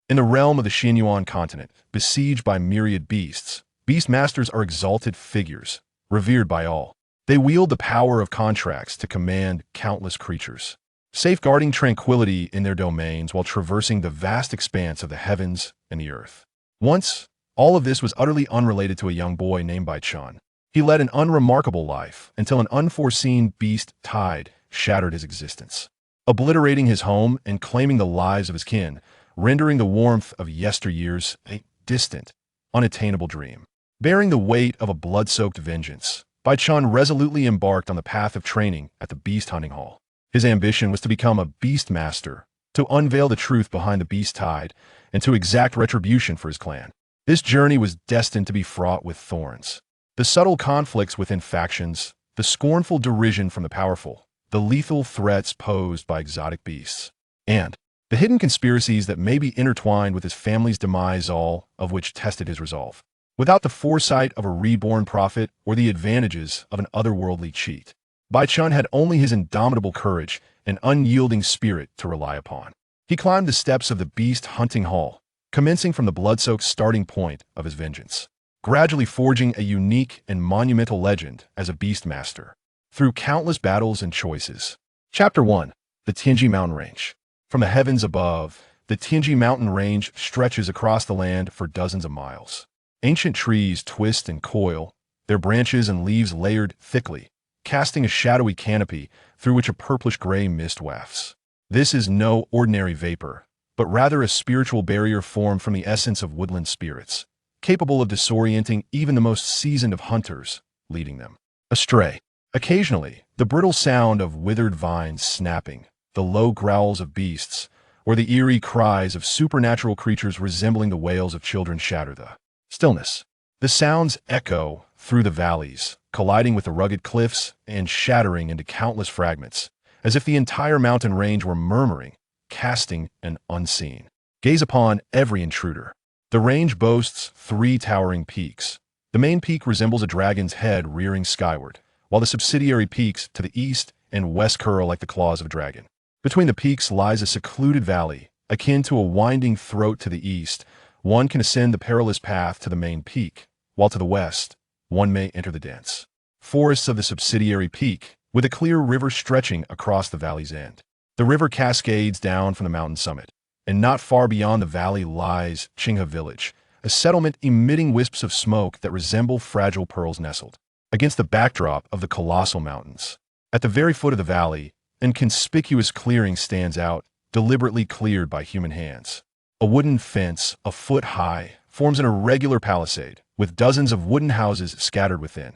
In the realm of the Xuan Yuan Continent, besieged by myriad beasts, beast masters are exalted figures, revered by all. They wield the power of contracts to command countless creatures, safeguarding tranquility in their domains while traversing the vast expanse of the heavens and the earth. Once, all of this was utterly unrelated to a young boy named Bai Chen. He led an unremarkable life until an unforeseen beast tide shattered his existence, obliterating his home and claiming the lives of his kin, rendering the warmth of yesteryears a distant, unattainable dream. Bearing the weight of a blood-soaked vengeance, Bai Chen resolutely embarked on the path of training at the beast hunting hall. His ambition was to become a beast master, to unveil the truth behind the beast tide, and to exact retribution for his clan. This journey was destined to be fraught with thorns. The subtle conflicts within factions, the scornful derision from the powerful, the lethal threats posed by exotic beasts, and the hidden conspiracies that may be intertwined with his family's demise, all of which tested his resolve. Without the foresight of a reborn prophet or the advantages of an otherworldly cheat, Bai Chen had only his indomitable courage and unyielding spirit to rely upon. He climbed the steps of the beast hunting hall, commencing from the blood-soaked starting point of his vengeance, gradually forging a unique and monumental legend as a beast master, through countless battles and choices. Chapter 1. The Tianji Mountain Range. From the heavens above, the Tianji Mountain Range stretches across the land for dozens of miles. Ancient trees twist and coil, their branches and leaves layered thickly, casting a shadowy canopy through which a purplish-gray mist wafts. This is no ordinary vapor, but rather a spiritual barrier formed from the essence of woodland spirits, capable of disorienting even the most seasoned of hunters, leading them astray. Occasionally, the brittle sound of withered vines snapping, the low growls of beasts, or the eerie cries of supernatural creatures resembling the wails of children shatter the stillness. The sounds echo through the valleys, colliding with the rugged cliffs and shattering into countless fragments, as if the entire mountain range were murmuring, casting an unseen gaze upon every intruder. The range boasts 3 towering peaks. The main peak resembles a dragon's head rearing skyward, while the subsidiary peaks to the east and west curl like the claws of a dragon. Between the peaks lies a secluded valley, akin to a winding throat to the east. One can ascend the perilous path to the main peak, while to the west, one may enter the dense forests of the subsidiary peak, with a clear river stretching across the valley's end. The river cascades down from the mountain summit, and not far beyond the valley lies Qinghe Village, a settlement emitting wisps of smoke that resemble fragile pearls nestled against the backdrop of the colossal mountains. At the very foot of the valley, an conspicuous clearing stands out, deliberately cleared by human hands. A wooden fence, a foot high, forms an irregular palisade, with dozens of wooden houses scattered within.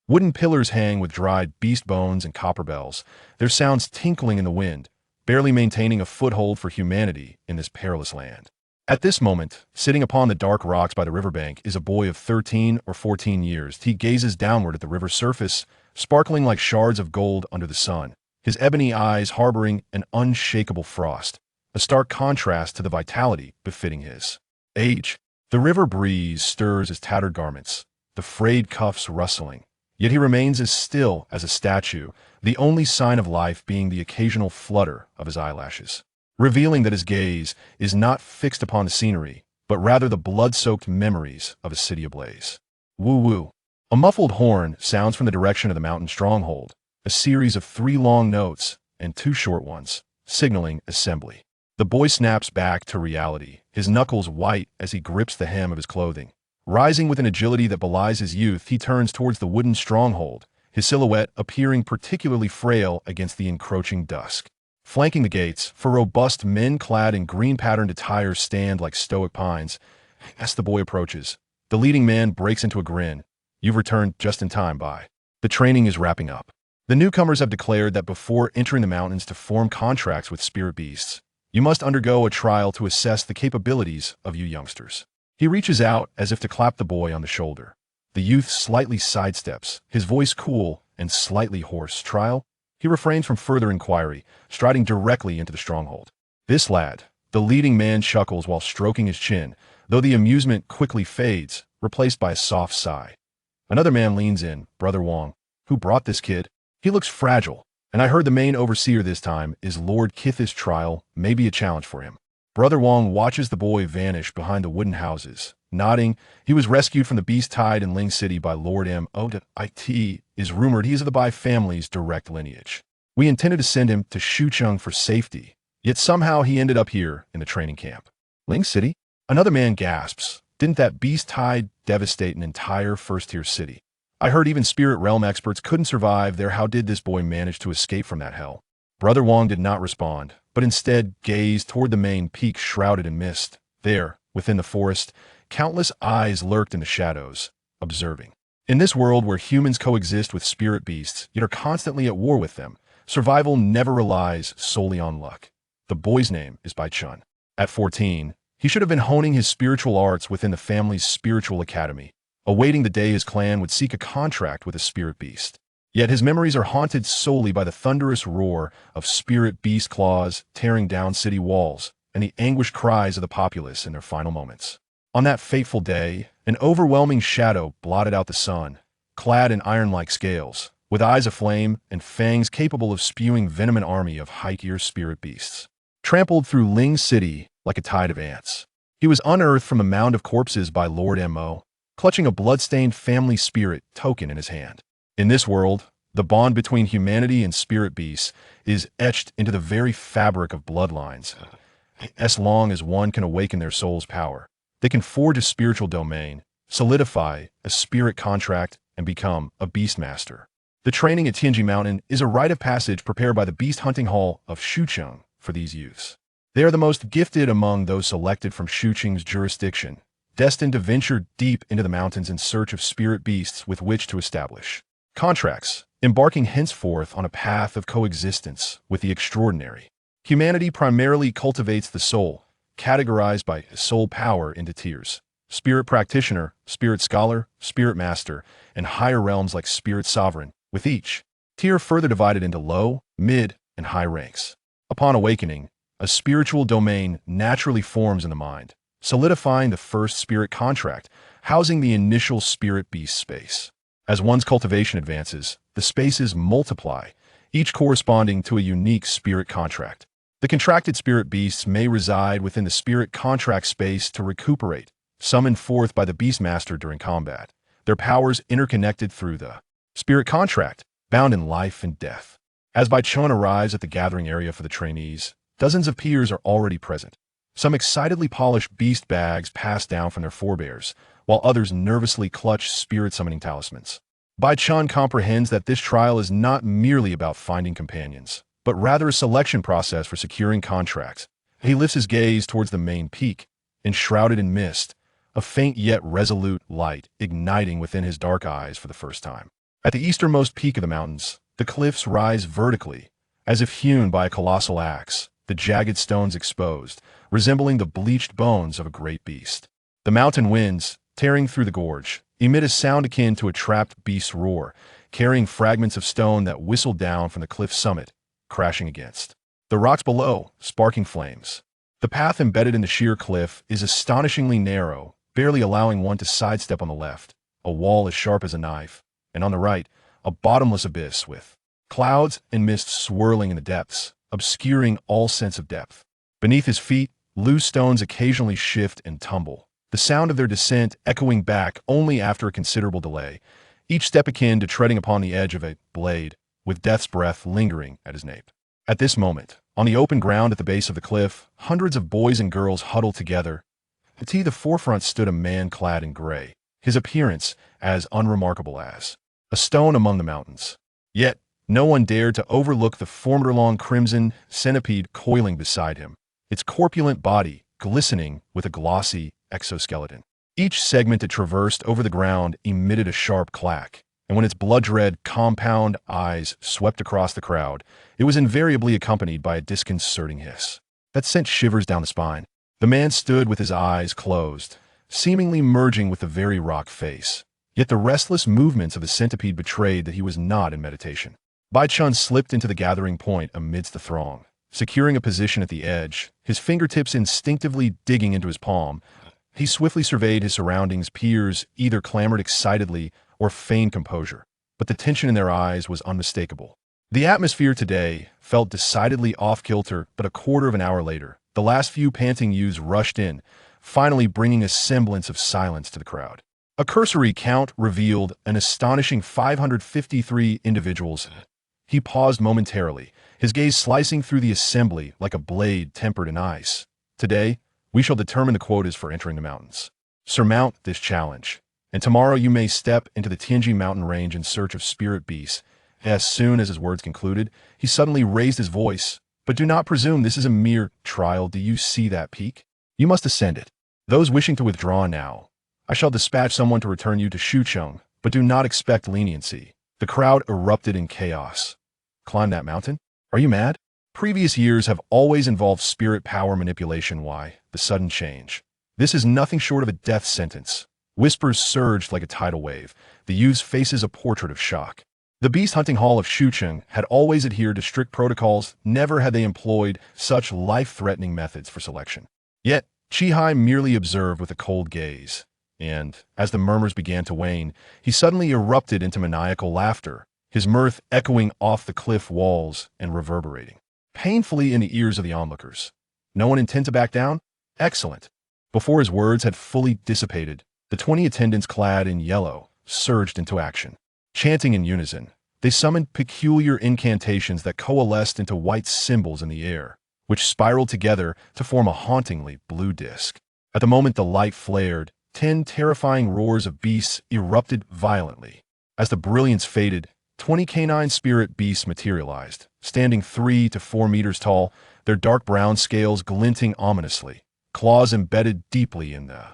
Wooden pillars hang with dried beast bones and copper bells, their sounds tinkling in the wind, barely maintaining a foothold for humanity in this perilous land. At this moment, sitting upon the dark rocks by the riverbank is a boy of 13 or 14 years. He gazes downward at the river's surface, sparkling like shards of gold under the sun, his ebony eyes harboring an unshakable frost, a stark contrast to the vitality befitting his age. The river breeze stirs his tattered garments, the frayed cuffs rustling, yet he remains as still as a statue, the only sign of life being the occasional flutter of his eyelashes, revealing that his gaze is not fixed upon the scenery, but rather the blood-soaked memories of a city ablaze. Woo-woo. A muffled horn sounds from the direction of the mountain stronghold, a series of 3 long notes and 2 short ones, signaling assembly. The boy snaps back to reality, his knuckles white as he grips the hem of his clothing. Rising with an agility that belies his youth, he turns towards the wooden stronghold, his silhouette appearing particularly frail against the encroaching dusk. Flanking the gates, 4 robust men clad in green-patterned attire stand like stoic pines. As the boy approaches, the leading man breaks into a grin. You've returned just in time, Bai. The training is wrapping up. The newcomers have declared that before entering the mountains to form contracts with spirit beasts, you must undergo a trial to assess the capabilities of you youngsters. He reaches out as if to clap the boy on the shoulder. The youth slightly sidesteps, his voice cool and slightly hoarse. Trial? He refrains from further inquiry, striding directly into the stronghold. This lad, the leading man chuckles while stroking his chin, though the amusement quickly fades, replaced by a soft sigh. Another man leans in, Brother Wang. Who brought this kid? He looks fragile, and I heard the main overseer this time is Lord Kith's trial may be a challenge for him. Brother Wong watches the boy vanish behind the wooden houses. Nodding, he was rescued from the beast tide in Ling City by Lord M.O. It is rumored he is of the Bai family's direct lineage. We intended to send him to Xucheng for safety, yet somehow he ended up here in the training camp. Ling City? Another man gasps. Didn't that beast tide devastate an entire first-tier city? I heard even spirit realm experts couldn't survive there. How did this boy manage to escape from that hell? Brother Wong did not respond, but instead gazed toward the main peak shrouded in mist. There, within the forest, countless eyes lurked in the shadows, observing. In this world where humans coexist with spirit beasts, yet are constantly at war with them, survival never relies solely on luck. The boy's name is Bai Chen. At 14, he should have been honing his spiritual arts within the family's spiritual academy, awaiting the day his clan would seek a contract with a spirit beast. Yet his memories are haunted solely by the thunderous roar of spirit beast claws tearing down city walls and the anguished cries of the populace in their final moments. On that fateful day, an overwhelming shadow blotted out the sun, clad in iron-like scales, with eyes aflame and fangs capable of spewing venom. An army of high-tier spirit beasts trampled through Ling City like a tide of ants. He was unearthed from a mound of corpses by Lord M.O., clutching a blood-stained family spirit token in his hand. In this world, the bond between humanity and spirit beasts is etched into the very fabric of bloodlines. As long as one can awaken their soul's power, they can forge a spiritual domain, solidify a spirit contract, and become a beast master. The training at Tianji Mountain is a rite of passage prepared by the Beast Hunting Hall of Xucheng for these youths. They are the most gifted among those selected from Xucheng's jurisdiction, destined to venture deep into the mountains in search of spirit beasts with which to establish contracts, embarking henceforth on a path of coexistence with the extraordinary. Humanity primarily cultivates the soul, categorized by soul power into tiers: spirit practitioner, spirit scholar, spirit master, and higher realms like spirit sovereign, with each tier further divided into low, mid, and high ranks. Upon awakening, a spiritual domain naturally forms in the mind, solidifying the first spirit contract, housing the initial spirit beast space. As one's cultivation advances, the spaces multiply, each corresponding to a unique spirit contract. The contracted spirit beasts may reside within the spirit contract space to recuperate, summoned forth by the Beastmaster during combat, their powers interconnected through the spirit contract, bound in life and death. As Bai Chen arrives at the gathering area for the trainees, dozens of peers are already present. Some excitedly polish beast bags passed down from their forebears, while others nervously clutch spirit summoning talismans. Bai Chen comprehends that this trial is not merely about finding companions, but rather a selection process for securing contracts. He lifts his gaze towards the main peak, enshrouded in mist, a faint yet resolute light igniting within his dark eyes for the first time. At the easternmost peak of the mountains, the cliffs rise vertically, as if hewn by a colossal axe, the jagged stones exposed, resembling the bleached bones of a great beast. The mountain winds, tearing through the gorge, emit a sound akin to a trapped beast's roar, carrying fragments of stone that whistle down from the cliff summit, crashing against the rocks below, sparking flames. The path embedded in the sheer cliff is astonishingly narrow, barely allowing one to sidestep on the left, a wall as sharp as a knife, and on the right, a bottomless abyss with clouds and mist swirling in the depths, obscuring all sense of depth. Beneath his feet, loose stones occasionally shift and tumble, the sound of their descent echoing back only after a considerable delay, each step akin to treading upon the edge of a blade, with death's breath lingering at his nape. At this moment, on the open ground at the base of the cliff, hundreds of boys and girls huddled together. At the forefront stood a man clad in gray, his appearance as unremarkable as a stone among the mountains. Yet, no one dared to overlook the formidable crimson centipede coiling beside him, its corpulent body glistening with a glossy exoskeleton. Each segment it traversed over the ground emitted a sharp clack, and when its blood-red, compound eyes swept across the crowd, it was invariably accompanied by a disconcerting hiss that sent shivers down the spine. The man stood with his eyes closed, seemingly merging with the very rock face. Yet the restless movements of the centipede betrayed that he was not in meditation. Bai Chen slipped into the gathering point amidst the throng, securing a position at the edge, his fingertips instinctively digging into his palm. He swiftly surveyed his surroundings. Peers either clamored excitedly or feigned composure, but the tension in their eyes was unmistakable. The atmosphere today felt decidedly off-kilter, but a quarter of an hour later, The last few panting youths rushed in, finally bringing a semblance of silence to the crowd. A cursory count revealed an astonishing 553 individuals. He paused momentarily, his gaze slicing through the assembly like a blade tempered in ice. Today, we shall determine the quotas for entering the mountains. Surmount this challenge, and tomorrow you may step into the Tianji mountain range in search of spirit beasts. As soon as his words concluded, he suddenly raised his voice. But do not presume this is a mere trial. Do you see that peak? You must ascend it. Those wishing to withdraw now, I shall dispatch someone to return you to Xucheng, but do not expect leniency. The crowd erupted in chaos. Climb that mountain? Are you mad? Previous years have always involved spirit power manipulation. Why the sudden change? This is nothing short of a death sentence. Whispers surged like a tidal wave. The youth's faces a portrait of shock. The beast hunting hall of Xucheng had always adhered to strict protocols. Never had they employed such life-threatening methods for selection. Yet, Chi merely observed with a cold gaze. And, as the murmurs began to wane, he suddenly erupted into maniacal laughter, his mirth echoing off the cliff walls and reverberating painfully in the ears of the onlookers. No one intend to back down? Excellent. Before his words had fully dissipated, the 20 attendants clad in yellow surged into action. Chanting in unison, they summoned peculiar incantations that coalesced into white symbols in the air, which spiraled together to form a hauntingly blue disk. At the moment the light flared, 10 terrifying roars of beasts erupted violently. As the brilliance faded, 20 canine spirit beasts materialized, standing 3 to 4 meters tall, their dark brown scales glinting ominously, claws embedded deeply in the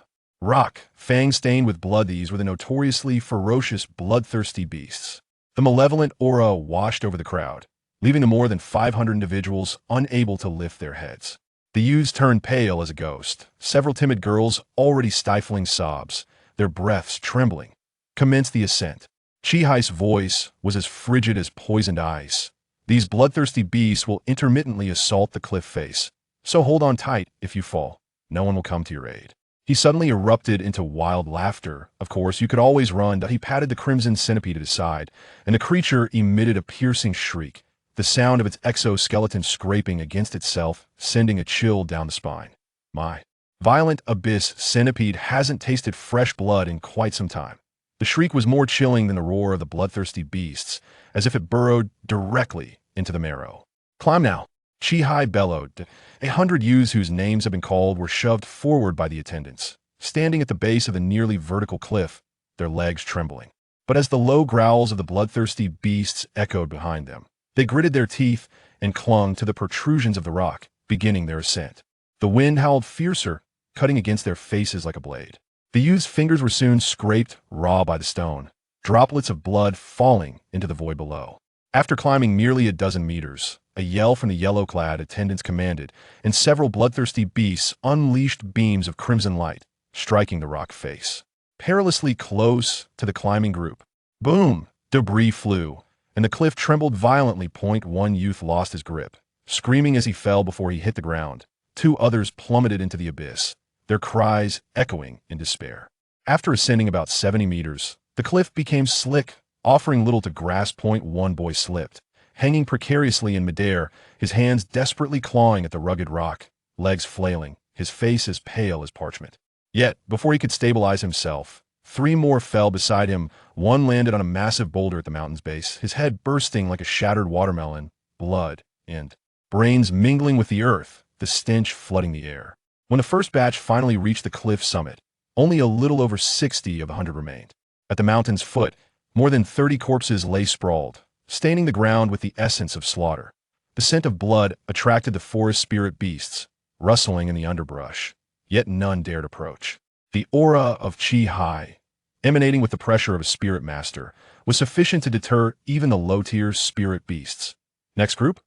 rock, fangs stained with blood. These were the notoriously ferocious, bloodthirsty beasts. The malevolent aura washed over the crowd, leaving the more than 500 individuals unable to lift their heads. The youths turned pale as a ghost. Several timid girls, already stifling sobs, their breaths trembling, commenced the ascent. Chi-Hi's voice was as frigid as poisoned ice. These bloodthirsty beasts will intermittently assault the cliff face, so hold on tight. If you fall, no one will come to your aid. He suddenly erupted into wild laughter. Of course, you could always run. He patted the crimson centipede at his side, and the creature emitted a piercing shriek, the sound of its exoskeleton scraping against itself, sending a chill down the spine. My violent abyss centipede hasn't tasted fresh blood in quite some time. The shriek was more chilling than the roar of the bloodthirsty beasts, as if it burrowed directly into the marrow. Climb now, Chi-Hi bellowed. 100 youths whose names have been called were shoved forward by the attendants, standing at the base of the nearly vertical cliff, their legs trembling. But as the low growls of the bloodthirsty beasts echoed behind them, they gritted their teeth and clung to the protrusions of the rock, beginning their ascent. The wind howled fiercer, cutting against their faces like a blade. The youth's fingers were soon scraped raw by the stone, droplets of blood falling into the void below. After climbing nearly a dozen meters, a yell from the yellow-clad attendants commanded, and several bloodthirsty beasts unleashed beams of crimson light, striking the rock face. Perilously close to the climbing group. Boom! Debris flew, and the cliff trembled violently. One youth lost his grip, screaming as he fell before he hit the ground. 2 others plummeted into the abyss, their cries echoing in despair. After ascending about 70 meters, the cliff became slick, offering little to grasp. One boy slipped, hanging precariously in midair, his hands desperately clawing at the rugged rock, legs flailing, his face as pale as parchment. Yet, before he could stabilize himself, 3 more fell beside him. One landed on a massive boulder at the mountain's base, his head bursting like a shattered watermelon, blood and brains mingling with the earth, the stench flooding the air. When the first batch finally reached the cliff summit, only a little over 60 of 100 remained. At the mountain's foot, more than 30 corpses lay sprawled, staining the ground with the essence of slaughter. The scent of blood attracted the forest spirit beasts, rustling in the underbrush, yet none dared approach. The aura of Chi-Hi, emanating with the pressure of a spirit master, was sufficient to deter even the low-tier spirit beasts. Next group?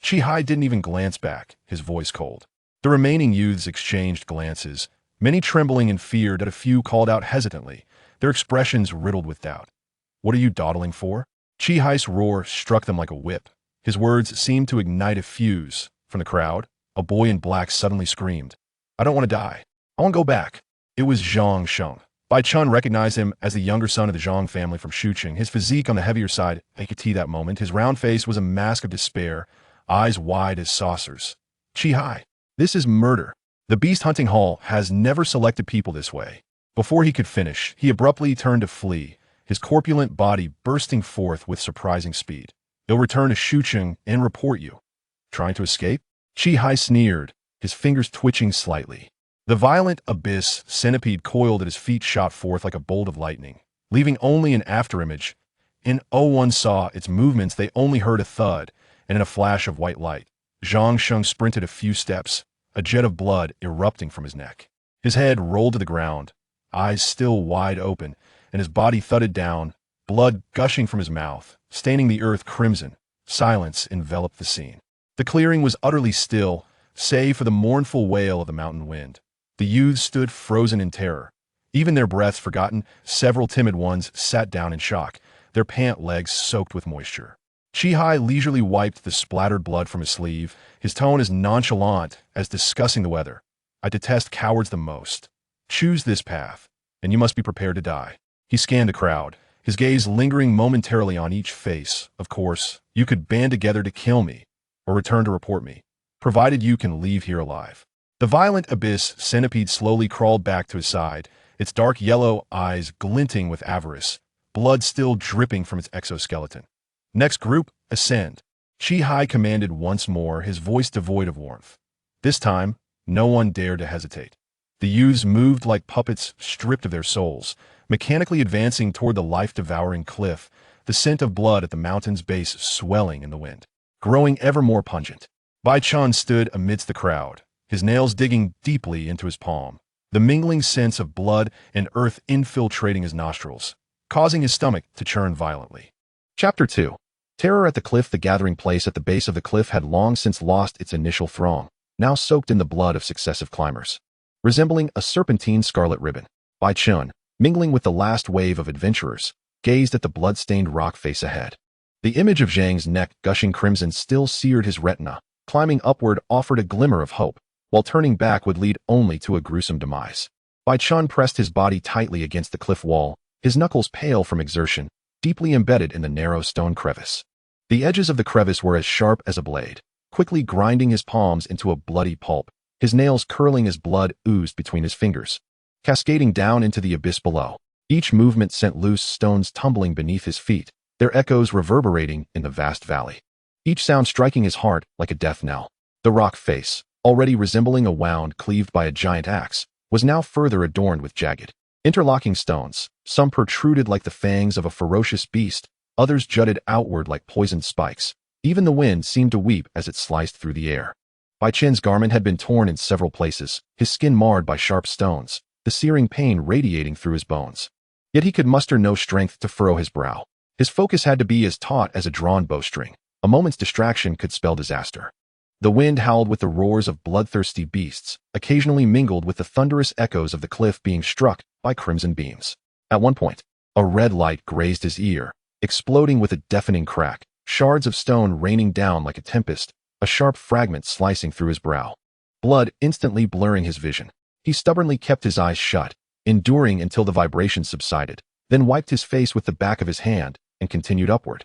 Chi-Hi didn't even glance back, his voice cold. The remaining youths exchanged glances, many trembling in fear, that a few called out hesitantly, their expressions riddled with doubt. What are you dawdling for? Chi-Hi's roar struck them like a whip. His words seemed to ignite a fuse. From the crowd, a boy in black suddenly screamed, I don't want to die. I want to go back. It was Zhang Sheng. Bai Chen recognized him as the younger son of the Zhang family from Xucheng, his physique on the heavier side. He could see that moment. His round face was a mask of despair, eyes wide as saucers. Chi-Hi, This is murder. The Beast Hunting Hall has never selected people this way. Before he could finish, he abruptly turned to flee, his corpulent body bursting forth with surprising speed. He'll return to Xucheng and report you. Trying to escape? Chi-Hai sneered, his fingers twitching slightly. The violent abyss centipede coiled at his feet shot forth like a bolt of lightning, leaving only an afterimage. In one saw its movements, they only heard a thud, and in a flash of white light, Zhang Sheng sprinted a few steps, a jet of blood erupting from his neck. His head rolled to the ground, eyes still wide open, and his body thudded down, blood gushing from his mouth, staining the earth crimson. Silence enveloped the scene. The clearing was utterly still, save for the mournful wail of the mountain wind. The youths stood frozen in terror. Even their breaths forgotten, several timid ones sat down in shock, their pant legs soaked with moisture. Chi-Hai leisurely wiped the splattered blood from his sleeve, his tone as nonchalant as discussing the weather. I detest cowards the most. Choose this path, and you must be prepared to die. He scanned the crowd, his gaze lingering momentarily on each face. Of course, you could band together to kill me, or return to report me, provided you can leave here alive. The violent abyss centipede slowly crawled back to his side, its dark yellow eyes glinting with avarice, blood still dripping from its exoskeleton. Next group, ascend. Chi-Hai commanded once more, his voice devoid of warmth. This time, no one dared to hesitate. The youths moved like puppets stripped of their souls, mechanically advancing toward the life-devouring cliff, the scent of blood at the mountain's base swelling in the wind, growing ever more pungent. Bai Chen stood amidst the crowd, his nails digging deeply into his palm, the mingling sense of blood and earth infiltrating his nostrils, causing his stomach to churn violently. Chapter 2. Terror at the cliff. The gathering place at the base of the cliff had long since lost its initial throng, now soaked in the blood of successive climbers. Resembling a serpentine scarlet ribbon, Bai Chen, mingling with the last wave of adventurers, gazed at the blood-stained rock face ahead. The image of Zhang's neck gushing crimson still seared his retina. Climbing upward offered a glimmer of hope, while turning back would lead only to a gruesome demise. Bai Chen pressed his body tightly against the cliff wall, his knuckles pale from exertion, deeply embedded in the narrow stone crevice. The edges of the crevice were as sharp as a blade, quickly grinding his palms into a bloody pulp, his nails curling as blood oozed between his fingers, cascading down into the abyss below. Each movement sent loose stones tumbling beneath his feet, their echoes reverberating in the vast valley. Each sound striking his heart like a death knell. The rock face, already resembling a wound cleaved by a giant axe, was now further adorned with jagged, interlocking stones. Some protruded like the fangs of a ferocious beast, others jutted outward like poisoned spikes. Even the wind seemed to weep as it sliced through the air. Bai Chen's garment had been torn in several places, his skin marred by sharp stones, the searing pain radiating through his bones. Yet he could muster no strength to furrow his brow. His focus had to be as taut as a drawn bowstring. A moment's distraction could spell disaster. The wind howled with the roars of bloodthirsty beasts, occasionally mingled with the thunderous echoes of the cliff being struck by crimson beams. At one point, a red light grazed his ear, exploding with a deafening crack, shards of stone raining down like a tempest, a sharp fragment slicing through his brow. Blood instantly blurring his vision. He stubbornly kept his eyes shut, enduring until the vibration subsided, then wiped his face with the back of his hand and continued upward.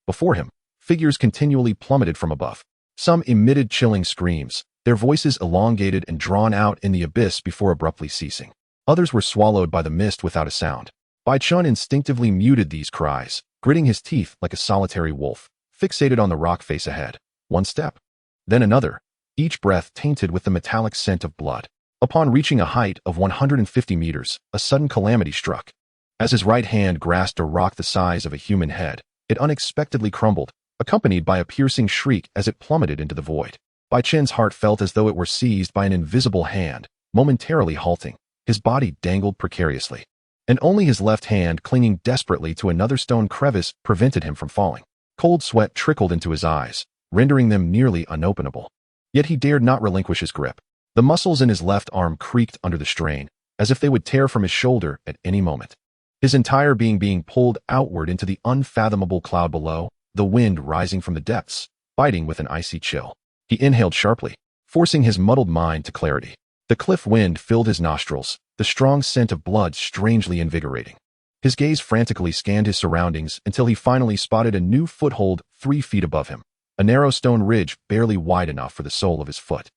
Before him, figures continually plummeted from above. Some emitted chilling screams, their voices elongated and drawn out in the abyss before abruptly ceasing. Others were swallowed by the mist without a sound. Bai Chen instinctively muted these cries, gritting his teeth like a solitary wolf, fixated on the rock face ahead. One step, then another, each breath tainted with the metallic scent of blood. Upon reaching a height of 150 meters, a sudden calamity struck. As his right hand grasped a rock the size of a human head, it unexpectedly crumbled, accompanied by a piercing shriek as it plummeted into the void. Bai Chen's heart felt as though it were seized by an invisible hand, momentarily halting. His body dangled precariously, and only his left hand, clinging desperately to another stone crevice, prevented him from falling. Cold sweat trickled into his eyes, rendering them nearly unopenable. Yet he dared not relinquish his grip. The muscles in his left arm creaked under the strain, as if they would tear from his shoulder at any moment. His entire being pulled outward into the unfathomable cloud below, the wind rising from the depths, biting with an icy chill. He inhaled sharply, forcing his muddled mind to clarity. The cliff wind filled his nostrils, the strong scent of blood strangely invigorating. His gaze frantically scanned his surroundings until he finally spotted a new foothold 3 feet above him, a narrow stone ridge barely wide enough for the sole of his foot.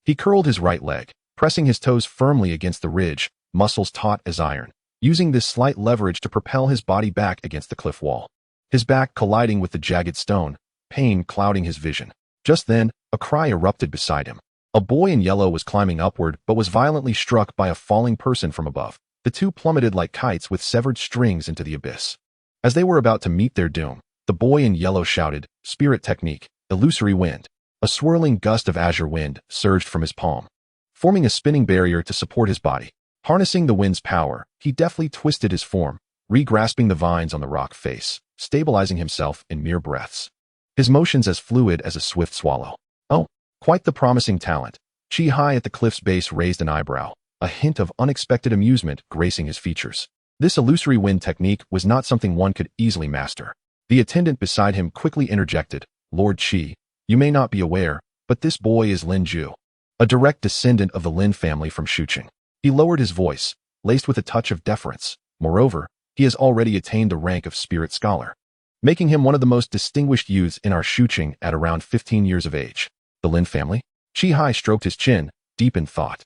He curled his right leg, pressing his toes firmly against the ridge, muscles taut as iron, using this slight leverage to propel his body back against the cliff wall. His back colliding with the jagged stone, pain clouding his vision. Just then, a cry erupted beside him. A boy in yellow was climbing upward but was violently struck by a falling person from above. The two plummeted like kites with severed strings into the abyss. As they were about to meet their doom, the boy in yellow shouted, "Spirit technique, illusory wind." A swirling gust of azure wind surged from his palm, forming a spinning barrier to support his body. Harnessing the wind's power, he deftly twisted his form, re-grasping the vines on the rock face, stabilizing himself in mere breaths. His motions as fluid as a swift swallow. Oh, quite the promising talent. Chi at the cliff's base raised an eyebrow, a hint of unexpected amusement gracing his features. This illusory wind technique was not something one could easily master. The attendant beside him quickly interjected, "Lord Qi, you may not be aware, but this boy is Lin Ju, a direct descendant of the Lin family from Xuqing." He lowered his voice, laced with a touch of deference. Moreover, he has already attained the rank of spirit scholar, making him one of the most distinguished youths in our Xuqing at around 15 years of age. The Lin family? Chi stroked his chin, deep in thought.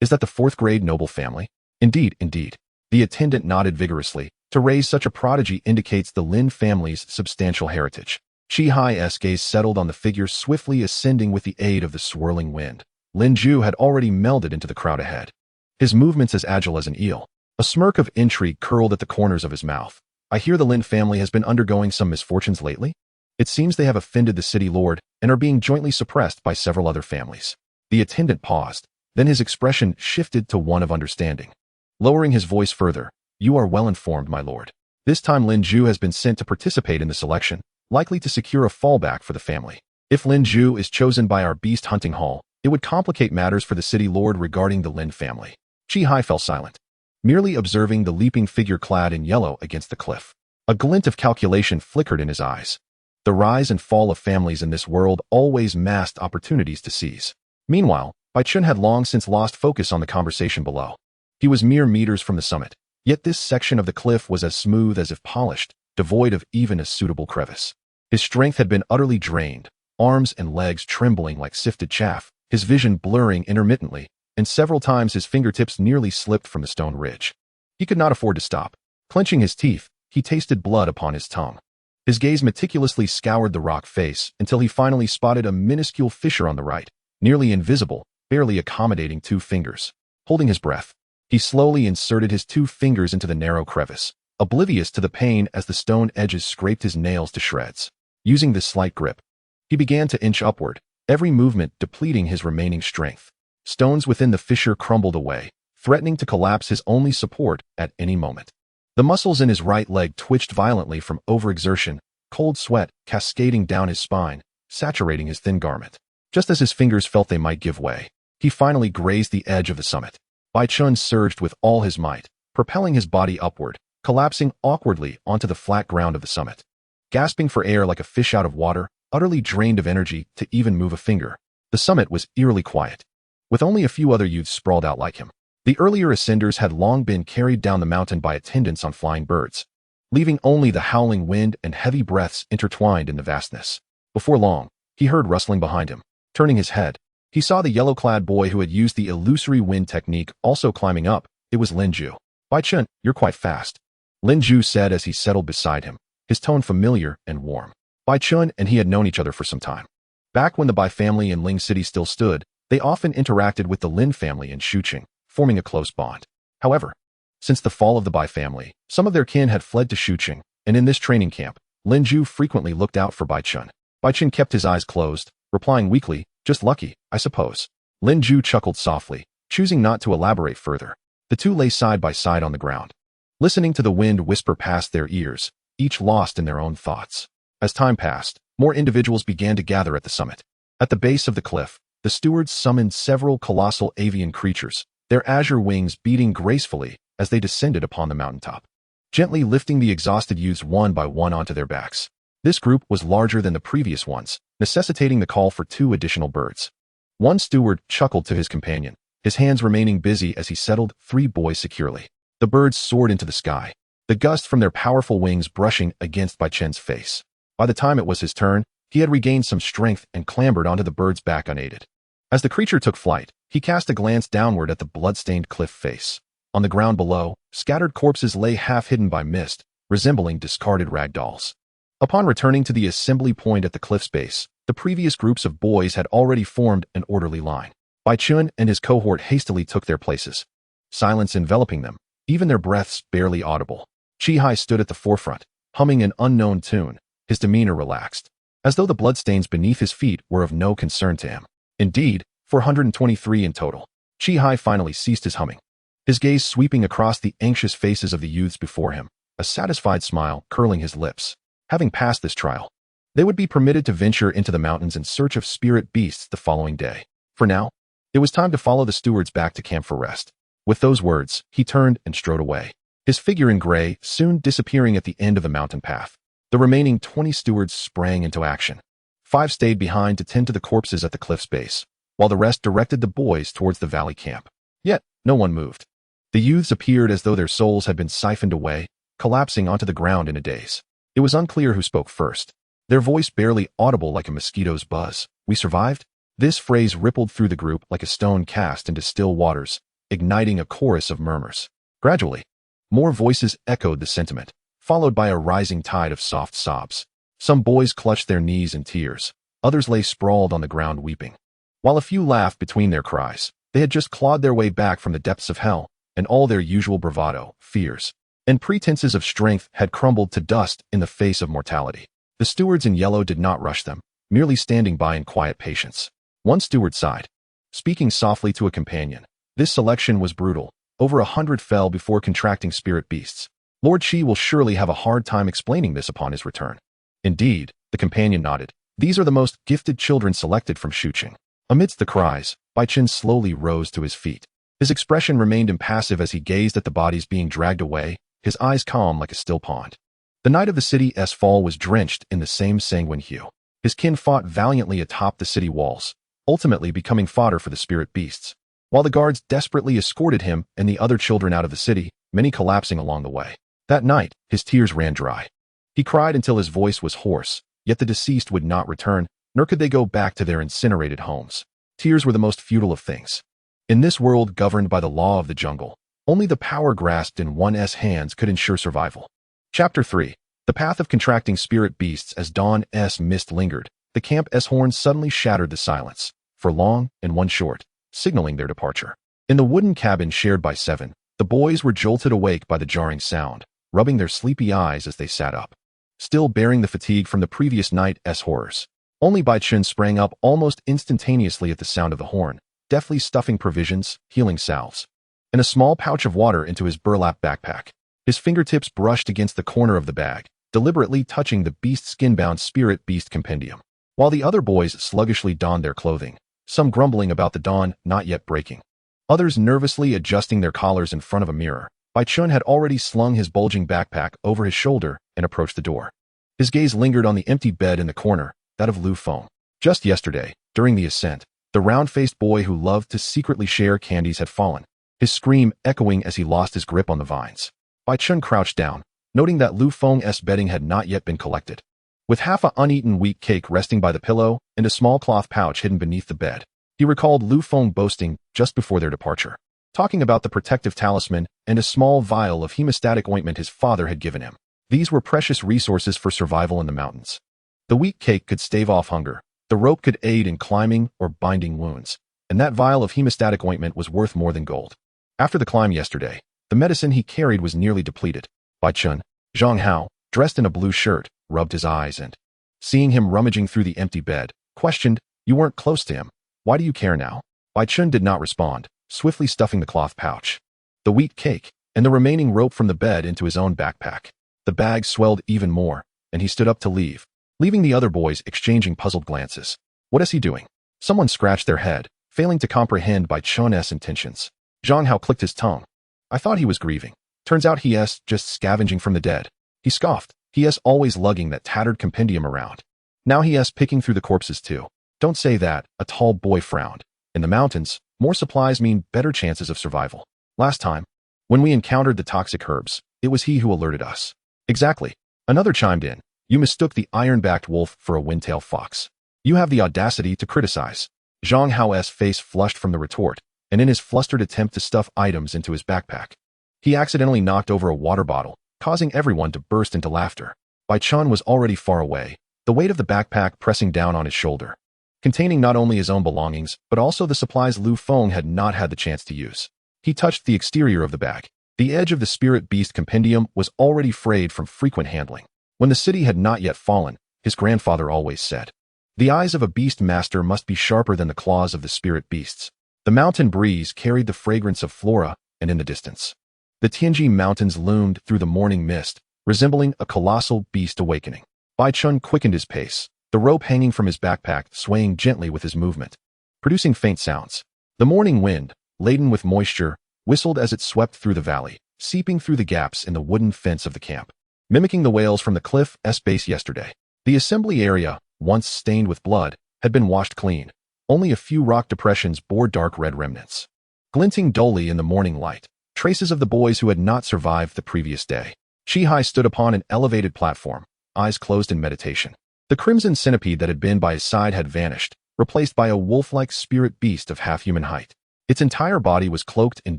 Is that the fourth-grade noble family? Indeed, indeed. The attendant nodded vigorously. To raise such a prodigy indicates the Lin family's substantial heritage. Chi's gaze settled on the figure swiftly ascending with the aid of the swirling wind. Lin Ju had already melded into the crowd ahead, his movements as agile as an eel. A smirk of intrigue curled at the corners of his mouth. I hear the Lin family has been undergoing some misfortunes lately? It seems they have offended the city lord and are being jointly suppressed by several other families. The attendant paused, then his expression shifted to one of understanding. Lowering his voice further, "You are well informed, my lord. This time Lin Ju has been sent to participate in the selection, likely to secure a fallback for the family. If Lin Ju is chosen by our beast hunting hall, it would complicate matters for the city lord regarding the Lin family." Chi fell silent, merely observing the leaping figure clad in yellow against the cliff. A glint of calculation flickered in his eyes. The rise and fall of families in this world always masked opportunities to seize. Meanwhile, Bai Chen had long since lost focus on the conversation below. He was mere meters from the summit, yet this section of the cliff was as smooth as if polished, devoid of even a suitable crevice. His strength had been utterly drained, arms and legs trembling like sifted chaff, his vision blurring intermittently, and several times his fingertips nearly slipped from the stone ridge. He could not afford to stop. Clenching his teeth, he tasted blood upon his tongue. His gaze meticulously scoured the rock face until he finally spotted a minuscule fissure on the right, nearly invisible, barely accommodating 2 fingers. Holding his breath, he slowly inserted his 2 fingers into the narrow crevice, oblivious to the pain as the stone edges scraped his nails to shreds. Using this slight grip, he began to inch upward, every movement depleting his remaining strength. Stones within the fissure crumbled away, threatening to collapse his only support at any moment. The muscles in his right leg twitched violently from overexertion, cold sweat cascading down his spine, saturating his thin garment. Just as his fingers felt they might give way, he finally grazed the edge of the summit. Bai Chen surged with all his might, propelling his body upward, collapsing awkwardly onto the flat ground of the summit. Gasping for air like a fish out of water, utterly drained of energy to even move a finger, the summit was eerily quiet, with only a few other youths sprawled out like him. The earlier ascenders had long been carried down the mountain by attendants on flying birds, leaving only the howling wind and heavy breaths intertwined in the vastness. Before long, he heard rustling behind him. Turning his head, he saw the yellow-clad boy who had used the illusory wind technique also climbing up. It was Lin Ju. "Bai Chen, you're quite fast," Lin Ju said as he settled beside him, his tone familiar and warm. Bai Chen and he had known each other for some time. Back when the Bai family in Ling City still stood, they often interacted with the Lin family in Xuqing, forming a close bond. However, since the fall of the Bai family, some of their kin had fled to Xuqing, and in this training camp, Lin Ju frequently looked out for Bai Chen. Bai Chen kept his eyes closed, replying weakly, "Just lucky, I suppose." Lin Ju chuckled softly, choosing not to elaborate further. The two lay side by side on the ground, listening to the wind whisper past their ears, each lost in their own thoughts. As time passed, more individuals began to gather at the summit. At the base of the cliff, the stewards summoned several colossal avian creatures, their azure wings beating gracefully as they descended upon the mountaintop, gently lifting the exhausted youths one by one onto their backs. This group was larger than the previous ones, necessitating the call for 2 additional birds. One steward chuckled to his companion, his hands remaining busy as he settled 3 boys securely. The birds soared into the sky, the gust from their powerful wings brushing against Bai Chen's face. By the time it was his turn, he had regained some strength and clambered onto the bird's back unaided. As the creature took flight, he cast a glance downward at the blood-stained cliff face. On the ground below, scattered corpses lay half hidden by mist, resembling discarded rag dolls. Upon returning to the assembly point at the cliff's base, the previous groups of boys had already formed an orderly line. Bai Chen and his cohort hastily took their places, silence enveloping them, even their breaths barely audible. Chi stood at the forefront, humming an unknown tune, his demeanor relaxed, as though the bloodstains beneath his feet were of no concern to him. Indeed, 423 in total. Chi finally ceased his humming, his gaze sweeping across the anxious faces of the youths before him, a satisfied smile curling his lips. Having passed this trial, they would be permitted to venture into the mountains in search of spirit beasts the following day. For now, it was time to follow the stewards back to camp for rest. With those words, he turned and strode away, his figure in gray soon disappearing at the end of the mountain path. The remaining 20 stewards sprang into action. 5 stayed behind to tend to the corpses at the cliff's base, while the rest directed the boys towards the valley camp. Yet, no one moved. The youths appeared as though their souls had been siphoned away, collapsing onto the ground in a daze. It was unclear who spoke first, their voice barely audible like a mosquito's buzz. We survived? This phrase rippled through the group like a stone cast into still waters, igniting a chorus of murmurs. Gradually, more voices echoed the sentiment, followed by a rising tide of soft sobs. Some boys clutched their knees in tears, others lay sprawled on the ground weeping. While a few laughed between their cries, they had just clawed their way back from the depths of hell, and all their usual bravado, fears, and pretenses of strength had crumbled to dust in the face of mortality. The stewards in yellow did not rush them, merely standing by in quiet patience. One steward sighed, speaking softly to a companion. This selection was brutal. Over 100 fell before contracting spirit beasts. Lord Shi will surely have a hard time explaining this upon his return. Indeed, the companion nodded. These are the most gifted children selected from Shuqing. Amidst the cries, Bai Chen slowly rose to his feet. His expression remained impassive as he gazed at the bodies being dragged away, his eyes calm like a still pond. The night of the city's fall was drenched in the same sanguine hue. His kin fought valiantly atop the city walls, ultimately becoming fodder for the spirit beasts. While the guards desperately escorted him and the other children out of the city, many collapsing along the way. That night, his tears ran dry. He cried until his voice was hoarse, yet the deceased would not return, nor could they go back to their incinerated homes. Tears were the most futile of things. In this world governed by the law of the jungle, only the power grasped in one's hands could ensure survival. Chapter 3. The path of contracting spirit beasts. As dawn's mist lingered, the camp's horn suddenly shattered the silence, for long and one short, signaling their departure. In the wooden cabin shared by 7, the boys were jolted awake by the jarring sound, rubbing their sleepy eyes as they sat up, still bearing the fatigue from the previous night's horrors. Only Bai Chen sprang up almost instantaneously at the sound of the horn, deftly stuffing provisions, healing salves, and a small pouch of water into his burlap backpack. His fingertips brushed against the corner of the bag, deliberately touching the beast skin-bound spirit beast compendium, while the other boys sluggishly donned their clothing, some grumbling about the dawn not yet breaking, others nervously adjusting their collars in front of a mirror. Bai Chen had already slung his bulging backpack over his shoulder and approached the door. His gaze lingered on the empty bed in the corner, that of Lu Feng. Just yesterday, during the ascent, the round-faced boy who loved to secretly share candies had fallen, his scream echoing as he lost his grip on the vines. Bai Chen crouched down, noting that Lu Feng's bedding had not yet been collected. With half an uneaten wheat cake resting by the pillow and a small cloth pouch hidden beneath the bed, he recalled Lu Feng boasting, just before their departure, talking about the protective talisman and a small vial of hemostatic ointment his father had given him. These were precious resources for survival in the mountains. The wheat cake could stave off hunger, the rope could aid in climbing or binding wounds, and that vial of hemostatic ointment was worth more than gold. After the climb yesterday, the medicine he carried was nearly depleted. Bai Chen, Zhang Hao, dressed in a blue shirt, rubbed his eyes and, seeing him rummaging through the empty bed, questioned, "You weren't close to him. Why do you care now?" Bai Chen did not respond, swiftly stuffing the cloth pouch, the wheat cake, and the remaining rope from the bed into his own backpack. The bag swelled even more, and he stood up to leave, leaving the other boys exchanging puzzled glances. What is he doing? Someone scratched their head, failing to comprehend Bai Chen's intentions. Zhang Hao clicked his tongue. I thought he was grieving. Turns out he's just scavenging from the dead. He scoffed. He's always lugging that tattered compendium around. Now he's picking through the corpses too. Don't say that, a tall boy frowned. In the mountains, more supplies mean better chances of survival. Last time, when we encountered the toxic herbs, it was he who alerted us. Exactly. Another chimed in. You mistook the iron-backed wolf for a windtail fox. You have the audacity to criticize. Zhang Hao's face flushed from the retort, and in his flustered attempt to stuff items into his backpack, he accidentally knocked over a water bottle, causing everyone to burst into laughter. Bai Chen was already far away, the weight of the backpack pressing down on his shoulder, containing not only his own belongings, but also the supplies Lu Feng had not had the chance to use. He touched the exterior of the bag. The edge of the Spirit Beast Compendium was already frayed from frequent handling. When the city had not yet fallen, his grandfather always said, "The eyes of a beast master must be sharper than the claws of the spirit beasts." The mountain breeze carried the fragrance of flora, and in the distance, the Tianji Mountains loomed through the morning mist, resembling a colossal beast awakening. Bai Chen quickened his pace, the rope hanging from his backpack swaying gently with his movement, producing faint sounds. The morning wind, laden with moisture, whistled as it swept through the valley, seeping through the gaps in the wooden fence of the camp, mimicking the wails from the cliff's base yesterday. The assembly area, once stained with blood, had been washed clean. Only a few rock depressions bore dark red remnants, glinting dully in the morning light, traces of the boys who had not survived the previous day. Chi stood upon an elevated platform, eyes closed in meditation. The crimson centipede that had been by his side had vanished, replaced by a wolf-like spirit beast of half-human height. Its entire body was cloaked in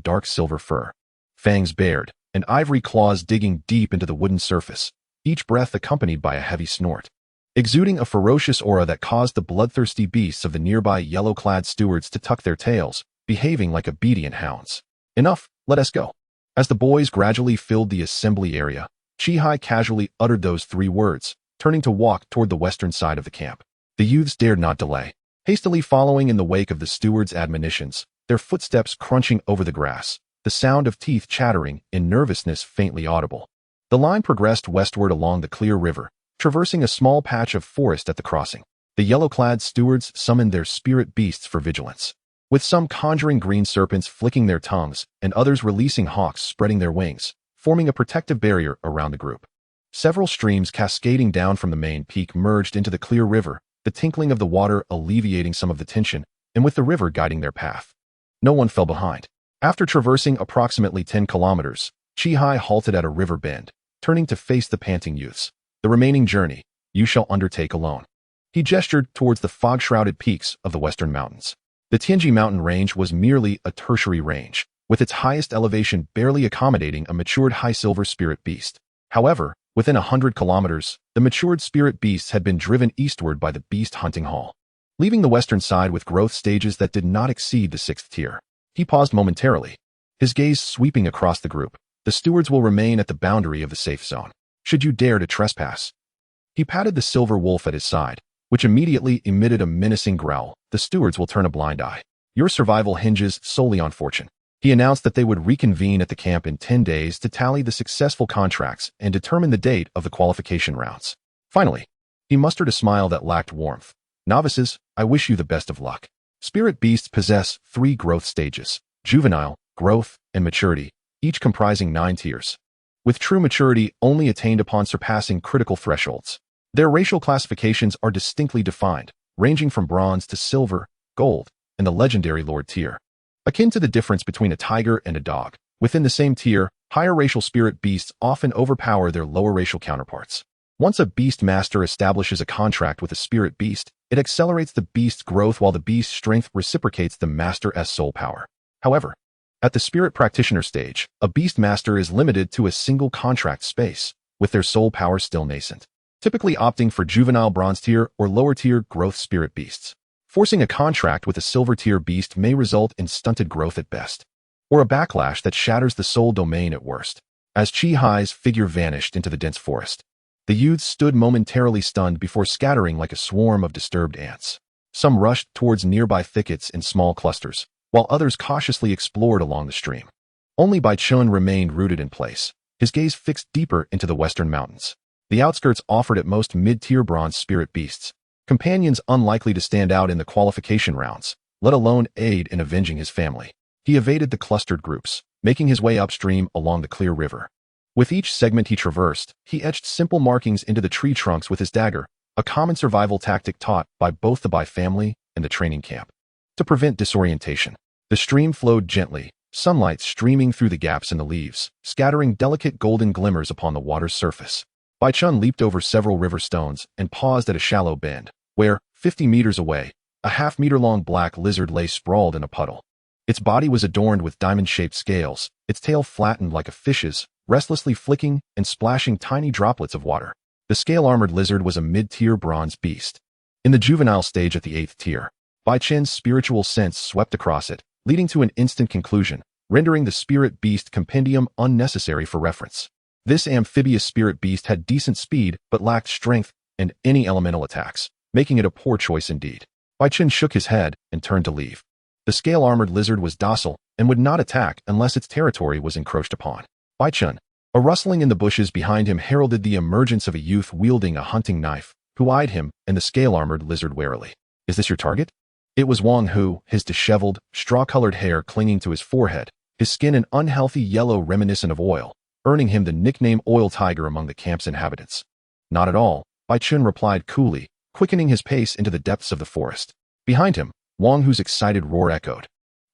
dark silver fur, fangs bared, and ivory claws digging deep into the wooden surface, each breath accompanied by a heavy snort, exuding a ferocious aura that caused the bloodthirsty beasts of the nearby yellow-clad stewards to tuck their tails, behaving like obedient hounds. "Enough, let us go." As the boys gradually filled the assembly area, Chi casually uttered those 3 words, turning to walk toward the western side of the camp. The youths dared not delay, hastily following in the wake of the steward's admonitions, their footsteps crunching over the grass, the sound of teeth chattering in nervousness faintly audible. The line progressed westward along the clear river, traversing a small patch of forest at the crossing. The yellow-clad stewards summoned their spirit beasts for vigilance, with some conjuring green serpents flicking their tongues and others releasing hawks spreading their wings, forming a protective barrier around the group. Several streams cascading down from the main peak merged into the clear river, the tinkling of the water alleviating some of the tension, and with the river guiding their path. No one fell behind. After traversing approximately 10 kilometers, Chi halted at a river bend, turning to face the panting youths. "The remaining journey, you shall undertake alone." He gestured towards the fog-shrouded peaks of the western mountains. The Tianji mountain range was merely a tertiary range, with its highest elevation barely accommodating a matured high-silver spirit beast. However, within 100 kilometers, the matured spirit beasts had been driven eastward by the beast hunting hall, leaving the western side with growth stages that did not exceed the 6th tier. He paused momentarily, his gaze sweeping across the group. "The stewards will remain at the boundary of the safe zone, should you dare to trespass." He patted the silver wolf at his side, which immediately emitted a menacing growl. "The stewards will turn a blind eye. Your survival hinges solely on fortune." He announced that they would reconvene at the camp in 10 days to tally the successful contracts and determine the date of the qualification rounds. Finally, he mustered a smile that lacked warmth. "Novices, I wish you the best of luck." Spirit beasts possess 3 growth stages: juvenile, growth, and maturity, each comprising 9 tiers, with true maturity only attained upon surpassing critical thresholds. Their racial classifications are distinctly defined, ranging from bronze to silver, gold, and the legendary Lord tier. Akin to the difference between a tiger and a dog, within the same tier, higher racial spirit beasts often overpower their lower racial counterparts. Once a beast master establishes a contract with a spirit beast, it accelerates the beast's growth while the beast's strength reciprocates the master's soul power. However, at the spirit practitioner stage, a beast master is limited to a single contract space, with their soul power still nascent, typically opting for juvenile bronze tier or lower tier growth spirit beasts. Forcing a contract with a silver tier beast may result in stunted growth at best, or a backlash that shatters the soul domain at worst. As Chi-Hi's figure vanished into the dense forest, the youths stood momentarily stunned before scattering like a swarm of disturbed ants. Some rushed towards nearby thickets in small clusters, while others cautiously explored along the stream. Only Bai Chen remained rooted in place, his gaze fixed deeper into the western mountains. The outskirts offered at most mid-tier bronze spirit beasts, companions unlikely to stand out in the qualification rounds, let alone aid in avenging his family. He evaded the clustered groups, making his way upstream along the clear river. With each segment he traversed, he etched simple markings into the tree trunks with his dagger, a common survival tactic taught by both the Bai family and the training camp. To prevent disorientation, the stream flowed gently, sunlight streaming through the gaps in the leaves, scattering delicate golden glimmers upon the water's surface. Bai Chen leaped over several river stones and paused at a shallow bend, where, 50 meters away, A half-meter-long black lizard lay sprawled in a puddle. Its body was adorned with diamond-shaped scales, its tail flattened like a fish's, restlessly flicking and splashing tiny droplets of water. The scale-armored lizard was a mid-tier bronze beast. In the juvenile stage at the 8th tier, Bai Chen's spiritual sense swept across it, leading to an instant conclusion, rendering the spirit beast compendium unnecessary for reference. This amphibious spirit beast had decent speed but lacked strength and any elemental attacks, making it a poor choice indeed. Bai Chen shook his head and turned to leave. The scale-armored lizard was docile and would not attack unless its territory was encroached upon. Bai Chen. A rustling in the bushes behind him heralded the emergence of a youth wielding a hunting knife, who eyed him and the scale-armored lizard warily. Is this your target? It was Wang Hu, his disheveled, straw-colored hair clinging to his forehead, his skin an unhealthy yellow reminiscent of oil, earning him the nickname Oil Tiger among the camp's inhabitants. Not at all, Bai Chen replied coolly, quickening his pace into the depths of the forest. Behind him, Wang Hu's excited roar echoed,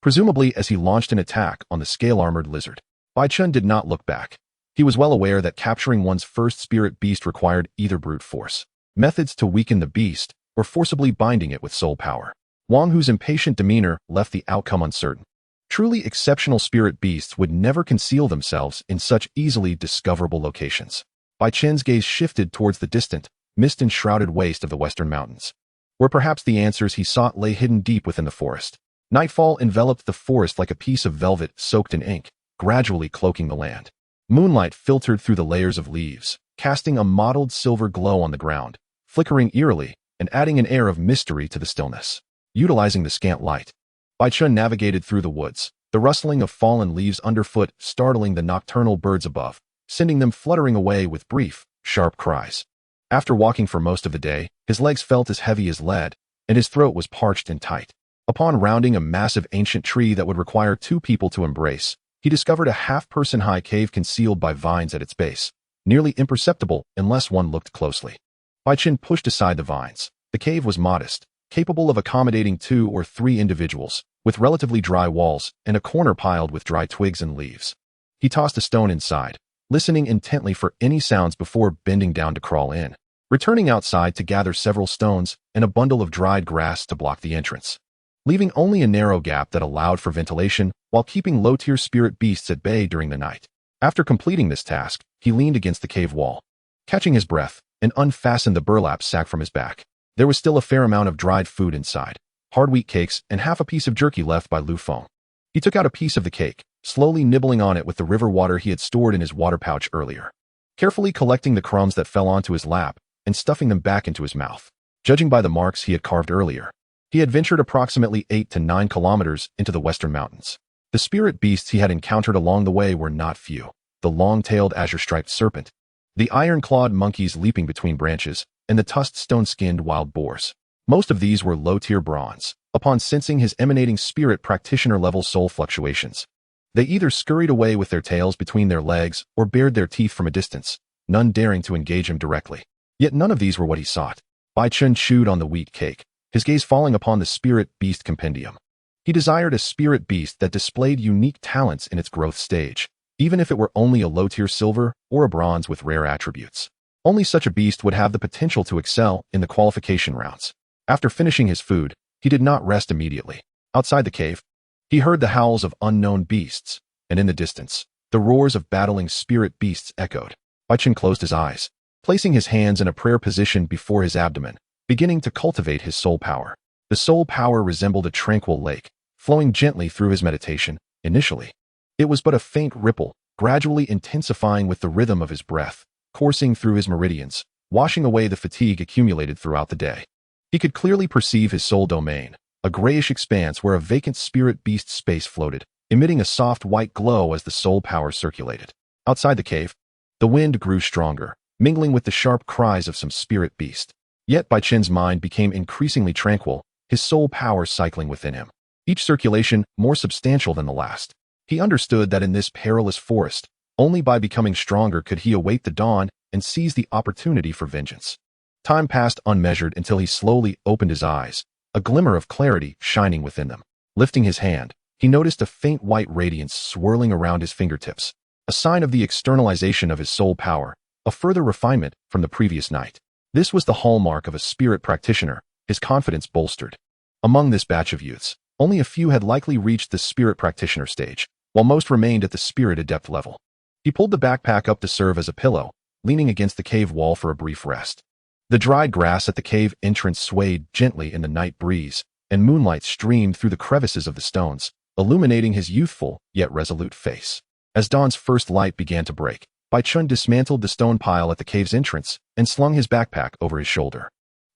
presumably as he launched an attack on the scale-armored lizard. Bai Chen did not look back. He was well aware that capturing one's first spirit beast required either brute force, methods to weaken the beast, or forcibly binding it with soul power. Wang Hu's impatient demeanor left the outcome uncertain. Truly exceptional spirit beasts would never conceal themselves in such easily discoverable locations. Bai Chen's gaze shifted towards the distant, mist-enshrouded waste of the western mountains, where perhaps the answers he sought lay hidden deep within the forest. Nightfall enveloped the forest like a piece of velvet soaked in ink, gradually cloaking the land. Moonlight filtered through the layers of leaves, casting a mottled silver glow on the ground, flickering eerily and adding an air of mystery to the stillness. Utilizing the scant light, Bai Chen navigated through the woods, the rustling of fallen leaves underfoot startling the nocturnal birds above, sending them fluttering away with brief, sharp cries. After walking for most of the day, his legs felt as heavy as lead, and his throat was parched and tight. Upon rounding a massive ancient tree that would require 2 people to embrace, he discovered a half-person high cave concealed by vines at its base, nearly imperceptible unless one looked closely. Bai Chen pushed aside the vines. The cave was modest, capable of accommodating 2 or 3 individuals, with relatively dry walls and a corner piled with dry twigs and leaves. He tossed a stone inside, listening intently for any sounds before bending down to crawl in, returning outside to gather several stones and a bundle of dried grass to block the entrance, leaving only a narrow gap that allowed for ventilation while keeping low-tier spirit beasts at bay during the night. After completing this task, he leaned against the cave wall, catching his breath, and unfastened the burlap sack from his back. There was still a fair amount of dried food inside, hard wheat cakes and half a piece of jerky left by Lu Feng. He took out a piece of the cake, slowly nibbling on it with the river water he had stored in his water pouch earlier, carefully collecting the crumbs that fell onto his lap and stuffing them back into his mouth. Judging by the marks he had carved earlier, he had ventured approximately 8 to 9 kilometers into the western mountains. The spirit beasts he had encountered along the way were not few. The long-tailed azure-striped serpent, the iron-clawed monkeys leaping between branches, and the tusked stone-skinned wild boars. Most of these were low-tier bronze. Upon sensing his emanating spirit practitioner-level soul fluctuations, they either scurried away with their tails between their legs or bared their teeth from a distance, none daring to engage him directly. Yet none of these were what he sought. Bai Chen chewed on the wheat cake, his gaze falling upon the spirit beast compendium. He desired a spirit beast that displayed unique talents in its growth stage, even if it were only a low-tier silver or a bronze with rare attributes. Only such a beast would have the potential to excel in the qualification rounds. After finishing his food, he did not rest immediately. Outside the cave, he heard the howls of unknown beasts, and in the distance, the roars of battling spirit beasts echoed. Bai Chen closed his eyes, placing his hands in a prayer position before his abdomen, beginning to cultivate his soul power. The soul power resembled a tranquil lake, flowing gently through his meditation. Initially, it was but a faint ripple, gradually intensifying with the rhythm of his breath, coursing through his meridians, washing away the fatigue accumulated throughout the day. He could clearly perceive his soul domain, a grayish expanse where a vacant spirit beast space floated, emitting a soft white glow as the soul power circulated. Outside the cave, the wind grew stronger, mingling with the sharp cries of some spirit beast. Yet Bai Chen's mind became increasingly tranquil, his soul power cycling within him, each circulation more substantial than the last. He understood that in this perilous forest, only by becoming stronger could he await the dawn and seize the opportunity for vengeance. Time passed unmeasured until he slowly opened his eyes, a glimmer of clarity shining within them. Lifting his hand, he noticed a faint white radiance swirling around his fingertips, a sign of the externalization of his soul power, a further refinement from the previous night. This was the hallmark of a spirit practitioner, his confidence bolstered. Among this batch of youths, only a few had likely reached the spirit practitioner stage, while most remained at the spirit adept level. He pulled the backpack up to serve as a pillow, leaning against the cave wall for a brief rest. The dried grass at the cave entrance swayed gently in the night breeze, and moonlight streamed through the crevices of the stones, illuminating his youthful yet resolute face. As dawn's first light began to break, Bai Chen dismantled the stone pile at the cave's entrance and slung his backpack over his shoulder.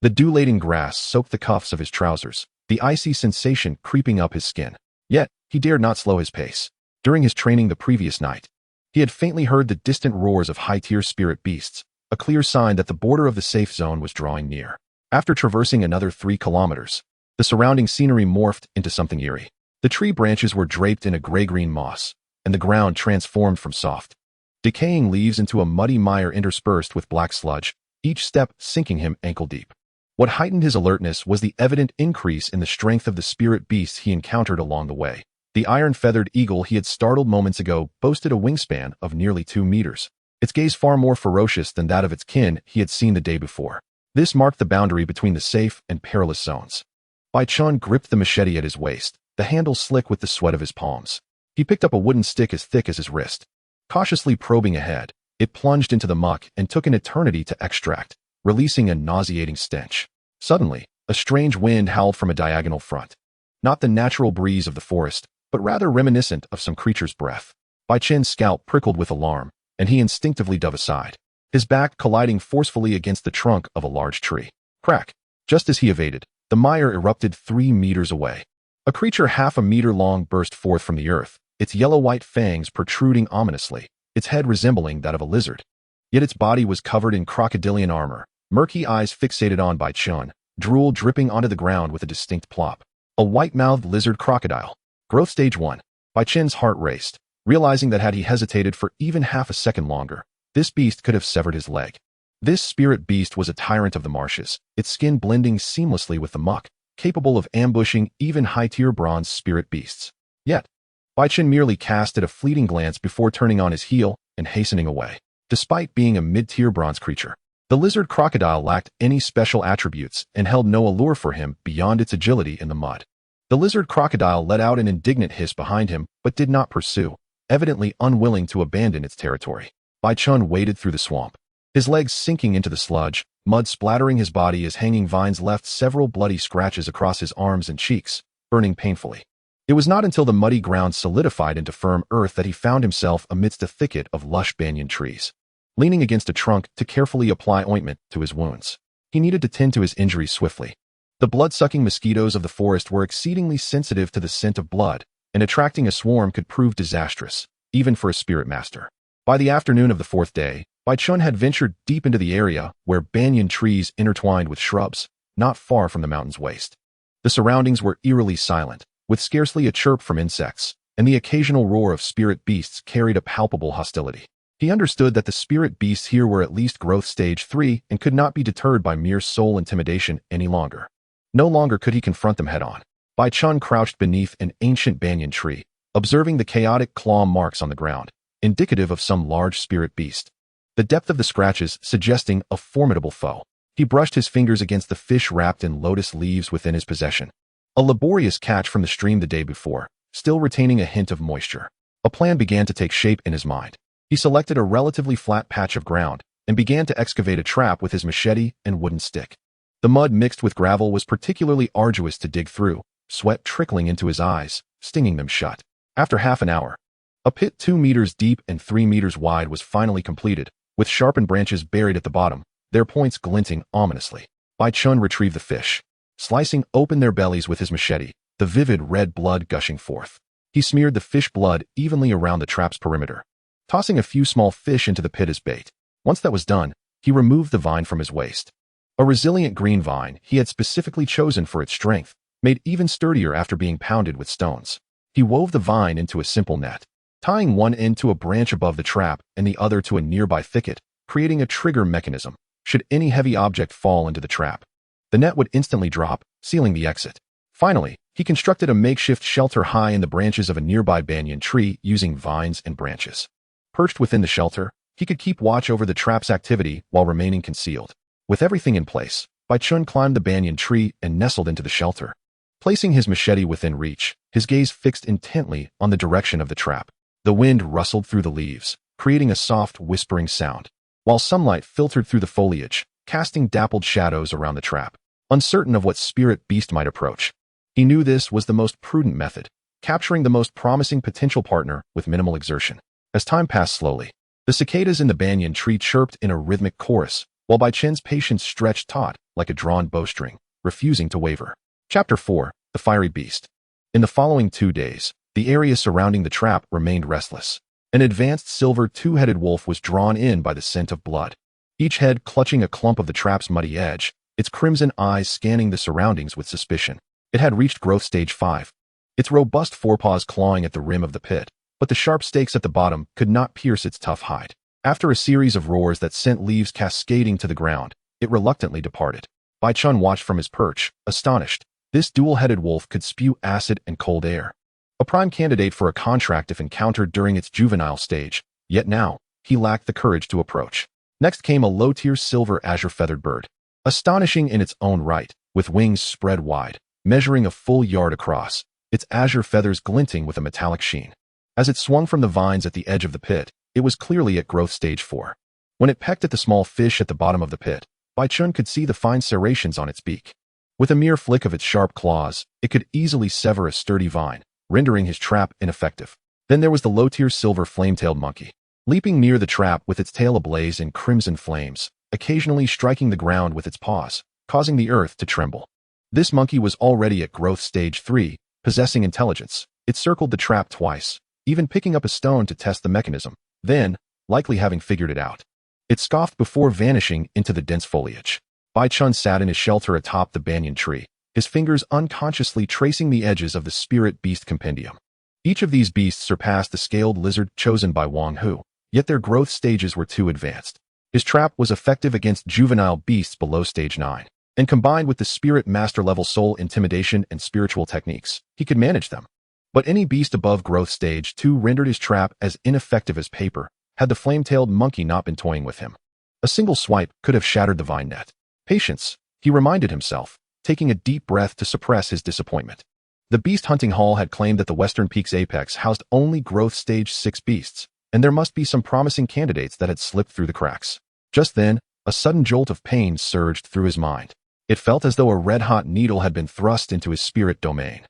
The dew-laden grass soaked the cuffs of his trousers, the icy sensation creeping up his skin. Yet, he dared not slow his pace. During his training the previous night, he had faintly heard the distant roars of high-tier spirit beasts, a clear sign that the border of the safe zone was drawing near. After traversing another 3 kilometers, the surrounding scenery morphed into something eerie. The tree branches were draped in a gray-green moss, and the ground transformed from soft, decaying leaves into a muddy mire interspersed with black sludge, each step sinking him ankle-deep. What heightened his alertness was the evident increase in the strength of the spirit beasts he encountered along the way. The iron-feathered eagle he had startled moments ago boasted a wingspan of nearly 2 meters, its gaze far more ferocious than that of its kin he had seen the day before. This marked the boundary between the safe and perilous zones. Bai Chen gripped the machete at his waist, the handle slick with the sweat of his palms. He picked up a wooden stick as thick as his wrist. Cautiously probing ahead, it plunged into the muck and took an eternity to extract, releasing a nauseating stench. Suddenly, a strange wind howled from a diagonal front. Not the natural breeze of the forest, but rather reminiscent of some creature's breath. Bai Chen's scalp prickled with alarm, and he instinctively dove aside, his back colliding forcefully against the trunk of a large tree. Crack! Just as he evaded, the mire erupted 3 meters away. A creature half a meter long burst forth from the earth, its yellow-white fangs protruding ominously, its head resembling that of a lizard. Yet its body was covered in crocodilian armor, murky eyes fixated on Bai Chen, drool dripping onto the ground with a distinct plop. A white-mouthed lizard crocodile. Growth Stage 1. Bai Chen's heart raced, realizing that had he hesitated for even half a second longer, this beast could have severed his leg. This spirit beast was a tyrant of the marshes, its skin blending seamlessly with the muck, capable of ambushing even high-tier bronze spirit beasts. Yet, Bai Chen merely cast it a fleeting glance before turning on his heel and hastening away. Despite being a mid-tier bronze creature, the lizard crocodile lacked any special attributes and held no allure for him beyond its agility in the mud. The lizard crocodile let out an indignant hiss behind him, but did not pursue, evidently unwilling to abandon its territory. Bai Chen waded through the swamp, his legs sinking into the sludge, mud splattering his body as hanging vines left several bloody scratches across his arms and cheeks, burning painfully. It was not until the muddy ground solidified into firm earth that he found himself amidst a thicket of lush banyan trees. Leaning against a trunk to carefully apply ointment to his wounds, he needed to tend to his injuries swiftly. The blood-sucking mosquitoes of the forest were exceedingly sensitive to the scent of blood, and attracting a swarm could prove disastrous, even for a spirit master. By the afternoon of the 4th day, Bai Chen had ventured deep into the area where banyan trees intertwined with shrubs, not far from the mountain's waist. The surroundings were eerily silent, with scarcely a chirp from insects, and the occasional roar of spirit beasts carried a palpable hostility. He understood that the spirit beasts here were at least growth stage 3 and could not be deterred by mere soul intimidation any longer. No longer could he confront them head-on. Bai Chen crouched beneath an ancient banyan tree, observing the chaotic claw marks on the ground, indicative of some large spirit beast. The depth of the scratches suggesting a formidable foe. He brushed his fingers against the fish wrapped in lotus leaves within his possession. A laborious catch from the stream the day before, still retaining a hint of moisture. A plan began to take shape in his mind. He selected a relatively flat patch of ground and began to excavate a trap with his machete and wooden stick. The mud mixed with gravel was particularly arduous to dig through, sweat trickling into his eyes, stinging them shut. After half an hour, a pit 2 meters deep and 3 meters wide was finally completed, with sharpened branches buried at the bottom, their points glinting ominously. Bai Chen retrieved the fish, slicing open their bellies with his machete, the vivid red blood gushing forth. He smeared the fish blood evenly around the trap's perimeter, tossing a few small fish into the pit as bait. Once that was done, he removed the vine from his waist. A resilient green vine he had specifically chosen for its strength, made even sturdier after being pounded with stones. He wove the vine into a simple net, tying one end to a branch above the trap and the other to a nearby thicket, creating a trigger mechanism. Should any heavy object fall into the trap, the net would instantly drop, sealing the exit. Finally, he constructed a makeshift shelter high in the branches of a nearby banyan tree using vines and branches. Perched within the shelter, he could keep watch over the trap's activity while remaining concealed. With everything in place, Bai Chen climbed the banyan tree and nestled into the shelter. Placing his machete within reach, his gaze fixed intently on the direction of the trap. The wind rustled through the leaves, creating a soft, whispering sound, while sunlight filtered through the foliage, casting dappled shadows around the trap. Uncertain of what spirit beast might approach, he knew this was the most prudent method, capturing the most promising potential partner with minimal exertion. As time passed slowly, the cicadas in the banyan tree chirped in a rhythmic chorus, while Bai Chen's patience stretched taut like a drawn bowstring, refusing to waver. Chapter 4. The Fiery Beast. In the following 2 days, the area surrounding the trap remained restless. An advanced silver two-headed wolf was drawn in by the scent of blood, each head clutching a clump of the trap's muddy edge, its crimson eyes scanning the surroundings with suspicion. It had reached growth stage 5, its robust forepaws clawing at the rim of the pit, but the sharp stakes at the bottom could not pierce its tough hide. After a series of roars that sent leaves cascading to the ground, it reluctantly departed. Bai Chen watched from his perch, astonished. This dual-headed wolf could spew acid and cold air. A prime candidate for a contract if encountered during its juvenile stage, yet now, he lacked the courage to approach. Next came a low-tier silver azure-feathered bird, astonishing in its own right, with wings spread wide, measuring a full yard across, its azure feathers glinting with a metallic sheen. As it swung from the vines at the edge of the pit, it was clearly at growth stage 4. When it pecked at the small fish at the bottom of the pit, Bai Chen could see the fine serrations on its beak. With a mere flick of its sharp claws, it could easily sever a sturdy vine, rendering his trap ineffective. Then there was the low-tier silver flame-tailed monkey, leaping near the trap with its tail ablaze in crimson flames, occasionally striking the ground with its paws, causing the earth to tremble. This monkey was already at growth stage 3, possessing intelligence. It circled the trap twice, even picking up a stone to test the mechanism. Then, likely having figured it out, it scoffed before vanishing into the dense foliage. Bai Chen sat in his shelter atop the banyan tree, his fingers unconsciously tracing the edges of the spirit beast compendium. Each of these beasts surpassed the scaled lizard chosen by Wang Hu, yet their growth stages were too advanced. His trap was effective against juvenile beasts below stage 9, and combined with the spirit master level soul intimidation and spiritual techniques, he could manage them. But any beast above growth stage 2 rendered his trap as ineffective as paper, had the flame-tailed monkey not been toying with him. A single swipe could have shattered the vine net. Patience, he reminded himself, taking a deep breath to suppress his disappointment. The beast hunting hall had claimed that the Western Peaks apex housed only growth stage 6 beasts, and there must be some promising candidates that had slipped through the cracks. Just then, a sudden jolt of pain surged through his mind. It felt as though a red-hot needle had been thrust into his spirit domain,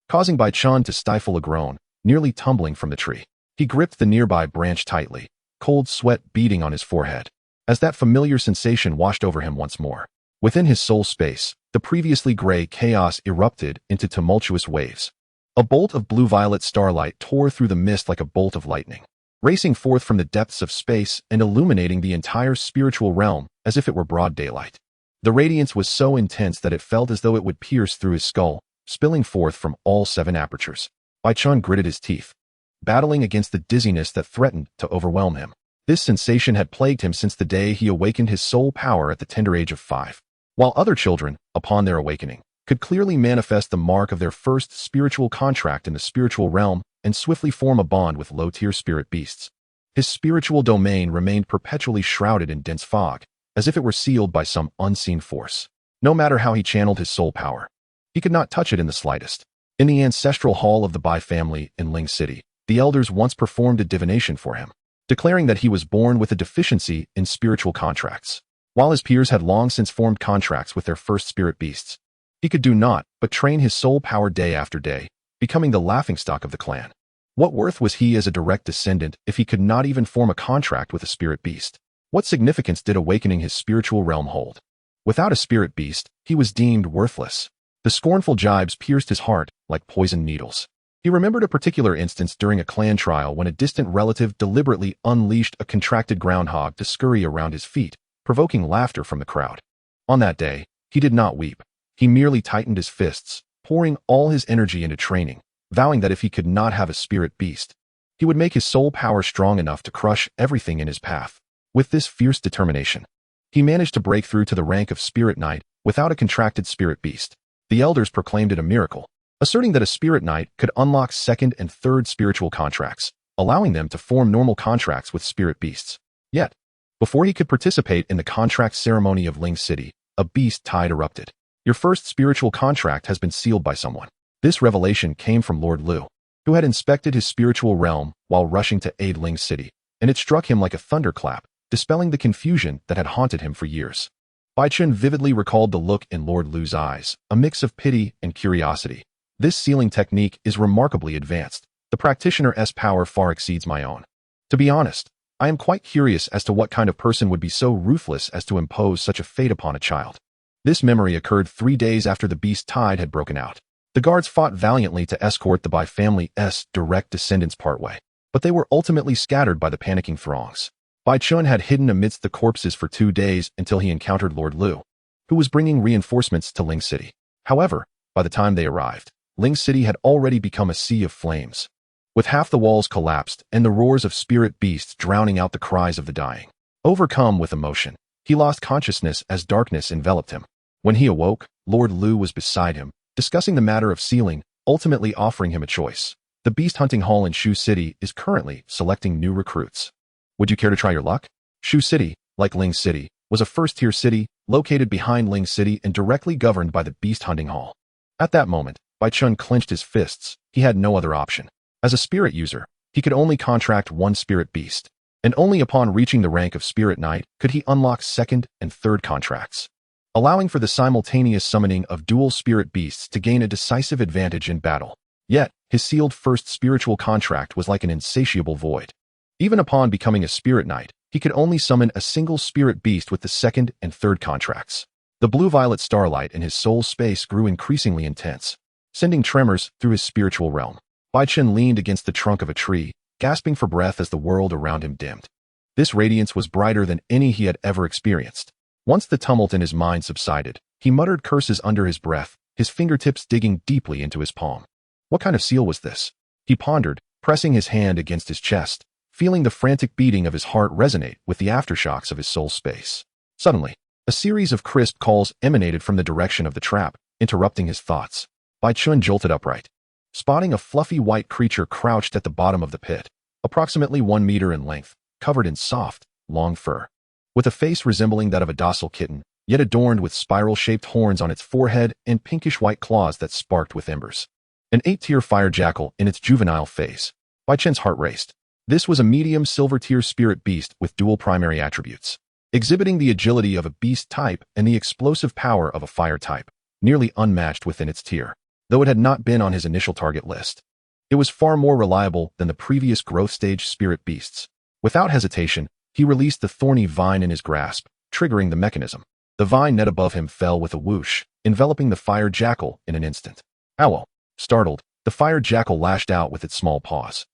causing Bai Chen to stifle a groan, nearly tumbling from the tree. He gripped the nearby branch tightly, cold sweat beading on his forehead, as that familiar sensation washed over him once more. Within his soul space, the previously gray chaos erupted into tumultuous waves. A bolt of blue-violet starlight tore through the mist like a bolt of lightning, racing forth from the depths of space and illuminating the entire spiritual realm as if it were broad daylight. The radiance was so intense that it felt as though it would pierce through his skull, spilling forth from all 7 apertures. Bai Chen gritted his teeth, battling against the dizziness that threatened to overwhelm him. This sensation had plagued him since the day he awakened his soul power at the tender age of 5. While other children, upon their awakening, could clearly manifest the mark of their first spiritual contract in the spiritual realm and swiftly form a bond with low-tier spirit beasts, his spiritual domain remained perpetually shrouded in dense fog, as if it were sealed by some unseen force. No matter how he channeled his soul power, he could not touch it in the slightest. In the ancestral hall of the Bai family in Ling City, the elders once performed a divination for him, declaring that he was born with a deficiency in spiritual contracts. While his peers had long since formed contracts with their first spirit beasts, he could do naught but train his soul power day after day, becoming the laughingstock of the clan. What worth was he as a direct descendant if he could not even form a contract with a spirit beast? What significance did awakening his spiritual realm hold? Without a spirit beast, he was deemed worthless. The scornful jibes pierced his heart like poisoned needles. He remembered a particular instance during a clan trial when a distant relative deliberately unleashed a contracted groundhog to scurry around his feet, provoking laughter from the crowd. On that day, he did not weep. He merely tightened his fists, pouring all his energy into training, vowing that if he could not have a spirit beast, he would make his soul power strong enough to crush everything in his path. With this fierce determination, he managed to break through to the rank of spirit knight without a contracted spirit beast. The elders proclaimed it a miracle, asserting that a spirit knight could unlock second and third spiritual contracts, allowing them to form normal contracts with spirit beasts. Yet, before he could participate in the contract ceremony of Ling City, a beast tide erupted. Your first spiritual contract has been sealed by someone. This revelation came from Lord Lu, who had inspected his spiritual realm while rushing to aid Ling City, and it struck him like a thunderclap, dispelling the confusion that had haunted him for years. Bai Chen vividly recalled the look in Lord Lu's eyes, a mix of pity and curiosity. This sealing technique is remarkably advanced. The practitioner's power far exceeds my own. To be honest, I am quite curious as to what kind of person would be so ruthless as to impose such a fate upon a child. This memory occurred 3 days after the beast tide had broken out. The guards fought valiantly to escort the Bai family's direct descendants partway, but they were ultimately scattered by the panicking throngs. Bai Chen had hidden amidst the corpses for 2 days until he encountered Lord Lu, who was bringing reinforcements to Ling City. However, by the time they arrived, Ling City had already become a sea of flames, with half the walls collapsed and the roars of spirit beasts drowning out the cries of the dying. Overcome with emotion, he lost consciousness as darkness enveloped him. When he awoke, Lord Lu was beside him, discussing the matter of sealing, ultimately offering him a choice. The Beast Hunting Hall in Shu City is currently selecting new recruits. Would you care to try your luck? Shu City, like Ling City, was a first-tier city located behind Ling City and directly governed by the Beast Hunting Hall. At that moment, Bai Chen clenched his fists. He had no other option. As a spirit user, he could only contract one spirit beast, and only upon reaching the rank of Spirit Knight could he unlock second and third contracts, allowing for the simultaneous summoning of dual spirit beasts to gain a decisive advantage in battle. Yet, his sealed first spiritual contract was like an insatiable void. Even upon becoming a Spirit Knight, he could only summon a single spirit beast with the second and third contracts. The blue-violet starlight in his soul space grew increasingly intense, sending tremors through his spiritual realm. Bai Chen leaned against the trunk of a tree, gasping for breath as the world around him dimmed. This radiance was brighter than any he had ever experienced. Once the tumult in his mind subsided, he muttered curses under his breath, his fingertips digging deeply into his palm. What kind of seal was this? He pondered, pressing his hand against his chest, feeling the frantic beating of his heart resonate with the aftershocks of his soul space. Suddenly, a series of crisp calls emanated from the direction of the trap, interrupting his thoughts. Bai Chen jolted upright, spotting a fluffy white creature crouched at the bottom of the pit, approximately 1 meter in length, covered in soft, long fur. With a face resembling that of a docile kitten, yet adorned with spiral-shaped horns on its forehead and pinkish-white claws that sparked with embers. An 8-tier fire jackal in its juvenile phase. Bai Chen's heart raced. This was a medium silver-tier spirit beast with dual primary attributes, exhibiting the agility of a beast type and the explosive power of a fire type, nearly unmatched within its tier. Though it had not been on his initial target list, it was far more reliable than the previous growth stage spirit beasts. Without hesitation, he released the thorny vine in his grasp, triggering the mechanism. The vine net above him fell with a whoosh, enveloping the fire jackal in an instant. Owl! Startled, the fire jackal lashed out with its small paws,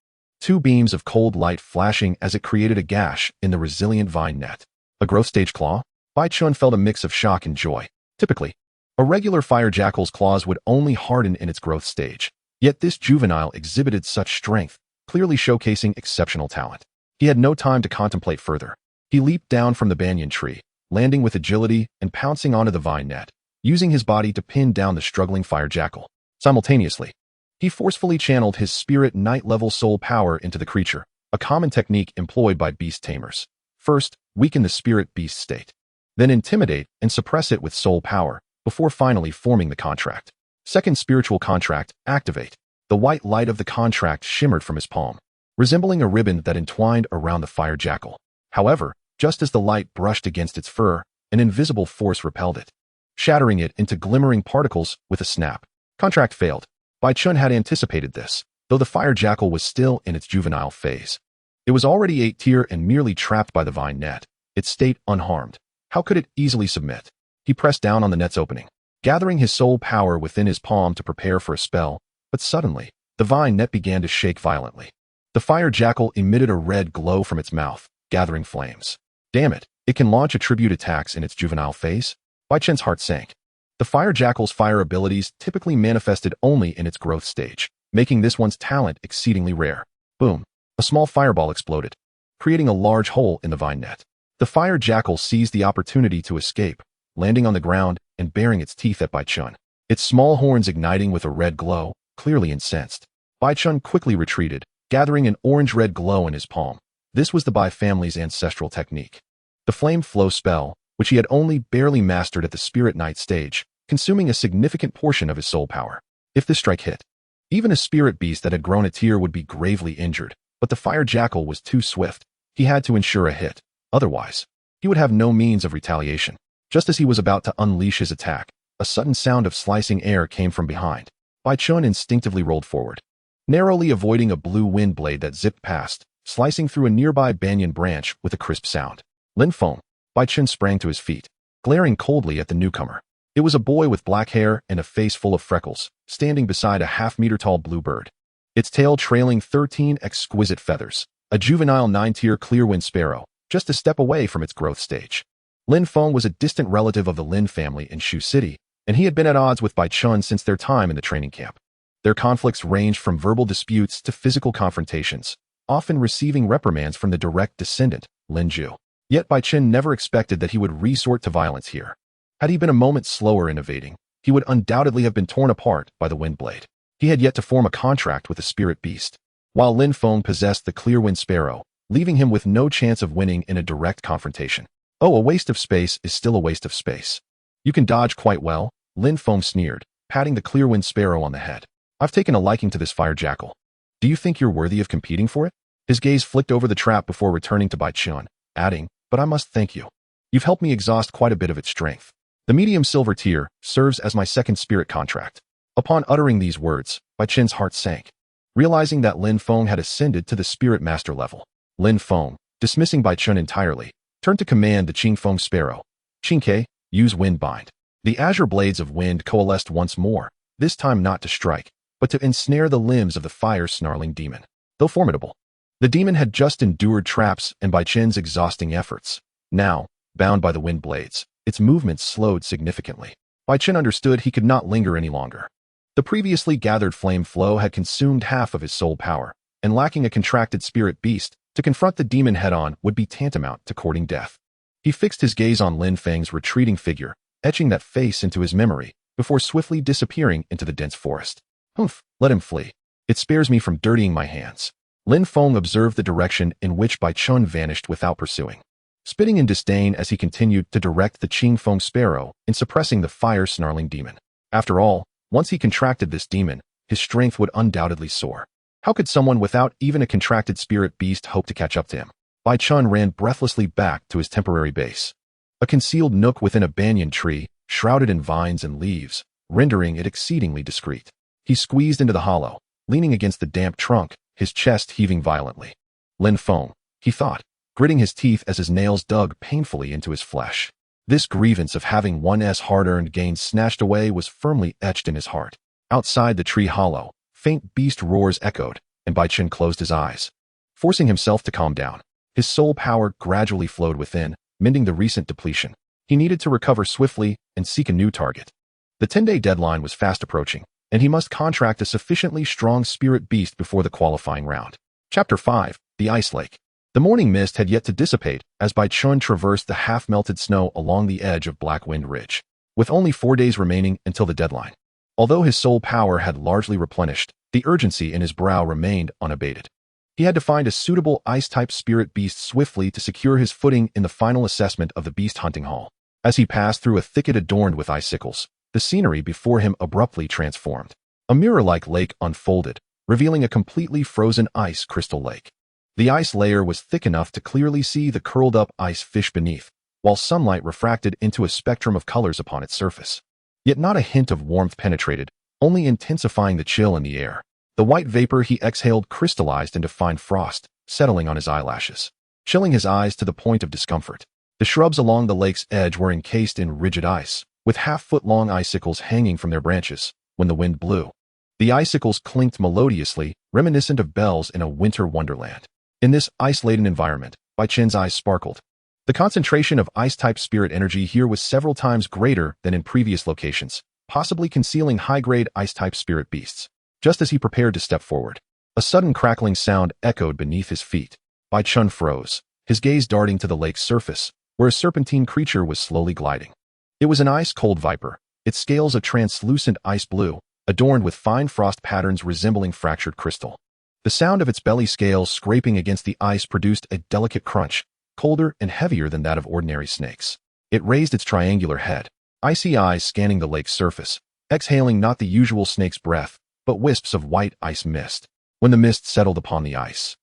2 beams of cold light flashing as it created a gash in the resilient vine net. A growth stage claw? Bai Chen felt a mix of shock and joy. Typically, a regular fire jackal's claws would only harden in its growth stage, yet this juvenile exhibited such strength, clearly showcasing exceptional talent. He had no time to contemplate further. He leaped down from the banyan tree, landing with agility and pouncing onto the vine net, using his body to pin down the struggling fire jackal. Simultaneously, he forcefully channeled his spirit knight-level soul power into the creature, a common technique employed by beast tamers. First, weaken the spirit beast state. Then intimidate and suppress it with soul power, before finally forming the contract. Second spiritual contract, activate. The white light of the contract shimmered from his palm, resembling a ribbon that entwined around the fire jackal. However, just as the light brushed against its fur, an invisible force repelled it, shattering it into glimmering particles with a snap. Contract failed. Bai Chen had anticipated this, though the fire jackal was still in its juvenile phase. It was already 8-tier and merely trapped by the vine net, its state unharmed. How could it easily submit? He pressed down on the net's opening, gathering his soul power within his palm to prepare for a spell, but suddenly, the vine net began to shake violently. The fire jackal emitted a red glow from its mouth, gathering flames. Damn it, it can launch attribute attacks in its juvenile phase? Bai Chen's heart sank. The fire jackal's fire abilities typically manifested only in its growth stage, making this one's talent exceedingly rare. Boom. A small fireball exploded, creating a large hole in the vine net. The fire jackal seized the opportunity to escape, landing on the ground and baring its teeth at Bai Chen, its small horns igniting with a red glow, clearly incensed. Bai Chen quickly retreated, gathering an orange-red glow in his palm. This was the Bai family's ancestral technique. The flame flow spell, which he had only barely mastered at the Spirit Knight stage, consuming a significant portion of his soul power. If this strike hit, even a spirit beast that had grown a tier would be gravely injured, but the fire jackal was too swift. He had to ensure a hit. Otherwise, he would have no means of retaliation. Just as he was about to unleash his attack, a sudden sound of slicing air came from behind. Bai Chen instinctively rolled forward, narrowly avoiding a blue wind blade that zipped past, slicing through a nearby banyan branch with a crisp sound. Lin Feng. Bai Chen sprang to his feet, glaring coldly at the newcomer. It was a boy with black hair and a face full of freckles, standing beside a half-meter-tall blue bird. Its tail trailing 13 exquisite feathers, a juvenile 9-tier clear-wind sparrow, just a step away from its growth stage. Lin Feng was a distant relative of the Lin family in Shu City, and he had been at odds with Bai Chen since their time in the training camp. Their conflicts ranged from verbal disputes to physical confrontations, often receiving reprimands from the direct descendant, Lin Ju. Yet Bai Chen never expected that he would resort to violence here. Had he been a moment slower in evading, he would undoubtedly have been torn apart by the wind blade. He had yet to form a contract with the spirit beast, while Lin Feng possessed the clear wind sparrow, leaving him with no chance of winning in a direct confrontation. Oh, a waste of space is still a waste of space. You can dodge quite well, Lin Feng sneered, patting the clear wind sparrow on the head. I've taken a liking to this fire jackal. Do you think you're worthy of competing for it? His gaze flicked over the trap before returning to Bai Chen, adding, but I must thank you. You've helped me exhaust quite a bit of its strength. The medium silver tier serves as my second spirit contract. Upon uttering these words, Bai Chen's heart sank, realizing that Lin Feng had ascended to the spirit master level. Lin Feng, dismissing Bai Chen entirely, turned to command the Qing Feng sparrow. Qingke, use wind bind. The azure blades of wind coalesced once more, this time not to strike, but to ensnare the limbs of the fire-snarling demon. Though formidable, the demon had just endured traps and Bai Chen's exhausting efforts. Now, bound by the wind blades, its movements slowed significantly. Bai Chen understood he could not linger any longer. The previously gathered flame flow had consumed half of his soul power, and lacking a contracted spirit beast, to confront the demon head-on would be tantamount to courting death. He fixed his gaze on Lin Feng's retreating figure, etching that face into his memory, before swiftly disappearing into the dense forest. Humph, let him flee. It spares me from dirtying my hands. Lin Feng observed the direction in which Bai Chen vanished without pursuing, spitting in disdain as he continued to direct the Qing Feng sparrow in suppressing the fire-snarling demon. After all, once he contracted this demon, his strength would undoubtedly soar. How could someone without even a contracted spirit beast hope to catch up to him? Bai Chen ran breathlessly back to his temporary base, a concealed nook within a banyan tree, shrouded in vines and leaves, rendering it exceedingly discreet. He squeezed into the hollow, leaning against the damp trunk, his chest heaving violently. Lin Feng, he thought, gritting his teeth as his nails dug painfully into his flesh. This grievance of having one's hard-earned gains snatched away was firmly etched in his heart. Outside the tree hollow, faint beast roars echoed, and Bai Chen closed his eyes, forcing himself to calm down. His soul power gradually flowed within, mending the recent depletion. He needed to recover swiftly and seek a new target. The 10-day deadline was fast approaching, and he must contract a sufficiently strong spirit beast before the qualifying round. Chapter 5, The Ice Lake. The morning mist had yet to dissipate as Bai Chen traversed the half-melted snow along the edge of Black Wind Ridge, with only 4 days remaining until the deadline. Although his soul power had largely replenished, the urgency in his brow remained unabated. He had to find a suitable ice-type spirit beast swiftly to secure his footing in the final assessment of the Beast Hunting Hall. As he passed through a thicket adorned with icicles, the scenery before him abruptly transformed. A mirror-like lake unfolded, revealing a completely frozen ice crystal lake. The ice layer was thick enough to clearly see the curled-up ice fish beneath, while sunlight refracted into a spectrum of colors upon its surface. Yet not a hint of warmth penetrated, only intensifying the chill in the air. The white vapor he exhaled crystallized into fine frost, settling on his eyelashes, chilling his eyes to the point of discomfort. The shrubs along the lake's edge were encased in rigid ice, with half-foot-long icicles hanging from their branches. When the wind blew, the icicles clinked melodiously, reminiscent of bells in a winter wonderland. In this ice-laden environment, Bai Chen's eyes sparkled. The concentration of ice-type spirit energy here was several times greater than in previous locations, possibly concealing high-grade ice-type spirit beasts. Just as he prepared to step forward, a sudden crackling sound echoed beneath his feet. Bai Chen froze, his gaze darting to the lake's surface, where a serpentine creature was slowly gliding. It was an ice-cold viper, its scales a translucent ice blue, adorned with fine frost patterns resembling fractured crystal. The sound of its belly scales scraping against the ice produced a delicate crunch, colder and heavier than that of ordinary snakes. It raised its triangular head, icy eyes scanning the lake's surface, exhaling not the usual snake's breath, but wisps of white ice mist. When the mist settled upon the ice,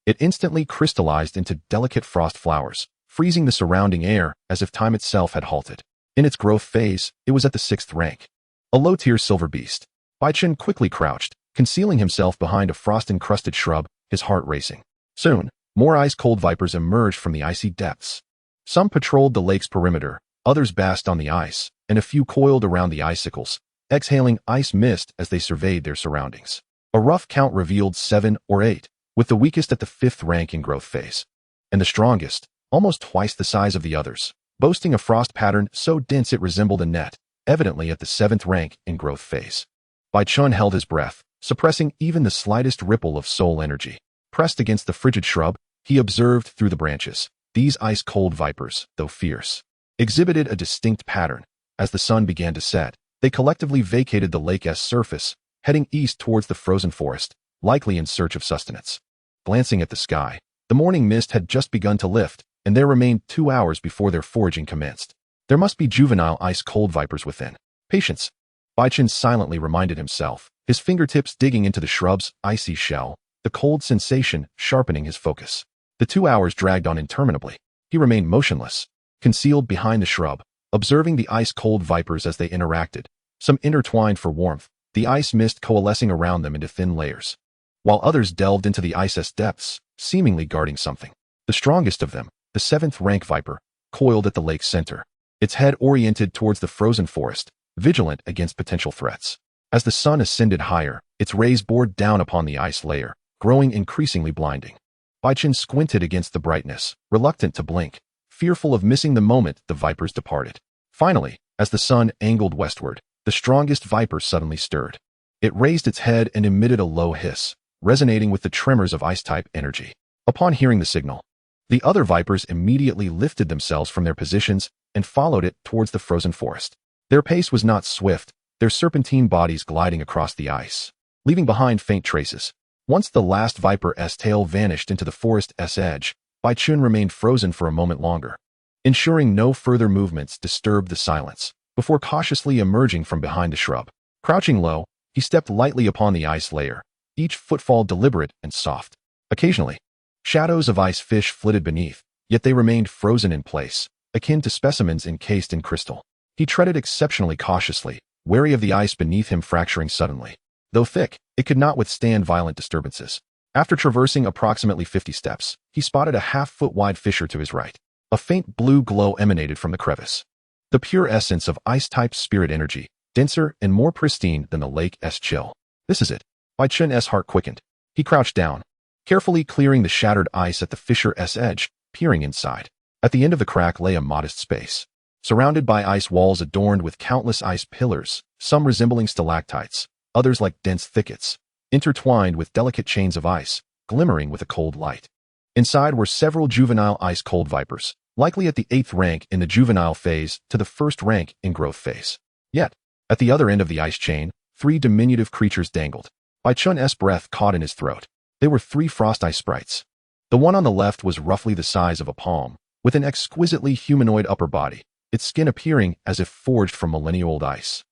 it instantly crystallized into delicate frost flowers, freezing the surrounding air as if time itself had halted. In its growth phase, it was at the 6th rank. A low-tier silver beast. Bai Chen quickly crouched, concealing himself behind a frost-encrusted shrub, his heart racing. Soon, more ice-cold vipers emerged from the icy depths. Some patrolled the lake's perimeter, others basked on the ice, and a few coiled around the icicles, exhaling ice mist as they surveyed their surroundings. A rough count revealed 7 or 8, with the weakest at the 5th rank in growth phase, and the strongest, almost twice the size of the others, boasting a frost pattern so dense it resembled a net, evidently at the 7th rank in growth phase. Bai Chen held his breath, suppressing even the slightest ripple of soul energy. Pressed against the frigid shrub, he observed through the branches. These ice-cold vipers, though fierce, exhibited a distinct pattern. As the sun began to set, they collectively vacated the lake's surface, heading east towards the frozen forest, likely in search of sustenance. Glancing at the sky, the morning mist had just begun to lift, and there remained 2 hours before their foraging commenced. There must be juvenile ice-cold vipers within. Patience, Bai Chen silently reminded himself, his fingertips digging into the shrub's icy shell, the cold sensation sharpening his focus. The 2 hours dragged on interminably. He remained motionless, concealed behind the shrub, observing the ice-cold vipers as they interacted, some intertwined for warmth, the ice mist coalescing around them into thin layers, while others delved into the ice's depths, seemingly guarding something. The strongest of them, the 7th rank viper, coiled at the lake's center, its head oriented towards the frozen forest, vigilant against potential threats. As the sun ascended higher, its rays bore down upon the ice layer, growing increasingly blinding. Bai Chen squinted against the brightness, reluctant to blink, fearful of missing the moment the vipers departed. Finally, as the sun angled westward, the strongest viper suddenly stirred. It raised its head and emitted a low hiss, resonating with the tremors of ice-type energy. Upon hearing the signal, the other vipers immediately lifted themselves from their positions and followed it towards the frozen forest. Their pace was not swift, their serpentine bodies gliding across the ice, leaving behind faint traces. Once the last viper's tail vanished into the forest's edge, Bai Chen remained frozen for a moment longer, ensuring no further movements disturbed the silence, before cautiously emerging from behind the shrub. Crouching low, he stepped lightly upon the ice layer, each footfall deliberate and soft. Occasionally, shadows of ice fish flitted beneath, yet they remained frozen in place, akin to specimens encased in crystal. He treaded exceptionally cautiously, wary of the ice beneath him fracturing suddenly. Though thick, it could not withstand violent disturbances. After traversing approximately 50 steps, he spotted a half-foot-wide fissure to his right. A faint blue glow emanated from the crevice. The pure essence of ice-type spirit energy, denser and more pristine than the lake's chill. This is it. Bai Chen's heart quickened. He crouched down, carefully clearing the shattered ice at the fissure's edge, peering inside. At the end of the crack lay a modest space, surrounded by ice walls adorned with countless ice pillars, some resembling stalactites, others like dense thickets, intertwined with delicate chains of ice, glimmering with a cold light. Inside were several juvenile ice-cold vipers, likely at the 8th rank in the juvenile phase to the 1st rank in growth phase. Yet, at the other end of the ice chain, 3 diminutive creatures dangled. Bai Chen's breath caught in his throat. They were 3 frost ice sprites. The one on the left was roughly the size of a palm, with an exquisitely humanoid upper body, its skin appearing as if forged from millennia-old ice.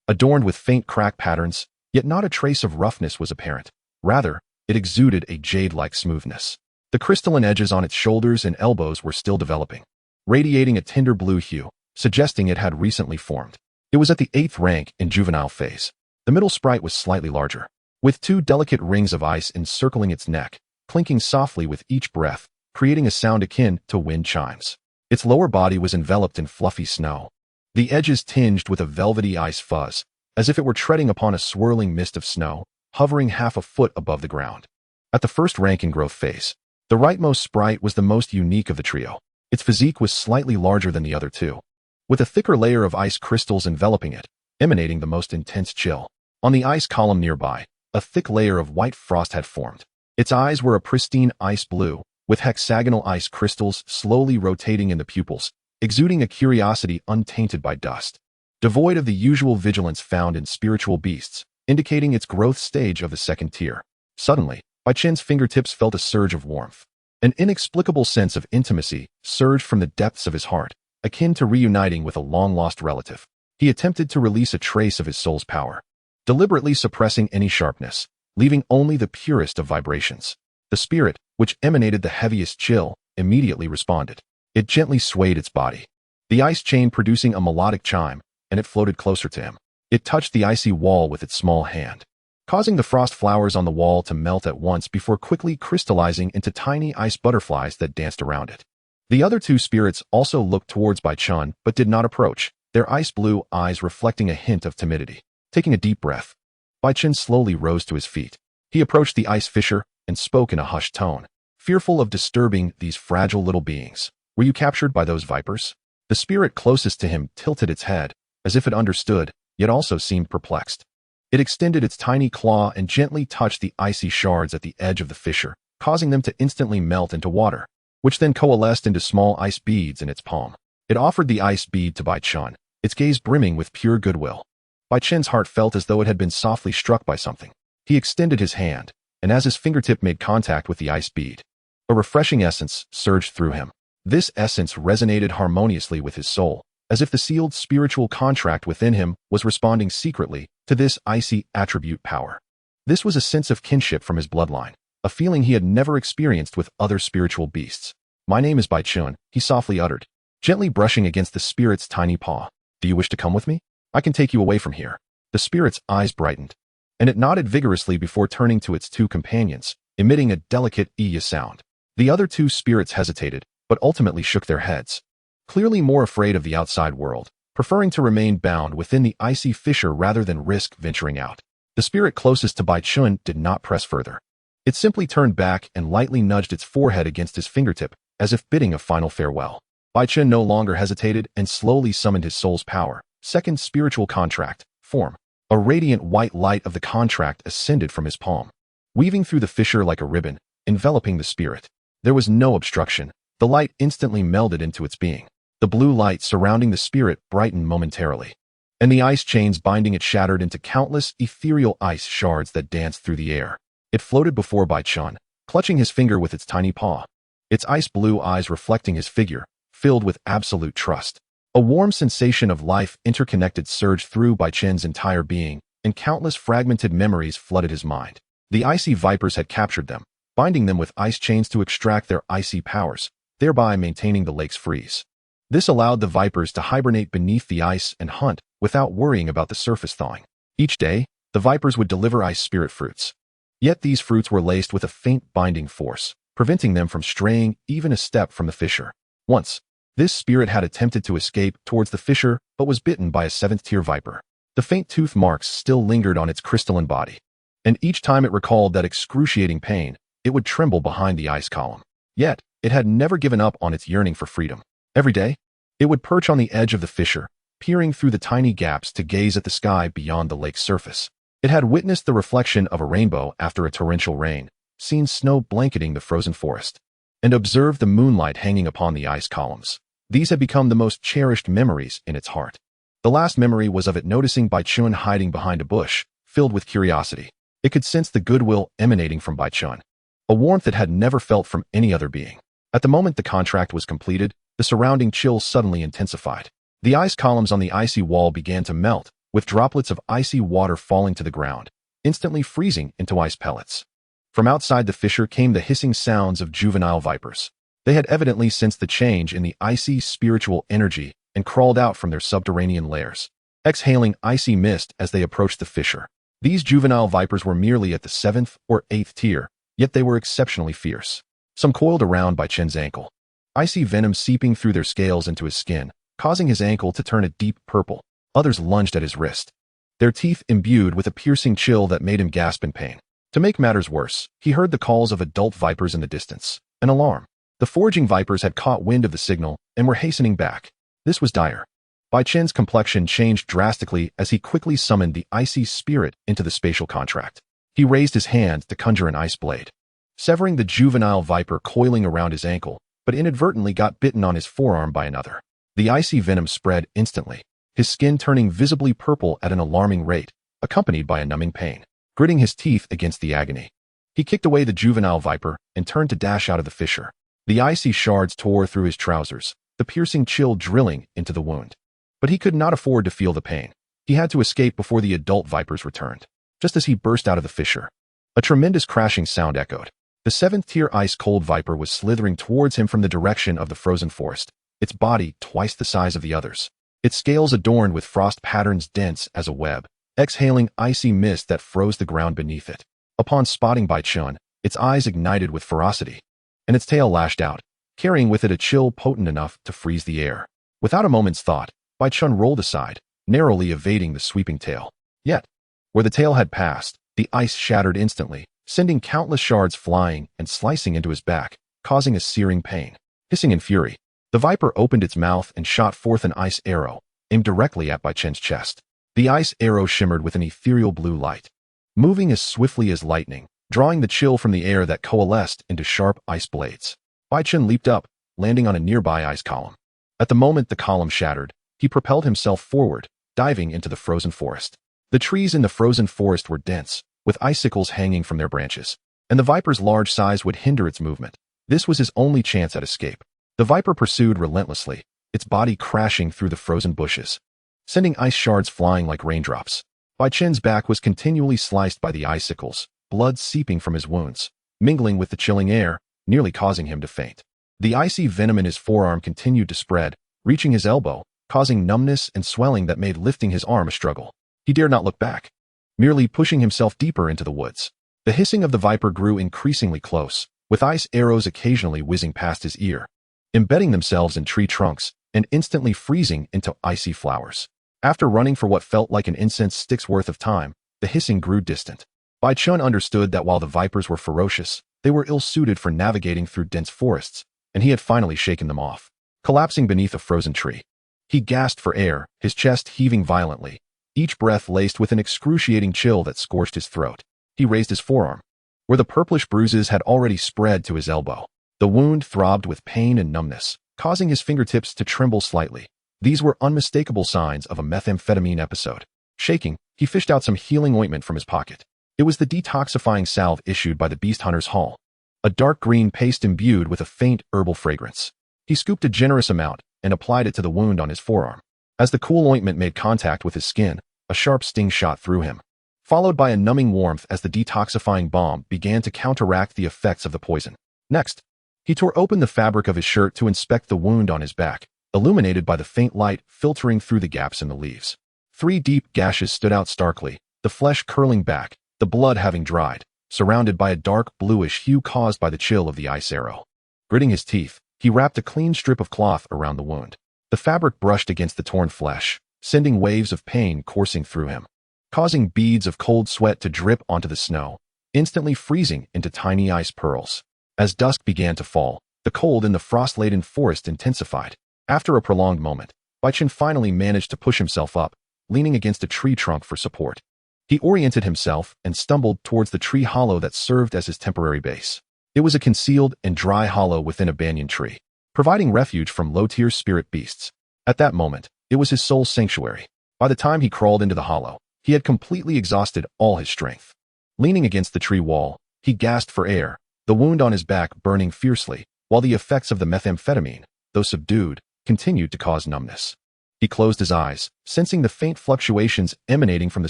Adorned with faint crack patterns, yet not a trace of roughness was apparent. Rather, it exuded a jade-like smoothness. The crystalline edges on its shoulders and elbows were still developing, radiating a tender blue hue, suggesting it had recently formed. It was at the 8th rank in juvenile phase. The middle sprite was slightly larger, with 2 delicate rings of ice encircling its neck, clinking softly with each breath, creating a sound akin to wind chimes. Its lower body was enveloped in fluffy snow, the edges tinged with a velvety ice fuzz, as if it were treading upon a swirling mist of snow, hovering half a foot above the ground. At the 1st rank in growth phase, the rightmost sprite was the most unique of the trio. Its physique was slightly larger than the other 2, with a thicker layer of ice crystals enveloping it, emanating the most intense chill. On the ice column nearby, a thick layer of white frost had formed. Its eyes were a pristine ice blue, with hexagonal ice crystals slowly rotating in the pupils, exuding a curiosity untainted by dust. Devoid of the usual vigilance found in spiritual beasts, indicating its growth stage of the 2nd tier. Suddenly, Bai Chen's fingertips felt a surge of warmth. An inexplicable sense of intimacy surged from the depths of his heart, akin to reuniting with a long-lost relative. He attempted to release a trace of his soul's power, deliberately suppressing any sharpness, leaving only the purest of vibrations. The spirit, which emanated the heaviest chill, immediately responded. It gently swayed its body, the ice chain producing a melodic chime, and it floated closer to him. It touched the icy wall with its small hand, causing the frost flowers on the wall to melt at once before quickly crystallizing into tiny ice butterflies that danced around it. The other two spirits also looked towards Bai Chen but did not approach, their ice blue eyes reflecting a hint of timidity. Taking a deep breath, Bai Chen slowly rose to his feet. He approached the ice fissure and spoke in a hushed tone, fearful of disturbing these fragile little beings. Were you captured by those vipers? The spirit closest to him tilted its head, as if it understood, yet also seemed perplexed. It extended its tiny claw and gently touched the icy shards at the edge of the fissure, causing them to instantly melt into water, which then coalesced into small ice beads in its palm. It offered the ice bead to Bai Chen, its gaze brimming with pure goodwill. Bai Chen's heart felt as though it had been softly struck by something. He extended his hand, and as his fingertip made contact with the ice bead, a refreshing essence surged through him. This essence resonated harmoniously with his soul, as if the sealed spiritual contract within him was responding secretly to this icy attribute power. This was a sense of kinship from his bloodline, a feeling he had never experienced with other spiritual beasts. My name is Bai Chen, he softly uttered, gently brushing against the spirit's tiny paw. Do you wish to come with me? I can take you away from here. The spirit's eyes brightened, and it nodded vigorously before turning to its two companions, emitting a delicate "iya" sound. The other two spirits hesitated, but ultimately shook their heads, clearly more afraid of the outside world, preferring to remain bound within the icy fissure rather than risk venturing out. The spirit closest to Bai Chen did not press further. It simply turned back and lightly nudged its forehead against his fingertip, as if bidding a final farewell. Bai Chen no longer hesitated and slowly summoned his soul's power, second spiritual contract, form. A radiant white light of the contract ascended from his palm, weaving through the fissure like a ribbon, enveloping the spirit. There was no obstruction. The light instantly melded into its being. The blue light surrounding the spirit brightened momentarily, and the ice chains binding it shattered into countless ethereal ice shards that danced through the air. It floated before Bai Chen, clutching his finger with its tiny paw, its ice blue eyes reflecting his figure, filled with absolute trust. A warm sensation of life interconnected surged through Bai Chen's entire being, and countless fragmented memories flooded his mind. The icy vipers had captured them, binding them with ice chains to extract their icy powers, thereby maintaining the lake's freeze. This allowed the vipers to hibernate beneath the ice and hunt without worrying about the surface thawing. Each day, the vipers would deliver ice spirit fruits. Yet these fruits were laced with a faint binding force, preventing them from straying even a step from the fissure. Once, this spirit had attempted to escape towards the fissure but was bitten by a seventh-tier viper. The faint tooth marks still lingered on its crystalline body, and each time it recalled that excruciating pain, it would tremble behind the ice column. Yet, it had never given up on its yearning for freedom. Every day, it would perch on the edge of the fissure, peering through the tiny gaps to gaze at the sky beyond the lake's surface. It had witnessed the reflection of a rainbow after a torrential rain, seen snow blanketing the frozen forest, and observed the moonlight hanging upon the ice columns. These had become the most cherished memories in its heart. The last memory was of it noticing Bai Chen hiding behind a bush, filled with curiosity. It could sense the goodwill emanating from Bai Chen, a warmth it had never felt from any other being. At the moment the contract was completed, the surrounding chill suddenly intensified. The ice columns on the icy wall began to melt, with droplets of icy water falling to the ground, instantly freezing into ice pellets. From outside the fissure came the hissing sounds of juvenile vipers. They had evidently sensed the change in the icy spiritual energy and crawled out from their subterranean lairs, exhaling icy mist as they approached the fissure. These juvenile vipers were merely at the 7th or 8th tier, yet they were exceptionally fierce. Some coiled around Bai Chen's ankle, icy venom seeping through their scales into his skin, causing his ankle to turn a deep purple. Others lunged at his wrist, their teeth imbued with a piercing chill that made him gasp in pain. To make matters worse, he heard the calls of adult vipers in the distance. An alarm. The foraging vipers had caught wind of the signal and were hastening back. This was dire. Bai Chen's complexion changed drastically as he quickly summoned the icy spirit into the spatial contract. He raised his hand to conjure an ice blade, severing the juvenile viper coiling around his ankle, but inadvertently got bitten on his forearm by another. The icy venom spread instantly, his skin turning visibly purple at an alarming rate, accompanied by a numbing pain. Gritting his teeth against the agony, he kicked away the juvenile viper and turned to dash out of the fissure. The icy shards tore through his trousers, the piercing chill drilling into the wound. But he could not afford to feel the pain. He had to escape before the adult vipers returned. Just as he burst out of the fissure, a tremendous crashing sound echoed. The 7th-tier ice-cold viper was slithering towards him from the direction of the frozen forest, its body twice the size of the others. Its scales adorned with frost patterns dense as a web, exhaling icy mist that froze the ground beneath it. Upon spotting Bai Chen, its eyes ignited with ferocity, and its tail lashed out, carrying with it a chill potent enough to freeze the air. Without a moment's thought, Bai Chen rolled aside, narrowly evading the sweeping tail. Yet, where the tail had passed, the ice shattered instantly, sending countless shards flying and slicing into his back, causing a searing pain. Hissing in fury, the viper opened its mouth and shot forth an ice arrow, aimed directly at Bai Chen's chest. The ice arrow shimmered with an ethereal blue light, moving as swiftly as lightning, drawing the chill from the air that coalesced into sharp ice blades. Bai Chen leaped up, landing on a nearby ice column. At the moment the column shattered, he propelled himself forward, diving into the frozen forest. The trees in the frozen forest were dense, with icicles hanging from their branches, and the viper's large size would hinder its movement. This was his only chance at escape. The viper pursued relentlessly, its body crashing through the frozen bushes, sending ice shards flying like raindrops. Bai Chen's back was continually sliced by the icicles, blood seeping from his wounds, mingling with the chilling air, nearly causing him to faint. The icy venom in his forearm continued to spread, reaching his elbow, causing numbness and swelling that made lifting his arm a struggle. He dared not look back, merely pushing himself deeper into the woods. The hissing of the viper grew increasingly close, with ice arrows occasionally whizzing past his ear, embedding themselves in tree trunks and instantly freezing into icy flowers. After running for what felt like an incense stick's worth of time, the hissing grew distant. Bai Chen understood that while the vipers were ferocious, they were ill-suited for navigating through dense forests, and he had finally shaken them off. Collapsing beneath a frozen tree, he gasped for air, his chest heaving violently, each breath laced with an excruciating chill that scorched his throat. He raised his forearm, where the purplish bruises had already spread to his elbow. The wound throbbed with pain and numbness, causing his fingertips to tremble slightly. These were unmistakable signs of a methamphetamine episode. Shaking, he fished out some healing ointment from his pocket. It was the detoxifying salve issued by the Beast Hunter's Hall, a dark green paste imbued with a faint herbal fragrance. He scooped a generous amount and applied it to the wound on his forearm. As the cool ointment made contact with his skin, a sharp sting shot through him, followed by a numbing warmth as the detoxifying balm began to counteract the effects of the poison. Next, he tore open the fabric of his shirt to inspect the wound on his back, illuminated by the faint light filtering through the gaps in the leaves. 3 deep gashes stood out starkly, the flesh curling back, the blood having dried, surrounded by a dark bluish hue caused by the chill of the ice arrow. Gritting his teeth, he wrapped a clean strip of cloth around the wound. The fabric brushed against the torn flesh, sending waves of pain coursing through him, causing beads of cold sweat to drip onto the snow, instantly freezing into tiny ice pearls. As dusk began to fall, the cold in the frost-laden forest intensified. After a prolonged moment, Bai Chen finally managed to push himself up, leaning against a tree trunk for support. He oriented himself and stumbled towards the tree hollow that served as his temporary base. It was a concealed and dry hollow within a banyan tree, providing refuge from low-tier spirit beasts. At that moment, it was his soul's sanctuary. By the time he crawled into the hollow, he had completely exhausted all his strength. Leaning against the tree wall, he gasped for air, the wound on his back burning fiercely, while the effects of the methamphetamine, though subdued, continued to cause numbness. He closed his eyes, sensing the faint fluctuations emanating from the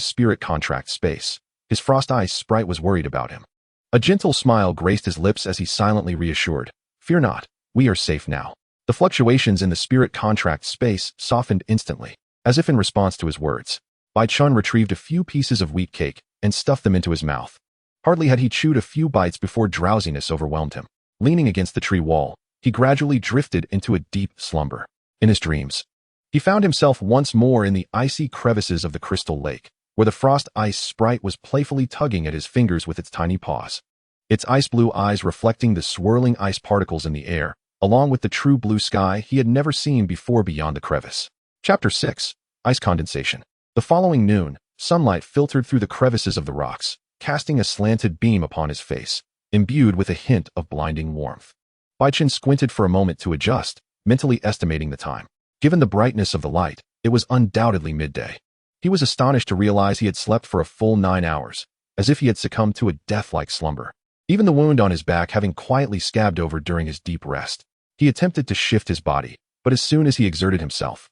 spirit contract space. His frost ice sprite was worried about him. A gentle smile graced his lips as he silently reassured, "Fear not, we are safe now." The fluctuations in the spirit contract space softened instantly, as if in response to his words. Bai Chen retrieved a few pieces of wheat cake and stuffed them into his mouth. Hardly had he chewed a few bites before drowsiness overwhelmed him. Leaning against the tree wall, he gradually drifted into a deep slumber. In his dreams, he found himself once more in the icy crevices of the crystal lake, where the frost ice sprite was playfully tugging at his fingers with its tiny paws, its ice blue eyes reflecting the swirling ice particles in the air, along with the true blue sky he had never seen before beyond the crevice. Chapter 6. Ice Condensation. The following noon, sunlight filtered through the crevices of the rocks, casting a slanted beam upon his face, imbued with a hint of blinding warmth. Bai Chen squinted for a moment to adjust, mentally estimating the time. Given the brightness of the light, it was undoubtedly midday. He was astonished to realize he had slept for a full 9 hours, as if he had succumbed to a death-like slumber. Even the wound on his back having quietly scabbed over during his deep rest. He attempted to shift his body, but as soon as he exerted himself,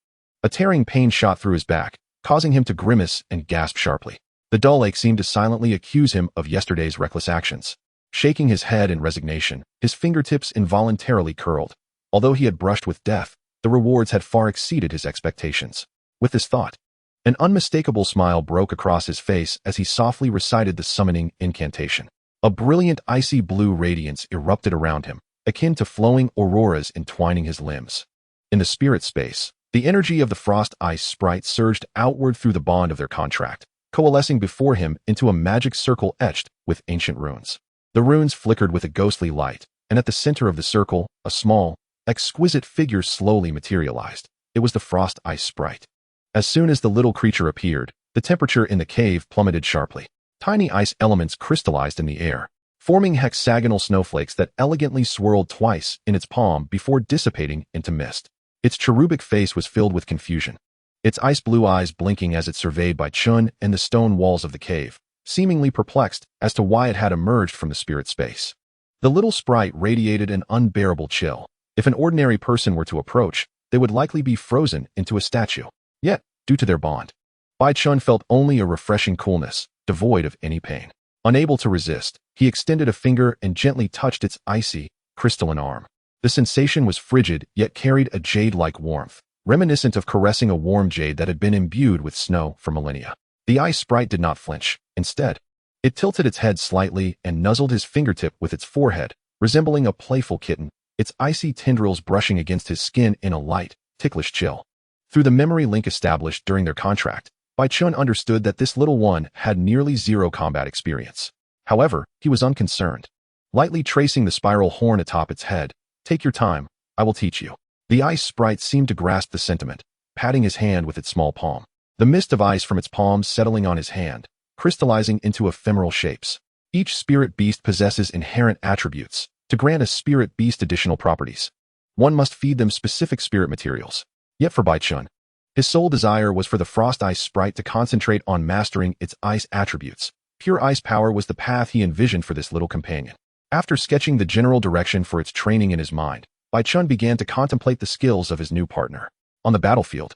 A tearing pain shot through his back, causing him to grimace and gasp sharply. The dull ache seemed to silently accuse him of yesterday's reckless actions. Shaking his head in resignation, his fingertips involuntarily curled. Although he had brushed with death, the rewards had far exceeded his expectations. With this thought, an unmistakable smile broke across his face as he softly recited the summoning incantation. A brilliant icy blue radiance erupted around him, akin to flowing auroras entwining his limbs. In the spirit space, the energy of the frost ice sprite surged outward through the bond of their contract, coalescing before him into a magic circle etched with ancient runes. The runes flickered with a ghostly light, and at the center of the circle, a small, exquisite figure slowly materialized. It was the frost ice sprite. As soon as the little creature appeared, the temperature in the cave plummeted sharply. Tiny ice elements crystallized in the air, forming hexagonal snowflakes that elegantly swirled twice in its palm before dissipating into mist. Its cherubic face was filled with confusion, its ice blue eyes blinking as it surveyed Bai Chen and the stone walls of the cave, seemingly perplexed as to why it had emerged from the spirit space. The little sprite radiated an unbearable chill. If an ordinary person were to approach, they would likely be frozen into a statue. Yet, due to their bond, Bai Chen felt only a refreshing coolness, devoid of any pain. Unable to resist, he extended a finger and gently touched its icy, crystalline arm. The sensation was frigid, yet carried a jade-like warmth, reminiscent of caressing a warm jade that had been imbued with snow for millennia. The ice sprite did not flinch. Instead, it tilted its head slightly and nuzzled his fingertip with its forehead, resembling a playful kitten, its icy tendrils brushing against his skin in a light, ticklish chill. Through the memory link established during their contract, Bai Chen understood that this little one had nearly zero combat experience. However, he was unconcerned. Lightly tracing the spiral horn atop its head, "Take your time, I will teach you." The ice sprite seemed to grasp the sentiment, patting his hand with its small palm. The mist of ice from its palms settling on his hand, crystallizing into ephemeral shapes. Each spirit beast possesses inherent attributes. To grant a spirit beast additional properties, one must feed them specific spirit materials. Yet for Bai Chen, his sole desire was for the frost ice sprite to concentrate on mastering its ice attributes. Pure ice power was the path he envisioned for this little companion. After sketching the general direction for its training in his mind, Bai Chen began to contemplate the skills of his new partner. On the battlefield,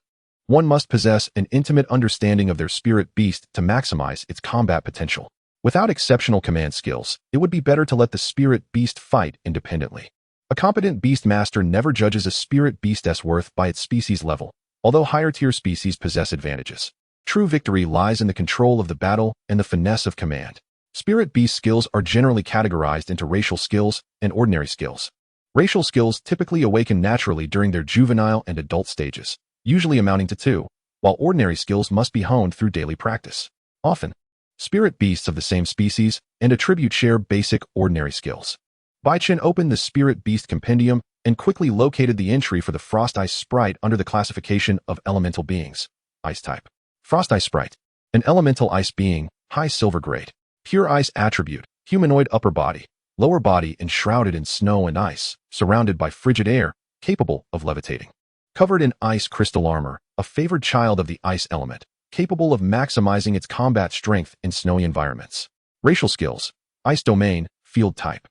one must possess an intimate understanding of their spirit beast to maximize its combat potential. Without exceptional command skills, it would be better to let the spirit beast fight independently. A competent beast master never judges a spirit beast's worth by its species level, although higher-tier species possess advantages. True victory lies in the control of the battle and the finesse of command. Spirit beast skills are generally categorized into racial skills and ordinary skills. Racial skills typically awaken naturally during their juvenile and adult stages, usually amounting to 2, while ordinary skills must be honed through daily practice. Often, spirit beasts of the same species and attribute share basic ordinary skills. Bai Chen opened the Spirit Beast Compendium and quickly located the entry for the Frost Ice Sprite under the classification of elemental beings. Ice type. Frost Ice Sprite. An elemental ice being, high silver grade. Pure ice attribute, humanoid upper body, lower body enshrouded in snow and ice, surrounded by frigid air, capable of levitating. Covered in ice crystal armor, a favored child of the ice element, capable of maximizing its combat strength in snowy environments. Racial skills. Ice domain, field type.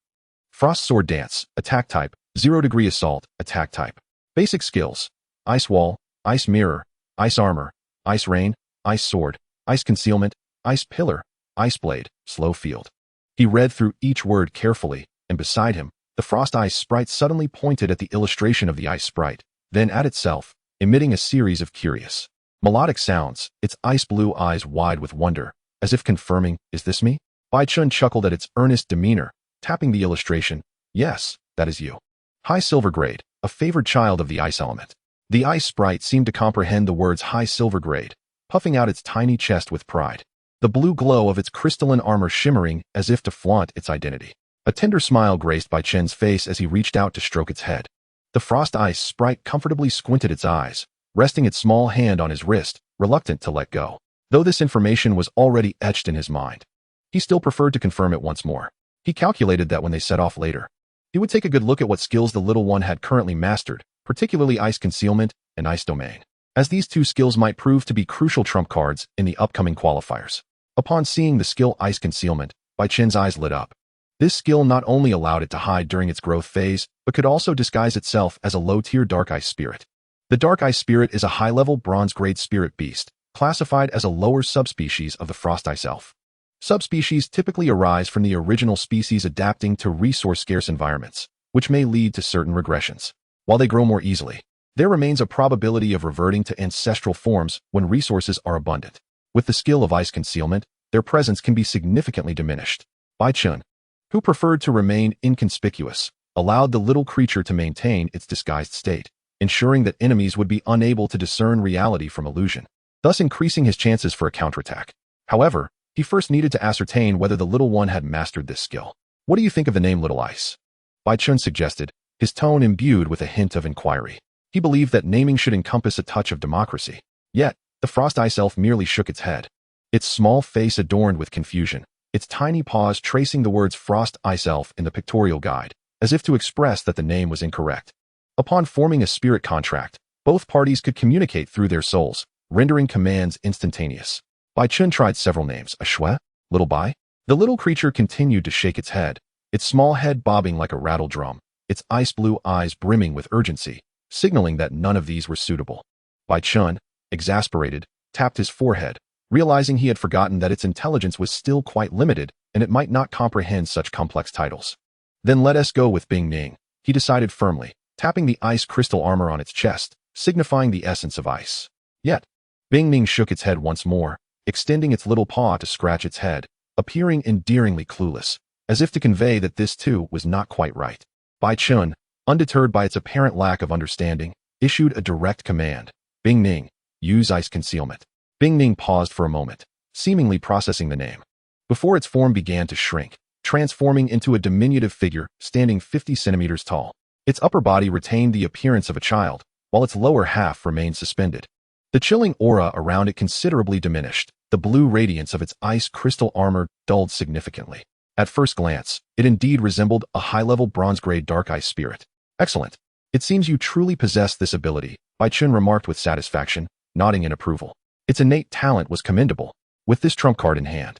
Frost sword dance, attack type, 0° assault, attack type. Basic skills. Ice wall, ice mirror, ice armor, ice rain, ice sword, ice concealment, ice pillar, ice blade, slow field. He read through each word carefully, and beside him, the frost ice sprite suddenly pointed at the illustration of the ice sprite, then at itself, emitting a series of curious, melodic sounds, its ice blue eyes wide with wonder, as if confirming, "Is this me?" Bai Chen chuckled at its earnest demeanor, tapping the illustration. "Yes, that is you. High silver grade, a favored child of the ice element." The ice sprite seemed to comprehend the words high silver grade, puffing out its tiny chest with pride, the blue glow of its crystalline armor shimmering as if to flaunt its identity. A tender smile graced Bai Chen's face as he reached out to stroke its head. The frost ice sprite comfortably squinted its eyes, resting its small hand on his wrist, reluctant to let go. Though this information was already etched in his mind, he still preferred to confirm it once more. He calculated that when they set off later, he would take a good look at what skills the little one had currently mastered, particularly ice concealment and ice domain, as these two skills might prove to be crucial trump cards in the upcoming qualifiers. Upon seeing the skill ice concealment, Bai Chen's eyes lit up. This skill not only allowed it to hide during its growth phase, but could also disguise itself as a low-tier dark ice spirit. The Dark Ice Spirit is a high-level bronze-grade spirit beast, classified as a lower subspecies of the Frost Ice Elf. Subspecies typically arise from the original species adapting to resource-scarce environments, which may lead to certain regressions. While they grow more easily, there remains a probability of reverting to ancestral forms when resources are abundant. With the skill of ice concealment, their presence can be significantly diminished. Bai Chen, who preferred to remain inconspicuous, allowed the little creature to maintain its disguised state, ensuring that enemies would be unable to discern reality from illusion, thus increasing his chances for a counterattack. However, he first needed to ascertain whether the little one had mastered this skill. What do you think of the name Little Ice? Bai Chen suggested, his tone imbued with a hint of inquiry. He believed that naming should encompass a touch of democracy. Yet, the Frost Ice Elf merely shook its head, its small face adorned with confusion, its tiny paws tracing the words Frost Ice Elf in the pictorial guide, as if to express that the name was incorrect. Upon forming a spirit contract, both parties could communicate through their souls, rendering commands instantaneous. Bai Chen tried several names. Xuan, Little Bai? The little creature continued to shake its head, its small head bobbing like a rattle drum, its ice-blue eyes brimming with urgency, signaling that none of these were suitable. Bai Chen, exasperated, tapped his forehead, realizing he had forgotten that its intelligence was still quite limited and it might not comprehend such complex titles. Then let us go with Bing Ning, he decided firmly, tapping the ice crystal armor on its chest, signifying the essence of ice. Yet, Bing Ning shook its head once more, extending its little paw to scratch its head, appearing endearingly clueless, as if to convey that this too was not quite right. Bai Chen, undeterred by its apparent lack of understanding, issued a direct command. Bing Ning, use ice concealment. Bing Ning paused for a moment, seemingly processing the name, before its form began to shrink, transforming into a diminutive figure standing 50 centimeters tall. Its upper body retained the appearance of a child, while its lower half remained suspended. The chilling aura around it considerably diminished. The blue radiance of its ice crystal armor dulled significantly. At first glance, it indeed resembled a high-level bronze-grade dark ice spirit. Excellent. It seems you truly possess this ability, Bai Chen remarked with satisfaction, nodding in approval. Its innate talent was commendable. With this trump card in hand,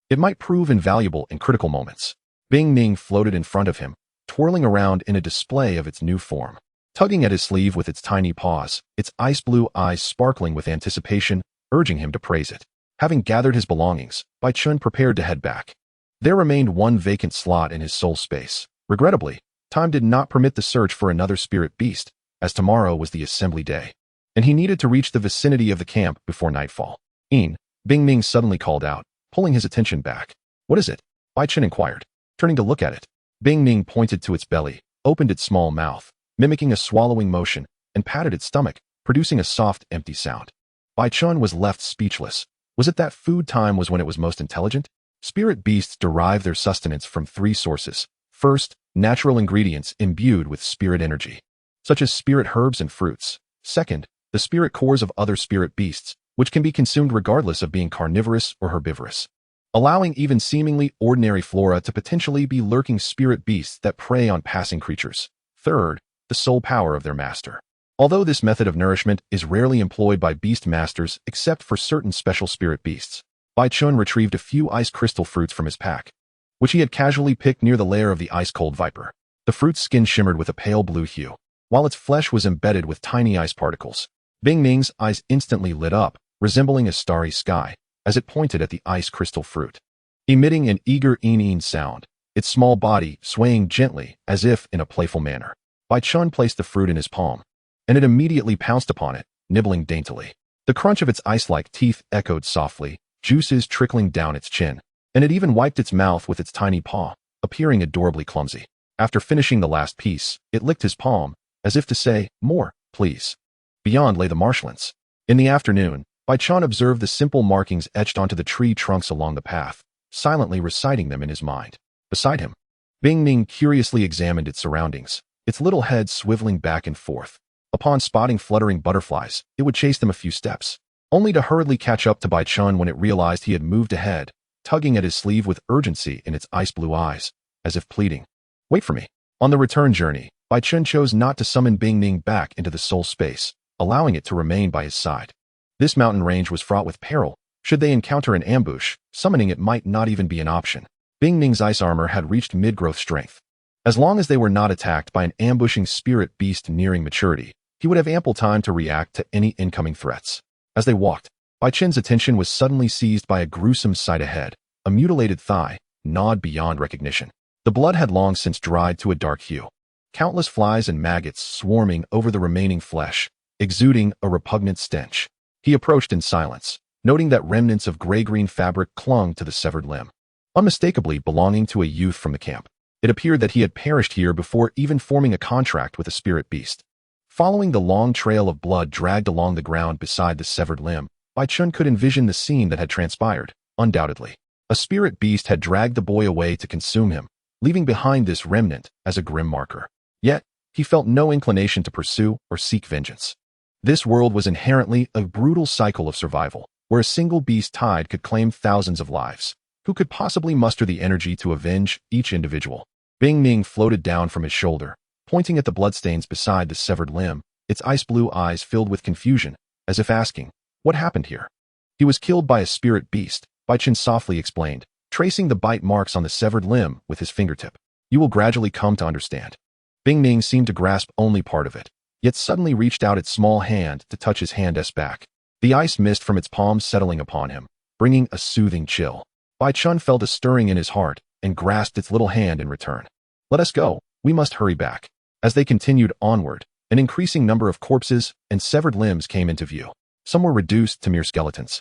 it might prove invaluable in critical moments. Bing Ning floated in front of him, twirling around in a display of its new form. Tugging at his sleeve with its tiny paws, its ice-blue eyes sparkling with anticipation, urging him to praise it. Having gathered his belongings, Bai Chen prepared to head back. There remained one vacant slot in his soul space. Regrettably, time did not permit the search for another spirit beast, as tomorrow was the assembly day, and he needed to reach the vicinity of the camp before nightfall. Bing Ning suddenly called out, pulling his attention back. What is it? Bai Chen inquired, turning to look at it. Bing Ning pointed to its belly, opened its small mouth, mimicking a swallowing motion, and patted its stomach, producing a soft, empty sound. Bai Chen was left speechless. Was it that food time was when it was most intelligent? Spirit beasts derive their sustenance from three sources. First, natural ingredients imbued with spirit energy, such as spirit herbs and fruits. Second, the spirit cores of other spirit beasts, which can be consumed regardless of being carnivorous or herbivorous, allowing even seemingly ordinary flora to potentially be lurking spirit beasts that prey on passing creatures. Third, the soul power of their master. Although this method of nourishment is rarely employed by beast masters except for certain special spirit beasts, Bai Chen retrieved a few ice crystal fruits from his pack, which he had casually picked near the lair of the ice-cold viper. The fruit's skin shimmered with a pale blue hue, while its flesh was embedded with tiny ice particles. Bing Ning's eyes instantly lit up, resembling a starry sky, as it pointed at the ice crystal fruit. Emitting an eager een-een sound, its small body swaying gently as if in a playful manner, Bai Chen placed the fruit in his palm, and it immediately pounced upon it, nibbling daintily. The crunch of its ice-like teeth echoed softly, juices trickling down its chin, and it even wiped its mouth with its tiny paw, appearing adorably clumsy. After finishing the last piece, it licked his palm, as if to say, "More, please." Beyond lay the marshlands. In the afternoon, Bai Chen observed the simple markings etched onto the tree trunks along the path, silently reciting them in his mind. Beside him, Bing Ning curiously examined its surroundings, its little head swiveling back and forth. Upon spotting fluttering butterflies, it would chase them a few steps, only to hurriedly catch up to Bai Chen when it realized he had moved ahead, tugging at his sleeve with urgency in its ice-blue eyes, as if pleading, "Wait for me." On the return journey, Bai Chen chose not to summon Bing Ning back into the soul space, allowing it to remain by his side. This mountain range was fraught with peril. Should they encounter an ambush, summoning it might not even be an option. Bing Ning's ice armor had reached mid-growth strength. As long as they were not attacked by an ambushing spirit beast nearing maturity, he would have ample time to react to any incoming threats. As they walked, Bai Chen's attention was suddenly seized by a gruesome sight ahead, a mutilated thigh, gnawed beyond recognition. The blood had long since dried to a dark hue. Countless flies and maggots swarming over the remaining flesh, exuding a repugnant stench. He approached in silence, noting that remnants of gray-green fabric clung to the severed limb, unmistakably belonging to a youth from the camp. It appeared that he had perished here before even forming a contract with a spirit beast. Following the long trail of blood dragged along the ground beside the severed limb, Bai Chen could envision the scene that had transpired. Undoubtedly, a spirit beast had dragged the boy away to consume him, leaving behind this remnant as a grim marker. Yet, he felt no inclination to pursue or seek vengeance. This world was inherently a brutal cycle of survival, where a single beast tide could claim thousands of lives. Who could possibly muster the energy to avenge each individual? Bing Ning floated down from his shoulder, pointing at the bloodstains beside the severed limb, its ice-blue eyes filled with confusion, as if asking, what happened here? He was killed by a spirit beast, Bai Chen softly explained, tracing the bite marks on the severed limb with his fingertip. You will gradually come to understand. Bing Ning seemed to grasp only part of it, yet suddenly reached out its small hand to touch his hand's back. The ice mist from its palms settling upon him, bringing a soothing chill. Bai Chen felt a stirring in his heart and grasped its little hand in return. Let us go, we must hurry back. As they continued onward, an increasing number of corpses and severed limbs came into view. Some were reduced to mere skeletons,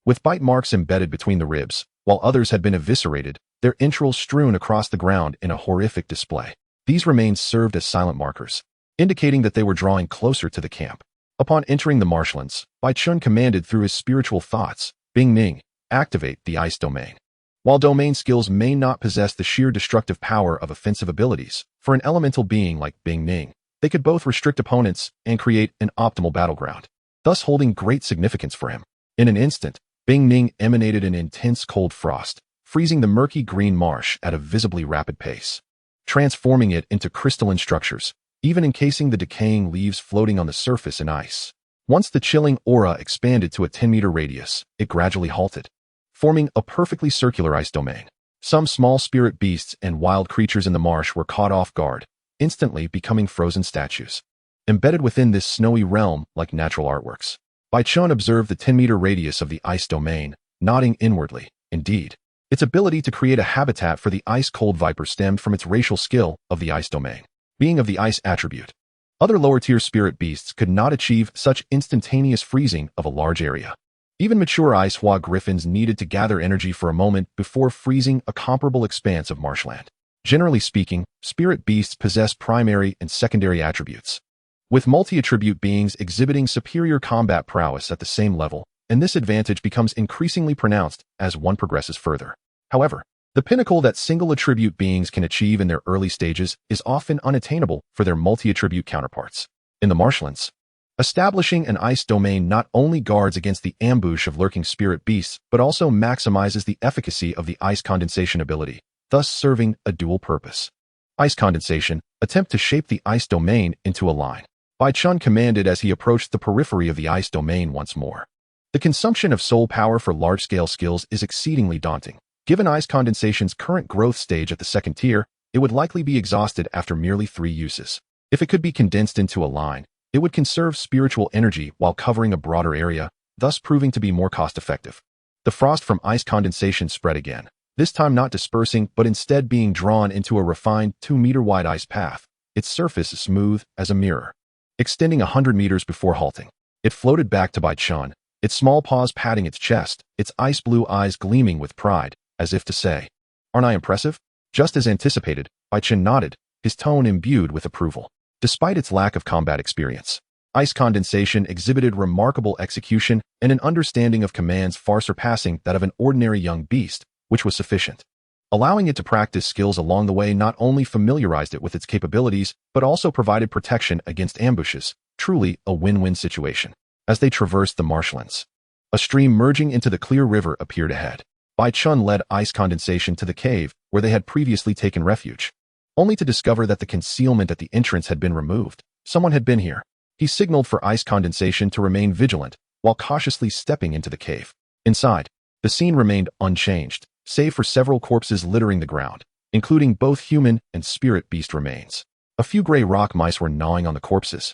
with bite marks embedded between the ribs, while others had been eviscerated, their entrails strewn across the ground in a horrific display. These remains served as silent markers, indicating that they were drawing closer to the camp. Upon entering the marshlands, Bai Chen commanded through his spiritual thoughts, Bing Ning, activate the ice domain. While domain skills may not possess the sheer destructive power of offensive abilities, for an elemental being like Bing Ning, they could both restrict opponents and create an optimal battleground, thus holding great significance for him. In an instant, Bing Ning emanated an intense cold frost, freezing the murky green marsh at a visibly rapid pace, transforming it into crystalline structures, even encasing the decaying leaves floating on the surface in ice. Once the chilling aura expanded to a 10-meter radius, it gradually halted, forming a perfectly circular ice domain. Some small spirit beasts and wild creatures in the marsh were caught off guard, instantly becoming frozen statues, embedded within this snowy realm like natural artworks. Bai Chen observed the 10-meter radius of the ice domain, nodding inwardly. Indeed, its ability to create a habitat for the ice-cold viper stemmed from its racial skill of the ice domain, being of the ice attribute. Other lower-tier spirit beasts could not achieve such instantaneous freezing of a large area. Even mature ice hua griffins needed to gather energy for a moment before freezing a comparable expanse of marshland. Generally speaking, spirit beasts possess primary and secondary attributes, with multi-attribute beings exhibiting superior combat prowess at the same level, and this advantage becomes increasingly pronounced as one progresses further. However, the pinnacle that single-attribute beings can achieve in their early stages is often unattainable for their multi-attribute counterparts. In the marshlands, establishing an ice domain not only guards against the ambush of lurking spirit beasts, but also maximizes the efficacy of the ice condensation ability, thus serving a dual purpose. Ice condensation, attempt to shape the ice domain into a line. Bai Chen commanded as he approached the periphery of the ice domain once more. The consumption of soul power for large-scale skills is exceedingly daunting. Given ice condensation's current growth stage at the second tier, it would likely be exhausted after merely 3 uses. If it could be condensed into a line, it would conserve spiritual energy while covering a broader area, thus proving to be more cost-effective. The frost from ice condensation spread again, this time not dispersing but instead being drawn into a refined 2-meter-wide ice path. Its surface is smooth as a mirror, extending 100 meters before halting. It floated back to Bai Chen, its small paws patting its chest, its ice-blue eyes gleaming with pride, as if to say, "Aren't I impressive?" Just as anticipated, Bai Chen nodded, his tone imbued with approval. Despite its lack of combat experience, ice condensation exhibited remarkable execution and an understanding of commands far surpassing that of an ordinary young beast, which was sufficient. Allowing it to practice skills along the way not only familiarized it with its capabilities, but also provided protection against ambushes, truly a win-win situation. As they traversed the marshlands, a stream merging into the clear river appeared ahead. Bai Chen led ice condensation to the cave where they had previously taken refuge, only to discover that the concealment at the entrance had been removed. Someone had been here. He signaled for ice condensation to remain vigilant while cautiously stepping into the cave. Inside, the scene remained unchanged, save for several corpses littering the ground, including both human and spirit beast remains. A few gray rock mice were gnawing on the corpses,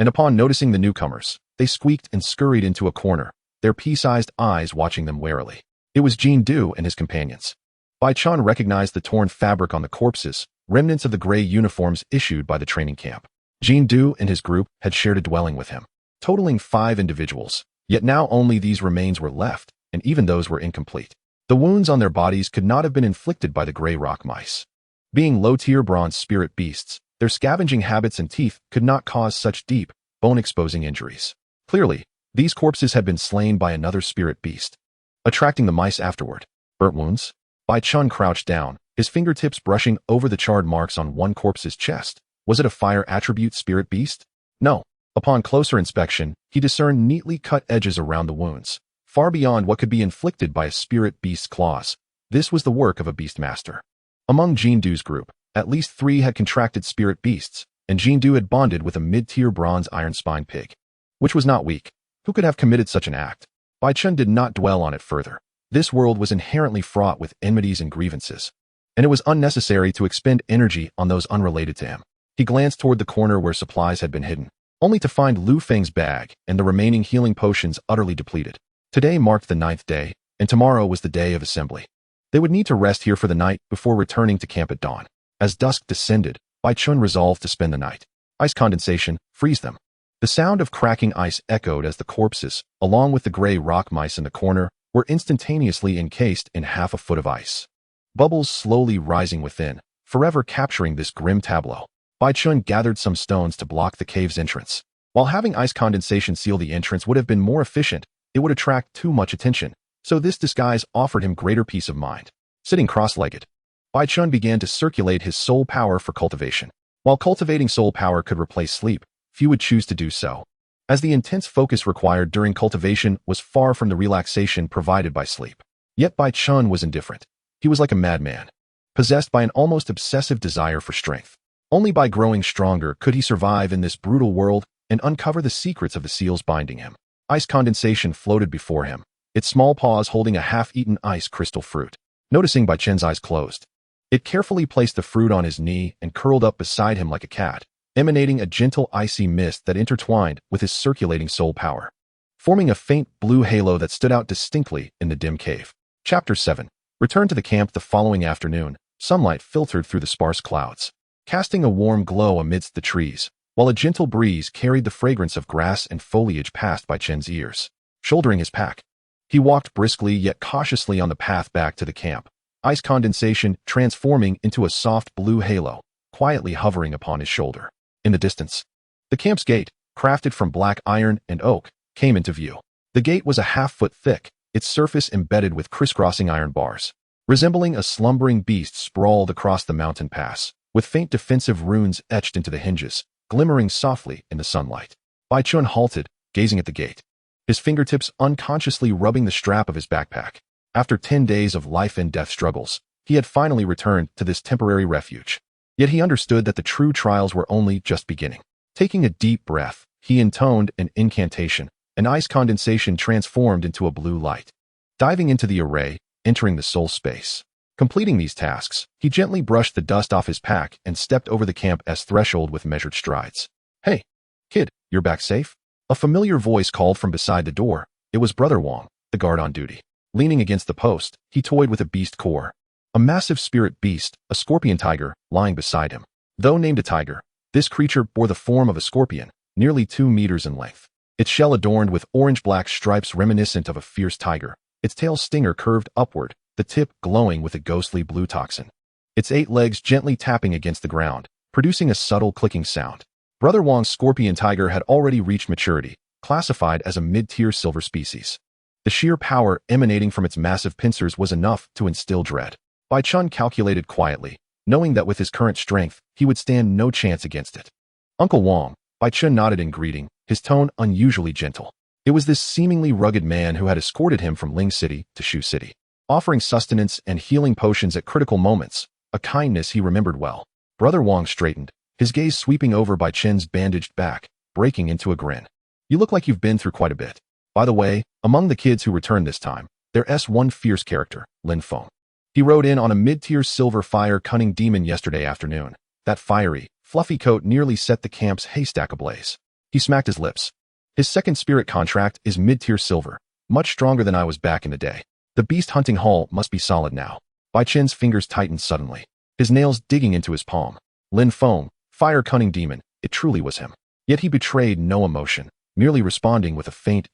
and upon noticing the newcomers, they squeaked and scurried into a corner, their pea-sized eyes watching them warily. It was Jindu and his companions. Bai Chen recognized the torn fabric on the corpses, remnants of the gray uniforms issued by the training camp. Jindu and his group had shared a dwelling with him, totaling 5 individuals, yet now only these remains were left, and even those were incomplete. The wounds on their bodies could not have been inflicted by the gray rock mice. Being low-tier bronze spirit beasts, their scavenging habits and teeth could not cause such deep, bone-exposing injuries. Clearly, these corpses had been slain by another spirit beast, attracting the mice afterward. Burnt wounds? Bai Chen crouched down, his fingertips brushing over the charred marks on one corpse's chest. Was it a fire attribute spirit beast? No. Upon closer inspection, he discerned neatly cut edges around the wounds, far beyond what could be inflicted by a spirit beast's claws. This was the work of a beast master. Among Jindu's group, at least 3 had contracted spirit beasts, and Jindu had bonded with a mid-tier bronze iron spine pig, which was not weak. Who could have committed such an act? Bai Chen did not dwell on it further. This world was inherently fraught with enmities and grievances, and it was unnecessary to expend energy on those unrelated to him. He glanced toward the corner where supplies had been hidden, only to find Lu Feng's bag and the remaining healing potions utterly depleted. Today marked the 9th day, and tomorrow was the day of assembly. They would need to rest here for the night before returning to camp at dawn. As dusk descended, Bai Chen resolved to spend the night. Ice condensation, freeze them. The sound of cracking ice echoed as the corpses, along with the gray rock mice in the corner, were instantaneously encased in half a foot of ice. Bubbles slowly rising within, forever capturing this grim tableau. Bai Chen gathered some stones to block the cave's entrance. While having ice condensation seal the entrance would have been more efficient, it would attract too much attention, so this disguise offered him greater peace of mind. Sitting cross-legged, Bai Chen began to circulate his soul power for cultivation. While cultivating soul power could replace sleep, few would choose to do so, as the intense focus required during cultivation was far from the relaxation provided by sleep. Yet Bai Chen was indifferent. He was like a madman, possessed by an almost obsessive desire for strength. Only by growing stronger could he survive in this brutal world and uncover the secrets of the seals binding him. Ice condensation floated before him, its small paws holding a half-eaten ice crystal fruit. Noticing Bai Chen's eyes closed, it carefully placed the fruit on his knee and curled up beside him like a cat, emanating a gentle icy mist that intertwined with his circulating soul power, forming a faint blue halo that stood out distinctly in the dim cave. Chapter 7. Returned to the camp the following afternoon, sunlight filtered through the sparse clouds, casting a warm glow amidst the trees, while a gentle breeze carried the fragrance of grass and foliage past Bai Chen's ears. Shouldering his pack, he walked briskly yet cautiously on the path back to the camp, ice condensation transforming into a soft blue halo, quietly hovering upon his shoulder. In the distance, the camp's gate, crafted from black iron and oak, came into view. The gate was a half-foot thick, its surface embedded with crisscrossing iron bars. Resembling a slumbering beast sprawled across the mountain pass, with faint defensive runes etched into the hinges, glimmering softly in the sunlight. Bai Chen halted, gazing at the gate, his fingertips unconsciously rubbing the strap of his backpack. After 10 days of life and death struggles, he had finally returned to this temporary refuge. Yet he understood that the true trials were only just beginning. Taking a deep breath, he intoned an incantation, and ice condensation transformed into a blue light. Diving into the array, entering the soul space. Completing these tasks, he gently brushed the dust off his pack and stepped over the camp's threshold with measured strides. "Hey, kid, you're back safe?" A familiar voice called from beside the door. It was Brother Wong, the guard on duty. Leaning against the post, he toyed with a beast core. A massive spirit beast, a scorpion tiger, lying beside him. Though named a tiger, this creature bore the form of a scorpion, nearly 2 meters in length. Its shell adorned with orange-black stripes reminiscent of a fierce tiger, its tail stinger curved upward, the tip glowing with a ghostly blue toxin. Its 8 legs gently tapping against the ground, producing a subtle clicking sound. Brother Wong's scorpion tiger had already reached maturity, classified as a mid-tier silver species. The sheer power emanating from its massive pincers was enough to instill dread. Bai Chen calculated quietly, knowing that with his current strength, he would stand no chance against it. "Uncle Wong," Bai Chen nodded in greeting, his tone unusually gentle. It was this seemingly rugged man who had escorted him from Ling City to Shu City, offering sustenance and healing potions at critical moments, a kindness he remembered well. Brother Wong straightened, his gaze sweeping over Bai Chen's bandaged back, breaking into a grin. "You look like you've been through quite a bit. By the way, among the kids who returned this time, there's one fierce character, Lin Feng. He rode in on a mid-tier silver fire cunning demon yesterday afternoon. That fiery, fluffy coat nearly set the camp's haystack ablaze. He smacked his lips. His second spirit contract is mid-tier silver, much stronger than I was back in the day. The beast hunting hall must be solid now. Bai Chen's fingers tightened suddenly, his nails digging into his palm. Lin Feng, fire cunning demon, it truly was him. Yet he betrayed no emotion, merely responding with a faint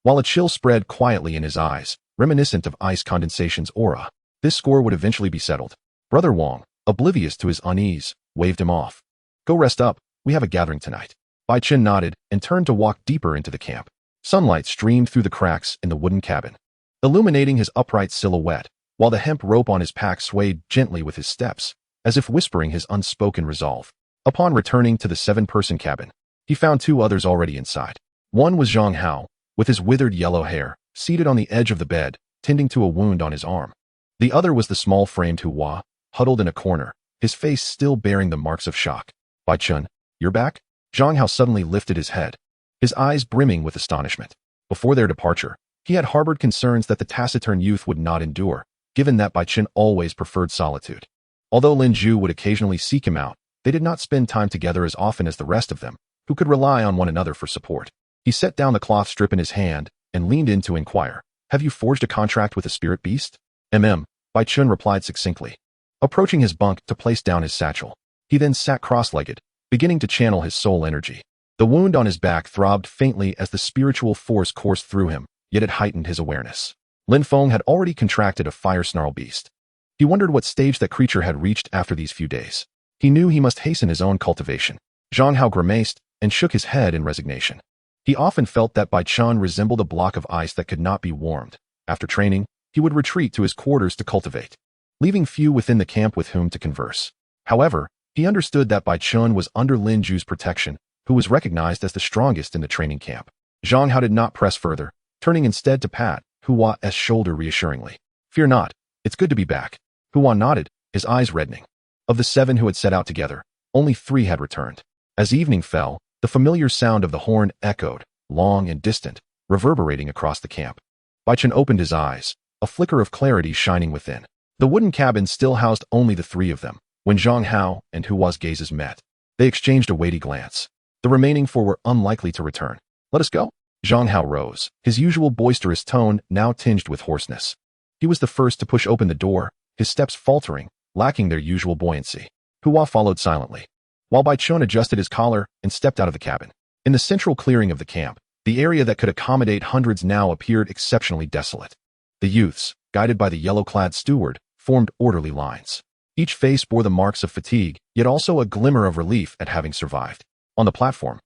while a chill spread quietly in his eyes, reminiscent of ice condensation's aura. This score would eventually be settled. Brother Wang, oblivious to his unease, waved him off. Go rest up, we have a gathering tonight. Bai Chen nodded and turned to walk deeper into the camp. Sunlight streamed through the cracks in the wooden cabin, illuminating his upright silhouette, while the hemp rope on his pack swayed gently with his steps, as if whispering his unspoken resolve. Upon returning to the 7-person cabin, he found 2 others already inside. One was Zhang Hao, with his withered yellow hair, seated on the edge of the bed, tending to a wound on his arm. The other was the small-framed Hua, huddled in a corner, his face still bearing the marks of shock. Bai Chen, you're back? Zhang Hao suddenly lifted his head, his eyes brimming with astonishment. Before their departure, he had harbored concerns that the taciturn youth would not endure, given that Bai Chen always preferred solitude. Although Lin Ju would occasionally seek him out, they did not spend time together as often as the rest of them, who could rely on one another for support. He set down the cloth strip in his hand and leaned in to inquire, have you forged a contract with a spirit beast? Bai Chen replied succinctly, approaching his bunk to place down his satchel. He then sat cross-legged, beginning to channel his soul energy. The wound on his back throbbed faintly as the spiritual force coursed through him, yet it heightened his awareness. Lin Feng had already contracted a fire snarl beast. He wondered what stage that creature had reached after these few days. He knew he must hasten his own cultivation. Zhang Hao grimaced and shook his head in resignation. He often felt that Bai Chen resembled a block of ice that could not be warmed. After training, he would retreat to his quarters to cultivate, leaving few within the camp with whom to converse. However, he understood that Bai Chen was under Lin Ju's protection, who was recognized as the strongest in the training camp. Zhang Hao did not press further, turning instead to pat Hua's shoulder reassuringly. Fear not, it's good to be back. Hua nodded, his eyes reddening. Of the 7 who had set out together, only 3 had returned. As evening fell, the familiar sound of the horn echoed, long and distant, reverberating across the camp. Bai Chen opened his eyes, a flicker of clarity shining within. The wooden cabin still housed only the 3 of them. When Zhang Hao and Hua's gazes met, they exchanged a weighty glance. The remaining 4 were unlikely to return. Let us go. Zhang Hao rose, his usual boisterous tone now tinged with hoarseness. He was the first to push open the door, his steps faltering, lacking their usual buoyancy. Hua followed silently, while Bai Chen adjusted his collar and stepped out of the cabin. In the central clearing of the camp, the area that could accommodate hundreds now appeared exceptionally desolate. The youths, guided by the yellow-clad steward, formed orderly lines. Each face bore the marks of fatigue, yet also a glimmer of relief at having survived. On the platform,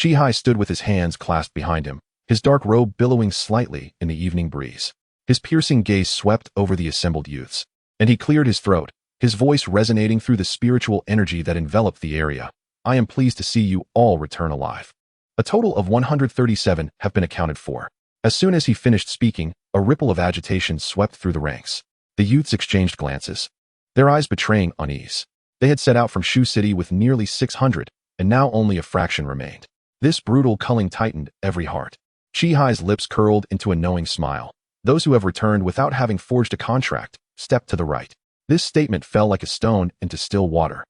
Chi Hai stood with his hands clasped behind him, his dark robe billowing slightly in the evening breeze. His piercing gaze swept over the assembled youths, and he cleared his throat, his voice resonating through the spiritual energy that enveloped the area. I am pleased to see you all return alive. A total of 137 have been accounted for. As soon as he finished speaking, a ripple of agitation swept through the ranks. The youths exchanged glances, their eyes betraying unease. They had set out from Shu City with nearly 600, and now only a fraction remained. This brutal culling tightened every heart. Chi Hai's lips curled into a knowing smile. Those who have returned without having forged a contract, stepped to the right. This statement fell like a stone into still water,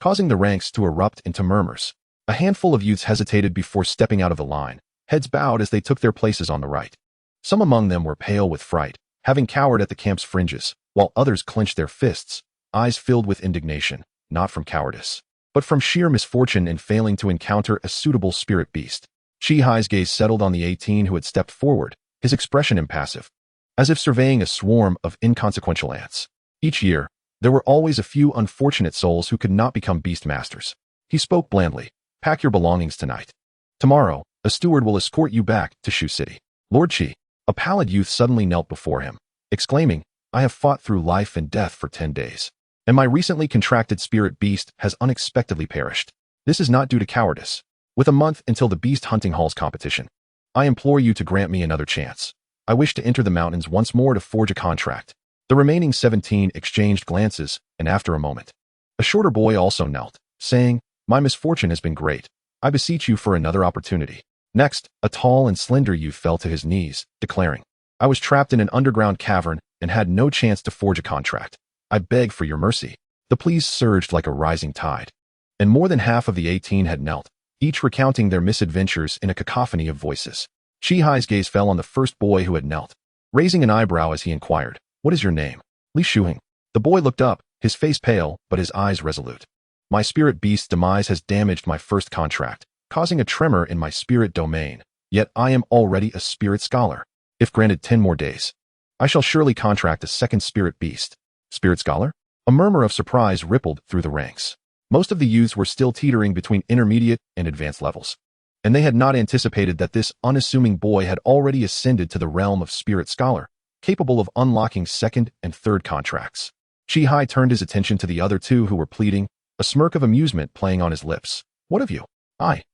causing the ranks to erupt into murmurs. A handful of youths hesitated before stepping out of the line, heads bowed as they took their places on the right. Some among them were pale with fright, having cowered at the camp's fringes, while others clenched their fists, eyes filled with indignation, not from cowardice, but from sheer misfortune in failing to encounter a suitable spirit beast. Chi Hai's gaze settled on the 18 who had stepped forward, his expression impassive, as if surveying a swarm of inconsequential ants. Each year, there were always a few unfortunate souls who could not become beast masters. He spoke blandly, pack your belongings tonight. Tomorrow, a steward will escort you back to Shu City. Lord Qi, a pallid youth suddenly knelt before him, exclaiming, I have fought through life and death for 10 days, and my recently contracted spirit beast has unexpectedly perished. This is not due to cowardice. With a month until the beast hunting hall's competition, I implore you to grant me another chance. I wish to enter the mountains once more to forge a contract. The remaining 17 exchanged glances, and after a moment, a shorter boy also knelt, saying, My misfortune has been great. I beseech you for another opportunity. Next, a tall and slender youth fell to his knees, declaring, I was trapped in an underground cavern and had no chance to forge a contract. I beg for your mercy. The pleas surged like a rising tide, and more than half of the 18 had knelt, each recounting their misadventures in a cacophony of voices. Chihai's gaze fell on the first boy who had knelt, raising an eyebrow as he inquired, "What is your name?" "Li Shuheng." The boy looked up, his face pale, but his eyes resolute. "My spirit beast's demise has damaged my first contract, causing a tremor in my spirit domain. Yet I am already a spirit scholar. If granted 10 more days, I shall surely contract a second spirit beast." "Spirit scholar?" A murmur of surprise rippled through the ranks. Most of the youths were still teetering between intermediate and advanced levels, and they had not anticipated that this unassuming boy had already ascended to the realm of spirit scholar, capable of unlocking second and third contracts. Chihai turned his attention to the other two who were pleading, a smirk of amusement playing on his lips. "What of you?" I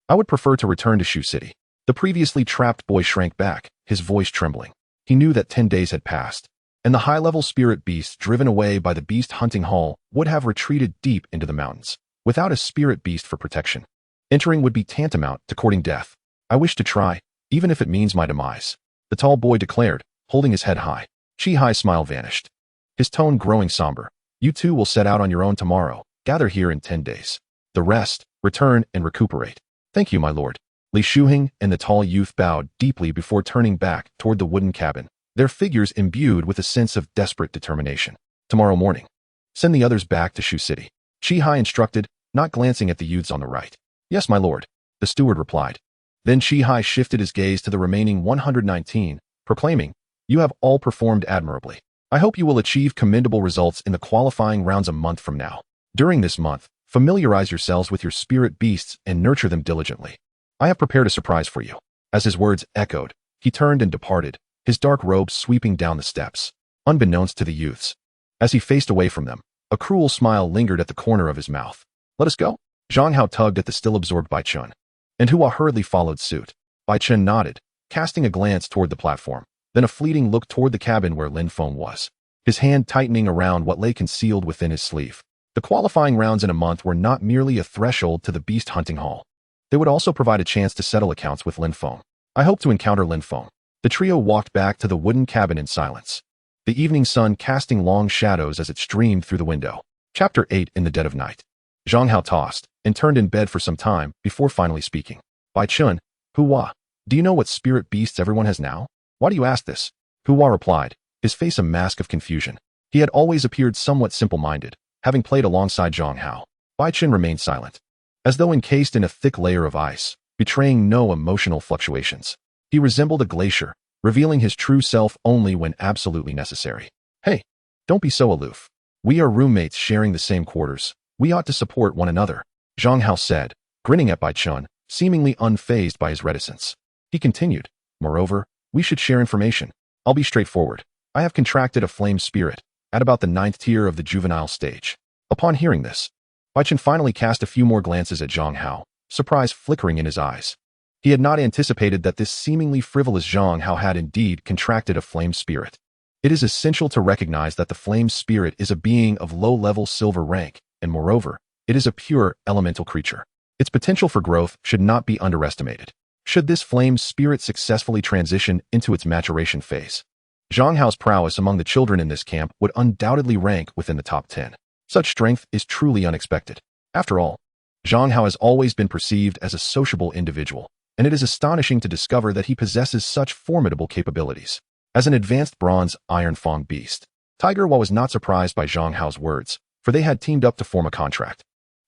would prefer to return to Shu City." The previously trapped boy shrank back, his voice trembling. He knew that 10 days had passed, and the high-level spirit beasts driven away by the beast hunting hall would have retreated deep into the mountains, without a spirit beast for protection. Entering would be tantamount to courting death. "I wish to try, even if it means my demise," the tall boy declared, holding his head high. Chihai's smile vanished, his tone growing somber. "You two will set out on your own tomorrow. Gather here in 10 days. The rest, return and recuperate." "Thank you, my lord." Li Shuheng and the tall youth bowed deeply before turning back toward the wooden cabin, their figures imbued with a sense of desperate determination. "Tomorrow morning, send the others back to Shu City," Chihai instructed, not glancing at the youths on the right. "Yes, my lord," the steward replied. Then Chihai shifted his gaze to the remaining 119, proclaiming, "You have all performed admirably. I hope you will achieve commendable results in the qualifying rounds a month from now. During this month, familiarize yourselves with your spirit beasts and nurture them diligently. I have prepared a surprise for you." As his words echoed, he turned and departed, his dark robe sweeping down the steps, unbeknownst to the youths. As he faced away from them, a cruel smile lingered at the corner of his mouth. "Let us go?" Zhang Hao tugged at the still-absorbed Bai Chen, and Hua hurriedly followed suit. Bai Chen nodded, casting a glance toward the platform, then a fleeting look toward the cabin where Lin Feng was, his hand tightening around what lay concealed within his sleeve. The qualifying rounds in a month were not merely a threshold to the beast hunting hall. They would also provide a chance to settle accounts with Lin Feng. "I hope to encounter Lin Feng." The trio walked back to the wooden cabin in silence, the evening sun casting long shadows as it streamed through the window. Chapter 8. In the dead of night. Zhang Hao tossed and turned in bed for some time before finally speaking. "Bai Chen, Hua, do you know what spirit beasts everyone has now?" "Why do you ask this?" Hua replied, his face a mask of confusion. He had always appeared somewhat simple-minded, having played alongside Zhang Hao. Bai Chen remained silent, as though encased in a thick layer of ice, betraying no emotional fluctuations. He resembled a glacier, revealing his true self only when absolutely necessary. "Hey, don't be so aloof. We are roommates sharing the same quarters. We ought to support one another," Zhang Hao said, grinning at Bai Chen, seemingly unfazed by his reticence. He continued, "Moreover, we should share information. I'll be straightforward. I have contracted a flame spirit, at about the 9th tier of the juvenile stage." Upon hearing this, Bai Chen finally cast a few more glances at Zhang Hao, surprise flickering in his eyes. He had not anticipated that this seemingly frivolous Zhang Hao had indeed contracted a flame spirit. It is essential to recognize that the flame spirit is a being of low-level silver rank, and moreover, it is a pure elemental creature. Its potential for growth should not be underestimated. Should this flame spirit successfully transition into its maturation phase, Zhang Hao's prowess among the children in this camp would undoubtedly rank within the top 10. Such strength is truly unexpected. After all, Zhang Hao has always been perceived as a sociable individual, and it is astonishing to discover that he possesses such formidable capabilities. As an advanced bronze Iron Fang beast, Tiger Hua was not surprised by Zhang Hao's words, for they had teamed up to form a contract.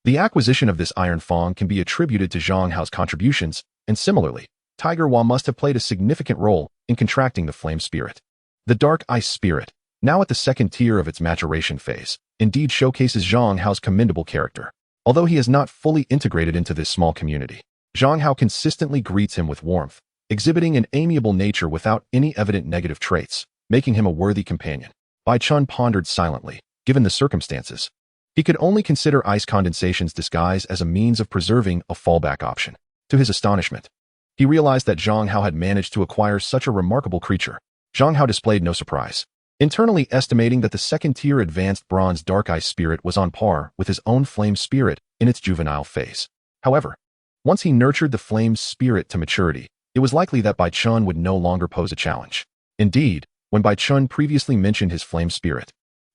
The acquisition of this Iron Fang can be attributed to Zhang Hao's contributions, and similarly, Tiger Hua must have played a significant role in contracting the flame spirit. The dark ice spirit, now at the 2nd tier of its maturation phase, indeed showcases Zhang Hao's commendable character. Although he is not fully integrated into this small community, Zhang Hao consistently greets him with warmth, exhibiting an amiable nature without any evident negative traits, making him a worthy companion. Bai Chen pondered silently, given the circumstances. He could only consider ice condensation's disguise as a means of preserving a fallback option. To his astonishment, he realized that Zhang Hao had managed to acquire such a remarkable creature. Zhang Hao displayed no surprise, internally estimating that the 2nd-tier advanced bronze dark ice spirit was on par with his own flame spirit in its juvenile phase. However, once he nurtured the flame spirit to maturity, it was likely that Bai Chen would no longer pose a challenge. Indeed, when Bai Chen previously mentioned his flame spirit,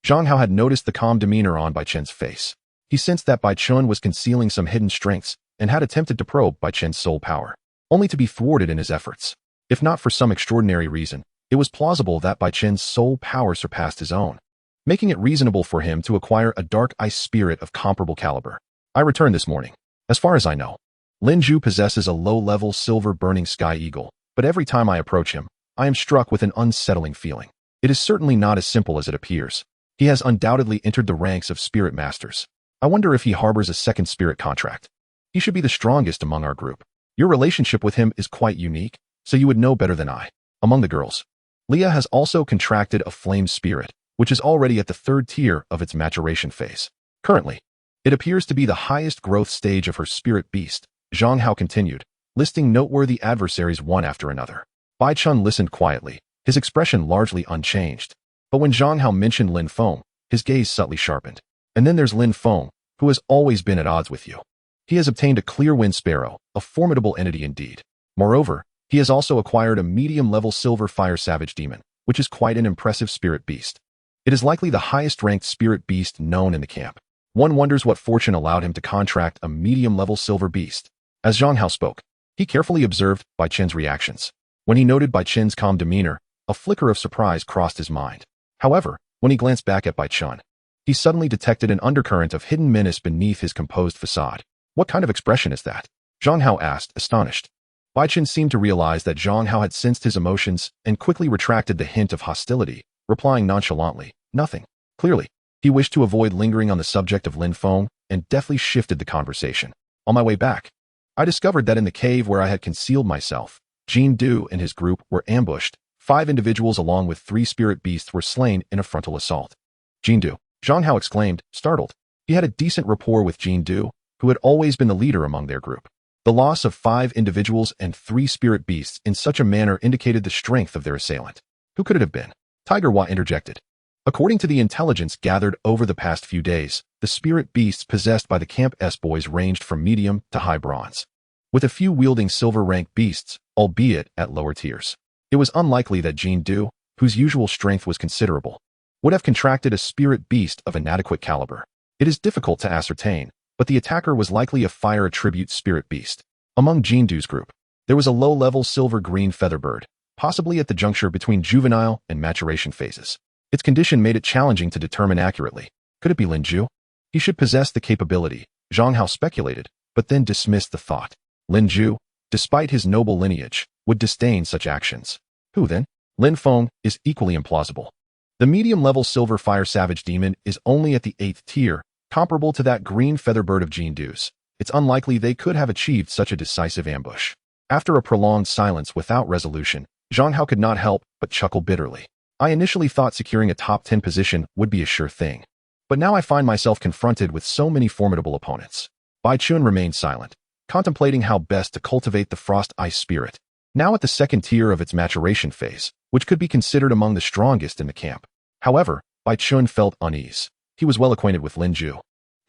Zhang Hao had noticed the calm demeanor on Bai Chen's face. He sensed that Bai Chen was concealing some hidden strengths, and had attempted to probe Bai Chen's soul power, only to be thwarted in his efforts. If not for some extraordinary reason, it was plausible that Bai Chen's soul power surpassed his own, making it reasonable for him to acquire a dark ice spirit of comparable caliber. I returned this morning. As far as I know, Lin Zhu possesses a low-level silver burning sky eagle, but every time I approach him, I am struck with an unsettling feeling. It is certainly not as simple as it appears. He has undoubtedly entered the ranks of spirit masters. I wonder if he harbors a second spirit contract. He should be the strongest among our group. Your relationship with him is quite unique, so you would know better than I. Among the girls, Leah has also contracted a flame spirit, which is already at the 3rd tier of its maturation phase. Currently, it appears to be the highest growth stage of her spirit beast. Zhang Hao continued, listing noteworthy adversaries one after another. Bai Chen listened quietly, his expression largely unchanged. But when Zhang Hao mentioned Lin Feng, his gaze subtly sharpened. And then there's Lin Feng, who has always been at odds with you. He has obtained a clear wind sparrow, a formidable entity indeed. Moreover, he has also acquired a medium-level silver fire savage demon, which is quite an impressive spirit beast. It is likely the highest-ranked spirit beast known in the camp. One wonders what fortune allowed him to contract a medium-level silver beast. As Zhang Hao spoke, he carefully observed Bai Chen's reactions. When he noted Bai Chen's calm demeanor, a flicker of surprise crossed his mind. However, when he glanced back at Bai Chen, he suddenly detected an undercurrent of hidden menace beneath his composed facade. What kind of expression is that? Zhang Hao asked, astonished. Bai Chen seemed to realize that Zhang Hao had sensed his emotions and quickly retracted the hint of hostility, replying nonchalantly, nothing. Clearly, he wished to avoid lingering on the subject of Lin Feng and deftly shifted the conversation. On my way back, I discovered that in the cave where I had concealed myself, Jin Du and his group were ambushed. 5 individuals along with 3 spirit beasts were slain in a frontal assault. Jin Du, Zhang Hao exclaimed, startled. He had a decent rapport with Jin Du, who had always been the leader among their group. The loss of 5 individuals and 3 spirit beasts in such a manner indicated the strength of their assailant. Who could it have been? Tiger Hua interjected. According to the intelligence gathered over the past few days, the spirit beasts possessed by the Camp S boys ranged from medium to high bronze, with a few wielding silver-ranked beasts, albeit at lower tiers. It was unlikely that Jin Du, whose usual strength was considerable, would have contracted a spirit beast of inadequate caliber. It is difficult to ascertain, but the attacker was likely a fire attribute spirit beast. Among Jin Du's group, there was a low-level silver-green featherbird, possibly at the juncture between juvenile and maturation phases. Its condition made it challenging to determine accurately. Could it be Lin Zhu? He should possess the capability, Zhang Hao speculated, but then dismissed the thought. Lin Zhu, despite his noble lineage, would disdain such actions. Who then? Lin Feng is equally implausible. The medium-level silver fire savage demon is only at the 8th tier, comparable to that green featherbird of Jin Du's. It's unlikely they could have achieved such a decisive ambush. After a prolonged silence without resolution, Zhang Hao could not help but chuckle bitterly. I initially thought securing a top 10 position would be a sure thing. But now I find myself confronted with so many formidable opponents. Bai Chen remained silent, contemplating how best to cultivate the frost ice spirit, now at the 2nd tier of its maturation phase, which could be considered among the strongest in the camp. However, Bai Chen felt unease. He was well acquainted with Lin Zhu,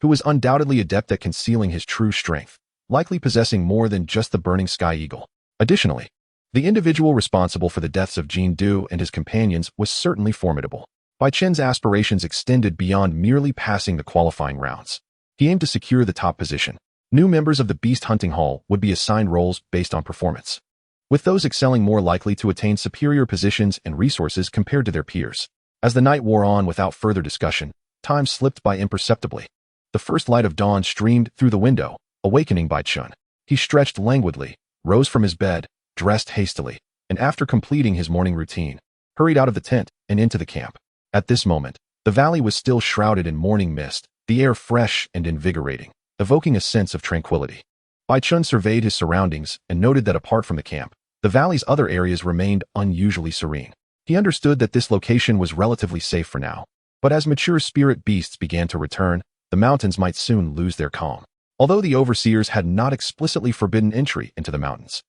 who was undoubtedly adept at concealing his true strength, likely possessing more than just the burning sky eagle. Additionally, the individual responsible for the deaths of Jin Du and his companions was certainly formidable. Bai Chen's aspirations extended beyond merely passing the qualifying rounds. He aimed to secure the top position. New members of the Beast Hunting Hall would be assigned roles based on performance, with those excelling more likely to attain superior positions and resources compared to their peers. As the night wore on without further discussion, time slipped by imperceptibly. The first light of dawn streamed through the window, awakening Bai Chen. He stretched languidly, rose from his bed, dressed hastily, and after completing his morning routine, hurried out of the tent and into the camp. At this moment, the valley was still shrouded in morning mist, the air fresh and invigorating, evoking a sense of tranquility. Bai Chen surveyed his surroundings and noted that apart from the camp, the valley's other areas remained unusually serene. He understood that this location was relatively safe for now, but as mature spirit beasts began to return, the mountains might soon lose their calm. Although the overseers had not explicitly forbidden entry into the mountains,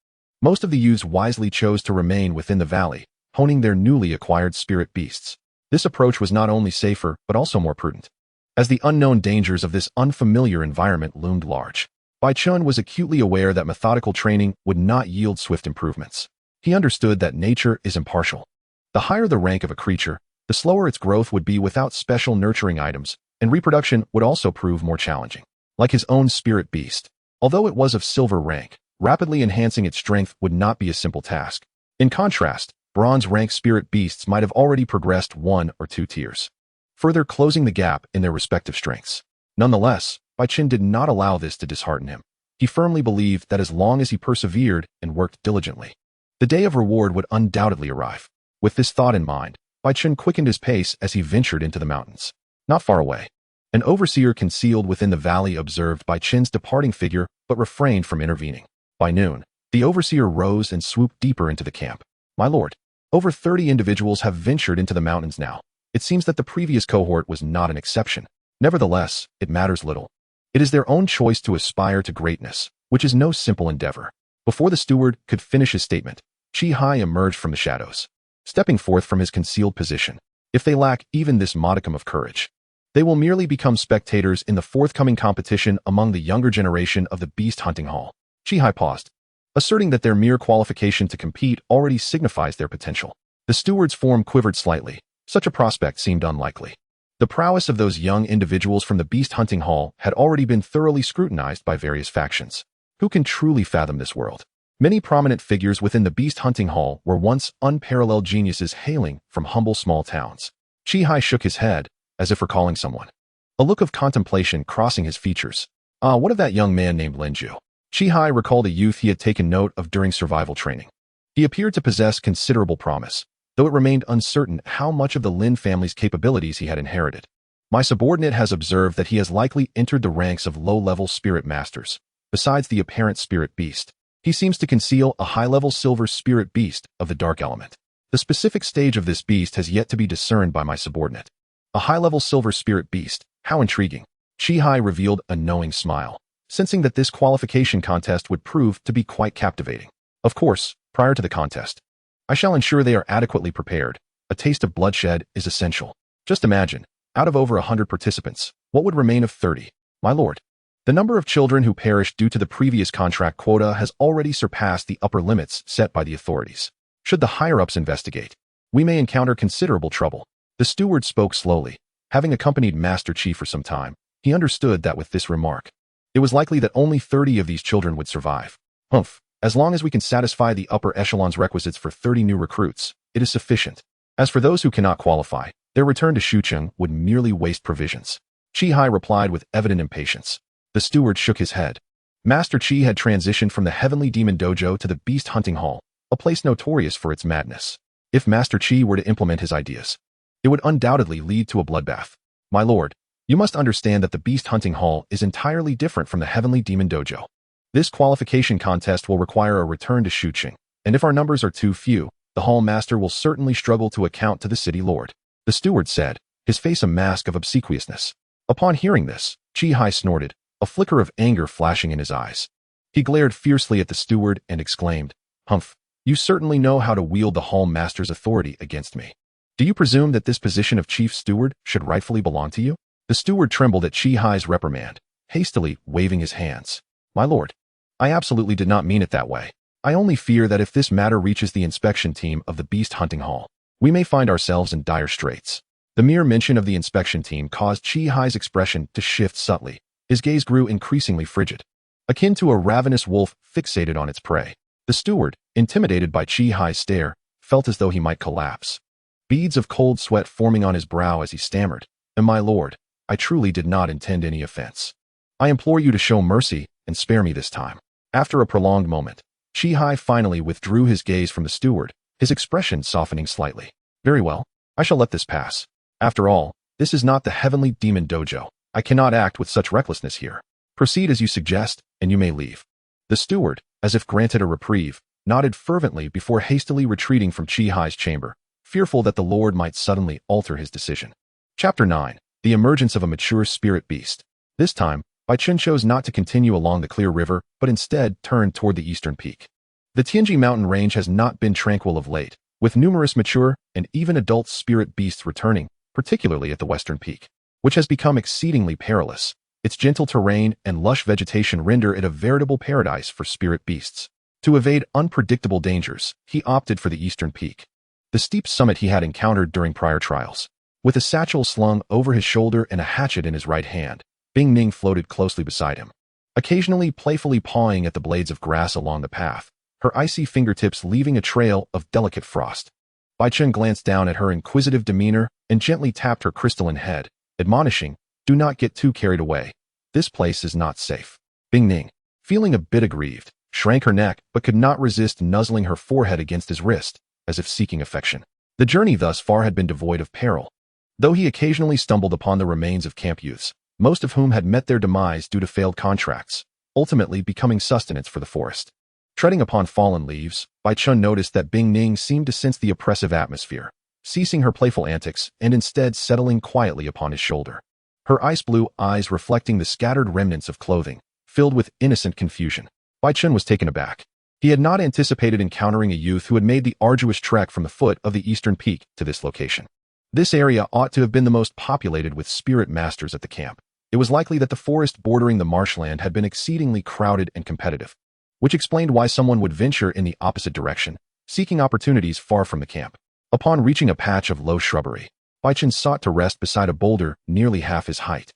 most of the youths wisely chose to remain within the valley, honing their newly acquired spirit beasts. This approach was not only safer, but also more prudent, as the unknown dangers of this unfamiliar environment loomed large. Bai Chen was acutely aware that methodical training would not yield swift improvements. He understood that nature is impartial. The higher the rank of a creature, the slower its growth would be without special nurturing items, and reproduction would also prove more challenging. Like his own spirit beast, Although it was of silver rank, rapidly enhancing its strength would not be a simple task. In contrast, bronze rank spirit beasts might have already progressed 1 or 2 tiers, further closing the gap in their respective strengths. Nonetheless, Bai Chen did not allow this to dishearten him. He firmly believed that as long as he persevered and worked diligently, the day of reward would undoubtedly arrive. With this thought in mind, Bai Chen quickened his pace as he ventured into the mountains. Not far away, an overseer concealed within the valley observed Bai Chen's departing figure but refrained from intervening. By noon, the overseer rose and swooped deeper into the camp. "My lord, over 30 individuals have ventured into the mountains now. It seems that the previous cohort was not an exception. Nevertheless, it matters little. It is their own choice to aspire to greatness, which is no simple endeavor." Before the steward could finish his statement, Chi Hai emerged from the shadows, stepping forth from his concealed position. If they lack even this modicum of courage, they will merely become spectators in the forthcoming competition among the younger generation of the Beast Hunting Hall. Chi Hai paused, asserting that their mere qualification to compete already signifies their potential. The steward's form quivered slightly. Such a prospect seemed unlikely. The prowess of those young individuals from the Beast Hunting Hall had already been thoroughly scrutinized by various factions. Who can truly fathom this world? Many prominent figures within the Beast Hunting Hall were once unparalleled geniuses hailing from humble small towns. Chi Hai shook his head, as if recalling someone, a look of contemplation crossing his features. What of that young man named Linju? Chi Hai recalled a youth he had taken note of during survival training. He appeared to possess considerable promise, though it remained uncertain how much of the Lin family's capabilities he had inherited. "My subordinate has observed that he has likely entered the ranks of low-level spirit masters. Besides the apparent spirit beast, he seems to conceal a high-level silver spirit beast of the dark element. The specific stage of this beast has yet to be discerned by my subordinate." A high-level silver spirit beast. How intriguing. Chi Hai revealed a knowing smile, sensing that this qualification contest would prove to be quite captivating. "Of course, prior to the contest, I shall ensure they are adequately prepared. A taste of bloodshed is essential. Just imagine, out of over 100 participants, what would remain of 30? My lord, the number of children who perished due to the previous contract quota has already surpassed the upper limits set by the authorities. Should the higher-ups investigate, we may encounter considerable trouble." The steward spoke slowly. Having accompanied Master Chi for some time, he understood that with this remark, it was likely that only 30 of these children would survive. "Humph, as long as we can satisfy the upper echelon's requisites for 30 new recruits, it is sufficient. As for those who cannot qualify, their return to Shucheng would merely waste provisions." Chi Hai replied with evident impatience. The steward shook his head. Master Chi had transitioned from the Heavenly Demon Dojo to the Beast Hunting Hall, a place notorious for its madness. If Master Chi were to implement his ideas, it would undoubtedly lead to a bloodbath. "My lord, you must understand that the Beast Hunting Hall is entirely different from the Heavenly Demon Dojo. This qualification contest will require a return to Shucheng, and if our numbers are too few, the Hall Master will certainly struggle to account to the City Lord," the steward said, his face a mask of obsequiousness. Upon hearing this, Chi Hai snorted, a flicker of anger flashing in his eyes. He glared fiercely at the steward and exclaimed, "Humph, you certainly know how to wield the Hall Master's authority against me. Do you presume that this position of chief steward should rightfully belong to you?" The steward trembled at Chi Hai's reprimand, hastily waving his hands. "My lord, I absolutely did not mean it that way. I only fear that if this matter reaches the inspection team of the Beast Hunting Hall, we may find ourselves in dire straits." The mere mention of the inspection team caused Chi Hai's expression to shift subtly. His gaze grew increasingly frigid, akin to a ravenous wolf fixated on its prey. The steward, intimidated by Chi Hai's stare, felt as though he might collapse. Beads of cold sweat forming on his brow as he stammered, "And my lord, I truly did not intend any offense. I implore you to show mercy and spare me this time." After a prolonged moment, Chi Hai finally withdrew his gaze from the steward, his expression softening slightly. "Very well, I shall let this pass. After all, this is not the Heavenly Demon Dojo. I cannot act with such recklessness here. Proceed as you suggest, and you may leave." The steward, as if granted a reprieve, nodded fervently before hastily retreating from Chi Hai's chamber, fearful that the Lord might suddenly alter his decision. Chapter 9. The Emergence of a Mature Spirit Beast. This time, Bai Chen chose not to continue along the clear river, but instead turned toward the eastern peak. The Tianji mountain range has not been tranquil of late, with numerous mature and even adult spirit beasts returning, particularly at the western peak, which has become exceedingly perilous. Its gentle terrain and lush vegetation render it a veritable paradise for spirit beasts. To evade unpredictable dangers, he opted for the eastern peak, the steep summit he had encountered during prior trials. With a satchel slung over his shoulder and a hatchet in his right hand, Bing Ning floated closely beside him. occasionally playfully pawing at the blades of grass along the path, her icy fingertips leaving a trail of delicate frost. Bai Chen glanced down at her inquisitive demeanor and gently tapped her crystalline head, admonishing, "Do not get too carried away. This place is not safe." Bing Ning, feeling a bit aggrieved, shrank her neck but could not resist nuzzling her forehead against his wrist, as if seeking affection. The journey thus far had been devoid of peril. Though he occasionally stumbled upon the remains of camp youths, most of whom had met their demise due to failed contracts, ultimately becoming sustenance for the forest. Treading upon fallen leaves, Bai Chen noticed that Bing Ning seemed to sense the oppressive atmosphere, ceasing her playful antics and instead settling quietly upon his shoulder. Her ice-blue eyes reflecting the scattered remnants of clothing, filled with innocent confusion. Bai Chen was taken aback. He had not anticipated encountering a youth who had made the arduous trek from the foot of the eastern peak to this location. This area ought to have been the most populated with spirit masters at the camp. It was likely that the forest bordering the marshland had been exceedingly crowded and competitive, which explained why someone would venture in the opposite direction, seeking opportunities far from the camp. Upon reaching a patch of low shrubbery, Bai Chen sought to rest beside a boulder nearly half his height,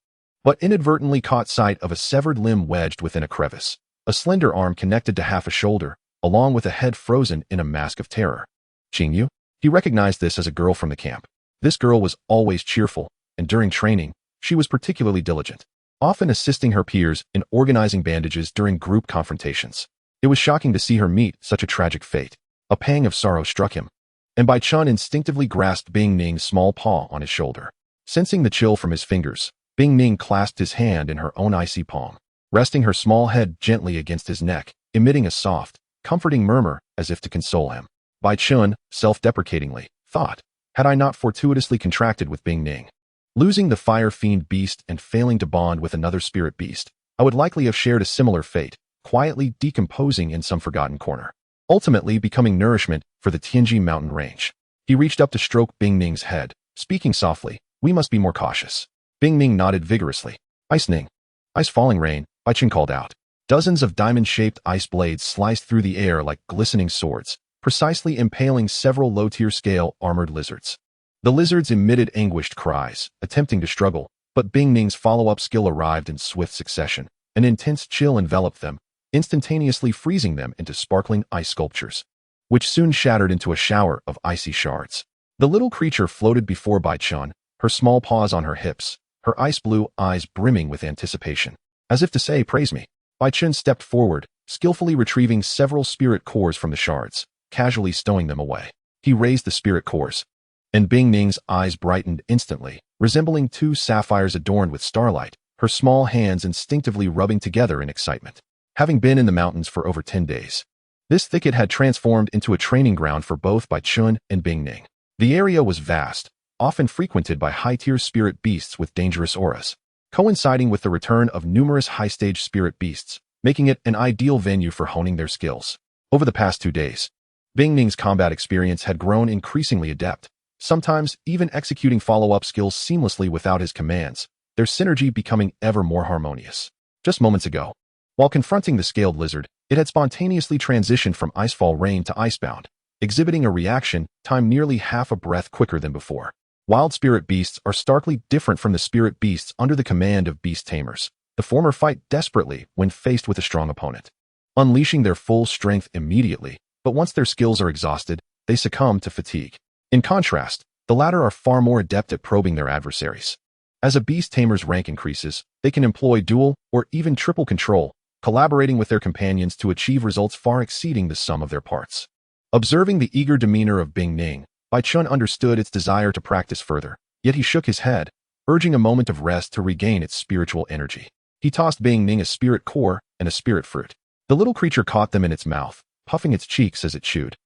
but inadvertently caught sight of a severed limb wedged within a crevice, a slender arm connected to half a shoulder, along with a head frozen in a mask of terror. Qingyu? He recognized this as a girl from the camp. This girl was always cheerful, and during training, she was particularly diligent, often assisting her peers in organizing bandages during group confrontations. It was shocking to see her meet such a tragic fate. A pang of sorrow struck him, and Bai Chen instinctively grasped Bing Ning's small paw on his shoulder. Sensing the chill from his fingers, Bing Ning clasped his hand in her own icy palm, resting her small head gently against his neck, emitting a soft, comforting murmur as if to console him. Bai Chen, self-deprecatingly, thought, had I not fortuitously contracted with Bing Ning, losing the fire fiend beast and failing to bond with another spirit beast, I would likely have shared a similar fate, quietly decomposing in some forgotten corner, ultimately becoming nourishment for the Tianji mountain range. He reached up to stroke Bing Ning's head, speaking softly, "We must be more cautious." Bing Ning nodded vigorously. "Ice Ning." "Ice falling rain," Bai Chen called out. Dozens of diamond-shaped ice blades sliced through the air like glistening swords, precisely impaling several low-tier scale armored lizards. The lizards emitted anguished cries, attempting to struggle, but Bing Ning's follow-up skill arrived in swift succession. An intense chill enveloped them, instantaneously freezing them into sparkling ice sculptures, which soon shattered into a shower of icy shards. The little creature floated before Bai Chen, her small paws on her hips, her ice-blue eyes brimming with anticipation. As if to say, "Praise me." Bai Chen stepped forward, skillfully retrieving several spirit cores from the shards, casually stowing them away. He raised the spirit cores, and Bing Ning's eyes brightened instantly, resembling two sapphires adorned with starlight, her small hands instinctively rubbing together in excitement. Having been in the mountains for over 10 days, this thicket had transformed into a training ground for both Bai Chen and Bing Ning. The area was vast, often frequented by high-tier spirit beasts with dangerous auras, coinciding with the return of numerous high-stage spirit beasts, making it an ideal venue for honing their skills. Over the past 2 days, Bing Ning's combat experience had grown increasingly adept, sometimes even executing follow-up skills seamlessly without his commands, their synergy becoming ever more harmonious. Just moments ago, while confronting the scaled lizard, it had spontaneously transitioned from icefall rain to icebound, exhibiting a reaction time nearly half a breath quicker than before. Wild spirit beasts are starkly different from the spirit beasts under the command of Beast Tamers. The former fight desperately when faced with a strong opponent, unleashing their full strength immediately, but once their skills are exhausted, they succumb to fatigue. In contrast, the latter are far more adept at probing their adversaries. As a Beast Tamer's rank increases, they can employ dual or even triple control, collaborating with their companions to achieve results far exceeding the sum of their parts. Observing the eager demeanor of Bing Ning, Bai Chen understood its desire to practice further, yet he shook his head, urging a moment of rest to regain its spiritual energy. He tossed Bing Ning a spirit core and a spirit fruit. The little creature caught them in its mouth, puffing its cheeks as it chewed,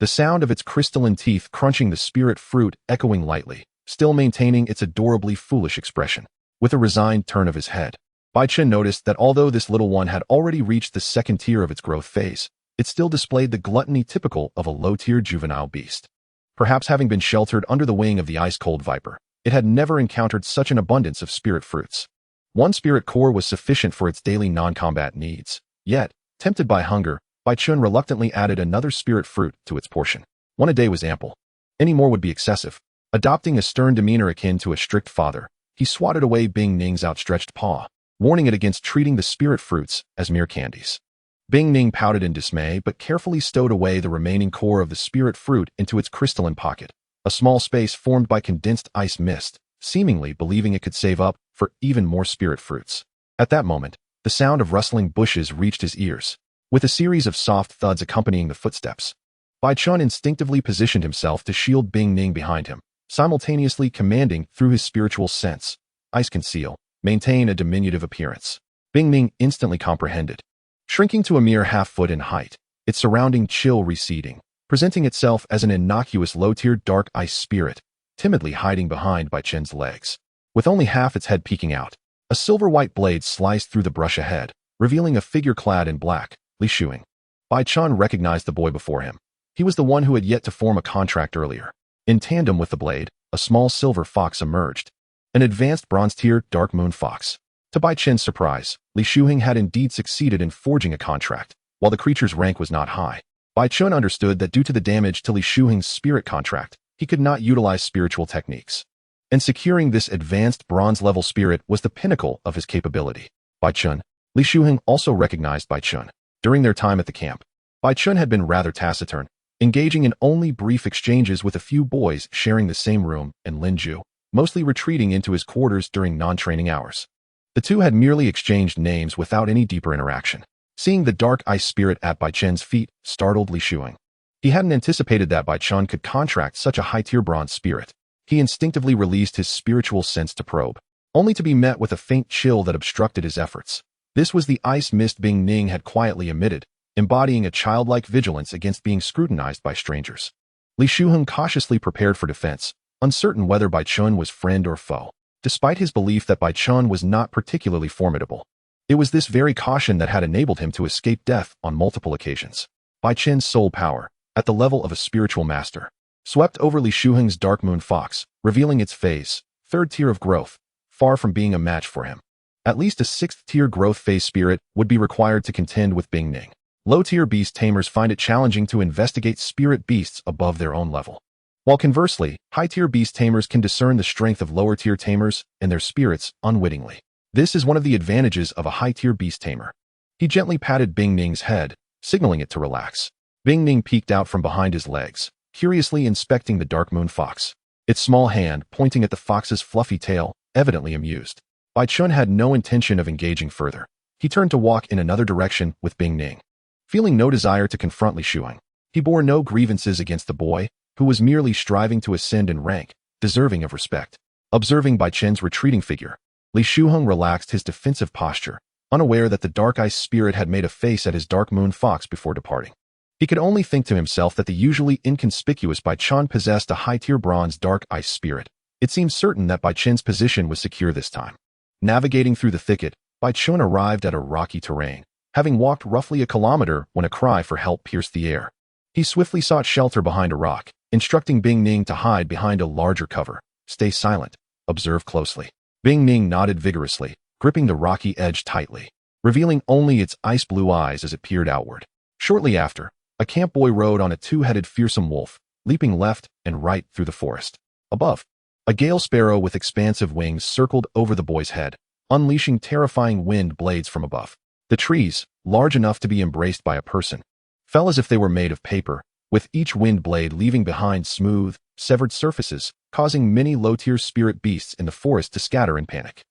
the sound of its crystalline teeth crunching the spirit fruit echoing lightly, still maintaining its adorably foolish expression. With a resigned turn of his head, Bai Chen noticed that although this little one had already reached the second tier of its growth phase, it still displayed the gluttony typical of a low-tier juvenile beast. Perhaps having been sheltered under the wing of the ice-cold viper, it had never encountered such an abundance of spirit fruits. One spirit core was sufficient for its daily non-combat needs. Yet, tempted by hunger, Bai Chen reluctantly added another spirit fruit to its portion. One a day was ample. Any more would be excessive. Adopting a stern demeanor akin to a strict father, he swatted away Bing Ning's outstretched paw, warning it against treating the spirit fruits as mere candies. Bing Ning pouted in dismay but carefully stowed away the remaining core of the spirit fruit into its crystalline pocket, a small space formed by condensed ice mist, seemingly believing it could save up for even more spirit fruits. At that moment, the sound of rustling bushes reached his ears, with a series of soft thuds accompanying the footsteps. Bai Chen instinctively positioned himself to shield Bing Ning behind him, simultaneously commanding through his spiritual sense, ice conceal, maintain a diminutive appearance. Bing Ning instantly comprehended. Shrinking to a mere half-foot in height, its surrounding chill receding, presenting itself as an innocuous low-tier dark ice spirit, timidly hiding behind Bai Chen's legs. With only half its head peeking out, a silver-white blade sliced through the brush ahead, revealing a figure clad in black, Li Shuing. Bai Chen recognized the boy before him. He was the one who had yet to form a contract earlier. In tandem with the blade, a small silver fox emerged, an advanced bronze-tier dark moon fox. To Bai Chen's surprise, Li Shuing had indeed succeeded in forging a contract. While the creature's rank was not high, Bai Chen understood that due to the damage to Li Shuing's spirit contract, he could not utilize spiritual techniques. And securing this advanced bronze-level spirit was the pinnacle of his capability. Bai Chen. Li Shuing also recognized Bai Chen. During their time at the camp, Bai Chen had been rather taciturn, engaging in only brief exchanges with a few boys sharing the same room and Linju, mostly retreating into his quarters during non-training hours. The two had merely exchanged names without any deeper interaction. Seeing the dark ice spirit at Bai Chen's feet startled Li Shuing. He hadn't anticipated that Bai Chen could contract such a high-tier bronze spirit. He instinctively released his spiritual sense to probe, only to be met with a faint chill that obstructed his efforts. This was the ice mist Bing Ning had quietly emitted, embodying a childlike vigilance against being scrutinized by strangers. Li Shuing cautiously prepared for defense, uncertain whether Bai Chen was friend or foe. Despite his belief that Bai Chen was not particularly formidable, it was this very caution that had enabled him to escape death on multiple occasions. Bai Chen's soul power, at the level of a spiritual master, swept over Li Shuing's dark moon fox, revealing its phase, third tier of growth, far from being a match for him. At least a sixth-tier growth phase spirit would be required to contend with Bing Ning. Low-tier beast tamers find it challenging to investigate spirit beasts above their own level. While conversely, high-tier beast tamers can discern the strength of lower-tier tamers and their spirits unwittingly. This is one of the advantages of a high-tier beast tamer. He gently patted Bing Ning's head, signaling it to relax. Bing Ning peeked out from behind his legs, curiously inspecting the dark moon fox, its small hand pointing at the fox's fluffy tail, evidently amused. Bai Chen had no intention of engaging further. He turned to walk in another direction with Bing Ning. Feeling no desire to confront Li Shuing, he bore no grievances against the boy, who was merely striving to ascend in rank, deserving of respect. Observing Bai Chen's retreating figure, Li Shuing relaxed his defensive posture, unaware that the dark ice spirit had made a face at his dark moon fox before departing. He could only think to himself that the usually inconspicuous Bai Chen possessed a high-tier bronze dark ice spirit. It seemed certain that Bai Chen's position was secure this time. Navigating through the thicket, Bai Chen arrived at a rocky terrain, having walked roughly a kilometer when a cry for help pierced the air. He swiftly sought shelter behind a rock, instructing Bing Ning to hide behind a larger cover. Stay silent. Observe closely. Bing Ning nodded vigorously, gripping the rocky edge tightly, revealing only its ice-blue eyes as it peered outward. Shortly after, a camp boy rode on a two-headed fearsome wolf, leaping left and right through the forest. Above, a gale sparrow with expansive wings circled over the boy's head, unleashing terrifying wind blades from above. The trees, large enough to be embraced by a person, fell as if they were made of paper, with each wind blade leaving behind smooth, severed surfaces, causing many low-tier spirit beasts in the forest to scatter in panic.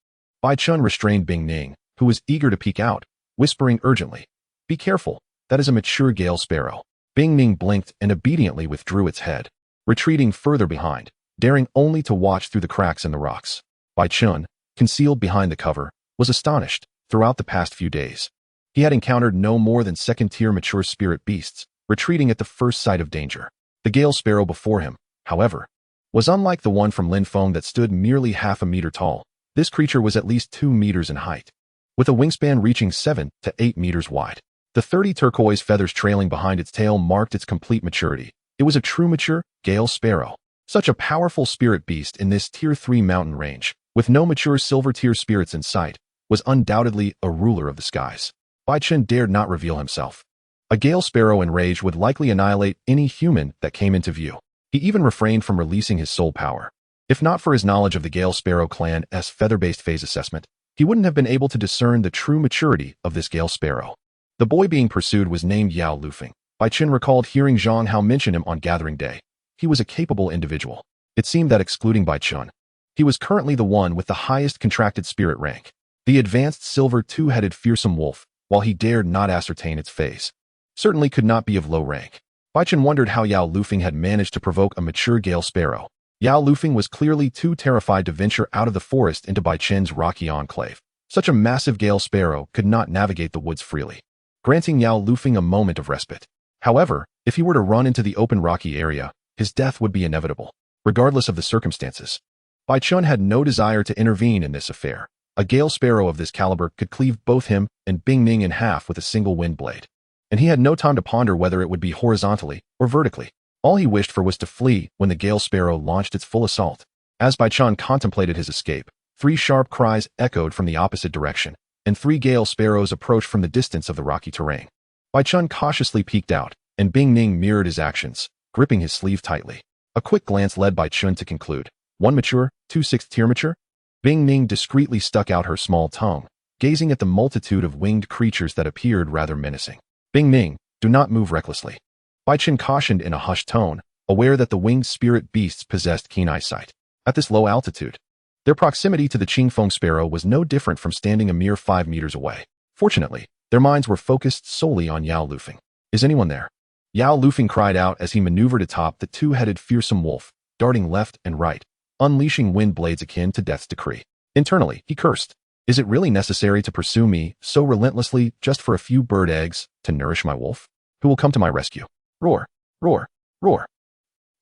Bai Chen restrained Bing Ning, who was eager to peek out, whispering urgently, "Be careful, that is a mature gale sparrow." Bing Ning blinked and obediently withdrew its head, retreating further behind, daring only to watch through the cracks in the rocks. Bai Chen, concealed behind the cover, was astonished. Throughout the past few days, he had encountered no more than second-tier mature spirit beasts, retreating at the first sight of danger. The gale sparrow before him, however, was unlike the one from Lin Feng that stood merely half a meter tall. This creature was at least 2 meters in height, with a wingspan reaching 7 to 8 meters wide. The 30 turquoise feathers trailing behind its tail marked its complete maturity. It was a true mature gale sparrow. Such a powerful spirit beast in this Tier 3 mountain range, with no mature silver-tier spirits in sight, was undoubtedly a ruler of the skies. Bai Chen dared not reveal himself. A gale sparrow enraged would likely annihilate any human that came into view. He even refrained from releasing his soul power. If not for his knowledge of the gale sparrow clan's feather-based phase assessment, he wouldn't have been able to discern the true maturity of this Gale Sparrow. The boy being pursued was named Yao Lufeng. Bai Chen recalled hearing Zhang Hao mention him on Gathering Day. He was a capable individual. It seemed that excluding Bai Chen, he was currently the one with the highest contracted spirit rank, the advanced silver two-headed fearsome wolf, while he dared not ascertain its phase. Certainly could not be of low rank. Bai Chen wondered how Yao Lufeng had managed to provoke a mature Gale Sparrow. Yao Lufeng was clearly too terrified to venture out of the forest into Bai Chen's rocky enclave. Such a massive Gale Sparrow could not navigate the woods freely, granting Yao Lufeng a moment of respite. However, if he were to run into the open rocky area, his death would be inevitable, regardless of the circumstances. Bai Chen had no desire to intervene in this affair. A Gale Sparrow of this caliber could cleave both him and Bing Ning in half with a single wind blade, and he had no time to ponder whether it would be horizontally or vertically. All he wished for was to flee when the Gale Sparrow launched its full assault. As Bai Chen contemplated his escape, 3 sharp cries echoed from the opposite direction, and 3 Gale Sparrows approached from the distance of the rocky terrain. Bai Chen cautiously peeked out, and Bing Ning mirrored his actions, gripping his sleeve tightly. A quick glance led Bai Chen to conclude, 1 mature, 2 6th-tier mature? Bing Ning discreetly stuck out her small tongue, gazing at the multitude of winged creatures that appeared rather menacing. Bing Ning, do not move recklessly. Bai Chen cautioned in a hushed tone, aware that the winged spirit beasts possessed keen eyesight. At this low altitude, their proximity to the Qingfeng Sparrow was no different from standing a mere 5 meters away. Fortunately, their minds were focused solely on Yao Lufeng. Is anyone there? Yao Lufeng cried out as he maneuvered atop the two-headed fearsome wolf, darting left and right, unleashing wind blades akin to death's decree. Internally, he cursed. Is it really necessary to pursue me so relentlessly just for a few bird eggs to nourish my wolf? Who will come to my rescue? Roar, roar, roar.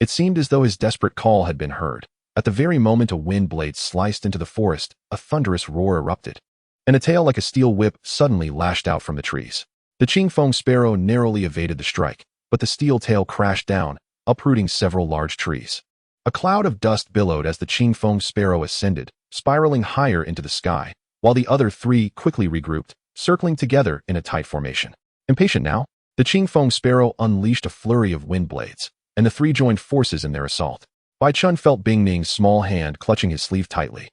It seemed as though his desperate call had been heard. At the very moment a wind blade sliced into the forest, a thunderous roar erupted, and a tail like a steel whip suddenly lashed out from the trees. The Qingfeng Sparrow narrowly evaded the strike, but the steel tail crashed down, uprooting several large trees. A cloud of dust billowed as the Qingfeng Sparrow ascended, spiraling higher into the sky, while the other 3 quickly regrouped, circling together in a tight formation. Impatient now, the Qingfeng Sparrow unleashed a flurry of wind blades, and the 3 joined forces in their assault. Bai Chen felt Bing Ning's small hand clutching his sleeve tightly,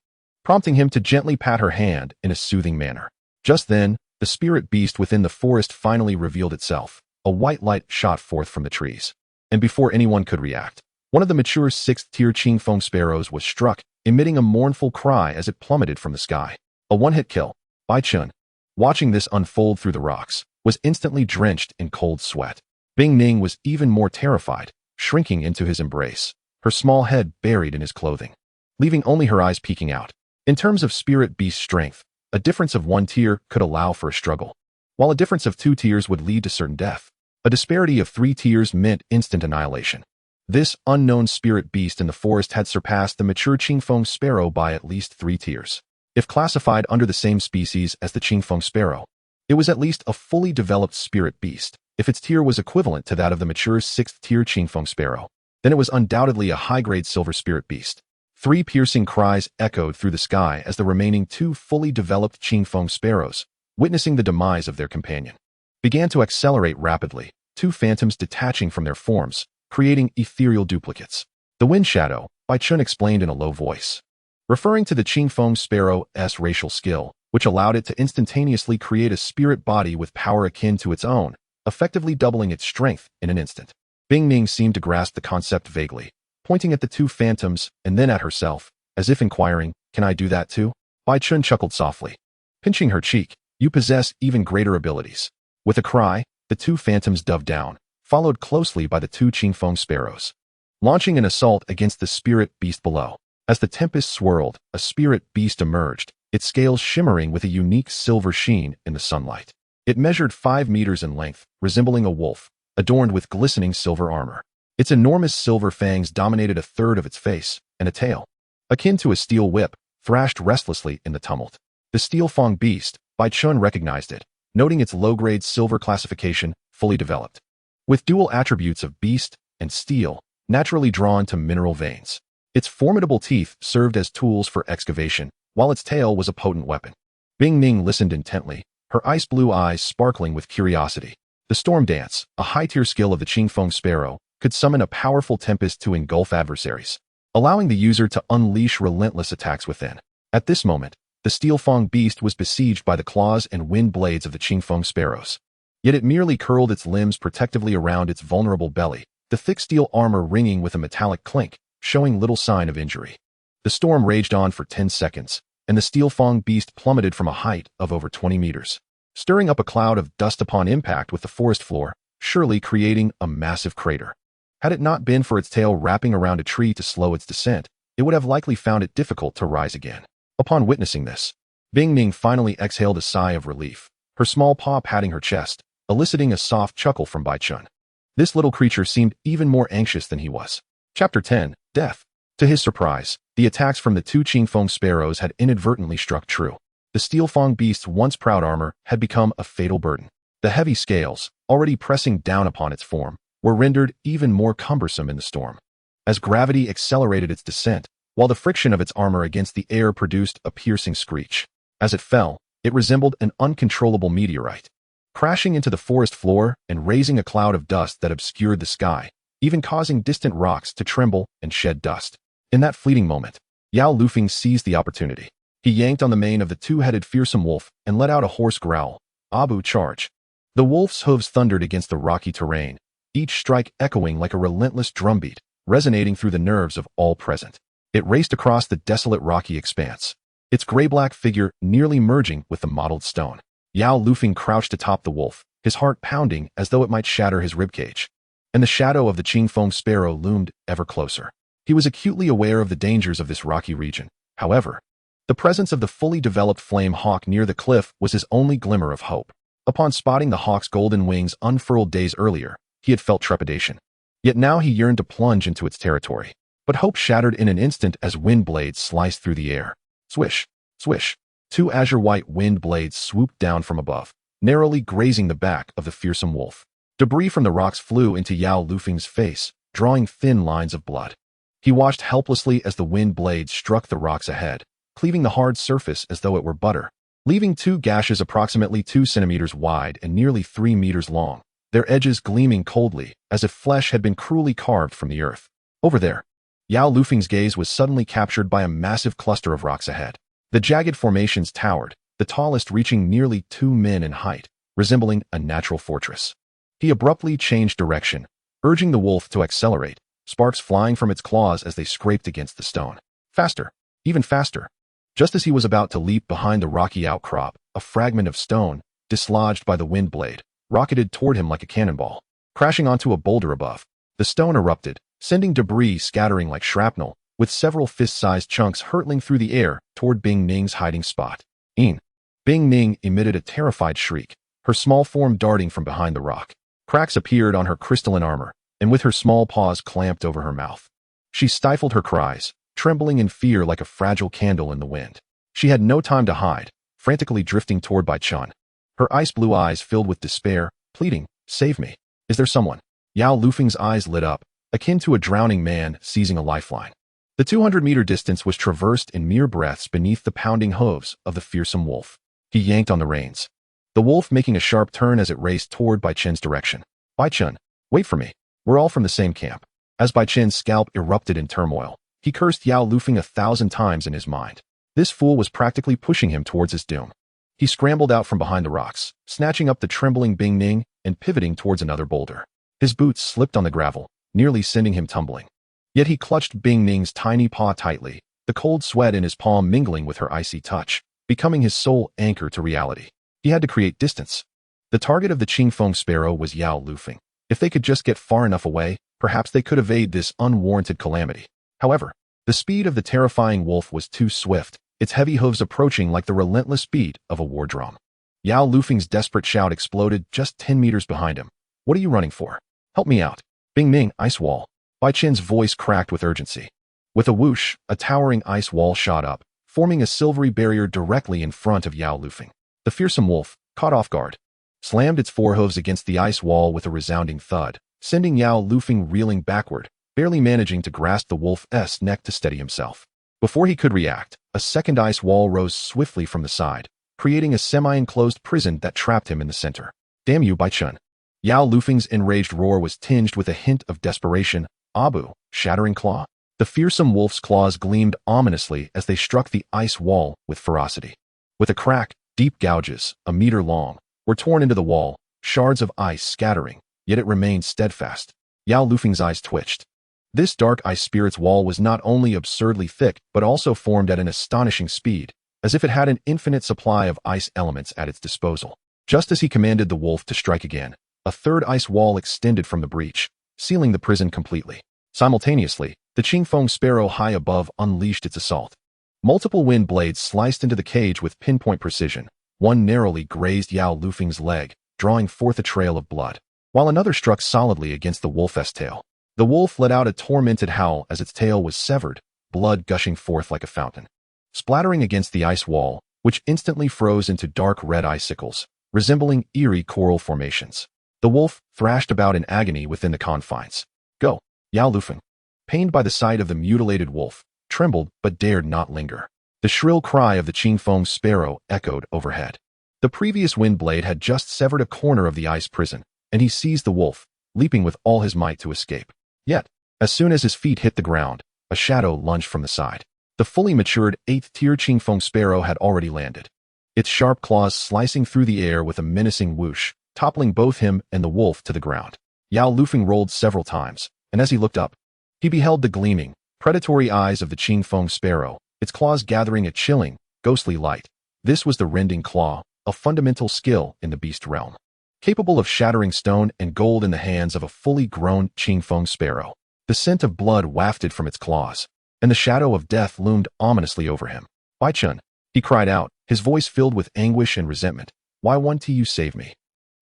prompting him to gently pat her hand in a soothing manner. Just then, the spirit beast within the forest finally revealed itself. A white light shot forth from the trees, and before anyone could react, one of the mature 6th-tier Qingfeng Sparrows was struck, emitting a mournful cry as it plummeted from the sky. A one-hit kill. Bai Chen, watching this unfold through the rocks, was instantly drenched in cold sweat. Bing Ning was even more terrified, shrinking into his embrace, her small head buried in his clothing, leaving only her eyes peeking out. In terms of spirit beast strength, a difference of 1 tier could allow for a struggle, while a difference of 2 tiers would lead to certain death. A disparity of 3 tiers meant instant annihilation. This unknown spirit beast in the forest had surpassed the mature Qingfeng Sparrow by at least 3 tiers. If classified under the same species as the Qingfeng Sparrow, it was at least a fully developed spirit beast. If its tier was equivalent to that of the mature 6th-tier Qingfeng Sparrow, then it was undoubtedly a high-grade silver spirit beast. 3 piercing cries echoed through the sky as the remaining 2 fully developed Qingfeng Sparrows, witnessing the demise of their companion, began to accelerate rapidly, 2 phantoms detaching from their forms, creating ethereal duplicates. The wind shadow, Bai Chen explained in a low voice, referring to the Qingfeng Sparrow's racial skill, which allowed it to instantaneously create a spirit body with power akin to its own, effectively doubling its strength in an instant. Bing Ning seemed to grasp the concept vaguely, pointing at the 2 phantoms and then at herself, as if inquiring, "Can I do that too?" Bai Chen chuckled softly, pinching her cheek. "You possess even greater abilities." With a cry, the 2 phantoms dove down, followed closely by the 2 Qingfeng Sparrows, launching an assault against the spirit beast below. As the tempest swirled, a spirit beast emerged, its scales shimmering with a unique silver sheen in the sunlight. It measured 5 meters in length, resembling a wolf, adorned with glistening silver armor. Its enormous silver fangs dominated a third of its face, and a tail, akin to a steel whip, thrashed restlessly in the tumult. The steel-fang beast, Bai Chen recognized it, noting its low-grade silver classification, fully developed, with dual attributes of beast and steel, naturally drawn to mineral veins. Its formidable teeth served as tools for excavation, while its tail was a potent weapon. Bing Ning listened intently, her ice-blue eyes sparkling with curiosity. The Storm Dance, a high-tier skill of the Qingfeng Sparrow, could summon a powerful tempest to engulf adversaries, allowing the user to unleash relentless attacks within. At this moment, The steel-fang beast was besieged by the claws and wind blades of the Qingfeng sparrows. Yet it merely curled its limbs protectively around its vulnerable belly, the thick steel armor ringing with a metallic clink, showing little sign of injury. The storm raged on for 10 seconds, and the steel-fang beast plummeted from a height of over 20 meters, stirring up a cloud of dust upon impact with the forest floor, surely creating a massive crater. Had it not been for its tail wrapping around a tree to slow its descent, it would have likely found it difficult to rise again. Upon witnessing this, Bing Ning finally exhaled a sigh of relief, her small paw patting her chest, eliciting a soft chuckle from Bai Chen. This little creature seemed even more anxious than he was. Chapter 10, Death. To his surprise, the attacks from the two Qingfeng sparrows had inadvertently struck true. The steel-fang beast's once proud armor had become a fatal burden. The heavy scales, already pressing down upon its form, were rendered even more cumbersome in the storm. As gravity accelerated its descent, while the friction of its armor against the air produced a piercing screech. As it fell, it resembled an uncontrollable meteorite, crashing into the forest floor and raising a cloud of dust that obscured the sky, even causing distant rocks to tremble and shed dust. In that fleeting moment, Yao Lufeng seized the opportunity. He yanked on the mane of the two-headed fearsome wolf and let out a hoarse growl. Abu, charge. The wolf's hooves thundered against the rocky terrain, each strike echoing like a relentless drumbeat, resonating through the nerves of all present. It raced across the desolate rocky expanse, its gray-black figure nearly merging with the mottled stone. Yao Lufeng crouched atop the wolf, his heart pounding as though it might shatter his ribcage. And the shadow of the Qingfeng sparrow loomed ever closer. He was acutely aware of the dangers of this rocky region. However, the presence of the fully developed flame hawk near the cliff was his only glimmer of hope. Upon spotting the hawk's golden wings unfurled days earlier, he had felt trepidation. Yet now he yearned to plunge into its territory. But hope shattered in an instant as wind blades sliced through the air. Swish, swish. Two azure-white wind blades swooped down from above, narrowly grazing the back of the fearsome wolf. Debris from the rocks flew into Yao Lufeng's face, drawing thin lines of blood. He watched helplessly as the wind blades struck the rocks ahead, cleaving the hard surface as though it were butter, leaving two gashes approximately 2 centimeters wide and nearly 3 meters long, their edges gleaming coldly as if flesh had been cruelly carved from the earth. Over there, Yao Lufeng's gaze was suddenly captured by a massive cluster of rocks ahead. The jagged formations towered, the tallest reaching nearly 2 men in height, resembling a natural fortress. He abruptly changed direction, urging the wolf to accelerate, sparks flying from its claws as they scraped against the stone. Faster, even faster. Just as he was about to leap behind the rocky outcrop, a fragment of stone, dislodged by the wind blade, rocketed toward him like a cannonball. Crashing onto a boulder above, the stone erupted, sending debris scattering like shrapnel, with several fist-sized chunks hurtling through the air toward Bing Ning's hiding spot. Bing Ning emitted a terrified shriek, her small form darting from behind the rock. Cracks appeared on her crystalline armor, and with her small paws clamped over her mouth. She stifled her cries, trembling in fear like a fragile candle in the wind. She had no time to hide, frantically drifting toward Bai Chen. Her ice-blue eyes filled with despair, pleading, "Save me. Is there someone?" Yao Lufeng's eyes lit up, akin to a drowning man seizing a lifeline. The 200-meter distance was traversed in mere breaths beneath the pounding hooves of the fearsome wolf. He yanked on the reins, the wolf making a sharp turn as it raced toward Bai Chen's direction. "Bai Chen, wait for me. We're all from the same camp." As Bai Chen's scalp erupted in turmoil, he cursed Yao Lufeng 1,000 times in his mind. This fool was practically pushing him towards his doom. He scrambled out from behind the rocks, snatching up the trembling Bing Ning and pivoting towards another boulder. His boots slipped on the gravel, nearly sending him tumbling. Yet he clutched Bing Ning's tiny paw tightly, the cold sweat in his palm mingling with her icy touch, becoming his sole anchor to reality. He had to create distance. The target of the Qingfeng sparrow was Yao Lufeng. If they could just get far enough away, perhaps they could evade this unwarranted calamity. However, the speed of the terrifying wolf was too swift, its heavy hooves approaching like the relentless beat of a war drum. Yao Lufeng's desperate shout exploded just 10 meters behind him. "What are you running for? Help me out." "Bing Ning, ice wall." Bai Chen's voice cracked with urgency. With a whoosh, a towering ice wall shot up, forming a silvery barrier directly in front of Yao Lufeng. The fearsome wolf, caught off guard, slammed its forehooves against the ice wall with a resounding thud, sending Yao Lufeng reeling backward, barely managing to grasp the wolf's neck to steady himself. Before he could react, a second ice wall rose swiftly from the side, creating a semi-enclosed prison that trapped him in the center. "Damn you, Bai Chen." Yao Lufeng's enraged roar was tinged with a hint of desperation. "Abu, shattering claw." The fearsome wolf's claws gleamed ominously as they struck the ice wall with ferocity. With a crack, deep gouges, a meter long, were torn into the wall, shards of ice scattering, yet it remained steadfast. Yao Lufeng's eyes twitched. This dark ice spirit's wall was not only absurdly thick, but also formed at an astonishing speed, as if it had an infinite supply of ice elements at its disposal. Just as he commanded the wolf to strike again, a third ice wall extended from the breach, sealing the prison completely. Simultaneously, the Qingfeng sparrow high above unleashed its assault. Multiple wind blades sliced into the cage with pinpoint precision. One narrowly grazed Yao Lufeng's leg, drawing forth a trail of blood, while another struck solidly against the wolf's tail. The wolf let out a tormented howl as its tail was severed, blood gushing forth like a fountain. Splattering against the ice wall, which instantly froze into dark red icicles, resembling eerie coral formations. The wolf thrashed about in agony within the confines. Go! Yao Lufeng, pained by the sight of the mutilated wolf, trembled but dared not linger. The shrill cry of the Qingfeng sparrow echoed overhead. The previous wind blade had just severed a corner of the ice prison, and he seized the wolf, leaping with all his might to escape. Yet, as soon as his feet hit the ground, a shadow lunged from the side. The fully matured 8th-tier Qingfeng sparrow had already landed, its sharp claws slicing through the air with a menacing whoosh, toppling both him and the wolf to the ground. Yao Lufeng rolled several times, and as he looked up, he beheld the gleaming, predatory eyes of the Qingfeng sparrow, its claws gathering a chilling, ghostly light. This was the rending claw, a fundamental skill in the beast realm, capable of shattering stone and gold in the hands of a fully grown Qingfeng sparrow. The scent of blood wafted from its claws, and the shadow of death loomed ominously over him. Bai Chen, he cried out, his voice filled with anguish and resentment. Why won't you save me?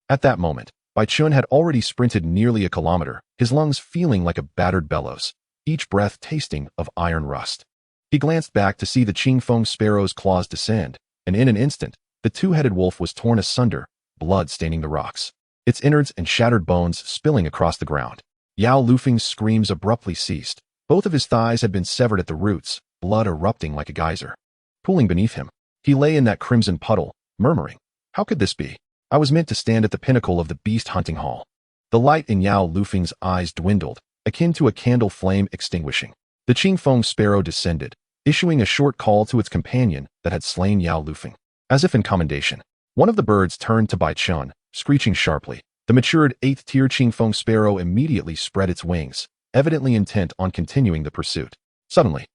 At that moment, Bai Chen had already sprinted nearly a kilometer, his lungs feeling like a battered bellows, each breath tasting of iron rust. He glanced back to see the Qingfeng sparrow's claws descend, and in an instant, the two-headed wolf was torn asunder, blood staining the rocks, its innards and shattered bones spilling across the ground. Yao Lufeng's screams abruptly ceased. Both of his thighs had been severed at the roots, blood erupting like a geyser. Pooling beneath him, he lay in that crimson puddle, murmuring, "How could this be? I was meant to stand at the pinnacle of the beast hunting hall." The light in Yao Lufeng's eyes dwindled, akin to a candle flame extinguishing. The Qingfeng sparrow descended, issuing a short call to its companion that had slain Yao Lufeng. As if in commendation, one of the birds turned to Bai Chen, screeching sharply. The matured 8th-tier Qingfeng sparrow immediately spread its wings, evidently intent on continuing the pursuit. Suddenly,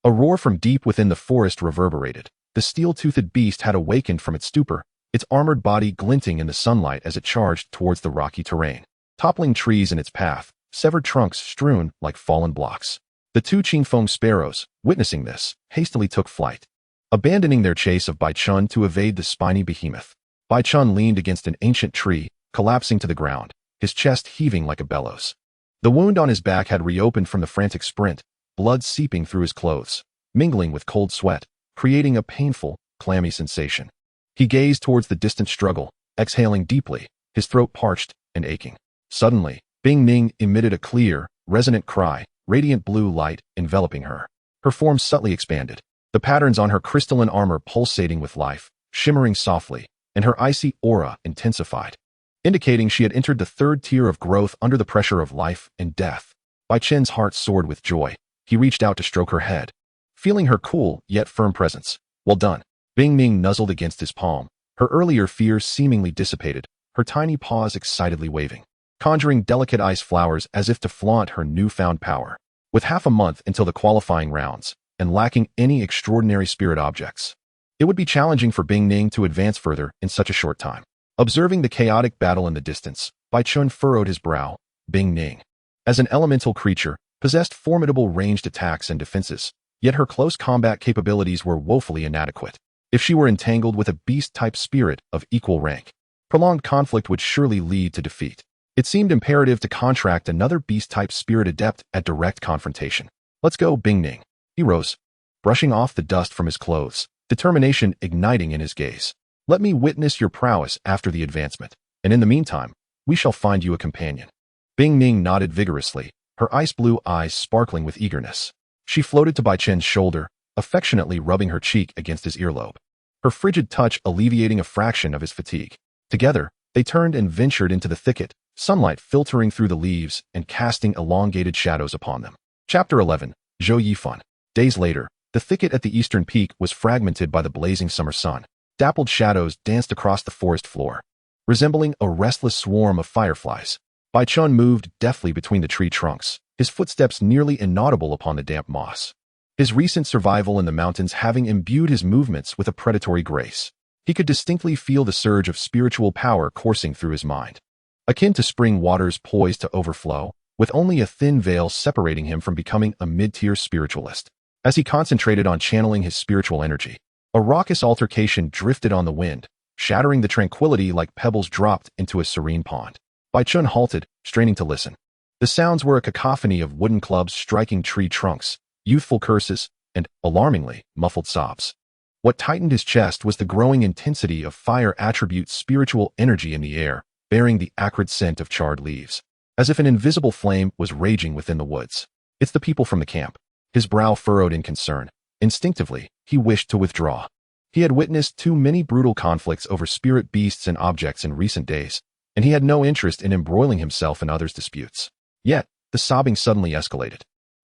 a roar from deep within the forest reverberated. The steel-toothed beast had awakened from its stupor, its armored body glinting in the sunlight as it charged towards the rocky terrain, toppling trees in its path, severed trunks strewn like fallen blocks. The two Qingfeng sparrows, witnessing this, hastily took flight, abandoning their chase of Bai Chen to evade the spiny behemoth. Bai Chen leaned against an ancient tree, collapsing to the ground, his chest heaving like a bellows. The wound on his back had reopened from the frantic sprint, blood seeping through his clothes, mingling with cold sweat, creating a painful, clammy sensation. He gazed towards the distant struggle, exhaling deeply, his throat parched and aching. Suddenly, Bing Ning emitted a clear, resonant cry, radiant blue light enveloping her. Her form subtly expanded, the patterns on her crystalline armor pulsating with life, shimmering softly, and her icy aura intensified, indicating she had entered the 3rd tier of growth under the pressure of life and death. Bai Chen's heart soared with joy. He reached out to stroke her head, feeling her cool yet firm presence. Well done. Bing Ning nuzzled against his palm, her earlier fears seemingly dissipated, her tiny paws excitedly waving, conjuring delicate ice flowers as if to flaunt her newfound power. With half a month until the qualifying rounds, and lacking any extraordinary spirit objects, it would be challenging for Bing Ning to advance further in such a short time. Observing the chaotic battle in the distance, Bai Chen furrowed his brow. Bing Ning, as an elemental creature, possessed formidable ranged attacks and defenses, yet her close combat capabilities were woefully inadequate. If she were entangled with a beast-type spirit of equal rank, prolonged conflict would surely lead to defeat. It seemed imperative to contract another beast-type spirit adept at direct confrontation. Let's go, Bing Ning. He rose, brushing off the dust from his clothes, determination igniting in his gaze. Let me witness your prowess after the advancement, and in the meantime, we shall find you a companion. Bing Ning nodded vigorously, her ice-blue eyes sparkling with eagerness. She floated to Bai Chen's shoulder, affectionately rubbing her cheek against his earlobe, her frigid touch alleviating a fraction of his fatigue. Together, they turned and ventured into the thicket, sunlight filtering through the leaves and casting elongated shadows upon them. Chapter 11. Zhou Yifan. Days later, the thicket at the eastern peak was fragmented by the blazing summer sun. Dappled shadows danced across the forest floor, resembling a restless swarm of fireflies. Bai Chen moved deftly between the tree trunks, his footsteps nearly inaudible upon the damp moss. His recent survival in the mountains having imbued his movements with a predatory grace. He could distinctly feel the surge of spiritual power coursing through his mind, akin to spring waters poised to overflow, with only a thin veil separating him from becoming a mid-tier spiritualist. As he concentrated on channeling his spiritual energy, a raucous altercation drifted on the wind, shattering the tranquility like pebbles dropped into a serene pond. Bai Chen halted, straining to listen. The sounds were a cacophony of wooden clubs striking tree trunks, youthful curses, and, alarmingly, muffled sobs. What tightened his chest was the growing intensity of fire attribute spiritual energy in the air, bearing the acrid scent of charred leaves, as if an invisible flame was raging within the woods. It's the people from the camp. His brow furrowed in concern. Instinctively, he wished to withdraw. He had witnessed too many brutal conflicts over spirit beasts and objects in recent days, and he had no interest in embroiling himself in others' disputes. Yet, the sobbing suddenly escalated,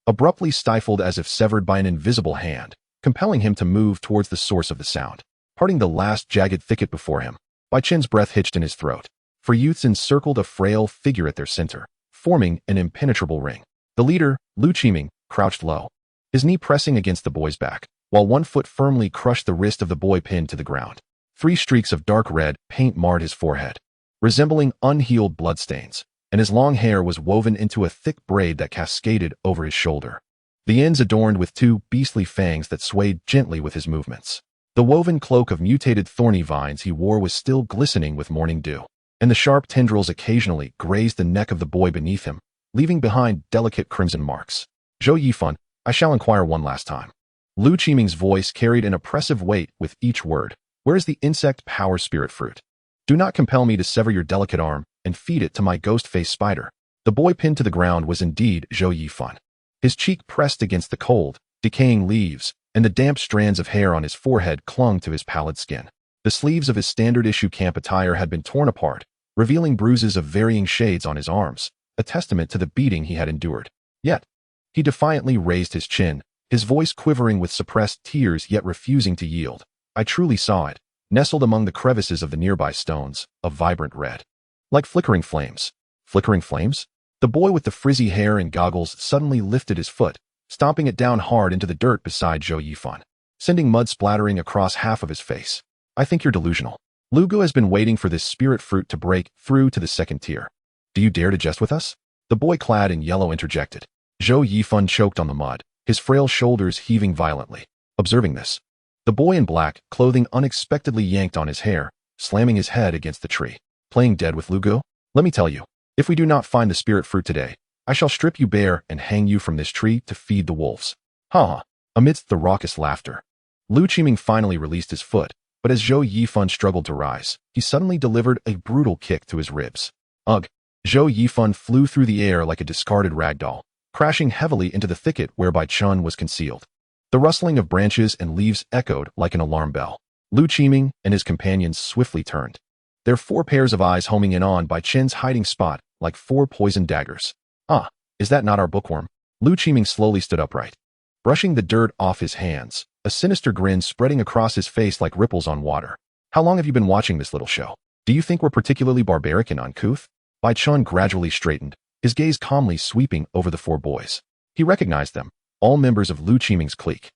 abruptly stifled as if severed by an invisible hand, compelling him to move towards the source of the sound. Parting the last jagged thicket before him, Bai Chen's breath hitched in his throat, for youths encircled a frail figure at their center, forming an impenetrable ring. The leader, Lu Qiming, crouched low, his knee pressing against the boy's back, while one foot firmly crushed the wrist of the boy pinned to the ground. 3 streaks of dark red paint marred his forehead, resembling unhealed bloodstains, and his long hair was woven into a thick braid that cascaded over his shoulder, the ends adorned with 2 beastly fangs that swayed gently with his movements. The woven cloak of mutated thorny vines he wore was still glistening with morning dew, and the sharp tendrils occasionally grazed the neck of the boy beneath him, leaving behind delicate crimson marks. Zhou Yifan, I shall inquire one last time. Lu Qiming's voice carried an oppressive weight with each word. Where is the insect power spirit fruit? Do not compel me to sever your delicate arm and feed it to my ghost-faced spider. The boy pinned to the ground was indeed Zhou Yifan. His cheek pressed against the cold, decaying leaves, and the damp strands of hair on his forehead clung to his pallid skin. The sleeves of his standard-issue camp attire had been torn apart, revealing bruises of varying shades on his arms, a testament to the beating he had endured. Yet, he defiantly raised his chin, his voice quivering with suppressed tears yet refusing to yield. I truly saw it, nestled among the crevices of the nearby stones, a vibrant red. Like flickering flames. Flickering flames? The boy with the frizzy hair and goggles suddenly lifted his foot, stomping it down hard into the dirt beside Zhou Yifan, sending mud splattering across half of his face. I think you're delusional. Lugu has been waiting for this spirit fruit to break through to the second tier. Do you dare to jest with us? The boy clad in yellow interjected. Zhou Yifan choked on the mud, his frail shoulders heaving violently. Observing this, the boy in black clothing unexpectedly yanked on his hair, slamming his head against the tree. Playing dead with Lugu? Let me tell you, if we do not find the spirit fruit today, I shall strip you bare and hang you from this tree to feed the wolves. Ha ha. Amidst the raucous laughter, Lu Qiming finally released his foot, but as Zhou Yifan struggled to rise, he suddenly delivered a brutal kick to his ribs. Ugh! Zhou Yifan flew through the air like a discarded ragdoll, crashing heavily into the thicket where Bai Chen was concealed. The rustling of branches and leaves echoed like an alarm bell. Lu Qiming and his companions swiftly turned, their 4 pairs of eyes homing in on Bai Chen's hiding spot like 4 poisoned daggers. Ah, is that not our bookworm? Lu Qiming slowly stood upright, brushing the dirt off his hands, a sinister grin spreading across his face like ripples on water. How long have you been watching this little show? Do you think we're particularly barbaric and uncouth? Bai Chen gradually straightened, his gaze calmly sweeping over the 4 boys. He recognized them, all members of Lu Qiming's clique,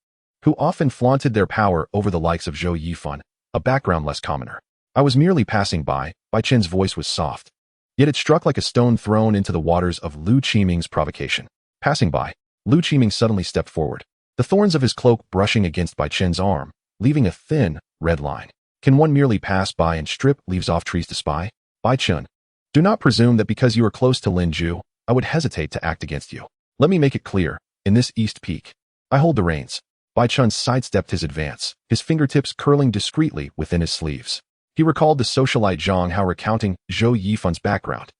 who often flaunted their power over the likes of Zhou Yifan, a background less commoner. I was merely passing by. Bai Chen's voice was soft, yet it struck like a stone thrown into the waters of Lu Qiming's provocation. Passing by, Lu Qiming suddenly stepped forward, the thorns of his cloak brushing against Bai Chen's arm, leaving a thin, red line. Can one merely pass by and strip leaves off trees to spy? Bai Chen, do not presume that because you are close to Linju, I would hesitate to act against you. Let me make it clear, in this east peak, I hold the reins. Bai Chen sidestepped his advance, his fingertips curling discreetly within his sleeves. He recalled the socialite Zhang Hao recounting Zhou Yifan's background,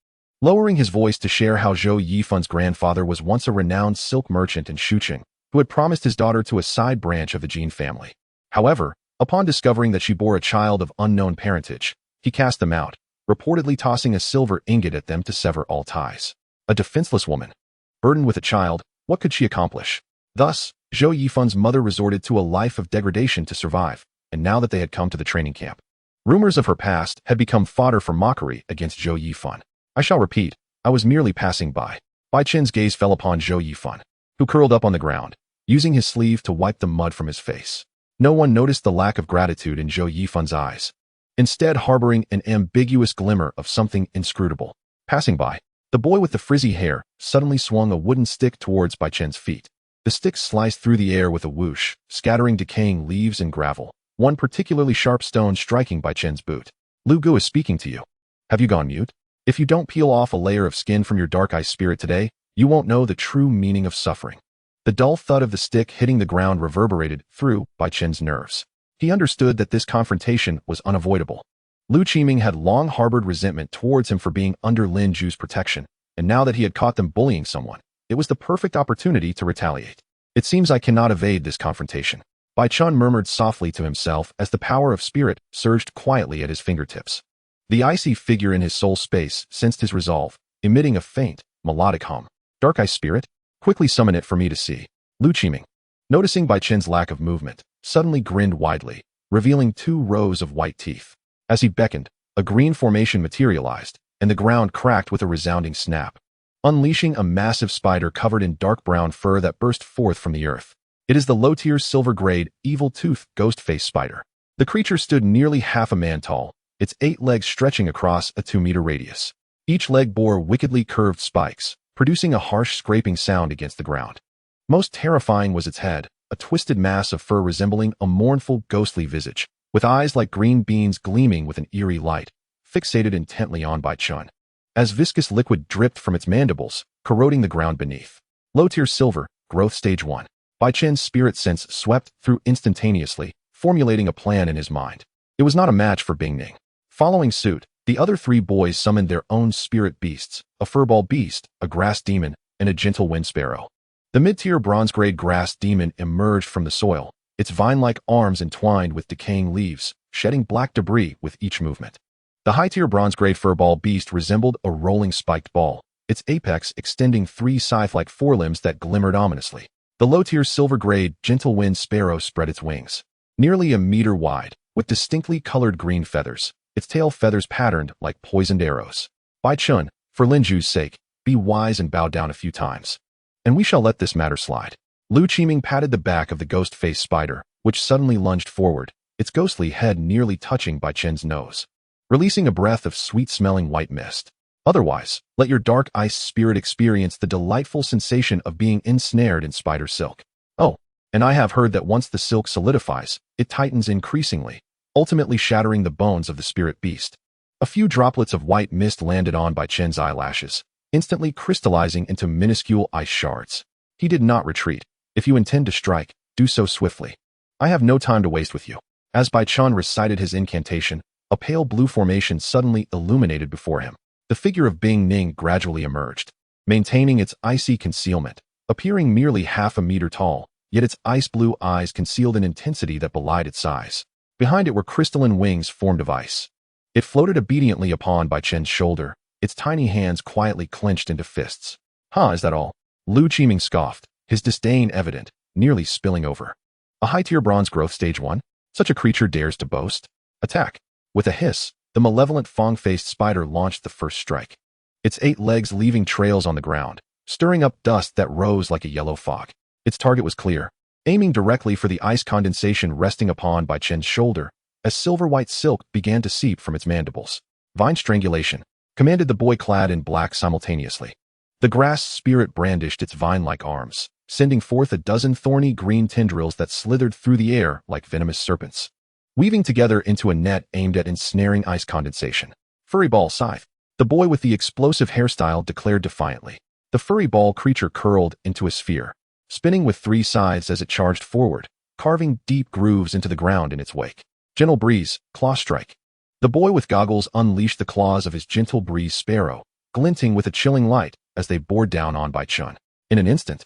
lowering his voice to share how Zhou Yifan's grandfather was once a renowned silk merchant in Shuqing, who had promised his daughter to a side branch of the Jin family. However, upon discovering that she bore a child of unknown parentage, he cast them out, reportedly tossing a silver ingot at them to sever all ties. A defenseless woman, burdened with a child, what could she accomplish? Thus, Zhou Yifan's mother resorted to a life of degradation to survive, and now that they had come to the training camp, rumors of her past had become fodder for mockery against Zhou Yifan. I shall repeat, I was merely passing by. Bai Chen's gaze fell upon Zhou Yifan, who curled up on the ground, using his sleeve to wipe the mud from his face. No one noticed the lack of gratitude in Zhou Yifan's eyes, instead harboring an ambiguous glimmer of something inscrutable. Passing by, the boy with the frizzy hair suddenly swung a wooden stick towards Bai Chen's feet. The stick sliced through the air with a whoosh, scattering decaying leaves and gravel, one particularly sharp stone striking Bai Chen's boot. Lu Gu is speaking to you. Have you gone mute? If you don't peel off a layer of skin from your dark ice spirit today, you won't know the true meaning of suffering. The dull thud of the stick hitting the ground reverberated through Bai Chen's nerves. He understood that this confrontation was unavoidable. Lu Qiming had long harbored resentment towards him for being under Lin Ju's protection, and now that he had caught them bullying someone, it was the perfect opportunity to retaliate. It seems I cannot evade this confrontation. Bai Chen murmured softly to himself as the power of spirit surged quietly at his fingertips. The icy figure in his soul space sensed his resolve, emitting a faint, melodic hum. Dark ice spirit? Quickly summon it for me to see. Lu Qiming, noticing Bai Chen's lack of movement, suddenly grinned widely, revealing 2 rows of white teeth. As he beckoned, a green formation materialized, and the ground cracked with a resounding snap, unleashing a massive spider covered in dark brown fur that burst forth from the earth. It is the low-tier silver-grade, evil-toothed ghost-face spider. The creature stood nearly half a man tall, its 8 legs stretching across a 2-meter radius. Each leg bore wickedly curved spikes, producing a harsh scraping sound against the ground. Most terrifying was its head, a twisted mass of fur resembling a mournful, ghostly visage, with eyes like green beans gleaming with an eerie light, fixated intently on Bai Chen. As viscous liquid dripped from its mandibles, corroding the ground beneath. Low-tier silver, growth stage 1. Bai Chen's spirit sense swept through instantaneously, formulating a plan in his mind. It was not a match for Bing Ning. Following suit, the other 3 boys summoned their own spirit beasts, a furball beast, a grass demon, and a gentle wind sparrow. The mid-tier bronze-grade grass demon emerged from the soil, its vine-like arms entwined with decaying leaves, shedding black debris with each movement. The high-tier bronze-grade furball beast resembled a rolling spiked ball, its apex extending 3 scythe-like forelimbs that glimmered ominously. The low-tier silver-grade gentle wind sparrow spread its wings, nearly a meter wide, with distinctly colored green feathers, its tail feathers patterned like poisoned arrows. Bai Chen, for Lin Ju's sake, be wise and bow down a few times, and we shall let this matter slide. Lu Qiming patted the back of the ghost-faced spider, which suddenly lunged forward, its ghostly head nearly touching Bai Chen's nose, releasing a breath of sweet-smelling white mist. Otherwise, let your dark ice spirit experience the delightful sensation of being ensnared in spider silk. Oh, and I have heard that once the silk solidifies, it tightens increasingly, ultimately shattering the bones of the spirit beast. A few droplets of white mist landed on Bai Chen's eyelashes, instantly crystallizing into minuscule ice shards. He did not retreat. If you intend to strike, do so swiftly. I have no time to waste with you. As Bai Chen recited his incantation, a pale blue formation suddenly illuminated before him. The figure of Bing Ning gradually emerged, maintaining its icy concealment, appearing merely half a meter tall, yet its ice-blue eyes concealed an intensity that belied its size. Behind it were crystalline wings formed of ice. It floated obediently upon Bai Chen's shoulder, its tiny hands quietly clenched into fists. Huh, is that all? Lu Qiming scoffed, his disdain evident, nearly spilling over. A high-tier bronze growth stage 1? Such a creature dares to boast? Attack. With a hiss, the malevolent fong-faced spider launched the first strike, its 8 legs leaving trails on the ground, stirring up dust that rose like a yellow fog. Its target was clear, aiming directly for the ice condensation resting upon Bai Chen's shoulder, as silver-white silk began to seep from its mandibles. Vine strangulation, commanded the boy clad in black simultaneously. The grass spirit brandished its vine-like arms, sending forth a dozen thorny green tendrils that slithered through the air like venomous serpents, weaving together into a net aimed at ensnaring ice condensation. Furry ball scythe. The boy with the explosive hairstyle declared defiantly. The furry ball creature curled into a sphere, spinning with 3 scythes as it charged forward, carving deep grooves into the ground in its wake. Gentle breeze, claw strike. The boy with goggles unleashed the claws of his gentle breeze sparrow, glinting with a chilling light as they bore down on Bai Chen. In an instant,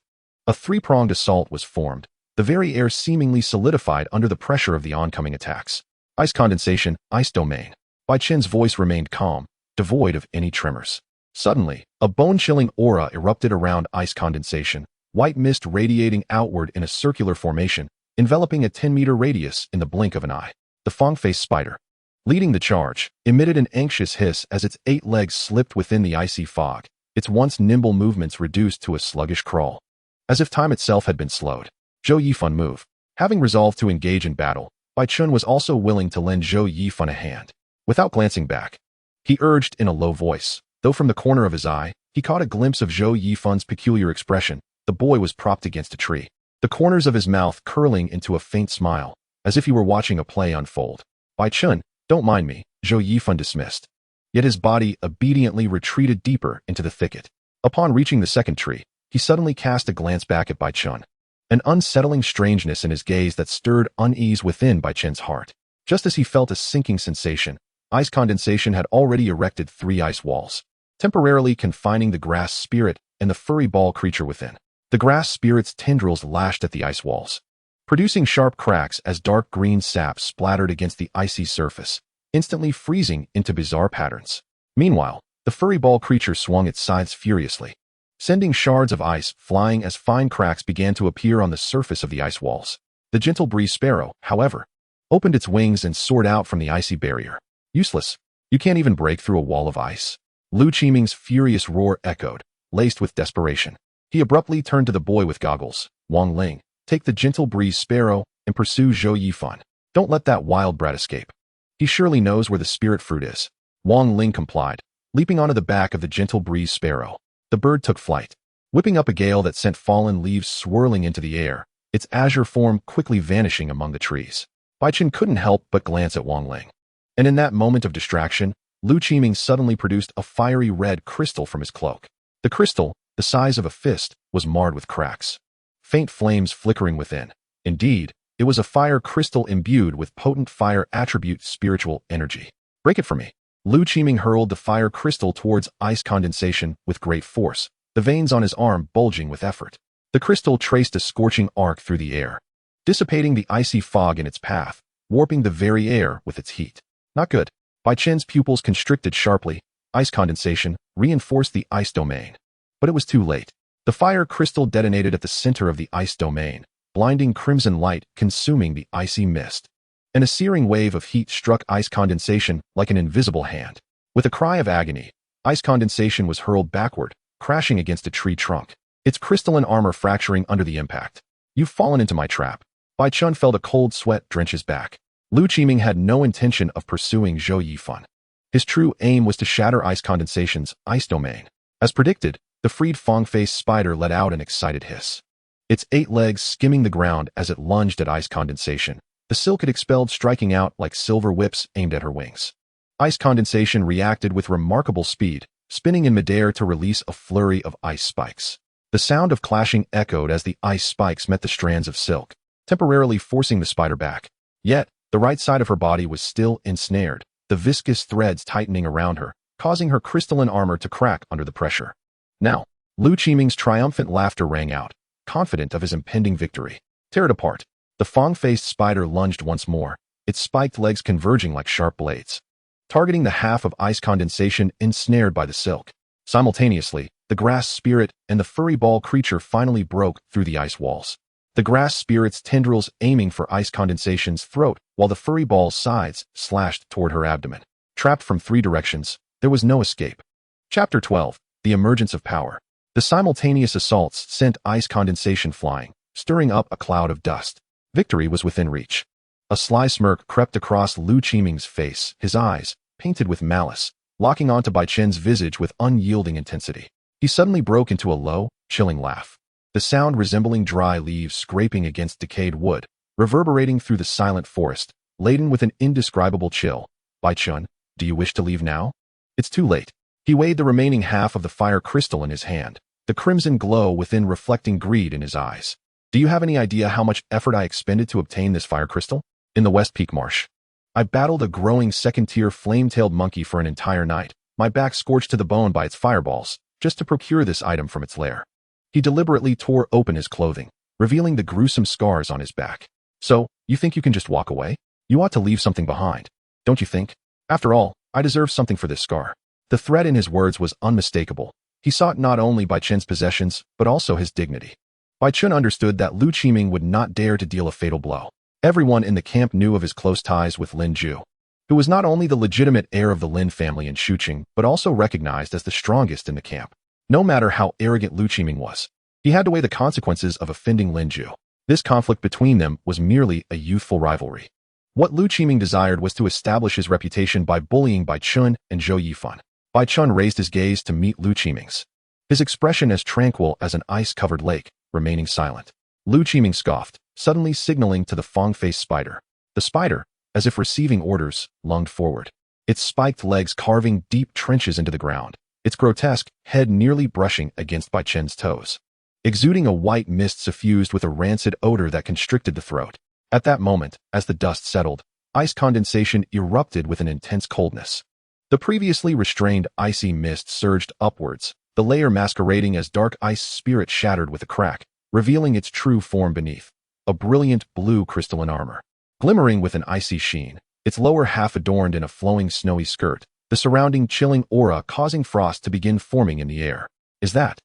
a 3-pronged assault was formed, the very air seemingly solidified under the pressure of the oncoming attacks. Ice condensation, ice domain. Bai Chen's voice remained calm, devoid of any tremors. Suddenly, a bone-chilling aura erupted around ice condensation, white mist radiating outward in a circular formation, enveloping a 10-meter radius in the blink of an eye. The fong-faced spider, leading the charge, emitted an anxious hiss as its 8 legs slipped within the icy fog, its once nimble movements reduced to a sluggish crawl. As if time itself had been slowed. Zhou Yifan moved. Having resolved to engage in battle, Bai Chen was also willing to lend Zhou Yifan a hand. Without glancing back, he urged in a low voice, though from the corner of his eye, he caught a glimpse of Zhou Yifan's peculiar expression. The boy was propped against a tree, the corners of his mouth curling into a faint smile, as if he were watching a play unfold. Bai Chen, don't mind me, Zhou Yifan dismissed. Yet his body obediently retreated deeper into the thicket. Upon reaching the second tree, he suddenly cast a glance back at Bai Chen. An unsettling strangeness in his gaze that stirred unease within Bai Chen's heart. Just as he felt a sinking sensation, ice condensation had already erected 3 ice walls, temporarily confining the grass spirit and the furry ball creature within. The grass spirit's tendrils lashed at the ice walls, producing sharp cracks as dark green sap splattered against the icy surface, instantly freezing into bizarre patterns. Meanwhile, the furry ball creature swung its sides furiously, sending shards of ice flying as fine cracks began to appear on the surface of the ice walls. The gentle breeze sparrow, however, opened its wings and soared out from the icy barrier. Useless. You can't even break through a wall of ice. Lu Qiming's furious roar echoed, laced with desperation. He abruptly turned to the boy with goggles. Wang Ling, take the gentle breeze sparrow and pursue Zhou Yifan. Don't let that wild brat escape. He surely knows where the spirit fruit is. Wang Ling complied, leaping onto the back of the gentle breeze sparrow. The bird took flight, whipping up a gale that sent fallen leaves swirling into the air, its azure form quickly vanishing among the trees. Bai Chen couldn't help but glance at Wang Ling. And in that moment of distraction, Lu Qiming suddenly produced a fiery red crystal from his cloak. The crystal, the size of a fist, was marred with cracks, faint flames flickering within. Indeed, it was a fire crystal imbued with potent fire attribute spiritual energy. Break it for me. Lu Qiming hurled the fire crystal towards ice condensation with great force, the veins on his arm bulging with effort. The crystal traced a scorching arc through the air, dissipating the icy fog in its path, warping the very air with its heat. Not good. Bai Chen's pupils constricted sharply. Ice condensation reinforced the ice domain. But it was too late. The fire crystal detonated at the center of the ice domain, blinding crimson light consuming the icy mist. And a searing wave of heat struck ice condensation like an invisible hand. With a cry of agony, ice condensation was hurled backward, crashing against a tree trunk, its crystalline armor fracturing under the impact. You've fallen into my trap. Bai Chen felt a cold sweat drench his back. Lu Qiming had no intention of pursuing Zhou Yifan. His true aim was to shatter ice condensation's ice domain. As predicted, the freed fong-faced spider let out an excited hiss, its 8 legs skimming the ground as it lunged at ice condensation, the silk it expelled striking out like silver whips aimed at her wings. Ice condensation reacted with remarkable speed, spinning in midair to release a flurry of ice spikes. The sound of clashing echoed as the ice spikes met the strands of silk, temporarily forcing the spider back. Yet, the right side of her body was still ensnared, the viscous threads tightening around her, causing her crystalline armor to crack under the pressure. Now, Lu Qiming's triumphant laughter rang out, confident of his impending victory. Tear it apart. The fong-faced spider lunged once more, its spiked legs converging like sharp blades, targeting the half of ice condensation ensnared by the silk. Simultaneously, the grass spirit and the furry ball creature finally broke through the ice walls. The grass spirit's tendrils aiming for ice condensation's throat, while the furry ball's sides slashed toward her abdomen. Trapped from 3 directions, there was no escape. Chapter 12. The Emergence of Power. The simultaneous assaults sent ice condensation flying, stirring up a cloud of dust. Victory was within reach. A sly smirk crept across Lu Qiming's face, his eyes, painted with malice, locking onto Bai Chen's visage with unyielding intensity. He suddenly broke into a low, chilling laugh, the sound resembling dry leaves scraping against decayed wood, reverberating through the silent forest, laden with an indescribable chill. Bai Chen, do you wish to leave now? It's too late. He weighed the remaining half of the fire crystal in his hand, the crimson glow within reflecting greed in his eyes. Do you have any idea how much effort I expended to obtain this fire crystal? In the West Peak Marsh, I battled a growing second-tier flame-tailed monkey for an entire night, my back scorched to the bone by its fireballs, just to procure this item from its lair. He deliberately tore open his clothing, revealing the gruesome scars on his back. So, you think you can just walk away? You ought to leave something behind, don't you think? After all, I deserve something for this scar. The threat in his words was unmistakable. He sought not only Bai Chen's possessions, but also his dignity. Bai Chen understood that Lu Qiming would not dare to deal a fatal blow. Everyone in the camp knew of his close ties with Lin Ju, who was not only the legitimate heir of the Lin family in Shuqing, but also recognized as the strongest in the camp. No matter how arrogant Lu Qiming was, he had to weigh the consequences of offending Lin Ju. This conflict between them was merely a youthful rivalry. What Lu Qiming desired was to establish his reputation by bullying Bai Chen and Zhou Yifan. Bai Chen raised his gaze to meet Lu Qiming's, his expression as tranquil as an ice-covered lake, remaining silent. Lu Qiming scoffed, suddenly signaling to the fong-faced spider. The spider, as if receiving orders, lunged forward, its spiked legs carving deep trenches into the ground, its grotesque head nearly brushing against Bai Chen's toes, exuding a white mist suffused with a rancid odor that constricted the throat. At that moment, as the dust settled, ice condensation erupted with an intense coldness. The previously restrained icy mist surged upwards, the layer masquerading as dark ice spirit shattered with a crack, revealing its true form beneath, a brilliant blue crystalline armor. Glimmering with an icy sheen, its lower half adorned in a flowing snowy skirt, the surrounding chilling aura causing frost to begin forming in the air. Is that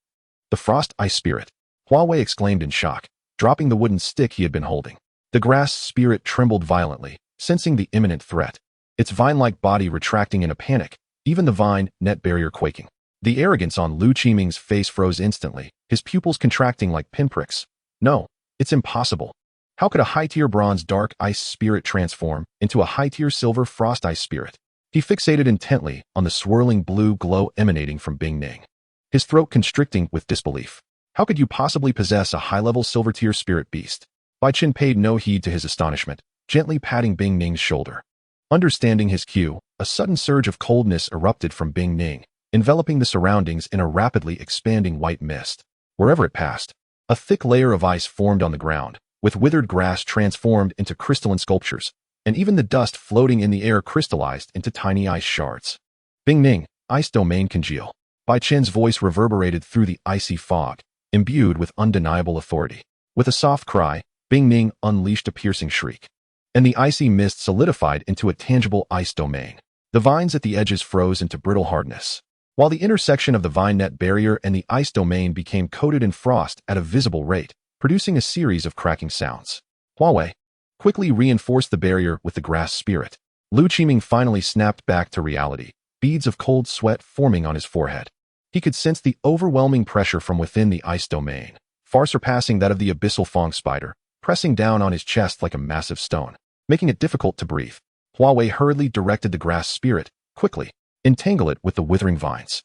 the frost ice spirit? Huawei exclaimed in shock, dropping the wooden stick he had been holding. The grass spirit trembled violently, sensing the imminent threat, its vine-like body retracting in a panic, even the vine net barrier quaking. The arrogance on Lu Qiming's face froze instantly, his pupils contracting like pinpricks. No, it's impossible. How could a high-tier bronze dark ice spirit transform into a high-tier silver frost ice spirit? He fixated intently on the swirling blue glow emanating from Bing Ning, his throat constricting with disbelief. How could you possibly possess a high-level silver-tier spirit beast? Bai Chen paid no heed to his astonishment, gently patting Bing Ning's shoulder. Understanding his cue, a sudden surge of coldness erupted from Bing Ning, enveloping the surroundings in a rapidly expanding white mist. Wherever it passed, a thick layer of ice formed on the ground, with withered grass transformed into crystalline sculptures, and even the dust floating in the air crystallized into tiny ice shards. Bing Ning, ice domain congeal. Bai Chen's voice reverberated through the icy fog, imbued with undeniable authority. With a soft cry, Bing Ning unleashed a piercing shriek, and the icy mist solidified into a tangible ice domain. The vines at the edges froze into brittle hardness, while the intersection of the vine net barrier and the ice domain became coated in frost at a visible rate, producing a series of cracking sounds. Huawei quickly reinforced the barrier with the grass spirit. Lu Qiming finally snapped back to reality, beads of cold sweat forming on his forehead. He could sense the overwhelming pressure from within the ice domain, far surpassing that of the abyssal fong spider, pressing down on his chest like a massive stone, making it difficult to breathe. Huawei hurriedly directed the grass spirit, quickly, entangle it with the withering vines.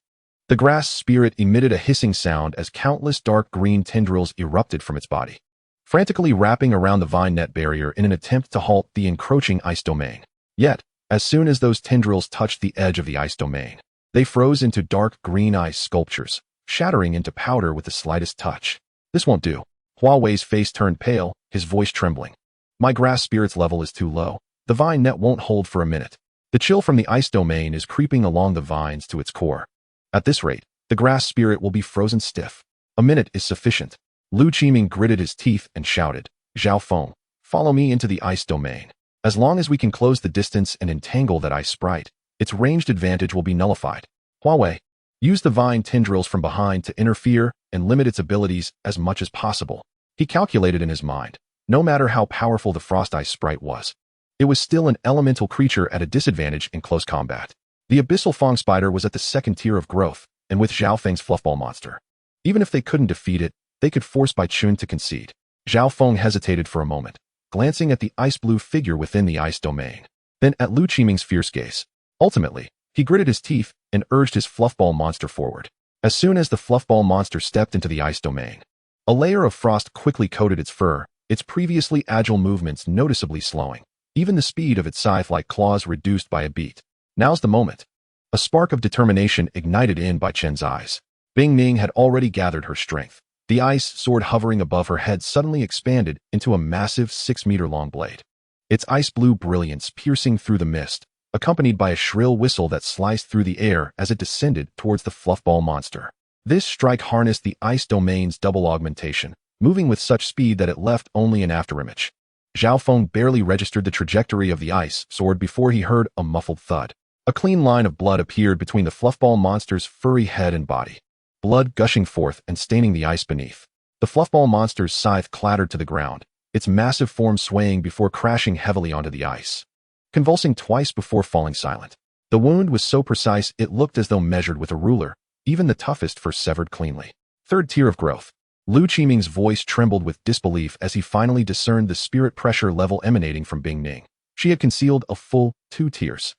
The grass spirit emitted a hissing sound as countless dark green tendrils erupted from its body, frantically wrapping around the vine net barrier in an attempt to halt the encroaching ice domain. Yet, as soon as those tendrils touched the edge of the ice domain, they froze into dark green ice sculptures, shattering into powder with the slightest touch. This won't do. Huawei's face turned pale, his voice trembling. My grass spirit's level is too low. The vine net won't hold for a minute. The chill from the ice domain is creeping along the vines to its core. At this rate, the grass spirit will be frozen stiff. A minute is sufficient. Lu Qiming gritted his teeth and shouted, Zhao Feng, follow me into the ice domain. As long as we can close the distance and entangle that ice sprite, its ranged advantage will be nullified. Huawei, use the vine tendrils from behind to interfere and limit its abilities as much as possible. He calculated in his mind, no matter how powerful the frost ice sprite was, it was still an elemental creature at a disadvantage in close combat. The abyssal fong spider was at the second tier of growth, and with Zhao Feng's fluffball monster, even if they couldn't defeat it, they could force Bai Chen to concede. Zhao Feng hesitated for a moment, glancing at the ice-blue figure within the ice domain, then at Lu Qiming's fierce gaze. Ultimately, he gritted his teeth and urged his fluffball monster forward. As soon as the fluffball monster stepped into the ice domain, a layer of frost quickly coated its fur, its previously agile movements noticeably slowing. Even the speed of its scythe-like claws reduced by a beat. Now's the moment. A spark of determination ignited in Bai Chen's eyes. Bing Ning had already gathered her strength. The ice sword hovering above her head suddenly expanded into a massive 6-meter-long blade, its ice-blue brilliance piercing through the mist, accompanied by a shrill whistle that sliced through the air as it descended towards the fluffball monster. This strike harnessed the ice domain's double augmentation, moving with such speed that it left only an afterimage. Zhao Feng barely registered the trajectory of the ice sword before he heard a muffled thud. A clean line of blood appeared between the fluffball monster's furry head and body, blood gushing forth and staining the ice beneath. The fluffball monster's scythe clattered to the ground, its massive form swaying before crashing heavily onto the ice, convulsing twice before falling silent. The wound was so precise it looked as though measured with a ruler, even the toughest for severed cleanly. Third tier of growth. Lu Qiming's voice trembled with disbelief as he finally discerned the spirit pressure level emanating from Bing Ning. She had concealed a full 2 tiers.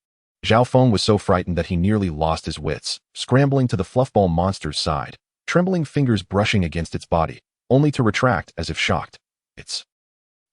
Zhao Feng was so frightened that he nearly lost his wits, scrambling to the fluffball monster's side, trembling fingers brushing against its body, only to retract as if shocked. It's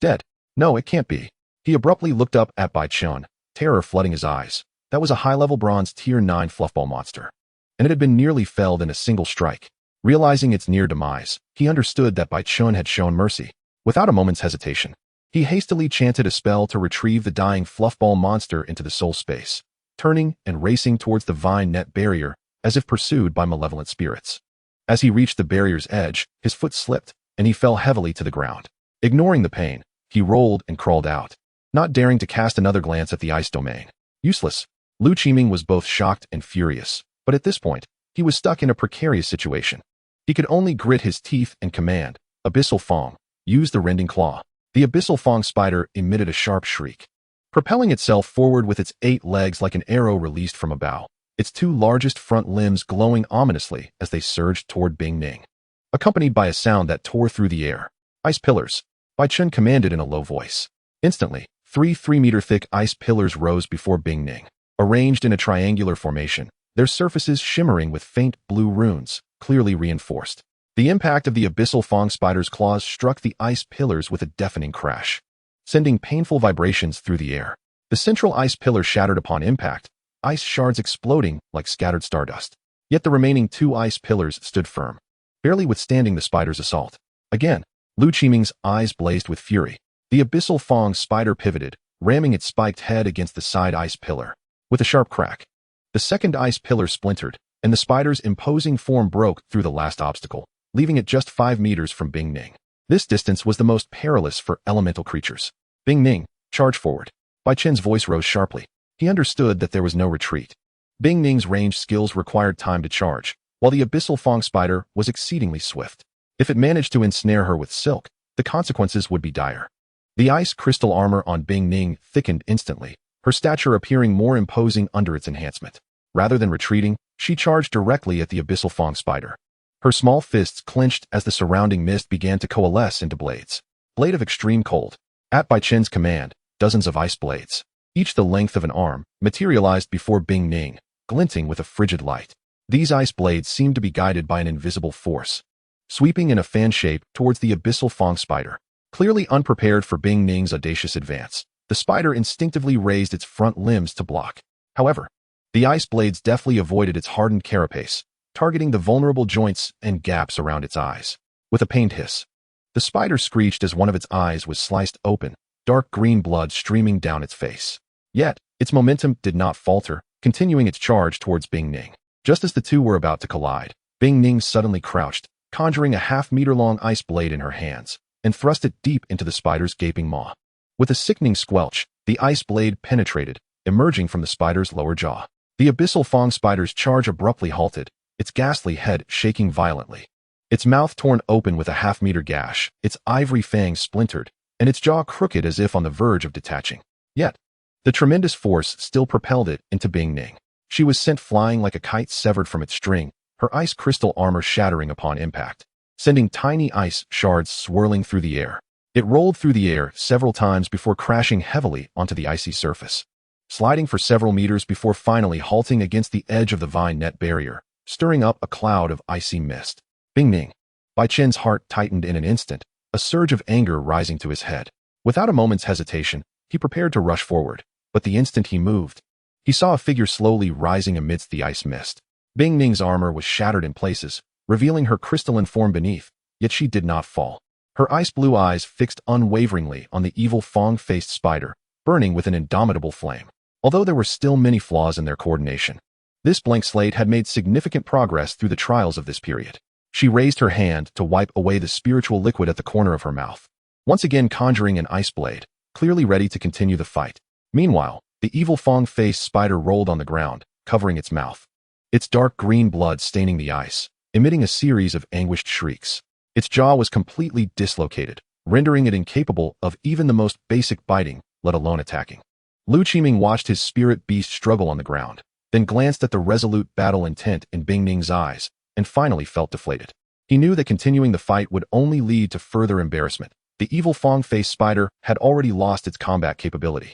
dead. No, it can't be. He abruptly looked up at Bai Chen, terror flooding his eyes. That was a high-level bronze tier 9 fluffball monster, and it had been nearly felled in a single strike. Realizing its near demise, he understood that Bai Chen had shown mercy. Without a moment's hesitation, he hastily chanted a spell to retrieve the dying fluffball monster into the soul space, turning and racing towards the vine net barrier as if pursued by malevolent spirits. As he reached the barrier's edge, his foot slipped, and he fell heavily to the ground. Ignoring the pain, he rolled and crawled out, not daring to cast another glance at the ice domain. Useless. Lu Qiming was both shocked and furious, but at this point, he was stuck in a precarious situation. He could only grit his teeth and command, Abyssal Fong, use the rending claw. The Abyssal Fong spider emitted a sharp shriek, propelling itself forward with its 8 legs like an arrow released from a bow, its 2 largest front limbs glowing ominously as they surged toward Bing Ning, accompanied by a sound that tore through the air. Ice pillars, Bai Chen commanded in a low voice. Instantly, 3 3-meter-thick ice pillars rose before Bing Ning, arranged in a triangular formation, their surfaces shimmering with faint blue runes, clearly reinforced. The impact of the Abyssal Fong spider's claws struck the ice pillars with a deafening crash, sending painful vibrations through the air. The central ice pillar shattered upon impact, ice shards exploding like scattered stardust. Yet the remaining 2 ice pillars stood firm, barely withstanding the spider's assault. Again, Lu Qiming's eyes blazed with fury. The Abyssal Fong spider pivoted, ramming its spiked head against the side ice pillar. With a sharp crack, the second ice pillar splintered, and the spider's imposing form broke through the last obstacle, leaving it just 5 meters from Bing Ning. This distance was the most perilous for elemental creatures. Bing Ning, charge forward. Bai Chen's voice rose sharply. He understood that there was no retreat. Bing Ning's ranged skills required time to charge, while the Abyssal Fong spider was exceedingly swift. If it managed to ensnare her with silk, the consequences would be dire. The ice crystal armor on Bing Ning thickened instantly, her stature appearing more imposing under its enhancement. Rather than retreating, she charged directly at the Abyssal Fong spider. Her small fists clenched as the surrounding mist began to coalesce into blades. Blade of extreme cold. At Bai Chen's command, dozens of ice blades, each the length of an arm, materialized before Bing Ning, glinting with a frigid light. These ice blades seemed to be guided by an invisible force, sweeping in a fan shape towards the Abyssal Fong spider. Clearly unprepared for Bing Ning's audacious advance, the spider instinctively raised its front limbs to block. However, the ice blades deftly avoided its hardened carapace, targeting the vulnerable joints and gaps around its eyes. With a pained hiss, the spider screeched as one of its eyes was sliced open, dark green blood streaming down its face. Yet, its momentum did not falter, continuing its charge towards Bing Ning. Just as the two were about to collide, Bing Ning suddenly crouched, conjuring a half-meter-long ice blade in her hands, and thrust it deep into the spider's gaping maw. With a sickening squelch, the ice blade penetrated, emerging from the spider's lower jaw. The Abyssal Fong spider's charge abruptly halted, its ghastly head shaking violently. Its mouth torn open with a half-meter gash, its ivory fangs splintered, and its jaw crooked as if on the verge of detaching. Yet, the tremendous force still propelled it into Bing Ning. She was sent flying like a kite severed from its string, her ice crystal armor shattering upon impact, sending tiny ice shards swirling through the air. It rolled through the air several times before crashing heavily onto the icy surface, sliding for several meters before finally halting against the edge of the vine net barrier, stirring up a cloud of icy mist. Bing Ning. Bai Chen's heart tightened in an instant, a surge of anger rising to his head. Without a moment's hesitation, he prepared to rush forward, but the instant he moved, he saw a figure slowly rising amidst the ice mist. Bing Ning's armor was shattered in places, revealing her crystalline form beneath, yet she did not fall. Her ice-blue eyes fixed unwaveringly on the evil fong-faced spider, burning with an indomitable flame. Although there were still many flaws in their coordination, this blank slate had made significant progress through the trials of this period. She raised her hand to wipe away the spiritual liquid at the corner of her mouth, once again conjuring an ice blade, clearly ready to continue the fight. Meanwhile, the evil fong-faced spider rolled on the ground, covering its mouth, its dark green blood staining the ice, emitting a series of anguished shrieks. Its jaw was completely dislocated, rendering it incapable of even the most basic biting, let alone attacking. Lu Qiming watched his spirit beast struggle on the ground, then glanced at the resolute battle intent in Bing Ning's eyes, and finally felt deflated. He knew that continuing the fight would only lead to further embarrassment. The evil Fong-faced spider had already lost its combat capability.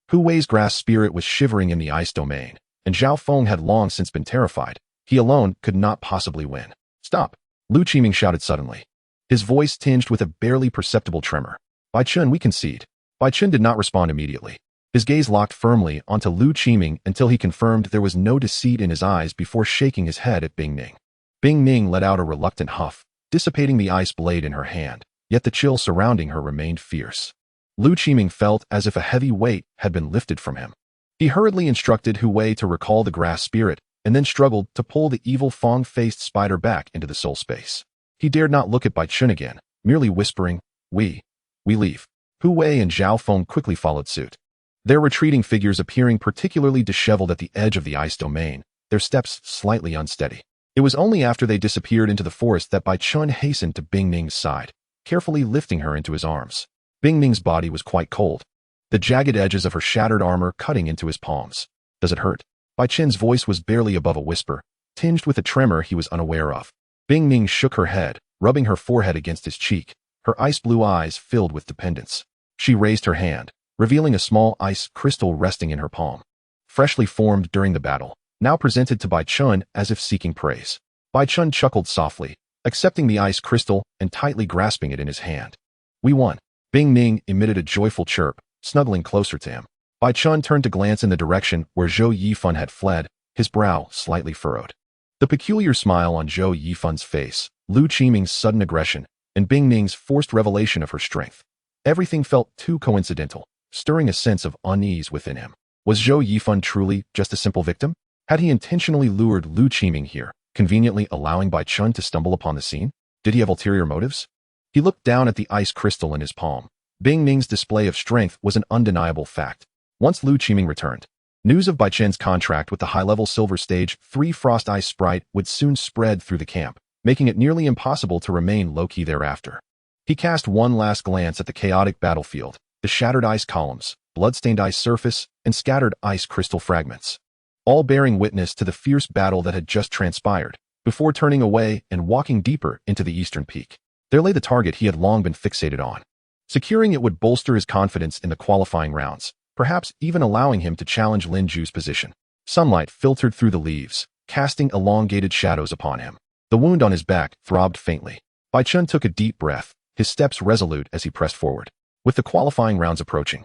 Hu Wei's grass spirit was shivering in the ice domain, and Zhao Feng had long since been terrified. He alone could not possibly win. Stop! Lu Qiming shouted suddenly. His voice tinged with a barely perceptible tremor. Bai Chen, we concede. Bai Chen did not respond immediately. His gaze locked firmly onto Lu Qiming until he confirmed there was no deceit in his eyes before shaking his head at Bing Ning. Bing Ning let out a reluctant huff, dissipating the ice blade in her hand, yet the chill surrounding her remained fierce. Lu Qiming felt as if a heavy weight had been lifted from him. He hurriedly instructed Hu Wei to recall the grass spirit, and then struggled to pull the evil Fong-faced spider back into the soul space. He dared not look at Bai Chen again, merely whispering, We leave. Hu Wei and Zhao Feng quickly followed suit. Their retreating figures appearing particularly disheveled at the edge of the ice domain, their steps slightly unsteady. It was only after they disappeared into the forest that Bai Chen hastened to Bing Ning's side, carefully lifting her into his arms. Bing Ning's body was quite cold, the jagged edges of her shattered armor cutting into his palms. Does it hurt? Bai Chen's voice was barely above a whisper, tinged with a tremor he was unaware of. Bing Ning shook her head, rubbing her forehead against his cheek, her ice-blue eyes filled with dependence. She raised her hand, revealing a small ice crystal resting in her palm. Freshly formed during the battle, now presented to Bai Chen as if seeking praise. Bai Chen chuckled softly, accepting the ice crystal and tightly grasping it in his hand. We won. Bing Ning emitted a joyful chirp, snuggling closer to him. Bai Chen turned to glance in the direction where Zhou Yifan had fled, his brow slightly furrowed. The peculiar smile on Zhou Yifan's face, Lu Qiming's sudden aggression, and Bing Ning's forced revelation of her strength. Everything felt too coincidental, stirring a sense of unease within him. Was Zhou Yifan truly just a simple victim? Had he intentionally lured Lu Qiming here, conveniently allowing Bai Chen to stumble upon the scene? Did he have ulterior motives? He looked down at the ice crystal in his palm. Bing Ning's display of strength was an undeniable fact. Once Lu Qiming returned, news of Bai Chen's contract with the high-level Silver Stage 3 Frost Ice Sprite would soon spread through the camp, making it nearly impossible to remain low-key thereafter. He cast one last glance at the chaotic battlefield, the shattered ice columns, blood-stained ice surface, and scattered ice crystal fragments, all bearing witness to the fierce battle that had just transpired, before turning away and walking deeper into the eastern peak. There lay the target he had long been fixated on. Securing it would bolster his confidence in the qualifying rounds, perhaps even allowing him to challenge Lin Ju's position. Sunlight filtered through the leaves, casting elongated shadows upon him. The wound on his back throbbed faintly. Bai Chen took a deep breath, his steps resolute as he pressed forward. With the qualifying rounds approaching,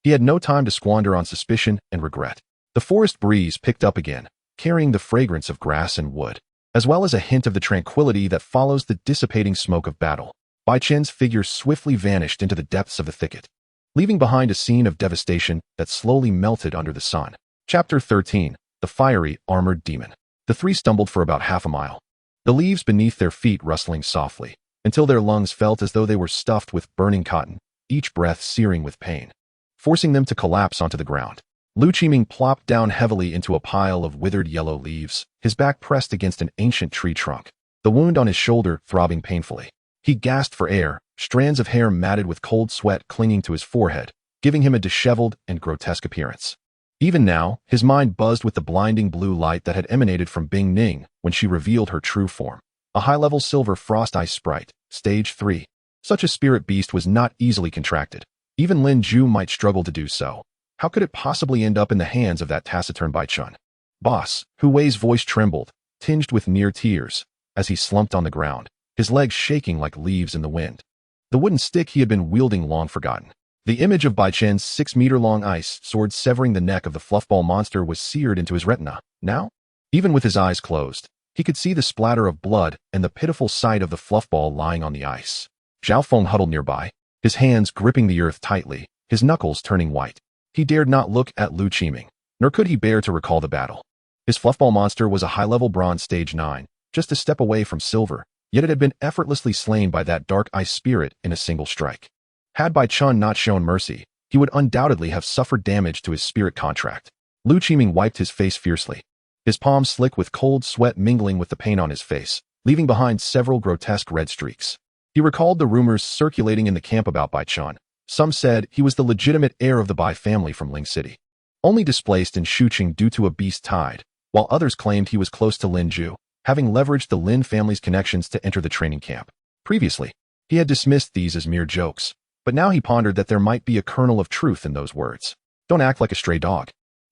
he had no time to squander on suspicion and regret. The forest breeze picked up again, carrying the fragrance of grass and wood, as well as a hint of the tranquility that follows the dissipating smoke of battle. Bai Chen's figure swiftly vanished into the depths of the thicket, leaving behind a scene of devastation that slowly melted under the sun. Chapter 13, The Fiery Armored Demon. The three stumbled for about half a mile, the leaves beneath their feet rustling softly, until their lungs felt as though they were stuffed with burning cotton, each breath searing with pain, forcing them to collapse onto the ground. Lu Qiming plopped down heavily into a pile of withered yellow leaves, his back pressed against an ancient tree trunk, the wound on his shoulder throbbing painfully. He gasped for air, strands of hair matted with cold sweat clinging to his forehead, giving him a disheveled and grotesque appearance. Even now, his mind buzzed with the blinding blue light that had emanated from Bing Ning when she revealed her true form. A high-level silver frost ice sprite, Stage 3. Such a spirit beast was not easily contracted. Even Lin Ju might struggle to do so. How could it possibly end up in the hands of that taciturn Bai Chen? Boss, Hu Wei's voice trembled, tinged with near tears, as he slumped on the ground, his legs shaking like leaves in the wind. The wooden stick he had been wielding long forgotten. The image of Bai Chen's 6-meter-long ice sword severing the neck of the fluffball monster was seared into his retina. Now, even with his eyes closed, he could see the splatter of blood and the pitiful sight of the fluffball lying on the ice. Zhao Feng huddled nearby, his hands gripping the earth tightly, his knuckles turning white. He dared not look at Lu Qiming, nor could he bear to recall the battle. His fluffball monster was a high-level bronze stage 9, just a step away from silver, yet it had been effortlessly slain by that dark ice spirit in a single strike. Had Bai Chen not shown mercy, he would undoubtedly have suffered damage to his spirit contract. Lu Qiming wiped his face fiercely, his palms slick with cold sweat mingling with the pain on his face, leaving behind several grotesque red streaks. He recalled the rumors circulating in the camp about Bai Chen. Some said he was the legitimate heir of the Bai family from Ling City, only displaced in Shuqing due to a beast tide, while others claimed he was close to Lin Ju, having leveraged the Lin family's connections to enter the training camp. Previously, he had dismissed these as mere jokes, but now he pondered that there might be a kernel of truth in those words. Don't act like a stray dog,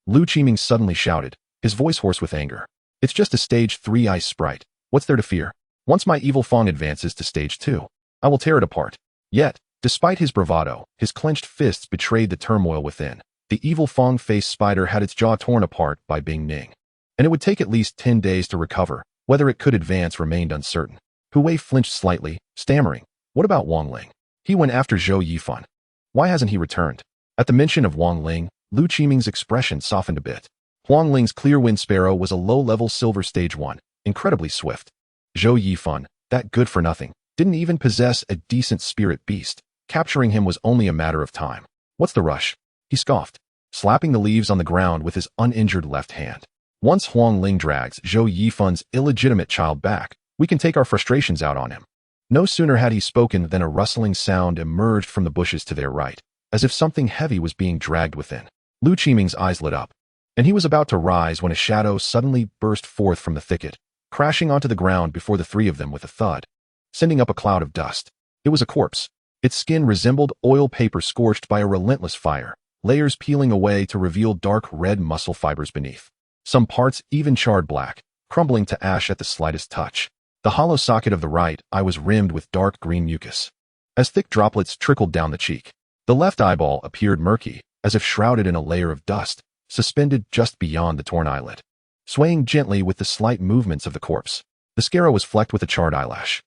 Lu Qiming suddenly shouted, his voice hoarse with anger. It's just a stage 3 ice sprite. What's there to fear? Once my evil Fong advances to stage 2, I will tear it apart. Yet, despite his bravado, his clenched fists betrayed the turmoil within. The evil Fong-faced spider had its jaw torn apart by Bing Ning, and it would take at least 10 days to recover. Whether it could advance remained uncertain. Hu Wei flinched slightly, stammering, "What about Wang Ling? He went after Zhou Yifan. Why hasn't he returned?" At the mention of Wang Ling, Lu Qiming's expression softened a bit. Huang Ling's Clear Wind Sparrow was a low-level silver stage 1, incredibly swift. Zhou Yifan, that good-for-nothing, didn't even possess a decent spirit beast. Capturing him was only a matter of time. What's the rush? He scoffed, slapping the leaves on the ground with his uninjured left hand. Once Huang Ling drags Zhou Yifan's illegitimate child back, we can take our frustrations out on him. No sooner had he spoken than a rustling sound emerged from the bushes to their right, as if something heavy was being dragged within. Lu Qiming's eyes lit up, and he was about to rise when a shadow suddenly burst forth from the thicket, crashing onto the ground before the three of them with a thud, sending up a cloud of dust. It was a corpse. Its skin resembled oil paper scorched by a relentless fire, layers peeling away to reveal dark red muscle fibers beneath. Some parts even charred black, crumbling to ash at the slightest touch. The hollow socket of the right eye was rimmed with dark green mucus, as thick droplets trickled down the cheek. The left eyeball appeared murky, as if shrouded in a layer of dust, suspended just beyond the torn eyelid, swaying gently with the slight movements of the corpse. The scara was flecked with a charred eyelash.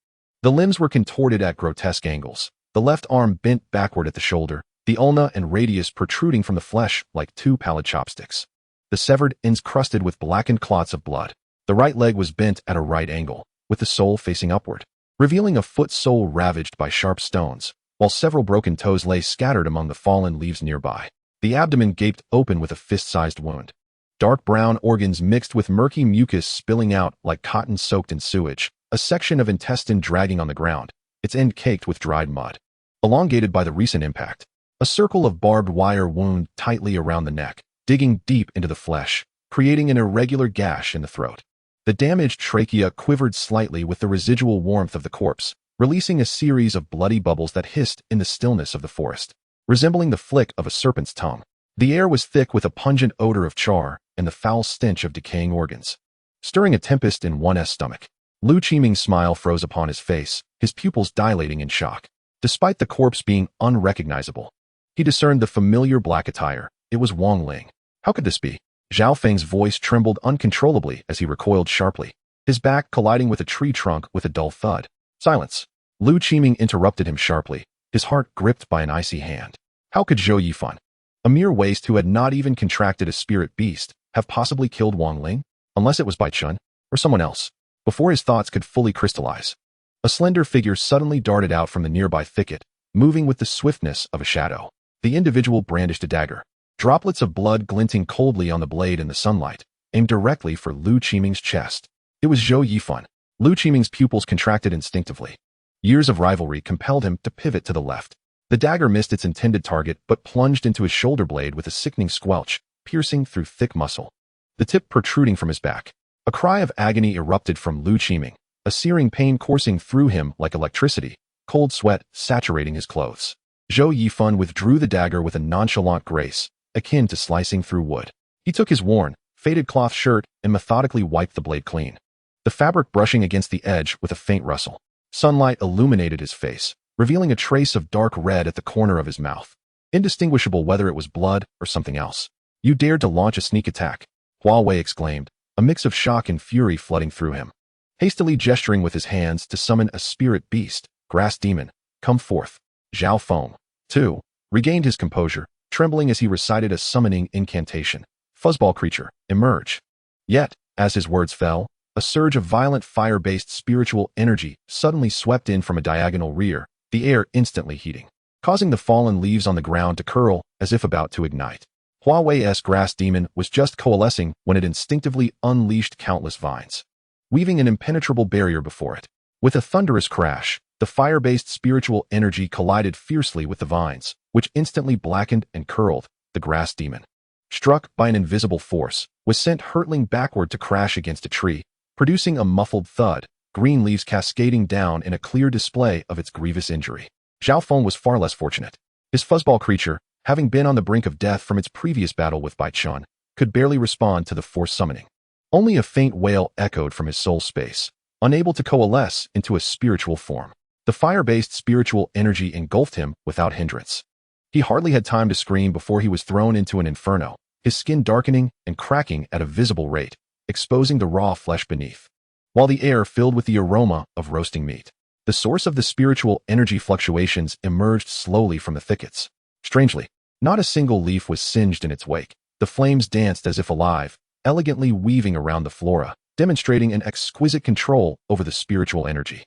The limbs were contorted at grotesque angles, the left arm bent backward at the shoulder, the ulna and radius protruding from the flesh like two pallid chopsticks, the severed ends crusted with blackened clots of blood. The right leg was bent at a right angle, with the sole facing upward, revealing a foot sole ravaged by sharp stones, while several broken toes lay scattered among the fallen leaves nearby. The abdomen gaped open with a fist-sized wound. Dark brown organs mixed with murky mucus spilling out like cotton soaked in sewage, a section of intestine dragging on the ground, its end caked with dried mud, elongated by the recent impact. A circle of barbed wire wound tightly around the neck, digging deep into the flesh, creating an irregular gash in the throat. The damaged trachea quivered slightly with the residual warmth of the corpse, releasing a series of bloody bubbles that hissed in the stillness of the forest, resembling the flick of a serpent's tongue. The air was thick with a pungent odor of char and the foul stench of decaying organs, stirring a tempest in one's stomach. Lu Qiming's smile froze upon his face, his pupils dilating in shock. Despite the corpse being unrecognizable, he discerned the familiar black attire. It was Wang Ling. How could this be? Zhao Feng's voice trembled uncontrollably as he recoiled sharply, his back colliding with a tree trunk with a dull thud. Silence. Lu Qiming interrupted him sharply, his heart gripped by an icy hand. How could Zhou Yifan, a mere waste who had not even contracted a spirit beast, have possibly killed Wang Ling? Unless it was Bai Chen, or someone else. Before his thoughts could fully crystallize, a slender figure suddenly darted out from the nearby thicket, moving with the swiftness of a shadow. The individual brandished a dagger, droplets of blood glinting coldly on the blade in the sunlight, aimed directly for Lu Qiming's chest. It was Zhou Yifan. Lu Qiming's pupils contracted instinctively. Years of rivalry compelled him to pivot to the left. The dagger missed its intended target but plunged into his shoulder blade with a sickening squelch, piercing through thick muscle, the tip protruding from his back. A cry of agony erupted from Lu Qiming, a searing pain coursing through him like electricity, cold sweat saturating his clothes. Zhou Yifan withdrew the dagger with a nonchalant grace, akin to slicing through wood. He took his worn, faded cloth shirt and methodically wiped the blade clean, the fabric brushing against the edge with a faint rustle. Sunlight illuminated his face, revealing a trace of dark red at the corner of his mouth, indistinguishable whether it was blood or something else. You dared to launch a sneak attack, Huawei exclaimed, a mix of shock and fury flooding through him. Hastily gesturing with his hands to summon a spirit beast, grass demon, come forth. Zhao Feng, too, regained his composure, trembling as he recited a summoning incantation. Fuzzball creature, emerge. Yet, as his words fell, a surge of violent fire-based spiritual energy suddenly swept in from a diagonal rear, the air instantly heating, causing the fallen leaves on the ground to curl as if about to ignite. Huawei's grass demon was just coalescing when it instinctively unleashed countless vines, weaving an impenetrable barrier before it. With a thunderous crash, The fire-based spiritual energy collided fiercely with the vines, which instantly blackened and curled. The grass demon, struck by an invisible force, was sent hurtling backward to crash against a tree, producing a muffled thud, green leaves cascading down in a clear display of its grievous injury. Xiao Feng was far less fortunate. His fuzzball creature, having been on the brink of death from its previous battle with Bai Chen, could barely respond to the force summoning. Only a faint wail echoed from his soul space, unable to coalesce into a spiritual form. The fire-based spiritual energy engulfed him without hindrance. He hardly had time to scream before he was thrown into an inferno, his skin darkening and cracking at a visible rate, exposing the raw flesh beneath, while the air filled with the aroma of roasting meat. The source of the spiritual energy fluctuations emerged slowly from the thickets. Strangely, not a single leaf was singed in its wake. The flames danced as if alive, elegantly weaving around the flora, demonstrating an exquisite control over the spiritual energy.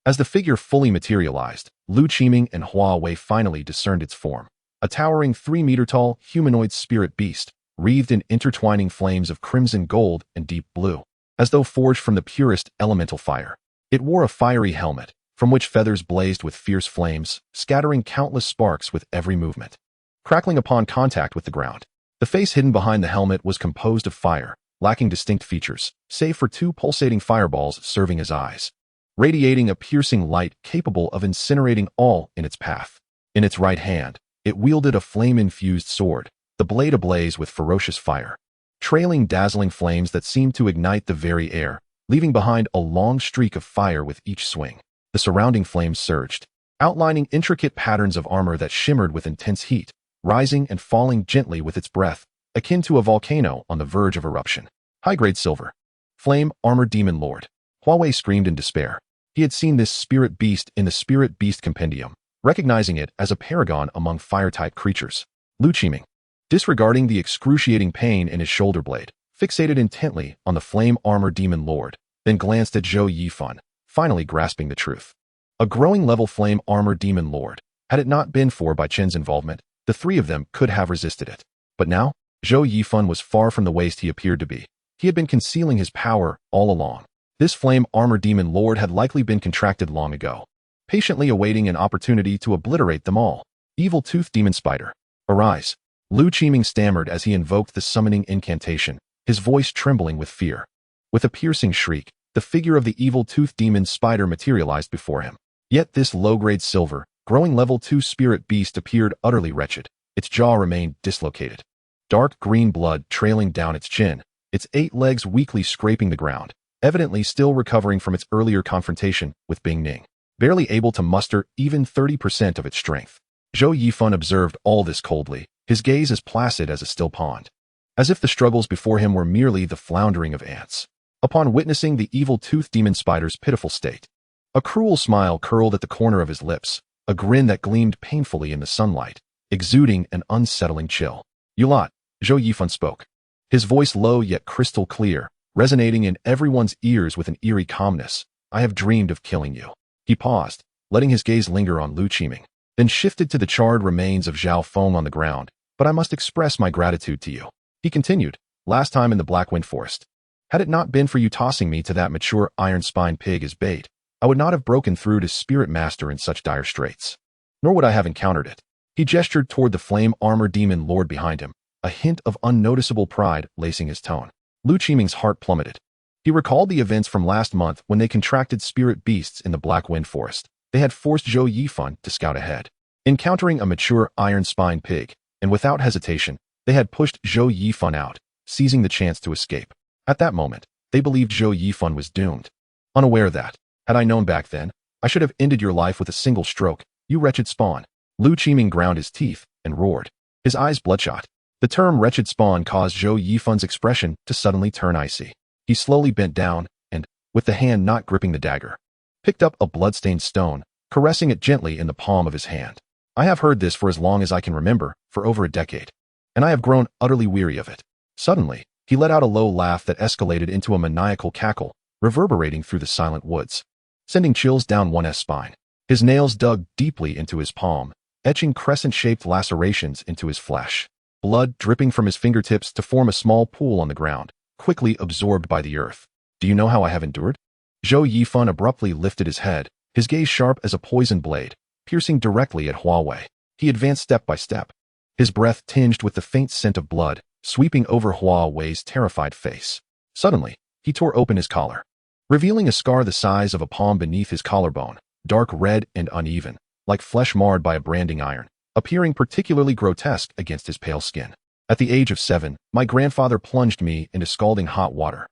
As the figure fully materialized, Lu Qiming and Hua Wei finally discerned its form. A towering 3-meter-tall humanoid spirit beast, wreathed in intertwining flames of crimson gold and deep blue, as though forged from the purest elemental fire. It wore a fiery helmet, from which feathers blazed with fierce flames, scattering countless sparks with every movement. Crackling upon contact with the ground, the face hidden behind the helmet was composed of fire, lacking distinct features, save for 2 pulsating fireballs serving as eyes, radiating a piercing light capable of incinerating all in its path. In its right hand, it wielded a flame-infused sword, the blade ablaze with ferocious fire, trailing dazzling flames that seemed to ignite the very air, leaving behind a long streak of fire with each swing. The surrounding flames surged, outlining intricate patterns of armor that shimmered with intense heat, rising and falling gently with its breath, akin to a volcano on the verge of eruption. High-grade silver. Flame Armor Demon Lord. Huawei screamed in despair. He had seen this spirit beast in the Spirit Beast Compendium, recognizing it as a paragon among fire-type creatures. Lu Qiming, disregarding the excruciating pain in his shoulder blade, fixated intently on the Flame Armor Demon Lord, then glanced at Zhou Yifan, finally grasping the truth. A growing-level Flame Armor Demon Lord. Had it not been for Bai Chen's involvement, the 3 of them could have resisted it. But now, Zhou Yifan was far from the waste he appeared to be. He had been concealing his power all along. This Flame Armor Demon Lord had likely been contracted long ago, patiently awaiting an opportunity to obliterate them all. Evil Tooth Demon Spider. Arise. Lu Qiming stammered as he invoked the summoning incantation, his voice trembling with fear. With a piercing shriek, the figure of the Evil Tooth Demon Spider materialized before him. Yet this low-grade silver, growing level 2 spirit beast appeared utterly wretched. Its jaw remained dislocated, dark green blood trailing down its chin, its 8 legs weakly scraping the ground, evidently still recovering from its earlier confrontation with Bing Ning, barely able to muster even 30% of its strength. Zhou Yifan observed all this coldly, his gaze as placid as a still pond, as if the struggles before him were merely the floundering of ants. Upon witnessing the Evil Tooth Demon Spider's pitiful state, a cruel smile curled at the corner of his lips, a grin that gleamed painfully in the sunlight, exuding an unsettling chill. You lot, Zhou Yifan spoke, his voice low yet crystal clear, resonating in everyone's ears with an eerie calmness. I have dreamed of killing you. He paused, letting his gaze linger on Lu Qiming, then shifted to the charred remains of Xiao Feng on the ground. But I must express my gratitude to you. He continued, last time in the Black Wind Forest. Had it not been for you tossing me to that mature iron-spine pig as bait, I would not have broken through to Spirit Master in such dire straits. Nor would I have encountered it. He gestured toward the Flame Armor Demon Lord behind him, a hint of unnoticeable pride lacing his tone. Lu Qiming's heart plummeted. He recalled the events from last month when they contracted spirit beasts in the Black Wind Forest. They had forced Zhou Yifan to scout ahead. Encountering a mature iron-spine pig, and without hesitation, they had pushed Zhou Yifan out, seizing the chance to escape. At that moment, they believed Zhou Yifan was doomed. Unaware that, had I known back then, I should have ended your life with a single stroke, you wretched spawn. Lu Qiming ground his teeth and roared, his eyes bloodshot. The term wretched spawn caused Zhou Yifan's expression to suddenly turn icy. He slowly bent down and, with the hand not gripping the dagger, picked up a blood-stained stone, caressing it gently in the palm of his hand. I have heard this for as long as I can remember, for over a decade, and I have grown utterly weary of it. Suddenly, he let out a low laugh that escalated into a maniacal cackle, reverberating through the silent woods, sending chills down one's spine. His nails dug deeply into his palm, etching crescent-shaped lacerations into his flesh. Blood dripping from his fingertips to form a small pool on the ground, quickly absorbed by the earth. Do you know how I have endured? Zhou Yifan abruptly lifted his head, his gaze sharp as a poisoned blade, piercing directly at Huawei. He advanced step by step, his breath tinged with the faint scent of blood, sweeping over Huawei's terrified face. Suddenly, he tore open his collar, revealing a scar the size of a palm beneath his collarbone, dark red and uneven, like flesh marred by a branding iron, appearing particularly grotesque against his pale skin. At the age of 7, my grandfather plunged me into scalding hot water.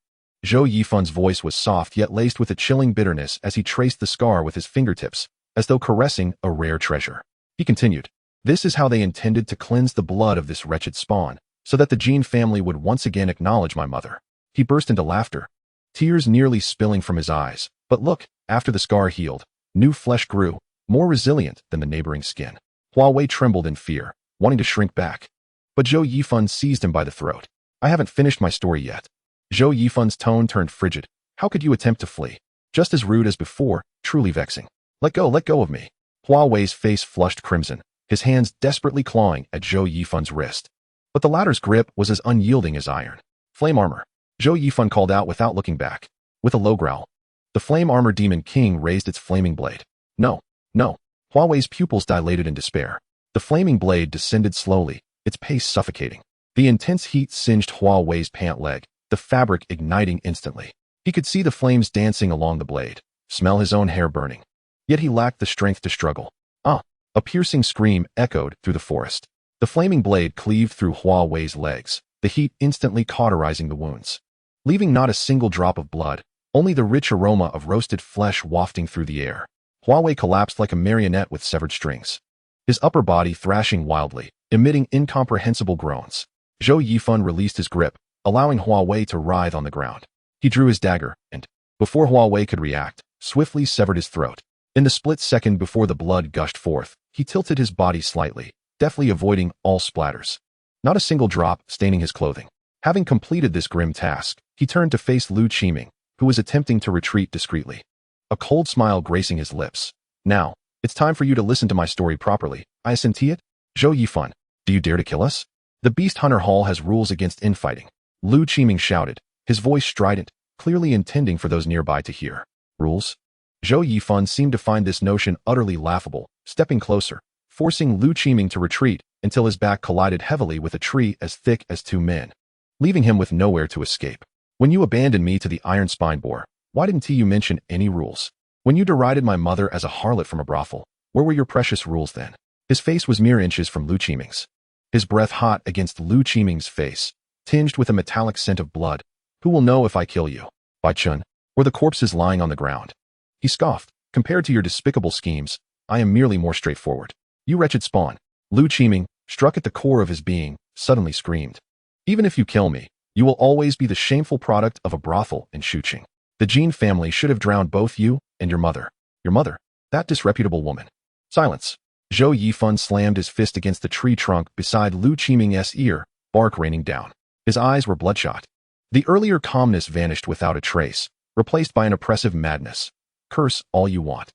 Zhou Yifun's voice was soft yet laced with a chilling bitterness as he traced the scar with his fingertips, as though caressing a rare treasure. He continued, "This is how they intended to cleanse the blood of this wretched spawn, so that the Jin family would once again acknowledge my mother." He burst into laughter, tears nearly spilling from his eyes. But look, after the scar healed, new flesh grew, more resilient than the neighboring skin. Huawei trembled in fear, wanting to shrink back. But Zhou Yifun seized him by the throat. "I haven't finished my story yet." Zhou Yifun's tone turned frigid. "How could you attempt to flee? Just as rude as before, truly vexing. Let go of me." Huawei's face flushed crimson, his hands desperately clawing at Zhou Yifun's wrist. But the latter's grip was as unyielding as iron. "Flame armor," Zhou Yifun called out without looking back. With a low growl, the flame armor demon king raised its flaming blade. "No, no." Huawei's pupils dilated in despair. The flaming blade descended slowly, its pace suffocating. The intense heat singed Huawei's pant leg, the fabric igniting instantly. He could see the flames dancing along the blade, smell his own hair burning. Yet he lacked the strength to struggle. "Ah!" A piercing scream echoed through the forest. The flaming blade cleaved through Huawei's legs, the heat instantly cauterizing the wounds, leaving not a single drop of blood, only the rich aroma of roasted flesh wafting through the air. Huawei collapsed like a marionette with severed strings, his upper body thrashing wildly, emitting incomprehensible groans. Zhou Yifun released his grip, allowing Huawei to writhe on the ground. He drew his dagger and, before Huawei could react, swiftly severed his throat. In the split second before the blood gushed forth, he tilted his body slightly, deftly avoiding all splatters. Not a single drop staining his clothing. Having completed this grim task, he turned to face Lu Qiming, who was attempting to retreat discreetly, a cold smile gracing his lips. "Now, it's time for you to listen to my story properly. I assent it? Zhou Yifun, do you dare to kill us? The Beast Hunter Hall has rules against infighting." Lu Qiming shouted, his voice strident, clearly intending for those nearby to hear. "Rules?" Zhou Yifun seemed to find this notion utterly laughable, stepping closer, forcing Lu Qiming to retreat until his back collided heavily with a tree as thick as 2 men, leaving him with nowhere to escape. "When you abandoned me to the Iron Spine Boar, why didn't you mention any rules? When you derided my mother as a harlot from a brothel, where were your precious rules then?" His face was mere inches from Lu Qiming's, his breath hot against Lu Qiming's face, tinged with a metallic scent of blood. "Who will know if I kill you, Bai Chen, or the corpses lying on the ground?" He scoffed. "Compared to your despicable schemes, I am merely more straightforward. You wretched spawn." Lu Qiming, struck at the core of his being, suddenly screamed. "Even if you kill me, you will always be the shameful product of a brothel in Shuqing. The Jin family should have drowned both you and your mother. Your mother, that disreputable woman." "Silence." Zhou Yifun slammed his fist against the tree trunk beside Lu Qiming's ear, bark raining down. His eyes were bloodshot. The earlier calmness vanished without a trace, replaced by an oppressive madness. "Curse all you want.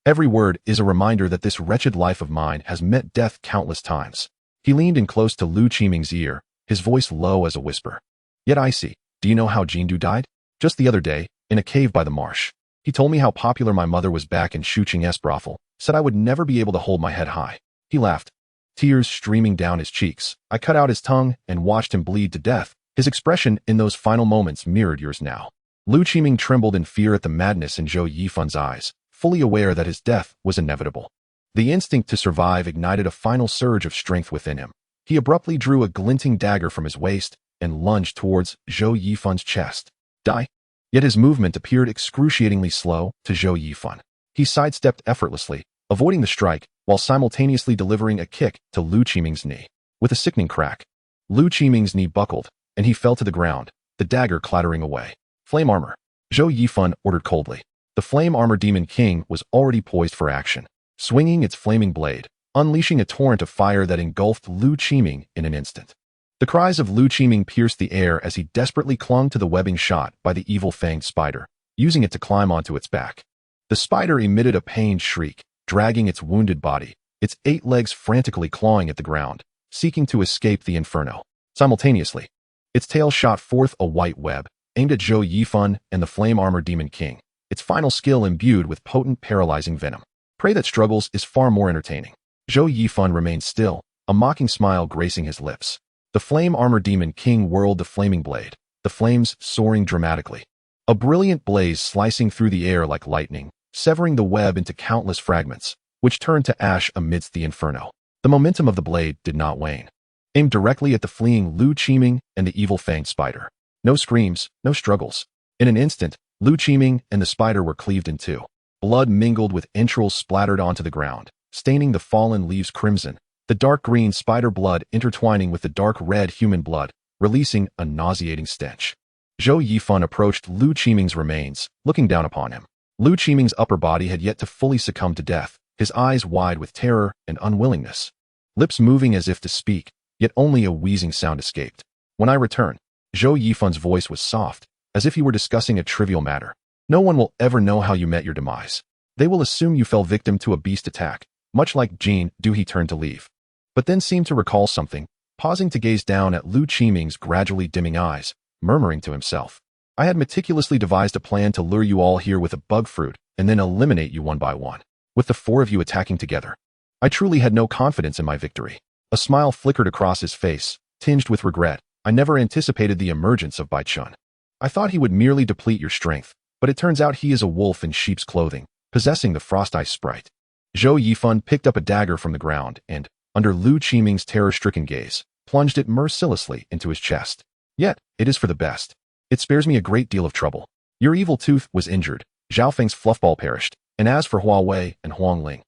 Every word is a reminder that this wretched life of mine has met death countless times." He leaned in close to Lu Qiming's ear, his voice low as a whisper. "Yet I see. Do you know how Jindu died? Just the other day, in a cave by the marsh. He told me how popular my mother was back in Shuqing's brothel, said I would never be able to hold my head high." He laughed, tears streaming down his cheeks. "I cut out his tongue and watched him bleed to death." His expression in those final moments mirrored yours now. Lu Qiming trembled in fear at the madness in Zhou Yifun's eyes, fully aware that his death was inevitable. The instinct to survive ignited a final surge of strength within him. He abruptly drew a glinting dagger from his waist and lunged towards Zhou Yifun's chest. "Die!" Yet his movement appeared excruciatingly slow to Zhou Yifun. He sidestepped effortlessly, avoiding the strike, while simultaneously delivering a kick to Lu Qiming's knee. With a sickening crack, Lu Qiming's knee buckled, and he fell to the ground, the dagger clattering away. "Flame armor," Zhou Yifun ordered coldly. The flame armor demon king was already poised for action, swinging its flaming blade, unleashing a torrent of fire that engulfed Lu Qiming in an instant. The cries of Lu Qiming pierced the air as he desperately clung to the webbing shot by the evil-fanged spider, using it to climb onto its back. The spider emitted a pained shriek, dragging its wounded body, its 8 legs frantically clawing at the ground, seeking to escape the inferno. Simultaneously, its tail shot forth a white web, aimed at Zhou Yifun and the flame armor demon king, its final skill imbued with potent paralyzing venom. Prey that struggles is far more entertaining. Zhou Yifan remained still, a mocking smile gracing his lips. The flame armor demon king whirled the flaming blade, the flames soaring dramatically. A brilliant blaze slicing through the air like lightning, severing the web into countless fragments, which turned to ash amidst the inferno. The momentum of the blade did not wane. Aimed directly at the fleeing Lu Qiming and the evil-fanged spider. No screams, no struggles. In an instant, Lu Qiming and the spider were cleaved in two. Blood mingled with entrails splattered onto the ground, staining the fallen leaves crimson, the dark green spider blood intertwining with the dark red human blood, releasing a nauseating stench. Zhou Yifan approached Lu Qiming's remains, looking down upon him. Lu Qiming's upper body had yet to fully succumb to death, his eyes wide with terror and unwillingness. Lips moving as if to speak, yet only a wheezing sound escaped. When I return, Zhou Yifan's voice was soft, as if he were discussing a trivial matter. No one will ever know how you met your demise. They will assume you fell victim to a beast attack, much like Jean do. He turned to leave, but then seemed to recall something, pausing to gaze down at Lu Qiming's gradually dimming eyes, murmuring to himself. I had meticulously devised a plan to lure you all here with a bug fruit and then eliminate you one by one, with the four of you attacking together. I truly had no confidence in my victory. A smile flickered across his face, tinged with regret. I never anticipated the emergence of Bai Chen. I thought he would merely deplete your strength, but it turns out he is a wolf in sheep's clothing, possessing the Frost Ice Sprite. Zhou Yifan picked up a dagger from the ground and, under Lu Qiming's terror-stricken gaze, plunged it mercilessly into his chest. Yet, it is for the best. It spares me a great deal of trouble. Your evil tooth was injured, Zhaofeng's fluffball perished, and as for Huawei and Huangling,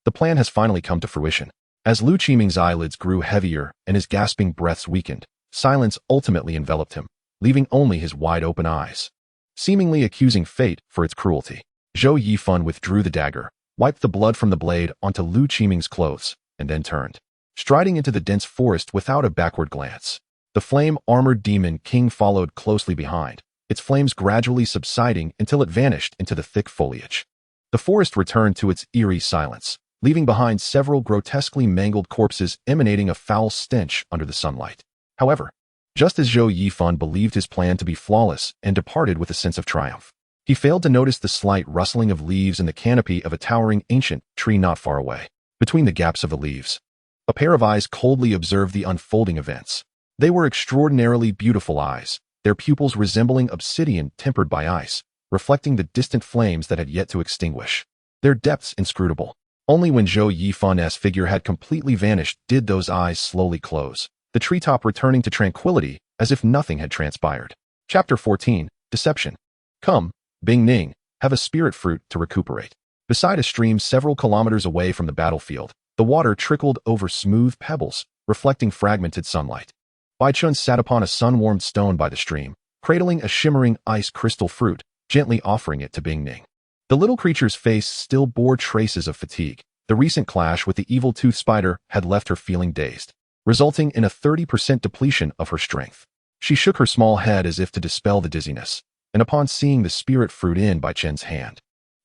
the plan has finally come to fruition. As Lu Qiming's eyelids grew heavier and his gasping breaths weakened, silence ultimately enveloped him, leaving only his wide-open eyes, seemingly accusing fate for its cruelty. Zhou Yifan withdrew the dagger, wiped the blood from the blade onto Lu Qiming's clothes, and then turned, striding into the dense forest without a backward glance. The flame-armored demon king followed closely behind, its flames gradually subsiding until it vanished into the thick foliage. The forest returned to its eerie silence, leaving behind several grotesquely mangled corpses emanating a foul stench under the sunlight. However, just as Zhou Yifan believed his plan to be flawless and departed with a sense of triumph, he failed to notice the slight rustling of leaves in the canopy of a towering ancient tree not far away. Between the gaps of the leaves, a pair of eyes coldly observed the unfolding events. They were extraordinarily beautiful eyes, their pupils resembling obsidian tempered by ice, reflecting the distant flames that had yet to extinguish. Their depths inscrutable. Only when Zhou Yifan's figure had completely vanished did those eyes slowly close, the treetop returning to tranquility as if nothing had transpired. Chapter 14, Deception. Come, Bing Ning, have a spirit fruit to recuperate. Beside a stream several kilometers away from the battlefield, the water trickled over smooth pebbles, reflecting fragmented sunlight. Bai Chen sat upon a sun-warmed stone by the stream, cradling a shimmering ice crystal fruit, gently offering it to Bing Ning. The little creature's face still bore traces of fatigue. The recent clash with the evil-toothed spider had left her feeling dazed, resulting in a 30% depletion of her strength. She shook her small head as if to dispel the dizziness, and upon seeing the spirit fruit in Bai Chen's hand,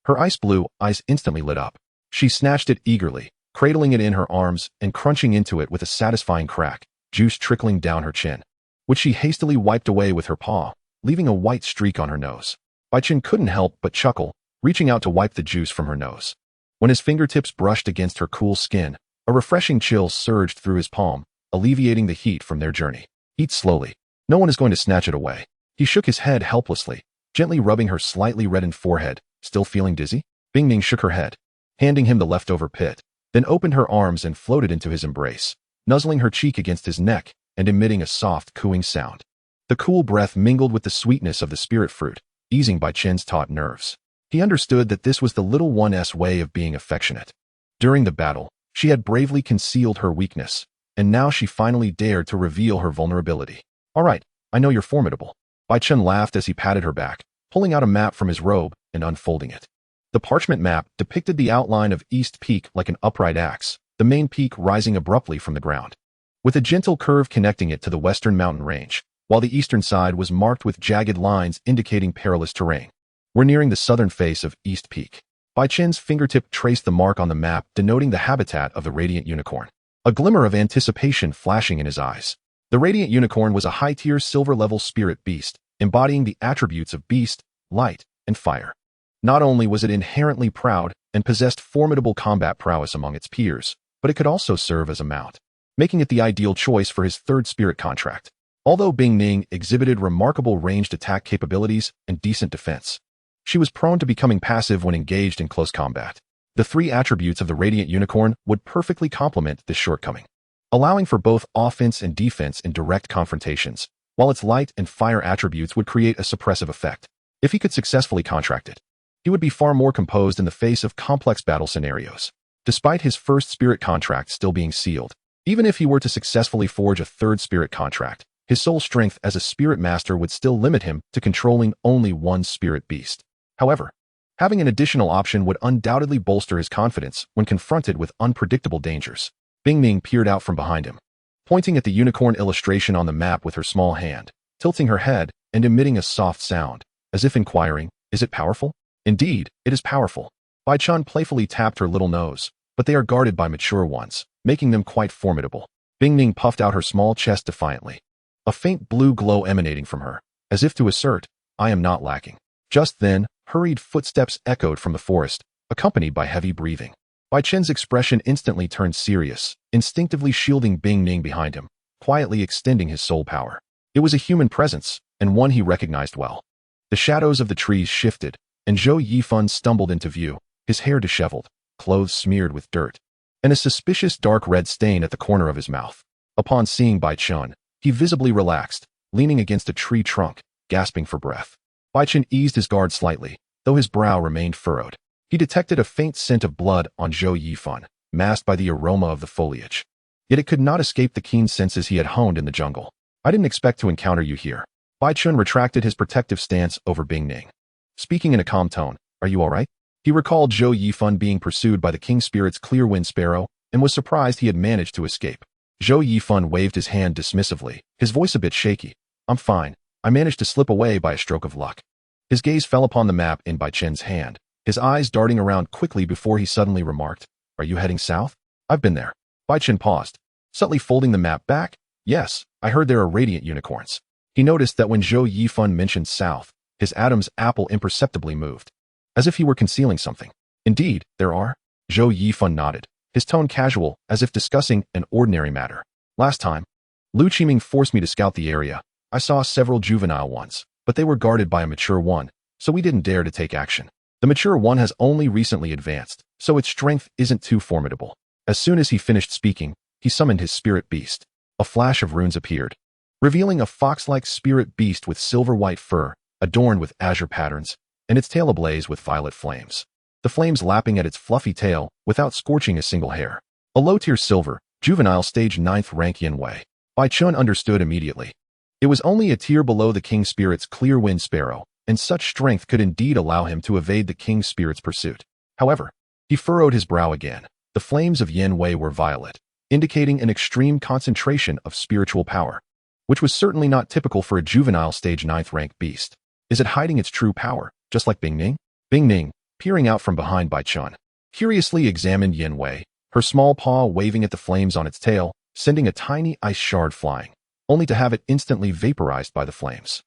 her ice-blue eyes instantly lit up. She snatched it eagerly, cradling it in her arms and crunching into it with a satisfying crack, juice trickling down her chin, which she hastily wiped away with her paw, leaving a white streak on her nose. Bai Chen couldn't help but chuckle, reaching out to wipe the juice from her nose. When his fingertips brushed against her cool skin, a refreshing chill surged through his palm, alleviating the heat from their journey. Eat slowly. No one is going to snatch it away. He shook his head helplessly, gently rubbing her slightly reddened forehead. Still feeling dizzy? Bing Ning shook her head, handing him the leftover pit, then opened her arms and floated into his embrace, nuzzling her cheek against his neck and emitting a soft cooing sound. The cool breath mingled with the sweetness of the spirit fruit, easing Bai Chen's taut nerves. He understood that this was the little one's way of being affectionate. During the battle, she had bravely concealed her weakness, and now she finally dared to reveal her vulnerability. All right, I know you're formidable. Bai Chen laughed as he patted her back, pulling out a map from his robe and unfolding it. The parchment map depicted the outline of East Peak like an upright axe, the main peak rising abruptly from the ground, with a gentle curve connecting it to the western mountain range, while the eastern side was marked with jagged lines indicating perilous terrain. We're nearing the southern face of East Peak. Bai Chen's fingertip traced the mark on the map denoting the habitat of the Radiant Unicorn, a glimmer of anticipation flashing in his eyes. The Radiant Unicorn was a high-tier silver-level spirit beast, embodying the attributes of beast, light, and fire. Not only was it inherently proud and possessed formidable combat prowess among its peers, but it could also serve as a mount, making it the ideal choice for his third spirit contract. Although Bing Ning exhibited remarkable ranged attack capabilities and decent defense, she was prone to becoming passive when engaged in close combat. The three attributes of the Radiant Unicorn would perfectly complement this shortcoming, allowing for both offense and defense in direct confrontations, while its light and fire attributes would create a suppressive effect. If he could successfully contract it, he would be far more composed in the face of complex battle scenarios. Despite his first spirit contract still being sealed, even if he were to successfully forge a third spirit contract, his soul strength as a spirit master would still limit him to controlling only one spirit beast. However, having an additional option would undoubtedly bolster his confidence when confronted with unpredictable dangers. Bing Ning peered out from behind him, pointing at the unicorn illustration on the map with her small hand, tilting her head and emitting a soft sound, as if inquiring, "Is it powerful?" "Indeed, it is powerful." Bai Chen playfully tapped her little nose, "but they are guarded by mature ones, making them quite formidable." Bing Ning puffed out her small chest defiantly, a faint blue glow emanating from her, as if to assert, "I am not lacking." Just then, hurried footsteps echoed from the forest, accompanied by heavy breathing. Bai Chen's expression instantly turned serious, instinctively shielding Bing Ning behind him, quietly extending his soul power. It was a human presence, and one he recognized well. The shadows of the trees shifted, and Zhou Yifan stumbled into view, his hair disheveled, clothes smeared with dirt, and a suspicious dark red stain at the corner of his mouth. Upon seeing Bai Chen, he visibly relaxed, leaning against a tree trunk, gasping for breath. Bai Chen eased his guard slightly, though his brow remained furrowed. He detected a faint scent of blood on Zhou Yifan, masked by the aroma of the foliage. Yet it could not escape the keen senses he had honed in the jungle. "I didn't expect to encounter you here." Bai Chen retracted his protective stance over Bing Ning, speaking in a calm tone. "Are you all right?" He recalled Zhou Yifan being pursued by the King Spirit's clear wind sparrow and was surprised he had managed to escape. Zhou Yifan waved his hand dismissively, his voice a bit shaky. "I'm fine. I managed to slip away by a stroke of luck." His gaze fell upon the map in Bai Chen's hand, his eyes darting around quickly before he suddenly remarked, "Are you heading south?" "I've been there." Bai Chen paused, subtly folding the map back. "Yes, I heard there are radiant unicorns." He noticed that when Zhou Yifan mentioned south, his Adam's apple imperceptibly moved, as if he were concealing something. "Indeed, there are." Zhou Yifan nodded, his tone casual, as if discussing an ordinary matter. "Last time, Lu Qiming forced me to scout the area. I saw several juvenile ones, but they were guarded by a mature one, so we didn't dare to take action. The mature one has only recently advanced, so its strength isn't too formidable." As soon as he finished speaking, he summoned his spirit beast. A flash of runes appeared, revealing a fox-like spirit beast with silver-white fur, adorned with azure patterns, and its tail ablaze with violet flames. The flames lapping at its fluffy tail without scorching a single hair. A low-tier silver, juvenile stage 9th rank Yanwei. Bai Chen understood immediately. It was only a tier below the King Spirit's clear wind sparrow, and such strength could indeed allow him to evade the King Spirit's pursuit. However, he furrowed his brow again. The flames of Yanwei were violet, indicating an extreme concentration of spiritual power, which was certainly not typical for a juvenile stage 9th rank beast. Is it hiding its true power, just like Bing Ning? Bing Ning, peering out from behind Bai Chen, curiously examined Yanwei, her small paw waving at the flames on its tail, sending a tiny ice shard flying, only to have it instantly vaporized by the flames.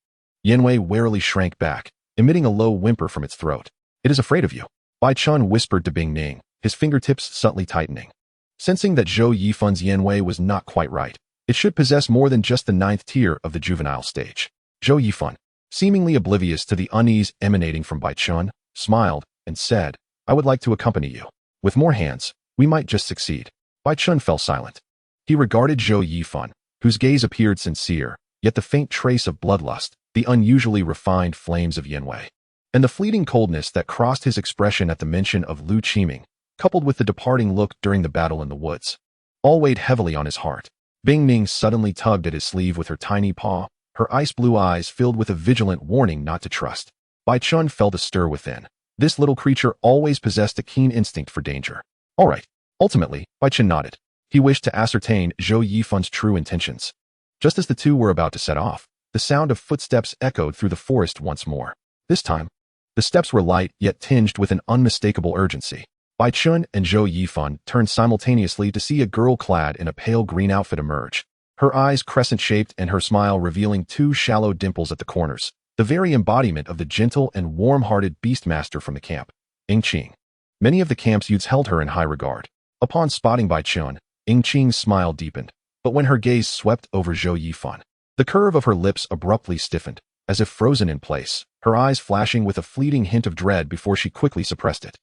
Yanwei warily shrank back, emitting a low whimper from its throat. "It is afraid of you," Bai Chen whispered to Bing Ning, his fingertips subtly tightening. Sensing that Zhou Yifan's Yanwei was not quite right, it should possess more than just the 9th tier of the juvenile stage. Zhou Yifan, seemingly oblivious to the unease emanating from Bai Chen, smiled and said, "I would like to accompany you. With more hands, we might just succeed." Bai Chen fell silent. He regarded Zhou Yifan, whose gaze appeared sincere, yet the faint trace of bloodlust, the unusually refined flames of Yanwei, and the fleeting coldness that crossed his expression at the mention of Lu Qiming, coupled with the departing look during the battle in the woods, all weighed heavily on his heart. Bing Ning suddenly tugged at his sleeve with her tiny paw, her ice-blue eyes filled with a vigilant warning not to trust. Bai Chen felt a stir within. This little creature always possessed a keen instinct for danger. All right. Ultimately, Bai Chen nodded. He wished to ascertain Zhou Yifan's true intentions. Just as the two were about to set off, the sound of footsteps echoed through the forest once more. This time, the steps were light yet tinged with an unmistakable urgency. Bai Chen and Zhou Yifan turned simultaneously to see a girl clad in a pale green outfit emerge, her eyes crescent-shaped and her smile revealing two shallow dimples at the corners, the very embodiment of the gentle and warm-hearted beastmaster from the camp, Yingqing. Many of the camp's youths held her in high regard. Upon spotting Bai Chen, Yingqing's smile deepened, but when her gaze swept over Zhou Yifan, the curve of her lips abruptly stiffened, as if frozen in place, her eyes flashing with a fleeting hint of dread before she quickly suppressed it,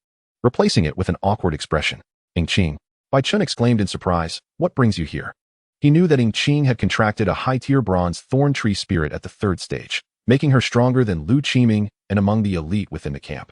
replacing it with an awkward expression. Yingqing, Bai Chen exclaimed in surprise, "What brings you here?" He knew that Yingqing had contracted a high-tier bronze thorn tree spirit at the 3rd stage, making her stronger than Lu Qiming and among the elite within the camp.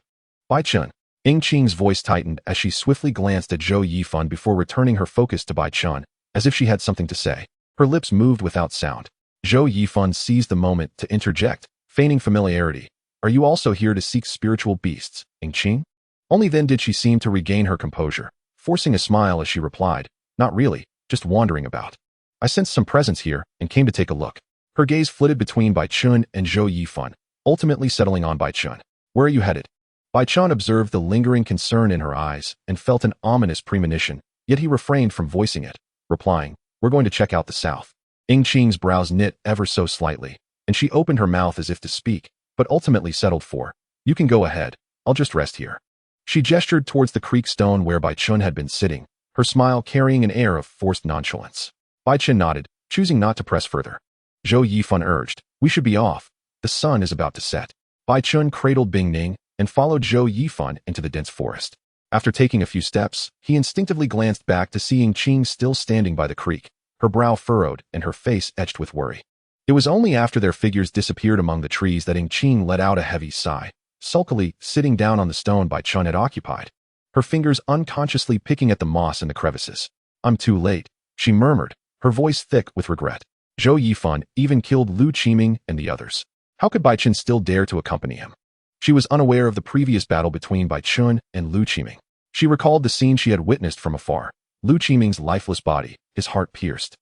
Bai Chen, Yingqing's voice tightened as she swiftly glanced at Zhou Yifan before returning her focus to Bai Chen, as if she had something to say. Her lips moved without sound. Zhou Yifan seized the moment to interject, feigning familiarity. "Are you also here to seek spiritual beasts, Yingqing?" Only then did she seem to regain her composure, forcing a smile as she replied, "Not really, just wandering about. I sensed some presence here and came to take a look." Her gaze flitted between Bai Chen and Zhou Yifan, ultimately settling on Bai Chen. "Where are you headed?" Bai Chen observed the lingering concern in her eyes and felt an ominous premonition, yet he refrained from voicing it, replying, "We're going to check out the south." Yingqing's brows knit ever so slightly, and she opened her mouth as if to speak, but ultimately settled for, "You can go ahead, I'll just rest here." She gestured towards the creek stone where Bai Chen had been sitting, her smile carrying an air of forced nonchalance. Bai Chen nodded, choosing not to press further. Zhou Yifan urged, "We should be off. The sun is about to set." Bai Chen cradled Bing Ning and followed Zhou Yifan into the dense forest. After taking a few steps, he instinctively glanced back to see Yingqing still standing by the creek, her brow furrowed and her face etched with worry. It was only after their figures disappeared among the trees that Yingqing let out a heavy sigh, sulkily sitting down on the stone Bai Chen had occupied, her fingers unconsciously picking at the moss in the crevices. "I'm too late," she murmured, her voice thick with regret. Zhou Yifan even killed Lu Qiming and the others. How could Bai Chen still dare to accompany him? She was unaware of the previous battle between Bai Chen and Lu Qiming. She recalled the scene she had witnessed from afar, Lu Qiming's lifeless body, his heart pierced,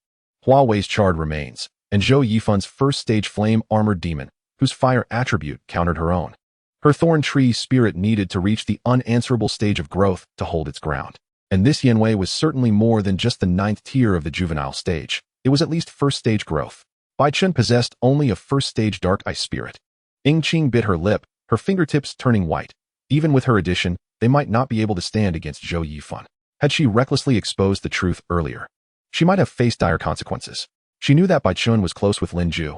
Huawei's charred remains, and Zhou Yifan's 1st-stage flame-armored demon, whose fire attribute countered her own. Her thorn tree spirit needed to reach the unanswerable stage of growth to hold its ground. And this Yanwei was certainly more than just the 9th tier of the juvenile stage. It was at least 1st-stage growth. Bai Chen possessed only a 1st-stage dark ice spirit. Yingqing bit her lip, her fingertips turning white. Even with her addition, they might not be able to stand against Zhou Yifan. Had she recklessly exposed the truth earlier, she might have faced dire consequences. She knew that Bai Chen was close with Lin Ju.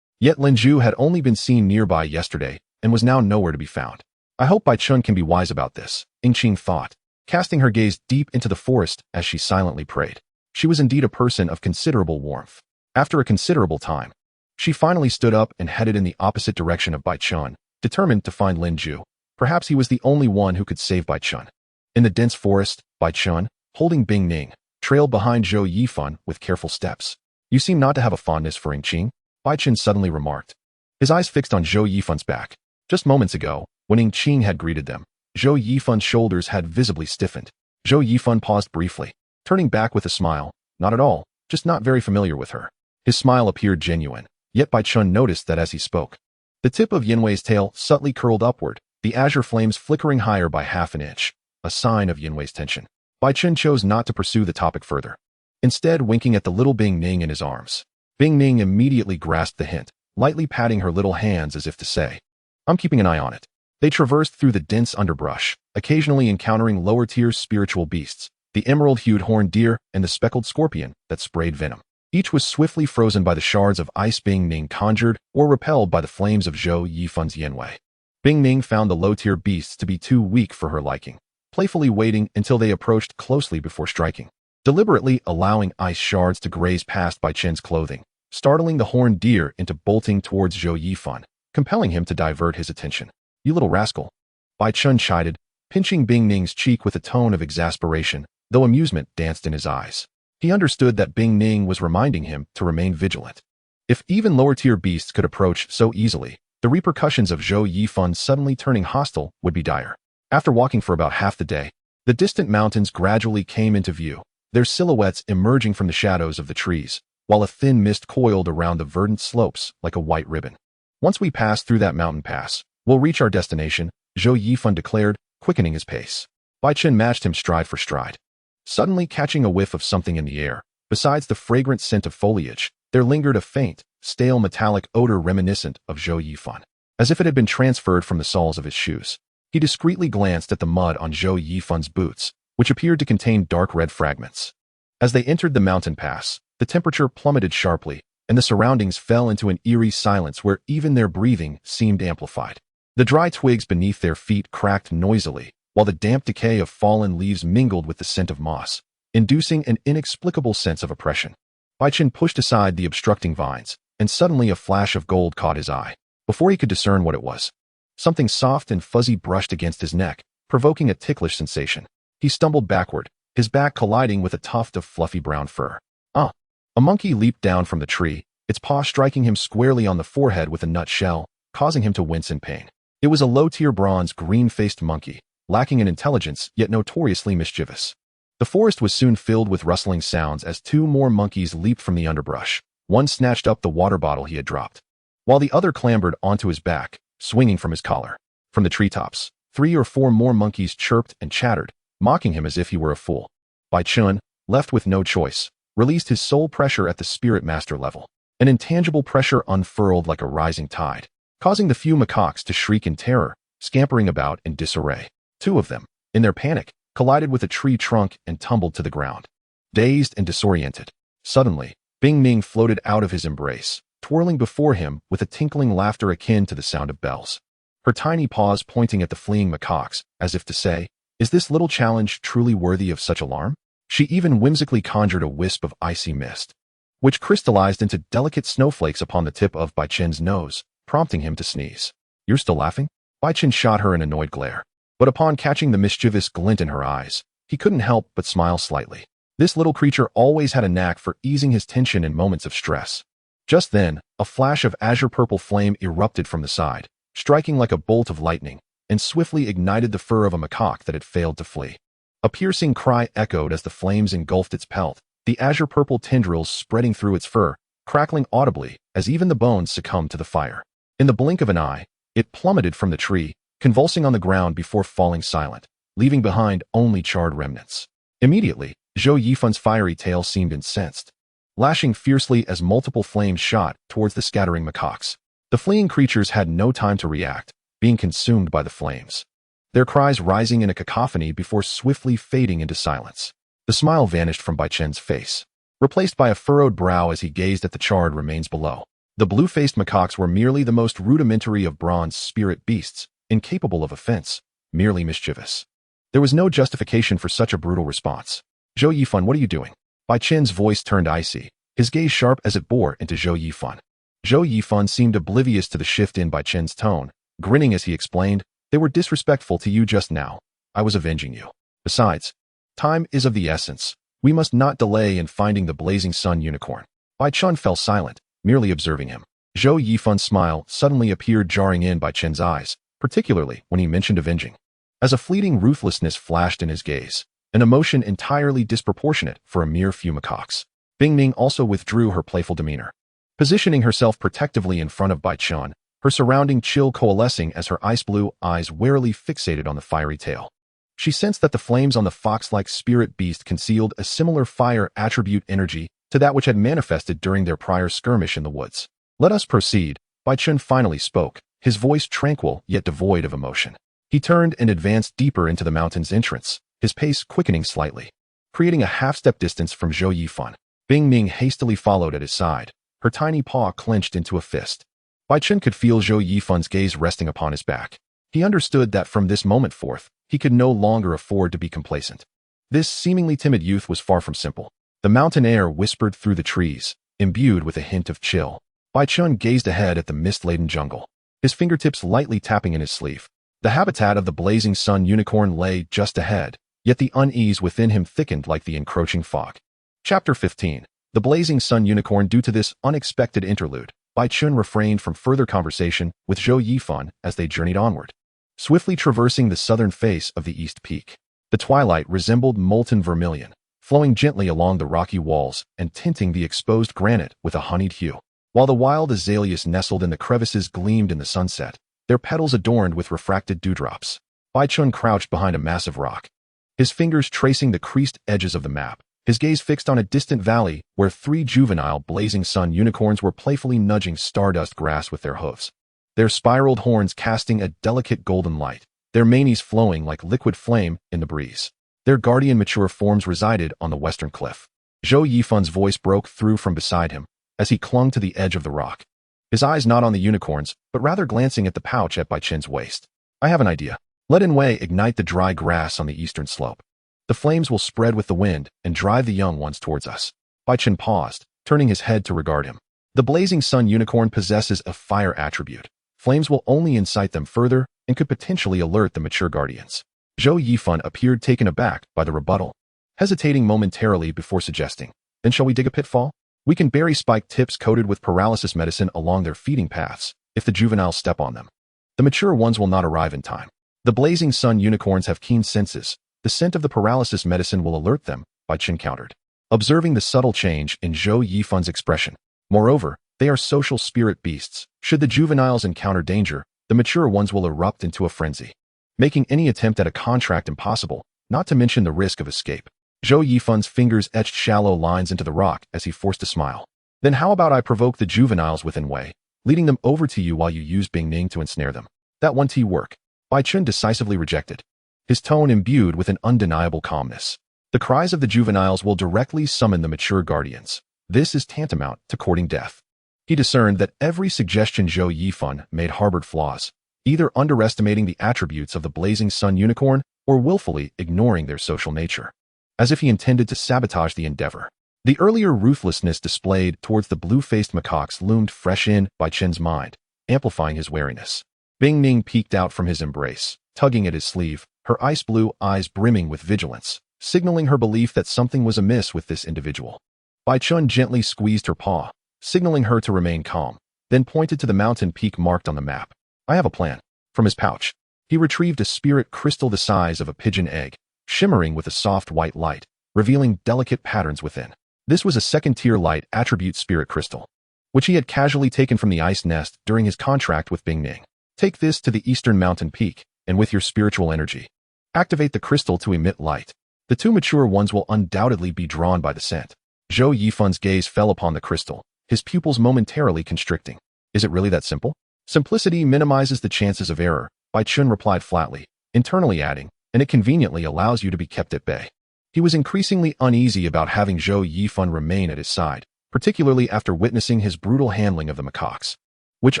Yet Lin Ju had only been seen nearby yesterday and was now nowhere to be found. I hope Bai Chen can be wise about this, Yingqing thought, casting her gaze deep into the forest as she silently prayed. She was indeed a person of considerable warmth. After a considerable time, she finally stood up and headed in the opposite direction of Bai Chen, determined to find Lin Ju. Perhaps he was the only one who could save Bai Chen. In the dense forest, Bai Chen, holding Bing Ning, trailed behind Zhou Yifan with careful steps. "You seem not to have a fondness for Yingqing," Bai Chen suddenly remarked, his eyes fixed on Zhou Yifan's back. Just moments ago, when Yingqing had greeted them, Zhou Yifan's shoulders had visibly stiffened. Zhou Yifan paused briefly, turning back with a smile. "Not at all, just not very familiar with her." His smile appeared genuine, yet Bai Chen noticed that as he spoke, the tip of Yanwei's tail subtly curled upward, the azure flames flickering higher by half an inch, a sign of Yanwei's tension. Bai Chen chose not to pursue the topic further, instead winking at the little Bing Ning in his arms. Bing Ning immediately grasped the hint, lightly patting her little hands as if to say, "I'm keeping an eye on it." They traversed through the dense underbrush, occasionally encountering lower-tier spiritual beasts, the emerald-hued horned deer and the speckled scorpion that sprayed venom. Each was swiftly frozen by the shards of ice Bing Ning conjured or repelled by the flames of Zhou Yifan's Yanwei. Bing Ning found the low-tier beasts to be too weak for her liking, playfully waiting until they approached closely before striking, deliberately allowing ice shards to graze past Bai Chen's clothing, startling the horned deer into bolting towards Zhou Yifan, compelling him to divert his attention. "You little rascal," Bai Chen chided, pinching Bing Ning's cheek with a tone of exasperation, though amusement danced in his eyes. He understood that Bing Ning was reminding him to remain vigilant. If even lower-tier beasts could approach so easily, the repercussions of Zhou Yifan suddenly turning hostile would be dire. After walking for about half the day, the distant mountains gradually came into view, their silhouettes emerging from the shadows of the trees, while a thin mist coiled around the verdant slopes like a white ribbon. "Once we pass through that mountain pass, we'll reach our destination," Zhou Yifan declared, quickening his pace. Bai Chen matched him stride for stride. Suddenly catching a whiff of something in the air, besides the fragrant scent of foliage, there lingered a faint, stale metallic odor reminiscent of Zhou Yifan. as if it had been transferred from the soles of his shoes. He discreetly glanced at the mud on Zhou Yifan's boots, which appeared to contain dark red fragments. As they entered the mountain pass, the temperature plummeted sharply, and the surroundings fell into an eerie silence where even their breathing seemed amplified. The dry twigs beneath their feet cracked noisily, while the damp decay of fallen leaves mingled with the scent of moss, inducing an inexplicable sense of oppression. Bai Chen pushed aside the obstructing vines, and suddenly a flash of gold caught his eye. Before he could discern what it was, something soft and fuzzy brushed against his neck, provoking a ticklish sensation. He stumbled backward, his back colliding with a tuft of fluffy brown fur. Ah! A monkey leaped down from the tree, its paw striking him squarely on the forehead with a nut shell, causing him to wince in pain. It was a low-tier bronze green-faced monkey, lacking in intelligence yet notoriously mischievous. The forest was soon filled with rustling sounds as two more monkeys leaped from the underbrush. One snatched up the water bottle he had dropped, while the other clambered onto his back, swinging from his collar. From the treetops, 3 or 4 more monkeys chirped and chattered, mocking him as if he were a fool. Bai Chen, left with no choice, released his soul pressure at the spirit master level. An intangible pressure unfurled like a rising tide, causing the few macaques to shriek in terror, scampering about in disarray. 2 of them, in their panic, collided with a tree trunk and tumbled to the ground. Dazed and disoriented, suddenly, Bing Ming floated out of his embrace, twirling before him with a tinkling laughter akin to the sound of bells. Her tiny paws pointing at the fleeing macaques, as if to say, "Is this little challenge truly worthy of such alarm?" She even whimsically conjured a wisp of icy mist, which crystallized into delicate snowflakes upon the tip of Bai Chen's nose, prompting him to sneeze. "You're still laughing?" Bai Chen shot her an annoyed glare, but upon catching the mischievous glint in her eyes, he couldn't help but smile slightly. This little creature always had a knack for easing his tension in moments of stress. Just then, a flash of azure-purple flame erupted from the side, striking like a bolt of lightning, and swiftly ignited the fur of a macaque that had failed to flee. A piercing cry echoed as the flames engulfed its pelt, the azure-purple tendrils spreading through its fur, crackling audibly as even the bones succumbed to the fire. In the blink of an eye, it plummeted from the tree, convulsing on the ground before falling silent, leaving behind only charred remnants. Immediately, Zhou Yifan's fiery tail seemed incensed, lashing fiercely as multiple flames shot towards the scattering macaques. The fleeing creatures had no time to react, being consumed by the flames, their cries rising in a cacophony before swiftly fading into silence. The smile vanished from Bai Chen's face, replaced by a furrowed brow as he gazed at the charred remains below. The blue-faced macaques were merely the most rudimentary of bronze spirit beasts, incapable of offense, merely mischievous. There was no justification for such a brutal response. "Zhou Yifan, what are you doing?" Bai Chen's voice turned icy, his gaze sharp as it bore into Zhou Yifan. Zhou Yifan seemed oblivious to the shift in Bai Chen's tone, grinning as he explained, "They were disrespectful to you just now. I was avenging you. Besides, time is of the essence. We must not delay in finding the blazing sun unicorn." Bai Chen fell silent, merely observing him. Zhou Yifan's smile suddenly appeared jarring in Bai Chen's eyes, particularly when he mentioned avenging. As a fleeting ruthlessness flashed in his gaze, an emotion entirely disproportionate for a mere few macaques. Bing Ming also withdrew her playful demeanor, positioning herself protectively in front of Bai Chen, her surrounding chill coalescing as her ice-blue eyes warily fixated on the fiery tail. She sensed that the flames on the fox-like spirit beast concealed a similar fire attribute energy to that which had manifested during their prior skirmish in the woods. "Let us proceed," Bai Chen finally spoke, his voice tranquil yet devoid of emotion. He turned and advanced deeper into the mountain's entrance, his pace quickening slightly, creating a half-step distance from Zhou Yifan. Bing Ming hastily followed at his side, her tiny paw clenched into a fist. Bai Chen could feel Zhou Yifan's gaze resting upon his back. He understood that from this moment forth, he could no longer afford to be complacent. This seemingly timid youth was far from simple. The mountain air whispered through the trees, imbued with a hint of chill. Bai Chen gazed ahead at the mist-laden jungle, his fingertips lightly tapping in his sleeve. The habitat of the blazing sun unicorn lay just ahead, yet the unease within him thickened like the encroaching fog. Chapter 15. The blazing sun unicorn. Due to this unexpected interlude, Bai Chen refrained from further conversation with Zhou Yifan as they journeyed onward, swiftly traversing the southern face of the east peak. The twilight resembled molten vermilion, flowing gently along the rocky walls and tinting the exposed granite with a honeyed hue. While the wild azaleas nestled in the crevices gleamed in the sunset, their petals adorned with refracted dewdrops. Bai Chen crouched behind a massive rock, his fingers tracing the creased edges of the map, his gaze fixed on a distant valley where 3 juvenile blazing sun unicorns were playfully nudging stardust grass with their hooves. their spiraled horns casting a delicate golden light, their manes flowing like liquid flame in the breeze. Their guardian mature forms resided on the western cliff. Zhou Yifun's voice broke through from beside him as he clung to the edge of the rock. His eyes not on the unicorns, but rather glancing at the pouch at Bai Chen's waist. I have an idea. Let Inwei ignite the dry grass on the eastern slope. The flames will spread with the wind and drive the young ones towards us. Bai Chen paused, turning his head to regard him. The blazing sun unicorn possesses a fire attribute. Flames will only incite them further and could potentially alert the mature guardians. Zhou Yifun appeared taken aback by the rebuttal, hesitating momentarily before suggesting, then shall we dig a pitfall? We can bury spike tips coated with paralysis medicine along their feeding paths, if the juveniles step on them. The mature ones will not arrive in time. The blazing sun unicorns have keen senses. The scent of the paralysis medicine will alert them, Bai Chen countered, observing the subtle change in Zhou Yifun's expression. Moreover, they are social spirit beasts. Should the juveniles encounter danger, the mature ones will erupt into a frenzy, making any attempt at a contract impossible, not to mention the risk of escape. Zhou Yifun's fingers etched shallow lines into the rock as he forced a smile. Then how about I provoke the juveniles with Inwei, leading them over to you while you use Bing Ning to ensnare them? That won't work. Bai Chen decisively rejected, his tone imbued with an undeniable calmness. The cries of the juveniles will directly summon the mature guardians. This is tantamount to courting death. He discerned that every suggestion Zhou Yifun made harbored flaws, either underestimating the attributes of the blazing sun unicorn or willfully ignoring their social nature, as if he intended to sabotage the endeavor. The earlier ruthlessness displayed towards the blue-faced macaques loomed fresh in Bai Chen's mind, amplifying his wariness. Bing Ning peeked out from his embrace, tugging at his sleeve, her ice-blue eyes brimming with vigilance, signaling her belief that something was amiss with this individual. Bai Chen gently squeezed her paw, signaling her to remain calm, then pointed to the mountain peak marked on the map. I have a plan. From his pouch, he retrieved a spirit crystal the size of a pigeon egg, shimmering with a soft white light, revealing delicate patterns within. This was a second-tier light attribute spirit crystal, which he had casually taken from the ice nest during his contract with Bing Ning. Take this to the eastern mountain peak, and with your spiritual energy, activate the crystal to emit light. The two mature ones will undoubtedly be drawn by the scent. Zhou Yifun's gaze fell upon the crystal, his pupils momentarily constricting. Is it really that simple? Simplicity minimizes the chances of error, Bai Chen replied flatly, internally adding, and it conveniently allows you to be kept at bay. He was increasingly uneasy about having Zhou Yifun remain at his side, particularly after witnessing his brutal handling of the macaques, which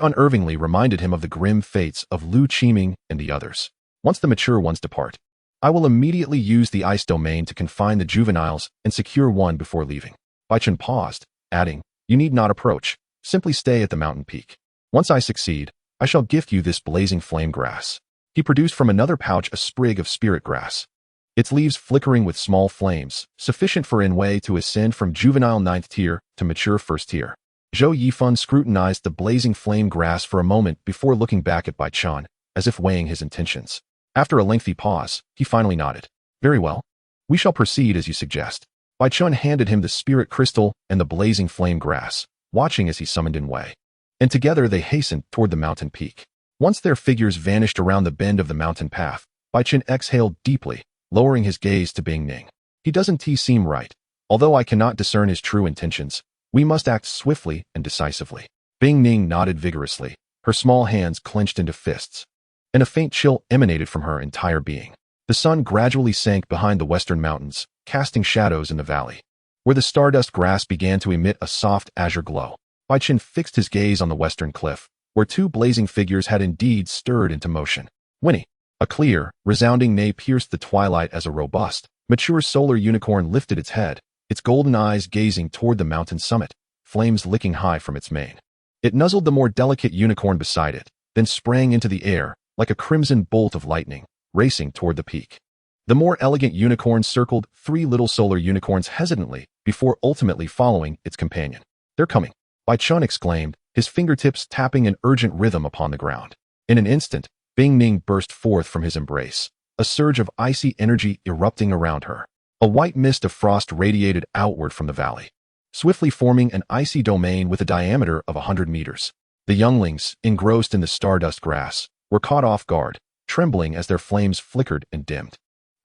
unervingly reminded him of the grim fates of Lu Qiming and the others. Once the mature ones depart, I will immediately use the ice domain to confine the juveniles and secure one before leaving. Bai Chen paused, adding, you need not approach, simply stay at the mountain peak. Once I succeed, I shall gift you this blazing flame grass. He produced from another pouch a sprig of spirit grass, its leaves flickering with small flames, sufficient for Inwei to ascend from juvenile 9th tier to mature 1st tier. Zhou Yifun scrutinized the blazing flame grass for a moment before looking back at Bai Chen, as if weighing his intentions. After a lengthy pause, he finally nodded. Very well. We shall proceed as you suggest. Bai Chen handed him the spirit crystal and the blazing flame grass, watching as he summoned Inwei. And together they hastened toward the mountain peak. Once their figures vanished around the bend of the mountain path, Bai Chen exhaled deeply, lowering his gaze to Bing Ning. He doesn't seem right. Although I cannot discern his true intentions, we must act swiftly and decisively. Bing Ning nodded vigorously, her small hands clenched into fists, and a faint chill emanated from her entire being. The sun gradually sank behind the western mountains, casting shadows in the valley, where the stardust grass began to emit a soft azure glow. Bai Chen fixed his gaze on the western cliff, where two blazing figures had indeed stirred into motion. Whinny! A clear, resounding neigh pierced the twilight as a robust, mature solar unicorn lifted its head, its golden eyes gazing toward the mountain summit, flames licking high from its mane. It nuzzled the more delicate unicorn beside it, then sprang into the air, like a crimson bolt of lightning, racing toward the peak. The more elegant unicorn circled 3 little solar unicorns hesitantly, before ultimately following its companion. They're coming, Bai Chen exclaimed, his fingertips tapping an urgent rhythm upon the ground. In an instant, Bing Ning burst forth from his embrace, a surge of icy energy erupting around her. A white mist of frost radiated outward from the valley, swiftly forming an icy domain with a diameter of 100 meters. The younglings, engrossed in the stardust grass, were caught off guard, trembling as their flames flickered and dimmed.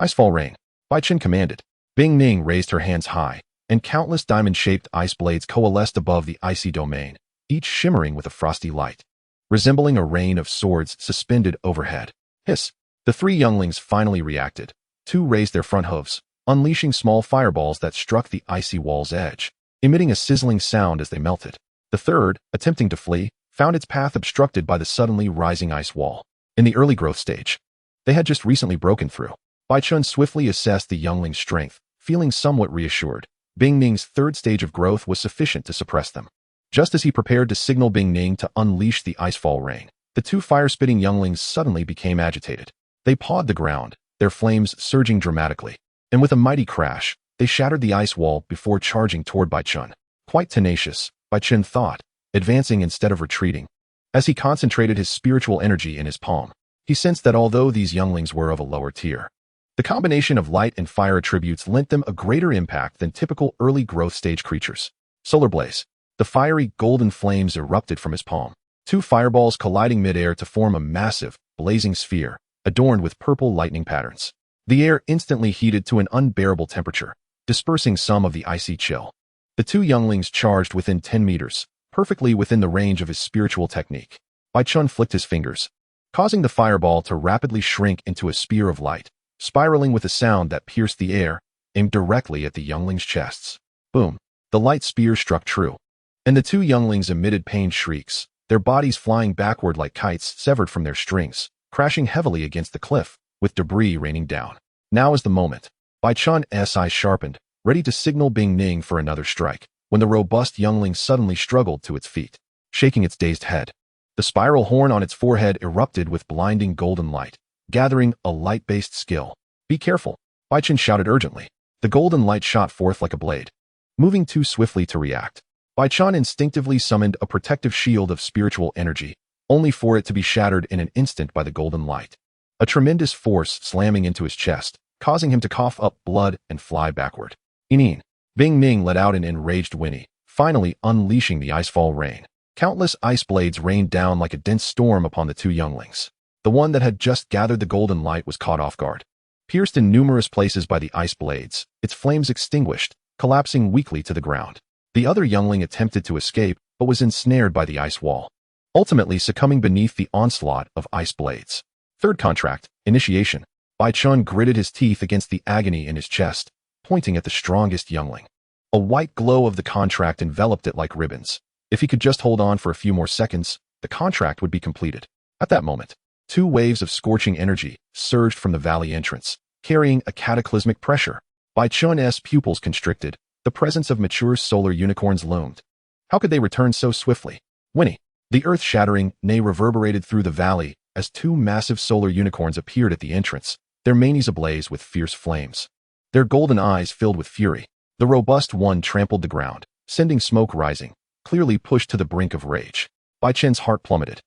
Icefall rain, Bai Chen commanded. Bing Ning raised her hands high, and countless diamond-shaped ice blades coalesced above the icy domain, each shimmering with a frosty light. resembling a rain of swords suspended overhead. Hiss! The three younglings finally reacted. Two raised their front hooves, unleashing small fireballs that struck the icy wall's edge, emitting a sizzling sound as they melted. The third, attempting to flee, found its path obstructed by the suddenly rising ice wall. In the early growth stage, they had just recently broken through. Bai Chen swiftly assessed the youngling's strength, feeling somewhat reassured. Bing Ning's third stage of growth was sufficient to suppress them. Just as he prepared to signal Bing Ning to unleash the icefall rain, the two fire-spitting younglings suddenly became agitated. They pawed the ground, their flames surging dramatically, and with a mighty crash, they shattered the ice wall before charging toward Bai Chen. Quite tenacious, Bai Chen thought, advancing instead of retreating. As he concentrated his spiritual energy in his palm, he sensed that although these younglings were of a lower tier, the combination of light and fire attributes lent them a greater impact than typical early growth stage creatures. Solar blaze. The fiery golden flames erupted from his palm, two fireballs colliding midair to form a massive, blazing sphere, adorned with purple lightning patterns. The air instantly heated to an unbearable temperature, dispersing some of the icy chill. The two younglings charged within 10 meters, perfectly within the range of his spiritual technique. Bai Chen flicked his fingers, causing the fireball to rapidly shrink into a spear of light, spiraling with a sound that pierced the air, aimed directly at the younglings' chests. Boom! The light spear struck true, and the two younglings emitted pained shrieks, their bodies flying backward like kites severed from their strings, crashing heavily against the cliff, with debris raining down. Now is the moment. Bai Chen's eyes sharpened, ready to signal Bing Ning for another strike, when the robust youngling suddenly struggled to its feet, shaking its dazed head. The spiral horn on its forehead erupted with blinding golden light, gathering a light-based skill. Be careful, Bai Chen shouted urgently. The golden light shot forth like a blade. Moving too swiftly to react, Bai Chen instinctively summoned a protective shield of spiritual energy, only for it to be shattered in an instant by the golden light. A tremendous force slamming into his chest, causing him to cough up blood and fly backward. Inin. Bing Ning let out an enraged whinny, finally unleashing the icefall rain. Countless ice blades rained down like a dense storm upon the two younglings. The one that had just gathered the golden light was caught off guard. Pierced in numerous places by the ice blades, its flames extinguished, collapsing weakly to the ground. The other youngling attempted to escape, but was ensnared by the ice wall, ultimately succumbing beneath the onslaught of ice blades. Third contract, initiation. Bai Chen gritted his teeth against the agony in his chest, pointing at the strongest youngling. A white glow of the contract enveloped it like ribbons. If he could just hold on for a few more seconds, the contract would be completed. At that moment, two waves of scorching energy surged from the valley entrance, carrying a cataclysmic pressure. Bai Chen's pupils constricted, the presence of mature solar unicorns loomed. How could they return so swiftly? Whinny. The earth-shattering neigh reverberated through the valley as two massive solar unicorns appeared at the entrance, their manes ablaze with fierce flames. Their golden eyes filled with fury. The robust one trampled the ground, sending smoke rising, clearly pushed to the brink of rage. Bai Chen's heart plummeted.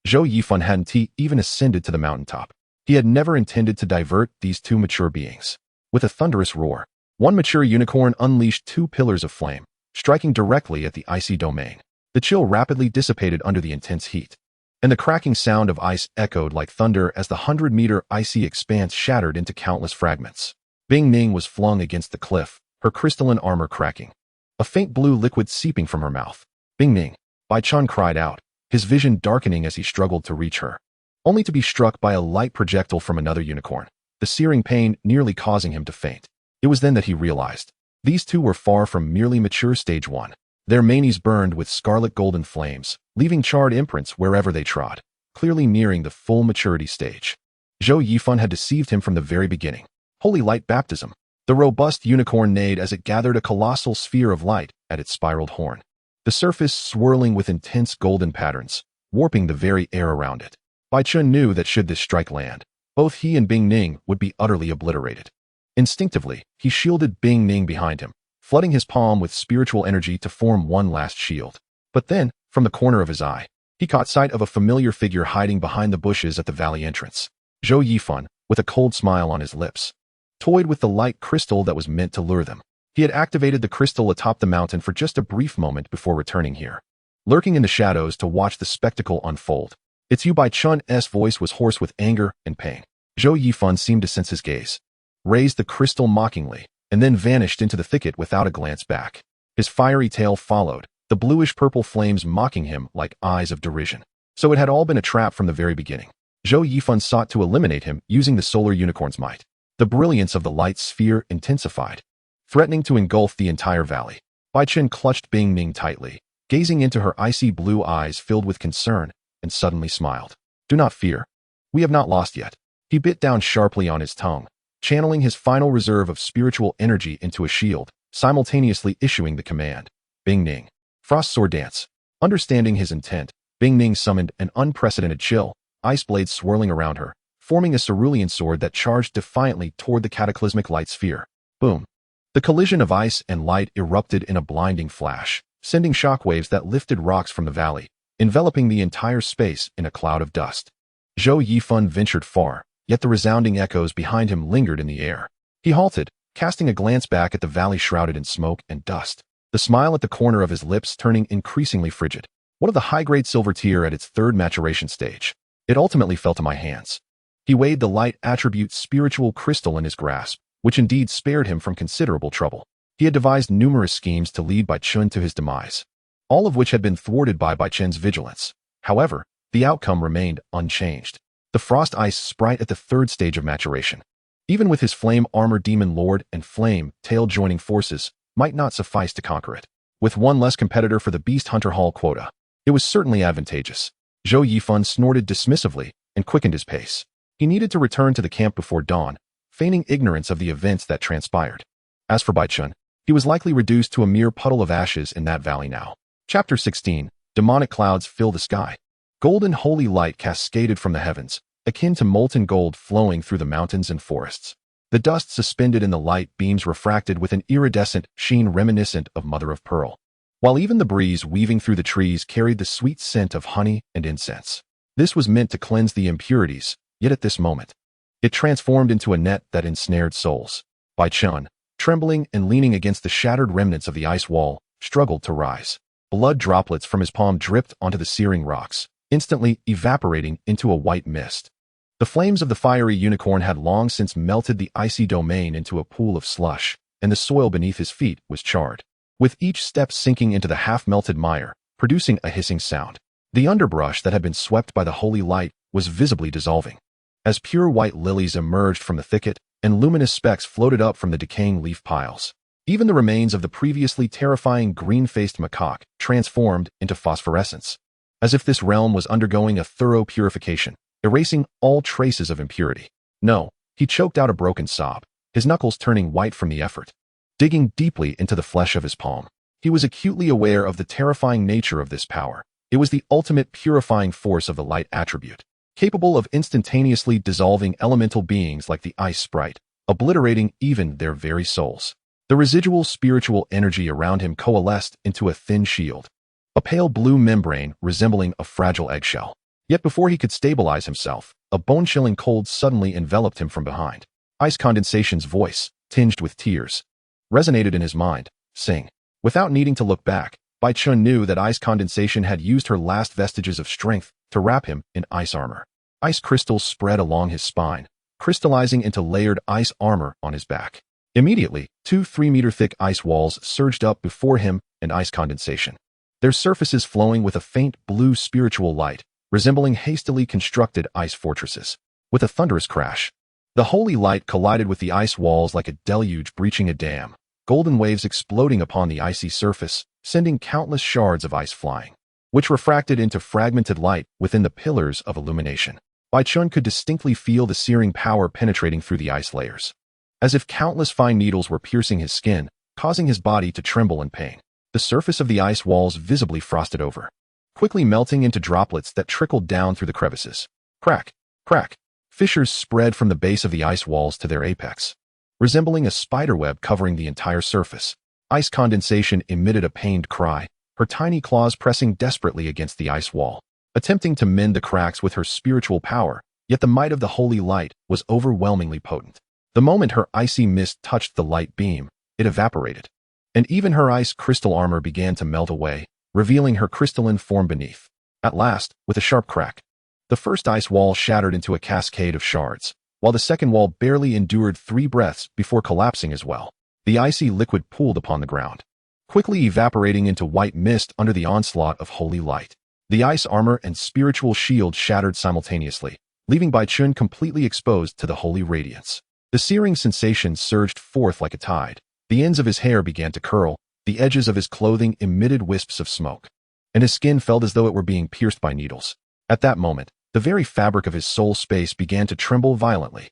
Zhou Yifan hadn't even ascended to the mountaintop. He had never intended to divert these two mature beings. With a thunderous roar, one mature unicorn unleashed two pillars of flame, striking directly at the icy domain. The chill rapidly dissipated under the intense heat, and the cracking sound of ice echoed like thunder as the 100-meter icy expanse shattered into countless fragments. Bing Ning was flung against the cliff, her crystalline armor cracking, a faint blue liquid seeping from her mouth. Bing Ning, Bai Chen cried out, his vision darkening as he struggled to reach her, only to be struck by a light projectile from another unicorn, the searing pain nearly causing him to faint. It was then that he realized. These two were far from merely mature stage 1. Their manes burned with scarlet golden flames, leaving charred imprints wherever they trod, clearly nearing the full maturity stage. Zhou Yifan had deceived him from the very beginning. Holy light baptism. The robust unicorn neighed as it gathered a colossal sphere of light at its spiraled horn, the surface swirling with intense golden patterns, warping the very air around it. Bai Chen knew that should this strike land, both he and Bing Ning would be utterly obliterated. Instinctively, he shielded Bing Ning behind him, flooding his palm with spiritual energy to form one last shield. But then, from the corner of his eye, he caught sight of a familiar figure hiding behind the bushes at the valley entrance. Zhou Yifan, with a cold smile on his lips, toyed with the light crystal that was meant to lure them. He had activated the crystal atop the mountain for just a brief moment before returning here, lurking in the shadows to watch the spectacle unfold. "It's you." Bai Chen's voice was hoarse with anger and pain. Zhou Yifan seemed to sense his gaze, raised the crystal mockingly, and then vanished into the thicket without a glance back. His fiery tail followed, the bluish-purple flames mocking him like eyes of derision. So it had all been a trap from the very beginning. Zhou Yifan sought to eliminate him using the solar unicorn's might. The brilliance of the light sphere intensified, threatening to engulf the entire valley. Bai Chen clutched Bing Ming tightly, gazing into her icy blue eyes filled with concern, and suddenly smiled. Do not fear. We have not lost yet. He bit down sharply on his tongue, channeling his final reserve of spiritual energy into a shield, simultaneously issuing the command. Bing Ning. Frost Sword Dance. Understanding his intent, Bing Ning summoned an unprecedented chill, ice blades swirling around her, forming a cerulean sword that charged defiantly toward the cataclysmic light sphere. Boom. The collision of ice and light erupted in a blinding flash, sending shockwaves that lifted rocks from the valley, enveloping the entire space in a cloud of dust. Zhou Yifan ventured far, yet the resounding echoes behind him lingered in the air. He halted, casting a glance back at the valley shrouded in smoke and dust, the smile at the corner of his lips turning increasingly frigid. One of the high-grade silver tier at its third maturation stage. It ultimately fell to my hands. He weighed the light attribute spiritual crystal in his grasp, which indeed spared him from considerable trouble. He had devised numerous schemes to lead Bai Chen to his demise, all of which had been thwarted by Bai Chen's vigilance. However, the outcome remained unchanged. The frost ice sprite at the third stage of maturation, even with his flame armor demon lord and flame tail joining forces, might not suffice to conquer it. With one less competitor for the Beast Hunter Hall quota, it was certainly advantageous. Zhou Yifan snorted dismissively and quickened his pace. He needed to return to the camp before dawn, feigning ignorance of the events that transpired. As for Bai Chen, he was likely reduced to a mere puddle of ashes in that valley now. Chapter 16. Demonic clouds fill the sky. Golden holy light cascaded from the heavens, akin to molten gold flowing through the mountains and forests. The dust suspended in the light beams refracted with an iridescent sheen reminiscent of mother of pearl, while even the breeze weaving through the trees carried the sweet scent of honey and incense. This was meant to cleanse the impurities, yet at this moment, it transformed into a net that ensnared souls. Bai Chen, trembling and leaning against the shattered remnants of the ice wall, struggled to rise. Blood droplets from his palm dripped onto the searing rocks, instantly evaporating into a white mist. The flames of the fiery unicorn had long since melted the icy domain into a pool of slush, and the soil beneath his feet was charred, with each step sinking into the half-melted mire, producing a hissing sound. The underbrush that had been swept by the holy light was visibly dissolving, as pure white lilies emerged from the thicket and luminous specks floated up from the decaying leaf piles. Even the remains of the previously terrifying green-faced macaque transformed into phosphorescence, as if this realm was undergoing a thorough purification, erasing all traces of impurity. No, he choked out a broken sob, his knuckles turning white from the effort. Digging deeply into the flesh of his palm, he was acutely aware of the terrifying nature of this power. It was the ultimate purifying force of the light attribute, capable of instantaneously dissolving elemental beings like the ice sprite, obliterating even their very souls. The residual spiritual energy around him coalesced into a thin shield, a pale blue membrane resembling a fragile eggshell. Yet before he could stabilize himself, a bone-chilling cold suddenly enveloped him from behind. Ice Condensation's voice, tinged with tears, resonated in his mind, saying, without needing to look back, Bai Chen knew that Ice Condensation had used her last vestiges of strength to wrap him in ice armor. Ice crystals spread along his spine, crystallizing into layered ice armor on his back. Immediately, 2 3-meter-thick ice walls surged up before him and Ice Condensation, their surfaces flowing with a faint blue spiritual light, resembling hastily constructed ice fortresses. With a thunderous crash, the holy light collided with the ice walls like a deluge breaching a dam, golden waves exploding upon the icy surface, sending countless shards of ice flying, which refracted into fragmented light within the pillars of illumination. Bai Chen could distinctly feel the searing power penetrating through the ice layers, as if countless fine needles were piercing his skin, causing his body to tremble in pain. The surface of the ice walls visibly frosted over, quickly melting into droplets that trickled down through the crevices. Crack, crack. Fissures spread from the base of the ice walls to their apex, resembling a spiderweb covering the entire surface. Ice Condensation emitted a pained cry, her tiny claws pressing desperately against the ice wall, attempting to mend the cracks with her spiritual power, yet the might of the holy light was overwhelmingly potent. The moment her icy mist touched the light beam, it evaporated, and even her ice crystal armor began to melt away, revealing her crystalline form beneath. At last, with a sharp crack, the first ice wall shattered into a cascade of shards, while the second wall barely endured 3 breaths before collapsing as well. The icy liquid pooled upon the ground, quickly evaporating into white mist under the onslaught of holy light. The ice armor and spiritual shield shattered simultaneously, leaving Bai Chen completely exposed to the holy radiance. The searing sensation surged forth like a tide. The ends of his hair began to curl, the edges of his clothing emitted wisps of smoke, and his skin felt as though it were being pierced by needles. At that moment, the very fabric of his soul space began to tremble violently.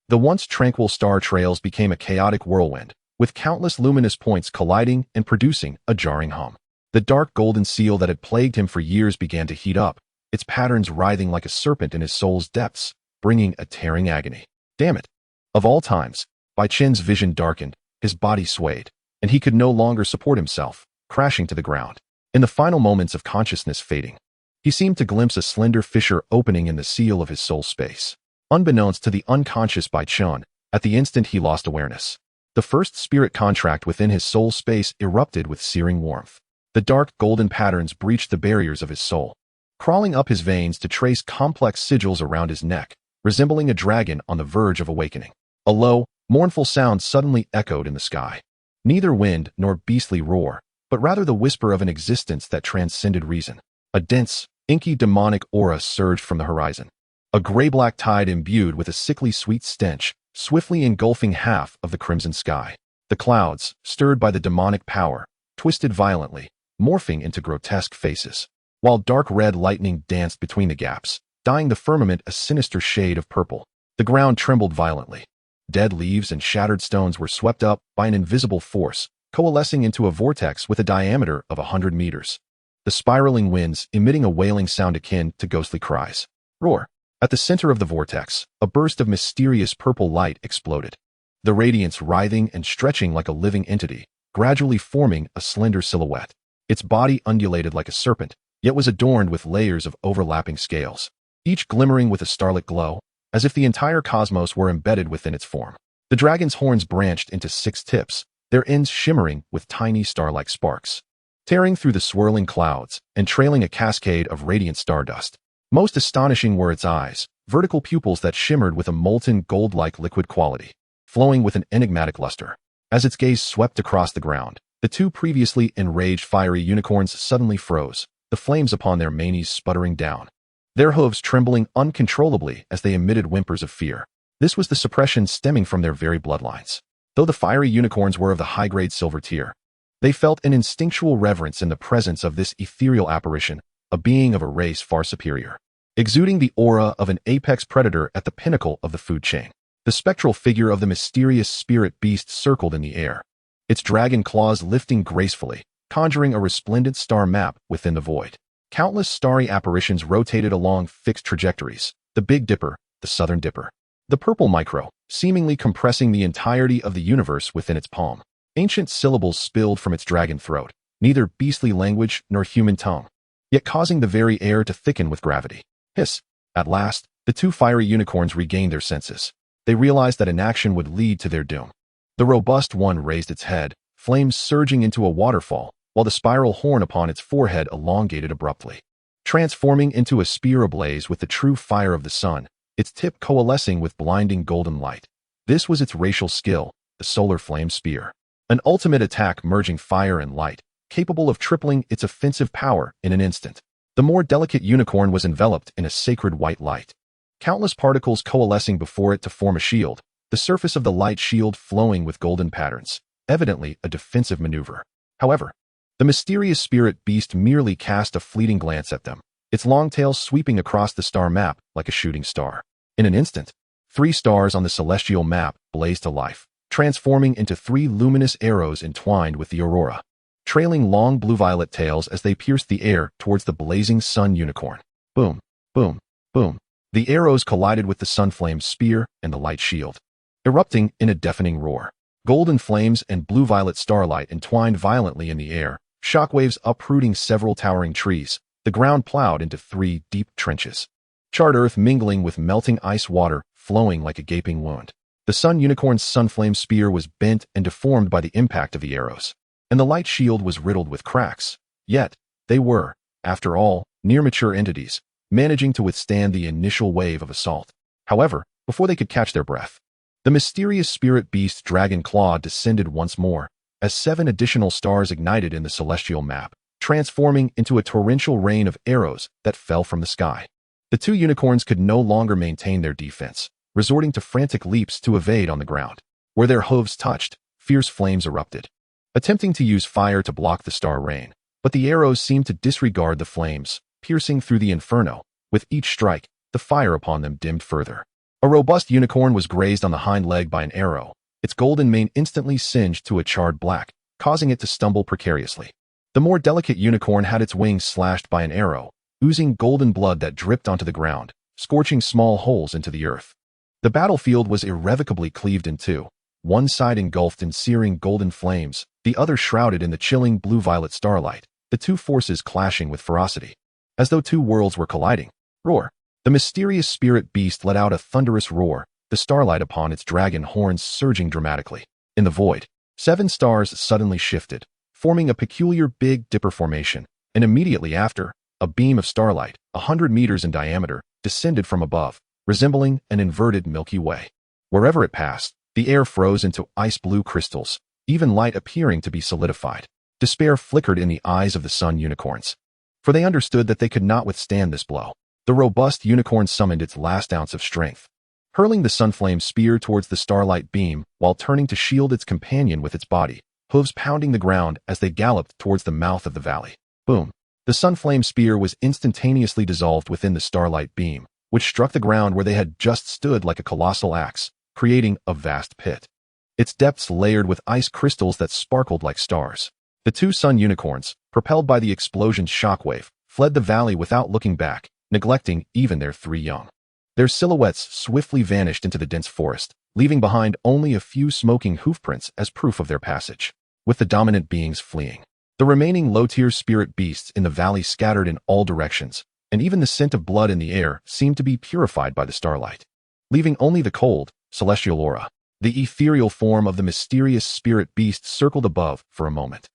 The once tranquil star trails became a chaotic whirlwind, with countless luminous points colliding and producing a jarring hum. The dark golden seal that had plagued him for years began to heat up, its patterns writhing like a serpent in his soul's depths, bringing a tearing agony. Damn it! Of all times, Bai Chen's vision darkened, his body swayed, and he could no longer support himself, crashing to the ground. In the final moments of consciousness fading, he seemed to glimpse a slender fissure opening in the seal of his soul space. Unbeknownst to the unconscious Bai Chen, at the instant he lost awareness, the first spirit contract within his soul space erupted with searing warmth. The dark golden patterns breached the barriers of his soul, crawling up his veins to trace complex sigils around his neck, resembling a dragon on the verge of awakening. A low, mournful sound suddenly echoed in the sky. Neither wind nor beastly roar, but rather the whisper of an existence that transcended reason. A dense, inky demonic aura surged from the horizon. A gray-black tide imbued with a sickly sweet stench, swiftly engulfing half of the crimson sky. The clouds, stirred by the demonic power, twisted violently, morphing into grotesque faces, while dark red lightning danced between the gaps, dyeing the firmament a sinister shade of purple. The ground trembled violently. Dead leaves and shattered stones were swept up by an invisible force, coalescing into a vortex with a diameter of 100 meters. The spiraling winds emitting a wailing sound akin to ghostly cries. Roar! At the center of the vortex, a burst of mysterious purple light exploded. The radiance writhing and stretching like a living entity, gradually forming a slender silhouette. Its body undulated like a serpent, yet was adorned with layers of overlapping scales, each glimmering with a starlit glow, as if the entire cosmos were embedded within its form. The dragon's horns branched into 6 tips, their ends shimmering with tiny star-like sparks, tearing through the swirling clouds and trailing a cascade of radiant stardust. Most astonishing were its eyes, vertical pupils that shimmered with a molten gold-like liquid quality, flowing with an enigmatic luster. As its gaze swept across the ground, the 2 previously enraged fiery unicorns suddenly froze, the flames upon their manes sputtering down, their hooves trembling uncontrollably as they emitted whimpers of fear. This was the suppression stemming from their very bloodlines. Though the fiery unicorns were of the high-grade silver tier, they felt an instinctual reverence in the presence of this ethereal apparition, a being of a race far superior, exuding the aura of an apex predator at the pinnacle of the food chain. The spectral figure of the mysterious spirit beast circled in the air, its dragon claws lifting gracefully, conjuring a resplendent star map within the void. Countless starry apparitions rotated along fixed trajectories, the Big Dipper, the Southern Dipper, the Purple Micro, seemingly compressing the entirety of the universe within its palm. Ancient syllables spilled from its dragon throat, neither beastly language nor human tongue, yet causing the very air to thicken with gravity. Hiss! At last, the 2 fiery unicorns regained their senses. They realized that inaction would lead to their doom. The robust one raised its head, flames surging into a waterfall, while the spiral horn upon its forehead elongated abruptly, transforming into a spear ablaze with the true fire of the sun, its tip coalescing with blinding golden light. This was its racial skill, the solar flame spear. An ultimate attack merging fire and light, capable of tripling its offensive power in an instant. The more delicate unicorn was enveloped in a sacred white light, countless particles coalescing before it to form a shield, the surface of the light shield flowing with golden patterns, evidently a defensive maneuver. However, the mysterious spirit beast merely cast a fleeting glance at them, its long tail sweeping across the star map like a shooting star. In an instant, 3 stars on the celestial map blazed to life, transforming into 3 luminous arrows entwined with the aurora, trailing long blue-violet tails as they pierced the air towards the blazing sun unicorn. Boom, boom, boom. The arrows collided with the sunflame spear and the light shield, erupting in a deafening roar. Golden flames and blue-violet starlight entwined violently in the air, shockwaves uprooting several towering trees. The ground plowed into 3 deep trenches, charred earth mingling with melting ice water flowing like a gaping wound. The sun unicorn's sunflame spear was bent and deformed by the impact of the arrows, and the light shield was riddled with cracks. Yet, they were, after all, near-mature entities, managing to withstand the initial wave of assault. However, before they could catch their breath, the mysterious spirit beast dragon claw descended once more, as 7 additional stars ignited in the celestial map, transforming into a torrential rain of arrows that fell from the sky. The two unicorns could no longer maintain their defense, resorting to frantic leaps to evade on the ground. Where their hooves touched, fierce flames erupted, attempting to use fire to block the star rain. But the arrows seemed to disregard the flames, piercing through the inferno. With each strike, the fire upon them dimmed further. A robust unicorn was grazed on the hind leg by an arrow, its golden mane instantly singed to a charred black, causing it to stumble precariously. The more delicate unicorn had its wings slashed by an arrow, oozing golden blood that dripped onto the ground, scorching small holes into the earth. The battlefield was irrevocably cleaved in two, one side engulfed in searing golden flames, the other shrouded in the chilling blue-violet starlight, the two forces clashing with ferocity. As though two worlds were colliding. Roar! The mysterious spirit beast let out a thunderous roar, the starlight upon its dragon horns surging dramatically. In the void, 7 stars suddenly shifted, forming a peculiar Big Dipper formation, and immediately after, a beam of starlight, 100 meters in diameter, descended from above, resembling an inverted Milky Way. Wherever it passed, the air froze into ice-blue crystals, even light appearing to be solidified. Despair flickered in the eyes of the sun unicorns, for they understood that they could not withstand this blow. The robust unicorn summoned its last ounce of strength, hurling the sunflame spear towards the starlight beam while turning to shield its companion with its body, hooves pounding the ground as they galloped towards the mouth of the valley. Boom! The sunflame spear was instantaneously dissolved within the starlight beam, which struck the ground where they had just stood like a colossal axe, creating a vast pit. Its depths layered with ice crystals that sparkled like stars. The two sun unicorns, propelled by the explosion's shockwave, fled the valley without looking back, neglecting even their 3 young. Their silhouettes swiftly vanished into the dense forest, leaving behind only a few smoking hoofprints as proof of their passage. With the dominant beings fleeing, the remaining low-tier spirit beasts in the valley scattered in all directions, and even the scent of blood in the air seemed to be purified by the starlight, leaving only the cold, celestial aura. The ethereal form of the mysterious spirit beast circled above for a moment,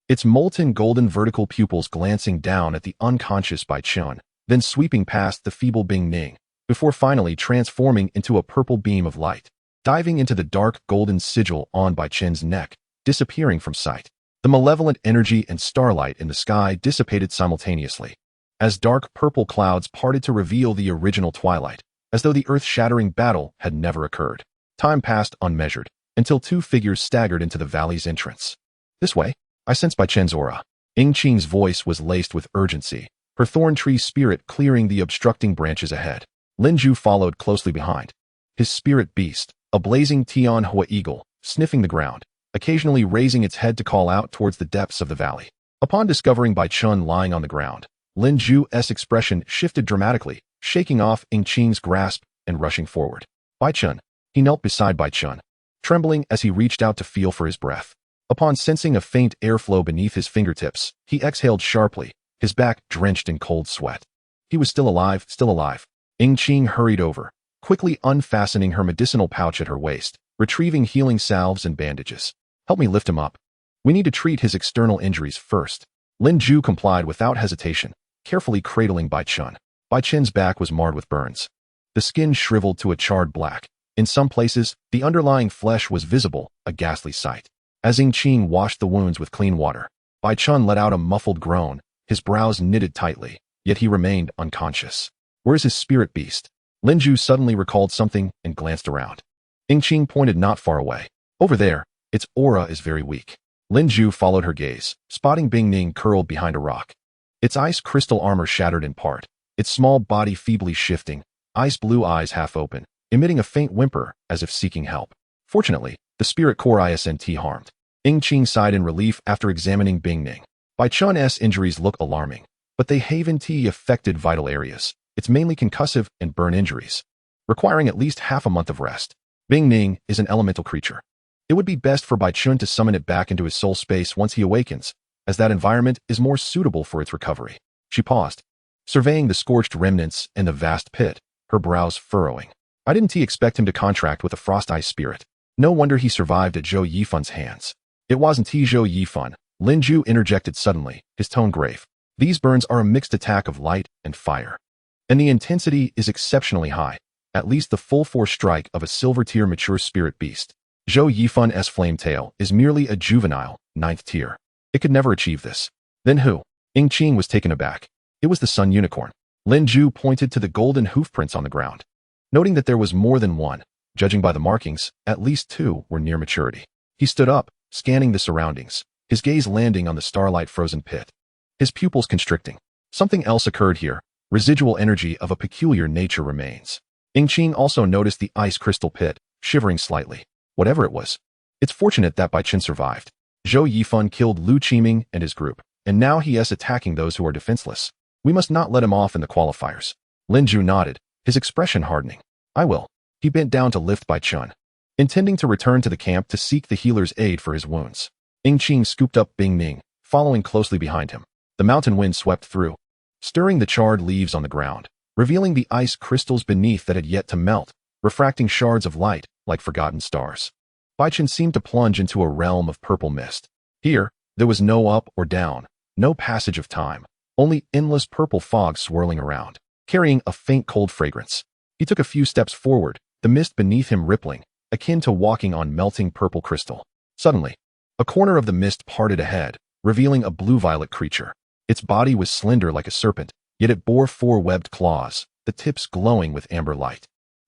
its molten golden vertical pupils glancing down at the unconscious Bai Chen, then sweeping past the feeble Bing Ning, before finally transforming into a purple beam of light, diving into the dark golden sigil on Bai Chen's neck, disappearing from sight. The malevolent energy and starlight in the sky dissipated simultaneously, as dark purple clouds parted to reveal the original twilight, as though the earth-shattering battle had never occurred. Time passed unmeasured, until 2 figures staggered into the valley's entrance. This way, I sensed Bai Chen's aura. Ying Qing's voice was laced with urgency, her thorn tree spirit clearing the obstructing branches ahead. Lin Zhu followed closely behind, his spirit beast, a blazing Tianhua eagle, sniffing the ground, occasionally raising its head to call out towards the depths of the valley. Upon discovering Bai Chen lying on the ground, Lin Zhu's expression shifted dramatically, shaking off Ying Qing's grasp and rushing forward. Bai Chen. He knelt beside Bai Chen, trembling as he reached out to feel for his breath. Upon sensing a faint airflow beneath his fingertips, he exhaled sharply, his back drenched in cold sweat. He was still alive, still alive. Ying Qing hurried over, quickly unfastening her medicinal pouch at her waist, retrieving healing salves and bandages. Help me lift him up. We need to treat his external injuries first. Lin Zhu complied without hesitation, carefully cradling Bai Chen. Bai Chen's back was marred with burns. The skin shriveled to a charred black. In some places, the underlying flesh was visible, a ghastly sight. As Ying Qing washed the wounds with clean water, Bai Chen let out a muffled groan, his brows knitted tightly, yet he remained unconscious. Where's his spirit beast? Lin Zhu suddenly recalled something and glanced around. Ying Qing pointed not far away. Over there, its aura is very weak. Lin Zhu followed her gaze, spotting Bing Ning curled behind a rock. Its ice crystal armor shattered in part, its small body feebly shifting, ice blue eyes half open, emitting a faint whimper as if seeking help. Fortunately, the spirit core isn't harmed. Ying Qing sighed in relief after examining Bing Ning. Bai Chen's injuries look alarming, but they haven't affected vital areas. It's mainly concussive and burn injuries, requiring at least half a month of rest. Bing Ning is an elemental creature. It would be best for Bai Chen to summon it back into his soul space once he awakens, as that environment is more suitable for its recovery. She paused, surveying the scorched remnants and the vast pit, her brows furrowing. I didn't expect him to contract with a frost ice spirit. No wonder he survived at Zhou Yifun's hands. It wasn't Zhou Yifun. Lin Zhu interjected suddenly, his tone grave. These burns are a mixed attack of light and fire, and the intensity is exceptionally high, at least the full force strike of a silver-tier mature spirit beast. Zhou Yifun's flame tail is merely a juvenile, 9th tier. It could never achieve this. Then who? Qing was taken aback. It was the sun unicorn. Lin Ju pointed to the golden hoofprints on the ground. Noting that there was more than one, judging by the markings, at least two were near maturity. He stood up, scanning the surroundings, his gaze landing on the starlight-frozen pit. His pupils constricting. Something else occurred here. Residual energy of a peculiar nature remains. Qing also noticed the ice crystal pit, shivering slightly. Whatever it was. It's fortunate that Bai Chen survived. Zhou Yifan killed Lu Qiming and his group, and now he is attacking those who are defenseless. We must not let him off in the qualifiers. Lin Ju nodded, his expression hardening. I will. He bent down to lift Bai Chen, intending to return to the camp to seek the healer's aid for his wounds. Qing scooped up Bing Ning, following closely behind him. The mountain wind swept through, stirring the charred leaves on the ground, revealing the ice crystals beneath that had yet to melt, refracting shards of light like forgotten stars. Bai Chen seemed to plunge into a realm of purple mist. Here, there was no up or down, no passage of time, only endless purple fog swirling around, carrying a faint cold fragrance. He took a few steps forward, the mist beneath him rippling, akin to walking on melting purple crystal. Suddenly, a corner of the mist parted ahead, revealing a blue-violet creature. Its body was slender like a serpent, yet it bore 4 webbed claws, the tips glowing with amber light.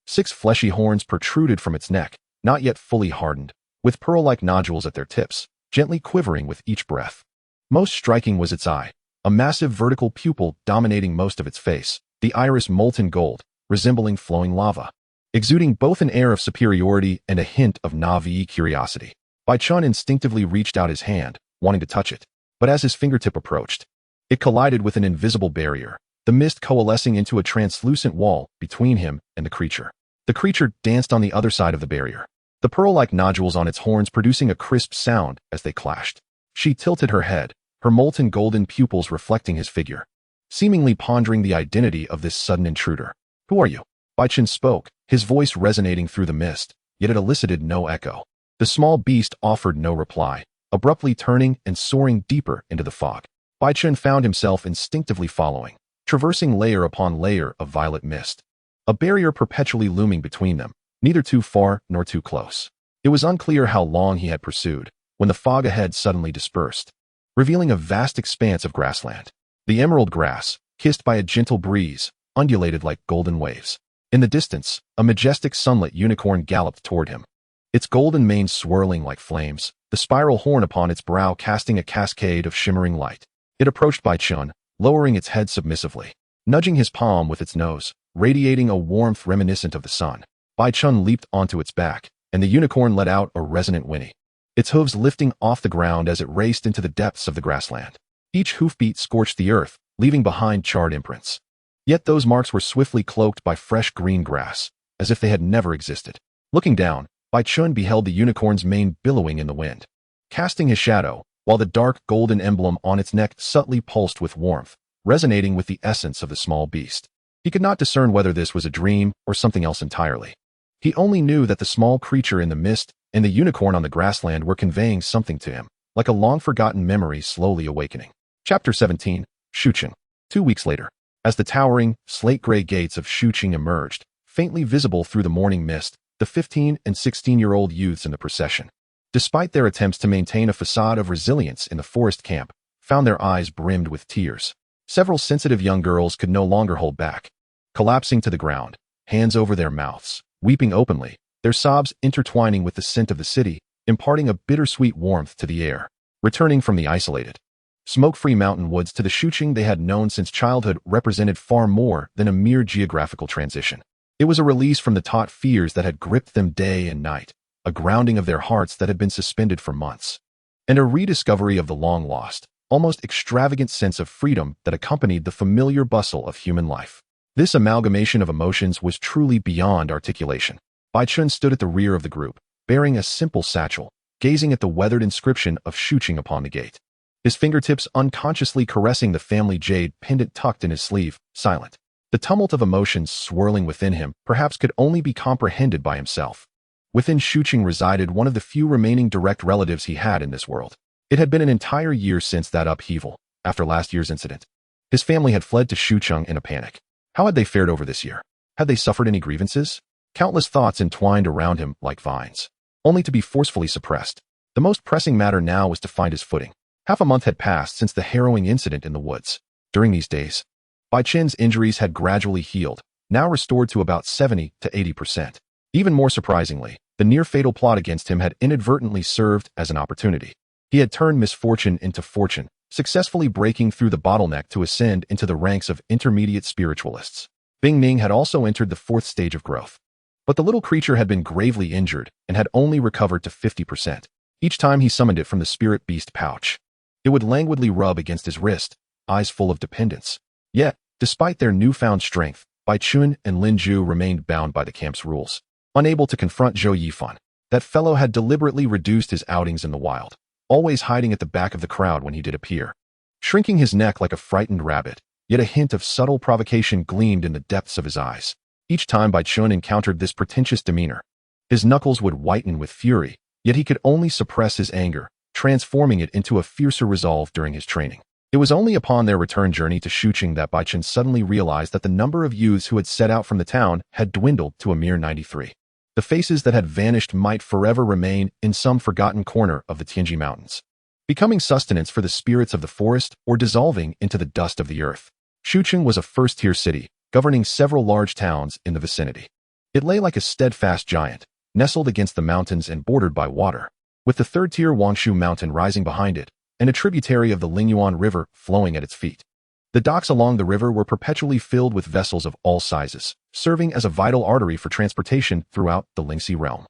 6 fleshy horns protruded from its neck, not yet fully hardened, with pearl-like nodules at their tips, gently quivering with each breath. Most striking was its eye, a massive vertical pupil dominating most of its face, the iris molten gold, resembling flowing lava, exuding both an air of superiority and a hint of naive curiosity. Bai Chen instinctively reached out his hand, wanting to touch it, but as his fingertip approached, it collided with an invisible barrier, the mist coalescing into a translucent wall between him and the creature. The creature danced on the other side of the barrier, the pearl-like nodules on its horns producing a crisp sound as they clashed. She tilted her head, her molten golden pupils reflecting his figure, seemingly pondering the identity of this sudden intruder. Who are you? Bai Chen spoke, his voice resonating through the mist, yet it elicited no echo. The small beast offered no reply, abruptly turning and soaring deeper into the fog. Bai Chen found himself instinctively following, traversing layer upon layer of violet mist, a barrier perpetually looming between them, neither too far nor too close. It was unclear how long he had pursued, when the fog ahead suddenly dispersed, revealing a vast expanse of grassland. The emerald grass, kissed by a gentle breeze, undulated like golden waves. In the distance, a majestic sunlit unicorn galloped toward him, its golden mane swirling like flames, the spiral horn upon its brow casting a cascade of shimmering light. It approached Bai Chen, lowering its head submissively, nudging his palm with its nose, radiating a warmth reminiscent of the sun. Bai Chen leaped onto its back, and the unicorn let out a resonant whinny, its hooves lifting off the ground as it raced into the depths of the grassland. Each hoofbeat scorched the earth, leaving behind charred imprints. Yet those marks were swiftly cloaked by fresh green grass, as if they had never existed. Looking down, Bai Chen beheld the unicorn's mane billowing in the wind, casting his shadow, while the dark golden emblem on its neck subtly pulsed with warmth, resonating with the essence of the small beast. He could not discern whether this was a dream or something else entirely. He only knew that the small creature in the mist and the unicorn on the grassland were conveying something to him, like a long-forgotten memory slowly awakening. Chapter 17, Xucheng. 2 weeks later, as the towering, slate-gray gates of Xucheng emerged, faintly visible through the morning mist, the 15- and 16-year-old youths in the procession, despite their attempts to maintain a facade of resilience in the forest camp, found their eyes brimmed with tears. Several sensitive young girls could no longer hold back, collapsing to the ground, hands over their mouths, weeping openly, their sobs intertwining with the scent of the city, imparting a bittersweet warmth to the air. Returning from the isolated, smoke-free mountain woods to the Xucheng they had known since childhood represented far more than a mere geographical transition. It was a release from the taut fears that had gripped them day and night, a grounding of their hearts that had been suspended for months, and a rediscovery of the long-lost, almost extravagant sense of freedom that accompanied the familiar bustle of human life. This amalgamation of emotions was truly beyond articulation. Bai Chen stood at the rear of the group, bearing a simple satchel, gazing at the weathered inscription of Xucheng upon the gate, his fingertips unconsciously caressing the family jade pendant tucked in his sleeve, silent. The tumult of emotions swirling within him perhaps could only be comprehended by himself. Within Xucheng resided one of the few remaining direct relatives he had in this world. It had been an entire year since that upheaval, after last year's incident. His family had fled to Xucheng in a panic. How had they fared over this year? Had they suffered any grievances? Countless thoughts entwined around him like vines, only to be forcefully suppressed. The most pressing matter now was to find his footing. Half a month had passed since the harrowing incident in the woods. During these days, Bai Chen's injuries had gradually healed, now restored to about 70 to 80%. Even more surprisingly, the near-fatal plot against him had inadvertently served as an opportunity. He had turned misfortune into fortune, successfully breaking through the bottleneck to ascend into the ranks of intermediate spiritualists. Bing Ming had also entered the fourth stage of growth. But the little creature had been gravely injured and had only recovered to 50%. Each time he summoned it from the spirit beast pouch, it would languidly rub against his wrist, eyes full of dependence. Yet, despite their newfound strength, Bai Chen and Lin Zhu remained bound by the camp's rules. Unable to confront Zhou Yifan, that fellow had deliberately reduced his outings in the wild, always hiding at the back of the crowd when he did appear, shrinking his neck like a frightened rabbit, yet a hint of subtle provocation gleamed in the depths of his eyes. Each time Bai Chen encountered this pretentious demeanor, his knuckles would whiten with fury, yet he could only suppress his anger, transforming it into a fiercer resolve during his training. It was only upon their return journey to Xucheng that Bai Chen suddenly realized that the number of youths who had set out from the town had dwindled to a mere 93. The faces that had vanished might forever remain in some forgotten corner of the Tianji Mountains, becoming sustenance for the spirits of the forest or dissolving into the dust of the earth. Xucheng was a first-tier city, governing several large towns in the vicinity. It lay like a steadfast giant, nestled against the mountains and bordered by water, with the third-tier Wangshu Mountain rising behind it, and a tributary of the Lingyuan River flowing at its feet. The docks along the river were perpetually filled with vessels of all sizes, serving as a vital artery for transportation throughout the Lingxi realm.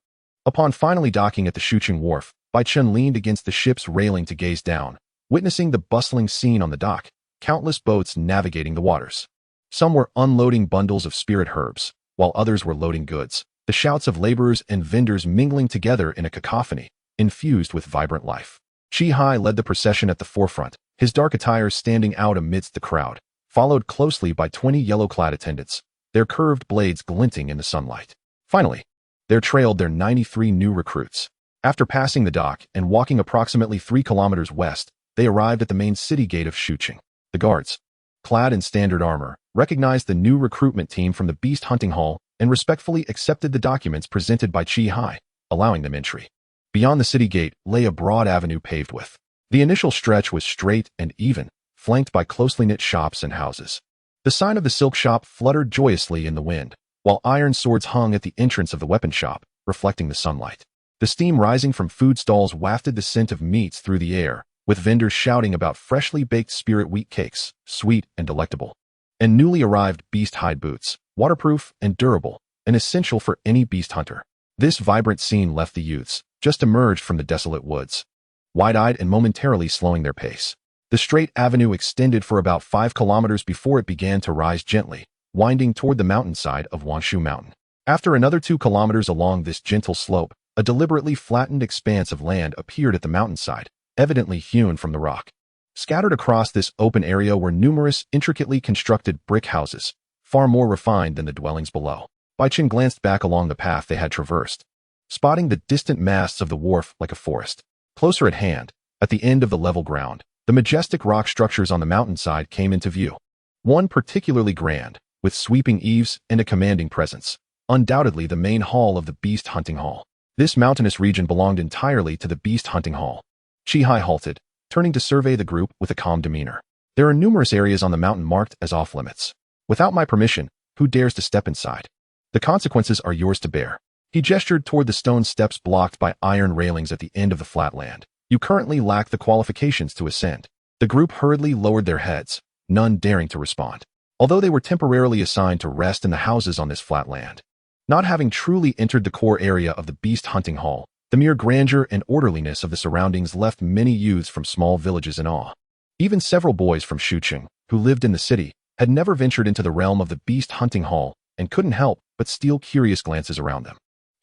Upon finally docking at the Xucheng wharf, Bai Chen leaned against the ship's railing to gaze down, witnessing the bustling scene on the dock, countless boats navigating the waters. Some were unloading bundles of spirit herbs, while others were loading goods, the shouts of laborers and vendors mingling together in a cacophony, infused with vibrant life. Chi Hai led the procession at the forefront, his dark attire standing out amidst the crowd, followed closely by 20 yellow-clad attendants, their curved blades glinting in the sunlight. Finally, there trailed their 93 new recruits. After passing the dock and walking approximately 3 kilometers west, they arrived at the main city gate of Xucheng. The guards, clad in standard armor, recognized the new recruitment team from the Beast Hunting Hall and respectfully accepted the documents presented by Chi Hai, allowing them entry. Beyond the city gate lay a broad avenue paved with. The initial stretch was straight and even, flanked by closely knit shops and houses. The sign of the silk shop fluttered joyously in the wind, while iron swords hung at the entrance of the weapon shop, reflecting the sunlight. The steam rising from food stalls wafted the scent of meats through the air, with vendors shouting about freshly baked spirit wheat cakes, sweet and delectable, and newly arrived beast hide boots, waterproof and durable, and essential for any beast hunter. This vibrant scene left the youths, just emerged from the desolate woods, wide-eyed and momentarily slowing their pace. The straight avenue extended for about 5 kilometers before it began to rise gently, winding toward the mountainside of Wanshu Mountain. After another 2 kilometers along this gentle slope, a deliberately flattened expanse of land appeared at the mountainside, evidently hewn from the rock. Scattered across this open area were numerous intricately constructed brick houses, far more refined than the dwellings below. Bai Chen glanced back along the path they had traversed, spotting the distant masts of the wharf like a forest. Closer at hand, at the end of the level ground, the majestic rock structures on the mountainside came into view. One particularly grand, with sweeping eaves and a commanding presence, undoubtedly the main hall of the Beast Hunting Hall. This mountainous region belonged entirely to the Beast Hunting Hall. Chi Hai halted, turning to survey the group with a calm demeanor. There are numerous areas on the mountain marked as off-limits. Without my permission, who dares to step inside? The consequences are yours to bear. He gestured toward the stone steps blocked by iron railings at the end of the flat land. You currently lack the qualifications to ascend. The group hurriedly lowered their heads, none daring to respond, although they were temporarily assigned to rest in the houses on this flat land. Not having truly entered the core area of the Beast Hunting Hall, the mere grandeur and orderliness of the surroundings left many youths from small villages in awe. Even several boys from Xucheng, who lived in the city, had never ventured into the realm of the Beast Hunting Hall and couldn't help but steal curious glances around them.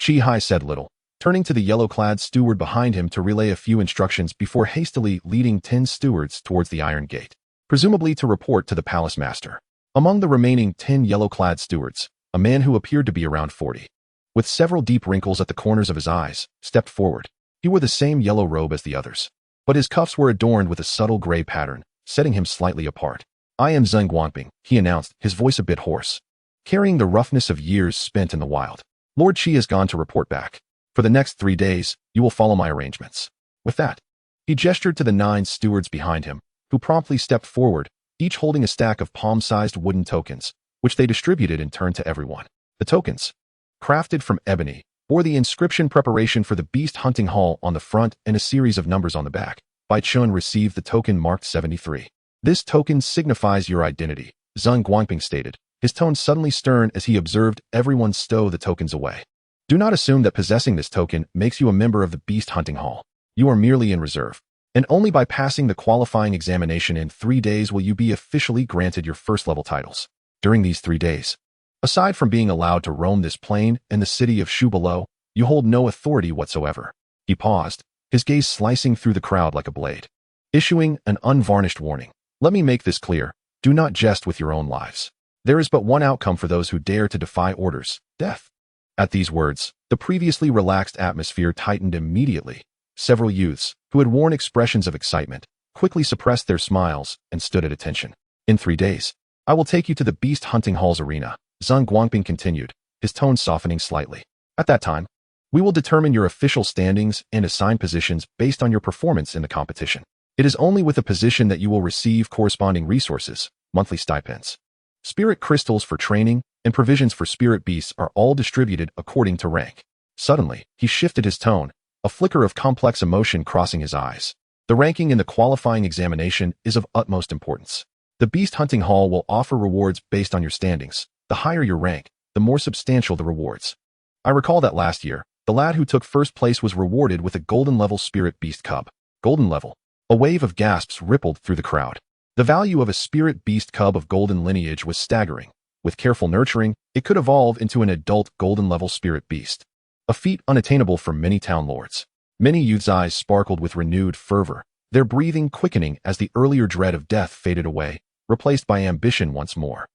Chi Hai said little, turning to the yellow-clad steward behind him to relay a few instructions before hastily leading 10 stewards towards the iron gate, presumably to report to the palace master. Among the remaining 10 yellow-clad stewards, a man who appeared to be around 40, with several deep wrinkles at the corners of his eyes, stepped forward. He wore the same yellow robe as the others, but his cuffs were adorned with a subtle gray pattern, setting him slightly apart. I am Zheng Guangping, he announced, his voice a bit hoarse, carrying the roughness of years spent in the wild. Lord Qi has gone to report back. For the next 3 days, you will follow my arrangements. With that, He gestured to the 9 stewards behind him, who promptly stepped forward, each holding a stack of palm-sized wooden tokens, which they distributed in turn to everyone. The tokens, crafted from ebony, bore the inscription "Preparation for the Beast Hunting Hall" on the front and a series of numbers on the back. Bai Chen received the token marked 73. This token signifies your identity, Xuan Yuan stated, his tone suddenly stern as he observed everyone stow the tokens away. Do not assume that possessing this token makes you a member of the Beast Hunting Hall. You are merely in reserve. And only by passing the qualifying examination in 3 days will you be officially granted your first-level titles. During these 3 days, aside from being allowed to roam this plain and the city of Shu below, you hold no authority whatsoever. He paused, his gaze slicing through the crowd like a blade, issuing an unvarnished warning. Let me make this clear. Do not jest with your own lives. There is but one outcome for those who dare to defy orders: death. At these words, the previously relaxed atmosphere tightened immediately. Several youths, who had worn expressions of excitement, quickly suppressed their smiles and stood at attention. In 3 days, I will take you to the Beast Hunting Hall's arena, Xuan Yuan continued, his tone softening slightly. At that time, we will determine your official standings and assign positions based on your performance in the competition. It is only with a position that you will receive corresponding resources, monthly stipends, spirit crystals for training, and provisions for spirit beasts are all distributed according to rank. Suddenly, he shifted his tone, a flicker of complex emotion crossing his eyes. The ranking in the qualifying examination is of utmost importance. The Beast Hunting Hall will offer rewards based on your standings. The higher your rank, the more substantial the rewards. I recall that last year, the lad who took first place was rewarded with a golden-level spirit beast cub. Golden level. A wave of gasps rippled through the crowd. The value of a spirit beast cub of golden lineage was staggering. With careful nurturing, it could evolve into an adult golden-level spirit beast. A feat unattainable for many town lords. Many youths' eyes sparkled with renewed fervor, their breathing quickening as the earlier dread of death faded away, replaced by ambition once more.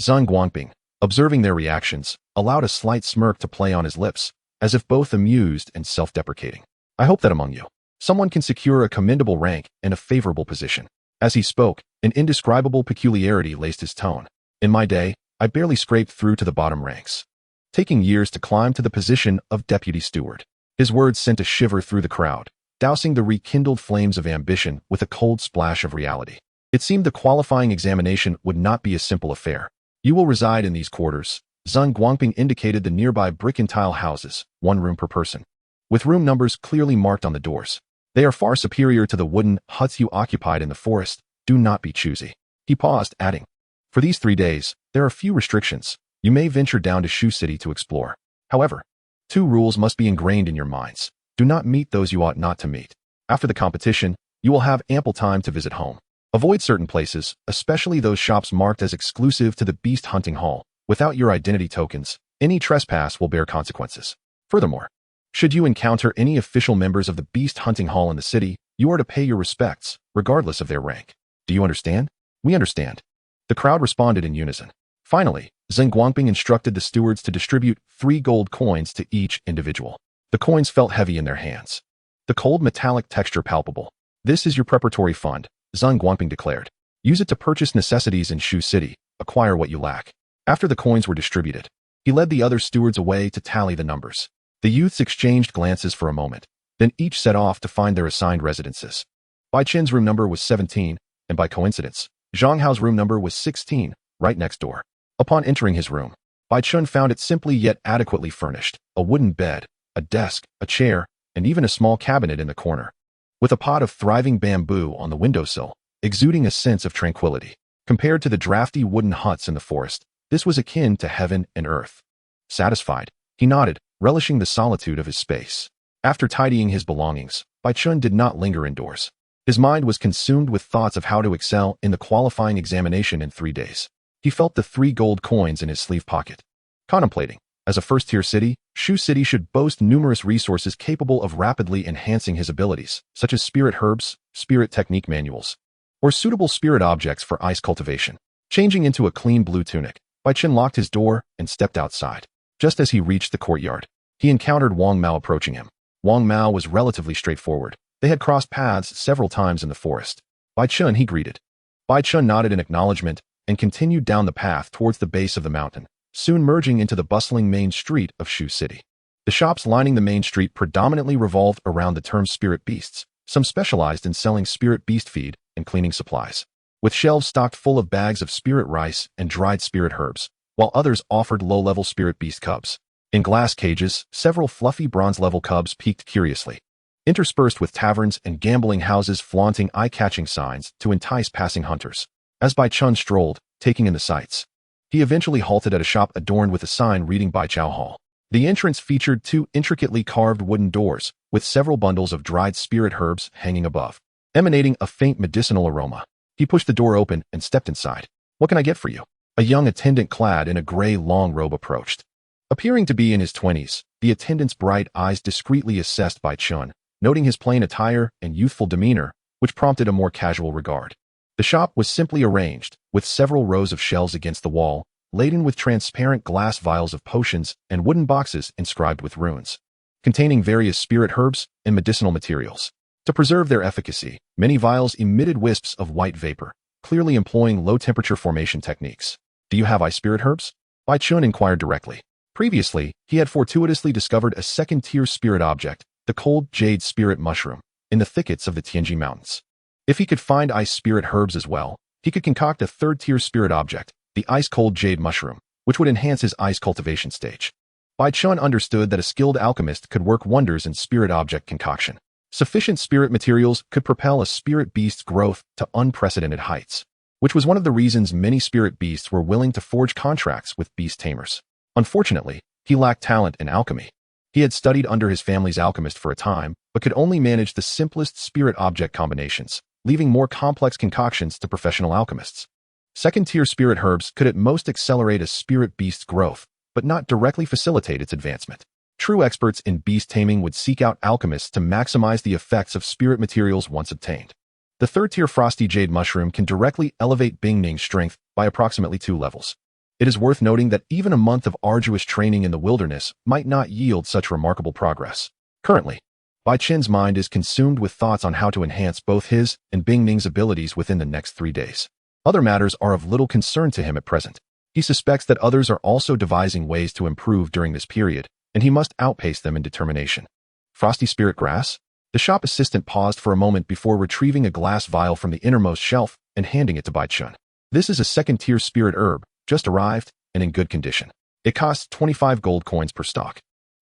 Xuan Yuan, observing their reactions, allowed a slight smirk to play on his lips, as if both amused and self-deprecating. I hope that among you, someone can secure a commendable rank and a favorable position. As he spoke, an indescribable peculiarity laced his tone. In my day, I barely scraped through to the bottom ranks, taking years to climb to the position of deputy steward. His words sent a shiver through the crowd, dousing the rekindled flames of ambition with a cold splash of reality. It seemed the qualifying examination would not be a simple affair. You will reside in these quarters. Xuan Yuan indicated the nearby brick and tile houses, 1 room per person, with room numbers clearly marked on the doors. They are far superior to the wooden huts you occupied in the forest. Do not be choosy. He paused, adding, for these 3 days, there are few restrictions. You may venture down to Shu City to explore. However, 2 rules must be ingrained in your minds. Do not meet those you ought not to meet. After the competition, you will have ample time to visit home. Avoid certain places, especially those shops marked as exclusive to the Beast Hunting Hall. Without your identity tokens, any trespass will bear consequences. Furthermore, should you encounter any official members of the Beast Hunting Hall in the city, you are to pay your respects, regardless of their rank. Do you understand? We understand. The crowd responded in unison. Finally, Xuan Yuan instructed the stewards to distribute 3 gold coins to each individual. The coins felt heavy in their hands, the cold metallic texture palpable. This is your preparatory fund, Xuan Yuan declared. Use it to purchase necessities in Shu City, acquire what you lack. After the coins were distributed, he led the other stewards away to tally the numbers. The youths exchanged glances for a moment, then each set off to find their assigned residences. Bai Chen's room number was 17, and by coincidence, Zhang Hao's room number was 16, right next door. Upon entering his room, Bai Chen found it simply yet adequately furnished, a wooden bed, a desk, a chair, and even a small cabinet in the corner, with a pot of thriving bamboo on the windowsill, exuding a sense of tranquility. Compared to the drafty wooden huts in the forest, this was akin to heaven and earth. Satisfied, he nodded, relishing the solitude of his space. After tidying his belongings, Bai Chen did not linger indoors. His mind was consumed with thoughts of how to excel in the qualifying examination in 3 days. He felt the 3 gold coins in his sleeve pocket. Contemplating, as a first-tier city, Shu City should boast numerous resources capable of rapidly enhancing his abilities, such as spirit herbs, spirit technique manuals, or suitable spirit objects for ice cultivation. Changing into a clean blue tunic, Bai Chen locked his door and stepped outside. Just as he reached the courtyard, he encountered Wang Mao approaching him. Wang Mao was relatively straightforward. They had crossed paths several times in the forest. Bai Chen, he greeted. Bai Chen nodded in acknowledgement and continued down the path towards the base of the mountain, soon merging into the bustling main street of Shu City. The shops lining the main street predominantly revolved around the term spirit beasts. Some specialized in selling spirit beast feed and cleaning supplies, with shelves stocked full of bags of spirit rice and dried spirit herbs, while others offered low-level spirit beast cubs. In glass cages, several fluffy bronze-level cubs peeked curiously, interspersed with taverns and gambling houses flaunting eye-catching signs to entice passing hunters. As Bai Chen strolled, taking in the sights, he eventually halted at a shop adorned with a sign reading Bai Chow Hall. The entrance featured 2 intricately carved wooden doors, with several bundles of dried spirit herbs hanging above, emanating a faint medicinal aroma. He pushed the door open and stepped inside. "What can I get for you?" A young attendant clad in a gray long robe approached. Appearing to be in his 20s, the attendant's bright eyes discreetly assessed Bai Chen, noting his plain attire and youthful demeanor, which prompted a more casual regard. The shop was simply arranged, with several rows of shelves against the wall, laden with transparent glass vials of potions and wooden boxes inscribed with runes, containing various spirit herbs and medicinal materials. To preserve their efficacy, many vials emitted wisps of white vapor, clearly employing low-temperature formation techniques. "Do you have ice spirit herbs?" Bai Chen inquired directly. Previously, he had fortuitously discovered a second-tier spirit object, the cold jade spirit mushroom, in the thickets of the Tianji Mountains. If he could find ice spirit herbs as well, he could concoct a third-tier spirit object, the ice-cold jade mushroom, which would enhance his ice cultivation stage. Bai Chen understood that a skilled alchemist could work wonders in spirit object concoction. Sufficient spirit materials could propel a spirit beast's growth to unprecedented heights, which was one of the reasons many spirit beasts were willing to forge contracts with Beast Tamers. Unfortunately, he lacked talent in alchemy. He had studied under his family's alchemist for a time, but could only manage the simplest spirit object combinations, leaving more complex concoctions to professional alchemists. Second-tier spirit herbs could at most accelerate a spirit beast's growth, but not directly facilitate its advancement. True experts in beast taming would seek out alchemists to maximize the effects of spirit materials once obtained. The third-tier frosty jade mushroom can directly elevate Bing Ning's strength by approximately 2 levels. It is worth noting that even a month of arduous training in the wilderness might not yield such remarkable progress. Currently, Bai Chen's mind is consumed with thoughts on how to enhance both his and Bing Ning's abilities within the next 3 days. Other matters are of little concern to him at present. He suspects that others are also devising ways to improve during this period, and he must outpace them in determination. Frosty spirit grass? The shop assistant paused for a moment before retrieving a glass vial from the innermost shelf and handing it to Bai Chen. "This is a second-tier spirit herb, just arrived, and in good condition. It costs 25 gold coins per stalk."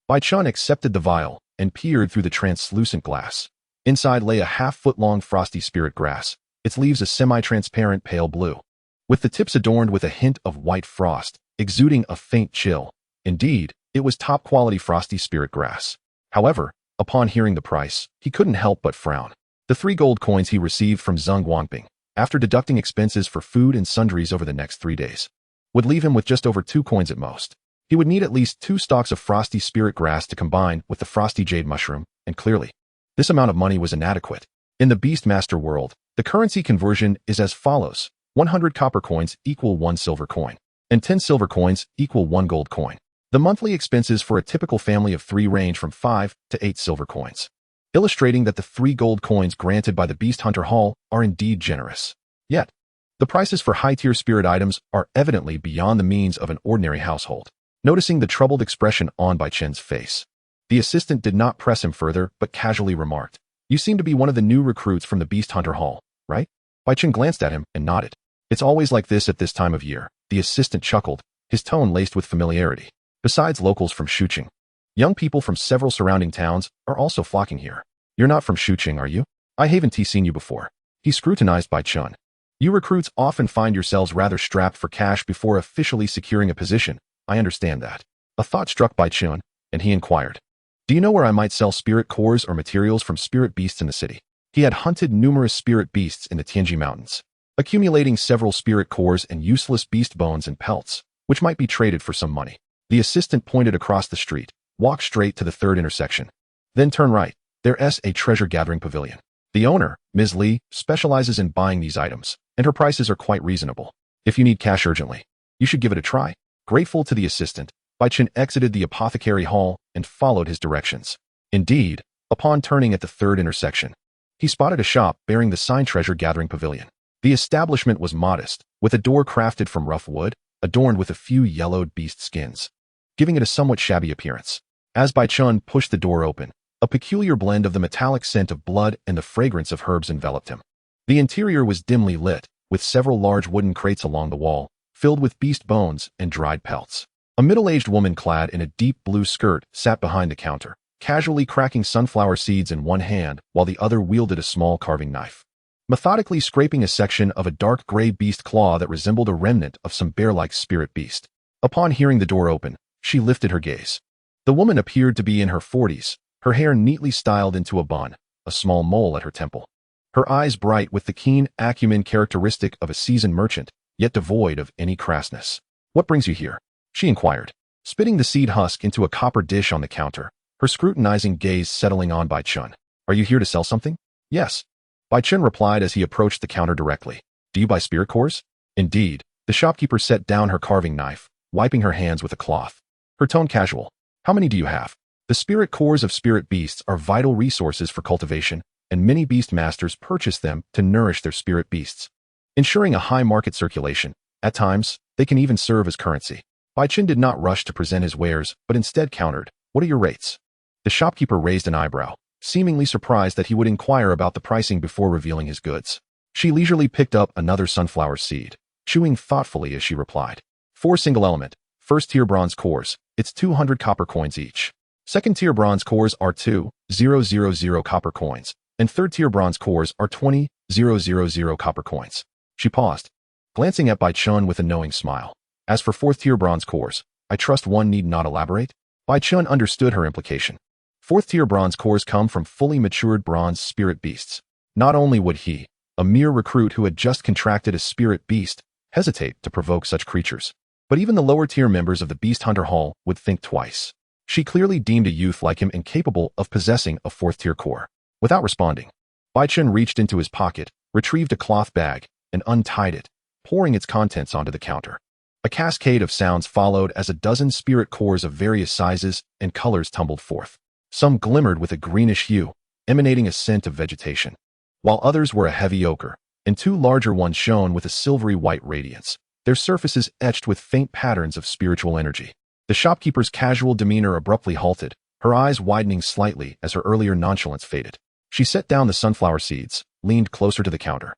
Bai Chen accepted the vial and peered through the translucent glass. Inside lay a half-foot-long frosty spirit grass, its leaves a semi-transparent pale blue, with the tips adorned with a hint of white frost, exuding a faint chill. Indeed, it was top-quality frosty spirit grass. However, upon hearing the price, he couldn't help but frown. The 3 gold coins he received from Zheng Guangping, after deducting expenses for food and sundries over the next 3 days, would leave him with just over 2 coins at most. He would need at least 2 stalks of frosty spirit grass to combine with the frosty jade mushroom, and clearly, this amount of money was inadequate. In the Beastmaster world, the currency conversion is as follows: 100 copper coins equal 1 silver coin, and 10 silver coins equal 1 gold coin. The monthly expenses for a typical family of 3 range from 5 to 8 silver coins, illustrating that the 3 gold coins granted by the Beast Hunter Hall are indeed generous. Yet, the prices for high-tier spirit items are evidently beyond the means of an ordinary household. Noticing the troubled expression on Bai Chen's face, the assistant did not press him further but casually remarked, "You seem to be one of the new recruits from the Beast Hunter Hall, right?" Bai Chen glanced at him and nodded. "It's always like this at this time of year," the assistant chuckled, his tone laced with familiarity. "Besides locals from Shuqing, young people from several surrounding towns are also flocking here. You're not from Shuqing, are you? I haven't seen you before." He scrutinized Bai Chen. "You recruits often find yourselves rather strapped for cash before officially securing a position. I understand that." A thought struck Bai Chen, and he inquired, "Do you know where I might sell spirit cores or materials from spirit beasts in the city?" He had hunted numerous spirit beasts in the Tianji Mountains, accumulating several spirit cores and useless beast bones and pelts, which might be traded for some money. The assistant pointed across the street, "Walk straight to the 3rd intersection. Then turn right. There's a treasure-gathering pavilion. The owner, Ms. Li, specializes in buying these items, and her prices are quite reasonable. If you need cash urgently, you should give it a try." Grateful to the assistant, Bai Chen exited the apothecary hall and followed his directions. Indeed, upon turning at the 3rd intersection, he spotted a shop bearing the sign Treasure-Gathering Pavilion. The establishment was modest, with a door crafted from rough wood, adorned with a few yellowed beast skins, giving it a somewhat shabby appearance. As Bai Chen pushed the door open, A peculiar blend of the metallic scent of blood and the fragrance of herbs enveloped him. The interior was dimly lit, with several large wooden crates along the wall, filled with beast bones and dried pelts. A middle-aged woman clad in a deep blue skirt sat behind the counter, casually cracking sunflower seeds in one hand while the other wielded a small carving knife. Methodically scraping a section of a dark gray beast claw that resembled a remnant of some bear-like spirit beast. Upon hearing the door open, she lifted her gaze. The woman appeared to be in her 40s, her hair neatly styled into a bun, a small mole at her temple. Her eyes bright with the keen acumen characteristic of a seasoned merchant, yet devoid of any crassness. "What brings you here?" she inquired, spitting the seed husk into a copper dish on the counter, her scrutinizing gaze settling on Bai Chen. "Are you here to sell something?" "Yes," Bai Chen replied as he approached the counter directly. "Do you buy spirit cores?" "Indeed." The shopkeeper set down her carving knife, wiping her hands with a cloth. Her tone casual. "How many do you have?" The spirit cores of spirit beasts are vital resources for cultivation, and many beast masters purchase them to nourish their spirit beasts, ensuring a high market circulation. At times, they can even serve as currency. Bai Chen did not rush to present his wares, but instead countered, "What are your rates?" The shopkeeper raised an eyebrow, seemingly surprised that he would inquire about the pricing before revealing his goods. She leisurely picked up another sunflower seed, chewing thoughtfully as she replied. 4 single-element, first-tier bronze cores, it's 200 copper coins each. Second-tier bronze cores are 2,000 copper coins, and third-tier bronze cores are 20,000 copper coins. She paused, glancing at Bai Chen with a knowing smile. "As for fourth-tier bronze cores, I trust one need not elaborate?" Bai Chen understood her implication. Fourth-tier bronze cores come from fully matured bronze spirit beasts. Not only would he, a mere recruit who had just contracted a spirit beast, hesitate to provoke such creatures, but even the lower-tier members of the Beast Hunter Hall would think twice. She clearly deemed a youth like him incapable of possessing a fourth-tier core. Without responding, Bai Chen reached into his pocket, retrieved a cloth bag, and untied it, pouring its contents onto the counter. A cascade of sounds followed as a dozen spirit cores of various sizes and colors tumbled forth. Some glimmered with a greenish hue, emanating a scent of vegetation, while others were a heavy ochre, and 2 larger ones shone with a silvery white radiance, their surfaces etched with faint patterns of spiritual energy. The shopkeeper's casual demeanor abruptly halted, her eyes widening slightly as her earlier nonchalance faded. She set down the sunflower seeds, leaned closer to the counter,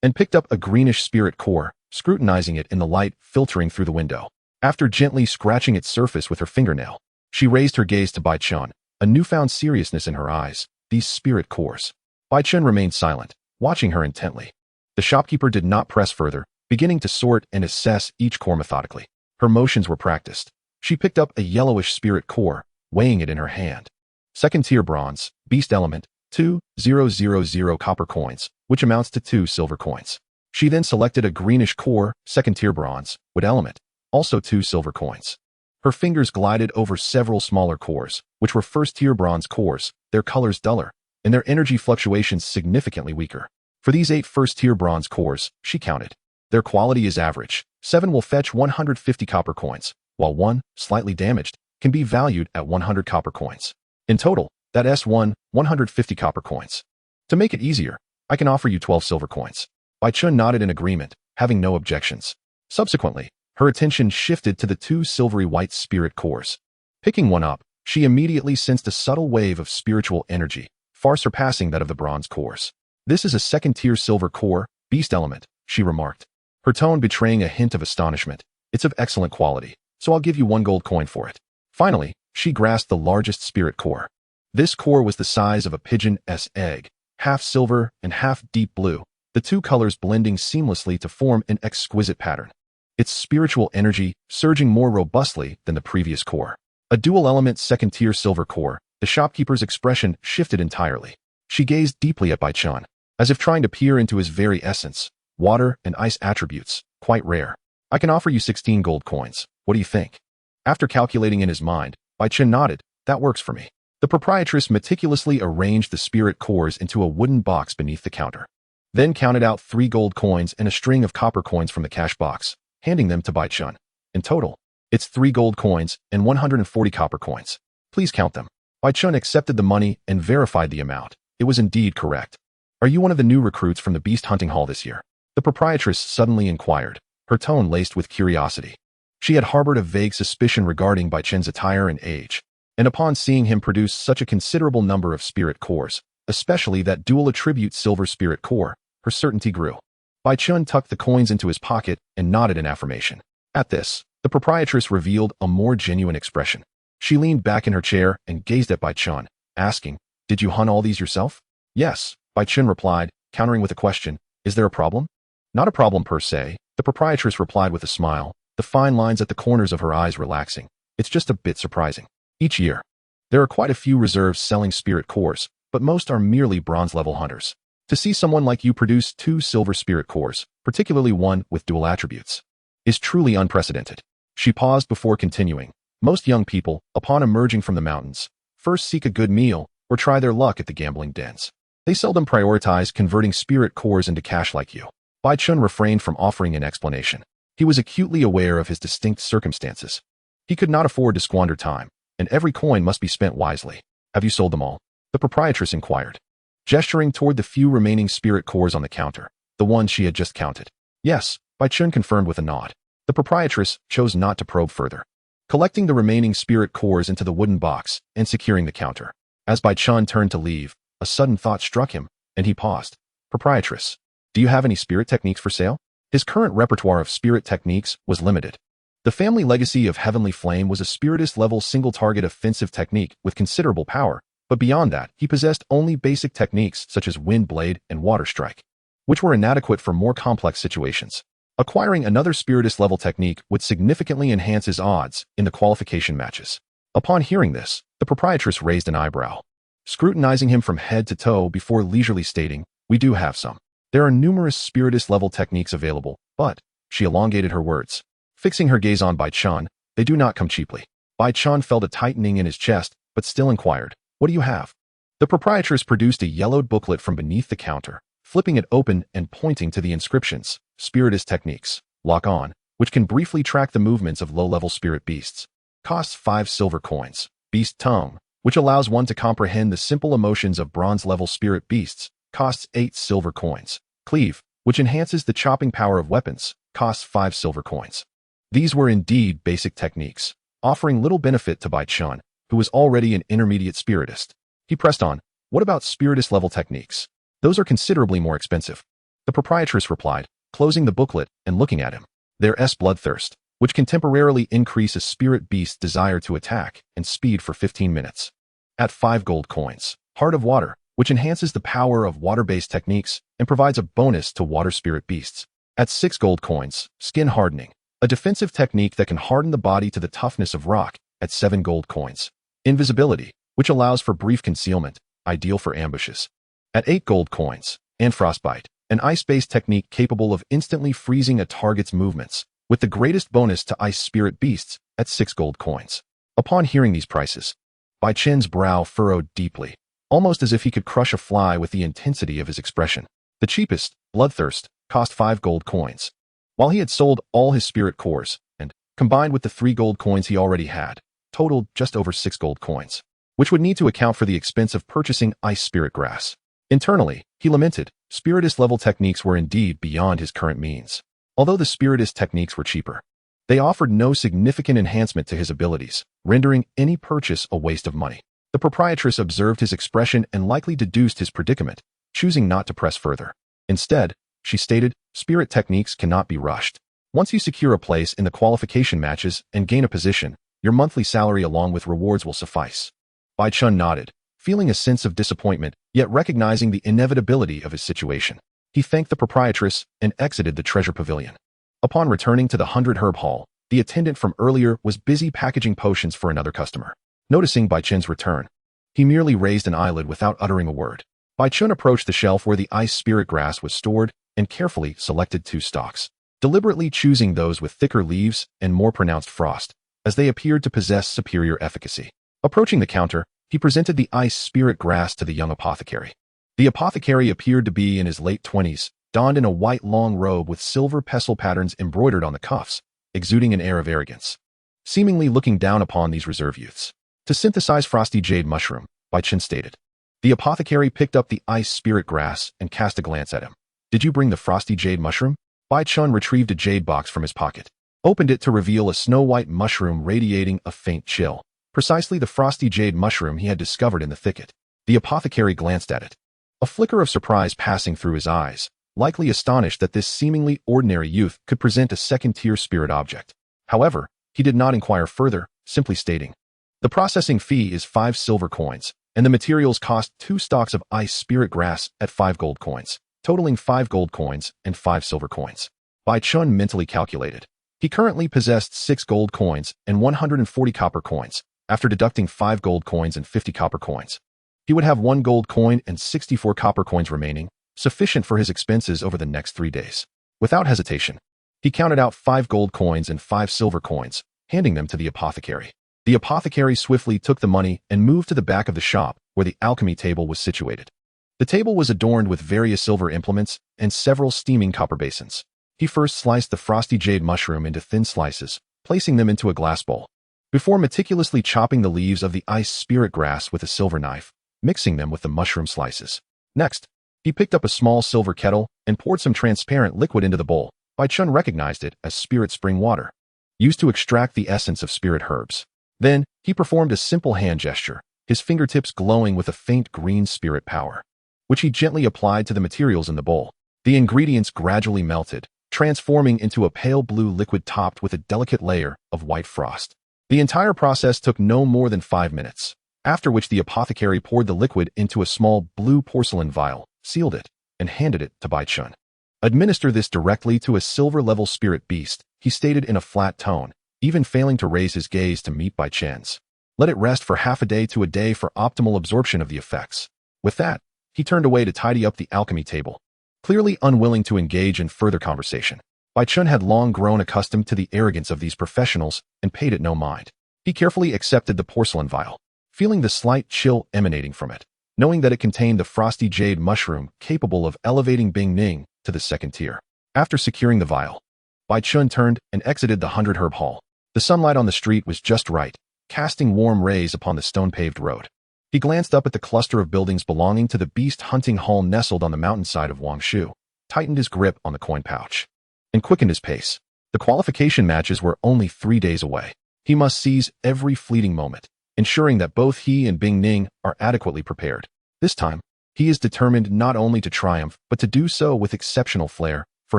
and picked up a greenish spirit core, scrutinizing it in the light filtering through the window. After gently scratching its surface with her fingernail, she raised her gaze to Bai Chen, a newfound seriousness in her eyes. "These spirit cores." Bai Chen remained silent, watching her intently. The shopkeeper did not press further, beginning to sort and assess each core methodically. Her motions were practiced. She picked up a yellowish spirit core, weighing it in her hand. Second-tier bronze, beast element, 2,000 copper coins, which amounts to 2 silver coins. She then selected a greenish core, second-tier bronze, wood element, also 2 silver coins. Her fingers glided over several smaller cores, which were first-tier bronze cores, their colors duller, and their energy fluctuations significantly weaker. For these 8 first-tier bronze cores, she counted. Their quality is average. 7 will fetch 150 copper coins, while 1, slightly damaged, can be valued at 100 copper coins. In total, that S1, 150 copper coins. To make it easier, I can offer you 12 silver coins. Bai Chen nodded in agreement, having no objections. Subsequently, her attention shifted to the 2 silvery white spirit cores. Picking one up, she immediately sensed a subtle wave of spiritual energy, far surpassing that of the bronze cores. "This is a second-tier silver core, beast element," she remarked, her tone betraying a hint of astonishment. "It's of excellent quality, so I'll give you 1 gold coin for it." Finally, she grasped the largest spirit core. This core was the size of a pigeon's egg, half silver and half deep blue, the 2 colors blending seamlessly to form an exquisite pattern. Its spiritual energy surging more robustly than the previous core. A dual-element second-tier silver core, the shopkeeper's expression shifted entirely. She gazed deeply at Bai Chen, as if trying to peer into his very essence, water and ice attributes, quite rare. "I can offer you 16 gold coins. What do you think?" After calculating in his mind, Bai Chen nodded. "That works for me." The proprietress meticulously arranged the spirit cores into a wooden box beneath the counter, then counted out 3 gold coins and a string of copper coins from the cash box, handing them to Bai Chen. "In total, it's 3 gold coins and 140 copper coins. Please count them." Bai Chen accepted the money and verified the amount. It was indeed correct. "Are you one of the new recruits from the Beast Hunting Hall this year?" the proprietress suddenly inquired, her tone laced with curiosity. She had harbored a vague suspicion regarding Bai Chen's attire and age, and upon seeing him produce such a considerable number of spirit cores, especially that dual attribute silver spirit core, her certainty grew. Bai Chen tucked the coins into his pocket and nodded in affirmation. At this, the proprietress revealed a more genuine expression. She leaned back in her chair and gazed at Bai Chen, asking, "Did you hunt all these yourself?" "Yes," Bai Chen replied, countering with a question, "Is there a problem?" "Not a problem per se," the proprietress replied with a smile, the fine lines at the corners of her eyes relaxing. "It's just a bit surprising. Each year, there are quite a few reserves selling spirit cores, but most are merely bronze-level hunters. To see someone like you produce 2 silver spirit cores, particularly one with dual attributes, is truly unprecedented." She paused before continuing. "Most young people, upon emerging from the mountains, first seek a good meal or try their luck at the gambling dens. They seldom prioritize converting spirit cores into cash like you." Bai Chen refrained from offering an explanation. He was acutely aware of his distinct circumstances. He could not afford to squander time, and every coin must be spent wisely. "Have you sold them all?" the proprietress inquired, gesturing toward the few remaining spirit cores on the counter, the ones she had just counted. "Yes," Bai Chen confirmed with a nod. The proprietress chose not to probe further, collecting the remaining spirit cores into the wooden box and securing the counter. As Bai Chen turned to leave, a sudden thought struck him, and he paused. "Proprietress, do you have any spirit techniques for sale?" His current repertoire of spirit techniques was limited. The family legacy of Heavenly Flame was a spiritist-level single-target offensive technique with considerable power, but beyond that, he possessed only basic techniques such as Wind Blade and Water Strike, which were inadequate for more complex situations. Acquiring another spiritist-level technique would significantly enhance his odds in the qualification matches. Upon hearing this, the proprietress raised an eyebrow, scrutinizing him from head to toe before leisurely stating, "We do have some. There are numerous spiritist-level techniques available, but," she elongated her words, fixing her gaze on Bai Chen, "they do not come cheaply." Bai Chen felt a tightening in his chest, but still inquired, "What do you have?" The proprietress produced a yellowed booklet from beneath the counter, flipping it open and pointing to the inscriptions, "Spiritist Techniques, Lock On," which can briefly track the movements of low-level spirit beasts. Costs 5 silver coins. Beast Taming, which allows one to comprehend the simple emotions of bronze-level spirit beasts, costs 8 silver coins. Cleave, which enhances the chopping power of weapons, costs 5 silver coins. These were indeed basic techniques, offering little benefit to Bai Chen, who was already an intermediate spiritist. He pressed on, "What about spiritist-level techniques? Those are considerably more expensive." The proprietress replied, closing the booklet and looking at him. "There's Bloodthirst, which can temporarily increase a spirit beast's desire to attack and speed for 15 minutes. At 5 gold coins. Heart of Water, which enhances the power of water-based techniques and provides a bonus to water spirit beasts. At 6 gold coins. Skin Hardening, a defensive technique that can harden the body to the toughness of rock. At 7 gold coins. Invisibility, which allows for brief concealment, ideal for ambushes. At 8 gold coins. And Frostbite, an ice-based technique capable of instantly freezing a target's movements, with the greatest bonus to ice spirit beasts. At 6 gold coins. Upon hearing these prices, Bai Chen's brow furrowed deeply, almost as if he could crush a fly with the intensity of his expression. The cheapest, Bloodthirst, cost 5 gold coins. While he had sold all his spirit cores, and, combined with the 3 gold coins he already had, totaled just over 6 gold coins, which would need to account for the expense of purchasing ice spirit grass. Internally, he lamented, spiritist-level techniques were indeed beyond his current means. Although the spiritist techniques were cheaper, they offered no significant enhancement to his abilities, rendering any purchase a waste of money. The proprietress observed his expression and likely deduced his predicament, choosing not to press further. Instead, she stated, "Spirit techniques cannot be rushed. Once you secure a place in the qualification matches and gain a position, your monthly salary along with rewards will suffice." Bai Chen nodded, feeling a sense of disappointment, yet recognizing the inevitability of his situation. He thanked the proprietress and exited the treasure pavilion. Upon returning to the 100 Herb Hall, the attendant from earlier was busy packaging potions for another customer. Noticing Bai Chen's return, he merely raised an eyelid without uttering a word. Bai Chen approached the shelf where the ice spirit grass was stored and carefully selected 2 stalks, deliberately choosing those with thicker leaves and more pronounced frost, as they appeared to possess superior efficacy. Approaching the counter, he presented the ice spirit grass to the young apothecary. The apothecary appeared to be in his late 20s, donned in a white long robe with silver pestle patterns embroidered on the cuffs, exuding an air of arrogance, seemingly looking down upon these reserve youths. "To synthesize frosty jade mushroom," Bai Chen stated. The apothecary picked up the ice spirit grass and cast a glance at him. "Did you bring the frosty jade mushroom?" Bai Chen retrieved a jade box from his pocket, opened it to reveal a snow-white mushroom radiating a faint chill. precisely the frosty jade mushroom he had discovered in the thicket. The apothecary glanced at it, a flicker of surprise passing through his eyes, likely astonished that this seemingly ordinary youth could present a second-tier spirit object. However, he did not inquire further, simply stating, "The processing fee is 5 silver coins, and the materials cost 2 stalks of ice spirit grass at 5 gold coins, totaling 5 gold coins and 5 silver coins." Bai Chen mentally calculated. He currently possessed 6 gold coins and 140 copper coins. After deducting 5 gold coins and 50 copper coins, he would have 1 gold coin and 64 copper coins remaining, sufficient for his expenses over the next 3 days. Without hesitation, he counted out 5 gold coins and 5 silver coins, handing them to the apothecary. The apothecary swiftly took the money and moved to the back of the shop where the alchemy table was situated. The table was adorned with various silver implements and several steaming copper basins. He first sliced the frosty jade mushroom into thin slices, placing them into a glass bowl, before meticulously chopping the leaves of the ice spirit grass with a silver knife, mixing them with the mushroom slices. Next, he picked up a small silver kettle and poured some transparent liquid into the bowl. Bai Chen recognized it as spirit spring water, used to extract the essence of spirit herbs. Then, he performed a simple hand gesture, his fingertips glowing with a faint green spirit power, which he gently applied to the materials in the bowl. The ingredients gradually melted, transforming into a pale blue liquid topped with a delicate layer of white frost. The entire process took no more than 5 minutes, after which the apothecary poured the liquid into a small blue porcelain vial, sealed it, and handed it to Bai Chen. "Administer this directly to a silver-level spirit beast," he stated in a flat tone, even failing to raise his gaze to meet Bai Chen's. "Let it rest for half a day to a day for optimal absorption of the effects." With that, he turned away to tidy up the alchemy table, clearly unwilling to engage in further conversation. Bai Chen had long grown accustomed to the arrogance of these professionals and paid it no mind. He carefully accepted the porcelain vial, feeling the slight chill emanating from it, knowing that it contained the frosty jade mushroom capable of elevating Bing Ning to the second tier. After securing the vial, Bai Chen turned and exited the 100-herb hall. The sunlight on the street was just right, casting warm rays upon the stone-paved road. He glanced up at the cluster of buildings belonging to the beast hunting hall nestled on the mountainside of Wangshu, tightened his grip on the coin pouch, and quickened his pace. The qualification matches were only 3 days away. He must seize every fleeting moment, ensuring that both he and Bing Ning are adequately prepared. This time, he is determined not only to triumph, but to do so with exceptional flair, for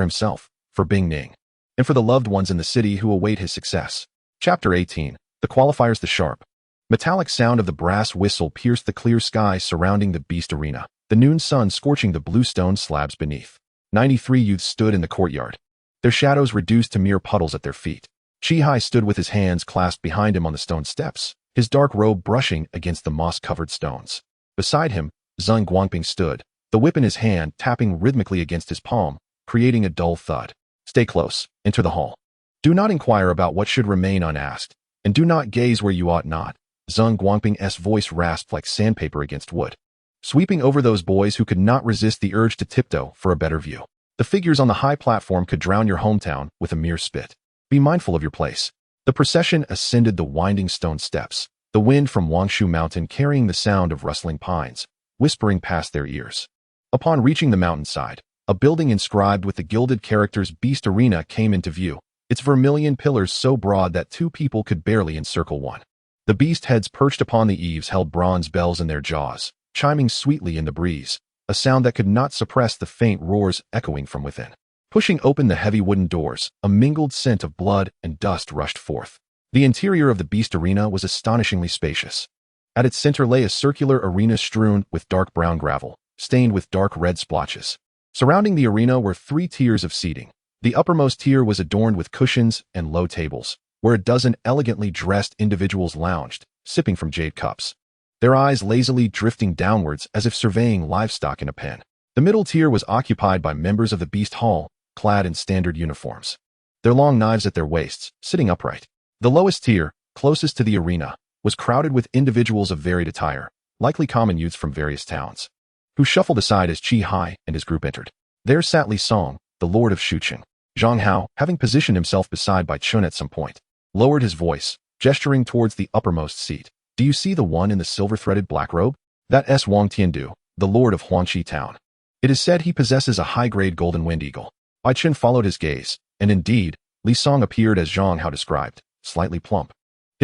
himself, for Bing Ning, and for the loved ones in the city who await his success. Chapter 18. The Qualifiers. The sharp, metallic sound of the brass whistle pierced the clear sky surrounding the beast arena, the noon sun scorching the blue stone slabs beneath. 93 youths stood in the courtyard, their shadows reduced to mere puddles at their feet. Chi-Hai stood with his hands clasped behind him on the stone steps, his dark robe brushing against the moss-covered stones. Beside him, Zheng Guangping stood, the whip in his hand tapping rhythmically against his palm, creating a dull thud. "Stay close. Enter the hall. Do not inquire about what should remain unasked, and do not gaze where you ought not." Zheng Guangping's voice rasped like sandpaper against wood, sweeping over those boys who could not resist the urge to tiptoe for a better view. The figures on the high platform could drown your hometown with a mere spit. Be mindful of your place. The procession ascended the winding stone steps, the wind from Wangshu Mountain carrying the sound of rustling pines, whispering past their ears. Upon reaching the mountainside, a building inscribed with the gilded characters Beast Arena came into view, its vermilion pillars so broad that 2 people could barely encircle one. The beast heads perched upon the eaves held bronze bells in their jaws, chiming sweetly in the breeze, a sound that could not suppress the faint roars echoing from within. Pushing open the heavy wooden doors, a mingled scent of blood and dust rushed forth. The interior of the beast arena was astonishingly spacious. At its center lay a circular arena strewn with dark brown gravel, stained with dark red splotches. Surrounding the arena were 3 tiers of seating. The uppermost tier was adorned with cushions and low tables, where a dozen elegantly dressed individuals lounged, sipping from jade cups, their eyes lazily drifting downwards as if surveying livestock in a pen. The middle tier was occupied by members of the Beast Hall, clad in standard uniforms, their long knives at their waists, sitting upright. The lowest tier, closest to the arena, was crowded with individuals of varied attire, likely common youths from various towns, who shuffled aside as Chi-Hai and his group entered. There sat Li Song, the Lord of Shuqing. Zhang Hao, having positioned himself beside Bai Chen at some point, lowered his voice, gesturing towards the uppermost seat. "Do you see the one in the silver-threaded black robe? That's Wang Tiandu, the Lord of Huangqi Town. It is said he possesses a high-grade golden wind eagle." Bai Chen followed his gaze, and indeed, Li Song appeared as Zhang Hao described, slightly plump.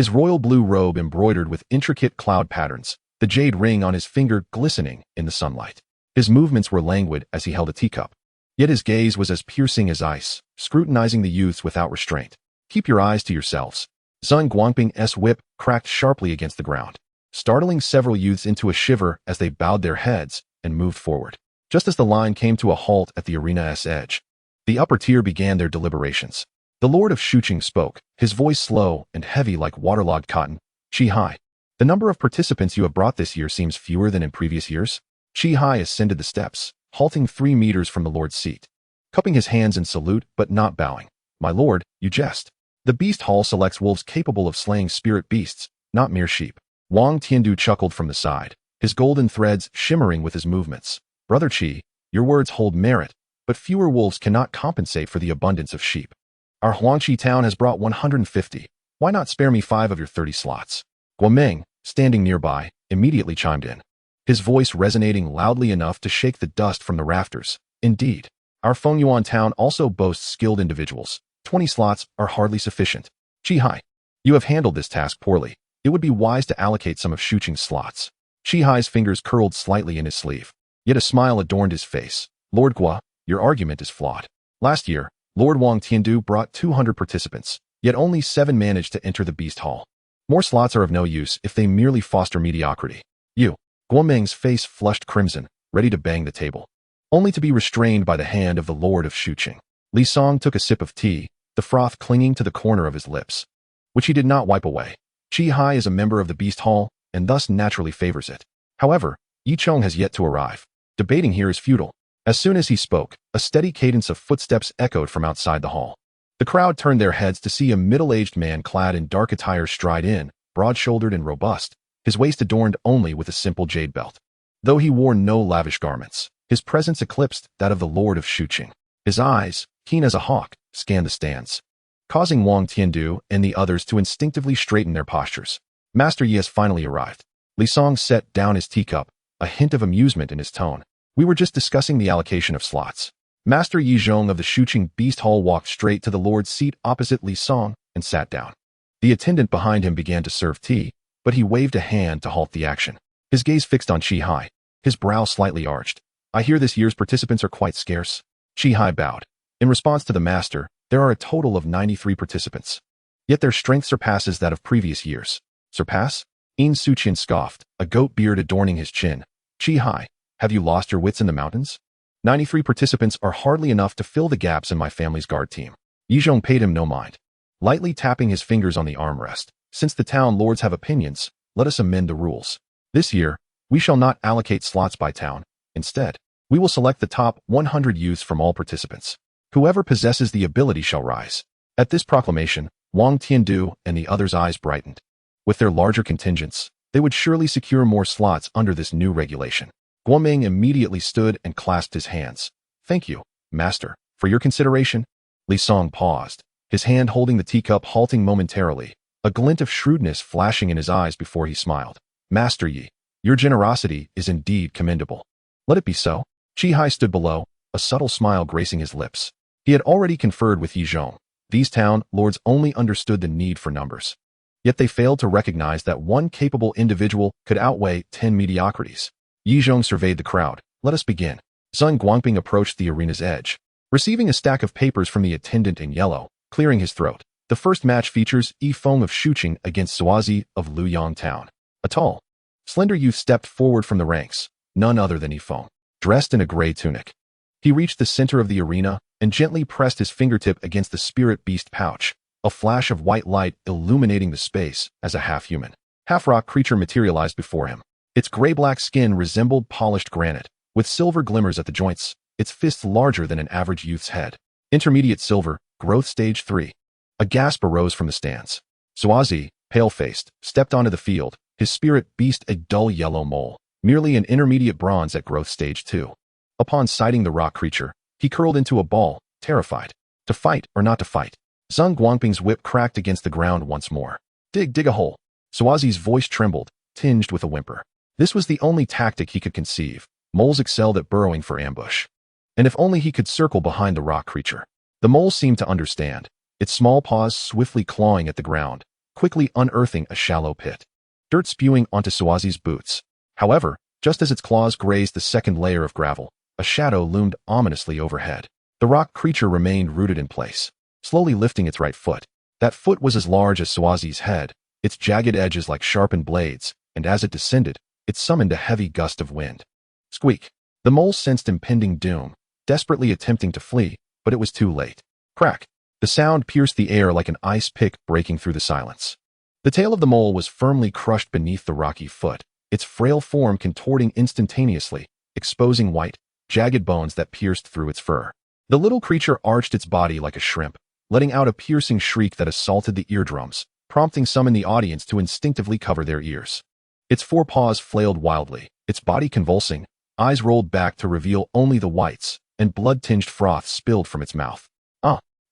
His royal blue robe embroidered with intricate cloud patterns, the jade ring on his finger glistening in the sunlight. His movements were languid as he held a teacup. Yet his gaze was as piercing as ice, scrutinizing the youths without restraint. "Keep your eyes to yourselves." Xuan Guangping's whip cracked sharply against the ground, startling several youths into a shiver as they bowed their heads and moved forward. Just as the line came to a halt at the arena's edge, the upper tier began their deliberations. The Lord of Xuqing spoke, his voice slow and heavy like waterlogged cotton. "Qi Hai, the number of participants you have brought this year seems fewer than in previous years." Qi Hai ascended the steps, halting 3 meters from the Lord's seat, cupping his hands in salute but not bowing. "My lord, you jest. The Beast Hall selects wolves capable of slaying spirit beasts, not mere sheep." Wang Tiandu chuckled from the side, his golden threads shimmering with his movements. "Brother Qi, your words hold merit, but fewer wolves cannot compensate for the abundance of sheep. Our Huangqi town has brought 150. Why not spare me 5 of your 30 slots?" Guomeng, standing nearby, immediately chimed in, his voice resonating loudly enough to shake the dust from the rafters. "Indeed, our Xuan Yuan town also boasts skilled individuals. 20 slots are hardly sufficient. Qi Hai, you have handled this task poorly. It would be wise to allocate some of Xuqing's slots." Qi Hai's fingers curled slightly in his sleeve, yet a smile adorned his face. "Lord Gua, your argument is flawed. Last year, Lord Wang Tiandu brought 200 participants, yet only 7 managed to enter the Beast Hall. More slots are of no use if they merely foster mediocrity. You." Guomeng's face flushed crimson, ready to bang the table, only to be restrained by the hand of the Lord of Xuqing. Li Song took a sip of tea, the froth clinging to the corner of his lips, which he did not wipe away. "Qi Hai is a member of the Beast Hall, and thus naturally favors it. However, Yi Chong has yet to arrive. Debating here is futile." As soon as he spoke, a steady cadence of footsteps echoed from outside the hall. The crowd turned their heads to see a middle-aged man clad in dark attire stride in, broad-shouldered and robust, his waist adorned only with a simple jade belt. Though he wore no lavish garments, his presence eclipsed that of the Lord of Xuqing. His eyes, keen as a hawk, scanned the stands, causing Wang Tiandu and the others to instinctively straighten their postures. Master Yi has finally arrived. Li Song set down his teacup, a hint of amusement in his tone. "We were just discussing the allocation of slots." Master Yi Zhong of the Xuqing Beast Hall walked straight to the Lord's seat opposite Li Song and sat down. The attendant behind him began to serve tea, but he waved a hand to halt the action. His gaze fixed on Qi Hai, his brow slightly arched. "I hear this year's participants are quite scarce." Qi Hai bowed. In response to the master, there are a total of 93 participants. Yet their strength surpasses that of previous years. "Surpass?" In Suqian scoffed, a goat beard adorning his chin. "Qi Hai, have you lost your wits in the mountains? 93 participants are hardly enough to fill the gaps in my family's guard team." Yizhong paid him no mind, lightly tapping his fingers on the armrest. "Since the town lords have opinions, let us amend the rules. This year, we shall not allocate slots by town. Instead, we will select the top 100 youths from all participants. Whoever possesses the ability shall rise." At this proclamation, Wang Tiandu and the others' eyes brightened. With their larger contingents, they would surely secure more slots under this new regulation. Guomeng immediately stood and clasped his hands. "Thank you, master, for your consideration." Li Song paused, his hand holding the teacup halting momentarily, a glint of shrewdness flashing in his eyes before he smiled. "Master Yi, your generosity is indeed commendable. Let it be so." Qi Hai stood below, a subtle smile gracing his lips. He had already conferred with Yi Zhong. These town lords only understood the need for numbers. Yet they failed to recognize that one capable individual could outweigh 10 mediocrities. Yi Zhong surveyed the crowd. "Let us begin." Xuan Guangping approached the arena's edge, receiving a stack of papers from the attendant in yellow, clearing his throat. The first match features Yi Feng of Xuqing against Suazi of Luyang Town. A tall, slender youth stepped forward from the ranks, none other than Yi Feng, dressed in a gray tunic. He reached the center of the arena and gently pressed his fingertip against the spirit beast pouch, a flash of white light illuminating the space as a half-human, half-rock creature materialized before him. Its gray-black skin resembled polished granite, with silver glimmers at the joints, its fists larger than an average youth's head. Intermediate silver, growth stage 3. A gasp arose from the stands. Suazi, pale-faced, stepped onto the field, his spirit beast a dull yellow mole, merely an intermediate bronze at growth stage 2. Upon sighting the rock creature, he curled into a ball, terrified. To fight or not to fight? Xuan Guangping's whip cracked against the ground once more. Dig a hole." Suazi's voice trembled, tinged with a whimper. This was the only tactic he could conceive. Moles excelled at burrowing for ambush. And if only he could circle behind the rock creature. The mole seemed to understand, its small paws swiftly clawing at the ground, quickly unearthing a shallow pit. Dirt spewing onto Suazi's boots. However, just as its claws grazed the second layer of gravel, a shadow loomed ominously overhead. The rock creature remained rooted in place, slowly lifting its right foot. That foot was as large as Suazi's head, its jagged edges like sharpened blades, and as it descended, it summoned a heavy gust of wind. Squeak! The mole sensed impending doom, desperately attempting to flee, but it was too late. Crack! The sound pierced the air like an ice pick breaking through the silence. The tail of the mole was firmly crushed beneath the rocky foot, its frail form contorting instantaneously, exposing white, jagged bones that pierced through its fur. The little creature arched its body like a shrimp, letting out a piercing shriek that assaulted the eardrums, prompting some in the audience to instinctively cover their ears. Its forepaws flailed wildly, its body convulsing, eyes rolled back to reveal only the whites, and blood-tinged froth spilled from its mouth.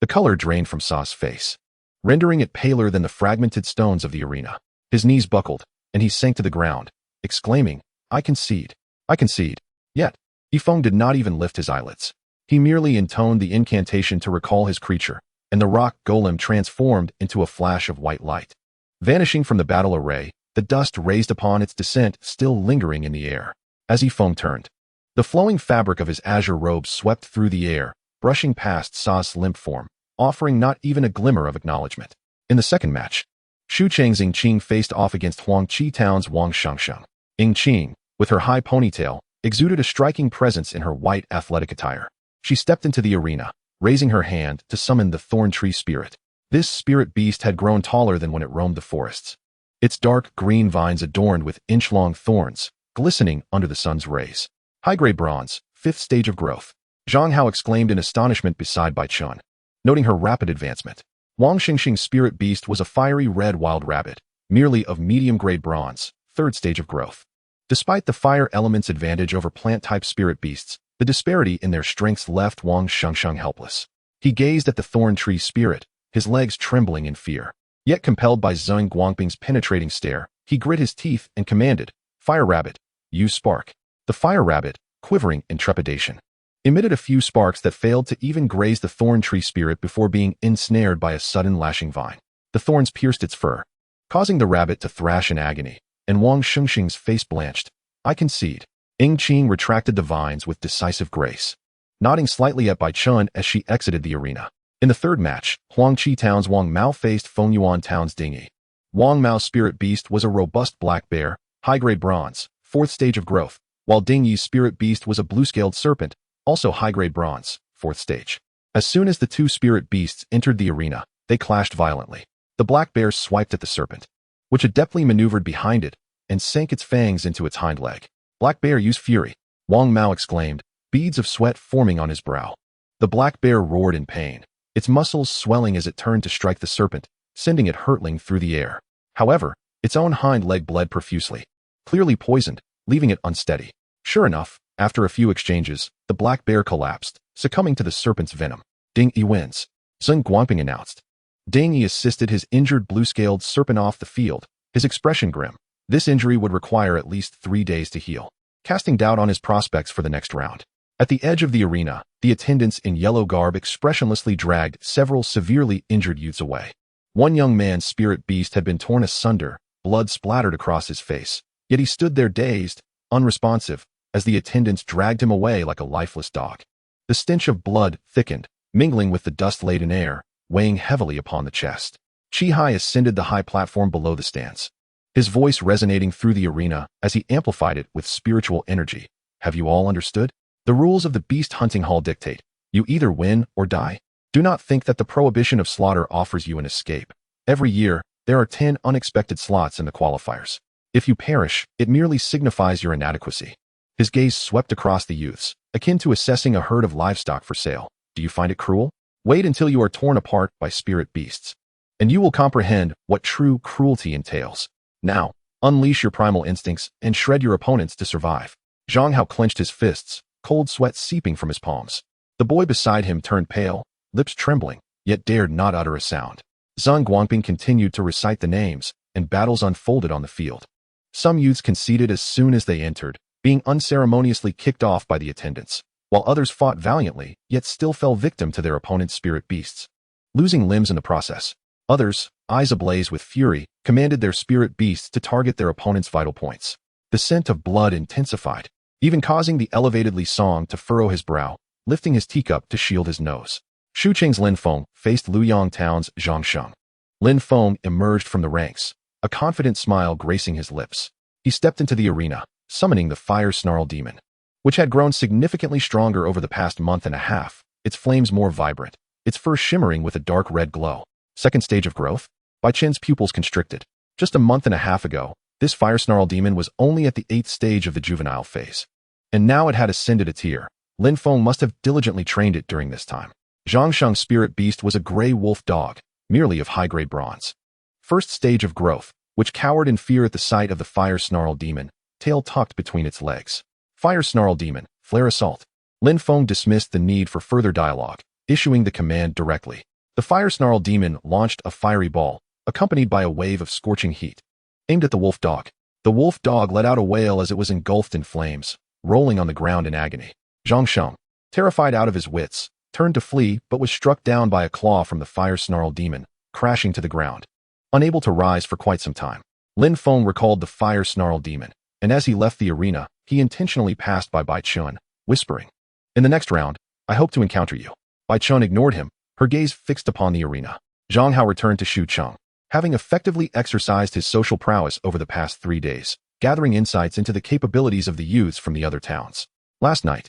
The color drained from Sa's face, rendering it paler than the fragmented stones of the arena. His knees buckled, and he sank to the ground, exclaiming, "I concede. I concede." Yet, Yifeng did not even lift his eyelids. He merely intoned the incantation to recall his creature, and the rock golem transformed into a flash of white light. Vanishing from the battle array, the dust raised upon its descent still lingering in the air. As Yifeng turned, the flowing fabric of his azure robe swept through the air, brushing past Sa's limp form, offering not even a glimmer of acknowledgement. In the second match, Shu Chang's Ying Qing faced off against Huangqi Town's Wang Shangsheng. Ying Qing, with her high ponytail, exuded a striking presence in her white athletic attire. She stepped into the arena, raising her hand to summon the thorn tree spirit. This spirit beast had grown taller than when it roamed the forests. Its dark green vines adorned with inch-long thorns, glistening under the sun's rays. High-grade bronze, 5th stage of growth. Zhang Hao exclaimed in astonishment beside Bai Chen, noting her rapid advancement. Wang Xingxing's spirit beast was a fiery red wild rabbit, merely of medium-grade bronze, 3rd stage of growth. Despite the fire element's advantage over plant-type spirit beasts, the disparity in their strengths left Wang Shengsheng helpless. He gazed at the thorn tree spirit, his legs trembling in fear. Yet compelled by Zheng Guangping's penetrating stare, he grit his teeth and commanded, "Fire rabbit, use spark." The fire rabbit, quivering in trepidation, emitted a few sparks that failed to even graze the thorn tree spirit before being ensnared by a sudden lashing vine. The thorns pierced its fur, causing the rabbit to thrash in agony, and Wang Shengxing's face blanched. "I concede." Ying Qing retracted the vines with decisive grace, nodding slightly at Bai Chen as she exited the arena. In the third match, Huangqi Town's Wang Mao faced Feng Yuan Town's Ding Yi. Wang Mao's spirit beast was a robust black bear, high-grade bronze, 4th stage of growth, while Ding Yi's spirit beast was a blue-scaled serpent, also high-grade bronze, 4th stage. As soon as the two spirit beasts entered the arena, they clashed violently. The black bear swiped at the serpent, which adeptly maneuvered behind it and sank its fangs into its hind leg. "Black bear, use fury," Wang Mao exclaimed, beads of sweat forming on his brow. The black bear roared in pain, its muscles swelling as it turned to strike the serpent, sending it hurtling through the air. However, its own hind leg bled profusely, clearly poisoned, leaving it unsteady. Sure enough, after a few exchanges, the black bear collapsed, succumbing to the serpent's venom. "Ding Yi wins," Zheng Guangping announced. Ding Yi assisted his injured blue-scaled serpent off the field, his expression grim. This injury would require at least 3 days to heal, casting doubt on his prospects for the next round. At the edge of the arena, the attendants in yellow garb expressionlessly dragged several severely injured youths away. One young man's spirit beast had been torn asunder, blood splattered across his face, yet he stood there dazed, unresponsive, as the attendants dragged him away like a lifeless dog. The stench of blood thickened, mingling with the dust-laden air, weighing heavily upon the chest. Chi Hai ascended the high platform below the stands, his voice resonating through the arena as he amplified it with spiritual energy. "Have you all understood? The rules of the Beast Hunting Hall dictate, you either win or die. Do not think that the prohibition of slaughter offers you an escape. Every year, there are 10 unexpected slots in the qualifiers. If you perish, it merely signifies your inadequacy." His gaze swept across the youths, akin to assessing a herd of livestock for sale. "Do you find it cruel? Wait until you are torn apart by spirit beasts, and you will comprehend what true cruelty entails. Now, unleash your primal instincts and shred your opponents to survive." Zhang Hao clenched his fists, cold sweat seeping from his palms. The boy beside him turned pale, lips trembling, yet dared not utter a sound. Zheng Guangping continued to recite the names, and battles unfolded on the field. Some youths conceded as soon as they entered, being unceremoniously kicked off by the attendants, while others fought valiantly, yet still fell victim to their opponent's spirit beasts, losing limbs in the process. Others, eyes ablaze with fury, commanded their spirit beasts to target their opponent's vital points. The scent of blood intensified, even causing the elevated Li Song to furrow his brow, lifting his teacup to shield his nose. Shu Qing's Lin Feng faced Luyang Town's Zhang Sheng. Lin Feng emerged from the ranks, a confident smile gracing his lips. He stepped into the arena, summoning the Fire Snarl Demon, which had grown significantly stronger over the past month and a half, its flames more vibrant, its fur shimmering with a dark red glow. Second stage of growth? Bai Chen's pupils constricted. Just a month and a half ago, this Fire Snarl Demon was only at the 8th stage of the juvenile phase. And now it had ascended a tier. Lin Feng must have diligently trained it during this time. Zhang Sheng's spirit beast was a gray wolf dog, merely of high-grade bronze. First stage of growth, which cowered in fear at the sight of the Fire Snarl Demon, tail tucked between its legs. Fire Snarl Demon, flare assault. Lin Feng dismissed the need for further dialogue, issuing the command directly. The Fire Snarl Demon launched a fiery ball, accompanied by a wave of scorching heat, aimed at the wolf dog. The wolf dog let out a wail as it was engulfed in flames, rolling on the ground in agony. Zhang Sheng, terrified out of his wits, turned to flee but was struck down by a claw from the Fire Snarl Demon, crashing to the ground. Unable to rise for quite some time, Lin Feng recalled the Fire Snarl Demon, and as he left the arena, he intentionally passed by Bai Chen, whispering, "In the next round, I hope to encounter you." Bai Chen ignored him, her gaze fixed upon the arena. Zhang Hao returned to Shu Cheng, having effectively exercised his social prowess over the past 3 days, gathering insights into the capabilities of the youths from the other towns. Last night,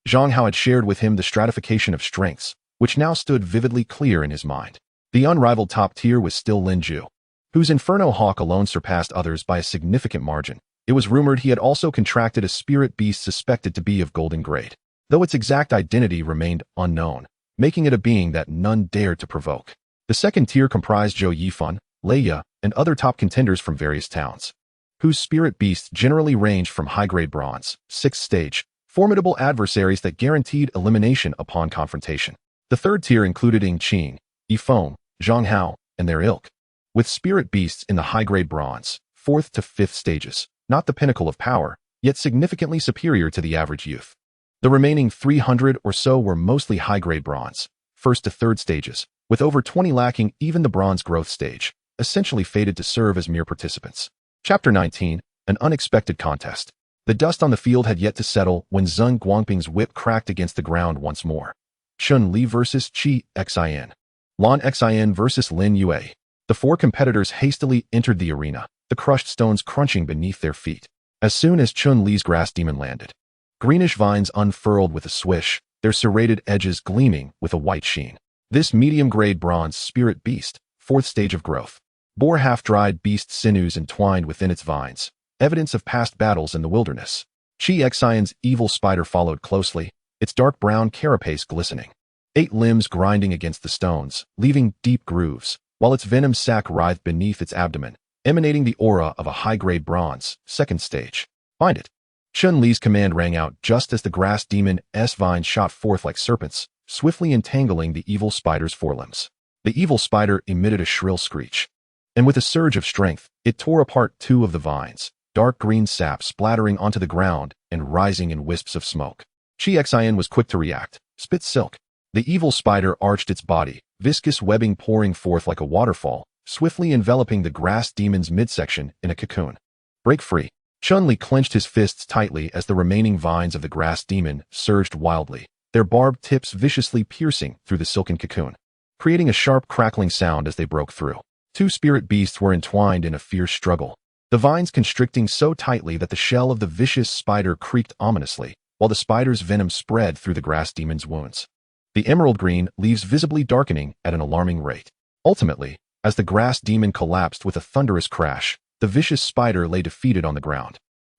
Zhang Hao had shared with him the stratification of strengths, which now stood vividly clear in his mind. The unrivaled top tier was still Lin Ju, whose Inferno Hawk alone surpassed others by a significant margin. It was rumored he had also contracted a spirit beast suspected to be of golden grade, though its exact identity remained unknown, making it a being that none dared to provoke. The second tier comprised Zhou Yifan, Leia, and other top contenders from various towns, whose spirit beasts generally ranged from high-grade bronze, 6th stage, formidable adversaries that guaranteed elimination upon confrontation. The third tier included Ying Qing, Yifeng, Zhang Hao, and their ilk, with spirit beasts in the high-grade bronze, 4th to 5th stages, not the pinnacle of power, yet significantly superior to the average youth. The remaining 300 or so were mostly high-grade bronze, 1st to 3rd stages, with over 20 lacking even the bronze growth stage, essentially fated to serve as mere participants. Chapter 19, An Unexpected Contest. The dust on the field had yet to settle when Zeng Guangping's whip cracked against the ground once more. Chun Li versus Qi Xin. Lan Xin versus Lin Yue. The 4 competitors hastily entered the arena, the crushed stones crunching beneath their feet. As soon as Chun Li's grass demon landed, greenish vines unfurled with a swish, their serrated edges gleaming with a white sheen. This medium-grade bronze spirit beast, 4th stage of growth, bore half-dried beast sinews entwined within its vines, evidence of past battles in the wilderness. Qi Xion's evil spider followed closely, its dark brown carapace glistening, 8 limbs grinding against the stones, leaving deep grooves, while its venom sac writhed beneath its abdomen, emanating the aura of a high-grade bronze, 2nd stage. Find it. Chun Li's command rang out just as the grass demon's vines shot forth like serpents, swiftly entangling the evil spider's forelimbs. The evil spider emitted a shrill screech, and with a surge of strength, it tore apart 2 of the vines, dark green sap splattering onto the ground and rising in wisps of smoke. Qi Xian was quick to react, spit silk. The evil spider arched its body, viscous webbing pouring forth like a waterfall, swiftly enveloping the grass demon's midsection in a cocoon. Break free. Chun Li clenched his fists tightly as the remaining vines of the grass demon surged wildly, their barbed tips viciously piercing through the silken cocoon, creating a sharp crackling sound as they broke through. 2 spirit beasts were entwined in a fierce struggle, the vines constricting so tightly that the shell of the vicious spider creaked ominously, while the spider's venom spread through the grass demon's wounds. The emerald green leaves visibly darkening at an alarming rate. Ultimately, as the grass demon collapsed with a thunderous crash, the vicious spider lay defeated on the ground.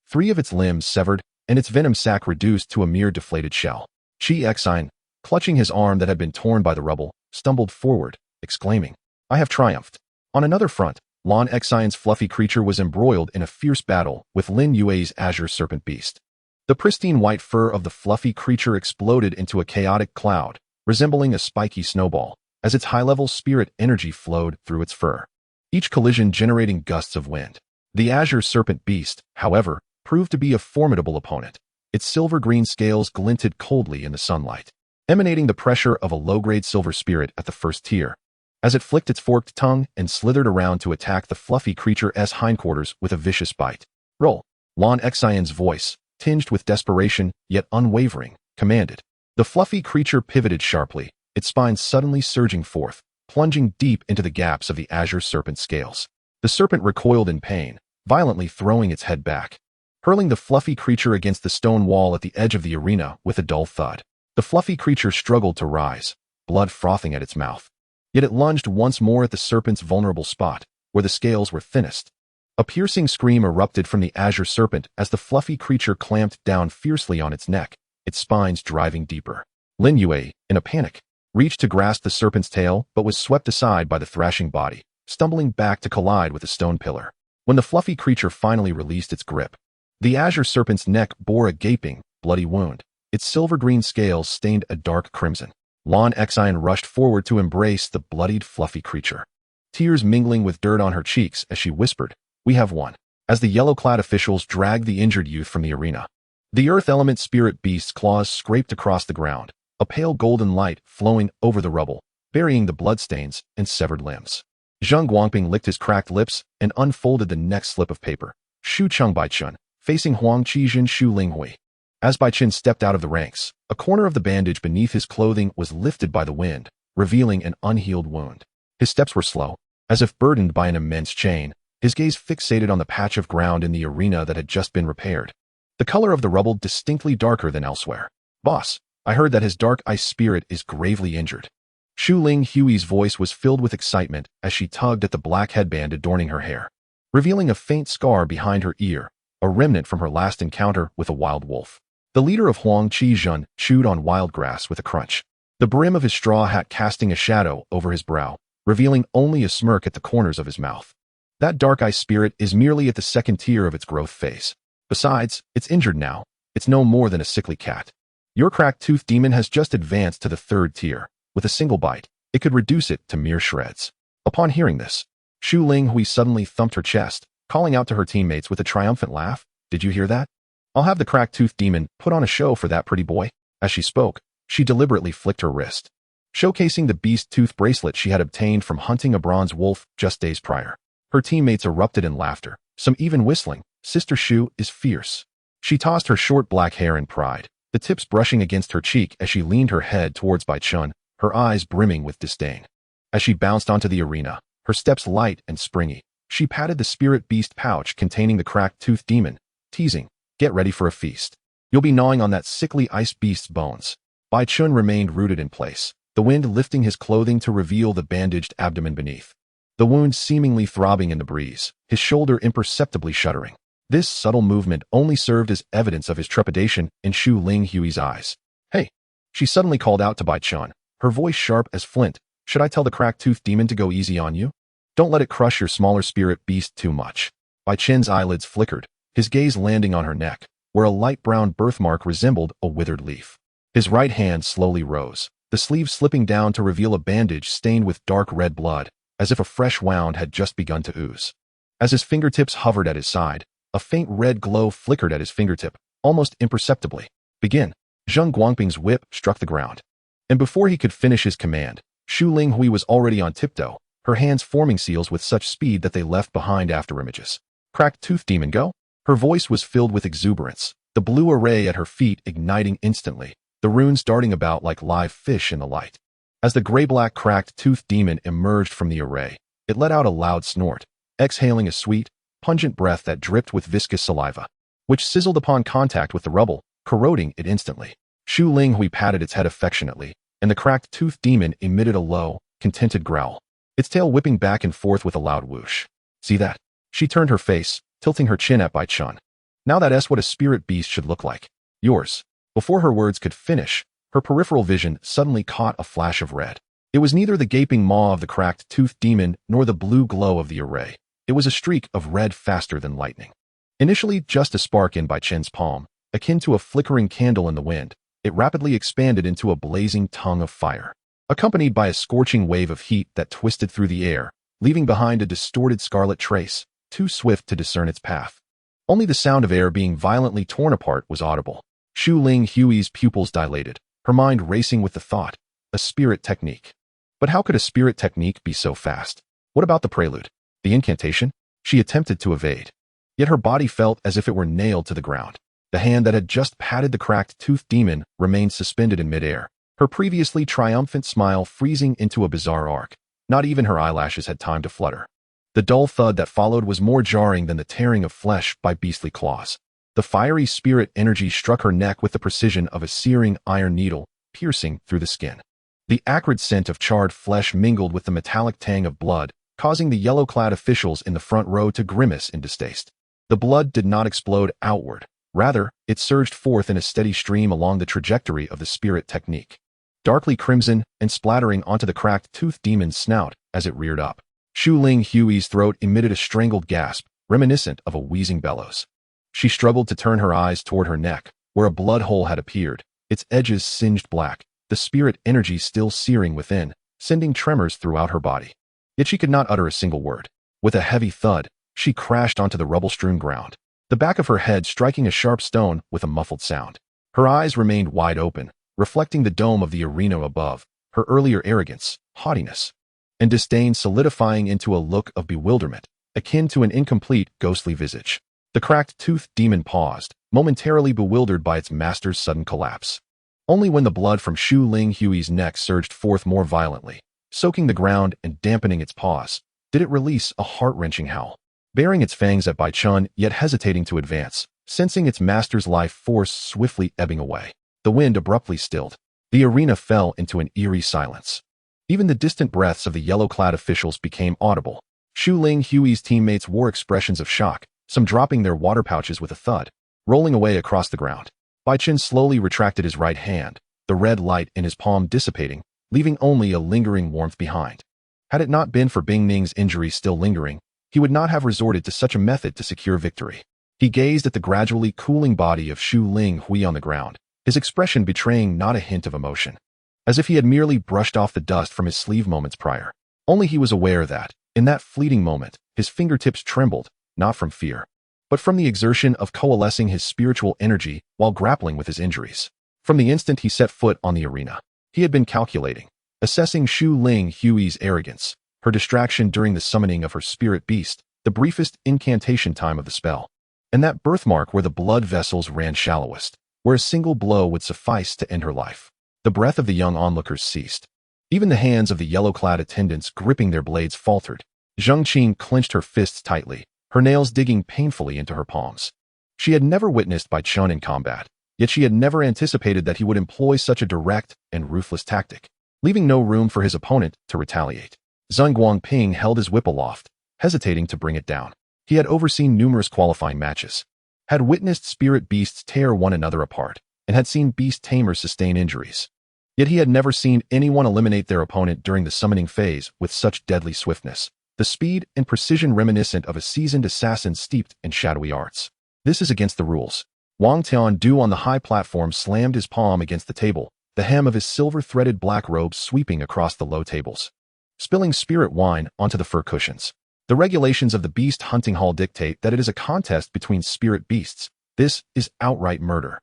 3 of its limbs severed, and its venom sac reduced to a mere deflated shell. Qi Xin, clutching his arm that had been torn by the rubble, stumbled forward, exclaiming, "I have triumphed." On another front, Lan Xion's fluffy creature was embroiled in a fierce battle with Lin Yue's azure serpent beast. The pristine white fur of the fluffy creature exploded into a chaotic cloud, resembling a spiky snowball, as its high-level spirit energy flowed through its fur, each collision generating gusts of wind. The azure serpent beast, however, proved to be a formidable opponent. Its silver-green scales glinted coldly in the sunlight, emanating the pressure of a low-grade silver spirit at the first tier. as it flicked its forked tongue and slithered around to attack the fluffy creature's hindquarters with a vicious bite. Roll. Lan Xian's voice, tinged with desperation, yet unwavering, commanded. The fluffy creature pivoted sharply, its spine suddenly surging forth, plunging deep into the gaps of the azure serpent's scales. The serpent recoiled in pain, violently throwing its head back, hurling the fluffy creature against the stone wall at the edge of the arena with a dull thud. The fluffy creature struggled to rise, blood frothing at its mouth. Yet it lunged once more at the serpent's vulnerable spot, where the scales were thinnest. A piercing scream erupted from the azure serpent as the fluffy creature clamped down fiercely on its neck, its spines driving deeper. Lin Yue, in a panic, reached to grasp the serpent's tail but was swept aside by the thrashing body, stumbling back to collide with a stone pillar. When the fluffy creature finally released its grip, the azure serpent's neck bore a gaping, bloody wound, its silver-green scales stained a dark crimson. Lan Xian rushed forward to embrace the bloodied fluffy creature, tears mingling with dirt on her cheeks as she whispered, "We have won," as the yellow-clad officials dragged the injured youth from the arena. The earth element spirit beast's claws scraped across the ground, a pale golden light flowing over the rubble, burying the bloodstains and severed limbs. Zheng Guangping licked his cracked lips and unfolded the next slip of paper. Shu Cheng Bai Chen, facing Huang Qijin Shu Linghui. As Bai Chen stepped out of the ranks, a corner of the bandage beneath his clothing was lifted by the wind, revealing an unhealed wound. His steps were slow, as if burdened by an immense chain, his gaze fixated on the patch of ground in the arena that had just been repaired. The color of the rubble distinctly darker than elsewhere. "Boss, I heard that his dark ice spirit is gravely injured." Shu Ling Hui's voice was filled with excitement as she tugged at the black headband adorning her hair, revealing a faint scar behind her ear, a remnant from her last encounter with a wild wolf. The leader of Huang Qijin chewed on wild grass with a crunch, the brim of his straw hat casting a shadow over his brow, revealing only a smirk at the corners of his mouth. That dark ice spirit is merely at the second tier of its growth phase. Besides, it's injured now. It's no more than a sickly cat. Your cracked-toothed demon has just advanced to the third tier. With a single bite, it could reduce it to mere shreds. Upon hearing this, Shu Linghui suddenly thumped her chest, calling out to her teammates with a triumphant laugh, "Did you hear that? I'll have the cracked-toothed demon put on a show for that pretty boy." As she spoke, she deliberately flicked her wrist, showcasing the beast tooth bracelet she had obtained from hunting a bronze wolf just days prior. Her teammates erupted in laughter, some even whistling. "Sister Shu is fierce." She tossed her short black hair in pride, the tips brushing against her cheek as she leaned her head towards Bai Chen, her eyes brimming with disdain. As she bounced onto the arena, her steps light and springy, she patted the spirit beast pouch containing the cracked-toothed demon, teasing, "Get ready for a feast. You'll be gnawing on that sickly ice beast's bones." Bai Chen remained rooted in place, the wind lifting his clothing to reveal the bandaged abdomen beneath, the wound seemingly throbbing in the breeze, his shoulder imperceptibly shuddering. This subtle movement only served as evidence of his trepidation in Shu Linghui's eyes. "Hey," she suddenly called out to Bai Chen, her voice sharp as flint, "should I tell the cracked-toothed demon to go easy on you? Don't let it crush your smaller spirit beast too much." Bai Chen's eyelids flickered, his gaze landing on her neck, where a light brown birthmark resembled a withered leaf. His right hand slowly rose, the sleeve slipping down to reveal a bandage stained with dark red blood, as if a fresh wound had just begun to ooze. As his fingertips hovered at his side, a faint red glow flickered at his fingertip, almost imperceptibly. "Begin." Zheng Guangping's whip struck the ground, and before he could finish his command, Shu Linghui was already on tiptoe, her hands forming seals with such speed that they left behind afterimages. "Cracked-toothed demon, go." Her voice was filled with exuberance, the blue array at her feet igniting instantly, the runes darting about like live fish in the light. As the gray-black cracked-toothed demon emerged from the array, it let out a loud snort, exhaling a sweet, pungent breath that dripped with viscous saliva, which sizzled upon contact with the rubble, corroding it instantly. Shu Linghui patted its head affectionately, and the cracked-toothed demon emitted a low, contented growl, its tail whipping back and forth with a loud whoosh. "See that?" She turned her face, tilting her chin at Bai Chen. "Now that's what a spirit beast should look like. Yours." Before her words could finish, her peripheral vision suddenly caught a flash of red. It was neither the gaping maw of the cracked-toothed demon nor the blue glow of the array. It was a streak of red faster than lightning. Initially just a spark in Bai Chen's palm, akin to a flickering candle in the wind, it rapidly expanded into a blazing tongue of fire, accompanied by a scorching wave of heat that twisted through the air, leaving behind a distorted scarlet trace, too swift to discern its path. Only the sound of air being violently torn apart was audible. Shu Linghui's pupils dilated, her mind racing with the thought, a spirit technique. But how could a spirit technique be so fast? What about the prelude? The incantation? She attempted to evade. Yet her body felt as if it were nailed to the ground. The hand that had just patted the cracked toothed demon remained suspended in midair, her previously triumphant smile freezing into a bizarre arc. Not even her eyelashes had time to flutter. The dull thud that followed was more jarring than the tearing of flesh by beastly claws. The fiery spirit energy struck her neck with the precision of a searing iron needle, piercing through the skin. The acrid scent of charred flesh mingled with the metallic tang of blood, causing the yellow-clad officials in the front row to grimace in distaste. The blood did not explode outward. Rather, it surged forth in a steady stream along the trajectory of the spirit technique, darkly crimson and splattering onto the cracked toothed demon's snout as it reared up. Xu Ling Hui's throat emitted a strangled gasp, reminiscent of a wheezing bellows. She struggled to turn her eyes toward her neck, where a blood hole had appeared, its edges singed black, the spirit energy still searing within, sending tremors throughout her body. Yet she could not utter a single word. With a heavy thud, she crashed onto the rubble-strewn ground, the back of her head striking a sharp stone with a muffled sound. Her eyes remained wide open, reflecting the dome of the arena above, her earlier arrogance, haughtiness, and disdain solidifying into a look of bewilderment, akin to an incomplete, ghostly visage. The cracked-toothed demon paused, momentarily bewildered by its master's sudden collapse. Only when the blood from Xu Ling Hui's neck surged forth more violently, soaking the ground and dampening its pause, did it release a heart-wrenching howl. Baring its fangs at Bai Chen, yet hesitating to advance, sensing its master's life force swiftly ebbing away, the wind abruptly stilled. The arena fell into an eerie silence. Even the distant breaths of the yellow-clad officials became audible. Xu Ling Hui's teammates wore expressions of shock, some dropping their water pouches with a thud, rolling away across the ground. Bai Chen slowly retracted his right hand, the red light in his palm dissipating, leaving only a lingering warmth behind. Had it not been for Bing Ning's injury still lingering, he would not have resorted to such a method to secure victory. He gazed at the gradually cooling body of Xu Ling Hui on the ground, his expression betraying not a hint of emotion, as if he had merely brushed off the dust from his sleeve moments prior. Only he was aware that, in that fleeting moment, his fingertips trembled, not from fear, but from the exertion of coalescing his spiritual energy while grappling with his injuries. From the instant he set foot on the arena, he had been calculating, assessing Xu Ling Hui's arrogance, her distraction during the summoning of her spirit beast, the briefest incantation time of the spell, and that birthmark where the blood vessels ran shallowest, where a single blow would suffice to end her life. The breath of the young onlookers ceased. Even the hands of the yellow-clad attendants gripping their blades faltered. Zheng Qing clenched her fists tightly, her nails digging painfully into her palms. She had never witnessed Bai Chen in combat, yet she had never anticipated that he would employ such a direct and ruthless tactic, leaving no room for his opponent to retaliate. Zheng Guangping held his whip aloft, hesitating to bring it down. He had overseen numerous qualifying matches, had witnessed spirit beasts tear one another apart, and had seen Beast Tamers sustain injuries. Yet he had never seen anyone eliminate their opponent during the summoning phase with such deadly swiftness, the speed and precision reminiscent of a seasoned assassin steeped in shadowy arts. This is against the rules. Wang Tiandu on the high platform slammed his palm against the table, the hem of his silver-threaded black robe sweeping across the low tables, spilling spirit wine onto the fur cushions. The regulations of the Beast Hunting Hall dictate that it is a contest between spirit beasts. This is outright murder.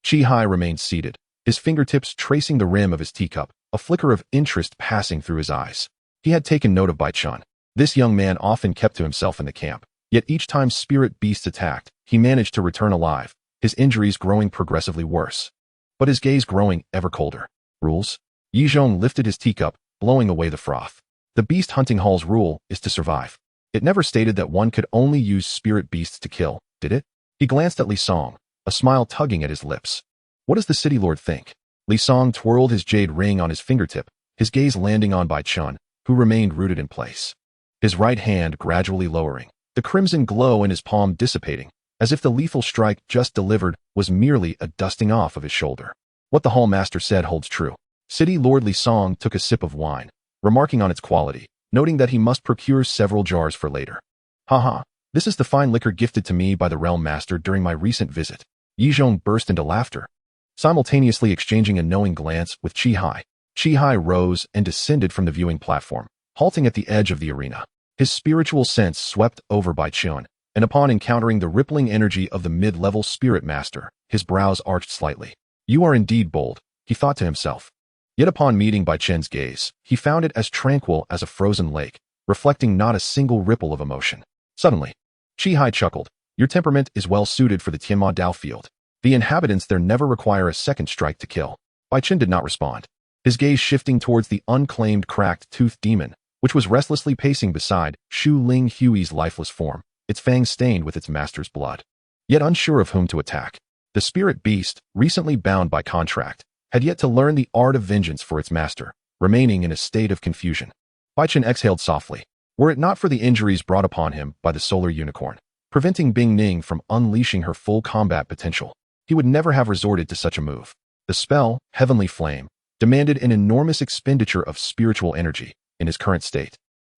Chi Hai remained seated, his fingertips tracing the rim of his teacup, a flicker of interest passing through his eyes. He had taken note of Bai Chen. This young man often kept to himself in the camp, yet each time spirit beasts attacked, he managed to return alive, his injuries growing progressively worse, but his gaze growing ever colder. Rules? Yi Zhong lifted his teacup, blowing away the froth. The Beast Hunting Hall's rule is to survive. It never stated that one could only use spirit beasts to kill, did it? He glanced at Li Song, a smile tugging at his lips. What does the city lord think? Li Song twirled his jade ring on his fingertip, his gaze landing on Bai Chen, who remained rooted in place, his right hand gradually lowering, the crimson glow in his palm dissipating, as if the lethal strike just delivered was merely a dusting off of his shoulder. What the Hall Master said holds true. City Lord Li Song took a sip of wine, remarking on its quality, noting that he must procure several jars for later. Haha, this is the fine liquor gifted to me by the Realm Master during my recent visit. Yi Zhong burst into laughter, simultaneously exchanging a knowing glance with Chi Hai. Chi Hai rose and descended from the viewing platform, halting at the edge of the arena. His spiritual sense swept over Bai Chen, and upon encountering the rippling energy of the mid-level spirit master, his brows arched slightly. You are indeed bold, he thought to himself. Yet upon meeting Bai Chen's gaze, he found it as tranquil as a frozen lake, reflecting not a single ripple of emotion. Suddenly, Chi chuckled. Your temperament is well suited for the Tianma Dao field. The inhabitants there never require a second strike to kill. Bai Chen did not respond, his gaze shifting towards the unclaimed cracked-toothed demon, which was restlessly pacing beside Shu Ling Hui's lifeless form, its fangs stained with its master's blood. Yet unsure of whom to attack, the spirit beast, recently bound by contract, had yet to learn the art of vengeance for its master, remaining in a state of confusion. Bai Chen exhaled softly. Were it not for the injuries brought upon him by the solar unicorn, preventing Bing Ning from unleashing her full combat potential, he would never have resorted to such a move. The spell, Heavenly Flame, demanded an enormous expenditure of spiritual energy. In his current state,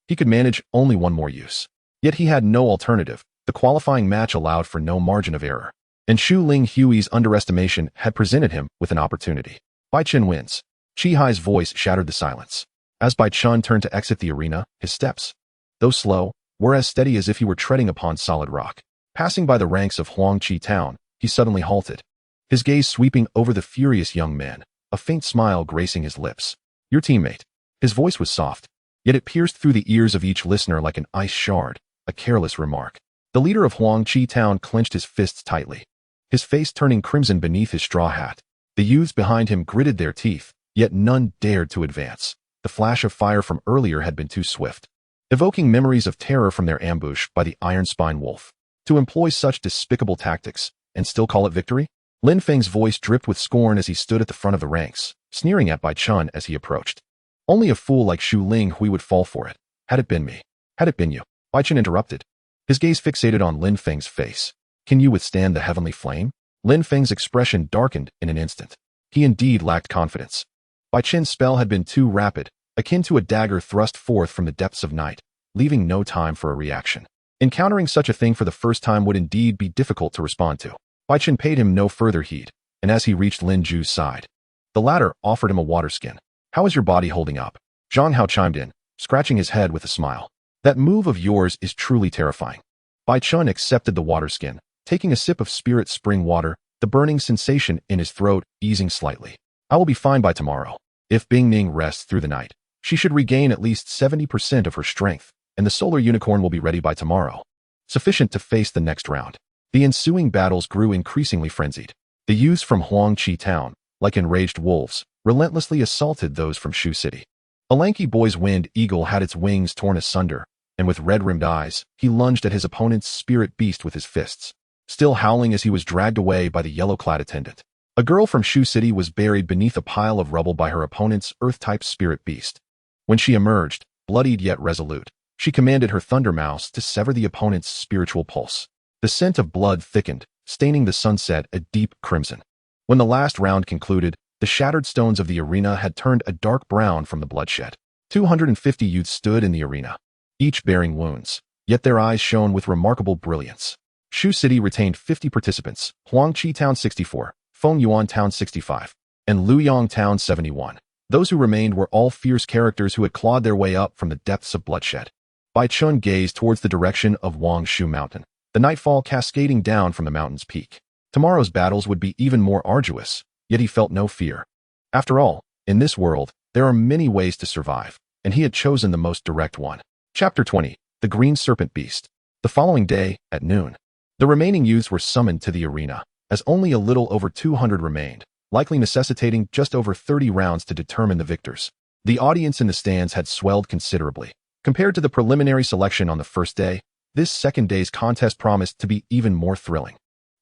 he could manage only one more use. Yet he had no alternative. The qualifying match allowed for no margin of error, and Shu Ling Hui's underestimation had presented him with an opportunity. Bai Chen wins. Chi-Hi's voice shattered the silence. As Bai Chen turned to exit the arena, his steps, though slow, were as steady as if he were treading upon solid rock. Passing by the ranks of Huangqi Town, he suddenly halted, his gaze sweeping over the furious young man, a faint smile gracing his lips. Your teammate. His voice was soft, yet it pierced through the ears of each listener like an ice shard, a careless remark. The leader of Huangqi Town clenched his fists tightly, his face turning crimson beneath his straw hat. The youths behind him gritted their teeth, yet none dared to advance. The flash of fire from earlier had been too swift, evoking memories of terror from their ambush by the Iron Spine Wolf. To employ such despicable tactics, and still call it victory? Lin Feng's voice dripped with scorn as he stood at the front of the ranks, sneering at Bai Chen as he approached. Only a fool like Shu Ling Hui would fall for it. Had it been me. Had it been you. Bai Chen interrupted, his gaze fixated on Lin Feng's face. Can you withstand the heavenly flame? Lin Feng's expression darkened in an instant. He indeed lacked confidence. Bai Chen's spell had been too rapid, akin to a dagger thrust forth from the depths of night, leaving no time for a reaction. Encountering such a thing for the first time would indeed be difficult to respond to. Bai Chen paid him no further heed, and as he reached Lin Ju's side, the latter offered him a water skin. How is your body holding up? Zhang Hao chimed in, scratching his head with a smile. That move of yours is truly terrifying. Bai Chen accepted the water skin, taking a sip of spirit spring water, the burning sensation in his throat easing slightly. I will be fine by tomorrow. If Bing Ning rests through the night, she should regain at least 70% of her strength, and the solar unicorn will be ready by tomorrow, sufficient to face the next round. The ensuing battles grew increasingly frenzied. The youths from Huangqi Town, like enraged wolves, relentlessly assaulted those from Shu City. A lanky boy's wind eagle had its wings torn asunder, and with red-rimmed eyes, he lunged at his opponent's spirit beast with his fists, still howling as he was dragged away by the yellow-clad attendant. A girl from Shu City was buried beneath a pile of rubble by her opponent's earth-type spirit beast. When she emerged, bloodied yet resolute, she commanded her thunder mouse to sever the opponent's spiritual pulse. The scent of blood thickened, staining the sunset a deep crimson. When the last round concluded, the shattered stones of the arena had turned a dark brown from the bloodshed. 250 youths stood in the arena, each bearing wounds, yet their eyes shone with remarkable brilliance. Shu City retained 50 participants, Huangqi Town 64, Feng Yuan Town 65, and Luyang Town 71. Those who remained were all fierce characters who had clawed their way up from the depths of bloodshed. Bai Chen gazed towards the direction of Wangshu Mountain, the nightfall cascading down from the mountain's peak. Tomorrow's battles would be even more arduous, yet he felt no fear. After all, in this world, there are many ways to survive, and he had chosen the most direct one. Chapter 20. The Green Serpent Beast. The following day, at noon, the remaining youths were summoned to the arena, as only a little over 200 remained, likely necessitating just over 30 rounds to determine the victors. The audience in the stands had swelled considerably. Compared to the preliminary selection on the first day, this second day's contest promised to be even more thrilling.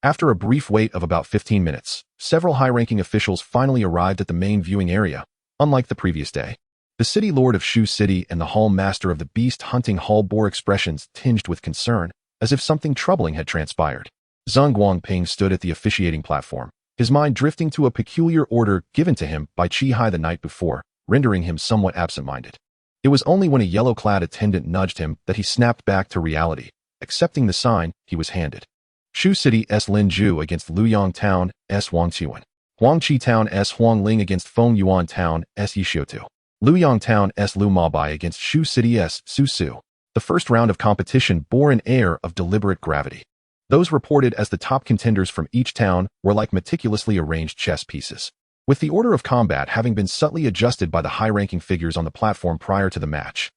After a brief wait of about 15 minutes, several high-ranking officials finally arrived at the main viewing area. Unlike the previous day, the city lord of Shu City and the hall master of the beast hunting hall bore expressions tinged with concern, as if something troubling had transpired. Zhang Guangping stood at the officiating platform, his mind drifting to a peculiar order given to him by Chi the night before, rendering him somewhat absent-minded. It was only when a yellow-clad attendant nudged him that he snapped back to reality, accepting the sign he was handed. Shu City S. Lin Ju against Luyang Town S. Wang Qiwen. Huangqi Town S. Huang Ling against Feng Yuan Town S. Yishiotu. Luyang Town S. Lu Mabai against Shu City S. Su Su. The first round of competition bore an air of deliberate gravity. Those reported as the top contenders from each town were like meticulously arranged chess pieces. with the order of combat having been subtly adjusted by the high-ranking figures on the platform prior to the match.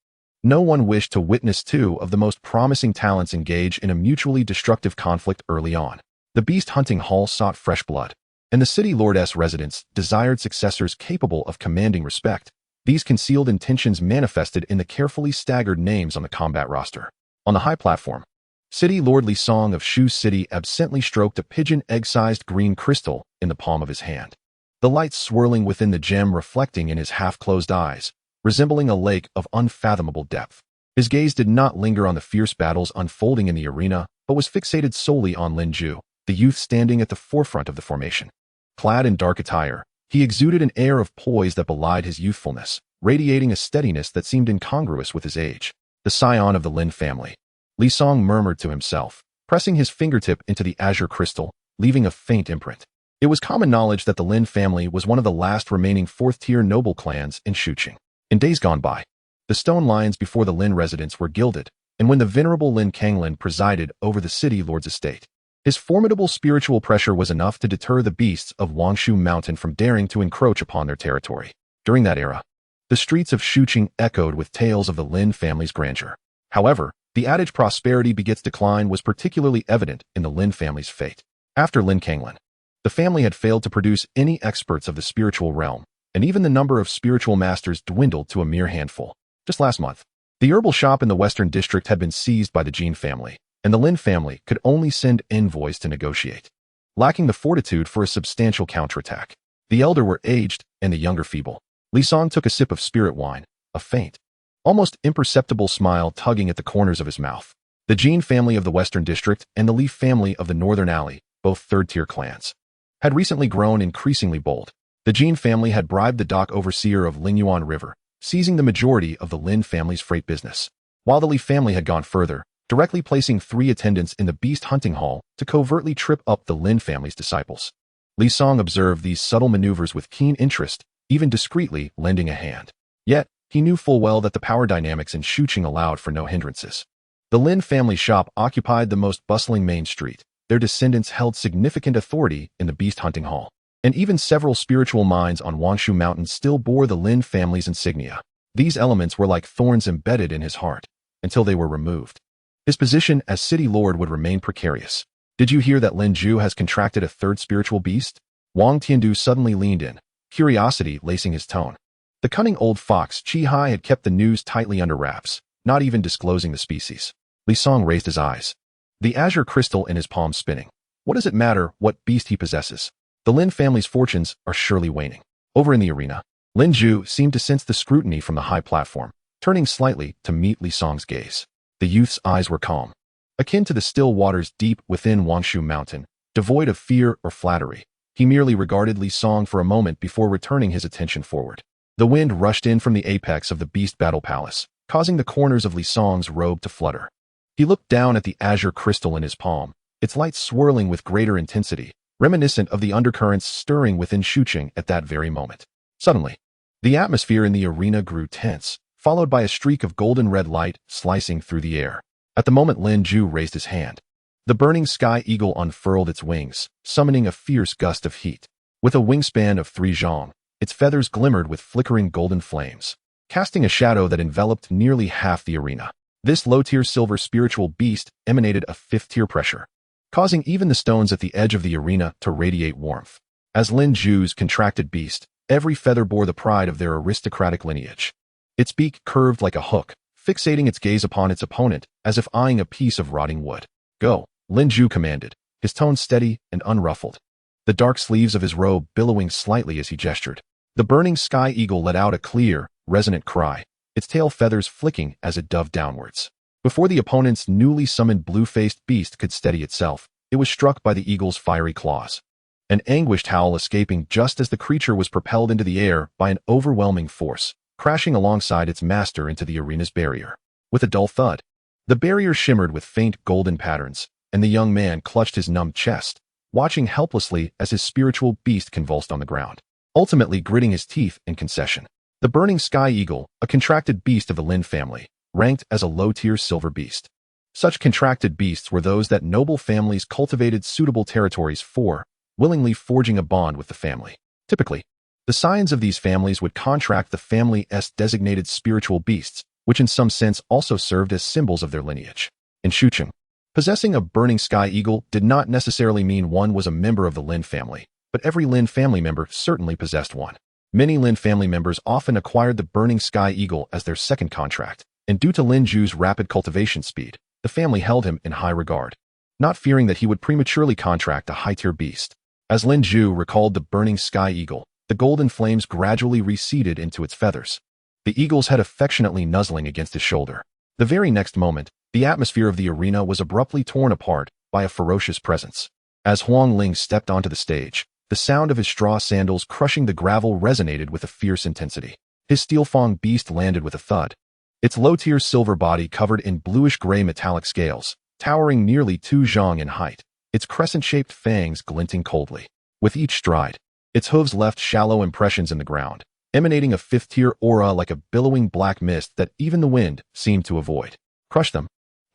No one wished to witness two of the most promising talents engage in a mutually destructive conflict early on. The Beast Hunting Hall sought fresh blood, and the City Lord's residents desired successors capable of commanding respect. These concealed intentions manifested in the carefully staggered names on the combat roster. On the high platform, City Lord Li Song of Shu City absently stroked a pigeon egg-sized green crystal in the palm of his hand. The light swirling within the gem reflecting in his half-closed eyes, resembling a lake of unfathomable depth. His gaze did not linger on the fierce battles unfolding in the arena, but was fixated solely on Lin Ju, the youth standing at the forefront of the formation. Clad in dark attire, he exuded an air of poise that belied his youthfulness, radiating a steadiness that seemed incongruous with his age. The scion of the Lin family, Li Song murmured to himself, pressing his fingertip into the azure crystal, leaving a faint imprint. It was common knowledge that the Lin family was one of the last remaining fourth-tier noble clans in Shuqing. In days gone by, the stone lions before the Lin residence were gilded, and when the venerable Lin Kanglin presided over the city lord's estate, his formidable spiritual pressure was enough to deter the beasts of Wangshu Mountain from daring to encroach upon their territory. During that era, the streets of Shuqing echoed with tales of the Lin family's grandeur. However, the adage prosperity begets decline was particularly evident in the Lin family's fate. After Lin Kanglin, the family had failed to produce any experts of the spiritual realm, and even the number of spiritual masters dwindled to a mere handful. Just last month, the herbal shop in the Western District had been seized by the Jin family, and the Lin family could only send envoys to negotiate, lacking the fortitude for a substantial counterattack. The elder were aged, and the younger feeble. Li Song took a sip of spirit wine, a faint, almost imperceptible smile tugging at the corners of his mouth. The Jin family of the Western District and the Li family of the Northern Alley, both third-tier clans, had recently grown increasingly bold. The Jin family had bribed the dock overseer of Lingyuan River, seizing the majority of the Lin family's freight business, while the Li family had gone further, directly placing 3 attendants in the Beast Hunting Hall to covertly trip up the Lin family's disciples. Li Song observed these subtle maneuvers with keen interest, even discreetly lending a hand. Yet, he knew full well that the power dynamics in Shuqing allowed for no hindrances. The Lin family shop occupied the most bustling main street. Their descendants held significant authority in the Beast Hunting Hall, and even several spiritual minds on Wangshu Mountain still bore the Lin family's insignia. These elements were like thorns embedded in his heart, until they were removed. His position as city lord would remain precarious. Did you hear that Lin Ju has contracted a third spiritual beast? Wang Tiandu suddenly leaned in, curiosity lacing his tone. The cunning old fox Chi Hai had kept the news tightly under wraps, not even disclosing the species. Li Song raised his eyes, the azure crystal in his palm spinning. What does it matter what beast he possesses? The Lin family's fortunes are surely waning. Over in the arena, Lin Ju seemed to sense the scrutiny from the high platform, turning slightly to meet Li Song's gaze. The youth's eyes were calm, akin to the still waters deep within Wangshu Mountain, devoid of fear or flattery. He merely regarded Li Song for a moment before returning his attention forward. The wind rushed in from the apex of the Beast Battle Palace, causing the corners of Li Song's robe to flutter. He looked down at the azure crystal in his palm, its light swirling with greater intensity, reminiscent of the undercurrents stirring within Shuqing at that very moment. Suddenly, the atmosphere in the arena grew tense, followed by a streak of golden red light slicing through the air. At the moment Lin Ju raised his hand, the burning sky eagle unfurled its wings, summoning a fierce gust of heat. With a wingspan of 3 zhong, its feathers glimmered with flickering golden flames, casting a shadow that enveloped nearly half the arena. This low-tier silver spiritual beast emanated a 5th-tier pressure, causing even the stones at the edge of the arena to radiate warmth. As Lin Ju's contracted beast, every feather bore the pride of their aristocratic lineage. Its beak curved like a hook, fixating its gaze upon its opponent as if eyeing a piece of rotting wood. Go, Lin Ju commanded, his tone steady and unruffled, the dark sleeves of his robe billowing slightly as he gestured. The burning sky eagle let out a clear, resonant cry, its tail feathers flicking as it dove downwards. Before the opponent's newly summoned blue-faced beast could steady itself, it was struck by the eagle's fiery claws, an anguished howl escaping just as the creature was propelled into the air by an overwhelming force, crashing alongside its master into the arena's barrier. With a dull thud, the barrier shimmered with faint golden patterns, and the young man clutched his numbed chest, watching helplessly as his spiritual beast convulsed on the ground, ultimately gritting his teeth in concession. The burning sky eagle, a contracted beast of the Lin family, ranked as a low-tier silver beast. Such contracted beasts were those that noble families cultivated suitable territories for, willingly forging a bond with the family. Typically, The scions of these families would contract the family's designated spiritual beasts, which in some sense also served as symbols of their lineage. In Xucheng, possessing a burning sky eagle did not necessarily mean one was a member of the Lin family, but every Lin family member certainly possessed one. Many Lin family members often acquired the burning sky eagle as their second contract, and due to Lin Zhu's rapid cultivation speed, the family held him in high regard, not fearing that he would prematurely contract a high-tier beast. As Lin Zhu recalled the burning sky eagle, the golden flames gradually receded into its feathers. The eagle's head affectionately nuzzling against his shoulder. The very next moment, the atmosphere of the arena was abruptly torn apart by a ferocious presence. As Huang Ling stepped onto the stage, the sound of his straw sandals crushing the gravel resonated with a fierce intensity. His steel-fang beast landed with a thud. Its low-tier silver body covered in bluish-gray metallic scales, towering nearly 2 zhang in height, its crescent-shaped fangs glinting coldly. With each stride, its hooves left shallow impressions in the ground, emanating a fifth-tier aura like a billowing black mist that even the wind seemed to avoid. Crush them.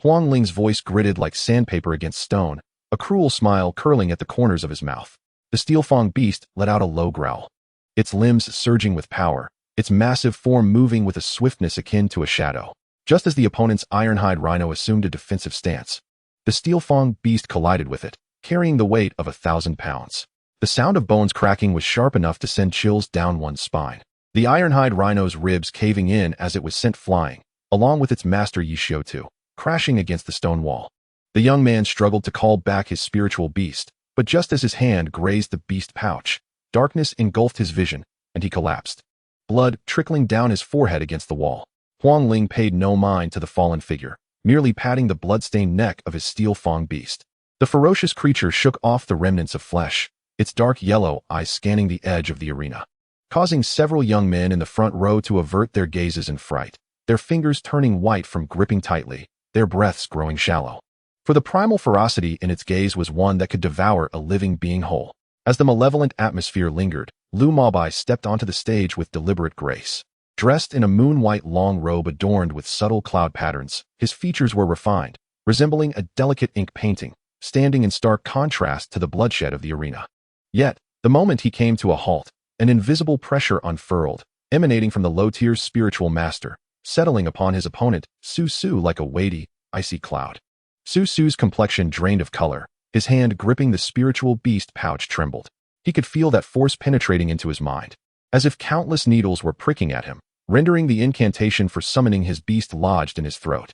Huang Ling's voice gritted like sandpaper against stone, a cruel smile curling at the corners of his mouth. The steel-fang beast let out a low growl, its limbs surging with power, its massive form moving with a swiftness akin to a shadow. Just as the opponent's ironhide rhino assumed a defensive stance, the steel-fang beast collided with it, carrying the weight of 1,000 pounds. The sound of bones cracking was sharp enough to send chills down one's spine. The ironhide rhino's ribs caving in as it was sent flying, along with its master Yishiotu, crashing against the stone wall. The young man struggled to call back his spiritual beast, but just as his hand grazed the beast pouch, darkness engulfed his vision, and he collapsed, blood trickling down his forehead against the wall. Huang Ling paid no mind to the fallen figure, merely patting the blood-stained neck of his steel-fang beast. The ferocious creature shook off the remnants of flesh, its dark yellow eyes scanning the edge of the arena, causing several young men in the front row to avert their gazes in fright, their fingers turning white from gripping tightly, their breaths growing shallow. For the primal ferocity in its gaze was one that could devour a living being whole. As the malevolent atmosphere lingered, Lu Maobai stepped onto the stage with deliberate grace. Dressed in a moon-white long robe adorned with subtle cloud patterns, his features were refined, resembling a delicate ink painting, standing in stark contrast to the bloodshed of the arena. Yet, the moment he came to a halt, an invisible pressure unfurled, emanating from the low-tier spiritual master, settling upon his opponent, Su Su, like a weighty, icy cloud. Su Su's complexion drained of color, his hand gripping the spiritual beast pouch trembled. He could feel that force penetrating into his mind, as if countless needles were pricking at him, rendering the incantation for summoning his beast lodged in his throat.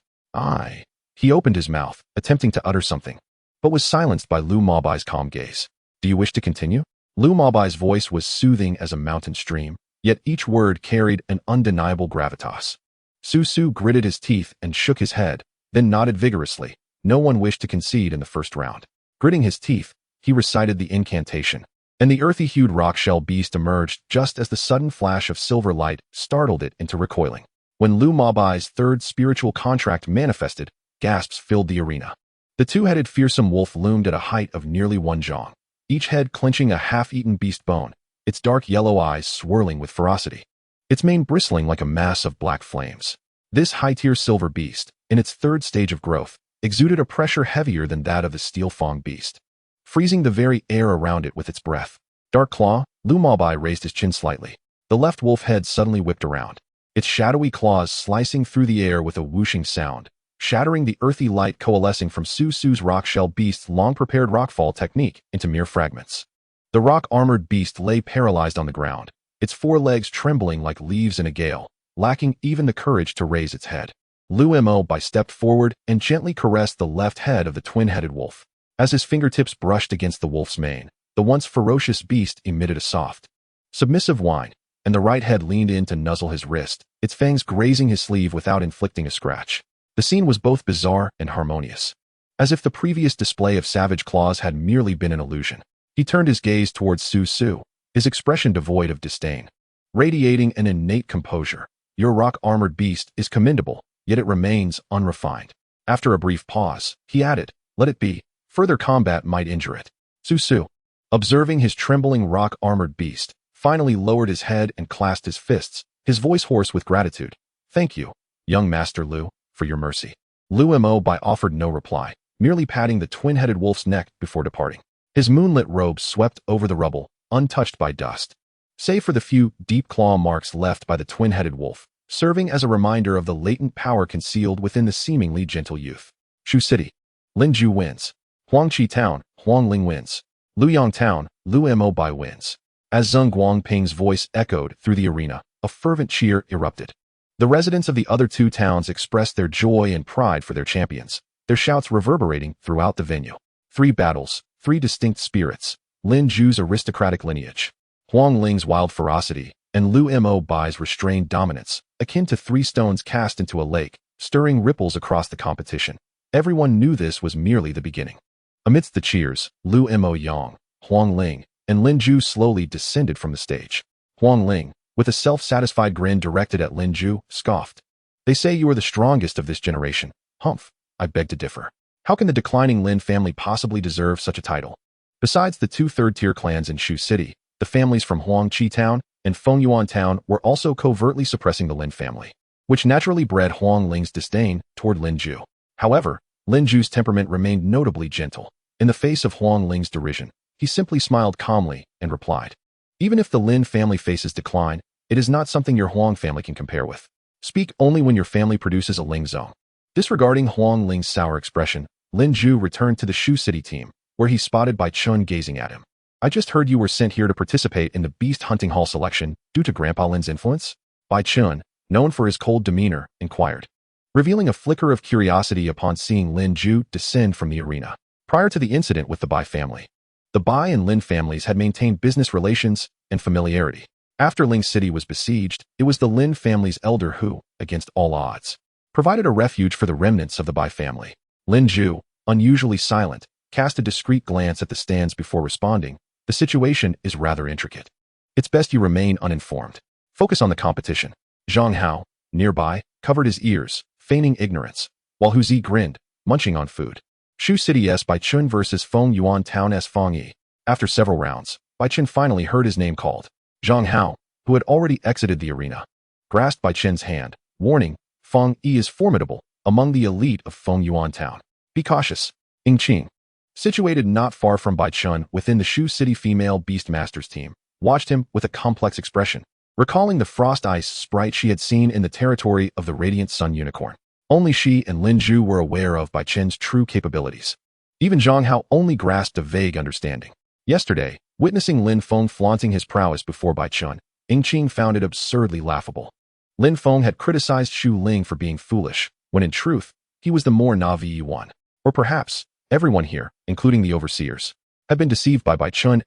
He opened his mouth, attempting to utter something, but was silenced by Lu Maobai's calm gaze. Do you wish to continue? Lu Maobai's voice was soothing as a mountain stream, yet each word carried an undeniable gravitas. Su Su gritted his teeth and shook his head, then nodded vigorously. No one wished to concede in the first round. Gritting his teeth, he recited the incantation, and the earthy-hued rock-shell beast emerged just as the sudden flash of silver light startled it into recoiling. When Lu Maobai's third spiritual contract manifested, gasps filled the arena. The two-headed fearsome wolf loomed at a height of nearly 1 zhang, each head clenching a half-eaten beast bone, its dark yellow eyes swirling with ferocity, its mane bristling like a mass of black flames. This high-tier silver beast, in its third stage of growth, exuded a pressure heavier than that of the steel-fang beast, freezing the very air around it with its breath. Dark Claw, Lu Maobai raised his chin slightly. The left wolf head suddenly whipped around, its shadowy claws slicing through the air with a whooshing sound, shattering the earthy light coalescing from Su Su's rock-shell beast's long-prepared rockfall technique into mere fragments. The rock-armored beast lay paralyzed on the ground, its forelegs trembling like leaves in a gale, lacking even the courage to raise its head. Lu Maobai stepped forward and gently caressed the left head of the twin-headed wolf. As his fingertips brushed against the wolf's mane, the once ferocious beast emitted a soft, submissive whine, and the right head leaned in to nuzzle his wrist, its fangs grazing his sleeve without inflicting a scratch. The scene was both bizarre and harmonious, as if the previous display of savage claws had merely been an illusion. He turned his gaze towards Su Su, his expression devoid of disdain, radiating an innate composure. Your rock-armored beast is commendable, yet it remains unrefined. After a brief pause, he added, let it be. Further combat might injure it. Su Su, observing his trembling rock-armored beast, finally lowered his head and clasped his fists, his voice hoarse with gratitude. Thank you, young Master Lu, for your mercy. Lu Maobai offered no reply, merely patting the twin-headed wolf's neck before departing. His moonlit robe swept over the rubble, untouched by dust. save for the few deep claw marks left by the twin-headed wolf, serving as a reminder of the latent power concealed within the seemingly gentle youth. Shu City. Linju wins. Huangqi Town, Huangling wins. Luyang Town, Lu Mo Bai wins. As Zheng Guangping's voice echoed through the arena, a fervent cheer erupted. The residents of the other two towns expressed their joy and pride for their champions, their shouts reverberating throughout the venue. 3 battles, 3 distinct spirits, Lin Zhu's aristocratic lineage, Huang Ling's wild ferocity, and Lu Mo Bai's restrained dominance, akin to 3 stones cast into a lake, stirring ripples across the competition. Everyone knew this was merely the beginning. Amidst the cheers, Lu Mo Yang, Huang Ling, and Lin Zhu slowly descended from the stage. Huang Ling, with a self-satisfied grin directed at Lin Zhu, scoffed. They say you are the strongest of this generation. Humph, I beg to differ. How can the declining Lin family possibly deserve such a title? Besides the 2 third-tier clans in Shu City, the families from Huangqi Town and Feng Yuan Town were also covertly suppressing the Lin family, which naturally bred Huang Ling's disdain toward Lin Zhu. However, Lin Zhu's temperament remained notably gentle. In the face of Huang Ling's derision, he simply smiled calmly and replied, even if the Lin family faces decline, it is not something your Huang family can compare with. Speak only when your family produces a Ling zone. Disregarding Huang Ling's sour expression, Lin Zhu returned to the Shu City team, where he spotted Bai Chen gazing at him. I just heard you were sent here to participate in the Beast Hunting Hall selection due to Grandpa Lin's influence? Bai Chen, known for his cold demeanor, inquired, revealing a flicker of curiosity upon seeing Lin Zhu descend from the arena. Prior to the incident with the Bai family, the Bai and Lin families had maintained business relations and familiarity. After Ling City was besieged, it was the Lin family's elder who, against all odds, provided a refuge for the remnants of the Bai family. Lin Zhu, unusually silent, cast a discreet glance at the stands before responding. The situation is rather intricate. It's best you remain uninformed. Focus on the competition. Zhang Hao, nearby, covered his ears, feigning ignorance, while Hu Zi grinned, munching on food. Shu City S. Bai Chen versus Feng Yuan Town S. Feng Yi. After several rounds, Bai Chen finally heard his name called. Zhang Hao, who had already exited the arena, grasped Bai Chen's hand, warning, Feng Yi is formidable, among the elite of Feng Yuan Town. Be cautious. Ying Qing, situated not far from Bai Chen within the Shu City female Beast Masters team, watched him with a complex expression, recalling the frost ice sprite she had seen in the territory of the Radiant Sun Unicorn. Only she and Lin Zhu were aware of Bai Chen's true capabilities. Even Zhang Hao only grasped a vague understanding. Yesterday, witnessing Lin Feng flaunting his prowess before Bai Chen, Ying Qing found it absurdly laughable. Lin Feng had criticized Xu Ling for being foolish, when in truth, he was the more naive one. Or perhaps, everyone here, including the overseers, had been deceived by Bai Chen's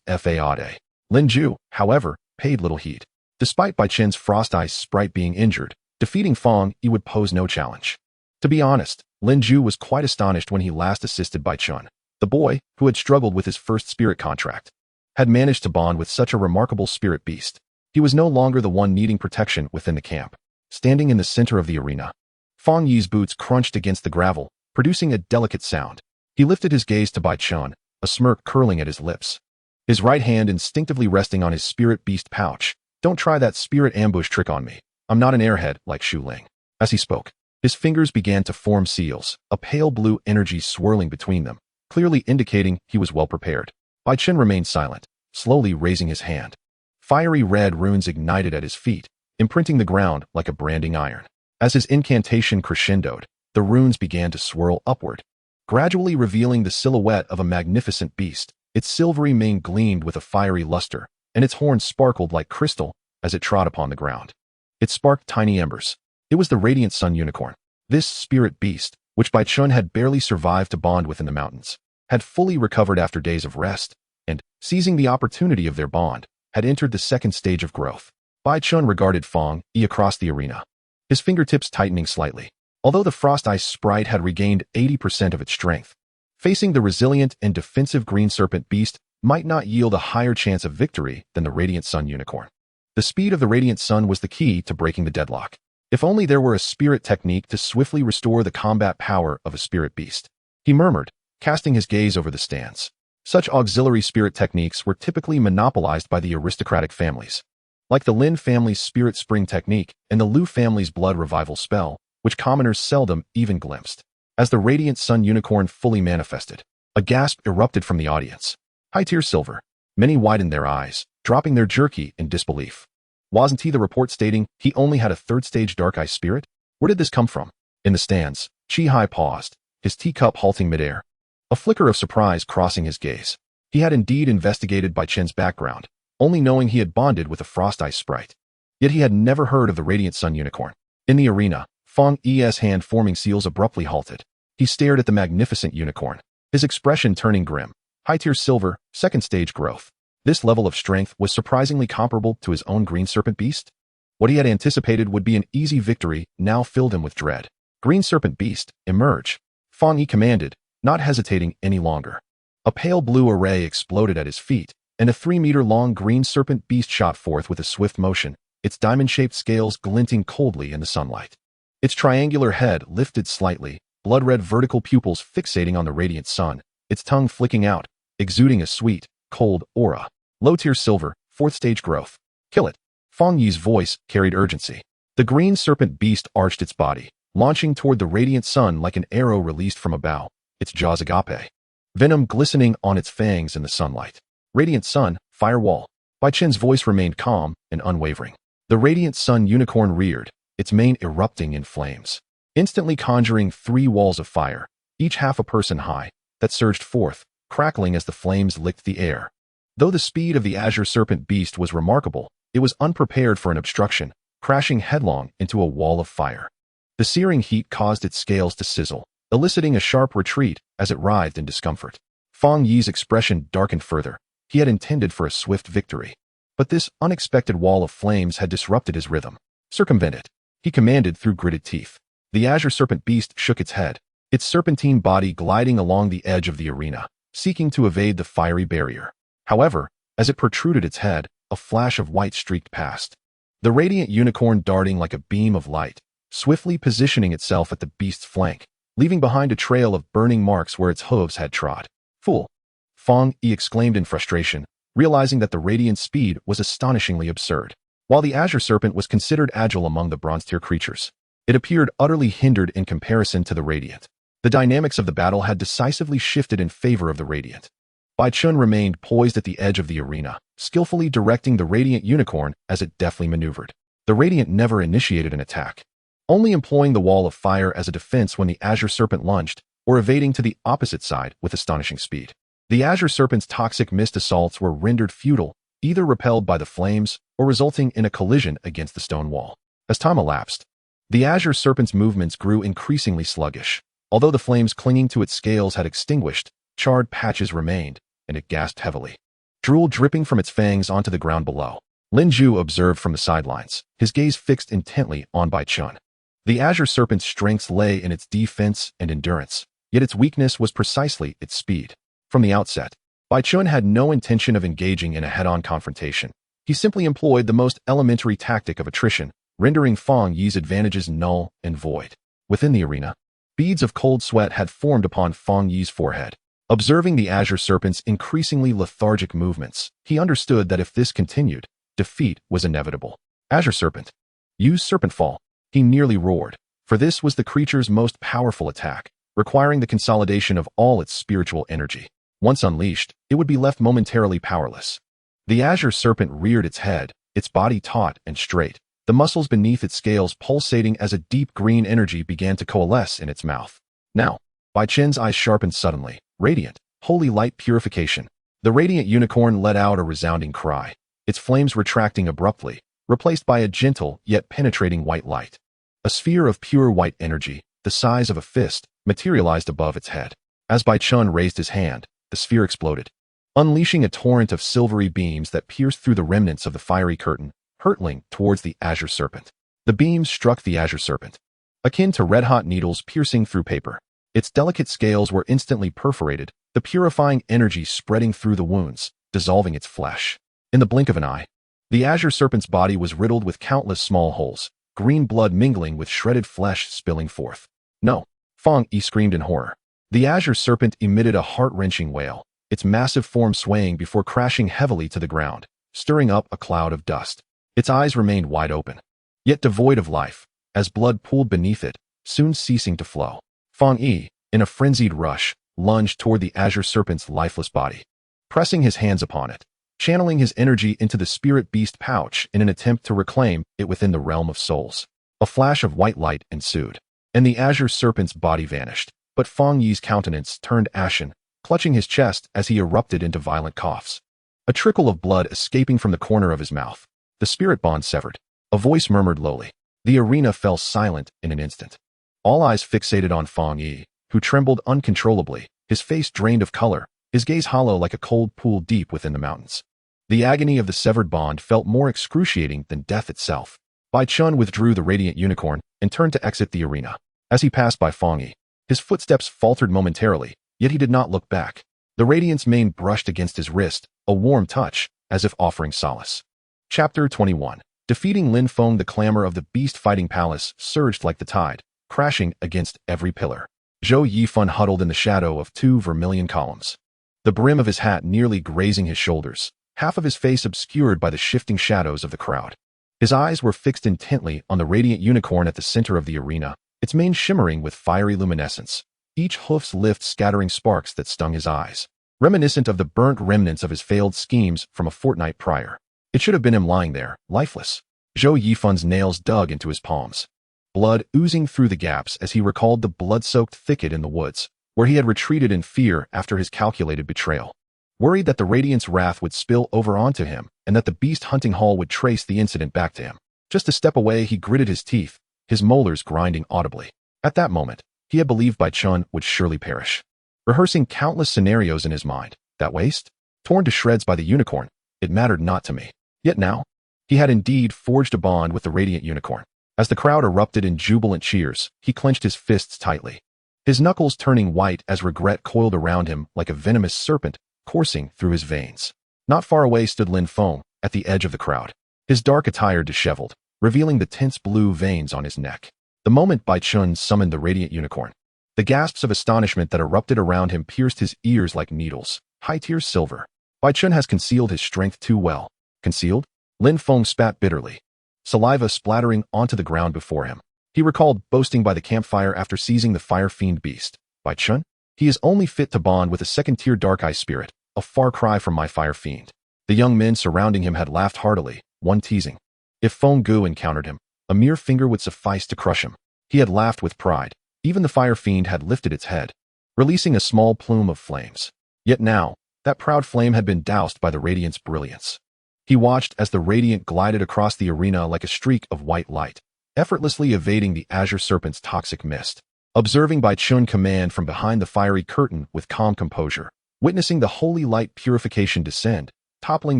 fade. Lin Zhu, however, paid little heed. Despite Bai Chen's frost ice sprite being injured, defeating Feng Yi would pose no challenge. To be honest, Lin Zhu was quite astonished when he last assisted Bai Chen. The boy, who had struggled with his first spirit contract, had managed to bond with such a remarkable spirit beast. He was no longer the one needing protection within the camp. Standing in the center of the arena, Feng Yi's boots crunched against the gravel, producing a delicate sound. He lifted his gaze to Bai Chen, a smirk curling at his lips, his right hand instinctively resting on his spirit beast pouch. Don't try that spirit ambush trick on me. I'm not an airhead like Xu Ling. As he spoke, his fingers began to form seals, a pale blue energy swirling between them, clearly indicating he was well prepared. Bai Chen remained silent, slowly raising his hand. Fiery red runes ignited at his feet, imprinting the ground like a branding iron. As his incantation crescendoed, the runes began to swirl upward, gradually revealing the silhouette of a magnificent beast. Its silvery mane gleamed with a fiery luster, and its horns sparkled like crystal as it trod upon the ground. It sparked tiny embers. It was the Radiant Sun Unicorn. This spirit beast, which Bai Chen had barely survived to bond with in the mountains, had fully recovered after days of rest, and, seizing the opportunity of their bond, had entered the second stage of growth. Bai Chen regarded Feng Yi across the arena, his fingertips tightening slightly. Although the frost ice sprite had regained 80% of its strength, facing the resilient and defensive green serpent beast might not yield a higher chance of victory than the Radiant Sun Unicorn. The speed of the Radiant Sun was the key to breaking the deadlock. If only there were a spirit technique to swiftly restore the combat power of a spirit beast. He murmured, casting his gaze over the stands. Such auxiliary spirit techniques were typically monopolized by the aristocratic families, like the Lin family's Spirit Spring technique and the Lu family's Blood Revival spell, which commoners seldom even glimpsed. As the Radiant Sun Unicorn fully manifested, a gasp erupted from the audience. High-tier silver. Many widened their eyes, dropping their jerky in disbelief. Wasn't he the report stating he only had a third-stage Dark Eye spirit? Where did this come from? In the stands, Chi-Hai paused, his teacup halting midair, a flicker of surprise crossing his gaze. He had indeed investigated Bai Chen's background, only knowing he had bonded with a Frost Ice sprite. Yet he had never heard of the Radiant Sun Unicorn. In the arena, Fang Yi's hand-forming seals abruptly halted. He stared at the magnificent unicorn, his expression turning grim. High-tier silver, second-stage growth. This level of strength was surprisingly comparable to his own Green Serpent Beast. What he had anticipated would be an easy victory now filled him with dread. Green Serpent Beast, emerge. Fang Yi commanded, not hesitating any longer. A pale blue array exploded at his feet, and a 3-meter-long Green Serpent Beast shot forth with a swift motion, its diamond-shaped scales glinting coldly in the sunlight. Its triangular head lifted slightly, blood-red vertical pupils fixating on the radiant sun, its tongue flicking out, exuding a sweet, cold aura. Low-tier silver, 4th-stage growth. Kill it. Fang Yi's voice carried urgency. The Green Serpent Beast arched its body, launching toward the radiant sun like an arrow released from a bow, its jaws agape. Venom glistening on its fangs in the sunlight. Radiant Sun, firewall. Bai Chen's voice remained calm and unwavering. The Radiant Sun Unicorn reared, its mane erupting in flames, instantly conjuring 3 walls of fire, each half a person high, that surged forth, crackling as the flames licked the air. Though the speed of the Azure Serpent Beast was remarkable, it was unprepared for an obstruction, crashing headlong into a wall of fire. The searing heat caused its scales to sizzle, eliciting a sharp retreat as it writhed in discomfort. Fang Yi's expression darkened further. He had intended for a swift victory. But this unexpected wall of flames had disrupted his rhythm. Circumvent it, he commanded through gritted teeth. The Azure Serpent Beast shook its head, its serpentine body gliding along the edge of the arena, seeking to evade the fiery barrier. However, as it protruded its head, a flash of white streaked past. The radiant unicorn darting like a beam of light, swiftly positioning itself at the beast's flank, leaving behind a trail of burning marks where its hooves had trod. Fool! Fang Yi exclaimed in frustration, realizing that the radiant's speed was astonishingly absurd. While the Azure Serpent was considered agile among the bronze-tier creatures, it appeared utterly hindered in comparison to the Radiant. The dynamics of the battle had decisively shifted in favor of the Radiant. Bai Chen remained poised at the edge of the arena, skillfully directing the Radiant Unicorn as it deftly maneuvered. The Radiant never initiated an attack, only employing the wall of fire as a defense when the Azure Serpent lunged, or evading to the opposite side with astonishing speed. The Azure Serpent's toxic mist assaults were rendered futile, either repelled by the flames or resulting in a collision against the stone wall. As time elapsed, the Azure Serpent's movements grew increasingly sluggish. Although the flames clinging to its scales had extinguished, charred patches remained, and it gasped heavily. Drool dripping from its fangs onto the ground below. Lin Zhu observed from the sidelines, his gaze fixed intently on Bai Chen. The Azure Serpent's strengths lay in its defense and endurance, yet its weakness was precisely its speed. From the outset, Bai Chen had no intention of engaging in a head-on confrontation. He simply employed the most elementary tactic of attrition, rendering Fang Yi's advantages null and void. Within the arena, beads of cold sweat had formed upon Fang Yi's forehead. Observing the Azure Serpent's increasingly lethargic movements, he understood that if this continued, defeat was inevitable. Azure Serpent, use Serpent Fall, he nearly roared, for this was the creature's most powerful attack, requiring the consolidation of all its spiritual energy. Once unleashed, it would be left momentarily powerless. The Azure Serpent reared its head, its body taut and straight, the muscles beneath its scales pulsating as a deep green energy began to coalesce in its mouth. Now, Bai Chen's eyes sharpened suddenly. Radiant, holy light purification. The radiant unicorn let out a resounding cry, its flames retracting abruptly, replaced by a gentle yet penetrating white light. A sphere of pure white energy, the size of a fist, materialized above its head. As Bai Chen raised his hand, the sphere exploded, unleashing a torrent of silvery beams that pierced through the remnants of the fiery curtain, hurtling towards the Azure Serpent. The beams struck the Azure Serpent, akin to red-hot needles piercing through paper. Its delicate scales were instantly perforated, the purifying energy spreading through the wounds, dissolving its flesh. In the blink of an eye, the Azure Serpent's body was riddled with countless small holes, green blood mingling with shredded flesh spilling forth. No! Fang Yi screamed in horror. The Azure Serpent emitted a heart-wrenching wail, its massive form swaying before crashing heavily to the ground, stirring up a cloud of dust. Its eyes remained wide open, yet devoid of life, as blood pooled beneath it, soon ceasing to flow. Fang Yi, in a frenzied rush, lunged toward the Azure Serpent's lifeless body. Pressing his hands upon it, channeling his energy into the spirit beast pouch in an attempt to reclaim it within the realm of souls. A flash of white light ensued, and the azure serpent's body vanished, but Feng Yi's countenance turned ashen, clutching his chest as he erupted into violent coughs. A trickle of blood escaping from the corner of his mouth. The spirit bond severed. A voice murmured lowly. The arena fell silent in an instant. All eyes fixated on Feng Yi, who trembled uncontrollably, his face drained of color, his gaze hollow like a cold pool deep within the mountains. The agony of the severed bond felt more excruciating than death itself. Bai Chen withdrew the radiant unicorn and turned to exit the arena. As he passed by Feng Yi, his footsteps faltered momentarily, yet he did not look back. The radiant's mane brushed against his wrist, a warm touch, as if offering solace. Chapter 21. Defeating Lin Feng. The clamor of the beast fighting palace surged like the tide, crashing against every pillar. Zhou Yifan huddled in the shadow of 2 vermilion columns. The brim of his hat nearly grazing his shoulders, half of his face obscured by the shifting shadows of the crowd. His eyes were fixed intently on the radiant unicorn at the center of the arena, its mane shimmering with fiery luminescence, each hoof's lift scattering sparks that stung his eyes, reminiscent of the burnt remnants of his failed schemes from a fortnight prior. It should have been him lying there, lifeless. Zhou Yifan's nails dug into his palms, blood oozing through the gaps as he recalled the blood-soaked thicket in the woods, where he had retreated in fear after his calculated betrayal. Worried that the Radiant's wrath would spill over onto him and that the beast hunting hall would trace the incident back to him. Just a step away, he gritted his teeth, his molars grinding audibly. At that moment, he had believed Bai Chen would surely perish. Rehearsing countless scenarios in his mind, that waist, torn to shreds by the unicorn, it mattered not to me. Yet now, he had indeed forged a bond with the radiant unicorn. As the crowd erupted in jubilant cheers, he clenched his fists tightly, his knuckles turning white as regret coiled around him like a venomous serpent coursing through his veins. Not far away stood Lin Feng, at the edge of the crowd, his dark attire disheveled, revealing the tense blue veins on his neck. The moment Bai Chen summoned the radiant unicorn, the gasps of astonishment that erupted around him pierced his ears like needles. High-tier silver. Bai Chen has concealed his strength too well. Concealed? Lin Feng spat bitterly, saliva splattering onto the ground before him. He recalled boasting by the campfire after seizing the fire fiend beast. Bai Chen? He is only fit to bond with a second-tier dark-eye spirit, a far cry from my fire fiend. The young men surrounding him had laughed heartily, one teasing. If Feng Gu encountered him, a mere finger would suffice to crush him. He had laughed with pride. Even the fire fiend had lifted its head, releasing a small plume of flames. Yet now, that proud flame had been doused by the radiant's brilliance. He watched as the radiant glided across the arena like a streak of white light, effortlessly evading the azure serpent's toxic mist. Observing Bai Chen command from behind the fiery curtain with calm composure, witnessing the holy light purification descend, toppling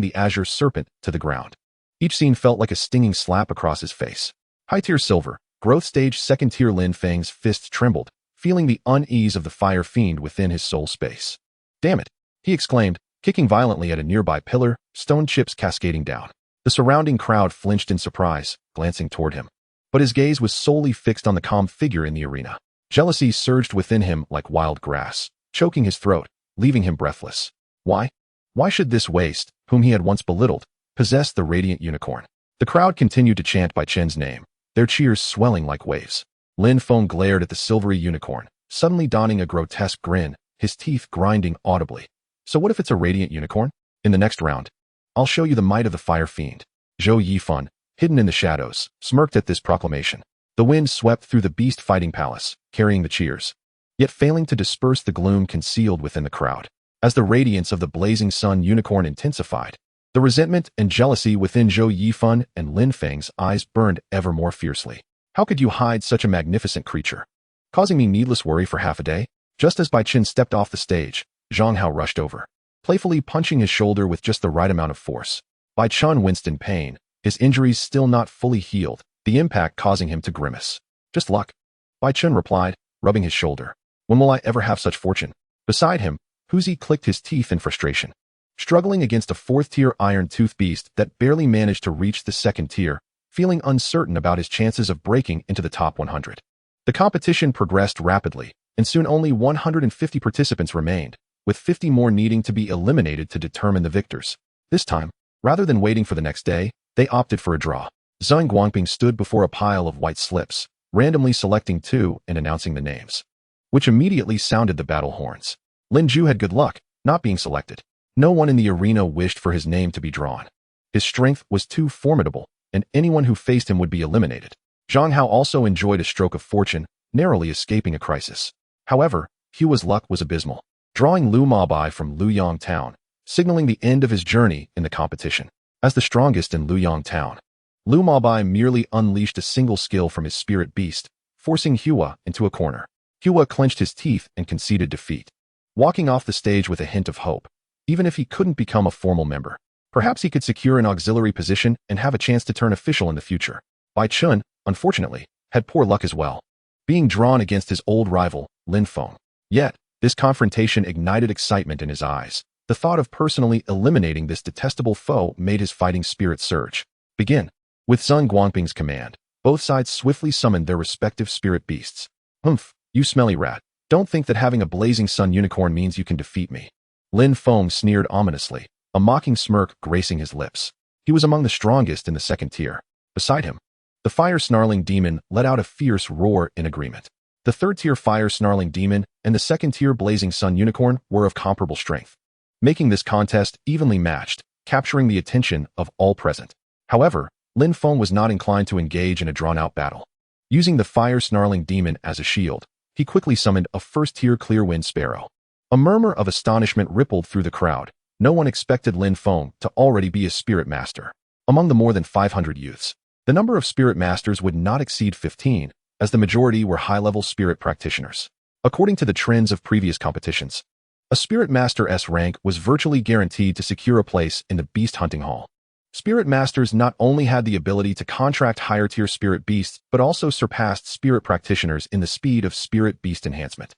the azure serpent to the ground. Each scene felt like a stinging slap across his face. High-tier silver, growth stage second-tier Lin Feng's fists trembled, feeling the unease of the fire fiend within his soul space. Damn it, he exclaimed, kicking violently at a nearby pillar, stone chips cascading down. The surrounding crowd flinched in surprise, glancing toward him. But his gaze was solely fixed on the calm figure in the arena. Jealousy surged within him like wild grass, choking his throat, leaving him breathless. Why? Why should this waste, whom he had once belittled, possess the radiant unicorn? The crowd continued to chant Bai Chen's name, their cheers swelling like waves. Lin Feng glared at the silvery unicorn, suddenly donning a grotesque grin, his teeth grinding audibly. So what if it's a radiant unicorn? In the next round, I'll show you the might of the fire fiend. Zhou Yifan, hidden in the shadows, smirked at this proclamation. The wind swept through the beast fighting palace, carrying the cheers, yet failing to disperse the gloom concealed within the crowd. As the radiance of the blazing sun unicorn intensified, the resentment and jealousy within Zhou Yifan and Lin Feng's eyes burned ever more fiercely. How could you hide such a magnificent creature? Causing me needless worry for half a day? Just as Bai Chen stepped off the stage, Zhang Hao rushed over, playfully punching his shoulder with just the right amount of force. Bai Chen winced in pain, his injuries still not fully healed, the impact causing him to grimace. Just luck, Bai Chen replied, rubbing his shoulder. When will I ever have such fortune? Beside him, Huzi clicked his teeth in frustration. Struggling against a fourth-tier iron-tooth beast that barely managed to reach the second tier, feeling uncertain about his chances of breaking into the top 100. The competition progressed rapidly, and soon only 150 participants remained, with 50 more needing to be eliminated to determine the victors. This time, rather than waiting for the next day, they opted for a draw. Zhang Guangping stood before a pile of white slips, randomly selecting 2 and announcing the names, which immediately sounded the battle horns. Lin Ju had good luck, not being selected. No one in the arena wished for his name to be drawn. His strength was too formidable, and anyone who faced him would be eliminated. Zhang Hao also enjoyed a stroke of fortune, narrowly escaping a crisis. However, Hua's luck was abysmal, drawing Lu Mabai from Luyang Town, signaling the end of his journey in the competition. As the strongest in Luyang Town, Lu Mabai merely unleashed a single skill from his spirit beast, forcing Hua into a corner. Hua clenched his teeth and conceded defeat, walking off the stage with a hint of hope. Even if he couldn't become a formal member, perhaps he could secure an auxiliary position and have a chance to turn official in the future. Bai Chen, unfortunately, had poor luck as well, being drawn against his old rival, Lin Feng. Yet, this confrontation ignited excitement in his eyes. The thought of personally eliminating this detestable foe made his fighting spirit surge. Begin. With Zheng Guangping's command, both sides swiftly summoned their respective spirit beasts. Humph, you smelly rat. Don't think that having a blazing sun unicorn means you can defeat me. Lin Feng sneered ominously, a mocking smirk gracing his lips. He was among the strongest in the second tier. Beside him, the fire-snarling demon let out a fierce roar in agreement. The third-tier fire-snarling demon and the second-tier blazing sun unicorn were of comparable strength, making this contest evenly matched, capturing the attention of all present. However, Lin Feng was not inclined to engage in a drawn-out battle. Using the fire-snarling demon as a shield, he quickly summoned a first-tier clear wind sparrow. A murmur of astonishment rippled through the crowd. No one expected Lin Feng to already be a spirit master. Among the more than 500 youths, the number of spirit masters would not exceed 15, as the majority were high-level spirit practitioners. According to the trends of previous competitions, a Spirit Master S rank was virtually guaranteed to secure a place in the Beast Hunting Hall. Spirit Masters not only had the ability to contract higher-tier spirit beasts, but also surpassed spirit practitioners in the speed of spirit beast enhancement.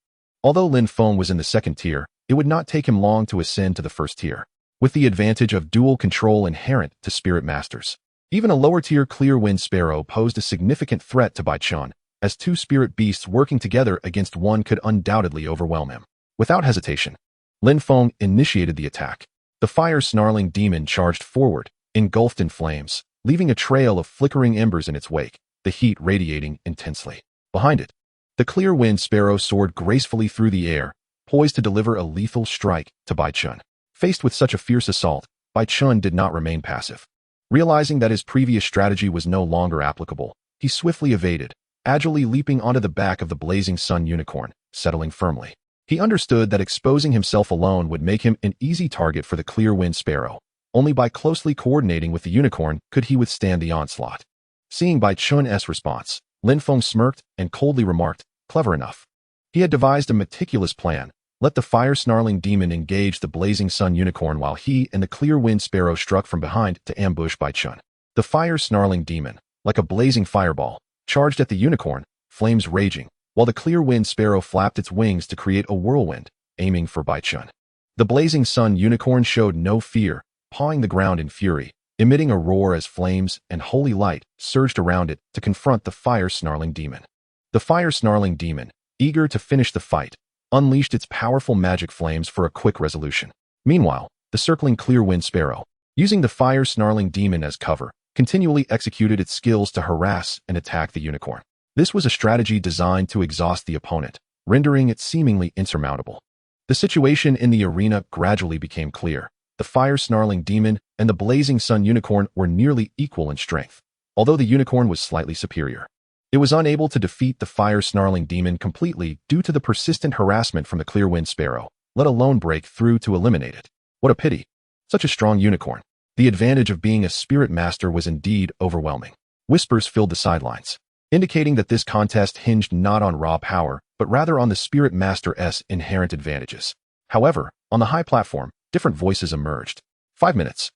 Although Lin Feng was in the second tier, it would not take him long to ascend to the first tier, with the advantage of dual control inherent to Spirit Masters. Even a lower-tier Clear Wind Sparrow posed a significant threat to Bai Chen, as two spirit beasts working together against one could undoubtedly overwhelm him. Without hesitation, Lin Feng initiated the attack. The fire-snarling demon charged forward, engulfed in flames, leaving a trail of flickering embers in its wake, the heat radiating intensely. Behind it, the Clear Wind Sparrow soared gracefully through the air, poised to deliver a lethal strike to Bai Chen. Faced with such a fierce assault, Bai Chen did not remain passive. Realizing that his previous strategy was no longer applicable, he swiftly evaded, agilely leaping onto the back of the blazing sun unicorn, settling firmly. He understood that exposing himself alone would make him an easy target for the Clear Wind Sparrow. Only by closely coordinating with the unicorn could he withstand the onslaught. Seeing Bai Chen's response, Lin Feng smirked and coldly remarked, "Clever enough." He had devised a meticulous plan. Let the fire-snarling demon engage the blazing sun unicorn while he and the Clear Wind Sparrow struck from behind to ambush Bai Chen. The fire-snarling demon, like a blazing fireball, charged at the unicorn, flames raging, while the Clear Wind Sparrow flapped its wings to create a whirlwind, aiming for Bai Chen. The blazing sun unicorn showed no fear, pawing the ground in fury, emitting a roar as flames and holy light surged around it to confront the fire-snarling demon. The fire-snarling demon, eager to finish the fight, unleashed its powerful magic flames for a quick resolution. Meanwhile, the circling Clear Wind Sparrow, using the fire-snarling demon as cover, continually executed its skills to harass and attack the unicorn. This was a strategy designed to exhaust the opponent, rendering it seemingly insurmountable. The situation in the arena gradually became clear. The fire-snarling demon and the blazing sun unicorn were nearly equal in strength, although the unicorn was slightly superior. It was unable to defeat the fire-snarling demon completely due to the persistent harassment from the Clear Wind Sparrow, let alone break through to eliminate it. What a pity. Such a strong unicorn. The advantage of being a spirit master was indeed overwhelming. Whispers filled the sidelines, indicating that this contest hinged not on raw power, but rather on the spirit master's inherent advantages. However, on the high platform, different voices emerged. 5 minutes.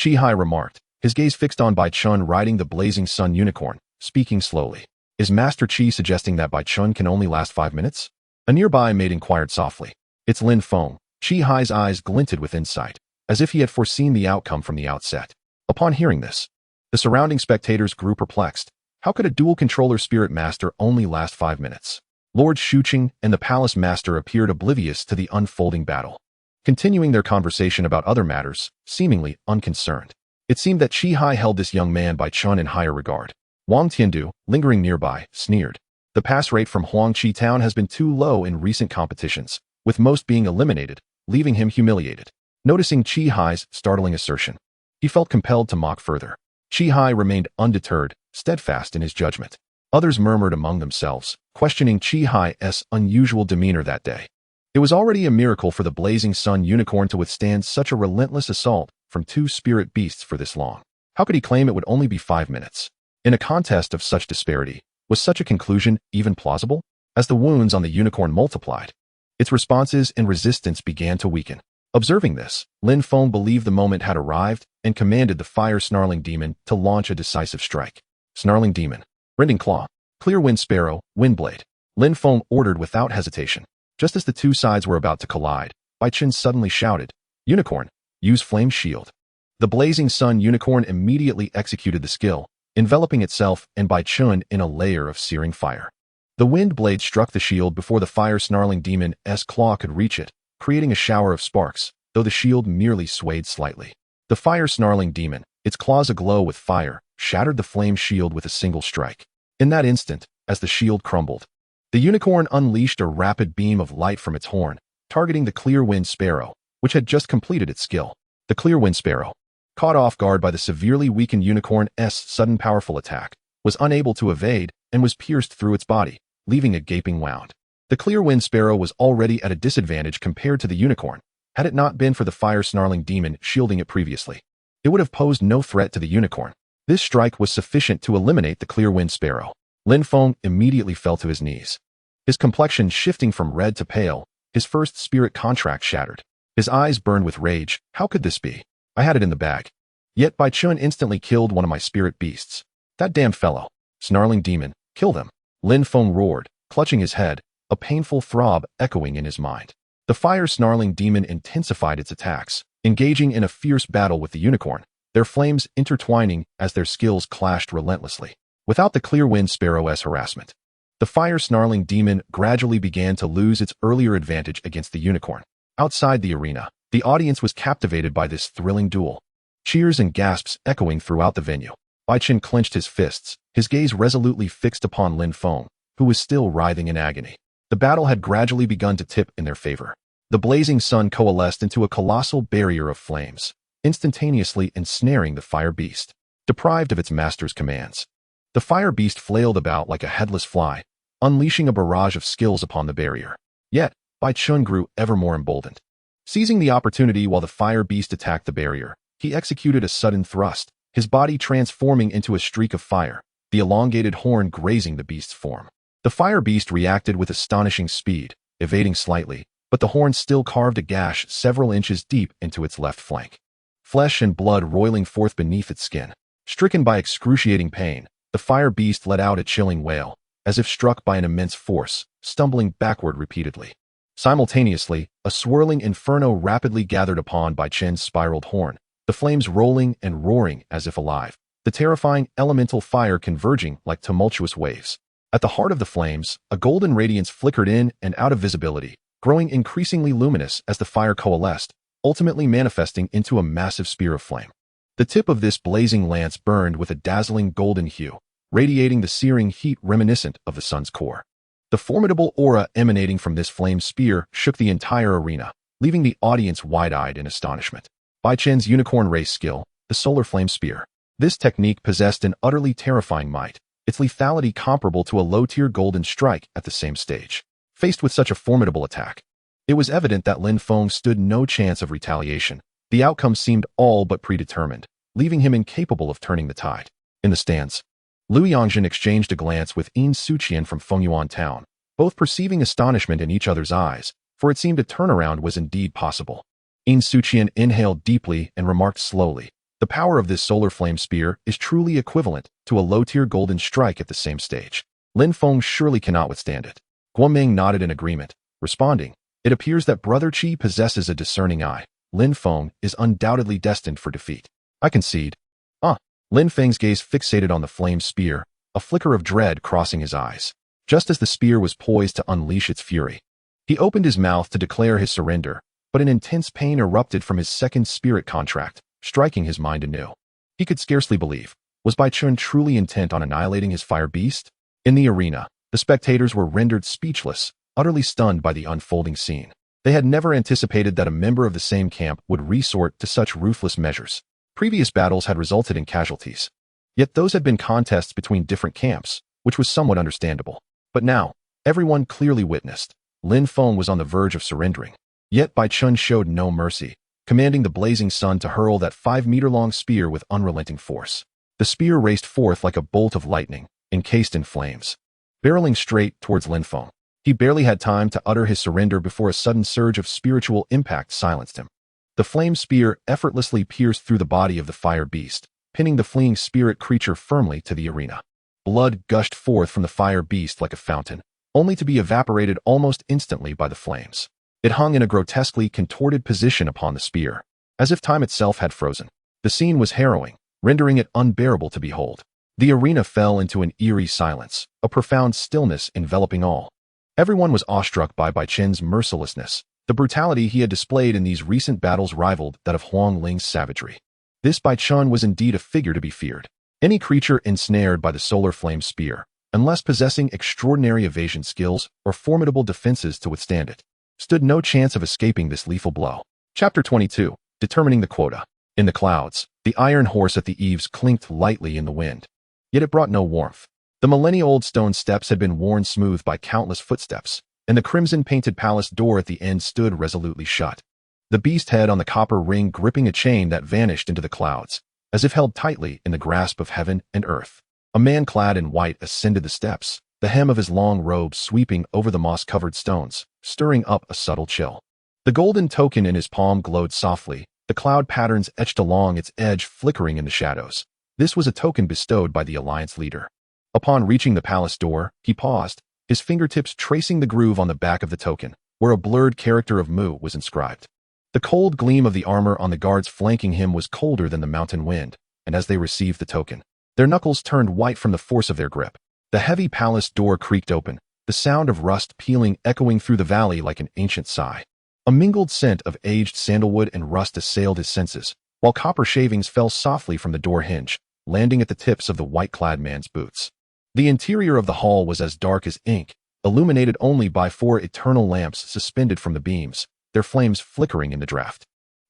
Chi Hai remarked, his gaze fixed on Bai Chen riding the blazing sun unicorn, speaking slowly. Is Master Chi suggesting that Bai Chen can only last 5 minutes? A nearby maid inquired softly. It's Lin Feng. Chi Hai's eyes glinted with insight, as if he had foreseen the outcome from the outset. Upon hearing this, the surrounding spectators grew perplexed. How could a dual-controller spirit master only last 5 minutes? Lord Shuqing and the palace master appeared oblivious to the unfolding battle, continuing their conversation about other matters, seemingly unconcerned. It seemed that Chi Hai held this young man Bai Chen in higher regard. Wang Tiandu, lingering nearby, sneered. The pass rate from Huangqi Town has been too low in recent competitions, with most being eliminated, leaving him humiliated. Noticing Chi Hai's startling assertion, he felt compelled to mock further. Chi Hai remained undeterred, steadfast in his judgment. Others murmured among themselves, questioning Chi Hai's unusual demeanor that day. It was already a miracle for the blazing sun unicorn to withstand such a relentless assault from two spirit beasts for this long. How could he claim it would only be 5 minutes? In a contest of such disparity, was such a conclusion even plausible? As the wounds on the unicorn multiplied, its responses and resistance began to weaken. Observing this, Lin Feng believed the moment had arrived and commanded the fire-snarling demon to launch a decisive strike. Snarling demon, rending claw, clear wind sparrow, wind blade. Lin Feng ordered without hesitation. Just as the two sides were about to collide, Bai Chen suddenly shouted, "Unicorn, use flame shield." The blazing sun unicorn immediately executed the skill, enveloping itself and Bai Chen in a layer of searing fire. The wind blade struck the shield before the fire-snarling demon's claw could reach it, creating a shower of sparks, though the shield merely swayed slightly. The fire-snarling demon, its claws aglow with fire, shattered the flame shield with a single strike. In that instant, as the shield crumbled, the unicorn unleashed a rapid beam of light from its horn, targeting the clear wind sparrow, which had just completed its skill. The clear wind sparrow, caught off guard by the severely weakened unicorn's sudden powerful attack, was unable to evade and was pierced through its body, leaving a gaping wound. The clear wind sparrow was already at a disadvantage compared to the unicorn, had it not been for the fire-snarling demon shielding it previously. It would have posed no threat to the unicorn. This strike was sufficient to eliminate the clear wind sparrow. Lin Feng immediately fell to his knees. His complexion shifting from red to pale, his first spirit contract shattered. His eyes burned with rage. How could this be? I had it in the bag. Yet Bai Chen instantly killed one of my spirit beasts. That damn fellow. Snarling demon, kill them. Lin Feng roared, clutching his head, a painful throb echoing in his mind. The fire-snarling demon intensified its attacks, engaging in a fierce battle with the unicorn, their flames intertwining as their skills clashed relentlessly. Without the clear wind sparrow's harassment, the fire-snarling demon gradually began to lose its earlier advantage against the unicorn. Outside the arena, the audience was captivated by this thrilling duel. Cheers and gasps echoing throughout the venue. Bai Chen clenched his fists, his gaze resolutely fixed upon Lin Feng, who was still writhing in agony. The battle had gradually begun to tip in their favor. The blazing sun coalesced into a colossal barrier of flames, instantaneously ensnaring the fire beast. Deprived of its master's commands, the fire beast flailed about like a headless fly, unleashing a barrage of skills upon the barrier. Yet, Bai Chen grew ever more emboldened. Seizing the opportunity while the fire beast attacked the barrier, he executed a sudden thrust, his body transforming into a streak of fire, the elongated horn grazing the beast's form. The fire beast reacted with astonishing speed, evading slightly, but the horn still carved a gash several inches deep into its left flank. Flesh and blood roiling forth beneath its skin. Stricken by excruciating pain, the fire beast let out a chilling wail, as if struck by an immense force, stumbling backward repeatedly. Simultaneously, a swirling inferno rapidly gathered upon Bai Chen's spiraled horn, the flames rolling and roaring as if alive, the terrifying elemental fire converging like tumultuous waves. At the heart of the flames, a golden radiance flickered in and out of visibility, growing increasingly luminous as the fire coalesced, ultimately manifesting into a massive spear of flame. The tip of this blazing lance burned with a dazzling golden hue, radiating the searing heat reminiscent of the sun's core. The formidable aura emanating from this flame spear shook the entire arena, leaving the audience wide-eyed in astonishment. Bai Chen's unicorn race skill, the solar flame spear. This technique possessed an utterly terrifying might, its lethality comparable to a low-tier golden strike at the same stage. Faced with such a formidable attack, it was evident that Lin Feng stood no chance of retaliation. The outcome seemed all but predetermined, leaving him incapable of turning the tide. In the stands, Liu Yongzhen exchanged a glance with Yin Suqian from Fengyuan Town, both perceiving astonishment in each other's eyes, for it seemed a turnaround was indeed possible. Yin Suqian inhaled deeply and remarked slowly, "The power of this solar flame spear is truly equivalent to a low-tier golden strike at the same stage. Lin Feng surely cannot withstand it." Guoming nodded in agreement, responding, "It appears that Brother Qi possesses a discerning eye. Lin Feng is undoubtedly destined for defeat. I concede." Lin Feng's gaze fixated on the flame spear, a flicker of dread crossing his eyes. Just as the spear was poised to unleash its fury, he opened his mouth to declare his surrender, but an intense pain erupted from his second spirit contract, striking his mind anew. He could scarcely believe. Was Bai Chen truly intent on annihilating his fire beast? In the arena, the spectators were rendered speechless, utterly stunned by the unfolding scene. They had never anticipated that a member of the same camp would resort to such ruthless measures. Previous battles had resulted in casualties. Yet those had been contests between different camps, which was somewhat understandable. But now, everyone clearly witnessed. Lin Feng was on the verge of surrendering. Yet Bai Chen showed no mercy, commanding the blazing sun to hurl that 5-meter-long spear with unrelenting force. The spear raced forth like a bolt of lightning, encased in flames, barreling straight towards Lin Feng. He barely had time to utter his surrender before a sudden surge of spiritual impact silenced him. The flame spear effortlessly pierced through the body of the fire beast, pinning the fleeing spirit creature firmly to the arena. Blood gushed forth from the fire beast like a fountain, only to be evaporated almost instantly by the flames. It hung in a grotesquely contorted position upon the spear, as if time itself had frozen. The scene was harrowing, rendering it unbearable to behold. The arena fell into an eerie silence, a profound stillness enveloping all. Everyone was awestruck by Bai Chen's mercilessness. The brutality he had displayed in these recent battles rivaled that of Huang Ling's savagery. This Bai Chen was indeed a figure to be feared. Any creature ensnared by the solar flame spear, unless possessing extraordinary evasion skills or formidable defenses to withstand it, stood no chance of escaping this lethal blow. Chapter 22. Determining the quota. In the clouds, the iron horse at the eaves clinked lightly in the wind. Yet it brought no warmth. The millennia-old stone steps had been worn smooth by countless footsteps, and the crimson-painted palace door at the end stood resolutely shut. The beast head on the copper ring gripping a chain that vanished into the clouds, as if held tightly in the grasp of heaven and earth. A man clad in white ascended the steps, the hem of his long robe sweeping over the moss-covered stones, stirring up a subtle chill. The golden token in his palm glowed softly, the cloud patterns etched along its edge flickering in the shadows. This was a token bestowed by the Alliance leader. Upon reaching the palace door, he paused, his fingertips tracing the groove on the back of the token, where a blurred character of Mu was inscribed. The cold gleam of the armor on the guards flanking him was colder than the mountain wind, and as they received the token, their knuckles turned white from the force of their grip. The heavy palace door creaked open, the sound of rust peeling echoing through the valley like an ancient sigh. A mingled scent of aged sandalwood and rust assailed his senses, while copper shavings fell softly from the door hinge, landing at the tips of the white-clad man's boots. The interior of the hall was as dark as ink, illuminated only by 4 eternal lamps suspended from the beams, their flames flickering in the draught,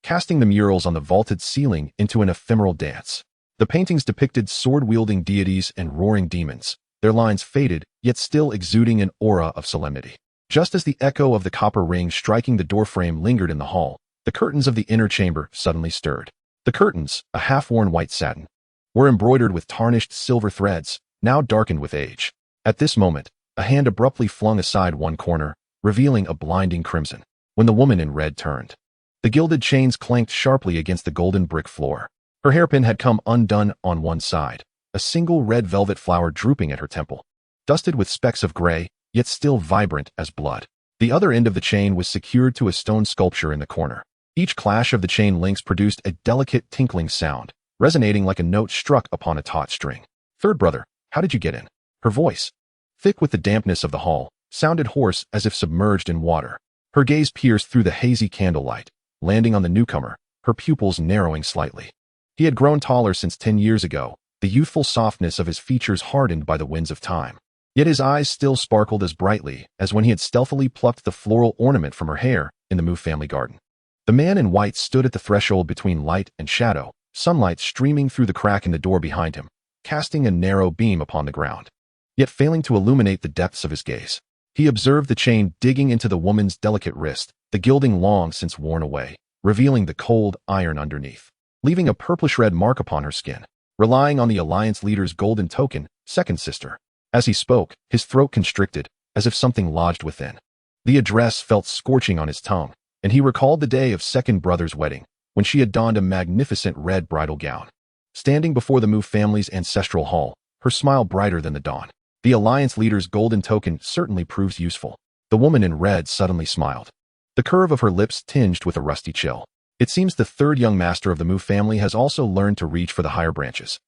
casting the murals on the vaulted ceiling into an ephemeral dance. The paintings depicted sword-wielding deities and roaring demons, their lines faded, yet still exuding an aura of solemnity. Just as the echo of the copper ring striking the doorframe lingered in the hall, the curtains of the inner chamber suddenly stirred. The curtains, a half-worn white satin, were embroidered with tarnished silver threads, now darkened with age. At this moment, a hand abruptly flung aside one corner, revealing a blinding crimson. When the woman in red turned, the gilded chains clanked sharply against the golden brick floor. Her hairpin had come undone on one side, a single red velvet flower drooping at her temple, dusted with specks of gray, yet still vibrant as blood. The other end of the chain was secured to a stone sculpture in the corner. Each clash of the chain links produced a delicate tinkling sound, resonating like a note struck upon a taut string. "Third brother, how did you get in?" Her voice, thick with the dampness of the hall, sounded hoarse as if submerged in water. Her gaze pierced through the hazy candlelight, landing on the newcomer, her pupils narrowing slightly. He had grown taller since 10 years ago, the youthful softness of his features hardened by the winds of time. Yet his eyes still sparkled as brightly as when he had stealthily plucked the floral ornament from her hair in the Mu family garden. The man in white stood at the threshold between light and shadow, sunlight streaming through the crack in the door behind him, casting a narrow beam upon the ground, yet failing to illuminate the depths of his gaze. He observed the chain digging into the woman's delicate wrist, the gilding long since worn away, revealing the cold iron underneath, leaving a purplish-red mark upon her skin. Relying on the Alliance leader's golden token, second sister. As he spoke, his throat constricted, as if something lodged within. The address felt scorching on his tongue, and he recalled the day of second brother's wedding, when she had donned a magnificent red bridal gown. Standing before the Mu family's ancestral hall, her smile brighter than the dawn. The Alliance leader's golden token certainly proves useful. The woman in red suddenly smiled, the curve of her lips tinged with a rusty chill. It seems the third young master of the Mu family has also learned to reach for the higher branches.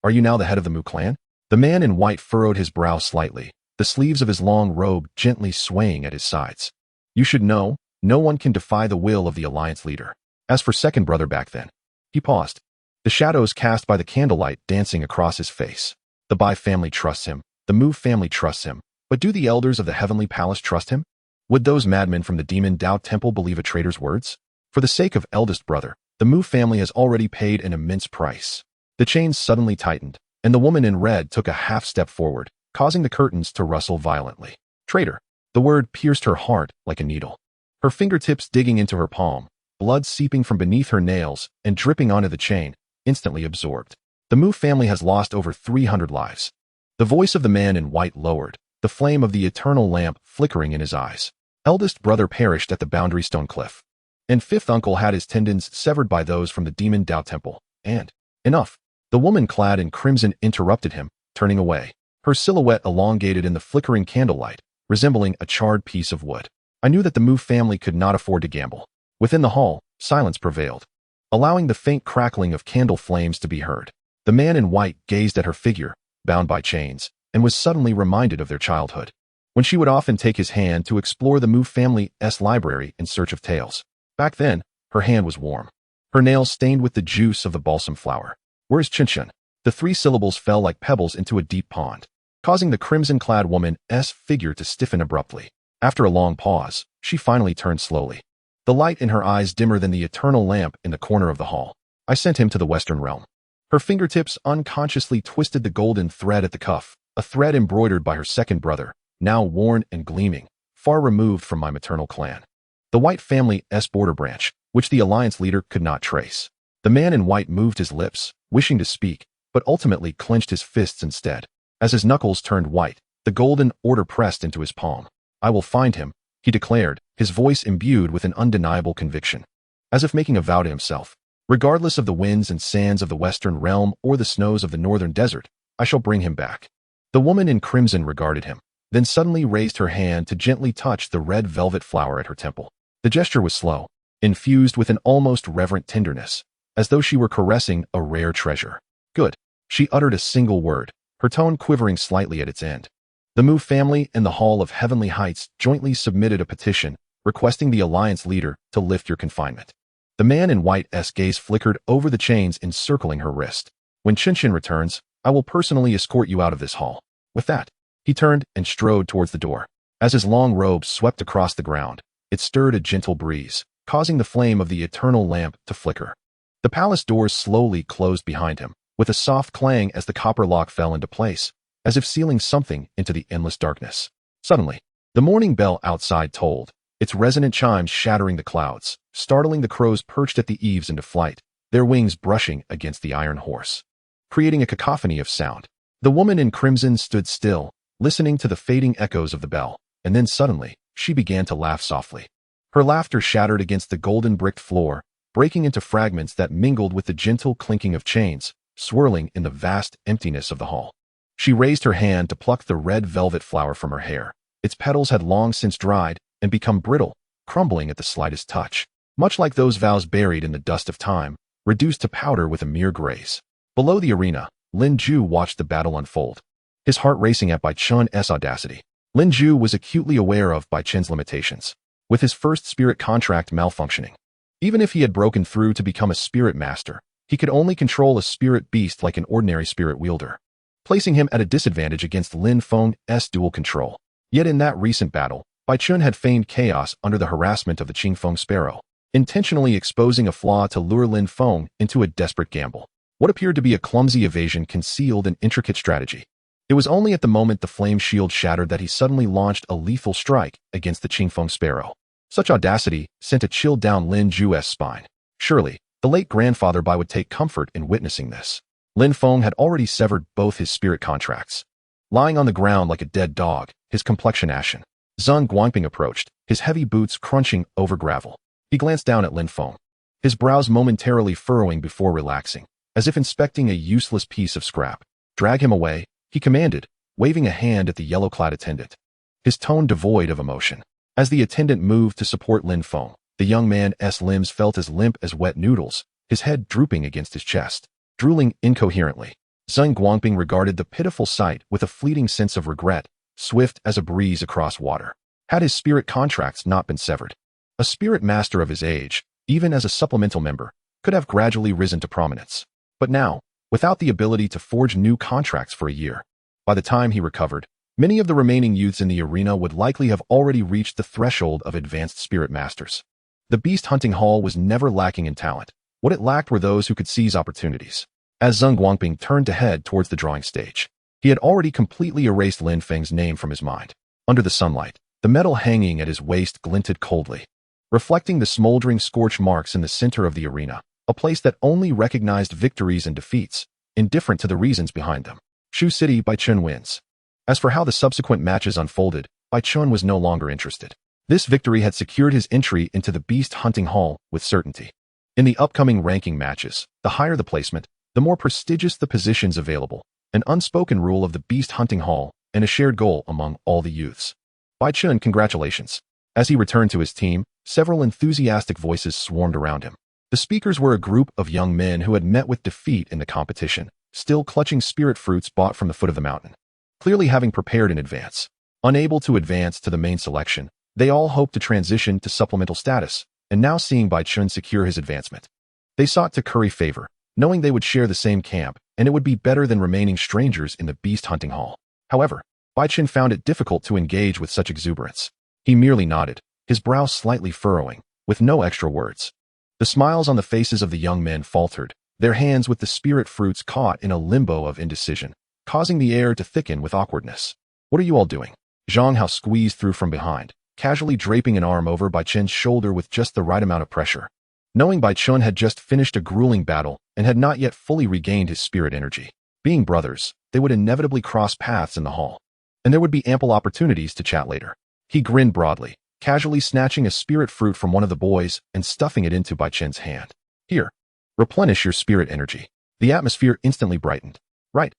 Are you now the head of the Mu clan? The man in white furrowed his brow slightly, the sleeves of his long robe gently swaying at his sides. You should know, no one can defy the will of the Alliance leader. As for second brother back then, he paused, the shadows cast by the candlelight dancing across his face. The Bai family trusts him, the Mu family trusts him, but do the elders of the Heavenly Palace trust him? Would those madmen from the Demon Dao Temple believe a traitor's words? For the sake of eldest brother, the Mu family has already paid an immense price. The chains suddenly tightened, and the woman in red took a half step forward, causing the curtains to rustle violently. Traitor. The word pierced her heart like a needle. Her fingertips digging into her palm, blood seeping from beneath her nails and dripping onto the chain, instantly absorbed. The Mu family has lost over 300 lives. The voice of the man in white lowered, the flame of the eternal lamp flickering in his eyes. Eldest brother perished at the boundary stone cliff. And fifth uncle had his tendons severed by those from the Demon Dao Temple. And enough. The woman clad in crimson interrupted him, turning away. Her silhouette elongated in the flickering candlelight, resembling a charred piece of wood. I knew that the Mu family could not afford to gamble. Within the hall, silence prevailed, allowing the faint crackling of candle flames to be heard. The man in white gazed at her figure, bound by chains, and was suddenly reminded of their childhood, when she would often take his hand to explore the Mu family's library in search of tales. Back then, her hand was warm, her nails stained with the juice of the balsam flower. Where's Xuan? The 3 syllables fell like pebbles into a deep pond, causing the crimson-clad woman's figure to stiffen abruptly. After a long pause, she finally turned slowly, the light in her eyes dimmer than the eternal lamp in the corner of the hall. I sent him to the Western realm. Her fingertips unconsciously twisted the golden thread at the cuff, a thread embroidered by her second brother, now worn and gleaming, far removed from my maternal clan. The White family's border branch, which the alliance leader could not trace. The man in white moved his lips, wishing to speak, but ultimately clenched his fists instead. As his knuckles turned white, the golden order pressed into his palm. I will find him, he declared, his voice imbued with an undeniable conviction, as if making a vow to himself. Regardless of the winds and sands of the Western realm or the snows of the Northern desert, I shall bring him back. The woman in crimson regarded him, then suddenly raised her hand to gently touch the red velvet flower at her temple. The gesture was slow, infused with an almost reverent tenderness, as though she were caressing a rare treasure. Good. She uttered a single word, her tone quivering slightly at its end. The Mu family and the Hall of Heavenly Heights jointly submitted a petition requesting the alliance leader to lift your confinement. The man in white's gaze flickered over the chains encircling her wrist. When Xuan returns, I will personally escort you out of this hall. With that, he turned and strode towards the door. As his long robe swept across the ground, it stirred a gentle breeze, causing the flame of the eternal lamp to flicker. The palace doors slowly closed behind him, with a soft clang as the copper lock fell into place, as if sealing something into the endless darkness. Suddenly, the morning bell outside tolled, its resonant chimes shattering the clouds, startling the crows perched at the eaves into flight, their wings brushing against the iron horse, creating a cacophony of sound. The woman in crimson stood still, listening to the fading echoes of the bell, and then suddenly, she began to laugh softly. Her laughter shattered against the golden bricked floor, breaking into fragments that mingled with the gentle clinking of chains, swirling in the vast emptiness of the hall. She raised her hand to pluck the red velvet flower from her hair. Its petals had long since dried and become brittle, crumbling at the slightest touch, much like those vows buried in the dust of time, reduced to powder with a mere graze. Below the arena, Lin Ju watched the battle unfold, his heart racing at Bai Chen's audacity. Lin Ju was acutely aware of Bai Chen's limitations, with his first spirit contract malfunctioning. Even if he had broken through to become a spirit master, he could only control a spirit beast like an ordinary spirit wielder, placing him at a disadvantage against Lin Feng's dual control. Yet in that recent battle, Bai Chen had feigned chaos under the harassment of the Qingfeng Sparrow, intentionally exposing a flaw to lure Lin Feng into a desperate gamble. What appeared to be a clumsy evasion concealed an intricate strategy. It was only at the moment the flame shield shattered that he suddenly launched a lethal strike against the Qingfeng Sparrow. Such audacity sent a chill down Lin Ju's spine. Surely, the late grandfather Bai would take comfort in witnessing this. Lin Feng had already severed both his spirit contracts. Lying on the ground like a dead dog, his complexion ashen, Zhang Guangping approached, his heavy boots crunching over gravel. He glanced down at Lin Feng, his brows momentarily furrowing before relaxing, as if inspecting a useless piece of scrap. Drag him away, he commanded, waving a hand at the yellow-clad attendant, his tone devoid of emotion. As the attendant moved to support Lin Feng, the young man's limbs felt as limp as wet noodles, his head drooping against his chest, drooling incoherently. Zhang Guangping regarded the pitiful sight with a fleeting sense of regret, swift as a breeze across water. Had his spirit contracts not been severed, a spirit master of his age, even as a supplemental member, could have gradually risen to prominence. But now, without the ability to forge new contracts for a year, by the time he recovered, Many of the remaining youths in the arena would likely have already reached the threshold of advanced spirit masters. The Beast Hunting Hall was never lacking in talent. What it lacked were those who could seize opportunities. As Zheng Guangping turned to head towards the drawing stage, he had already completely erased Lin Feng's name from his mind. Under the sunlight, the metal hanging at his waist glinted coldly, reflecting the smoldering scorch marks in the center of the arena, a place that only recognized victories and defeats, indifferent to the reasons behind them. Shu City, Bai Chen wins. As for how the subsequent matches unfolded, Bai Chen was no longer interested. This victory had secured his entry into the Beast Hunting Hall with certainty. In the upcoming ranking matches, the higher the placement, the more prestigious the positions available, an unspoken rule of the Beast Hunting Hall, and a shared goal among all the youths. Bai Chen, congratulations. As he returned to his team, several enthusiastic voices swarmed around him. The speakers were a group of young men who had met with defeat in the competition, still clutching spirit fruits bought from the foot of the mountain. Clearly having prepared in advance. Unable to advance to the main selection, they all hoped to transition to supplemental status, and now seeing Bai Chen secure his advancement. They sought to curry favor, knowing they would share the same camp, and it would be better than remaining strangers in the Beast Hunting Hall. However, Bai Chen found it difficult to engage with such exuberance. He merely nodded, his brow slightly furrowing, with no extra words. The smiles on the faces of the young men faltered, their hands with the spirit fruits caught in a limbo of indecision, causing the air to thicken with awkwardness. What are you all doing? Zhang Hao squeezed through from behind, casually draping an arm over Bai Chen's shoulder with just the right amount of pressure. Knowing Bai Chen had just finished a grueling battle and had not yet fully regained his spirit energy. Being brothers, they would inevitably cross paths in the hall, and there would be ample opportunities to chat later. He grinned broadly, casually snatching a spirit fruit from one of the boys and stuffing it into Bai Chen's hand. Here, replenish your spirit energy. The atmosphere instantly brightened. Right.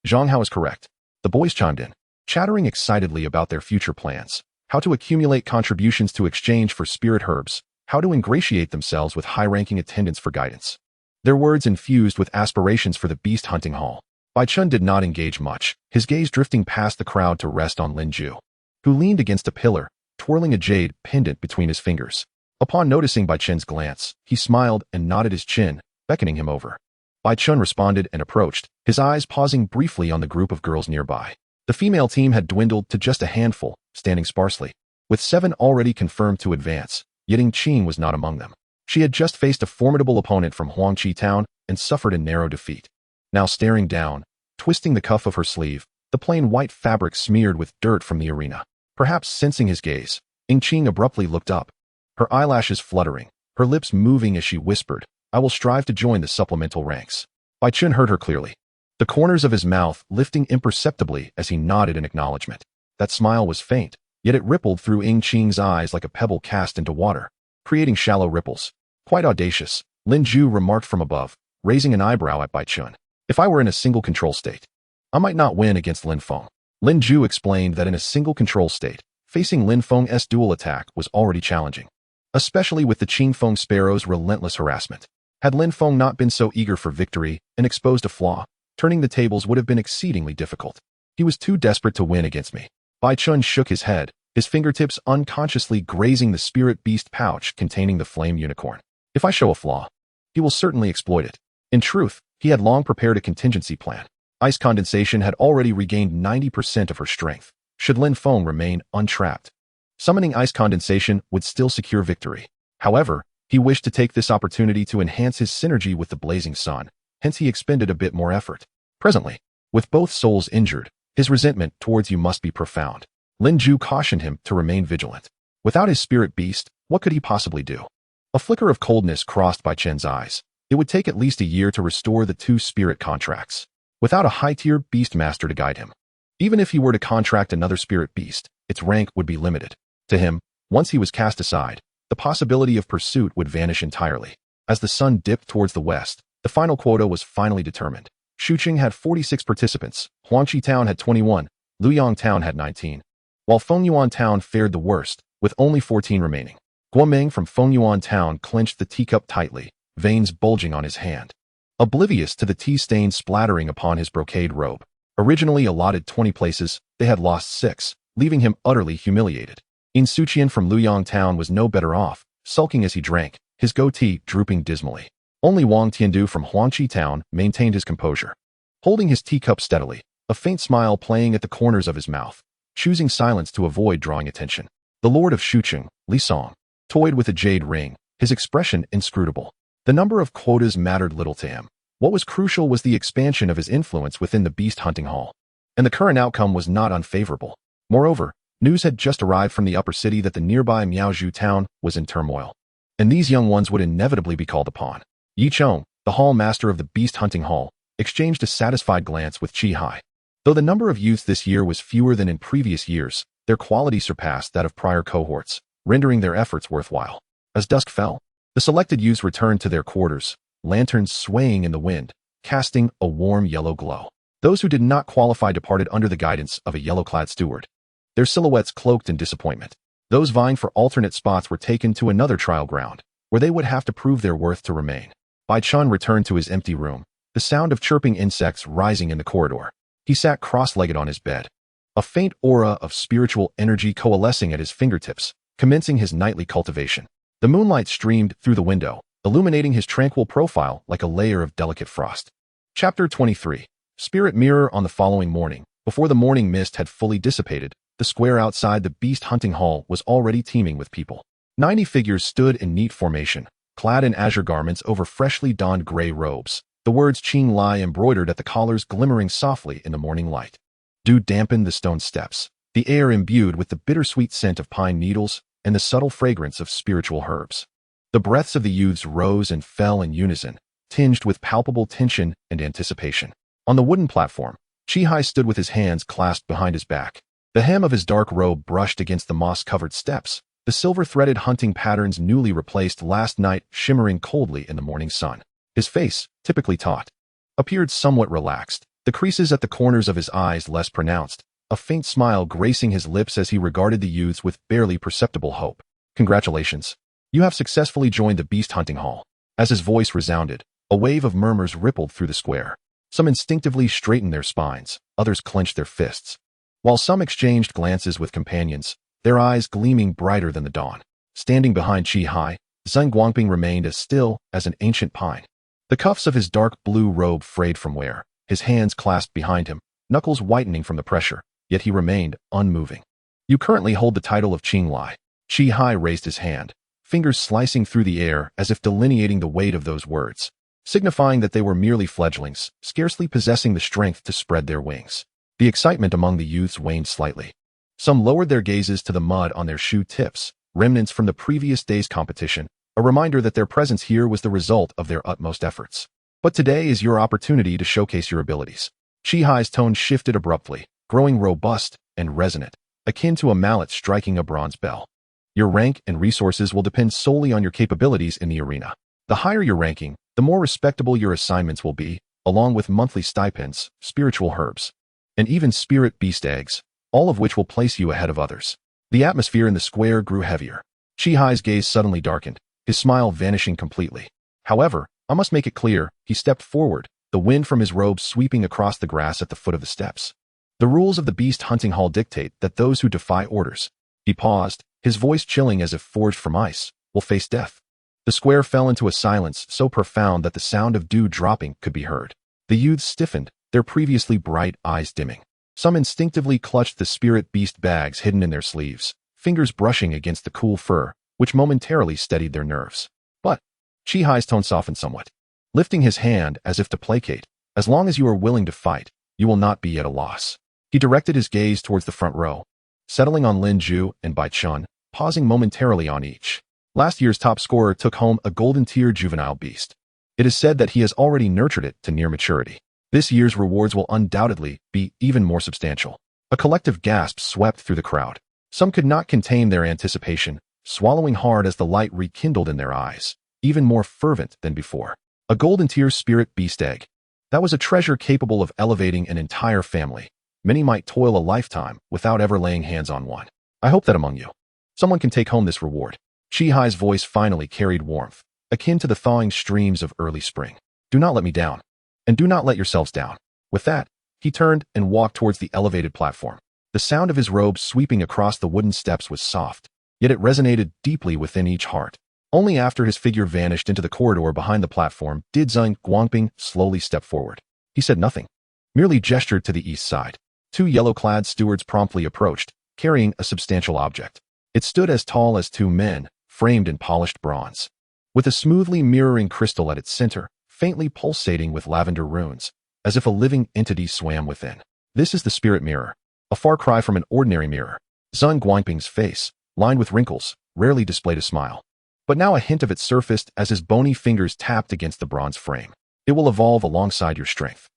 Zhang Hao is correct. The boys chimed in, chattering excitedly about their future plans, how to accumulate contributions to exchange for spirit herbs, how to ingratiate themselves with high-ranking attendants for guidance. Their words infused with aspirations for the Beast Hunting Hall. Bai Chen did not engage much, his gaze drifting past the crowd to rest on Lin Ju, who leaned against a pillar, twirling a jade pendant between his fingers. Upon noticing Bai Chen's glance, he smiled and nodded his chin, beckoning him over. Bai Chen responded and approached, his eyes pausing briefly on the group of girls nearby. The female team had dwindled to just a handful, standing sparsely. With 7 already confirmed to advance, Ying Qing was not among them. She had just faced a formidable opponent from Huangqi Town and suffered a narrow defeat. Now staring down, twisting the cuff of her sleeve, the plain white fabric smeared with dirt from the arena. Perhaps sensing his gaze, Ying Qing abruptly looked up, her eyelashes fluttering, her lips moving as she whispered, "I will strive to join the supplemental ranks." Bai Chen heard her clearly, the corners of his mouth lifting imperceptibly as he nodded in acknowledgement. That smile was faint, yet it rippled through Ying Qing's eyes like a pebble cast into water, creating shallow ripples. Quite audacious, Lin Ju remarked from above, raising an eyebrow at Bai Chen. If I were in a single control state, I might not win against Lin Feng. Lin Ju explained that in a single control state, facing Lin Feng's dual attack was already challenging, especially with the Qing Feng Sparrow's relentless harassment. Had Lin Feng not been so eager for victory and exposed a flaw, turning the tables would have been exceedingly difficult. He was too desperate to win against me. Bai Chen shook his head, his fingertips unconsciously grazing the spirit beast pouch containing the flame unicorn. If I show a flaw, he will certainly exploit it. In truth, he had long prepared a contingency plan. Ice condensation had already regained 90% of her strength, should Lin Feng remain untrapped. Summoning ice condensation would still secure victory. However, he wished to take this opportunity to enhance his synergy with the blazing sun, hence he expended a bit more effort. Presently, with both souls injured, his resentment towards you must be profound. Lin Ju cautioned him to remain vigilant. Without his spirit beast, what could he possibly do? A flicker of coldness crossed Bai Chen's eyes. It would take at least a year to restore the 2 spirit contracts, without a high-tier beast master to guide him. Even if he were to contract another spirit beast, its rank would be limited. To him, once he was cast aside, the possibility of pursuit would vanish entirely. As the sun dipped towards the west, the final quota was finally determined. Shuqing had 46 participants, Huangqi Town had 21, Luyang Town had 19, while Fengyuan Town fared the worst, with only 14 remaining. Guomeng from Fengyuan Town clenched the teacup tightly, veins bulging on his hand. Oblivious to the tea stain splattering upon his brocade robe. Originally allotted 20 places, they had lost 6, leaving him utterly humiliated. In Suqian from Luyang Town was no better off, sulking as he drank, his goatee drooping dismally. Only Wang Tiandu from Huangqi Town maintained his composure. Holding his teacup steadily, a faint smile playing at the corners of his mouth, choosing silence to avoid drawing attention. The Lord of Shucheng, Li Song, toyed with a jade ring, his expression inscrutable. The number of quotas mattered little to him. What was crucial was the expansion of his influence within the beast hunting hall. And the current outcome was not unfavorable. Moreover, news had just arrived from the upper city that the nearby Miaozhu town was in turmoil. And these young ones would inevitably be called upon. Yi Chong, the hall master of the beast hunting hall, exchanged a satisfied glance with Chi Hai. Though the number of youths this year was fewer than in previous years, their quality surpassed that of prior cohorts, rendering their efforts worthwhile. As dusk fell, the selected youths returned to their quarters, lanterns swaying in the wind, casting a warm yellow glow. Those who did not qualify departed under the guidance of a yellow-clad steward, their silhouettes cloaked in disappointment. Those vying for alternate spots were taken to another trial ground, where they would have to prove their worth to remain. Bai Chen returned to his empty room, the sound of chirping insects rising in the corridor. He sat cross-legged on his bed, a faint aura of spiritual energy coalescing at his fingertips, commencing his nightly cultivation. The moonlight streamed through the window, illuminating his tranquil profile like a layer of delicate frost. Chapter 23. Spirit Mirror. On the following morning, before the morning mist had fully dissipated, the square outside the beast hunting hall was already teeming with people. 90 figures stood in neat formation, clad in azure garments over freshly donned gray robes, the words Qing Lai embroidered at the collars glimmering softly in the morning light. Dew dampened the stone steps, the air imbued with the bittersweet scent of pine needles and the subtle fragrance of spiritual herbs. The breaths of the youths rose and fell in unison, tinged with palpable tension and anticipation. On the wooden platform, Chi Hai stood with his hands clasped behind his back. The hem of his dark robe brushed against the moss-covered steps, the silver-threaded hunting patterns newly replaced last night shimmering coldly in the morning sun. His face, typically taut, appeared somewhat relaxed, the creases at the corners of his eyes less pronounced, a faint smile gracing his lips as he regarded the youths with barely perceptible hope. Congratulations. You have successfully joined the beast hunting hall. As his voice resounded, a wave of murmurs rippled through the square. Some instinctively straightened their spines, others clenched their fists, while some exchanged glances with companions, their eyes gleaming brighter than the dawn. Standing behind Chi Hai, Zheng Guangping remained as still as an ancient pine. The cuffs of his dark blue robe frayed from wear, his hands clasped behind him, knuckles whitening from the pressure, yet he remained unmoving. You currently hold the title of Qing Lai. Chi Hai raised his hand, fingers slicing through the air as if delineating the weight of those words, signifying that they were merely fledglings, scarcely possessing the strength to spread their wings. The excitement among the youths waned slightly. Some lowered their gazes to the mud on their shoe tips, remnants from the previous day's competition, a reminder that their presence here was the result of their utmost efforts. But today is your opportunity to showcase your abilities. Chi Hai's tone shifted abruptly, growing robust and resonant, akin to a mallet striking a bronze bell. Your rank and resources will depend solely on your capabilities in the arena. The higher your ranking, the more respectable your assignments will be, along with monthly stipends, spiritual herbs, and even spirit beast eggs, all of which will place you ahead of others. The atmosphere in the square grew heavier. Chi Hai's gaze suddenly darkened, his smile vanishing completely. However, I must make it clear, he stepped forward, the wind from his robe sweeping across the grass at the foot of the steps. The rules of the beast hunting hall dictate that those who defy orders. He paused, his voice chilling as if forged from ice, will face death. The square fell into a silence so profound that the sound of dew dropping could be heard. The youths stiffened, their previously bright eyes dimming. Some instinctively clutched the spirit beast bags hidden in their sleeves, fingers brushing against the cool fur, which momentarily steadied their nerves. But Chi Hai's tone softened somewhat, lifting his hand as if to placate. As long as you are willing to fight, you will not be at a loss. He directed his gaze towards the front row, settling on Lin Zhu and Bai Chen, pausing momentarily on each. Last year's top scorer took home a golden-tier juvenile beast. It is said that he has already nurtured it to near maturity. This year's rewards will undoubtedly be even more substantial. A collective gasp swept through the crowd. Some could not contain their anticipation, swallowing hard as the light rekindled in their eyes, even more fervent than before. A golden-tier spirit beast egg. That was a treasure capable of elevating an entire family. Many might toil a lifetime without ever laying hands on one. I hope that among you, someone can take home this reward. Chi Hai's voice finally carried warmth, akin to the thawing streams of early spring. Do not let me down. And do not let yourselves down. With that, he turned and walked towards the elevated platform. The sound of his robe sweeping across the wooden steps was soft, yet it resonated deeply within each heart. Only after his figure vanished into the corridor behind the platform did Zheng Guangping slowly step forward. He said nothing, merely gestured to the east side. Two yellow-clad stewards promptly approached, carrying a substantial object. It stood as tall as two men, framed in polished bronze. With a smoothly mirroring crystal at its center, faintly pulsating with lavender runes, as if a living entity swam within. This is the spirit mirror, a far cry from an ordinary mirror. Xuan Guangping's face, lined with wrinkles, rarely displayed a smile. But now a hint of it surfaced as his bony fingers tapped against the bronze frame. It will evolve alongside your strength.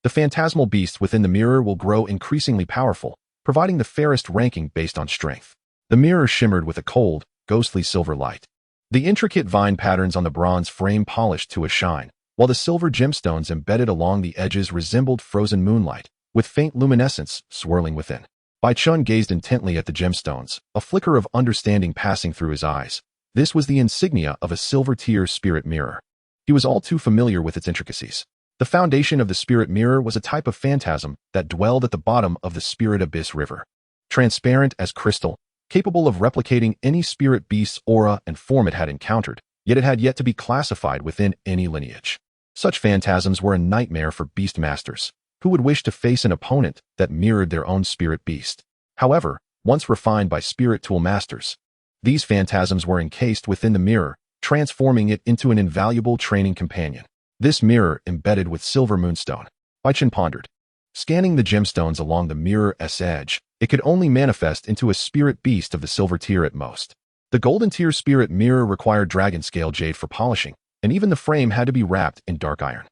The phantasmal beast within the mirror will grow increasingly powerful, providing the fairest ranking based on strength. The mirror shimmered with a cold, ghostly silver light. The intricate vine patterns on the bronze frame polished to a shine, while the silver gemstones embedded along the edges resembled frozen moonlight, with faint luminescence swirling within. Bai Chen gazed intently at the gemstones, a flicker of understanding passing through his eyes. This was the insignia of a silver-tier spirit mirror. He was all too familiar with its intricacies. The foundation of the spirit mirror was a type of phantasm that dwelled at the bottom of the spirit abyss river. Transparent as crystal, capable of replicating any spirit beast's aura and form it had encountered, yet it had yet to be classified within any lineage. Such phantasms were a nightmare for beast masters, who would wish to face an opponent that mirrored their own spirit beast. However, once refined by spirit tool masters, these phantasms were encased within the mirror, transforming it into an invaluable training companion. This mirror embedded with silver moonstone. Bai Chen pondered. Scanning the gemstones along the mirror's edge, it could only manifest into a spirit beast of the silver tier at most. The golden tier spirit mirror required dragon scale jade for polishing, and even the frame had to be wrapped in dark iron.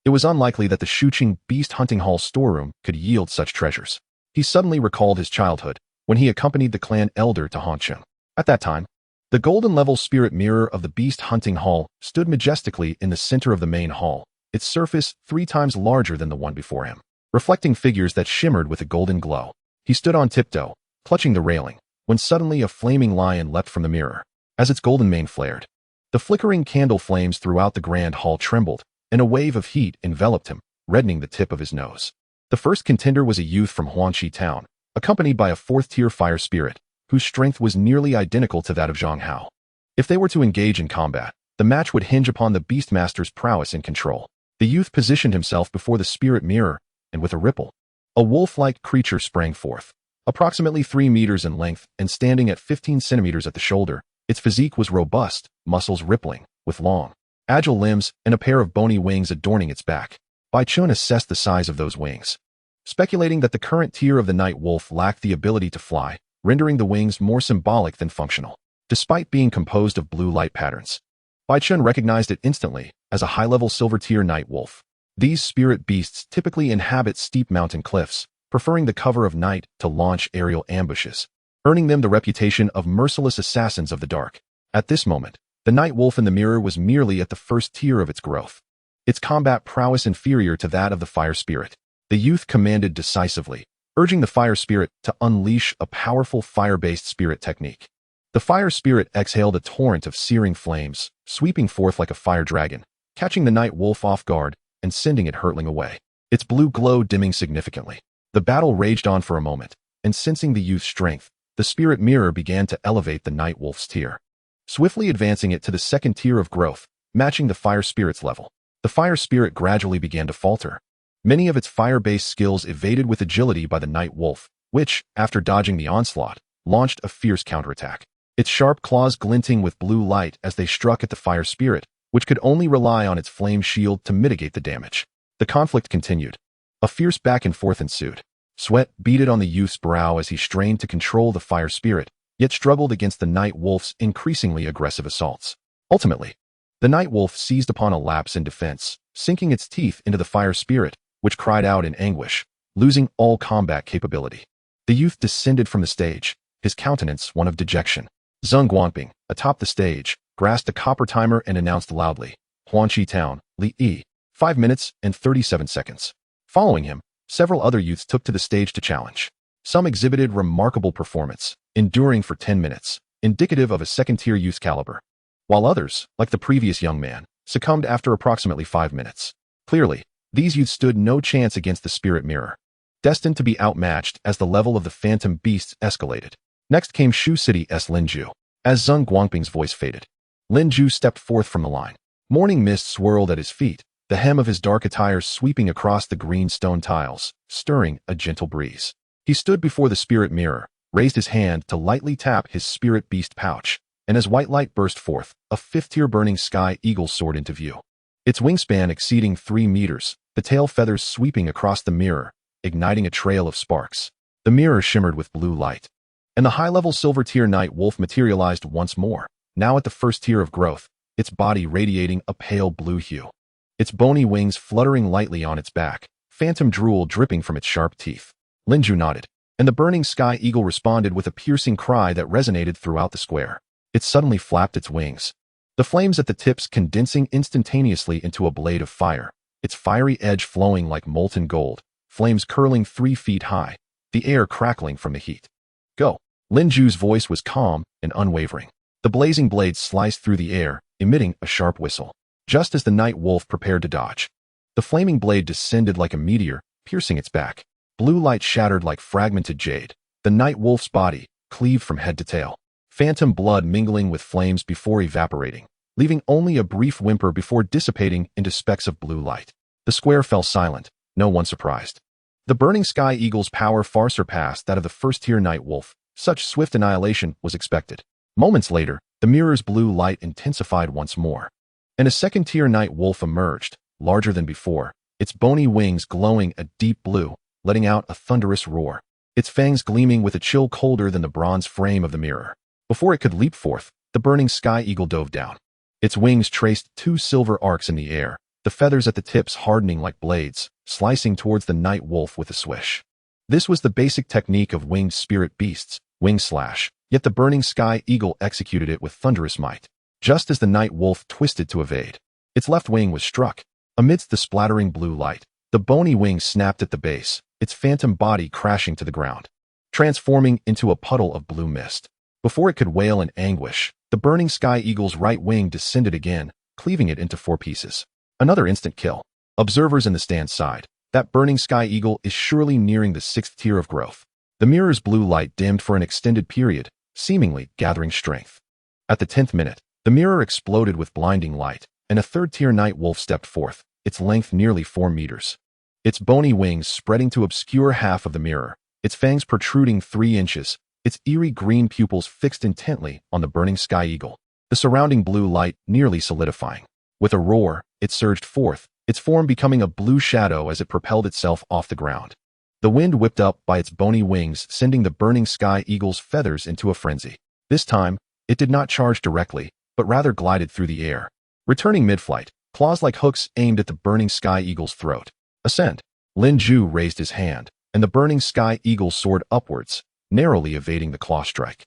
It was unlikely that the Xuan Beast Hunting Hall storeroom could yield such treasures. He suddenly recalled his childhood, when he accompanied the clan elder to Hongcheng. At that time, the golden-level spirit mirror of the Beast Hunting Hall stood majestically in the center of the main hall, its surface 3 times larger than the one before him, reflecting figures that shimmered with a golden glow. He stood on tiptoe, clutching the railing, when suddenly a flaming lion leapt from the mirror. As its golden mane flared, the flickering candle flames throughout the grand hall trembled, and a wave of heat enveloped him, reddening the tip of his nose. The first contender was a youth from Huangqi town, accompanied by a 4th-tier fire spirit, whose strength was nearly identical to that of Zhang Hao. If they were to engage in combat, the match would hinge upon the Beastmaster's prowess and control. The youth positioned himself before the spirit mirror, and with a ripple, a wolf-like creature sprang forth. Approximately 3 meters in length and standing at 15 centimeters at the shoulder, its physique was robust, muscles rippling, with long, agile limbs and a pair of bony wings adorning its back. Bai Chen assessed the size of those wings, speculating that the current tier of the night wolf lacked the ability to fly, rendering the wings more symbolic than functional. Despite being composed of blue light patterns, Bai Chen recognized it instantly as a high-level silver-tier night wolf. These spirit beasts typically inhabit steep mountain cliffs, preferring the cover of night to launch aerial ambushes, earning them the reputation of merciless assassins of the dark. At this moment, the night wolf in the mirror was merely at the first tier of its growth, its combat prowess inferior to that of the fire spirit. The youth commanded decisively, urging the fire spirit to unleash a powerful fire-based spirit technique. The fire spirit exhaled a torrent of searing flames, sweeping forth like a fire dragon, catching the night wolf off guard and sending it hurtling away, its blue glow dimming significantly. The battle raged on for a moment, and sensing the youth's strength, the spirit mirror began to elevate the night wolf's tier, swiftly advancing it to the 2nd tier of growth, matching the fire spirit's level. The fire spirit gradually began to falter. Many of its fire-based skills evaded with agility by the night wolf, which, after dodging the onslaught, launched a fierce counterattack, its sharp claws glinting with blue light as they struck at the fire spirit, which could only rely on its flame shield to mitigate the damage. The conflict continued. A fierce back and forth ensued. Sweat beaded on the youth's brow as he strained to control the fire spirit, yet struggled against the night wolf's increasingly aggressive assaults. Ultimately, the night wolf seized upon a lapse in defense, sinking its teeth into the fire spirit, which cried out in anguish, losing all combat capability. The youth descended from the stage, his countenance one of dejection. Xuan Guangping, atop the stage, grasped a copper timer and announced loudly, "Huangqi Town, Li 5 minutes and 37 seconds. Following him, several other youths took to the stage to challenge. Some exhibited remarkable performance, enduring for 10 minutes, indicative of a 2nd-tier youth's caliber, while others, like the previous young man, succumbed after approximately 5 minutes. Clearly, these youths stood no chance against the spirit mirror, destined to be outmatched as the level of the phantom beasts escalated. Next came Shu City's Lin Ju. As Xuan Guangping's voice faded, Lin Ju stepped forth from the line. Morning mist swirled at his feet, the hem of his dark attire sweeping across the green stone tiles, stirring a gentle breeze. He stood before the spirit mirror, raised his hand to lightly tap his spirit beast pouch, and as white light burst forth, a fifth-tier burning sky eagle soared into view. Its wingspan exceeding 3 meters, the tail feathers sweeping across the mirror, igniting a trail of sparks. The mirror shimmered with blue light. And the high-level silver-tier night wolf materialized once more, now at the first tier of growth, its body radiating a pale blue hue. Its bony wings fluttering lightly on its back, phantom drool dripping from its sharp teeth. Linju nodded, and the burning sky eagle responded with a piercing cry that resonated throughout the square. It suddenly flapped its wings, the flames at the tips condensing instantaneously into a blade of fire, its fiery edge flowing like molten gold, flames curling 3 feet high, the air crackling from the heat. Go! Linju's voice was calm and unwavering. The blazing blade sliced through the air, emitting a sharp whistle. Just as the night wolf prepared to dodge, the flaming blade descended like a meteor, piercing its back. Blue light shattered like fragmented jade. The night wolf's body cleaved from head to tail, phantom blood mingling with flames before evaporating, leaving only a brief whimper before dissipating into specks of blue light. The square fell silent, no one surprised. The burning sky eagle's power far surpassed that of the first-tier night wolf. Such swift annihilation was expected. Moments later, the mirror's blue light intensified once more, and a second-tier night wolf emerged, larger than before, its bony wings glowing a deep blue, letting out a thunderous roar, its fangs gleaming with a chill colder than the bronze frame of the mirror. Before it could leap forth, the burning sky eagle dove down. Its wings traced 2 silver arcs in the air, the feathers at the tips hardening like blades, slicing towards the night wolf with a swish. This was the basic technique of winged spirit beasts, wing slash, yet the burning sky eagle executed it with thunderous might. Just as the night wolf twisted to evade, its left wing was struck. Amidst the splattering blue light, the bony wing snapped at the base, its phantom body crashing to the ground, transforming into a puddle of blue mist. Before it could wail in anguish, the burning sky eagle's right wing descended again, cleaving it into 4 pieces. Another instant kill. Observers in the stand sighed. That burning sky eagle is surely nearing the 6th tier of growth. The mirror's blue light dimmed for an extended period, seemingly gathering strength. At the 10th minute, the mirror exploded with blinding light, and a 3rd-tier night wolf stepped forth, its length nearly 4 meters. Its bony wings spreading to obscure half of the mirror, its fangs protruding 3 inches, its eerie green pupils fixed intently on the burning sky eagle, the surrounding blue light nearly solidifying. With a roar, it surged forth, its form becoming a blue shadow as it propelled itself off the ground. The wind whipped up by its bony wings, sending the burning sky eagle's feathers into a frenzy. This time, it did not charge directly, but rather glided through the air, returning mid-flight, claws like hooks aimed at the burning sky eagle's throat. Ascend. Linju raised his hand, and the burning sky eagle soared upwards, narrowly evading the claw strike,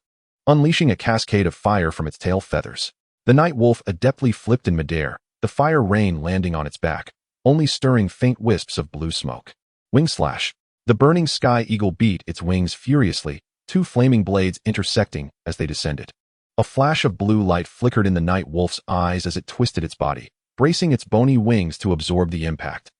unleashing a cascade of fire from its tail feathers. The night wolf adeptly flipped in midair, the fire rain landing on its back, only stirring faint wisps of blue smoke. Wing slash. The burning sky eagle beat its wings furiously, 2 flaming blades intersecting as they descended. A flash of blue light flickered in the night wolf's eyes as it twisted its body, bracing its bony wings to absorb the impact.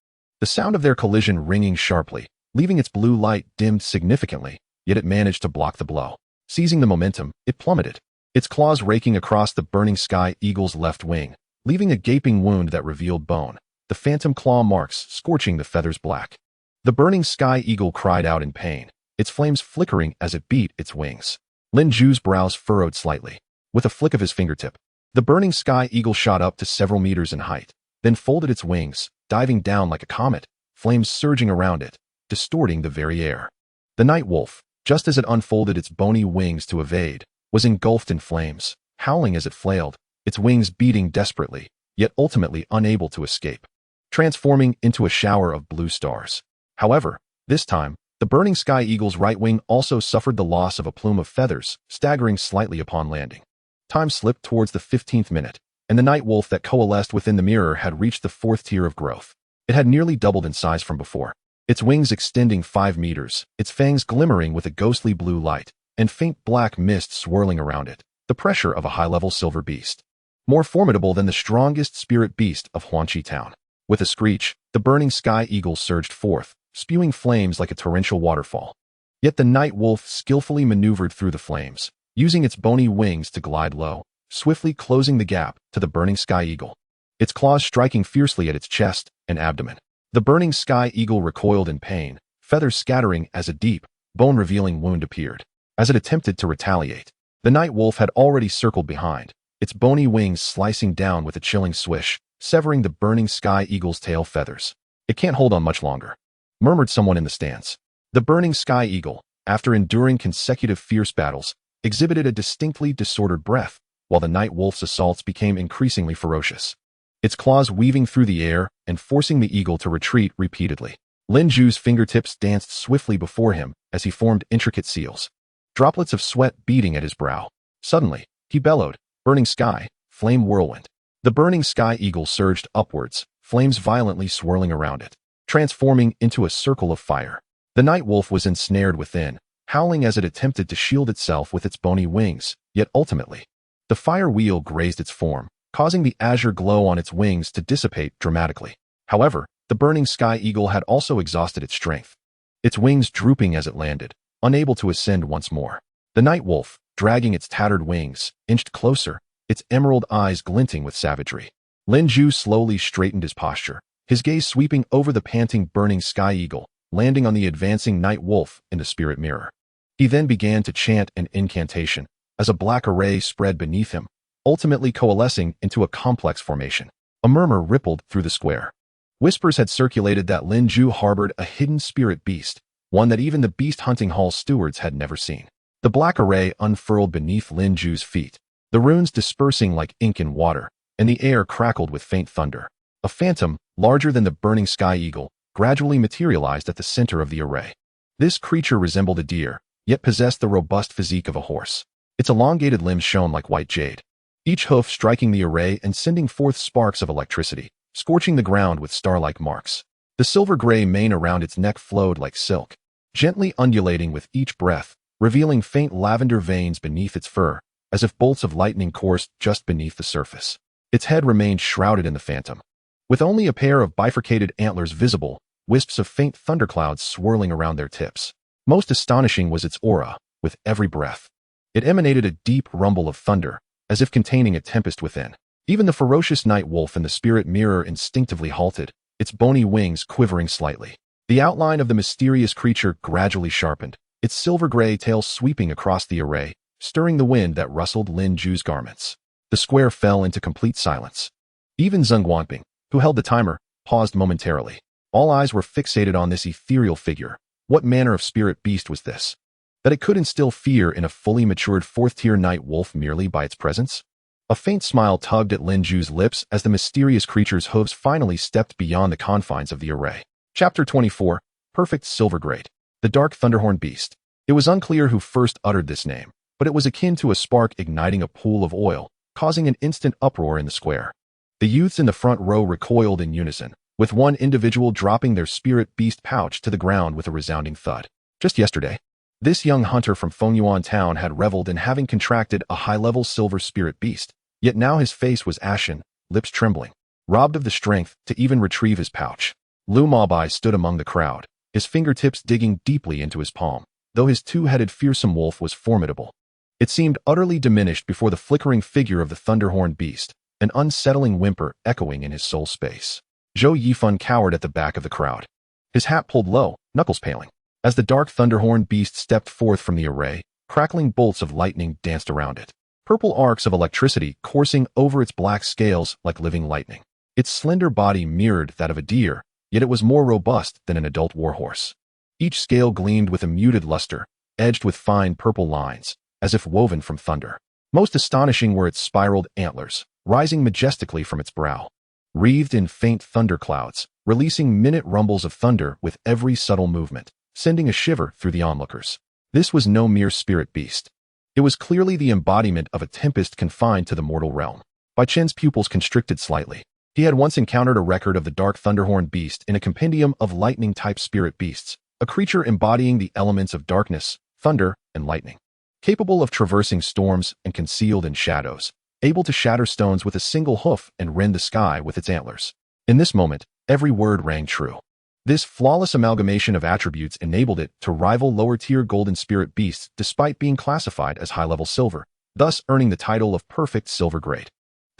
The sound of their collision ringing sharply, leaving its blue light dimmed significantly, yet it managed to block the blow. Seizing the momentum, it plummeted, its claws raking across the burning sky eagle's left wing, leaving a gaping wound that revealed bone, the phantom claw marks scorching the feathers black. The burning sky eagle cried out in pain, its flames flickering as it beat its wings. Linju's brows furrowed slightly. With a flick of his fingertip, the burning sky eagle shot up to several meters in height, then folded its wings, diving down like a comet, flames surging around it, distorting the very air. The night wolf, just as it unfolded its bony wings to evade, was engulfed in flames, howling as it flailed, its wings beating desperately, yet ultimately unable to escape, transforming into a shower of blue stars. However, this time, the burning sky eagle's right wing also suffered the loss of a plume of feathers, staggering slightly upon landing. Time slipped towards the 15th minute, and the night wolf that coalesced within the mirror had reached the 4th tier of growth. It had nearly doubled in size from before, its wings extending 5 meters, its fangs glimmering with a ghostly blue light, and faint black mist swirling around it, the pressure of a high-level silver beast. More formidable than the strongest spirit beast of Huanqi Town. With a screech, the burning sky eagle surged forth, spewing flames like a torrential waterfall. Yet the night wolf skillfully maneuvered through the flames, using its bony wings to glide low, swiftly closing the gap to the burning sky eagle. its claws striking fiercely at its chest and abdomen. The burning sky eagle recoiled in pain, feathers scattering as a deep, bone-revealing wound appeared. As it attempted to retaliate, the night wolf had already circled behind, its bony wings slicing down with a chilling swish, severing the burning sky eagle's tail feathers. "It can't hold on much longer," murmured someone in the stands. The burning sky eagle, after enduring consecutive fierce battles, exhibited a distinctly disordered breath, while the night wolf's assaults became increasingly ferocious, its claws weaving through the air and forcing the eagle to retreat repeatedly. Lin Zhu's fingertips danced swiftly before him as he formed intricate seals, droplets of sweat beading at his brow. Suddenly, he bellowed, "Burning sky, flame whirlwind." The burning sky eagle surged upwards, flames violently swirling around it, transforming into a circle of fire. The night wolf was ensnared within, howling as it attempted to shield itself with its bony wings, yet ultimately, the fire wheel grazed its form, causing the azure glow on its wings to dissipate dramatically. However, the burning sky eagle had also exhausted its strength, its wings drooping as it landed, unable to ascend once more. The night wolf, dragging its tattered wings, inched closer, its emerald eyes glinting with savagery. Lin Zhu slowly straightened his posture, his gaze sweeping over the panting burning sky eagle, landing on the advancing night wolf in the spirit mirror. He then began to chant an incantation, as a black array spread beneath him, ultimately coalescing into a complex formation. A murmur rippled through the square. Whispers had circulated that Lin Zhu harbored a hidden spirit beast, one that even the beast hunting hall stewards had never seen. The black array unfurled beneath Lin Zhu's feet, the runes dispersing like ink in water, and the air crackled with faint thunder. A phantom, larger than the burning sky eagle, gradually materialized at the center of the array. This creature resembled a deer, yet possessed the robust physique of a horse. Its elongated limbs shone like white jade, each hoof striking the array and sending forth sparks of electricity, scorching the ground with star-like marks. The silver-gray mane around its neck flowed like silk, gently undulating with each breath, revealing faint lavender veins beneath its fur, as if bolts of lightning coursed just beneath the surface. Its head remained shrouded in the phantom, with only a pair of bifurcated antlers visible, wisps of faint thunderclouds swirling around their tips. Most astonishing was its aura. With every breath, it emanated a deep rumble of thunder, as if containing a tempest within. Even the ferocious night wolf in the spirit mirror instinctively halted, its bony wings quivering slightly. The outline of the mysterious creature gradually sharpened, its silver-gray tail sweeping across the array, stirring the wind that rustled Lin Zhu's garments. The square fell into complete silence. Even Zheng Guanping, who held the timer, paused momentarily. All eyes were fixated on this ethereal figure. What manner of spirit beast was this, that it could instill fear in a fully matured fourth-tier night wolf merely by its presence? A faint smile tugged at Lin Zhu's lips as the mysterious creature's hooves finally stepped beyond the confines of the array. Chapter 24, Perfect Silvergrate. The Dark Thunderhorn Beast. It was unclear who first uttered this name, but it was akin to a spark igniting a pool of oil, causing an instant uproar in the square. The youths in the front row recoiled in unison, with one individual dropping their spirit beast pouch to the ground with a resounding thud. Just yesterday, this young hunter from Fengyuan Town had reveled in having contracted a high-level silver spirit beast, yet now his face was ashen, lips trembling, robbed of the strength to even retrieve his pouch. Lu Mabai stood among the crowd, his fingertips digging deeply into his palm, though his two-headed fearsome wolf was formidable. It seemed utterly diminished before the flickering figure of the Thunderhorn Beast, an unsettling whimper echoing in his soul space. Zhou Yifun cowered at the back of the crowd, his hat pulled low, knuckles paling. As the dark Thunderhorn Beast stepped forth from the array, crackling bolts of lightning danced around it, purple arcs of electricity coursing over its black scales like living lightning. Its slender body mirrored that of a deer, yet it was more robust than an adult warhorse. Each scale gleamed with a muted luster, edged with fine purple lines, as if woven from thunder. Most astonishing were its spiraled antlers, rising majestically from its brow, wreathed in faint thunderclouds, releasing minute rumbles of thunder with every subtle movement, sending a shiver through the onlookers. This was no mere spirit beast. It was clearly the embodiment of a tempest confined to the mortal realm. Bai Chen's pupils constricted slightly. He had once encountered a record of the dark Thunderhorn Beast in a compendium of lightning-type spirit beasts, a creature embodying the elements of darkness, thunder, and lightning, capable of traversing storms and concealed in shadows, able to shatter stones with a single hoof and rend the sky with its antlers. In this moment, every word rang true. This flawless amalgamation of attributes enabled it to rival lower-tier golden spirit beasts despite being classified as high-level silver, thus earning the title of perfect silver grade.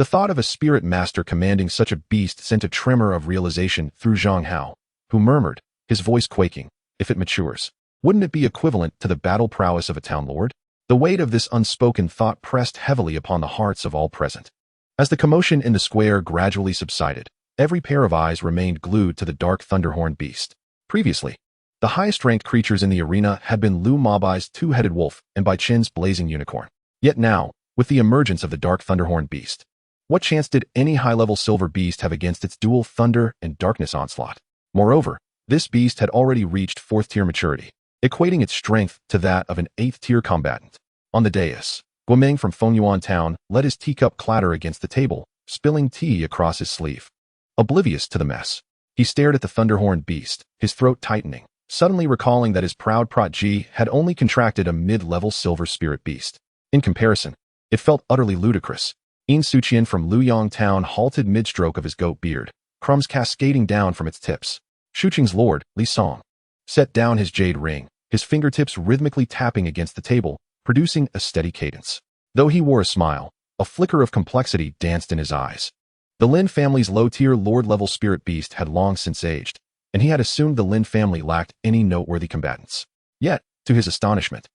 The thought of a spirit master commanding such a beast sent a tremor of realization through Zhang Hao, who murmured, his voice quaking, if it matures, wouldn't it be equivalent to the battle prowess of a town lord? The weight of this unspoken thought pressed heavily upon the hearts of all present. As the commotion in the square gradually subsided, every pair of eyes remained glued to the dark thunderhorn beast. Previously, the highest-ranked creatures in the arena had been Lu Mobai's two-headed wolf and Bai Chen's blazing unicorn. Yet now, with the emergence of the dark thunderhorn beast, what chance did any high-level silver beast have against its dual thunder and darkness onslaught? Moreover, this beast had already reached 4th-tier maturity, equating its strength to that of an 8th-tier combatant. On the dais, Guomeng from Fengyuan Town let his teacup clatter against the table, spilling tea across his sleeve. Oblivious to the mess, he stared at the thunderhorn beast, his throat tightening, suddenly recalling that his proud protege had only contracted a mid-level silver spirit beast. In comparison, it felt utterly ludicrous. Yin Suqian from Luyang Town halted mid-stroke of his goat beard, crumbs cascading down from its tips. Shuqing's lord, Li Song, set down his jade ring, his fingertips rhythmically tapping against the table, producing a steady cadence. Though he wore a smile, a flicker of complexity danced in his eyes. The Lin family's low-tier lord-level spirit beast had long since aged, and he had assumed the Lin family lacked any noteworthy combatants. Yet, to his astonishment,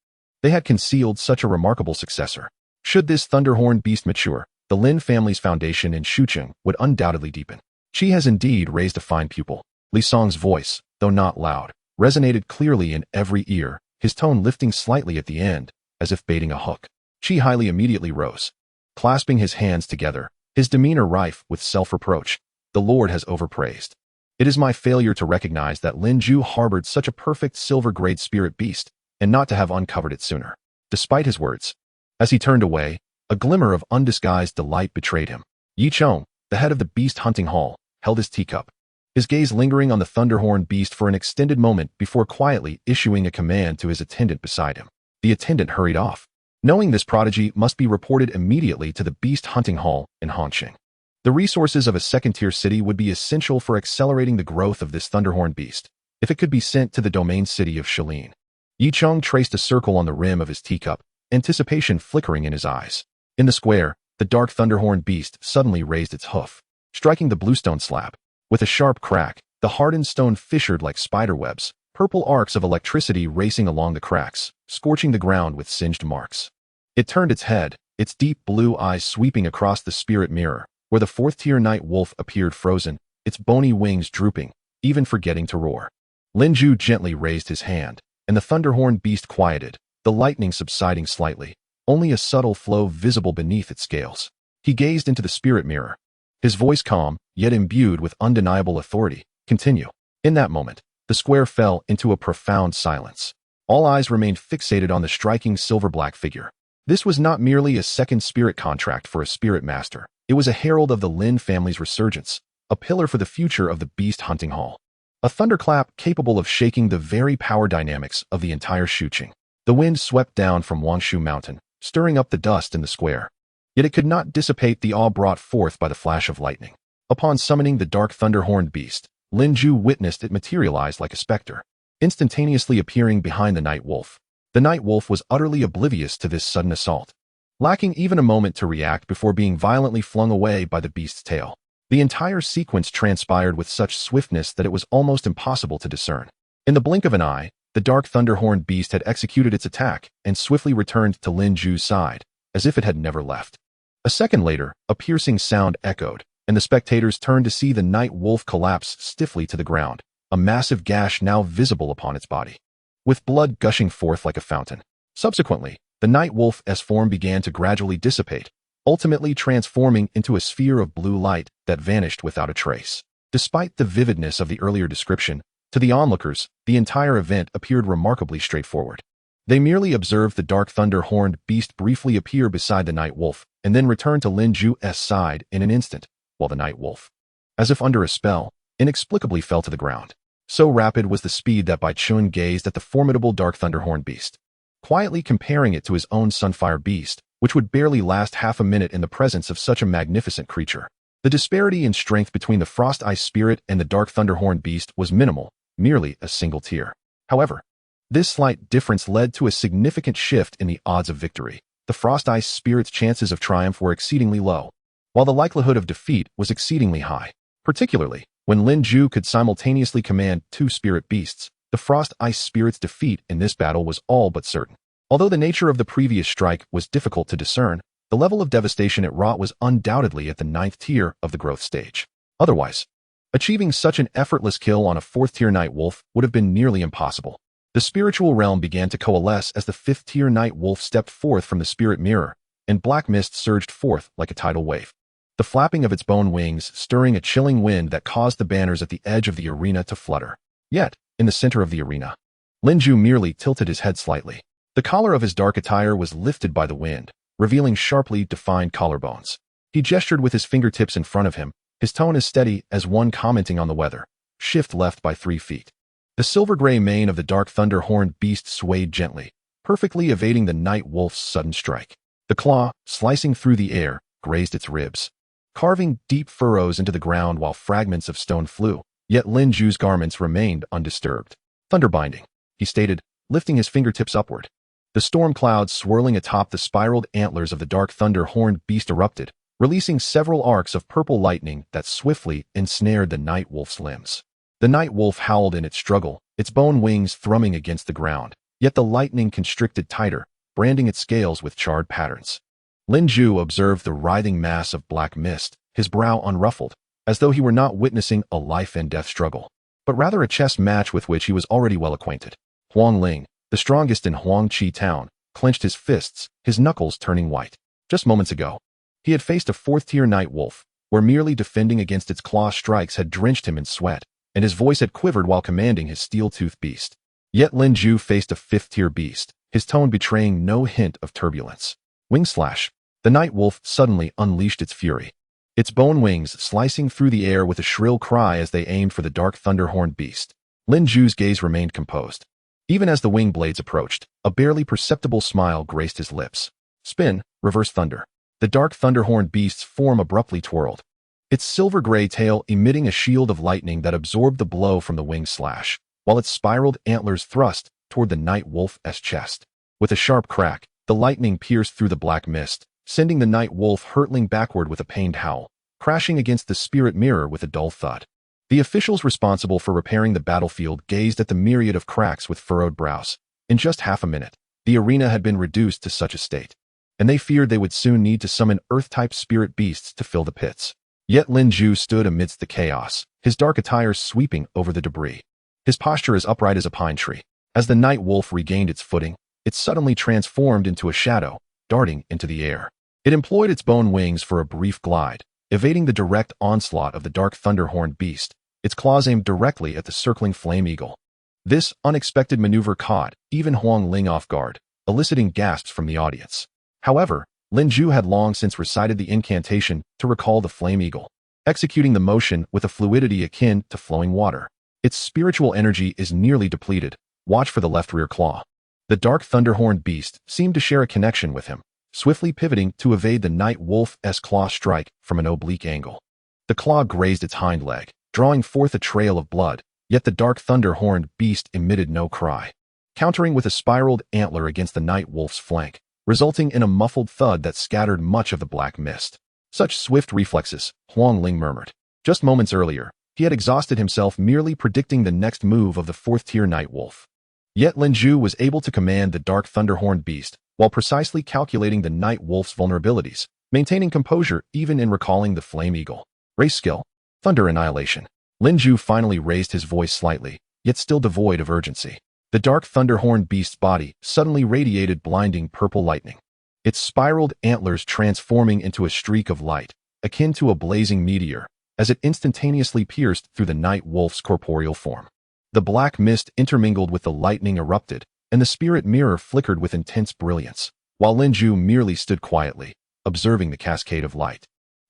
they had concealed such a remarkable successor. Should this thunderhorn beast mature, the Lin family's foundation in Shuqing would undoubtedly deepen. She has indeed raised a fine pupil. Li Song's voice, though not loud, resonated clearly in every ear, his tone lifting slightly at the end, as if baiting a hook. Chi Haili immediately rose, clasping his hands together, his demeanor rife with self-reproach. The Lord has overpraised. It is my failure to recognize that Lin Ju harbored such a perfect silver-grade spirit beast, and not to have uncovered it sooner. Despite his words, as he turned away, a glimmer of undisguised delight betrayed him. Yi Chong, the head of the beast hunting hall, held his teacup, his gaze lingering on the thunderhorn beast for an extended moment before quietly issuing a command to his attendant beside him. The attendant hurried off, knowing this prodigy must be reported immediately to the beast hunting hall in Hongqing. The resources of a second-tier city would be essential for accelerating the growth of this thunderhorn beast, if it could be sent to the domain city of Shilin. Yi Chong traced a circle on the rim of his teacup, anticipation flickering in his eyes. In the square, the dark thunderhorn beast suddenly raised its hoof, striking the bluestone slab. With a sharp crack, the hardened stone fissured like spiderwebs, purple arcs of electricity racing along the cracks, scorching the ground with singed marks. It turned its head, its deep blue eyes sweeping across the spirit mirror, where the 4th-tier night wolf appeared frozen, its bony wings drooping, even forgetting to roar. Lin Ju gently raised his hand, and the thunderhorn beast quieted, the lightning subsiding slightly, only a subtle flow visible beneath its scales. He gazed into the spirit mirror, his voice calm, yet imbued with undeniable authority. Continue. In that moment, the square fell into a profound silence. All eyes remained fixated on the striking silver-black figure. This was not merely a second spirit contract for a spirit master. It was a herald of the Lin family's resurgence, a pillar for the future of the beast hunting hall. A thunderclap capable of shaking the very power dynamics of the entire Shuqing. The wind swept down from Wangshu Mountain, stirring up the dust in the square. Yet it could not dissipate the awe brought forth by the flash of lightning. Upon summoning the dark thunderhorn beast, Lin Ju witnessed it materialize like a specter, instantaneously appearing behind the night wolf. The night wolf was utterly oblivious to this sudden assault, lacking even a moment to react before being violently flung away by the beast's tail. The entire sequence transpired with such swiftness that it was almost impossible to discern. In the blink of an eye, the dark thunderhorn beast had executed its attack and swiftly returned to Lin Ju's side, as if it had never left. A second later, a piercing sound echoed, and the spectators turned to see the night wolf collapse stiffly to the ground, a massive gash now visible upon its body, with blood gushing forth like a fountain. Subsequently, the night wolf's form began to gradually dissipate, ultimately transforming into a sphere of blue light that vanished without a trace. Despite the vividness of the earlier description, to the onlookers, the entire event appeared remarkably straightforward. They merely observed the dark thunder-horned beast briefly appear beside the night wolf, and then return to Lin Ju's side in an instant, while the night wolf, as if under a spell, inexplicably fell to the ground. So rapid was the speed that Bai Chen gazed at the formidable dark thunderhorn beast, quietly comparing it to his own sunfire beast, which would barely last half a minute in the presence of such a magnificent creature. The disparity in strength between the frost ice spirit and the dark thunderhorn beast was minimal, merely a single tier. However, this slight difference led to a significant shift in the odds of victory. The frost ice spirit's chances of triumph were exceedingly low. while the likelihood of defeat was exceedingly high. Particularly, when Lin Ju could simultaneously command two spirit beasts, the Frost-Ice Spirit's defeat in this battle was all but certain. Although the nature of the previous strike was difficult to discern, the level of devastation it wrought was undoubtedly at the 9th tier of the growth stage. Otherwise, achieving such an effortless kill on a 4th-tier Night Wolf would have been nearly impossible. The spiritual realm began to coalesce as the 5th-tier Night Wolf stepped forth from the spirit mirror, and black mist surged forth like a tidal wave. The flapping of its bone wings stirring a chilling wind that caused the banners at the edge of the arena to flutter. Yet, in the center of the arena, Lin Ju merely tilted his head slightly. The collar of his dark attire was lifted by the wind, revealing sharply defined collarbones. He gestured with his fingertips in front of him, his tone as steady as one commenting on the weather. Shift left by 3 feet. The silver-gray mane of the dark thunder-horned beast swayed gently, perfectly evading the Night Wolf's sudden strike. The claw, slicing through the air, grazed its ribs, carving deep furrows into the ground while fragments of stone flew, yet Lin Ju's garments remained undisturbed. Thunderbinding, he stated, lifting his fingertips upward. The storm clouds swirling atop the spiraled antlers of the dark thunder-horned beast erupted, releasing several arcs of purple lightning that swiftly ensnared the Night Wolf's limbs. The Night Wolf howled in its struggle, its bone wings thrumming against the ground, yet the lightning constricted tighter, branding its scales with charred patterns. Lin Ju observed the writhing mass of black mist, his brow unruffled, as though he were not witnessing a life-and-death struggle, but rather a chess match with which he was already well acquainted. Huang Ling, the strongest in Huangqi town, clenched his fists, his knuckles turning white. Just moments ago, he had faced a 4th-tier Night Wolf, where merely defending against its claw strikes had drenched him in sweat, and his voice had quivered while commanding his steel-toothed beast. Yet Lin Ju faced a 5th-tier beast, his tone betraying no hint of turbulence. Wing slash. The Night Wolf suddenly unleashed its fury, its bone wings slicing through the air with a shrill cry as they aimed for the dark thunder-horned beast. Lin Ju's gaze remained composed. Even as the wing blades approached, a barely perceptible smile graced his lips. Spin, reverse thunder. The dark thunder-horned beast's form abruptly twirled, its silver-gray tail emitting a shield of lightning that absorbed the blow from the wing slash, while its spiraled antlers thrust toward the Night Wolf's chest. With a sharp crack, the lightning pierced through the black mist, sending the Night Wolf hurtling backward with a pained howl, crashing against the spirit mirror with a dull thud. The officials responsible for repairing the battlefield gazed at the myriad of cracks with furrowed brows. In just half a minute, the arena had been reduced to such a state, and they feared they would soon need to summon Earth-type spirit beasts to fill the pits. Yet Lin Ju stood amidst the chaos, his dark attire sweeping over the debris. His posture as upright as a pine tree. As the Night Wolf regained its footing, it suddenly transformed into a shadow, darting into the air. It employed its bone wings for a brief glide, evading the direct onslaught of the dark thunder-horned beast, its claws aimed directly at the circling flame eagle. This unexpected maneuver caught even Huang Ling off guard, eliciting gasps from the audience. However, Lin Ju had long since recited the incantation to recall the flame eagle, executing the motion with a fluidity akin to flowing water. Its spiritual energy is nearly depleted. Watch for the left rear claw. The dark thunder-horned beast seemed to share a connection with him, swiftly pivoting to evade the Night Wolf's claw strike from an oblique angle. The claw grazed its hind leg, drawing forth a trail of blood, yet the dark thunder-horned beast emitted no cry, countering with a spiraled antler against the Night Wolf's flank, resulting in a muffled thud that scattered much of the black mist. Such swift reflexes, Huang Ling murmured. Just moments earlier, he had exhausted himself merely predicting the next move of the 4th-tier Night Wolf. Yet Lin Ju was able to command the dark thunder-horned beast, while precisely calculating the Night Wolf's vulnerabilities, maintaining composure even in recalling the flame eagle. Race skill, thunder annihilation. Lin Ju finally raised his voice slightly, yet still devoid of urgency. The dark thunder-horned beast's body suddenly radiated blinding purple lightning, its spiraled antlers transforming into a streak of light, akin to a blazing meteor, as it instantaneously pierced through the Night Wolf's corporeal form. The black mist intermingled with the lightning erupted, and the spirit mirror flickered with intense brilliance, while Lin Ju merely stood quietly, observing the cascade of light.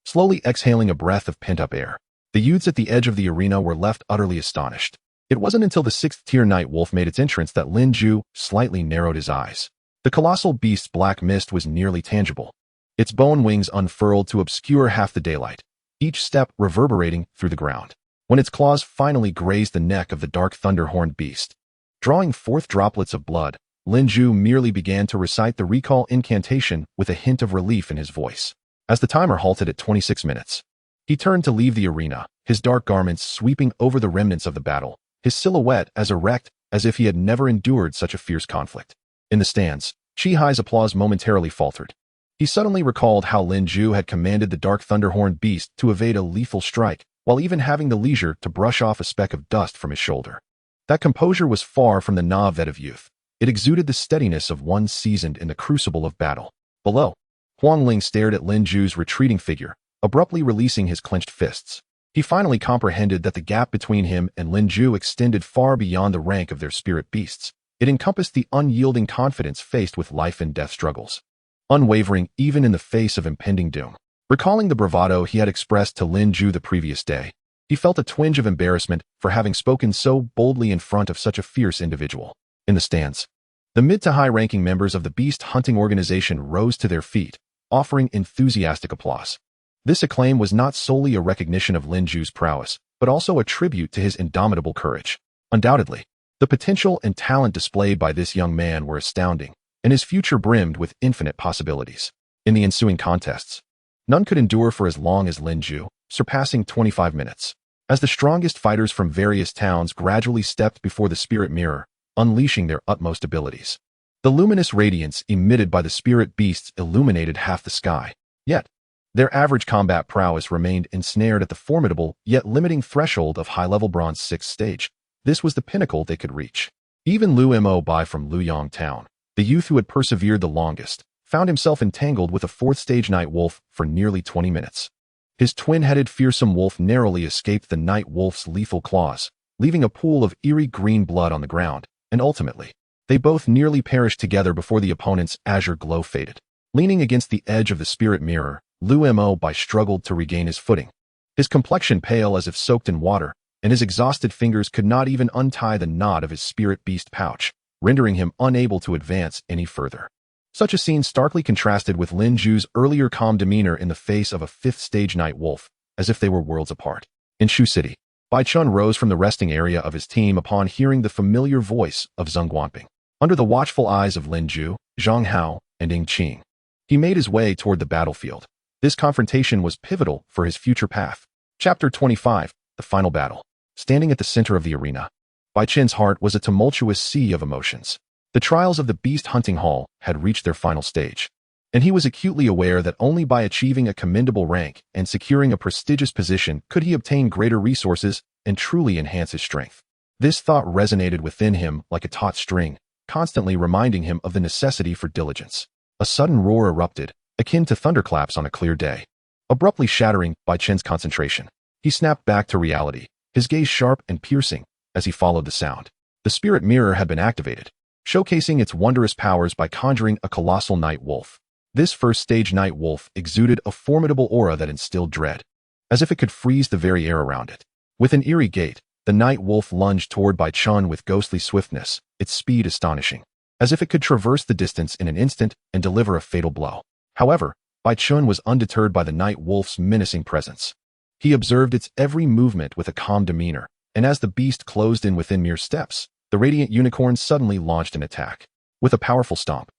Slowly exhaling a breath of pent-up air, the youths at the edge of the arena were left utterly astonished. It wasn't until the 6th-tier Night Wolf made its entrance that Lin Ju slightly narrowed his eyes. The colossal beast's black mist was nearly tangible, its bone wings unfurled to obscure half the daylight, each step reverberating through the ground. When its claws finally grazed the neck of the dark thunder-horned beast, drawing forth droplets of blood, Lin Ju merely began to recite the recall incantation with a hint of relief in his voice. As the timer halted at 26 minutes, he turned to leave the arena, his dark garments sweeping over the remnants of the battle, his silhouette as erect as if he had never endured such a fierce conflict. In the stands, Chi-Hai's applause momentarily faltered. He suddenly recalled how Lin Ju had commanded the Dark Thunderhorn beast to evade a lethal strike, while even having the leisure to brush off a speck of dust from his shoulder. That composure was far from the naivete of youth. It exuded the steadiness of one seasoned in the crucible of battle. Below, Huang Ling stared at Lin Ju's retreating figure, abruptly releasing his clenched fists. He finally comprehended that the gap between him and Lin Ju extended far beyond the rank of their spirit beasts. It encompassed the unyielding confidence faced with life and death struggles, unwavering even in the face of impending doom. Recalling the bravado he had expressed to Lin Ju the previous day, he felt a twinge of embarrassment for having spoken so boldly in front of such a fierce individual. In the stands, the mid to high-ranking members of the beast hunting organization rose to their feet, offering enthusiastic applause. This acclaim was not solely a recognition of Lin Ju's prowess, but also a tribute to his indomitable courage. Undoubtedly, the potential and talent displayed by this young man were astounding, and his future brimmed with infinite possibilities. In the ensuing contests, none could endure for as long as Lin Ju, surpassing 25 minutes. As the strongest fighters from various towns gradually stepped before the spirit mirror, unleashing their utmost abilities. The luminous radiance emitted by the spirit beasts illuminated half the sky. Yet, their average combat prowess remained ensnared at the formidable yet limiting threshold of high-level bronze 6th stage. This was the pinnacle they could reach. Even Lu Mo Bai from Luyang Town, the youth who had persevered the longest, found himself entangled with a 4th stage night wolf for nearly 20 minutes. His twin-headed fearsome wolf narrowly escaped the night wolf's lethal claws, leaving a pool of eerie green blood on the ground, and ultimately, they both nearly perished together before the opponent's azure glow faded. Leaning against the edge of the spirit mirror, Lu Mo Bai struggled to regain his footing. His complexion pale as if soaked in water, and his exhausted fingers could not even untie the knot of his spirit beast pouch, rendering him unable to advance any further. Such a scene starkly contrasted with Lin Ju's earlier calm demeanor in the face of a 5th stage night wolf, as if they were worlds apart. In Shu City, Bai Chen rose from the resting area of his team upon hearing the familiar voice of Zheng Guanping. Under the watchful eyes of Lin Ju, Zhang Hao, and Ying Qing, he made his way toward the battlefield. This confrontation was pivotal for his future path. Chapter 25, The Final Battle. Standing at the center of the arena, Bai Chen's heart was a tumultuous sea of emotions. The trials of the Beast Hunting Hall had reached their final stage, and he was acutely aware that only by achieving a commendable rank and securing a prestigious position could he obtain greater resources and truly enhance his strength. This thought resonated within him like a taut string, constantly reminding him of the necessity for diligence. A sudden roar erupted, akin to thunderclaps on a clear day, abruptly shattering Bai Chen's concentration. He snapped back to reality, his gaze sharp and piercing as he followed the sound. The spirit mirror had been activated, showcasing its wondrous powers by conjuring a colossal night wolf. This 1st stage night wolf exuded a formidable aura that instilled dread, as if it could freeze the very air around it. With an eerie gait, the night wolf lunged toward Bai Chen with ghostly swiftness, its speed astonishing, as if it could traverse the distance in an instant and deliver a fatal blow. However, Bai Chen was undeterred by the night wolf's menacing presence. He observed its every movement with a calm demeanor, and as the beast closed in within mere steps, the radiant unicorn suddenly launched an attack. With a powerful stomp,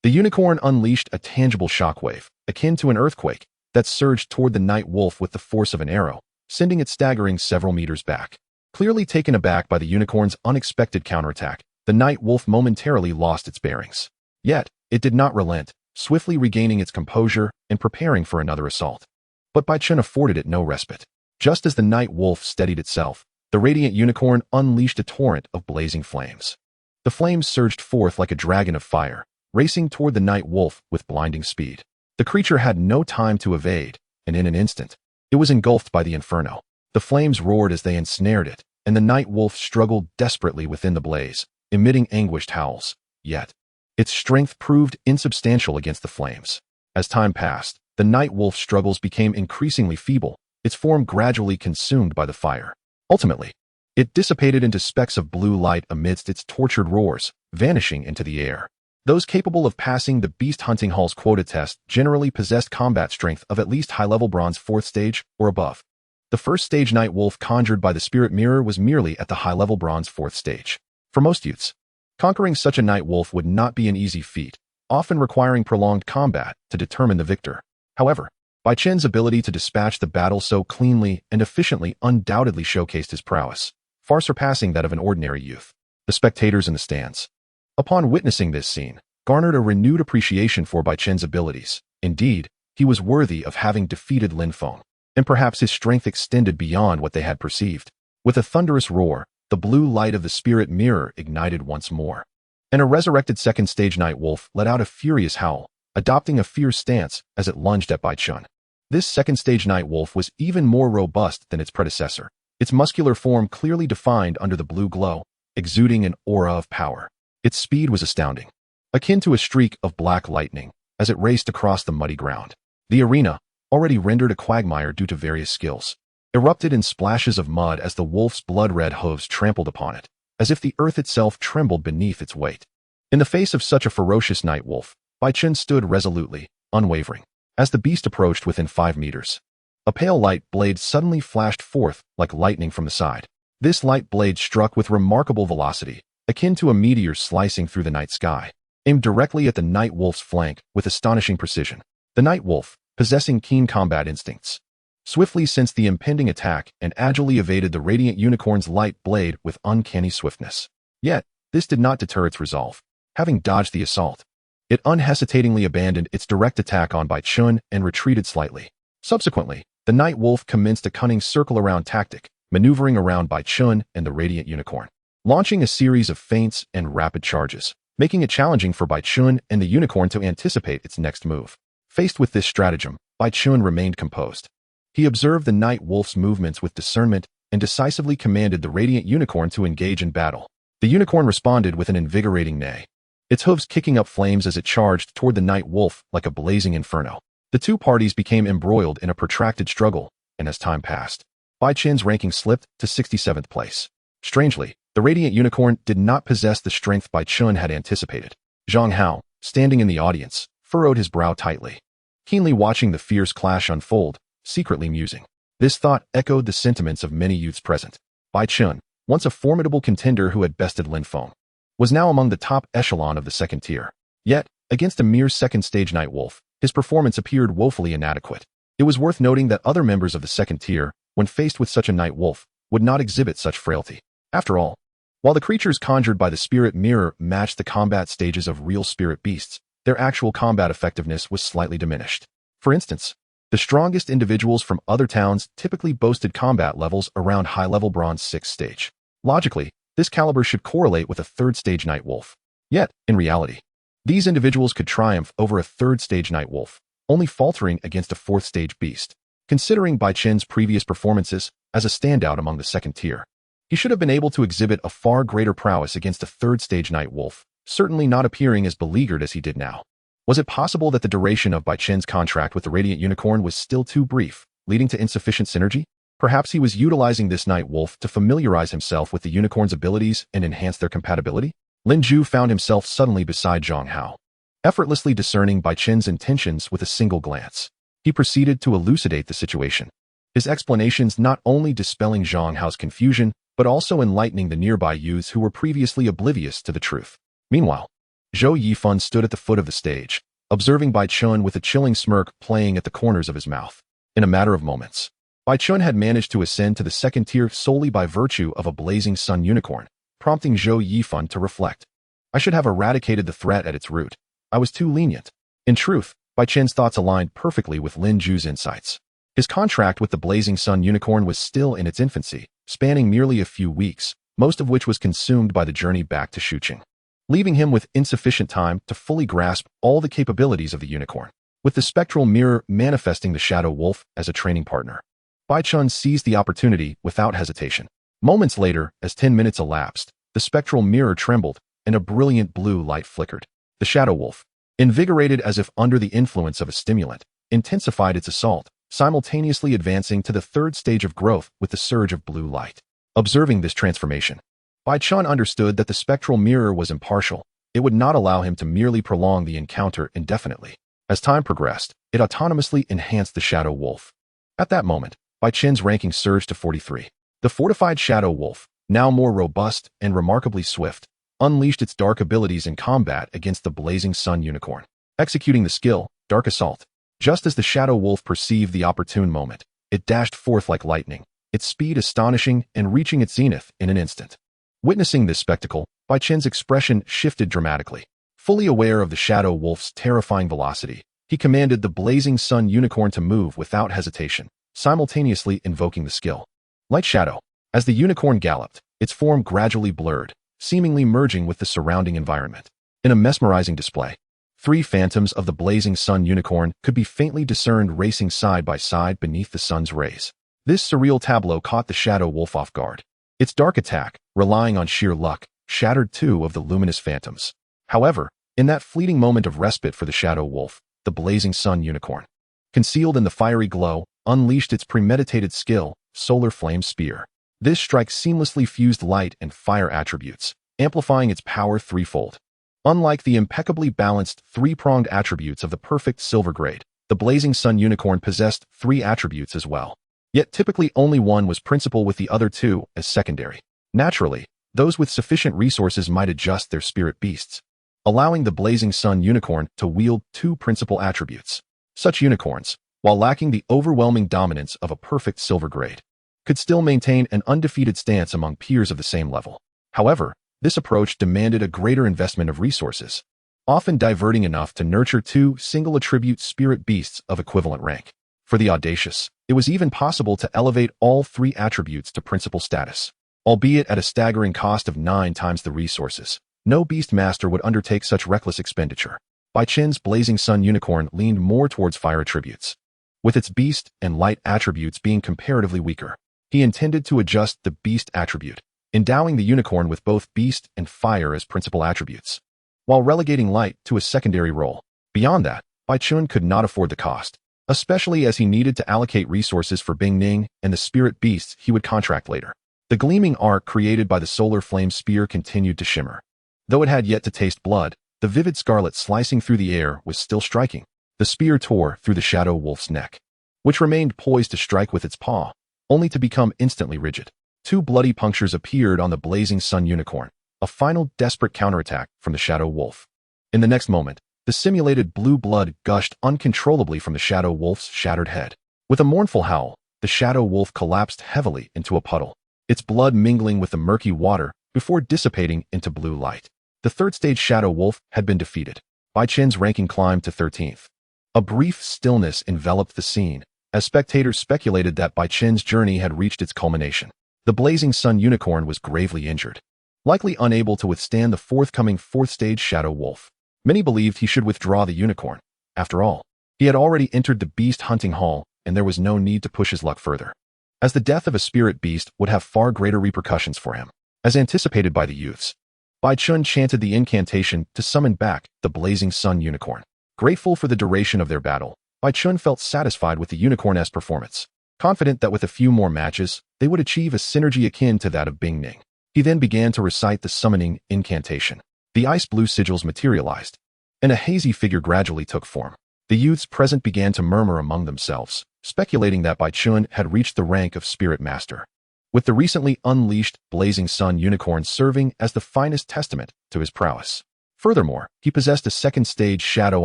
the unicorn unleashed a tangible shockwave, akin to an earthquake, that surged toward the night wolf with the force of an arrow, sending it staggering several meters back. Clearly taken aback by the unicorn's unexpected counterattack, the night wolf momentarily lost its bearings. Yet, it did not relent, swiftly regaining its composure and preparing for another assault. But Bai Chen afforded it no respite. Just as the night wolf steadied itself, the radiant unicorn unleashed a torrent of blazing flames. The flames surged forth like a dragon of fire, racing toward the night wolf with blinding speed. The creature had no time to evade, and in an instant, it was engulfed by the inferno. The flames roared as they ensnared it, and the night wolf struggled desperately within the blaze, emitting anguished howls. Yet, its strength proved insubstantial against the flames. As time passed, the night wolf's struggles became increasingly feeble, its form gradually consumed by the fire. Ultimately, it dissipated into specks of blue light amidst its tortured roars, vanishing into the air. Those capable of passing the Beast Hunting Hall's quota test generally possessed combat strength of at least high-level bronze 4th stage or above. The 1st stage night wolf conjured by the spirit mirror was merely at the high-level bronze 4th stage. For most youths, conquering such a night wolf would not be an easy feat, often requiring prolonged combat to determine the victor. However, Bai Chen's ability to dispatch the battle so cleanly and efficiently undoubtedly showcased his prowess, far surpassing that of an ordinary youth. The spectators in the stands, upon witnessing this scene, garnered a renewed appreciation for Bai Chen's abilities. Indeed, he was worthy of having defeated Lin Feng, and perhaps his strength extended beyond what they had perceived. With a thunderous roar, the blue light of the spirit mirror ignited once more, and a resurrected second stage night wolf let out a furious howl, adopting a fierce stance as it lunged at Bai Chen. This second stage night wolf was even more robust than its predecessor, its muscular form clearly defined under the blue glow, exuding an aura of power. Its speed was astounding, akin to a streak of black lightning as it raced across the muddy ground. The arena, already rendered a quagmire due to various skills, erupted in splashes of mud as the wolf's blood-red hooves trampled upon it, as if the earth itself trembled beneath its weight. In the face of such a ferocious night wolf, Bai Chen stood resolutely, unwavering. As the beast approached within 5 meters, a pale light blade suddenly flashed forth like lightning from the side. This light blade struck with remarkable velocity, akin to a meteor slicing through the night sky, aimed directly at the night wolf's flank with astonishing precision. The night wolf, possessing keen combat instincts, swiftly sensed the impending attack and agilely evaded the radiant unicorn's light blade with uncanny swiftness. Yet, this did not deter its resolve. Having dodged the assault, it unhesitatingly abandoned its direct attack on Bai Chen and retreated slightly. Subsequently, the night wolf commenced a cunning circle-around tactic, maneuvering around Bai Chen and the radiant unicorn, launching a series of feints and rapid charges, making it challenging for Bai Chen and the unicorn to anticipate its next move. Faced with this stratagem, Bai Chen remained composed. He observed the night wolf's movements with discernment and decisively commanded the radiant unicorn to engage in battle. The unicorn responded with an invigorating neigh, its hooves kicking up flames as it charged toward the night wolf like a blazing inferno. The two parties became embroiled in a protracted struggle, and as time passed, Bai Chen's ranking slipped to 67th place. Strangely, the radiant unicorn did not possess the strength Bai Chen had anticipated. Zhang Hao, standing in the audience, furrowed his brow tightly, keenly watching the fierce clash unfold, secretly musing. This thought echoed the sentiments of many youths present. Bai Chen, once a formidable contender who had bested Lin Feng, was now among the top echelon of the second tier. Yet, against a mere second stage night wolf, his performance appeared woefully inadequate. It was worth noting that other members of the second tier, when faced with such a night wolf, would not exhibit such frailty. After all, while the creatures conjured by the spirit mirror matched the combat stages of real spirit beasts, their actual combat effectiveness was slightly diminished. For instance, the strongest individuals from other towns typically boasted combat levels around high-level bronze 6th stage. Logically, this caliber should correlate with a 3rd stage night wolf. Yet, in reality, these individuals could triumph over a 3rd stage night wolf, only faltering against a 4th stage beast. Considering Bai Chen's previous performances as a standout among the second tier, he should have been able to exhibit a far greater prowess against a 3rd stage night wolf, certainly not appearing as beleaguered as he did now. Was it possible that the duration of Bai Chen's contract with the Radiant Unicorn was still too brief, leading to insufficient synergy? Perhaps he was utilizing this night wolf to familiarize himself with the unicorn's abilities and enhance their compatibility? Lin Ju found himself suddenly beside Zhang Hao, effortlessly discerning Bai Chen's intentions with a single glance. He proceeded to elucidate the situation, his explanations not only dispelling Zhang Hao's confusion, but also enlightening the nearby youths who were previously oblivious to the truth. Meanwhile, Zhou Yifan stood at the foot of the stage, observing Bai Chen with a chilling smirk playing at the corners of his mouth. In a matter of moments, Bai Chen had managed to ascend to the second tier solely by virtue of a blazing sun unicorn, prompting Zhou Yifan to reflect. I should have eradicated the threat at its root. I was too lenient. In truth, Bai Chen's thoughts aligned perfectly with Lin Ju's insights. His contract with the blazing sun unicorn was still in its infancy, spanning merely a few weeks, most of which was consumed by the journey back to Shuqing, leaving him with insufficient time to fully grasp all the capabilities of the unicorn. With the spectral mirror manifesting the shadow wolf as a training partner, Bai Chen seized the opportunity without hesitation. Moments later, as 10 minutes elapsed, the spectral mirror trembled and a brilliant blue light flickered. The shadow wolf, invigorated as if under the influence of a stimulant, intensified its assault, simultaneously advancing to the 3rd stage of growth with the surge of blue light. Observing this transformation, Bai Chen understood that the spectral mirror was impartial. It would not allow him to merely prolong the encounter indefinitely. As time progressed, it autonomously enhanced the shadow wolf. At that moment, Bai Chen's ranking surged to 43. The fortified shadow wolf, now more robust and remarkably swift, unleashed its dark abilities in combat against the blazing sun unicorn. Executing the skill, Dark Assault, Just as the Shadow Wolf perceived the opportune moment, it dashed forth like lightning, its speed astonishing and reaching its zenith in an instant. Witnessing this spectacle, Bai Chen's expression shifted dramatically. Fully aware of the Shadow Wolf's terrifying velocity, he commanded the blazing sun unicorn to move without hesitation, simultaneously invoking the skill. Light Shadow. As the unicorn galloped, its form gradually blurred, seemingly merging with the surrounding environment. In a mesmerizing display, 3 phantoms of the blazing sun unicorn could be faintly discerned racing side by side beneath the sun's rays. This surreal tableau caught the Shadow Wolf off guard. Its dark attack, relying on sheer luck, shattered 2 of the luminous phantoms. However, in that fleeting moment of respite for the Shadow Wolf, the blazing sun unicorn, concealed in the fiery glow, unleashed its premeditated skill, Solar Flame Spear. This strike seamlessly fused light and fire attributes, amplifying its power threefold. Unlike the impeccably balanced 3-pronged attributes of the perfect silver grade, the blazing sun unicorn possessed 3 attributes as well. Yet typically only one was principal with the other 2 as secondary. Naturally, those with sufficient resources might adjust their spirit beasts, allowing the blazing sun unicorn to wield 2 principal attributes. Such unicorns, while lacking the overwhelming dominance of a perfect silver grade, could still maintain an undefeated stance among peers of the same level. However, this approach demanded a greater investment of resources, often diverting enough to nurture 2 single-attribute spirit beasts of equivalent rank. For the audacious, it was even possible to elevate all 3 attributes to principal status, albeit at a staggering cost of 9 times the resources. No beast master would undertake such reckless expenditure. Bai Chen's blazing sun unicorn leaned more towards fire attributes, with its beast and light attributes being comparatively weaker. He intended to adjust the beast attribute, endowing the unicorn with both beast and fire as principal attributes, while relegating light to a secondary role. Beyond that, Bai Chen could not afford the cost, especially as he needed to allocate resources for Bing Ning and the spirit beasts he would contract later. The gleaming arc created by the Solar Flame Spear continued to shimmer. Though it had yet to taste blood, the vivid scarlet slicing through the air was still striking. The spear tore through the Shadow Wolf's neck, which remained poised to strike with its paw, only to become instantly rigid. 2 bloody punctures appeared on the blazing sun unicorn, a final desperate counterattack from the Shadow Wolf. In the next moment, the simulated blue blood gushed uncontrollably from the Shadow Wolf's shattered head. With a mournful howl, the Shadow Wolf collapsed heavily into a puddle, its blood mingling with the murky water before dissipating into blue light. The 3rd-stage Shadow Wolf had been defeated. Bai Chen's ranking climbed to 13th. A brief stillness enveloped the scene, as spectators speculated that Bai Chen's journey had reached its culmination. The blazing sun unicorn was gravely injured, likely unable to withstand the forthcoming 4th-stage Shadow Wolf. Many believed he should withdraw the unicorn. After all, he had already entered the beast hunting hall, and there was no need to push his luck further, as the death of a spirit beast would have far greater repercussions for him. As anticipated by the youths, Bai Chen chanted the incantation to summon back the blazing sun unicorn. Grateful for the duration of their battle, Bai Chen felt satisfied with the unicorn's performance, confident that with a few more matches, they would achieve a synergy akin to that of Bing Ning. He then began to recite the summoning incantation. The ice blue sigils materialized, and a hazy figure gradually took form. The youths present began to murmur among themselves, speculating that Bai Chen had reached the rank of Spirit Master, with the recently unleashed blazing sun unicorn serving as the finest testament to his prowess. Furthermore, he possessed a 2nd-stage Shadow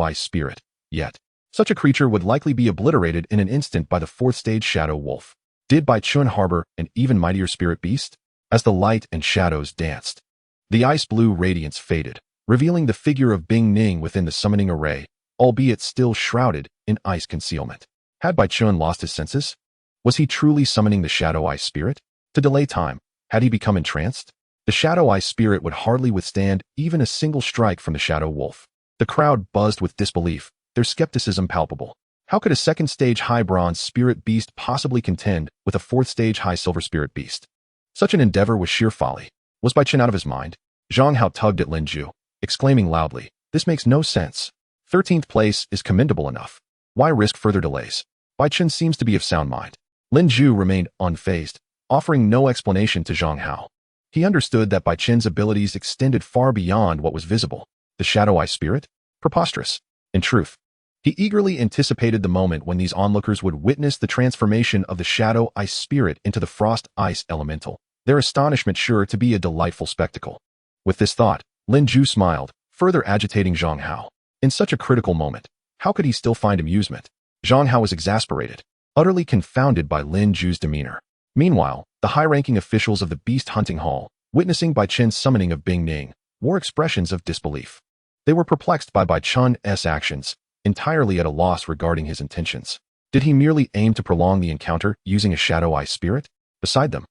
Ice Spirit, yet such a creature would likely be obliterated in an instant by the 4th-stage Shadow Wolf. Did Bai Chen harbor an even mightier spirit beast? As the light and shadows danced, the ice blue radiance faded, revealing the figure of Bing Ning within the summoning array, albeit still shrouded in ice concealment. Had Bai Chen lost his senses? Was he truly summoning the Shadow Ice Spirit? To delay time, had he become entranced? The Shadow Ice Spirit would hardly withstand even a single strike from the Shadow Wolf. The crowd buzzed with disbelief, their skepticism palpable. How could a 2nd-stage high bronze spirit beast possibly contend with a 4th-stage high silver spirit beast? Such an endeavor was sheer folly. Was Bai Chen out of his mind? Zhang Hao tugged at Lin Ju, exclaiming loudly, "This makes no sense. 13th place is commendable enough. Why risk further delays?" Bai Chen seems to be of sound mind. Lin Ju remained unfazed, offering no explanation to Zhang Hao. He understood that Bai Chen's abilities extended far beyond what was visible. The Shadow Ice Spirit? Preposterous. In truth, he eagerly anticipated the moment when these onlookers would witness the transformation of the Shadow Ice Spirit into the Frost Ice Elemental, their astonishment sure to be a delightful spectacle. With this thought, Lin Ju smiled, further agitating Zhang Hao. In such a critical moment, how could he still find amusement? Zhang Hao was exasperated, utterly confounded by Lin Ju's demeanor. Meanwhile, the high-ranking officials of the Beast Hunting Hall, witnessing Bai Chen's summoning of Bing Ning, wore expressions of disbelief. They were perplexed by Bai Chen's actions, entirely at a loss regarding his intentions. Did he merely aim to prolong the encounter using a shadow ice spirit? Beside them,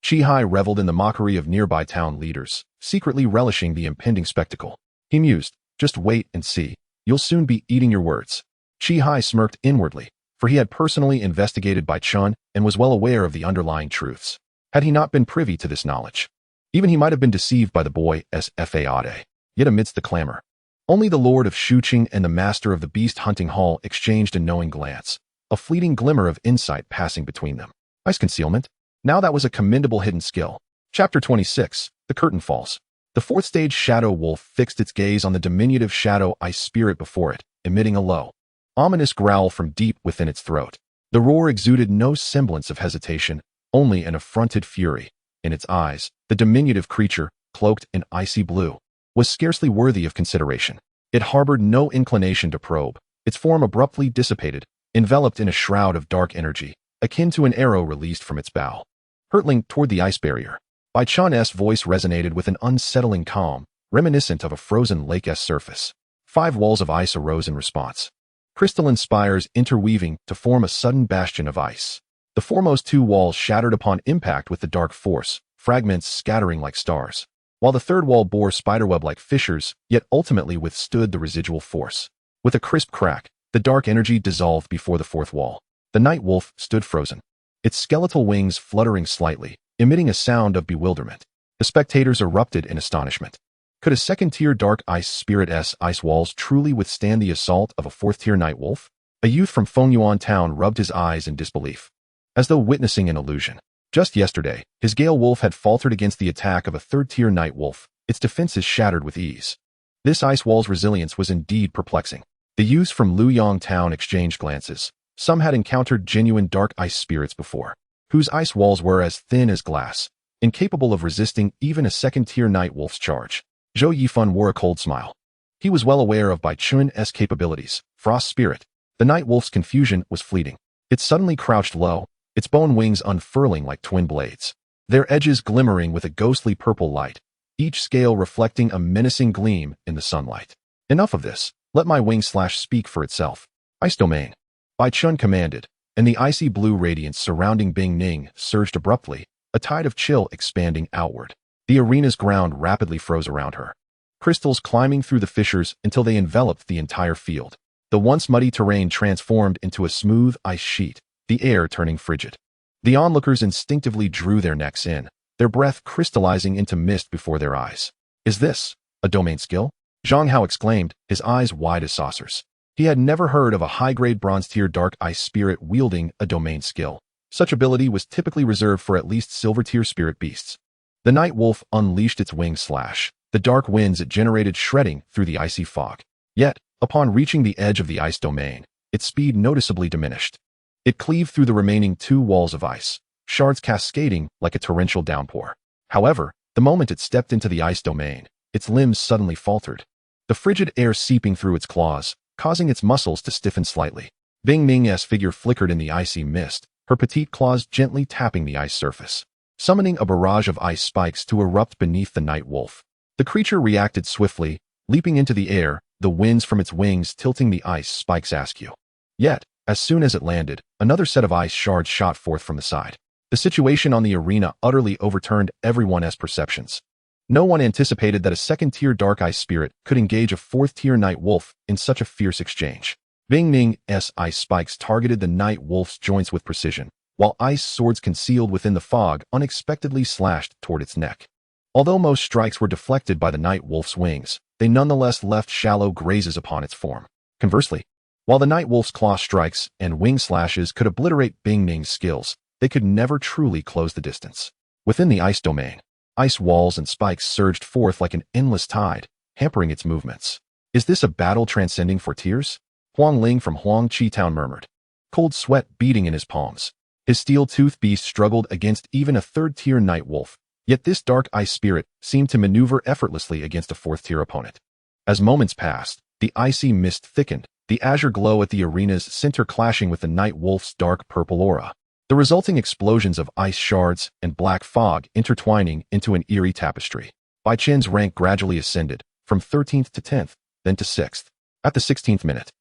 Chi Hai reveled in the mockery of nearby town leaders, secretly relishing the impending spectacle. He mused, "Just wait and see. You'll soon be eating your words." Chi Hai smirked inwardly, for he had personally investigated Bai Chen and was well aware of the underlying truths. Had he not been privy to this knowledge, even he might have been deceived by the boy's fade. Yet amidst the clamor, only the Lord of Shuqing and the Master of the Beast Hunting Hall exchanged a knowing glance, a fleeting glimmer of insight passing between them. Ice concealment? Now that was a commendable hidden skill. Chapter 26. The Curtain Falls. The fourth stage Shadow Wolf fixed its gaze on the diminutive shadow ice spirit before it, emitting a low, ominous growl from deep within its throat. The roar exuded no semblance of hesitation, only an affronted fury. In its eyes, the diminutive creature, cloaked in icy blue, was scarcely worthy of consideration. It harbored no inclination to probe. Its form abruptly dissipated, enveloped in a shroud of dark energy, akin to an arrow released from its bow, hurtling toward the ice barrier. Bai Chen's voice resonated with an unsettling calm, reminiscent of a frozen lake's surface. 5 walls of ice arose in response, crystalline spires interweaving to form a sudden bastion of ice. The foremost 2 walls shattered upon impact with the dark force, fragments scattering like stars, while the third wall bore spiderweb-like fissures, yet ultimately withstood the residual force. With a crisp crack, the dark energy dissolved before the fourth wall. The night wolf stood frozen, its skeletal wings fluttering slightly, emitting a sound of bewilderment. The spectators erupted in astonishment. Could a second-tier dark ice spirit's ice walls truly withstand the assault of a fourth-tier night wolf? A youth from Xuan Yuan town rubbed his eyes in disbelief, as though witnessing an illusion. Just yesterday, his Gale Wolf had faltered against the attack of a third-tier night wolf, its defenses shattered with ease. This ice wall's resilience was indeed perplexing. The youths from Luyang town exchanged glances. Some had encountered genuine dark ice spirits before, whose ice walls were as thin as glass, incapable of resisting even a second-tier night wolf's charge. Zhou Yifan wore a cold smile. He was well aware of Bai Chen's capabilities. Frost spirit. The night wolf's confusion was fleeting. It suddenly crouched low, its bone wings unfurling like twin blades, their edges glimmering with a ghostly purple light, each scale reflecting a menacing gleam in the sunlight. Enough of this. Let my wing slash speak for itself. Ice domain. Bai Chen commanded, and the icy blue radiance surrounding Bing Ning surged abruptly, a tide of chill expanding outward. The arena's ground rapidly froze around her, crystals climbing through the fissures until they enveloped the entire field. The once muddy terrain transformed into a smooth ice sheet, the air turning frigid. The onlookers instinctively drew their necks in, their breath crystallizing into mist before their eyes. Is this a domain skill? Zhang Hao exclaimed, his eyes wide as saucers. He had never heard of a high-grade bronze-tier dark ice spirit wielding a domain skill. Such ability was typically reserved for at least silver-tier spirit beasts. The night wolf unleashed its wing slash, the dark winds it generated shredding through the icy fog. Yet, upon reaching the edge of the ice domain, its speed noticeably diminished. It cleaved through the remaining 2 walls of ice, shards cascading like a torrential downpour. However, the moment it stepped into the ice domain, its limbs suddenly faltered, the frigid air seeping through its claws, causing its muscles to stiffen slightly. Bing Ning's figure flickered in the icy mist, her petite claws gently tapping the ice surface, summoning a barrage of ice spikes to erupt beneath the night wolf. The creature reacted swiftly, leaping into the air, the winds from its wings tilting the ice spikes askew. Yet, as soon as it landed, another set of ice shards shot forth from the side. The situation on the arena utterly overturned everyone's perceptions. No one anticipated that a second-tier dark ice spirit could engage a fourth-tier night wolf in such a fierce exchange. Bing Ning's ice spikes targeted the night wolf's joints with precision, while ice swords concealed within the fog unexpectedly slashed toward its neck. Although most strikes were deflected by the night wolf's wings, they nonetheless left shallow grazes upon its form. Conversely, while the night wolf's claw strikes and wing slashes could obliterate Bing Ning's skills, they could never truly close the distance. Within the ice domain, ice walls and spikes surged forth like an endless tide, hampering its movements. Is this a battle transcending for tears? Huang Ling from Huang Chi Town murmured, cold sweat beating in his palms. His steel-toothed beast struggled against even a third-tier night wolf, yet this dark ice spirit seemed to maneuver effortlessly against a fourth-tier opponent. As moments passed, the icy mist thickened, the azure glow at the arena's center clashing with the night wolf's dark purple aura. The resulting explosions of ice shards and black fog intertwining into an eerie tapestry. Bai Chen's rank gradually ascended, from 13th to 10th, then to 6th. At the 16th minute,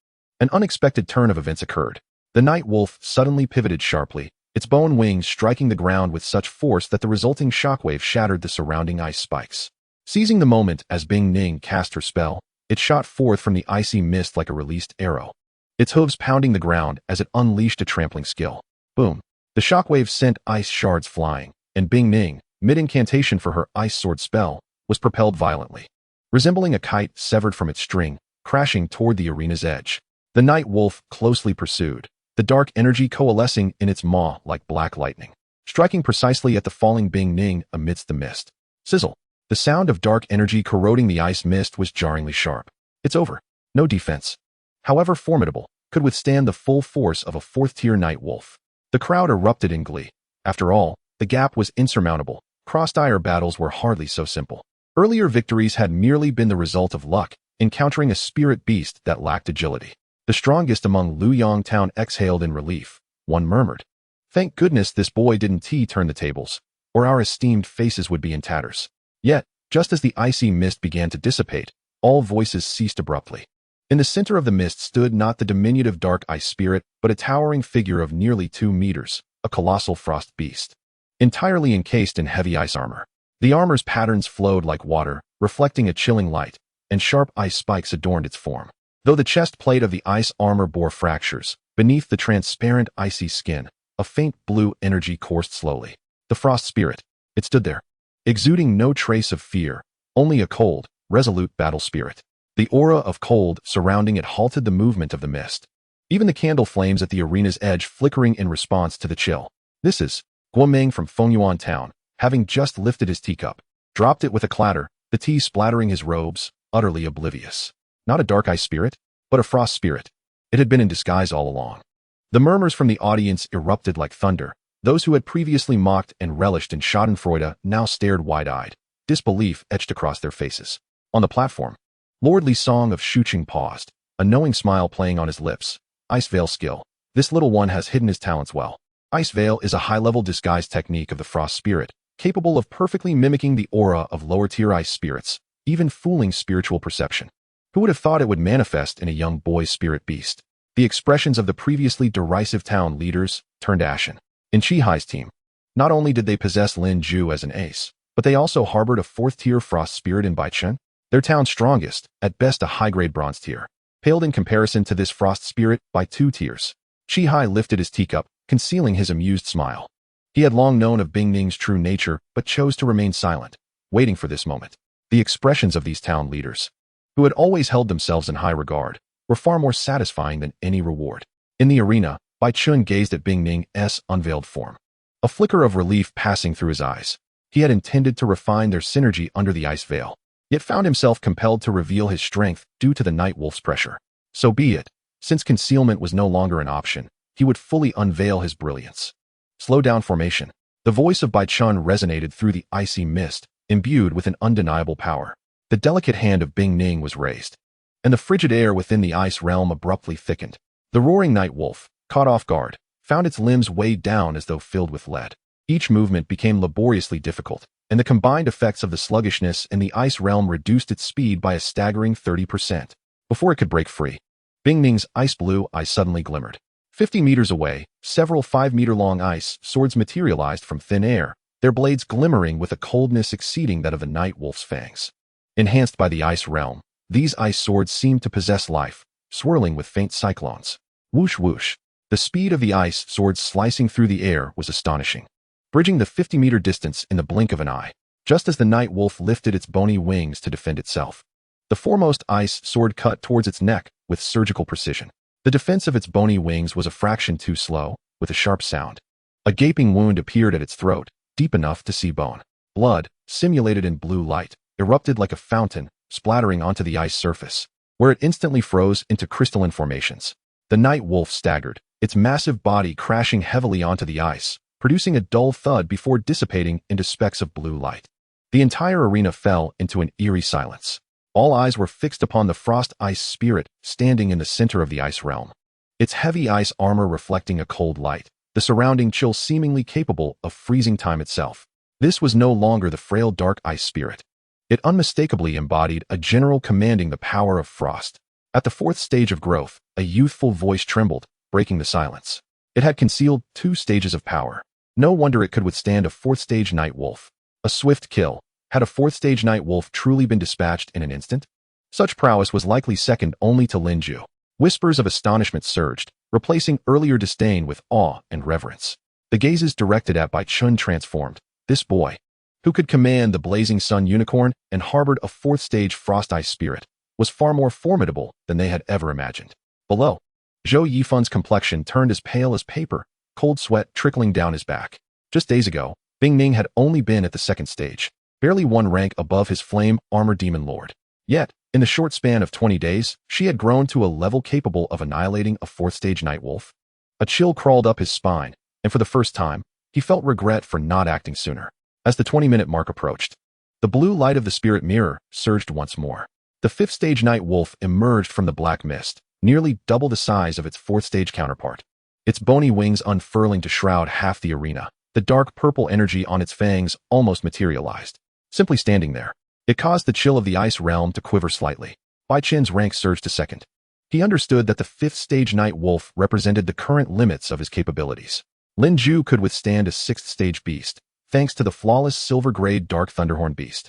an unexpected turn of events occurred. The night wolf suddenly pivoted sharply, its bone wings striking the ground with such force that the resulting shockwave shattered the surrounding ice spikes. Seizing the moment as Bing Ning cast her spell, it shot forth from the icy mist like a released arrow, its hooves pounding the ground as it unleashed a trampling skill. Boom! The shockwave sent ice shards flying, and Bing Ning, mid-incantation for her ice sword spell, was propelled violently, resembling a kite severed from its string, crashing toward the arena's edge. The night wolf closely pursued, the dark energy coalescing in its maw like black lightning, striking precisely at the falling Bing Ning amidst the mist. Sizzle! The sound of dark energy corroding the ice mist was jarringly sharp. It's over. No defense, however formidable, could withstand the full force of a fourth-tier night wolf. The crowd erupted in glee. After all, the gap was insurmountable. Cross-dire battles were hardly so simple. Earlier victories had merely been the result of luck, encountering a spirit beast that lacked agility. The strongest among Luoyang Town exhaled in relief. One murmured, "Thank goodness this boy didn't turn the tables, or our esteemed faces would be in tatters." Yet, just as the icy mist began to dissipate, all voices ceased abruptly. In the center of the mist stood not the diminutive dark ice spirit, but a towering figure of nearly 2 meters, a colossal frost beast, entirely encased in heavy ice armor. The armor's patterns flowed like water, reflecting a chilling light, and sharp ice spikes adorned its form. Though the chest plate of the ice armor bore fractures, beneath the transparent icy skin, a faint blue energy coursed slowly. The frost spirit. It stood there, exuding no trace of fear, only a cold, resolute battle spirit. The aura of cold surrounding it halted the movement of the mist, even the candle flames at the arena's edge flickering in response to the chill. This is Guomeng from Xuan Yuan Town, having just lifted his teacup, dropped it with a clatter, the tea splattering his robes, utterly oblivious. Not a dark ice spirit, but a frost spirit. It had been in disguise all along. The murmurs from the audience erupted like thunder. Those who had previously mocked and relished in schadenfreude now stared wide-eyed, disbelief etched across their faces. On the platform, Lord Li Song of Shuqing paused, a knowing smile playing on his lips. Ice Veil skill. This little one has hidden his talents well. Ice Veil is a high-level disguise technique of the frost spirit, capable of perfectly mimicking the aura of lower-tier ice spirits, even fooling spiritual perception. Who would have thought it would manifest in a young boy's spirit beast? The expressions of the previously derisive town leaders turned ashen. In Chihai's team, not only did they possess Lin Ju as an ace, but they also harbored a 4th-tier frost spirit in Bai Chen, their town's strongest, at best a high-grade bronze tier, paled in comparison to this frost spirit by 2 tiers. Chihai lifted his teacup, concealing his amused smile. He had long known of Bing Ning's true nature, but chose to remain silent, waiting for this moment. The expressions of these town leaders, who had always held themselves in high regard, were far more satisfying than any reward. In the arena, Bai Chen gazed at Bing Ning's unveiled form, a flicker of relief passing through his eyes. He had intended to refine their synergy under the ice veil, yet found himself compelled to reveal his strength due to the night wolf's pressure. So be it. Since concealment was no longer an option, he would fully unveil his brilliance. Slow down formation. The voice of Bai Chen resonated through the icy mist, imbued with an undeniable power. The delicate hand of Bing Ning was raised, and the frigid air within the ice realm abruptly thickened. The roaring night wolf, caught off guard, found its limbs weighed down as though filled with lead. Each movement became laboriously difficult, and the combined effects of the sluggishness in the ice realm reduced its speed by a staggering 30%. Before it could break free, Bing Ning's ice blue eyes suddenly glimmered. 50 meters away, several 5-meter-long ice swords materialized from thin air, their blades glimmering with a coldness exceeding that of the night wolf's fangs. Enhanced by the ice realm, these ice swords seemed to possess life, swirling with faint cyclones. Whoosh whoosh. The speed of the ice swords slicing through the air was astonishing, bridging the 50-meter distance in the blink of an eye, just as the night wolf lifted its bony wings to defend itself. The foremost ice sword cut towards its neck with surgical precision. The defense of its bony wings was a fraction too slow, with a sharp sound. A gaping wound appeared at its throat, deep enough to see bone. Blood, simulated in blue light, erupted like a fountain, splattering onto the ice surface, where it instantly froze into crystalline formations. The night wolf staggered, its massive body crashing heavily onto the ice, producing a dull thud before dissipating into specks of blue light. The entire arena fell into an eerie silence. All eyes were fixed upon the frost ice spirit standing in the center of the ice realm. Its heavy ice armor reflecting a cold light, the surrounding chill seemingly capable of freezing time itself. This was no longer the frail dark ice spirit. It unmistakably embodied a general commanding the power of frost. At the fourth stage of growth, a youthful voice trembled, breaking the silence. It had concealed 2 stages of power. No wonder it could withstand a 4th stage night wolf. A swift kill. Had a 4th stage night wolf truly been dispatched in an instant? Such prowess was likely second only to Lin Ju. Whispers of astonishment surged, replacing earlier disdain with awe and reverence. The gazes directed at Bai Chen transformed. This boy, who could command the blazing sun unicorn and harbored a 4th stage frost ice spirit, was far more formidable than they had ever imagined. Below, Zhou Yifun's complexion turned as pale as paper, cold sweat trickling down his back. Just days ago, Bing Ning had only been at the 2nd stage, barely 1 rank above his flame armor demon lord. Yet, in the short span of 20 days, she had grown to a level capable of annihilating a 4th stage night wolf. A chill crawled up his spine, and for the first time, he felt regret for not acting sooner. As the 20-minute mark approached, the blue light of the spirit mirror surged once more. The 5th stage night wolf emerged from the black mist, nearly double the size of its 4th stage counterpart. Its bony wings unfurling to shroud half the arena, the dark purple energy on its fangs almost materialized. Simply standing there, it caused the chill of the ice realm to quiver slightly. Bai Chen's rank surged to 2nd. He understood that the 5th stage night wolf represented the current limits of his capabilities. Lin Ju could withstand a 6th stage beast, thanks to the flawless silver-grade dark thunderhorn beast.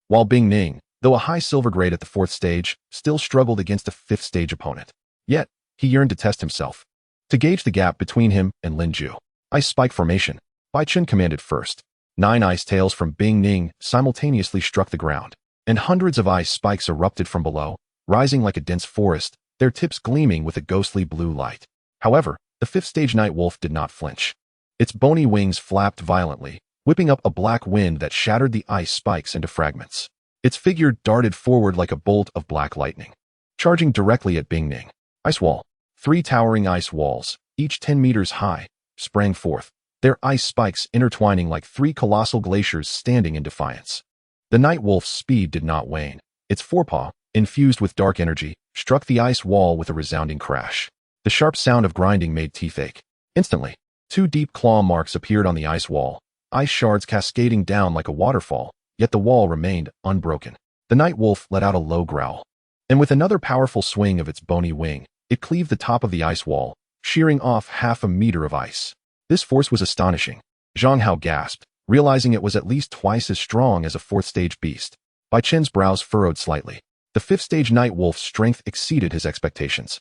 While Bing Ning, though a high silver grade at the 4th stage, still struggled against a 5th stage opponent. Yet, he yearned to test himself. To gauge the gap between him and Lin Ju. Ice spike formation. Bai Chen commanded first. 9 ice tails from Bing Ning simultaneously struck the ground, and hundreds of ice spikes erupted from below, rising like a dense forest, their tips gleaming with a ghostly blue light. However, the 5th stage night wolf did not flinch. Its bony wings flapped violently, whipping up a black wind that shattered the ice spikes into fragments. Its figure darted forward like a bolt of black lightning, charging directly at Bing Ning. Ice wall. 3 towering ice walls, each 10 meters high, sprang forth, their ice spikes intertwining like 3 colossal glaciers standing in defiance. The night wolf's speed did not wane. Its forepaw, infused with dark energy, struck the ice wall with a resounding crash. The sharp sound of grinding made teeth ache. Instantly, 2 deep claw marks appeared on the ice wall, ice shards cascading down like a waterfall, yet the wall remained unbroken. The night wolf let out a low growl, and with another powerful swing of its bony wing, it cleaved the top of the ice wall, shearing off half a meter of ice. This force was astonishing. Zhang Hao gasped, realizing it was at least twice as strong as a 4th stage beast. Bai Chen's brows furrowed slightly. The 5th stage night wolf's strength exceeded his expectations.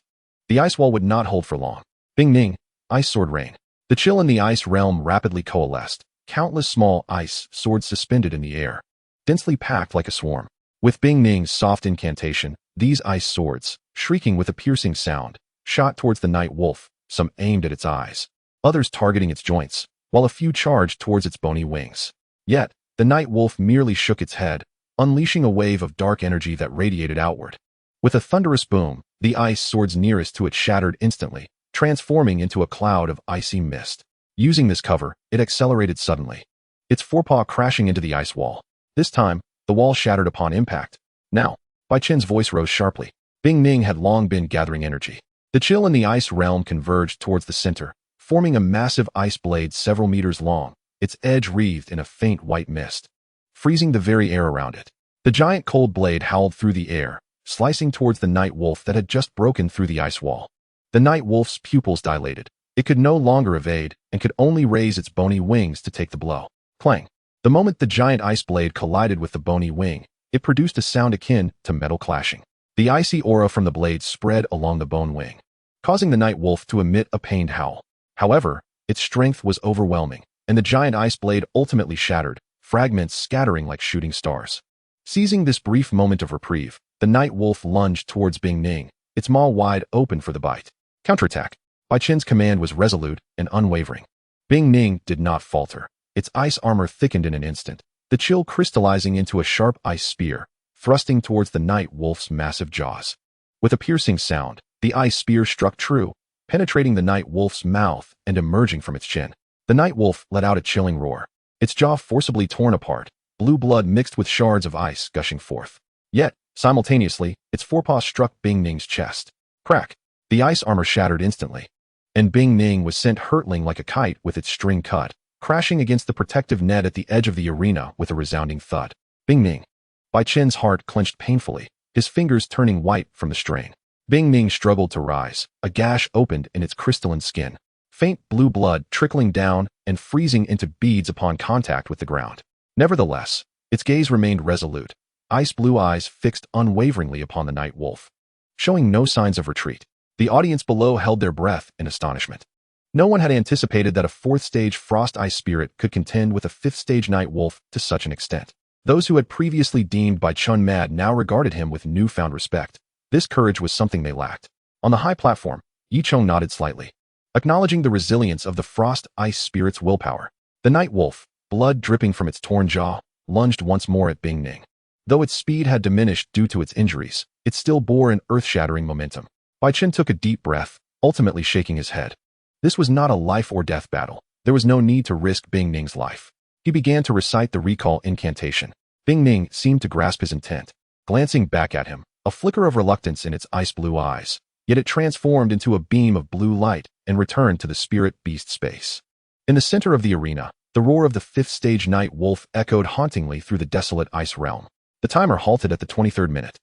The ice wall would not hold for long. Bing Ning, ice sword rain. The chill in the ice realm rapidly coalesced, countless small ice swords suspended in the air, densely packed like a swarm. With Bing Ning's soft incantation, these ice swords, shrieking with a piercing sound, shot towards the night wolf, some aimed at its eyes, others targeting its joints, while a few charged towards its bony wings. Yet, the night wolf merely shook its head, unleashing a wave of dark energy that radiated outward. With a thunderous boom, the ice swords nearest to it shattered instantly, transforming into a cloud of icy mist. Using this cover, it accelerated suddenly, its forepaw crashing into the ice wall. This time, the wall shattered upon impact. Now, Bai Chen's voice rose sharply. Bing Ning had long been gathering energy. The chill in the ice realm converged towards the center, forming a massive ice blade several meters long, its edge wreathed in a faint white mist, freezing the very air around it. The giant cold blade howled through the air, slicing towards the night wolf that had just broken through the ice wall. The night wolf's pupils dilated. It could no longer evade, and could only raise its bony wings to take the blow. Clang. The moment the giant ice blade collided with the bony wing, it produced a sound akin to metal clashing. The icy aura from the blade spread along the bone wing, causing the night wolf to emit a pained howl. However, its strength was overwhelming, and the giant ice blade ultimately shattered, fragments scattering like shooting stars. Seizing this brief moment of reprieve, the night wolf lunged towards Bing Ning, its maw wide open for the bite. Counterattack. Bai Chen's command was resolute and unwavering. Bing Ning did not falter. Its ice armor thickened in an instant, the chill crystallizing into a sharp ice spear, thrusting towards the night wolf's massive jaws. With a piercing sound, the ice spear struck true, penetrating the night wolf's mouth and emerging from its chin. The night wolf let out a chilling roar, its jaw forcibly torn apart, blue blood mixed with shards of ice gushing forth. Yet, Simultaneously, its forepaws struck Bing Ning's chest. Crack! The ice armor shattered instantly, and Bing Ning was sent hurtling like a kite with its string cut, crashing against the protective net at the edge of the arena with a resounding thud. Bing Ning. Bai Chen's heart clenched painfully, his fingers turning white from the strain. Bing Ning struggled to rise. A gash opened in its crystalline skin. Faint blue blood trickling down and freezing into beads upon contact with the ground. Nevertheless, its gaze remained resolute, ice-blue eyes fixed unwaveringly upon the night wolf, showing no signs of retreat. The audience below held their breath in astonishment. No one had anticipated that a fourth-stage frost ice spirit could contend with a fifth-stage night wolf to such an extent. Those who had previously deemed Bai Chen mad now regarded him with newfound respect. This courage was something they lacked. On the high platform, Yi Chong nodded slightly, acknowledging the resilience of the frost ice spirit's willpower. The night wolf, blood dripping from its torn jaw, lunged once more at Bing Ning. Though its speed had diminished due to its injuries, it still bore an earth-shattering momentum. Bai Chen took a deep breath, ultimately shaking his head. This was not a life-or-death battle. There was no need to risk Bing Ning's life. He began to recite the recall incantation. Bing Ning seemed to grasp his intent, glancing back at him, a flicker of reluctance in its ice-blue eyes. Yet it transformed into a beam of blue light and returned to the spirit beast space. In the center of the arena, the roar of the fifth-stage night wolf echoed hauntingly through the desolate ice realm. The timer halted at the 23rd minute,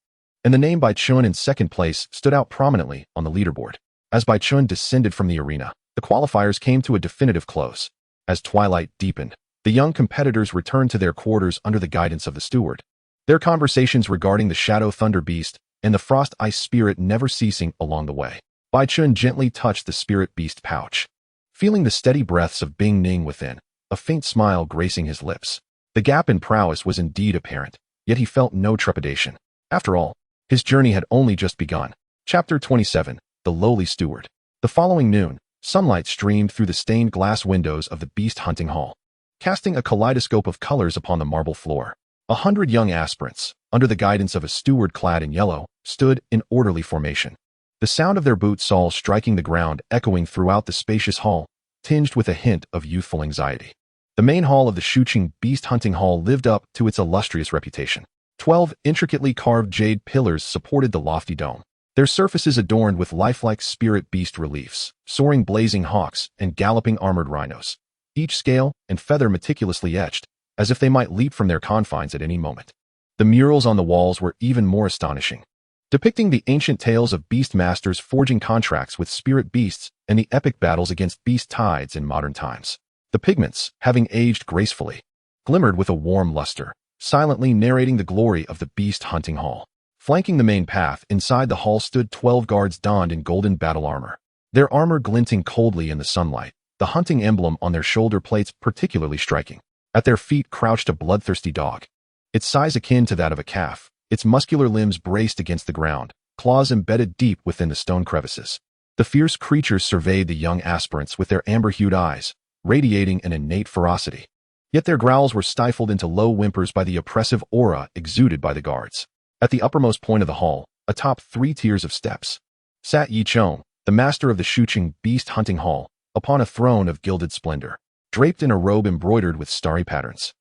and the name Bai Chen in second place stood out prominently on the leaderboard. As Bai Chen descended from the arena, the qualifiers came to a definitive close. As twilight deepened, the young competitors returned to their quarters under the guidance of the steward. Their conversations regarding the Shadow Thunder Beast and the Frost Ice Spirit never ceasing along the way. Bai Chen gently touched the Spirit Beast pouch, feeling the steady breaths of Bing Ning within, a faint smile gracing his lips. The gap in prowess was indeed apparent, yet he felt no trepidation. After all, his journey had only just begun. Chapter 27, The Lowly Steward. The following noon, sunlight streamed through the stained glass windows of the Beast Hunting Hall, casting a kaleidoscope of colors upon the marble floor. 100 young aspirants, under the guidance of a steward clad in yellow, stood in orderly formation. The sound of their boot soles striking the ground echoing throughout the spacious hall, tinged with a hint of youthful anxiety. The main hall of the Xuan Beast Hunting Hall lived up to its illustrious reputation. 12 intricately carved jade pillars supported the lofty dome, their surfaces adorned with lifelike spirit beast reliefs, soaring blazing hawks and galloping armored rhinos, each scale and feather meticulously etched, as if they might leap from their confines at any moment. The murals on the walls were even more astonishing, depicting the ancient tales of beast masters forging contracts with spirit beasts and the epic battles against beast tides in modern times. The pigments, having aged gracefully, glimmered with a warm luster, silently narrating the glory of the Beast Hunting Hall. Flanking the main path, inside the hall stood 12 guards donned in golden battle armor, their armor glinting coldly in the sunlight, the hunting emblem on their shoulder plates particularly striking. At their feet crouched a bloodthirsty dog, its size akin to that of a calf, its muscular limbs braced against the ground, claws embedded deep within the stone crevices. The fierce creatures surveyed the young aspirants with their amber-hued eyes, radiating an innate ferocity. Yet their growls were stifled into low whimpers by the oppressive aura exuded by the guards. At the uppermost point of the hall, atop 3 tiers of steps, sat Yi Chong, the master of the Xuan Beast Hunting Hall, upon a throne of gilded splendor, draped in a robe embroidered with starry patterns.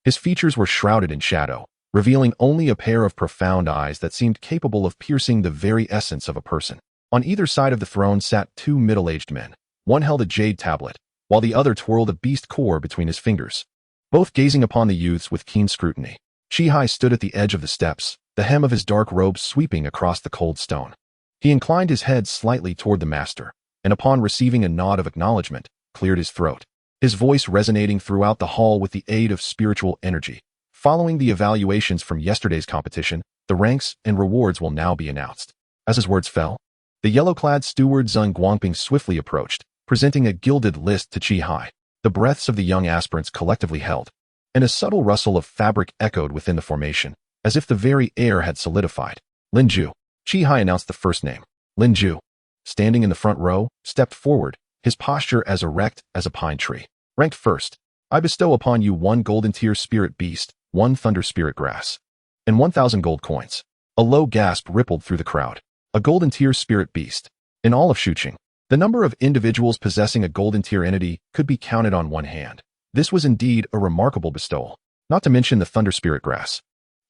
His features were shrouded in shadow, revealing only a pair of profound eyes that seemed capable of piercing the very essence of a person. On either side of the throne sat 2 middle-aged men. One held a jade tablet, while the other twirled a beast core between his fingers, both gazing upon the youths with keen scrutiny. Chi Hai stood at the edge of the steps, the hem of his dark robe sweeping across the cold stone. He inclined his head slightly toward the master, and upon receiving a nod of acknowledgement, cleared his throat, his voice resonating throughout the hall with the aid of spiritual energy. Following the evaluations from yesterday's competition, the ranks and rewards will now be announced. As his words fell, the yellow-clad steward Zeng Guangping swiftly approached, presenting a gilded list to Chi Hai. The breaths of the young aspirants collectively held, and a subtle rustle of fabric echoed within the formation, as if the very air had solidified. Lin Ju. Chi Hai announced the first name. Lin Ju, standing in the front row, stepped forward, his posture as erect as a pine tree. Ranked first, I bestow upon you 1 golden tier spirit beast, 1 thunder spirit grass, and 1,000 gold coins. A low gasp rippled through the crowd. A golden tier spirit beast. In all of Xucheng, the number of individuals possessing a golden tier entity could be counted on one hand. This was indeed a remarkable bestowal, not to mention the thunder spirit grass,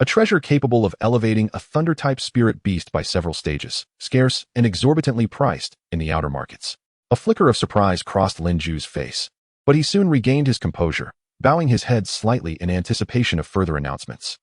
A treasure capable of elevating a thunder-type spirit beast by several stages, scarce and exorbitantly priced in the outer markets. A flicker of surprise crossed Lin Ju's face, but he soon regained his composure, bowing his head slightly in anticipation of further announcements.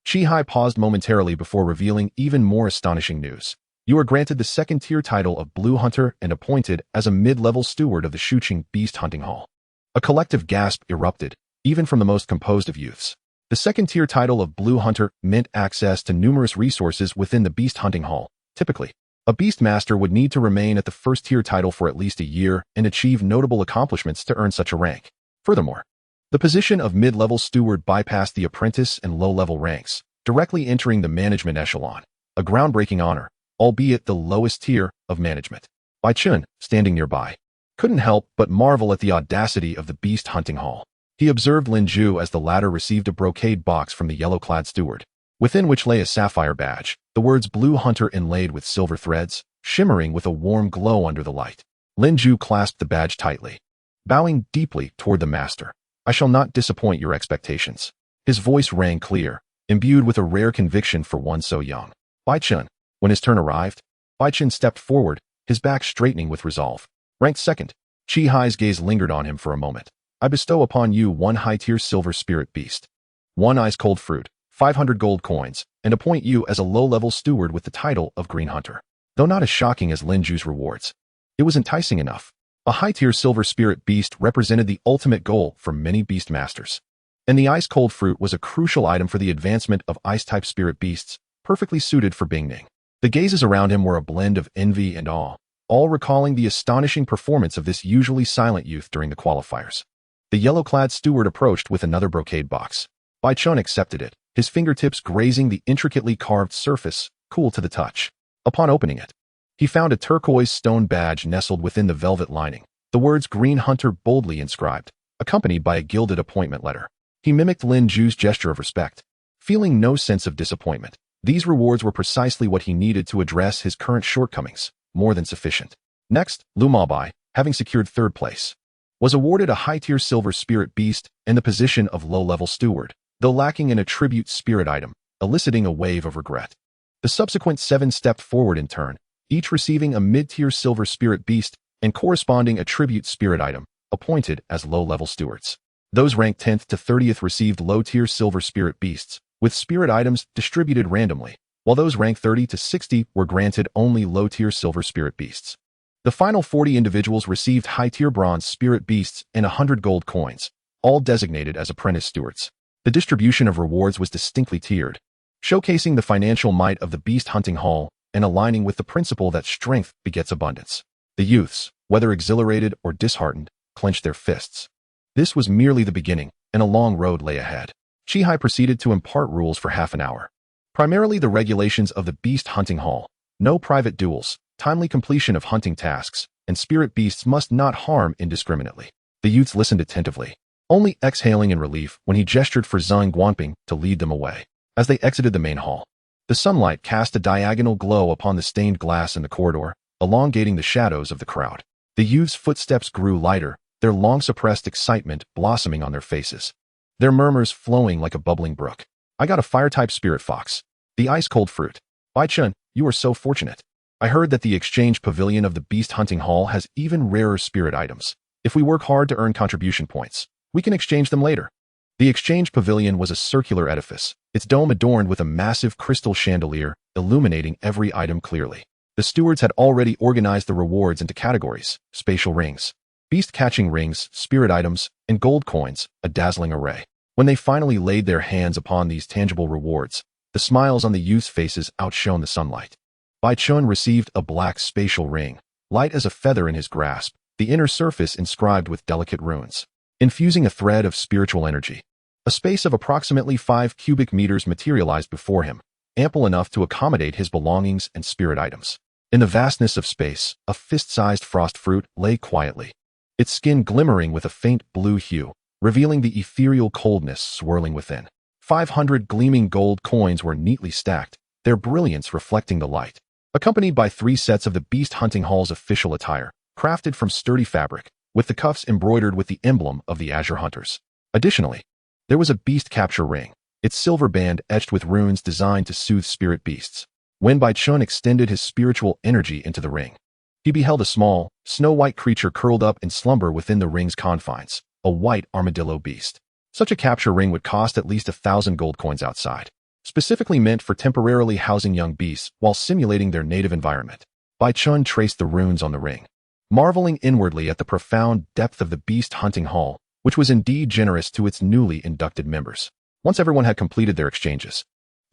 Chi paused momentarily before revealing even more astonishing news. You are granted the second-tier title of Blue Hunter and appointed as a mid-level steward of the Shuqing Beast Hunting Hall. A collective gasp erupted, even from the most composed of youths. The second-tier title of Blue Hunter meant access to numerous resources within the Beast Hunting Hall. Typically, a Beast Master would need to remain at the first-tier title for at least a year and achieve notable accomplishments to earn such a rank. Furthermore, the position of mid-level steward bypassed the apprentice and low-level ranks, directly entering the management echelon, a groundbreaking honor, albeit the lowest tier of management. Bai Chen, standing nearby, couldn't help but marvel at the audacity of the Beast Hunting Hall. He observed Lin Ju as the latter received a brocade box from the yellow-clad steward, within which lay a sapphire badge, the words Blue Hunter inlaid with silver threads, shimmering with a warm glow under the light. Lin Ju clasped the badge tightly, bowing deeply toward the master. I shall not disappoint your expectations. His voice rang clear, imbued with a rare conviction for one so young. Bai Chen. When his turn arrived, Bai Chen stepped forward, his back straightening with resolve. Ranked second, Chi-Hi's gaze lingered on him for a moment. I bestow upon you one high-tier silver spirit beast, one ice-cold fruit, 500 gold coins, and appoint you as a low-level steward with the title of Green Hunter. Though not as shocking as Lin Ju's rewards, it was enticing enough. A high-tier silver spirit beast represented the ultimate goal for many beast masters. And the ice-cold fruit was a crucial item for the advancement of ice-type spirit beasts, perfectly suited for Bingning. The gazes around him were a blend of envy and awe, all recalling the astonishing performance of this usually silent youth during the qualifiers. The yellow-clad steward approached with another brocade box. Bai Chen accepted it, his fingertips grazing the intricately carved surface, cool to the touch. Upon opening it, he found a turquoise stone badge nestled within the velvet lining, the words Green Hunter boldly inscribed, accompanied by a gilded appointment letter. He mimicked Lin Ju's gesture of respect, feeling no sense of disappointment. These rewards were precisely what he needed to address his current shortcomings, more than sufficient. Next, Lu Mabai, having secured third place, was awarded a high-tier silver spirit beast and the position of low-level steward, though lacking an attribute spirit item, eliciting a wave of regret. The subsequent 7 stepped forward in turn, each receiving a mid-tier silver spirit beast and corresponding attribute spirit item, appointed as low-level stewards. Those ranked 10th to 30th received low-tier silver spirit beasts, with spirit items distributed randomly, while those ranked 30 to 60 were granted only low-tier silver spirit beasts. The final 40 individuals received high-tier bronze spirit beasts and 100 gold coins, all designated as apprentice stewards. The distribution of rewards was distinctly tiered, showcasing the financial might of the Beast Hunting Hall and aligning with the principle that strength begets abundance. The youths, whether exhilarated or disheartened, clenched their fists. This was merely the beginning, and a long road lay ahead. Chi proceeded to impart rules for half an hour. Primarily the regulations of the Beast Hunting Hall. No private duels, timely completion of hunting tasks, and spirit beasts must not harm indiscriminately. The youths listened attentively, only exhaling in relief when he gestured for Zhang Guanping to lead them away. As they exited the main hall, the sunlight cast a diagonal glow upon the stained glass in the corridor, elongating the shadows of the crowd. The youths' footsteps grew lighter, their long-suppressed excitement blossoming on their faces, their murmurs flowing like a bubbling brook. I got a fire-type spirit fox, the ice-cold fruit. Bai Chen, you are so fortunate. I heard that the exchange pavilion of the Beast Hunting Hall has even rarer spirit items. If we work hard to earn contribution points, we can exchange them later. The exchange pavilion was a circular edifice, its dome adorned with a massive crystal chandelier, illuminating every item clearly. The stewards had already organized the rewards into categories: spatial rings, beast-catching rings, spirit items, and gold coins, a dazzling array. When they finally laid their hands upon these tangible rewards, the smiles on the youth's faces outshone the sunlight. Bai Chen received a black spatial ring, light as a feather in his grasp, the inner surface inscribed with delicate runes, infusing a thread of spiritual energy. A space of approximately 5 cubic meters materialized before him, ample enough to accommodate his belongings and spirit items. In the vastness of space, a fist-sized frost fruit lay quietly, its skin glimmering with a faint blue hue, revealing the ethereal coldness swirling within. 500 gleaming gold coins were neatly stacked, their brilliance reflecting the light, accompanied by 3 sets of the Beast Hunting Hall's official attire, crafted from sturdy fabric, with the cuffs embroidered with the emblem of the Azure Hunters. Additionally, there was a beast capture ring, its silver band etched with runes designed to soothe spirit beasts. When Bai Chen extended his spiritual energy into the ring, he beheld a small, snow-white creature curled up in slumber within the ring's confines, a white armadillo beast. Such a capture ring would cost at least 1,000 gold coins outside, specifically meant for temporarily housing young beasts while simulating their native environment. Bai Chen traced the runes on the ring, marveling inwardly at the profound depth of the beast hunting hall, which was indeed generous to its newly inducted members. Once everyone had completed their exchanges,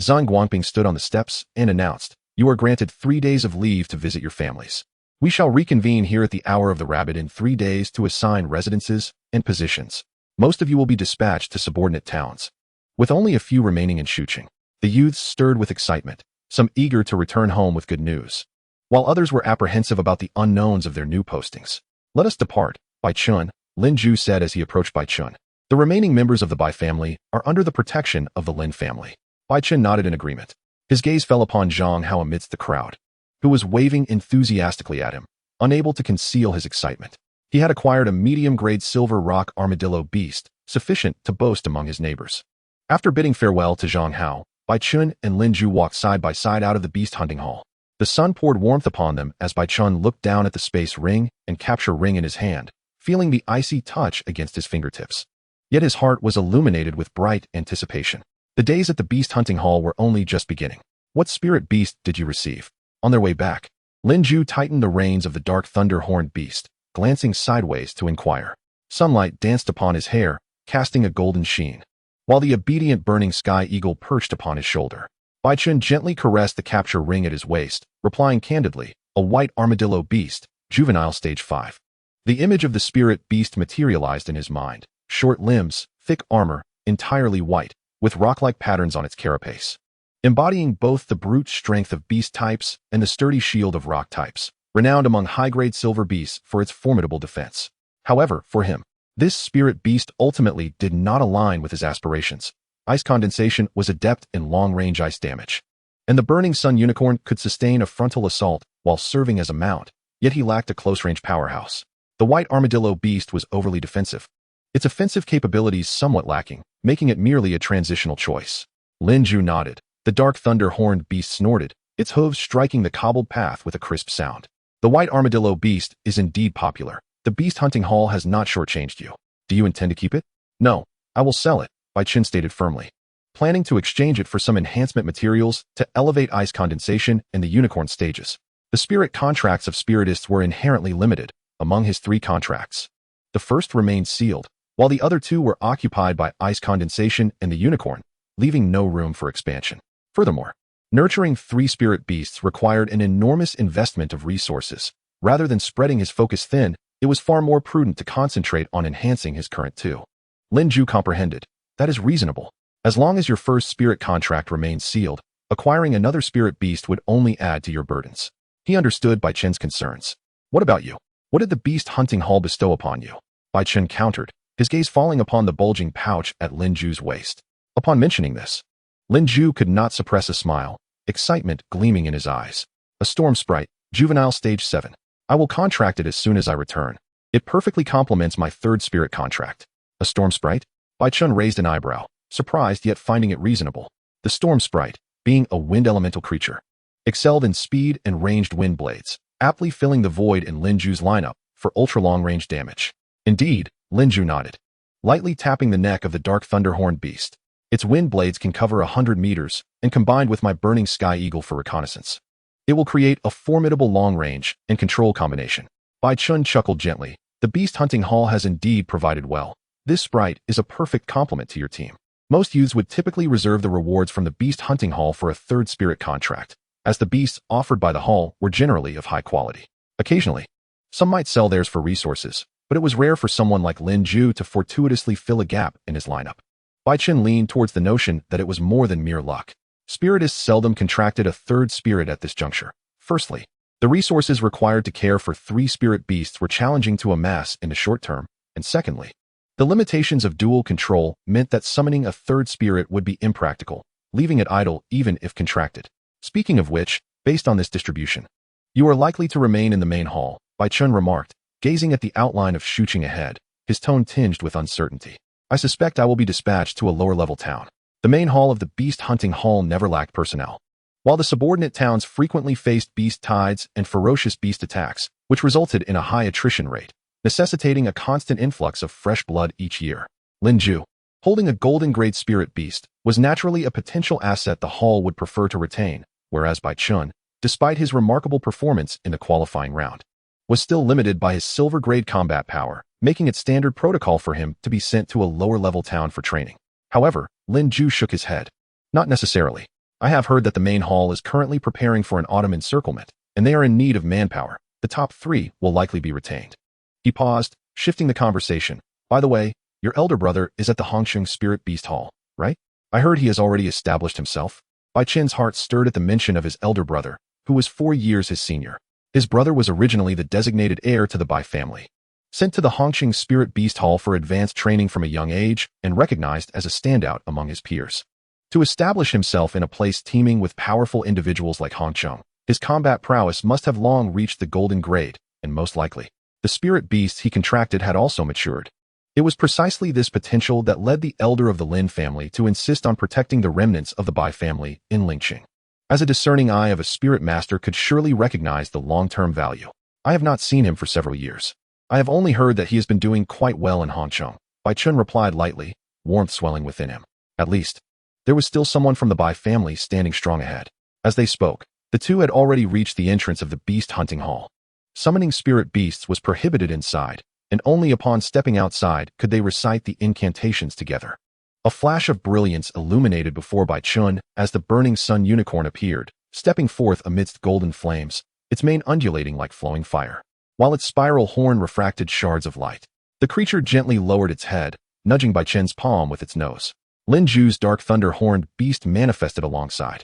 Zhang Guangping stood on the steps and announced, "You are granted 3 days of leave to visit your families. We shall reconvene here at the Hour of the Rabbit in 3 days to assign residences and positions. Most of you will be dispatched to subordinate towns." With only a few remaining in Shuqing, the youths stirred with excitement, some eager to return home with good news, while others were apprehensive about the unknowns of their new postings. "Let us depart, Bai Chen," Lin Ju said as he approached Bai Chen. "The remaining members of the Bai family are under the protection of the Lin family." Bai Chen nodded in agreement. His gaze fell upon Zhang Hao amidst the crowd, who was waving enthusiastically at him, unable to conceal his excitement. He had acquired a medium-grade silver rock armadillo beast, sufficient to boast among his neighbors. After bidding farewell to Zhang Hao, Bai Chen and Lin Ju walked side by side out of the beast hunting hall. The sun poured warmth upon them as Bai Chen looked down at the space ring and capture ring in his hand, feeling the icy touch against his fingertips. Yet his heart was illuminated with bright anticipation. The days at the beast hunting hall were only just beginning. "What spirit beast did you receive?" On their way back, Lin Ju tightened the reins of the dark thunder-horned beast, glancing sideways to inquire. Sunlight danced upon his hair, casting a golden sheen, while the obedient burning sky eagle perched upon his shoulder. Bai Chen gently caressed the capture ring at his waist, replying candidly, "A white armadillo beast, juvenile stage 5. The image of the spirit beast materialized in his mind. Short limbs, thick armor, entirely white, with rock-like patterns on its carapace, embodying both the brute strength of beast types and the sturdy shield of rock types, renowned among high-grade silver beasts for its formidable defense. However, for him, this spirit beast ultimately did not align with his aspirations. Ice condensation was adept in long-range ice damage, and the burning sun unicorn could sustain a frontal assault while serving as a mount, yet he lacked a close-range powerhouse. The white armadillo beast was overly defensive, its offensive capabilities somewhat lacking, making it merely a transitional choice. Lin Ju nodded. The dark thunder-horned beast snorted, its hooves striking the cobbled path with a crisp sound. "The white armadillo beast is indeed popular. The beast hunting hall has not shortchanged you. Do you intend to keep it?" "No, I will sell it," Bai Chen stated firmly, planning to exchange it for some enhancement materials to elevate ice condensation in the unicorn stages. The spirit contracts of spiritists were inherently limited. Among his 3 contracts, the first remained sealed, while the other 2 were occupied by ice condensation and the unicorn, leaving no room for expansion. Furthermore, nurturing 3 spirit beasts required an enormous investment of resources. Rather than spreading his focus thin, it was far more prudent to concentrate on enhancing his current 2. Lin Ju comprehended. "That is reasonable. As long as your first spirit contract remains sealed, acquiring another spirit beast would only add to your burdens." He understood Bai Chen's concerns. "What about you? What did the beast hunting hall bestow upon you?" Bai Chen countered, his gaze falling upon the bulging pouch at Lin Ju's waist. Upon mentioning this, Lin Ju could not suppress a smile, excitement gleaming in his eyes. "A storm sprite, juvenile stage 7. I will contract it as soon as I return. It perfectly complements my 3rd spirit contract." "A storm sprite?" Bai Chen raised an eyebrow, surprised yet finding it reasonable. The storm sprite, being a wind elemental creature, excelled in speed and ranged wind blades, aptly filling the void in Lin Ju's lineup for ultra-long-range damage. "Indeed," Lin Ju nodded, lightly tapping the neck of the dark thunder-horned beast. "Its wind blades can cover 100 meters, and combined with my burning sky eagle for reconnaissance, it will create a formidable long-range and control combination." Bai Chen chuckled gently. "The beast hunting hall has indeed provided well. This sprite is a perfect complement to your team." Most youths would typically reserve the rewards from the beast hunting hall for a 3rd spirit contract, as the beasts offered by the hall were generally of high quality. Occasionally, some might sell theirs for resources, but it was rare for someone like Lin Ju to fortuitously fill a gap in his lineup. Bai Chen leaned towards the notion that it was more than mere luck. Spiritists seldom contracted a 3rd spirit at this juncture. Firstly, the resources required to care for 3 spirit beasts were challenging to amass in the short term, and secondly, the limitations of dual control meant that summoning a 3rd spirit would be impractical, leaving it idle even if contracted. Speaking of which, based on this distribution, you are likely to remain in the main hall, Bai Chen remarked, gazing at the outline of Shuqing ahead, his tone tinged with uncertainty. "I suspect I will be dispatched to a lower-level town." The main hall of the beast hunting hall never lacked personnel. While the subordinate towns frequently faced beast tides and ferocious beast attacks, which resulted in a high attrition rate, necessitating a constant influx of fresh blood each year. Lin Ju, holding a golden grade spirit beast, was naturally a potential asset the hall would prefer to retain, whereas Bai Chen, despite his remarkable performance in the qualifying round, was still limited by his silver grade combat power, making it standard protocol for him to be sent to a lower level town for training. However, Lin Ju shook his head. Not necessarily. I have heard that the main hall is currently preparing for an autumn encirclement, and they are in need of manpower. The top 3 will likely be retained. He paused, shifting the conversation. By the way, your elder brother is at the Hongsheng Spirit Beast Hall, right? I heard he has already established himself. Bai Chen's heart stirred at the mention of his elder brother, who was 4 years his senior. His brother was originally the designated heir to the Bai family, sent to the Hongsheng Spirit Beast Hall for advanced training from a young age and recognized as a standout among his peers. To establish himself in a place teeming with powerful individuals like Hongsheng, his combat prowess must have long reached the golden grade, and most likely, the spirit beasts he contracted had also matured. It was precisely this potential that led the elder of the Lin family to insist on protecting the remnants of the Bai family in Lingqing. As a discerning eye of a spirit master could surely recognize the long-term value. I have not seen him for several years. I have only heard that he has been doing quite well in Hongsheng. Bai Chen replied lightly, warmth swelling within him. At least, there was still someone from the Bai family standing strong ahead. As they spoke, the two had already reached the entrance of the beast hunting hall. Summoning spirit beasts was prohibited inside, and only upon stepping outside could they recite the incantations together. A flash of brilliance illuminated before Bai Chen as the burning sun unicorn appeared, stepping forth amidst golden flames, its mane undulating like flowing fire, while its spiral horn refracted shards of light. The creature gently lowered its head, nudging Bai Chen's palm with its nose. Lin Ju's dark thunder-horned beast manifested alongside,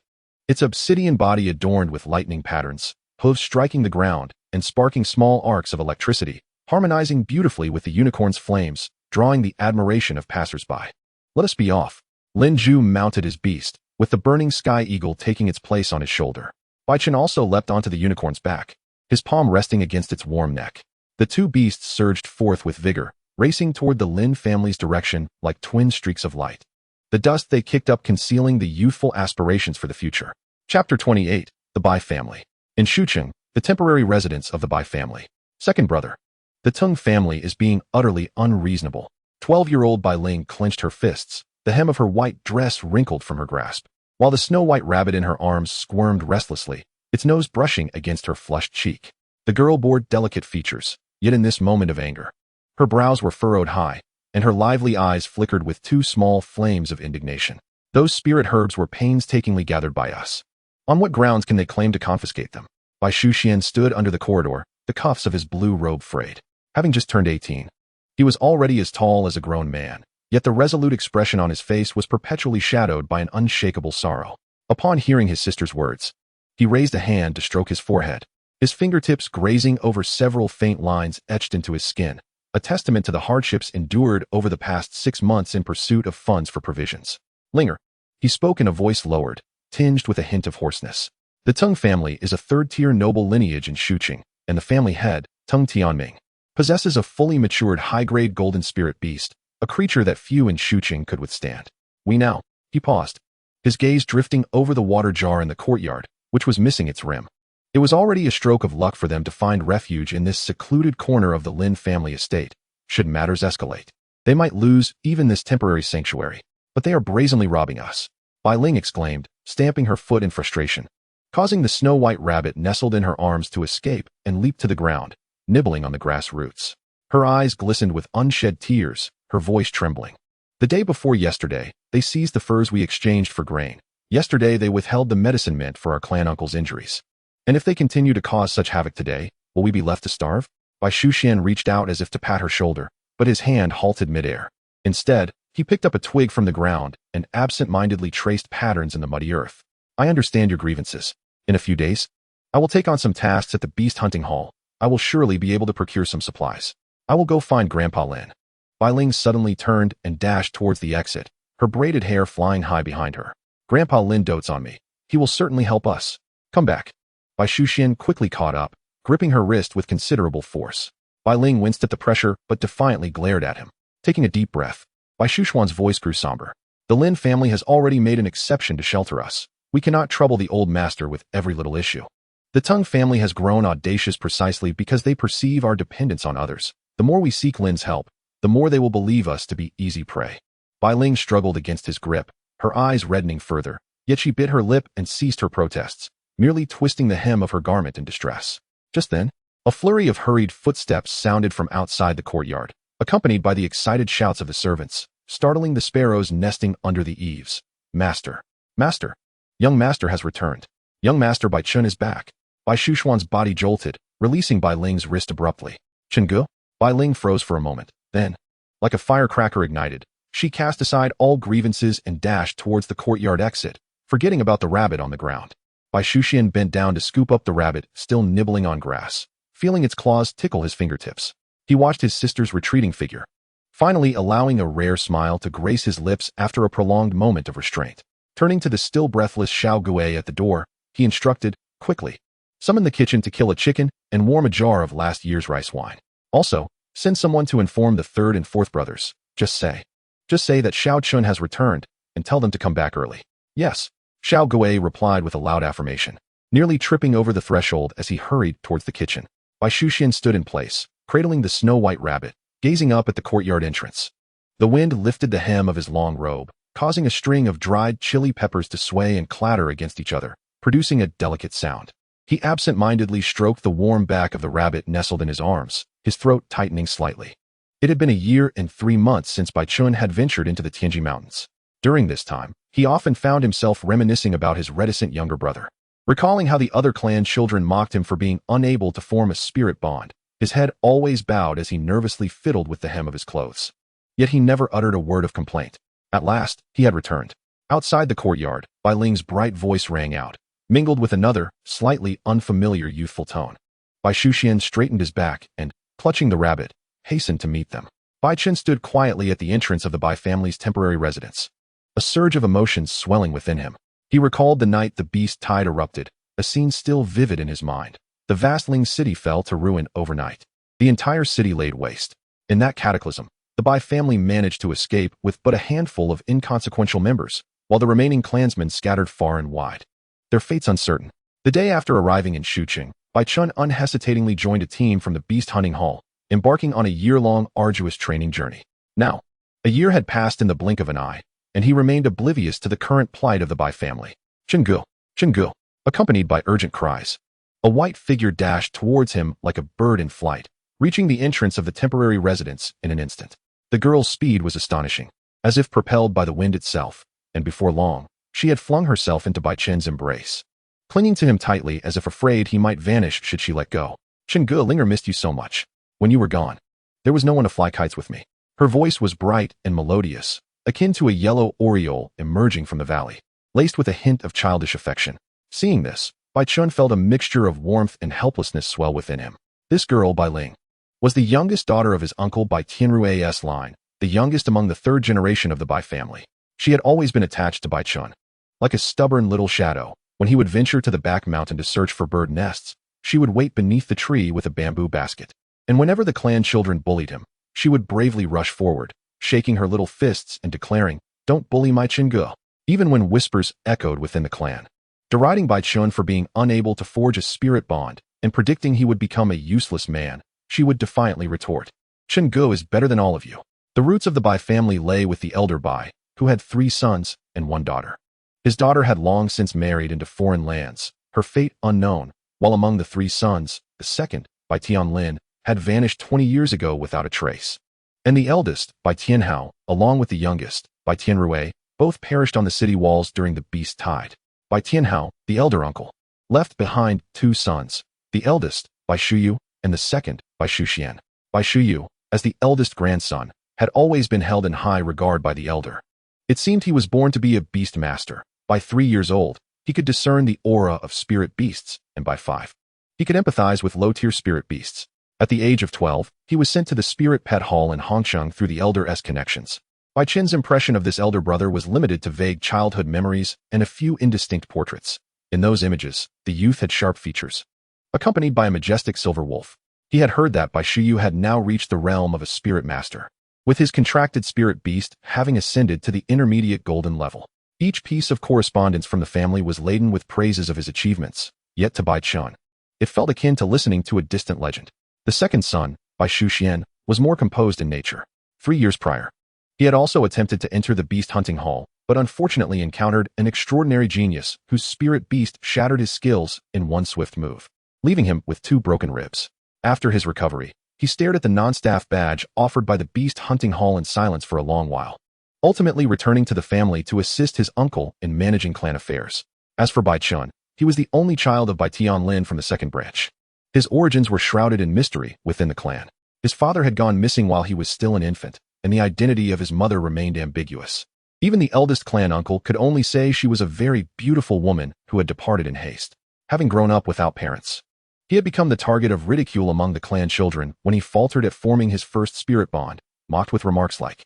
its obsidian body adorned with lightning patterns, hooves striking the ground and sparking small arcs of electricity, harmonizing beautifully with the unicorn's flames, drawing the admiration of passers-by. Let us be off. Lin Ju mounted his beast, with the burning sky eagle taking its place on his shoulder. Bai Chen also leapt onto the unicorn's back, his palm resting against its warm neck. The two beasts surged forth with vigor, racing toward the Lin family's direction like twin streaks of light. The dust they kicked up concealing the youthful aspirations for the future. Chapter 28, The Bai Family. In Xucheng, the temporary residence of the Bai family. Second brother. The Tung family is being utterly unreasonable. 12-year-old Bai Ling clenched her fists, the hem of her white dress wrinkled from her grasp, while the snow-white rabbit in her arms squirmed restlessly, its nose brushing against her flushed cheek. The girl bore delicate features, yet in this moment of anger, her brows were furrowed high, and her lively eyes flickered with 2 small flames of indignation. Those spirit herbs were painstakingly gathered by us. On what grounds can they claim to confiscate them? Bai Shuxian stood under the corridor, the cuffs of his blue robe frayed. Having just turned 18, he was already as tall as a grown man, yet the resolute expression on his face was perpetually shadowed by an unshakable sorrow. Upon hearing his sister's words, he raised a hand to stroke his forehead, his fingertips grazing over several faint lines etched into his skin, a testament to the hardships endured over the past 6 months in pursuit of funds for provisions. Linger, he spoke in a voice lowered, tinged with a hint of hoarseness. The Tung family is a third-tier noble lineage in Xucheng, and the family head, Tung Tianming, possesses a fully matured high-grade golden spirit beast, a creature that few in Xucheng could withstand. We now, he paused, his gaze drifting over the water jar in the courtyard, which was missing its rim. It was already a stroke of luck for them to find refuge in this secluded corner of the Lin family estate. Should matters escalate, they might lose even this temporary sanctuary, but they are brazenly robbing us. Bai Ling exclaimed, stamping her foot in frustration, causing the snow-white rabbit nestled in her arms to escape and leap to the ground, nibbling on the grass roots. Her eyes glistened with unshed tears, her voice trembling. The day before yesterday, they seized the furs we exchanged for grain. Yesterday they withheld the medicine meant for our clan uncle's injuries. And if they continue to cause such havoc today, will we be left to starve? Bai Shuxian reached out as if to pat her shoulder, but his hand halted midair. Instead, he picked up a twig from the ground and absent-mindedly traced patterns in the muddy earth. I understand your grievances. In a few days, I will take on some tasks at the beast hunting hall. I will surely be able to procure some supplies. I will go find Grandpa Lin. Bai Ling suddenly turned and dashed towards the exit, her braided hair flying high behind her. Grandpa Lin dotes on me. He will certainly help us. Come back. Bai Shuxian quickly caught up, gripping her wrist with considerable force. Bai Ling winced at the pressure but defiantly glared at him. Taking a deep breath, Bai Shuxuan's voice grew somber. The Lin family has already made an exception to shelter us. We cannot trouble the old master with every little issue. The Tung family has grown audacious precisely because they perceive our dependence on others. The more we seek Lin's help, the more they will believe us to be easy prey. Bai Ling struggled against his grip, her eyes reddening further, yet she bit her lip and ceased her protests, merely twisting the hem of her garment in distress. Just then, a flurry of hurried footsteps sounded from outside the courtyard, accompanied by the excited shouts of the servants, startling the sparrows nesting under the eaves. Master! Master! Young Master has returned. Young Master Bai Chen is back. Bai Xuan's body jolted, releasing Bai Ling's wrist abruptly. Chengge? Bai Ling froze for a moment. Then, like a firecracker ignited, she cast aside all grievances and dashed towards the courtyard exit, forgetting about the rabbit on the ground. Bai Xuan bent down to scoop up the rabbit, still nibbling on grass, feeling its claws tickle his fingertips. He watched his sister's retreating figure, finally allowing a rare smile to grace his lips after a prolonged moment of restraint. Turning to the still breathless Xiao Gui at the door, he instructed, quickly, summon the kitchen to kill a chicken and warm a jar of last year's rice wine. Also, send someone to inform the third and fourth brothers. Just say that Xiao Chun has returned, and tell them to come back early. Yes, Xiao Gui replied with a loud affirmation, nearly tripping over the threshold as he hurried towards the kitchen. Bai Xuan stood in place, cradling the snow-white rabbit, gazing up at the courtyard entrance. The wind lifted the hem of his long robe, causing a string of dried chili peppers to sway and clatter against each other, producing a delicate sound. He absent-mindedly stroked the warm back of the rabbit nestled in his arms, his throat tightening slightly. It had been a year and 3 months since Bai Chen had ventured into the Tianji Mountains. During this time, he often found himself reminiscing about his reticent younger brother. Recalling how the other clan children mocked him for being unable to form a spirit bond, his head always bowed as he nervously fiddled with the hem of his clothes. Yet he never uttered a word of complaint. At last, he had returned. Outside the courtyard, Bai Ling's bright voice rang out, mingled with another, slightly unfamiliar youthful tone. Bai Xuan straightened his back and, clutching the rabbit, hastened to meet them. Bai Chen stood quietly at the entrance of the Bai family's temporary residence, a surge of emotions swelling within him. He recalled the night the beast tide erupted, a scene still vivid in his mind. The vast Ling city fell to ruin overnight. The entire city laid waste. In that cataclysm, the Bai family managed to escape with but a handful of inconsequential members, while the remaining clansmen scattered far and wide. Their fates uncertain. The day after arriving in Shuqing, Bai Chen unhesitatingly joined a team from the Beast Hunting Hall, embarking on a year-long arduous training journey. Now, a year had passed in the blink of an eye, and he remained oblivious to the current plight of the Bai family. Chengge, Chengge, accompanied by urgent cries. A white figure dashed towards him like a bird in flight, reaching the entrance of the temporary residence in an instant. The girl's speed was astonishing, as if propelled by the wind itself, and before long, she had flung herself into Bai Chen's embrace, clinging to him tightly as if afraid he might vanish should she let go. Chengge, Linger missed you so much. When you were gone, there was no one to fly kites with me. Her voice was bright and melodious, akin to a yellow aureole emerging from the valley, laced with a hint of childish affection. Seeing this, Bai Chen felt a mixture of warmth and helplessness swell within him. This girl, Bai Ling, was the youngest daughter of his uncle Bai Tianrui's line, the youngest among the third generation of the Bai family. She had always been attached to Bai Chen. Like a stubborn little shadow, when he would venture to the back mountain to search for bird nests, she would wait beneath the tree with a bamboo basket. And whenever the clan children bullied him, she would bravely rush forward, shaking her little fists and declaring, "Don't bully my Chengge," even when whispers echoed within the clan. Deriding Bai Chen for being unable to forge a spirit bond and predicting he would become a useless man, she would defiantly retort, "Chengge is better than all of you." The roots of the Bai family lay with the elder Bai, who had 3 sons and 1 daughter. His daughter had long since married into foreign lands, her fate unknown, while among the 3 sons, the second, Bai Tianlin, had vanished 20 years ago without a trace. And the eldest, Bai Tianhao, along with the youngest, Bai Tianrui, both perished on the city walls during the beast tide. Bai Tianhao, the elder uncle, left behind 2 sons, the eldest, Bai Shuyu, and the second, Bai Shuxian. Bai Shuyu, as the eldest grandson, had always been held in high regard by the elder. It seemed he was born to be a beast master. By 3 years old, he could discern the aura of spirit beasts, and by 5, he could empathize with low-tier spirit beasts. At the age of 12, he was sent to the Spirit Pet Hall in Hongsheng through the elder's connections. Bai Chen's impression of this elder brother was limited to vague childhood memories and a few indistinct portraits. In those images, the youth had sharp features, accompanied by a majestic silver wolf. He had heard that Bai Shuyu had now reached the realm of a spirit master. with his contracted spirit beast having ascended to the intermediate golden level. Each piece of correspondence from the family was laden with praises of his achievements, yet to Bai Chen, it felt akin to listening to a distant legend. The second son, Bai Chen, was more composed in nature. 3 years prior, he had also attempted to enter the beast hunting hall, but unfortunately encountered an extraordinary genius whose spirit beast shattered his skills in one swift move, leaving him with 2 broken ribs. After his recovery, he stared at the non-staff badge offered by the beast hunting hall in silence for a long while, ultimately returning to the family to assist his uncle in managing clan affairs. As for Bai Chen, he was the only child of Bai Tianlin from the second branch. His origins were shrouded in mystery within the clan. His father had gone missing while he was still an infant, and the identity of his mother remained ambiguous. Even the eldest clan uncle could only say she was a very beautiful woman who had departed in haste, having grown up without parents. He had become the target of ridicule among the clan children when he faltered at forming his first spirit bond, mocked with remarks like,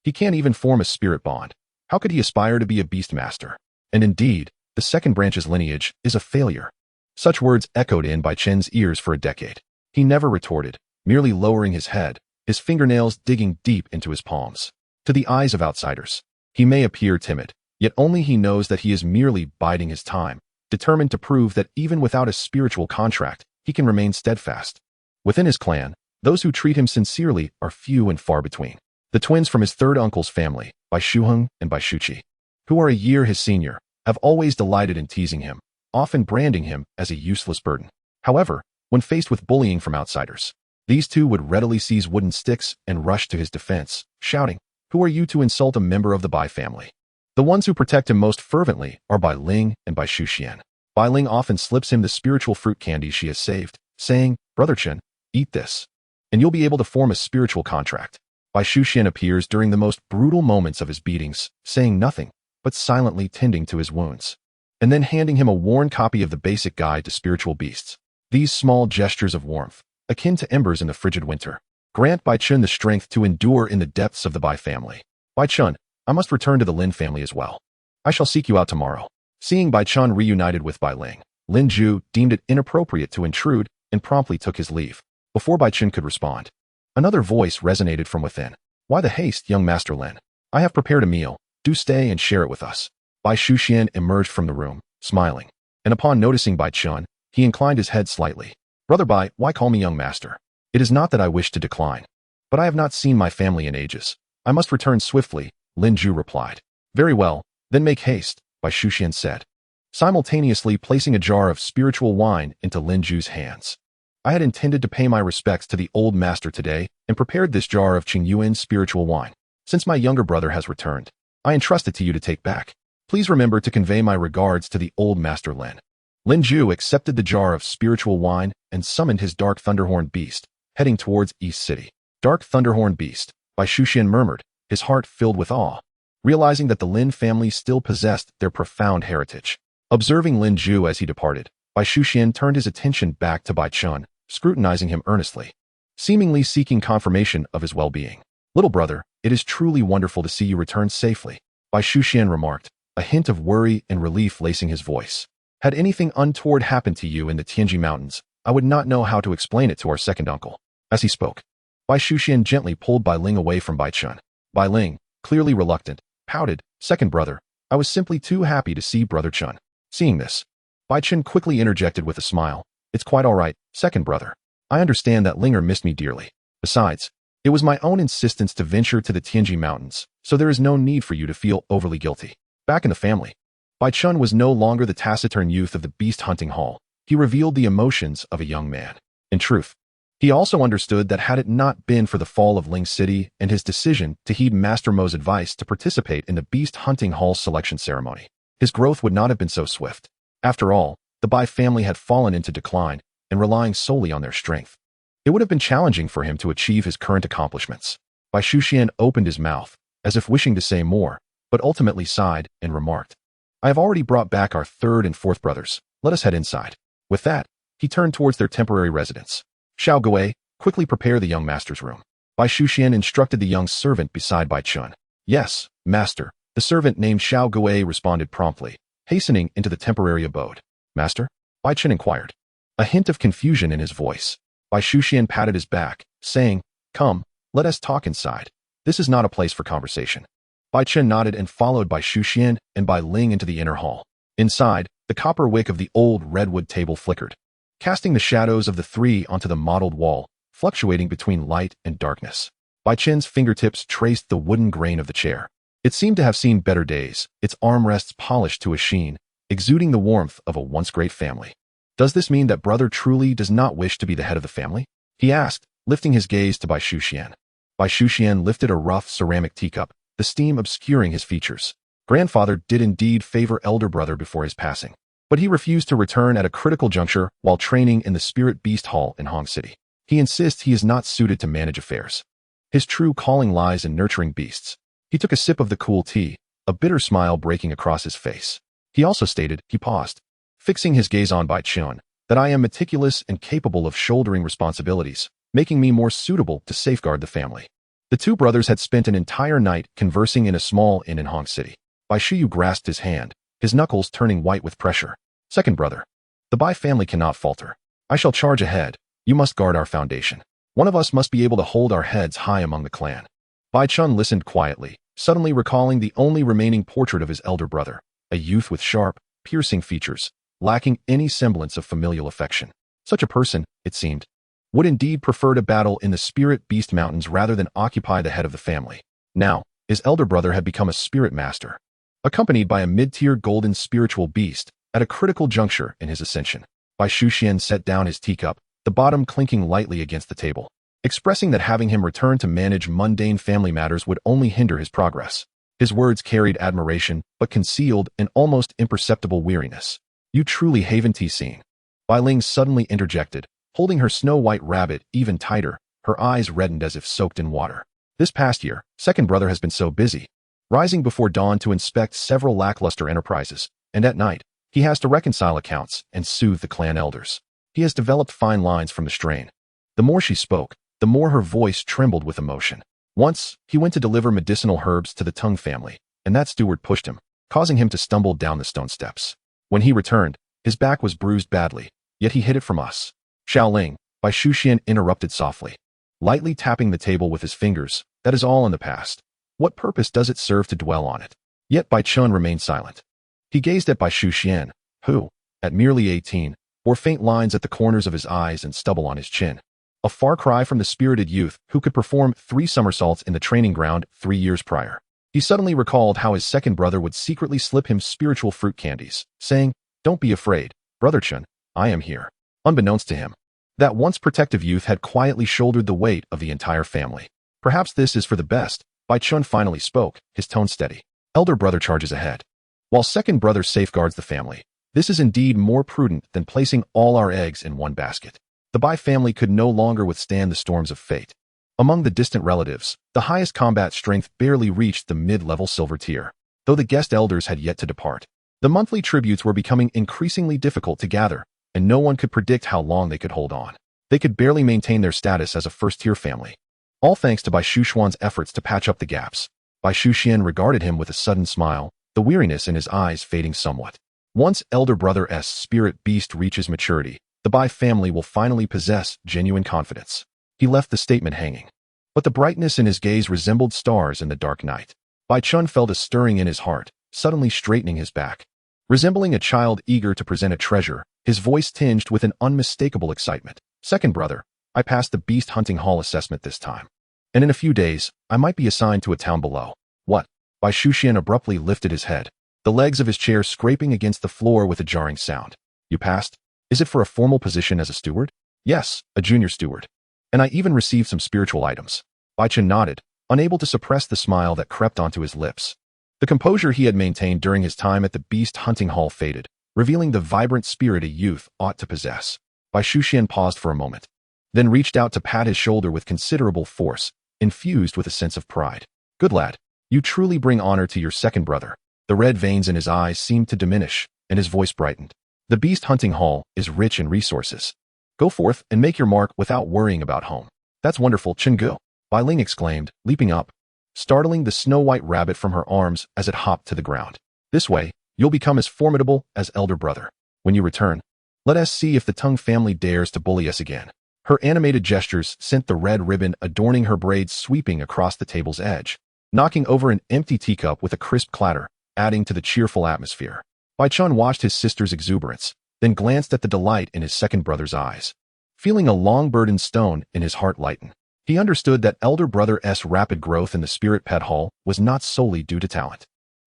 "He can't even form a spirit bond. How could he aspire to be a beast master?" And indeed, the second branch's lineage is a failure. Such words echoed in Bai Chen's ears for a decade. He never retorted, merely lowering his head, his fingernails digging deep into his palms. To the eyes of outsiders, he may appear timid, yet only he knows that he is merely biding his time, determined to prove that even without a spiritual contract, he can remain steadfast. Within his clan, those who treat him sincerely are few and far between. The twins from his third uncle's family, Bai Shuheng and Bai Shuqi, who are a year his senior, have always delighted in teasing him, often branding him as a useless burden. However, when faced with bullying from outsiders, these two would readily seize wooden sticks and rush to his defense, shouting, "Who are you to insult a member of the Bai family?" The ones who protect him most fervently are Bai Ling and Bai Shuxian. Bai Ling often slips him the spiritual fruit candy she has saved, saying, "Brother Chen, eat this, and you'll be able to form a spiritual contract." Bai Shuxian appears during the most brutal moments of his beatings, saying nothing, but silently tending to his wounds, and then handing him a worn copy of the basic guide to spiritual beasts. These small gestures of warmth, akin to embers in the frigid winter, grant Bai Chen the strength to endure in the depths of the Bai family. "Bai Chen, I must return to the Lin family as well. I shall seek you out tomorrow." Seeing Bai Chen reunited with Bai Ling, Lin Ju deemed it inappropriate to intrude and promptly took his leave. Before Bai Chen could respond, another voice resonated from within. "Why the haste, young Master Lin? I have prepared a meal. Do stay and share it with us." Bai Shuxian emerged from the room, smiling, and upon noticing Bai Chen, he inclined his head slightly. "Brother Bai, why call me young master? It is not that I wish to decline, but I have not seen my family in ages. I must return swiftly," Lin Ju replied. "Very well, then make haste," Bai Shuxian said, simultaneously placing a jar of spiritual wine into Lin Ju's hands. "I had intended to pay my respects to the old master today and prepared this jar of Qingyuan spiritual wine. Since my younger brother has returned, I entrust it to you to take back. Please remember to convey my regards to the old master Lin." Lin Ju accepted the jar of spiritual wine and summoned his Dark Thunderhorn beast, heading towards East City. "Dark Thunderhorn beast," Bai Shuxian murmured, his heart filled with awe, realizing that the Lin family still possessed their profound heritage. Observing Lin Ju as he departed, Bai Shuxian turned his attention back to Bai Chen, scrutinizing him earnestly, seemingly seeking confirmation of his well-being. "Little brother, it is truly wonderful to see you return safely," Bai Shuxian remarked, a hint of worry and relief lacing his voice. "Had anything untoward happened to you in the Tianji Mountains, I would not know how to explain it to our second uncle." As he spoke, Bai Shuxian gently pulled Bai Ling away from Bai Chen. Bai Ling, clearly reluctant, pouted, "Second brother, I was simply too happy to see Brother Chen." Seeing this, Bai Chen quickly interjected with a smile, "It's quite all right, second brother. I understand that Linger missed me dearly. Besides, it was my own insistence to venture to the Tianji Mountains, so there is no need for you to feel overly guilty." Back in the family, Bai Chen was no longer the taciturn youth of the beast hunting hall. He revealed the emotions of a young man. In truth, he also understood that had it not been for the fall of Ling City and his decision to heed Master Mo's advice to participate in the beast hunting hall selection ceremony, his growth would not have been so swift. After all, the Bai family had fallen into decline and relying solely on their strength. It would have been challenging for him to achieve his current accomplishments. Bai Shuxian opened his mouth, as if wishing to say more, but ultimately sighed and remarked, "I have already brought back our third and fourth brothers. Let us head inside." With that, he turned towards their temporary residence. "Xiao Gui, quickly prepare the young master's room." Bai Shuxian instructed the young servant beside Bai Chen. "Yes, master," the servant named Xiao Gui responded promptly, hastening into the temporary abode. "Master?" Bai Chen inquired, a hint of confusion in his voice. Bai Shuxian patted his back, saying, "Come, let us talk inside." This is not a place for conversation. Bai Chen nodded and followed by Xu Xian and Bai Ling into the inner hall. Inside, the copper wick of the old redwood table flickered, casting the shadows of the three onto the mottled wall, fluctuating between light and darkness. Bai Chen's fingertips traced the wooden grain of the chair. It seemed to have seen better days, its armrests polished to a sheen, exuding the warmth of a once great family. Does this mean that brother truly does not wish to be the head of the family? He asked, lifting his gaze to Bai Xian. Bai Xian lifted a rough ceramic teacup, the steam obscuring his features. Grandfather did indeed favor elder brother before his passing, but he refused to return at a critical juncture while training in the Spirit Beast Hall in Hong City. He insists he is not suited to manage affairs. His true calling lies in nurturing beasts. He took a sip of the cool tea, a bitter smile breaking across his face. He also stated, he paused, fixing his gaze on Bai Chen, that I am meticulous and capable of shouldering responsibilities, making me more suitable to safeguard the family. The two brothers had spent an entire night conversing in a small inn in Hong City. Bai Shiyu grasped his hand, his knuckles turning white with pressure. Second brother, the Bai family cannot falter. I shall charge ahead. You must guard our foundation. One of us must be able to hold our heads high among the clan. Bai Chen listened quietly, suddenly recalling the only remaining portrait of his elder brother, a youth with sharp, piercing features, lacking any semblance of familial affection. Such a person, it seemed, would indeed prefer to battle in the Spirit Beast Mountains rather than occupy the head of the family. Now, his elder brother had become a spirit master, accompanied by a mid-tier golden spiritual beast at a critical juncture in his ascension. Bai Xian set down his teacup, the bottom clinking lightly against the table, expressing that having him return to manage mundane family matters would only hinder his progress. His words carried admiration, but concealed an almost imperceptible weariness. You truly haven't seen. Bai Ling suddenly interjected, holding her snow-white rabbit even tighter, her eyes reddened as if soaked in water. This past year, second brother has been so busy, rising before dawn to inspect several lackluster enterprises, and at night, he has to reconcile accounts and soothe the clan elders. He has developed fine lines from the strain. The more she spoke, the more her voice trembled with emotion. Once, he went to deliver medicinal herbs to the Tung family, and that steward pushed him, causing him to stumble down the stone steps. When he returned, his back was bruised badly, yet he hid it from us. Xiaoling, Bai Xian interrupted softly, lightly tapping the table with his fingers. That is all in the past. What purpose does it serve to dwell on it? Yet Bai Chen remained silent. He gazed at Bai Xian, who, at merely 18, bore faint lines at the corners of his eyes and stubble on his chin. A far cry from the spirited youth who could perform 3 somersaults in the training ground 3 years prior. He suddenly recalled how his second brother would secretly slip him spiritual fruit candies, saying, "Don't be afraid, Brother Chen, I am here." Unbeknownst to him, that once protective youth had quietly shouldered the weight of the entire family. Perhaps this is for the best. Bai Chen finally spoke, his tone steady. Elder brother charges ahead, while second brother safeguards the family. This is indeed more prudent than placing all our eggs in one basket. The Bai family could no longer withstand the storms of fate. Among the distant relatives, the highest combat strength barely reached the mid-level silver tier, though the guest elders had yet to depart. The monthly tributes were becoming increasingly difficult to gather, and no one could predict how long they could hold on. They could barely maintain their status as a first-tier family, all thanks to Bai Xuan's efforts to patch up the gaps. Bai Xian regarded him with a sudden smile, the weariness in his eyes fading somewhat. Once elder brother's spirit beast reaches maturity, the Bai family will finally possess genuine confidence. He left the statement hanging, but the brightness in his gaze resembled stars in the dark night. Bai Chen felt a stirring in his heart, suddenly straightening his back. Resembling a child eager to present a treasure, his voice tinged with an unmistakable excitement. Second brother, I passed the beast hunting hall assessment this time, and in a few days, I might be assigned to a town below. What? Bai Xian abruptly lifted his head, the legs of his chair scraping against the floor with a jarring sound. You passed? Is it for a formal position as a steward? Yes, a junior steward. And I even received some spiritual items. Bai Chen nodded, unable to suppress the smile that crept onto his lips. The composure he had maintained during his time at the beast hunting hall faded, revealing the vibrant spirit a youth ought to possess. Bai Xian paused for a moment, then reached out to pat his shoulder with considerable force, infused with a sense of pride. Good lad, you truly bring honor to your second brother. The red veins in his eyes seemed to diminish, and his voice brightened. The beast hunting hall is rich in resources. Go forth and make your mark without worrying about home. That's wonderful, Chenggu. Bai Ling exclaimed, leaping up, startling the snow-white rabbit from her arms as it hopped to the ground. This way, you'll become as formidable as elder brother. When you return, let us see if the Tung family dares to bully us again. Her animated gestures sent the red ribbon adorning her braids sweeping across the table's edge, knocking over an empty teacup with a crisp clatter, adding to the cheerful atmosphere. Bai Chen watched his sister's exuberance, then glanced at the delight in his second brother's eyes. Feeling a long-burdened stone in his heart lighten, he understood that elder brother's rapid growth in the spirit pet hall was not solely due to talent,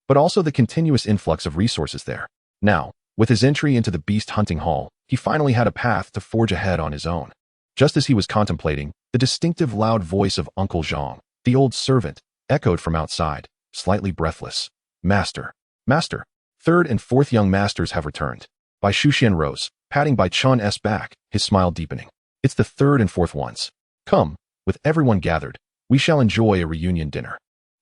but also the continuous influx of resources there. Now, with his entry into the beast hunting hall, he finally had a path to forge ahead on his own. Just as he was contemplating, the distinctive loud voice of Uncle Zhang, the old servant, echoed from outside, slightly breathless. Master. Master. Third and fourth young masters have returned. Bai Xuxian rose, patting Bai Chen's back, his smile deepening. It's the third and fourth ones. Come, with everyone gathered, we shall enjoy a reunion dinner.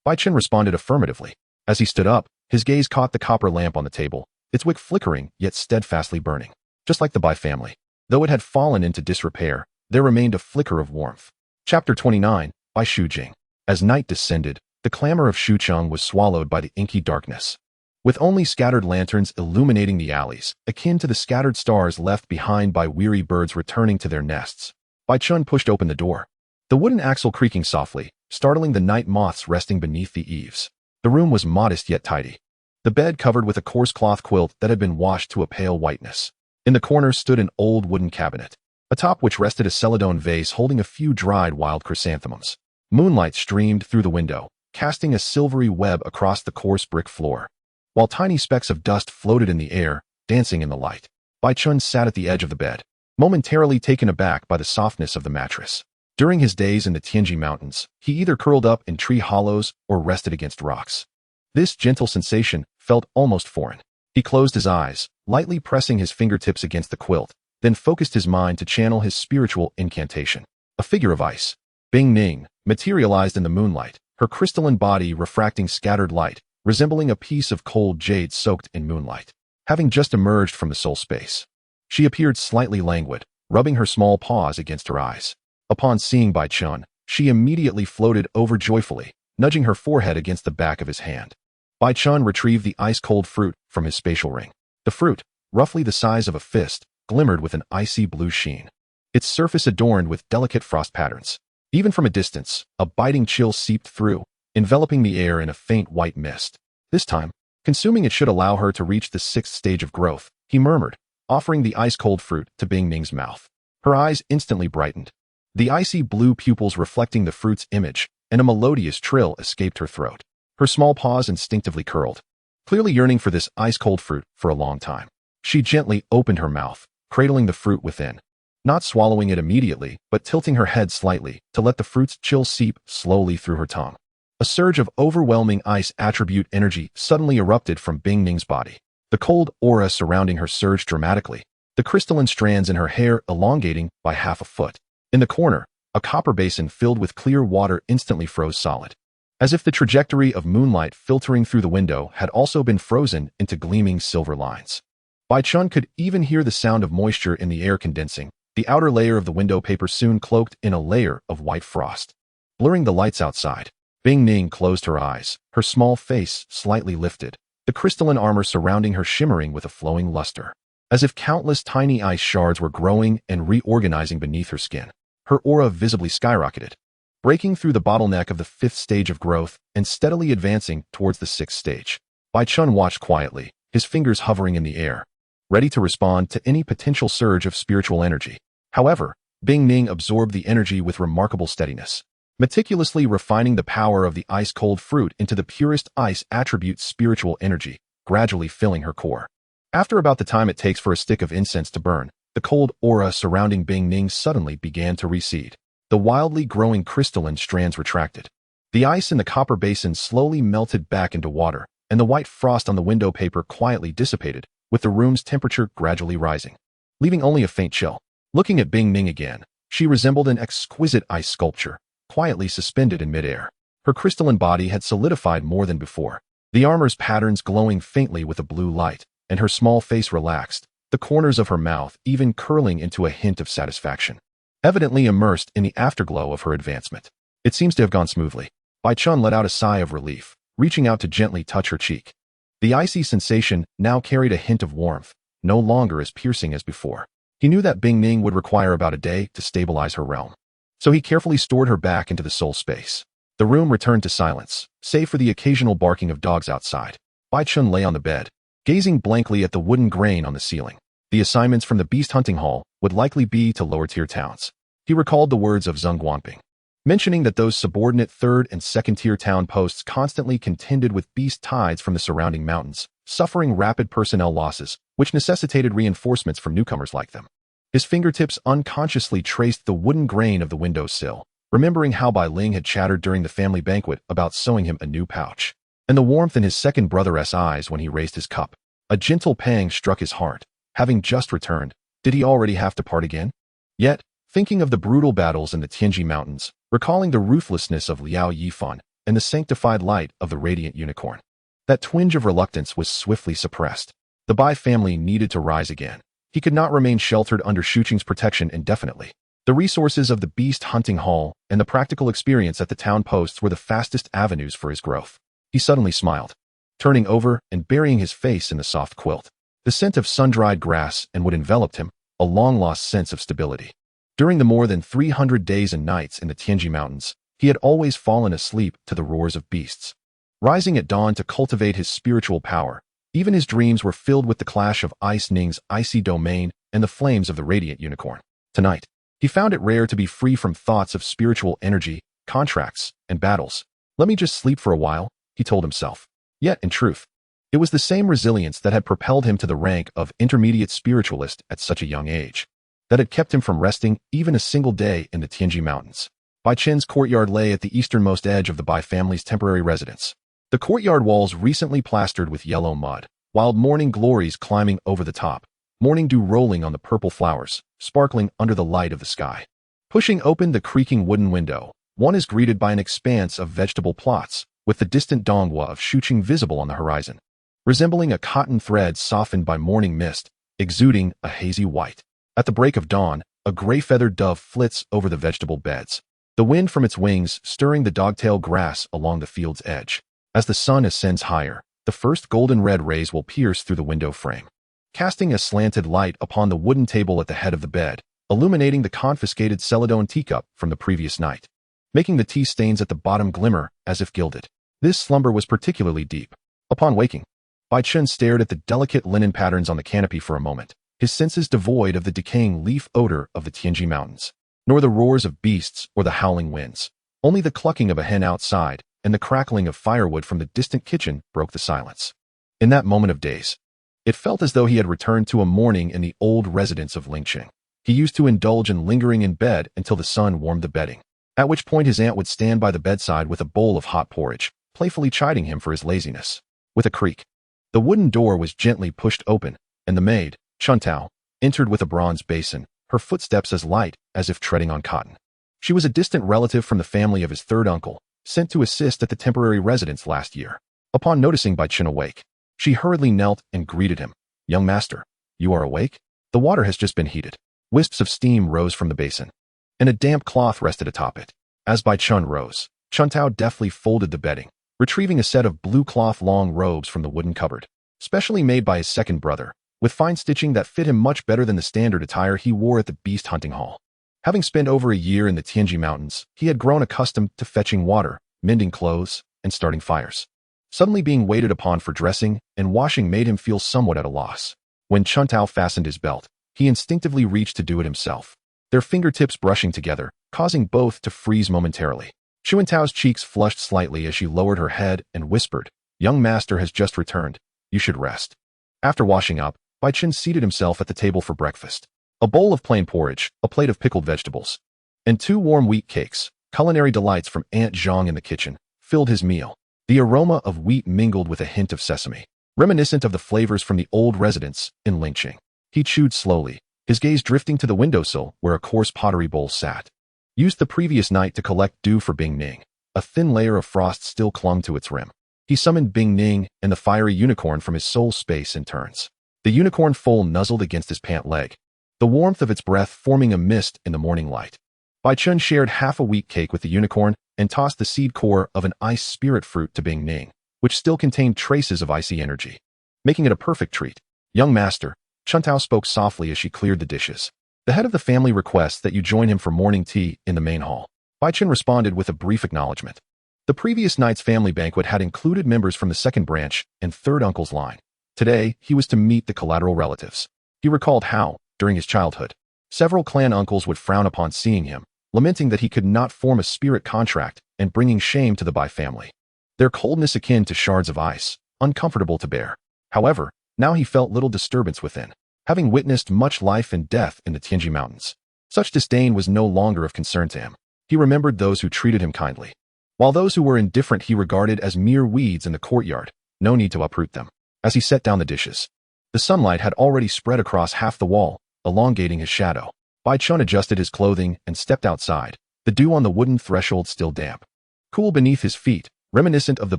Bai Chen responded affirmatively. As he stood up, his gaze caught the copper lamp on the table, its wick flickering yet steadfastly burning. Just like the Bai family. Though it had fallen into disrepair, there remained a flicker of warmth. Chapter 29, by Xu Jing. As night descended, the clamor of Xucheng was swallowed by the inky darkness. With only scattered lanterns illuminating the alleys, akin to the scattered stars left behind by weary birds returning to their nests, Bai Chen pushed open the door. The wooden axle creaking softly, startling the night moths resting beneath the eaves. The room was modest yet tidy. The bed covered with a coarse cloth quilt that had been washed to a pale whiteness. In the corner stood an old wooden cabinet, atop which rested a celadone vase holding a few dried wild chrysanthemums. Moonlight streamed through the window, casting a silvery web across the coarse brick floor, while tiny specks of dust floated in the air, dancing in the light. Bai Chen sat at the edge of the bed, momentarily taken aback by the softness of the mattress. During his days in the Tianji Mountains, he either curled up in tree hollows or rested against rocks. This gentle sensation felt almost foreign. He closed his eyes, lightly pressing his fingertips against the quilt, then focused his mind to channel his spiritual incantation. A figure of ice, Bing Ning, materialized in the moonlight, her crystalline body refracting scattered light, resembling a piece of cold jade soaked in moonlight. Having just emerged from the soul space, she appeared slightly languid, rubbing her small paws against her eyes. Upon seeing Bai Chen, she immediately floated over joyfully, nudging her forehead against the back of his hand. Bai Chen retrieved the ice-cold fruit from his spatial ring. The fruit, roughly the size of a fist, glimmered with an icy blue sheen, its surface adorned with delicate frost patterns. Even from a distance, a biting chill seeped through, enveloping the air in a faint white mist. This time, consuming it should allow her to reach the 6th stage of growth, he murmured, offering the ice-cold fruit to Bing Ning's mouth. Her eyes instantly brightened, the icy blue pupils reflecting the fruit's image, and a melodious trill escaped her throat. Her small paws instinctively curled, clearly yearning for this ice-cold fruit for a long time. She gently opened her mouth, cradling the fruit within, not swallowing it immediately, but tilting her head slightly to let the fruit's chill seep slowly through her tongue. A surge of overwhelming ice attribute energy suddenly erupted from Bing Ning's body. The cold aura surrounding her surged dramatically, the crystalline strands in her hair elongating by half a foot. In the corner, a copper basin filled with clear water instantly froze solid, as if the trajectory of moonlight filtering through the window had also been frozen into gleaming silver lines. Bai Chen could even hear the sound of moisture in the air condensing. The outer layer of the window paper soon cloaked in a layer of white frost, blurring the lights outside. Bing Ning closed her eyes, her small face slightly lifted, the crystalline armor surrounding her shimmering with a flowing luster, as if countless tiny ice shards were growing and reorganizing beneath her skin. Her aura visibly skyrocketed, breaking through the bottleneck of the 5th stage of growth and steadily advancing towards the 6th stage. Bai Chen watched quietly, his fingers hovering in the air, ready to respond to any potential surge of spiritual energy. However, Bing Ning absorbed the energy with remarkable steadiness, meticulously refining the power of the ice-cold fruit into the purest ice attribute spiritual energy, gradually filling her core. After about the time it takes for a stick of incense to burn, the cold aura surrounding Bing Ning suddenly began to recede. The wildly growing crystalline strands retracted. The ice in the copper basin slowly melted back into water, and the white frost on the window paper quietly dissipated, with the room's temperature gradually rising, leaving only a faint chill. Looking at Bing Ning again, she resembled an exquisite ice sculpture, quietly suspended in midair. Her crystalline body had solidified more than before, the armor's patterns glowing faintly with a blue light, and her small face relaxed, the corners of her mouth even curling into a hint of satisfaction, evidently immersed in the afterglow of her advancement. It seems to have gone smoothly. Bai Chen let out a sigh of relief, reaching out to gently touch her cheek. The icy sensation now carried a hint of warmth, no longer as piercing as before. He knew that Bing Ning would require about a day to stabilize her realm. So he carefully stored her back into the soul space. The room returned to silence, save for the occasional barking of dogs outside. Bai Chen lay on the bed, gazing blankly at the wooden grain on the ceiling. The assignments from the beast hunting hall would likely be to lower-tier towns. He recalled the words of Zheng Guanping, mentioning that those subordinate third- and second-tier town posts constantly contended with beast tides from the surrounding mountains, suffering rapid personnel losses, which necessitated reinforcements from newcomers like them. His fingertips unconsciously traced the wooden grain of the windowsill, remembering how Bai Ling had chattered during the family banquet about sewing him a new pouch, and the warmth in his second brother's eyes when he raised his cup. A gentle pang struck his heart. Having just returned, did he already have to part again? Yet, thinking of the brutal battles in the Tianji Mountains, recalling the ruthlessness of Liao Yifan and the sanctified light of the radiant unicorn, that twinge of reluctance was swiftly suppressed. The Bai family needed to rise again. He could not remain sheltered under Shuqing's protection indefinitely. The resources of the beast hunting hall and the practical experience at the town posts were the fastest avenues for his growth. He suddenly smiled, turning over and burying his face in the soft quilt. The scent of sun-dried grass and wood enveloped him, a long-lost sense of stability. During the more than 300 days and nights in the Tianji Mountains, he had always fallen asleep to the roars of beasts. Rising at dawn to cultivate his spiritual power, even his dreams were filled with the clash of Ice Ning's icy domain and the flames of the radiant unicorn. Tonight, he found it rare to be free from thoughts of spiritual energy, contracts, and battles. Let me just sleep for a while, he told himself. Yet, in truth, it was the same resilience that had propelled him to the rank of intermediate spiritualist at such a young age, that had kept him from resting even a single day in the Tianji Mountains. Bai Chen's courtyard lay at the easternmost edge of the Bai family's temporary residence. The courtyard walls recently plastered with yellow mud, wild morning glories climbing over the top, morning dew rolling on the purple flowers, sparkling under the light of the sky. Pushing open the creaking wooden window, one is greeted by an expanse of vegetable plots, with the distant Donghua of Shuqing visible on the horizon, resembling a cotton thread softened by morning mist, exuding a hazy white. At the break of dawn, a gray-feathered dove flits over the vegetable beds, the wind from its wings stirring the dogtail grass along the field's edge. As the sun ascends higher, the first golden-red rays will pierce through the window frame, casting a slanted light upon the wooden table at the head of the bed, illuminating the confiscated celadone teacup from the previous night, making the tea stains at the bottom glimmer as if gilded. This slumber was particularly deep. Upon waking, Bai Chen stared at the delicate linen patterns on the canopy for a moment, his senses devoid of the decaying leaf odor of the Tianji Mountains, nor the roars of beasts or the howling winds. Only the clucking of a hen outside and the crackling of firewood from the distant kitchen broke the silence. In that moment of daze, it felt as though he had returned to a morning in the old residence of Lingqing. He used to indulge in lingering in bed until the sun warmed the bedding, at which point his aunt would stand by the bedside with a bowl of hot porridge, playfully chiding him for his laziness. With a creak, the wooden door was gently pushed open, and the maid, Chuntao, entered with a bronze basin, her footsteps as light as if treading on cotton. She was a distant relative from the family of his third uncle, sent to assist at the temporary residence last year. Upon noticing Bai Chen awake, she hurriedly knelt and greeted him. "Young master, you are awake? The water has just been heated." Wisps of steam rose from the basin, and a damp cloth rested atop it. As Bai Chen rose, Chuntao deftly folded the bedding, retrieving a set of blue cloth long robes from the wooden cupboard, specially made by his second brother, with fine stitching that fit him much better than the standard attire he wore at the beast hunting hall. Having spent over a year in the Tianji Mountains, he had grown accustomed to fetching water, mending clothes, and starting fires. Suddenly being waited upon for dressing and washing made him feel somewhat at a loss. When Chuntao fastened his belt, he instinctively reached to do it himself, their fingertips brushing together, causing both to freeze momentarily. Chuantao's cheeks flushed slightly as she lowered her head and whispered, "Young master has just returned. You should rest." After washing up, Bai Chen seated himself at the table for breakfast. A bowl of plain porridge, a plate of pickled vegetables, and 2 warm wheat cakes, culinary delights from Aunt Zhang in the kitchen, filled his meal. The aroma of wheat mingled with a hint of sesame, reminiscent of the flavors from the old residence in Lingqing. He chewed slowly, his gaze drifting to the windowsill where a coarse pottery bowl sat. Used the previous night to collect dew for Bing Ning, a thin layer of frost still clung to its rim. He summoned Bing Ning and the fiery unicorn from his soul space in turns. The unicorn foal nuzzled against his pant leg, the warmth of its breath forming a mist in the morning light. Bai Chen shared half a wheat cake with the unicorn and tossed the seed core of an ice spirit fruit to Bing Ning, which still contained traces of icy energy, making it a perfect treat. "Young master, Chuntao spoke softly as she cleared the dishes. The head of the family requests that you join him for morning tea in the main hall. Bai Chen responded with a brief acknowledgement. The previous night's family banquet had included members from the second branch and third uncle's line. Today, he was to meet the collateral relatives. He recalled how, during his childhood, several clan uncles would frown upon seeing him, lamenting that he could not form a spirit contract and bringing shame to the Bai family. Their coldness akin to shards of ice, uncomfortable to bear. However, now he felt little disturbance within, having witnessed much life and death in the Tianji Mountains. Such disdain was no longer of concern to him. He remembered those who treated him kindly, while those who were indifferent he regarded as mere weeds in the courtyard, no need to uproot them. As he set down the dishes, the sunlight had already spread across half the wall, elongating his shadow. Bai Chen adjusted his clothing and stepped outside, the dew on the wooden threshold still damp. Cool beneath his feet, reminiscent of the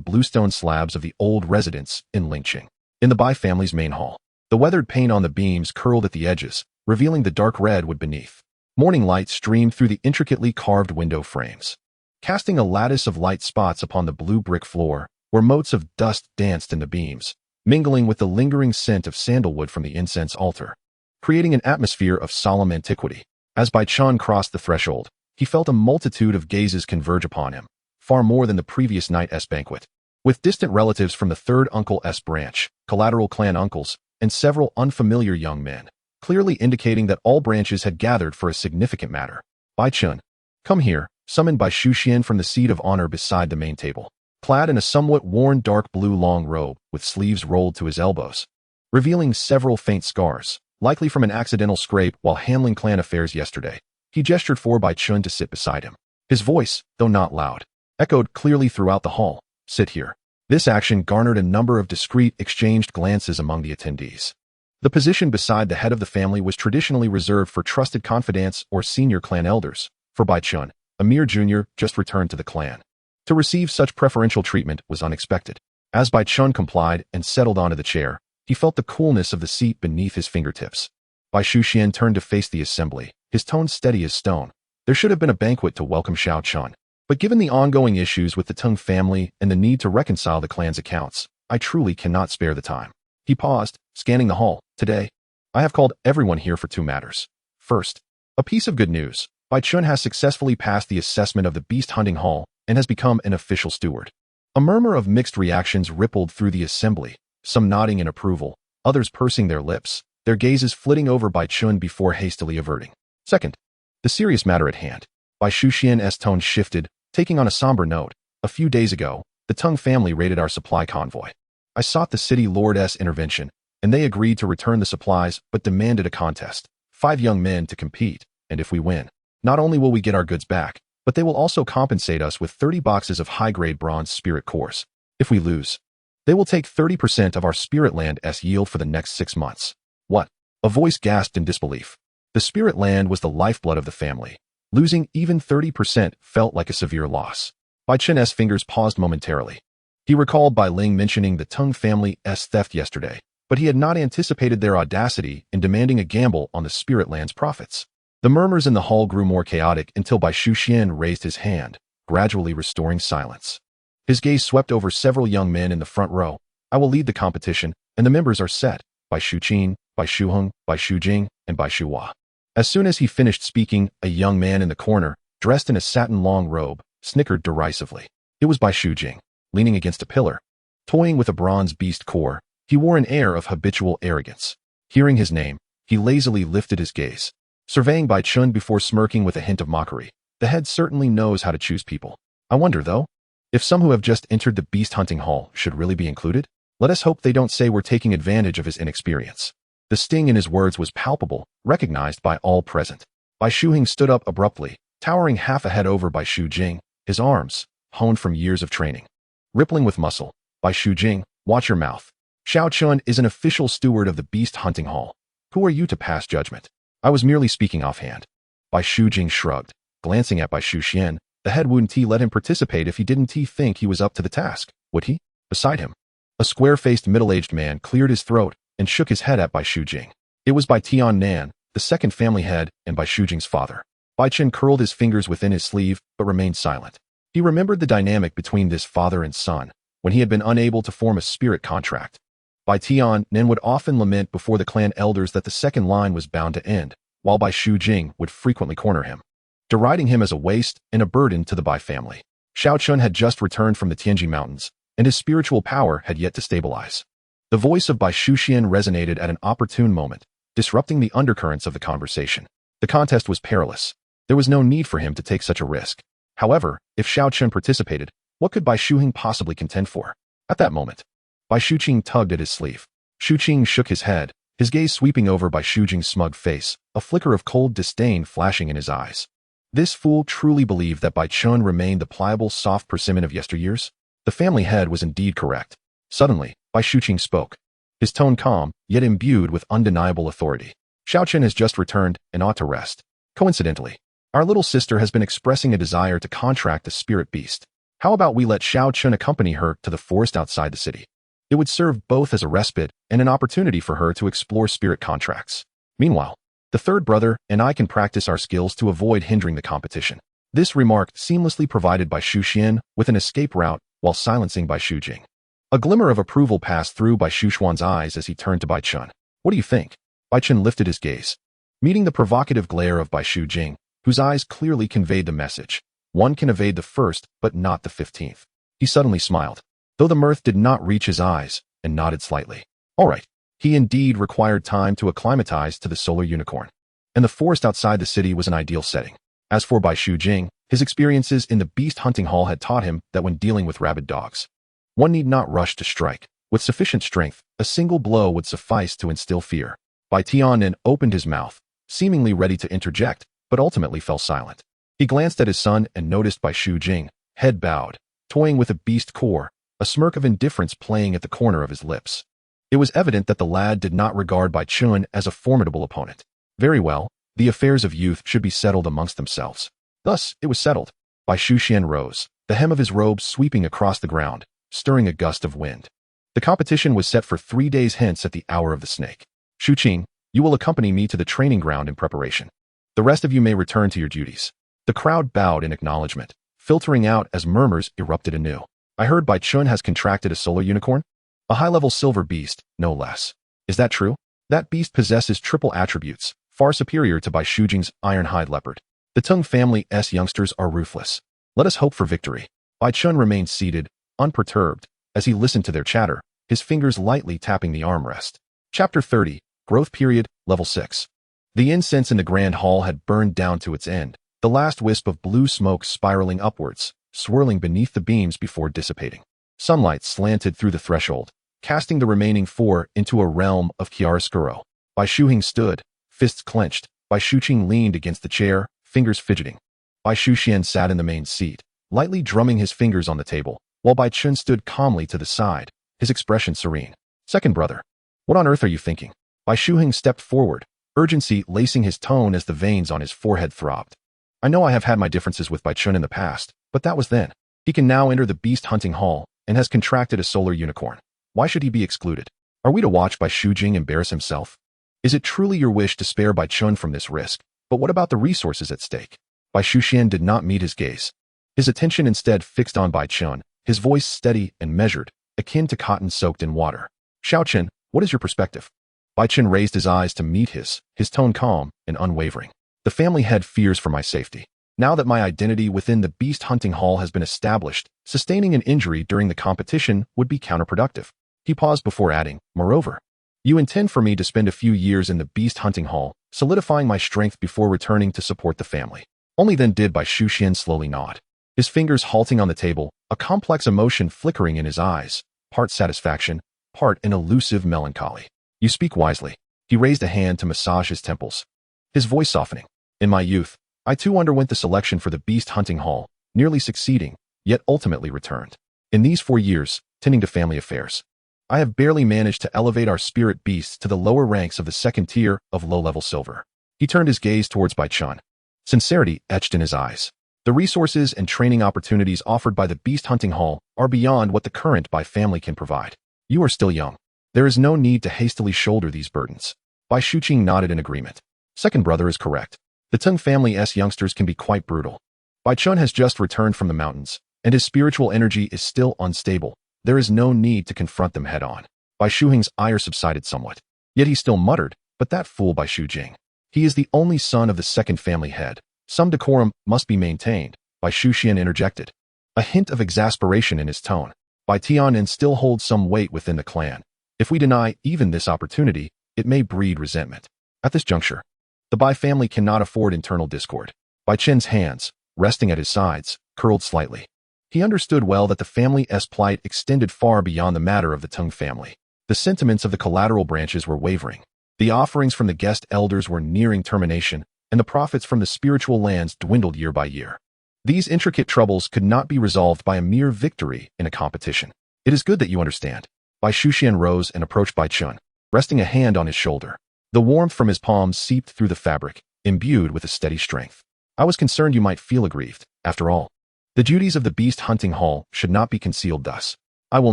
bluestone slabs of the old residence in Lingqing. In the Bai family's main hall, the weathered paint on the beams curled at the edges, revealing the dark redwood beneath. Morning light streamed through the intricately carved window frames, casting a lattice of light spots upon the blue brick floor, where motes of dust danced in the beams, mingling with the lingering scent of sandalwood from the incense altar, creating an atmosphere of solemn antiquity. As Bai Chen crossed the threshold, he felt a multitude of gazes converge upon him, far more than the previous night's banquet. With distant relatives from the third uncle's branch, collateral clan uncles, and several unfamiliar young men, clearly indicating that all branches had gathered for a significant matter. Bai Chen, come here, summoned by Xu Xian from the seat of honor beside the main table, clad in a somewhat worn dark blue long robe with sleeves rolled to his elbows, revealing several faint scars, likely from an accidental scrape while handling clan affairs yesterday. He gestured for Bai Chen to sit beside him. His voice, though not loud, echoed clearly throughout the hall. Sit here. This action garnered a number of discreet exchanged glances among the attendees. The position beside the head of the family was traditionally reserved for trusted confidants or senior clan elders. For Bai Chen, a mere junior just returned to the clan, to receive such preferential treatment was unexpected. As Bai Chen complied and settled onto the chair, he felt the coolness of the seat beneath his fingertips. Bai Xian turned to face the assembly, his tone steady as stone. There should have been a banquet to welcome Xiao Chun, but given the ongoing issues with the Teng family and the need to reconcile the clan's accounts, I truly cannot spare the time. He paused, scanning the hall. Today, I have called everyone here for two matters. First, a piece of good news. Bai Chen has successfully passed the assessment of the Beast Hunting Hall and has become an official steward. A murmur of mixed reactions rippled through the assembly, some nodding in approval, others pursing their lips, their gazes flitting over Bai Chen before hastily averting. Second, the serious matter at hand. Bai Xian's tone shifted, taking on a somber note. A few days ago, the Teng family raided our supply convoy. I sought the city lord's intervention, and they agreed to return the supplies but demanded a contest. 5 young men to compete, and if we win, not only will we get our goods back, but they will also compensate us with 30 boxes of high-grade bronze spirit cores. If we lose, they will take 30% of our spirit land's yield for the next 6 months. What? A voice gasped in disbelief. The spirit land was the lifeblood of the family. Losing even 30% felt like a severe loss. Bai Chen's fingers paused momentarily. He recalled Bai Ling mentioning the Teng family's theft yesterday, but he had not anticipated their audacity in demanding a gamble on the spirit land's profits. The murmurs in the hall grew more chaotic until Bai Xian raised his hand, gradually restoring silence. His gaze swept over several young men in the front row. I will lead the competition, and the members are set. Bai Shuqin, Bai Shuheng, Bai Shujing, and Bai Shuhua. As soon as he finished speaking, a young man in the corner, dressed in a satin long robe, snickered derisively. It was Bai Shujing, leaning against a pillar. Toying with a bronze beast core, he wore an air of habitual arrogance. Hearing his name, he lazily lifted his gaze, surveying Bai Chen before smirking with a hint of mockery. The head certainly knows how to choose people. I wonder, though, if some who have just entered the beast hunting hall should really be included? Let us hope they don't say we're taking advantage of his inexperience. The sting in his words was palpable, recognized by all present. Bai Shuheng stood up abruptly, towering half a head over Bai Shujing, his arms, honed from years of training, rippling with muscle. Bai Shujing, watch your mouth. Xiao Chun is an official steward of the beast hunting hall. Who are you to pass judgment? I was merely speaking offhand. Bai Shujing shrugged, glancing at Bai Xian. The head wouldn't let him participate if he didn't think he was up to the task, would he? Beside him, a square-faced middle-aged man cleared his throat and shook his head at Bai Shujing. It was Bai Tian Nan, the second family head and Bai Shujing's father. Bai Chen curled his fingers within his sleeve but remained silent. He remembered the dynamic between this father and son when he had been unable to form a spirit contract. Bai Chen would often lament before the clan elders that the second line was bound to end, while Bai Jing would frequently corner him, deriding him as a waste and a burden to the Bai family. Xiao Chun had just returned from the Tianji Mountains, and his spiritual power had yet to stabilize. The voice of Bai Shuxian resonated at an opportune moment, disrupting the undercurrents of the conversation. The contest was perilous. There was no need for him to take such a risk. However, if Xiao Chun participated, what could Bai Shuqing possibly contend for? At that moment, Bai Shuqing tugged at his sleeve. Shuqing shook his head, his gaze sweeping over Bai Shujing's smug face, a flicker of cold disdain flashing in his eyes. This fool truly believed that Bai Chen remained the pliable, soft persimmon of yesteryears? The family head was indeed correct. Suddenly, Bai Shuqing spoke, his tone calm, yet imbued with undeniable authority. Xiao Chen has just returned and ought to rest. Coincidentally, our little sister has been expressing a desire to contract the spirit beast. How about we let Xiao Chen accompany her to the forest outside the city? It would serve both as a respite and an opportunity for her to explore spirit contracts. Meanwhile, the third brother and I can practice our skills to avoid hindering the competition. This remark seamlessly provided Bai Shuxian with an escape route while silencing Bai Shujing. A glimmer of approval passed through Bai Shuxuan's eyes as he turned to Bai Chen. What do you think? Bai Chen lifted his gaze. Meeting the provocative glare of Bai Shujing, whose eyes clearly conveyed the message, one can evade the first but not the 15th. He suddenly smiled, though the mirth did not reach his eyes, and nodded slightly. All right. He indeed required time to acclimatize to the solar unicorn, and the forest outside the city was an ideal setting. As for Bai Shujing, his experiences in the beast hunting hall had taught him that when dealing with rabid dogs, one need not rush to strike. With sufficient strength, a single blow would suffice to instill fear. Bai Tianen opened his mouth, seemingly ready to interject, but ultimately fell silent. He glanced at his son and noticed Bai Shujing, head bowed, toying with a beast core, a smirk of indifference playing at the corner of his lips. It was evident that the lad did not regard Bai Chen as a formidable opponent. Very well, the affairs of youth should be settled amongst themselves. Thus, it was settled. Bai Shuxian rose, the hem of his robe sweeping across the ground, stirring a gust of wind. The competition was set for 3 days hence at the hour of the snake. Shuqing, you will accompany me to the training ground in preparation. The rest of you may return to your duties. The crowd bowed in acknowledgement, filtering out as murmurs erupted anew. I heard Bai Chen has contracted a solar unicorn? A high-level silver beast, no less. Is that true? That beast possesses triple attributes, far superior to Bai Shujing's iron-hide leopard. The Tung family's youngsters are ruthless. Let us hope for victory. Bai Chen remained seated, unperturbed, as he listened to their chatter, his fingers lightly tapping the armrest. Chapter 30, Growth Period, Level 6. The incense in the grand hall had burned down to its end, the last wisp of blue smoke spiraling upwards, swirling beneath the beams before dissipating. Sunlight slanted through the threshold, casting the remaining 4 into a realm of chiaroscuro. Bai Shuqing stood, fists clenched. Bai Shuqing leaned against the chair, fingers fidgeting. Bai Shuxian sat in the main seat, lightly drumming his fingers on the table, while Bai Chen stood calmly to the side, his expression serene. Second brother, what on earth are you thinking? Bai Shuqing stepped forward, urgency lacing his tone as the veins on his forehead throbbed. I know I have had my differences with Bai Chen in the past, but that was then. He can now enter the beast hunting hall, and has contracted a solar unicorn. Why should he be excluded? Are we to watch Bai Shujing embarrass himself? Is it truly your wish to spare Bai Chen from this risk? But what about the resources at stake? Bai Shuxian did not meet his gaze. His attention instead fixed on Bai Chen, his voice steady and measured, akin to cotton soaked in water. Xiao Chen, what is your perspective? Bai Chen raised his eyes to meet his tone calm and unwavering. The family had fears for my safety. Now that my identity within the beast hunting hall has been established, sustaining an injury during the competition would be counterproductive. He paused before adding, moreover, you intend for me to spend a few years in the beast hunting hall, solidifying my strength before returning to support the family. Only then did Bai Shuxian slowly nod, his fingers halting on the table, a complex emotion flickering in his eyes, part satisfaction, part an elusive melancholy. You speak wisely. He raised a hand to massage his temples, his voice softening. In my youth, I too underwent the selection for the beast hunting hall, nearly succeeding, yet ultimately returned. In these 4 years, tending to family affairs, I have barely managed to elevate our spirit beasts to the lower ranks of the second tier of low-level silver. He turned his gaze towards Bai Chen. Sincerity etched in his eyes. The resources and training opportunities offered by the beast hunting hall are beyond what the current Bai family can provide. You are still young. There is no need to hastily shoulder these burdens. Bai Shuqing nodded in agreement. Second brother is correct. The Tung family's youngsters can be quite brutal. Bai Chen has just returned from the mountains, and his spiritual energy is still unstable. There is no need to confront them head-on. Bai Shuheng's ire subsided somewhat. Yet he still muttered, "But that fool Bai Shujing. He is the only son of the second family head. Some decorum must be maintained," Bai Shuxian interjected. A hint of exasperation in his tone. Bai Tianen still holds some weight within the clan. If we deny even this opportunity, it may breed resentment. At this juncture, the Bai family cannot afford internal discord. Bai Chen's hands, resting at his sides, curled slightly. He understood well that the family's plight extended far beyond the matter of the Teng family. The sentiments of the collateral branches were wavering. The offerings from the guest elders were nearing termination, and the profits from the spiritual lands dwindled year by year. These intricate troubles could not be resolved by a mere victory in a competition. "It is good that you understand." Bai Shuxian rose and approached Bai Chen, resting a hand on his shoulder. The warmth from his palms seeped through the fabric, imbued with a steady strength. "I was concerned you might feel aggrieved. After all, the duties of the beast hunting hall should not be concealed thus." "I will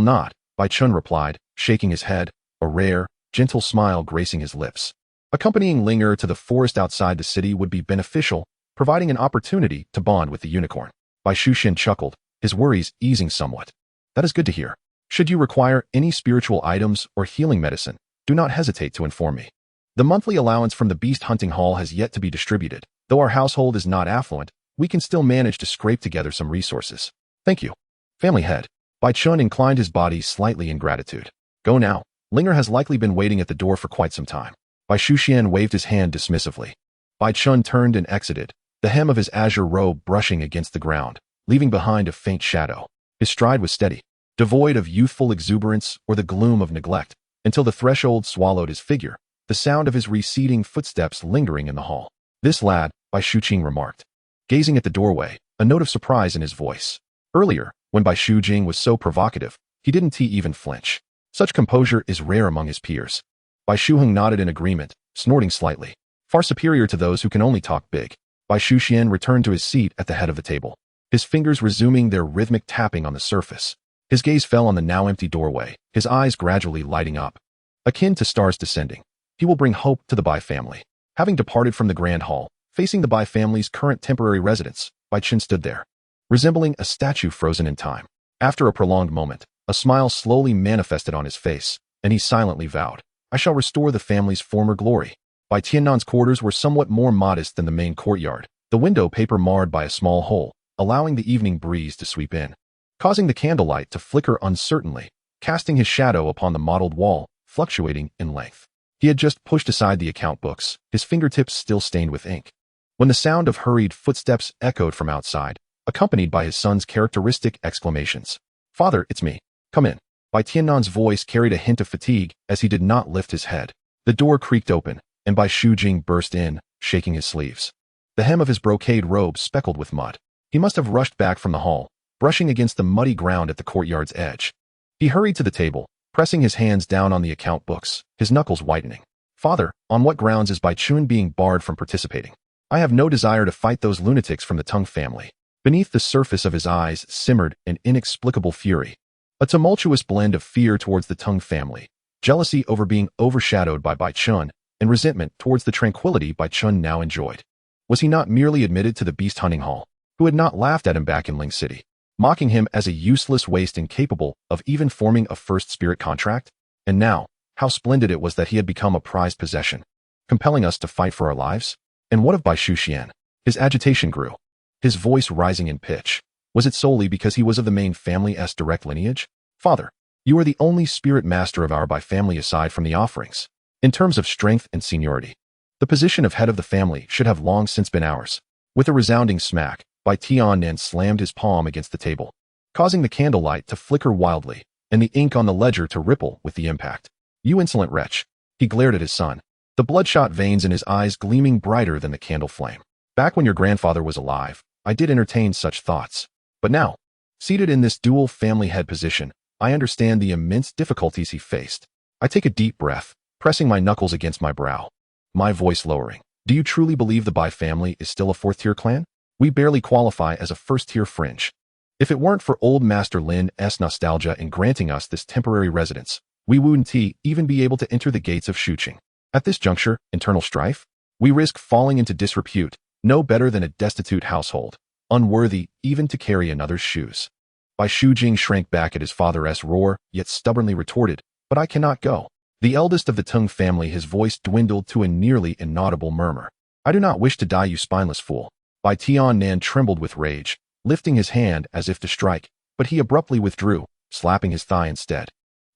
not," Bai Chen replied, shaking his head, a rare, gentle smile gracing his lips. Accompanying Linger to the forest outside the city would be beneficial, providing an opportunity to bond with the unicorn. Bai Shuxian chuckled, his worries easing somewhat. "That is good to hear. Should you require any spiritual items or healing medicine, do not hesitate to inform me. The monthly allowance from the beast hunting hall has yet to be distributed. Though our household is not affluent, we can still manage to scrape together some resources. Thank you." Family head. Bai Chen inclined his body slightly in gratitude. "Go now. Linger has likely been waiting at the door for quite some time." Bai Shuxian waved his hand dismissively. Bai Chen turned and exited, the hem of his azure robe brushing against the ground, leaving behind a faint shadow. His stride was steady, devoid of youthful exuberance or the gloom of neglect, until the threshold swallowed his figure, the sound of his receding footsteps lingering in the hall. "This lad," Bai Shuqing remarked, gazing at the doorway, a note of surprise in his voice. Earlier, when Bai Shujing was so provocative, he didn't even flinch. Such composure is rare among his peers. Bai Shuheng nodded in agreement, snorting slightly, far superior to those who can only talk big. Bai Shuxian returned to his seat at the head of the table, his fingers resuming their rhythmic tapping on the surface. His gaze fell on the now empty doorway, his eyes gradually lighting up. Akin to stars descending, he will bring hope to the Bai family. Having departed from the Grand Hall, facing the Bai family's current temporary residence, Bai Chen stood there, resembling a statue frozen in time. After a prolonged moment, a smile slowly manifested on his face, and he silently vowed, "I shall restore the family's former glory." Bai Tiannan's quarters were somewhat more modest than the main courtyard, the window paper marred by a small hole, allowing the evening breeze to sweep in, causing the candlelight to flicker uncertainly, casting his shadow upon the mottled wall, fluctuating in length. He had just pushed aside the account books, his fingertips still stained with ink, when the sound of hurried footsteps echoed from outside, accompanied by his son's characteristic exclamations. "Father, it's me. Come in." Bai Tiannan's voice carried a hint of fatigue as he did not lift his head. The door creaked open, and Bai Shujing burst in, shaking his sleeves. The hem of his brocade robe speckled with mud. He must have rushed back from the hall, brushing against the muddy ground at the courtyard's edge. He hurried to the table, pressing his hands down on the account books, his knuckles whitening. "Father, on what grounds is Bai Chun being barred from participating? I have no desire to fight those lunatics from the Teng family." Beneath the surface of his eyes simmered an inexplicable fury, a tumultuous blend of fear towards the Teng family, jealousy over being overshadowed by Bai Chun, and resentment towards the tranquility Bai Chun now enjoyed. Was he not merely admitted to the beast hunting hall? Who had not laughed at him back in Ling City, mocking him as a useless waste incapable of even forming a first spirit contract? And now, how splendid it was that he had become a prized possession, compelling us to fight for our lives? And what of Bai Shuxian? His agitation grew, his voice rising in pitch. Was it solely because he was of the main family's direct lineage? "Father, you are the only spirit master of our Bai family aside from the offerings. In terms of strength and seniority, the position of head of the family should have long since been ours." With a resounding smack, Bai Tianen slammed his palm against the table, causing the candlelight to flicker wildly, and the ink on the ledger to ripple with the impact. "You insolent wretch." He glared at his son, the bloodshot veins in his eyes gleaming brighter than the candle flame. "Back when your grandfather was alive, I did entertain such thoughts. But now, seated in this dual family head position, I understand the immense difficulties he faced." I take a deep breath, pressing my knuckles against my brow, my voice lowering. "Do you truly believe the Bai family is still a fourth-tier clan? We barely qualify as a first-tier fringe. If it weren't for old Master Lin's nostalgia in granting us this temporary residence, we wouldn't even be able to enter the gates of Shuqing. At this juncture, internal strife? We risk falling into disrepute, no better than a destitute household, unworthy even to carry another's shoes." Bai Shujing shrank back at his father's roar, yet stubbornly retorted, but I cannot go. The eldest of the Tung family, his voice dwindled to a nearly inaudible murmur. I do not wish to die, you spineless fool. Bai Chen trembled with rage, lifting his hand as if to strike, but he abruptly withdrew, slapping his thigh instead.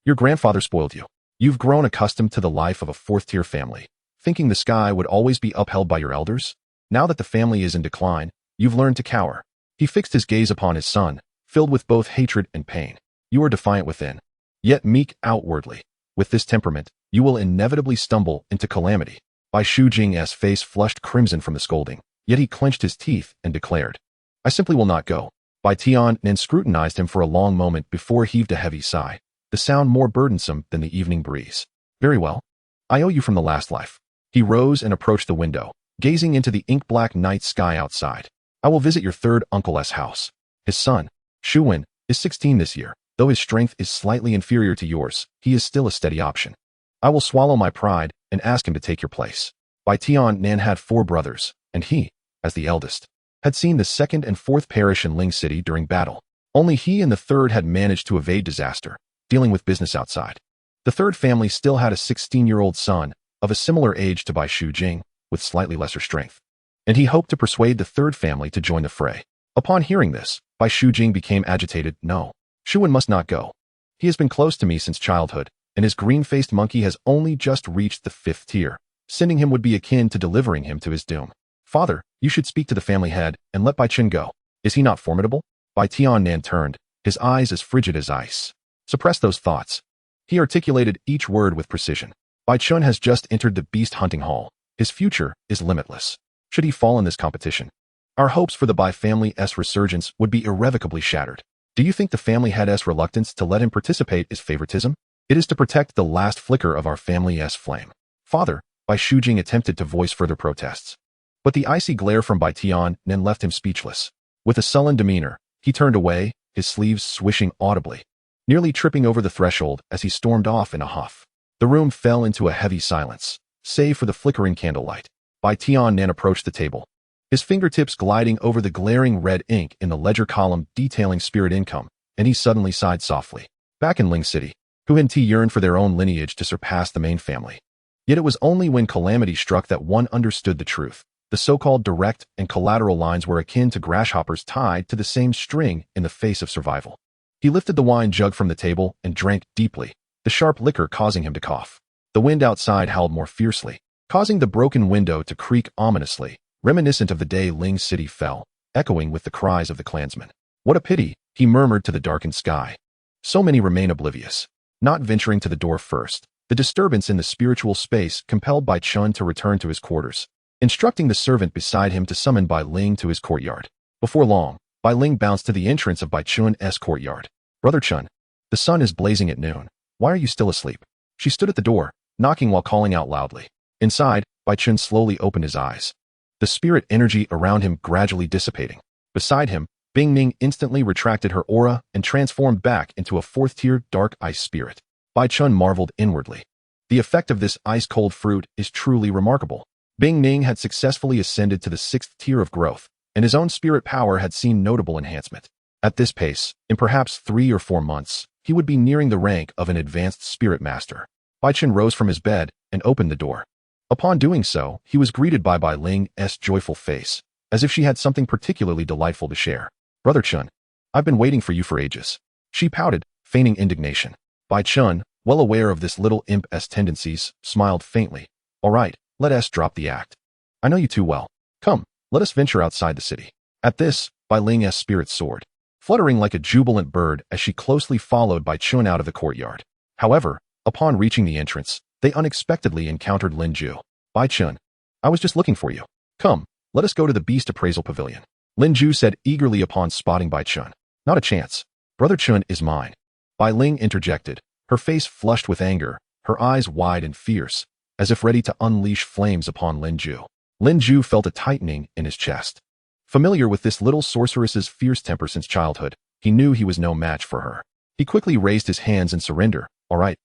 Your grandfather spoiled you. You've grown accustomed to the life of a fourth-tier family, thinking the sky would always be upheld by your elders. Now that the family is in decline, you've learned to cower. He fixed his gaze upon his son, filled with both hatred and pain. You are defiant within, yet meek outwardly. With this temperament, you will inevitably stumble into calamity. Bai Shujing's face flushed crimson from the scolding, yet he clenched his teeth and declared, I simply will not go. Bai Chen scrutinized him for a long moment before heaved a heavy sigh, the sound more burdensome than the evening breeze. Very well. I owe you from the last life. He rose and approached the window, gazing into the ink-black night sky outside. I will visit your third uncle's house. His son, Xuan, is 16 this year. Though his strength is slightly inferior to yours, he is still a steady option. I will swallow my pride and ask him to take your place. Bai Chen had 4 brothers, and he, as the eldest, had seen the second and fourth perish in Ling City during battle. Only he and the third had managed to evade disaster, dealing with business outside. The third family still had a 16-year-old son, of a similar age to Bai Shujing, with slightly lesser strength. And he hoped to persuade the third family to join the fray. Upon hearing this, Bai Shujing became agitated. No, Xuan must not go. He has been close to me since childhood, and his green-faced monkey has only just reached the 5th tier. Sending him would be akin to delivering him to his doom. Father, you should speak to the family head and let Bai Chen go. Is he not formidable? Bai Chen turned, his eyes as frigid as ice. Suppress those thoughts. He articulated each word with precision. Bai Chen has just entered the beast hunting hall. His future is limitless. Should he fall in this competition, our hopes for the Bai family's resurgence would be irrevocably shattered. Do you think the family head's reluctance to let him participate is favoritism? It is to protect the last flicker of our family's flame. Father, Bai Shujing attempted to voice further protests. But the icy glare from Bai Chen left him speechless. With a sullen demeanor, he turned away, his sleeves swishing audibly, nearly tripping over the threshold as he stormed off in a huff. The room fell into a heavy silence, save for the flickering candlelight. Bai Chen approached the table, his fingertips gliding over the glaring red ink in the ledger column detailing spirit income, and he suddenly sighed softly. Back in Ling City, Huan yearned for their own lineage to surpass the main family. Yet it was only when calamity struck that one understood the truth. The so-called direct and collateral lines were akin to grasshoppers tied to the same string in the face of survival. He lifted the wine jug from the table and drank deeply, the sharp liquor causing him to cough. The wind outside howled more fiercely, causing the broken window to creak ominously, reminiscent of the day Ling City fell, echoing with the cries of the clansmen. What a pity, he murmured to the darkened sky. So many remain oblivious, not venturing to the door first. The disturbance in the spiritual space compelled Bai Chen to return to his quarters, instructing the servant beside him to summon Bai Ling to his courtyard. Before long, Bai Ling bounced to the entrance of Bai Chen's courtyard. Brother Chen, the sun is blazing at noon. Why are you still asleep? She stood at the door, knocking while calling out loudly. Inside, Bai Chen slowly opened his eyes, the spirit energy around him gradually dissipating. Beside him, Bing Ning instantly retracted her aura and transformed back into a 4th-tier dark ice spirit. Bai Chen marveled inwardly. The effect of this ice-cold fruit is truly remarkable. Bing Ning had successfully ascended to the 6th tier of growth, and his own spirit power had seen notable enhancement. At this pace, in perhaps 3 or 4 months, he would be nearing the rank of an advanced spirit master. Bai Chen rose from his bed and opened the door. Upon doing so, he was greeted by Bai Ling's joyful face, as if she had something particularly delightful to share. Brother Chen, I've been waiting for you for ages. She pouted, feigning indignation. Bai Chen, well aware of this little imp's tendencies, smiled faintly. All right, let us drop the act. I know you too well. Come, let us venture outside the city. At this, Bai Ling's spirit soared, fluttering like a jubilant bird as she closely followed Bai Chen out of the courtyard. However, upon reaching the entrance, they unexpectedly encountered Lin Ju. Bai Chen, I was just looking for you. Come, let us go to the Beast Appraisal Pavilion. Lin Ju said eagerly upon spotting Bai Chen. Not a chance. Brother Chen is mine. Bai Ling interjected, her face flushed with anger, her eyes wide and fierce, as if ready to unleash flames upon Lin Ju. Lin Ju felt a tightening in his chest. Familiar with this little sorceress's fierce temper since childhood, he knew he was no match for her. He quickly raised his hands in surrender. All right.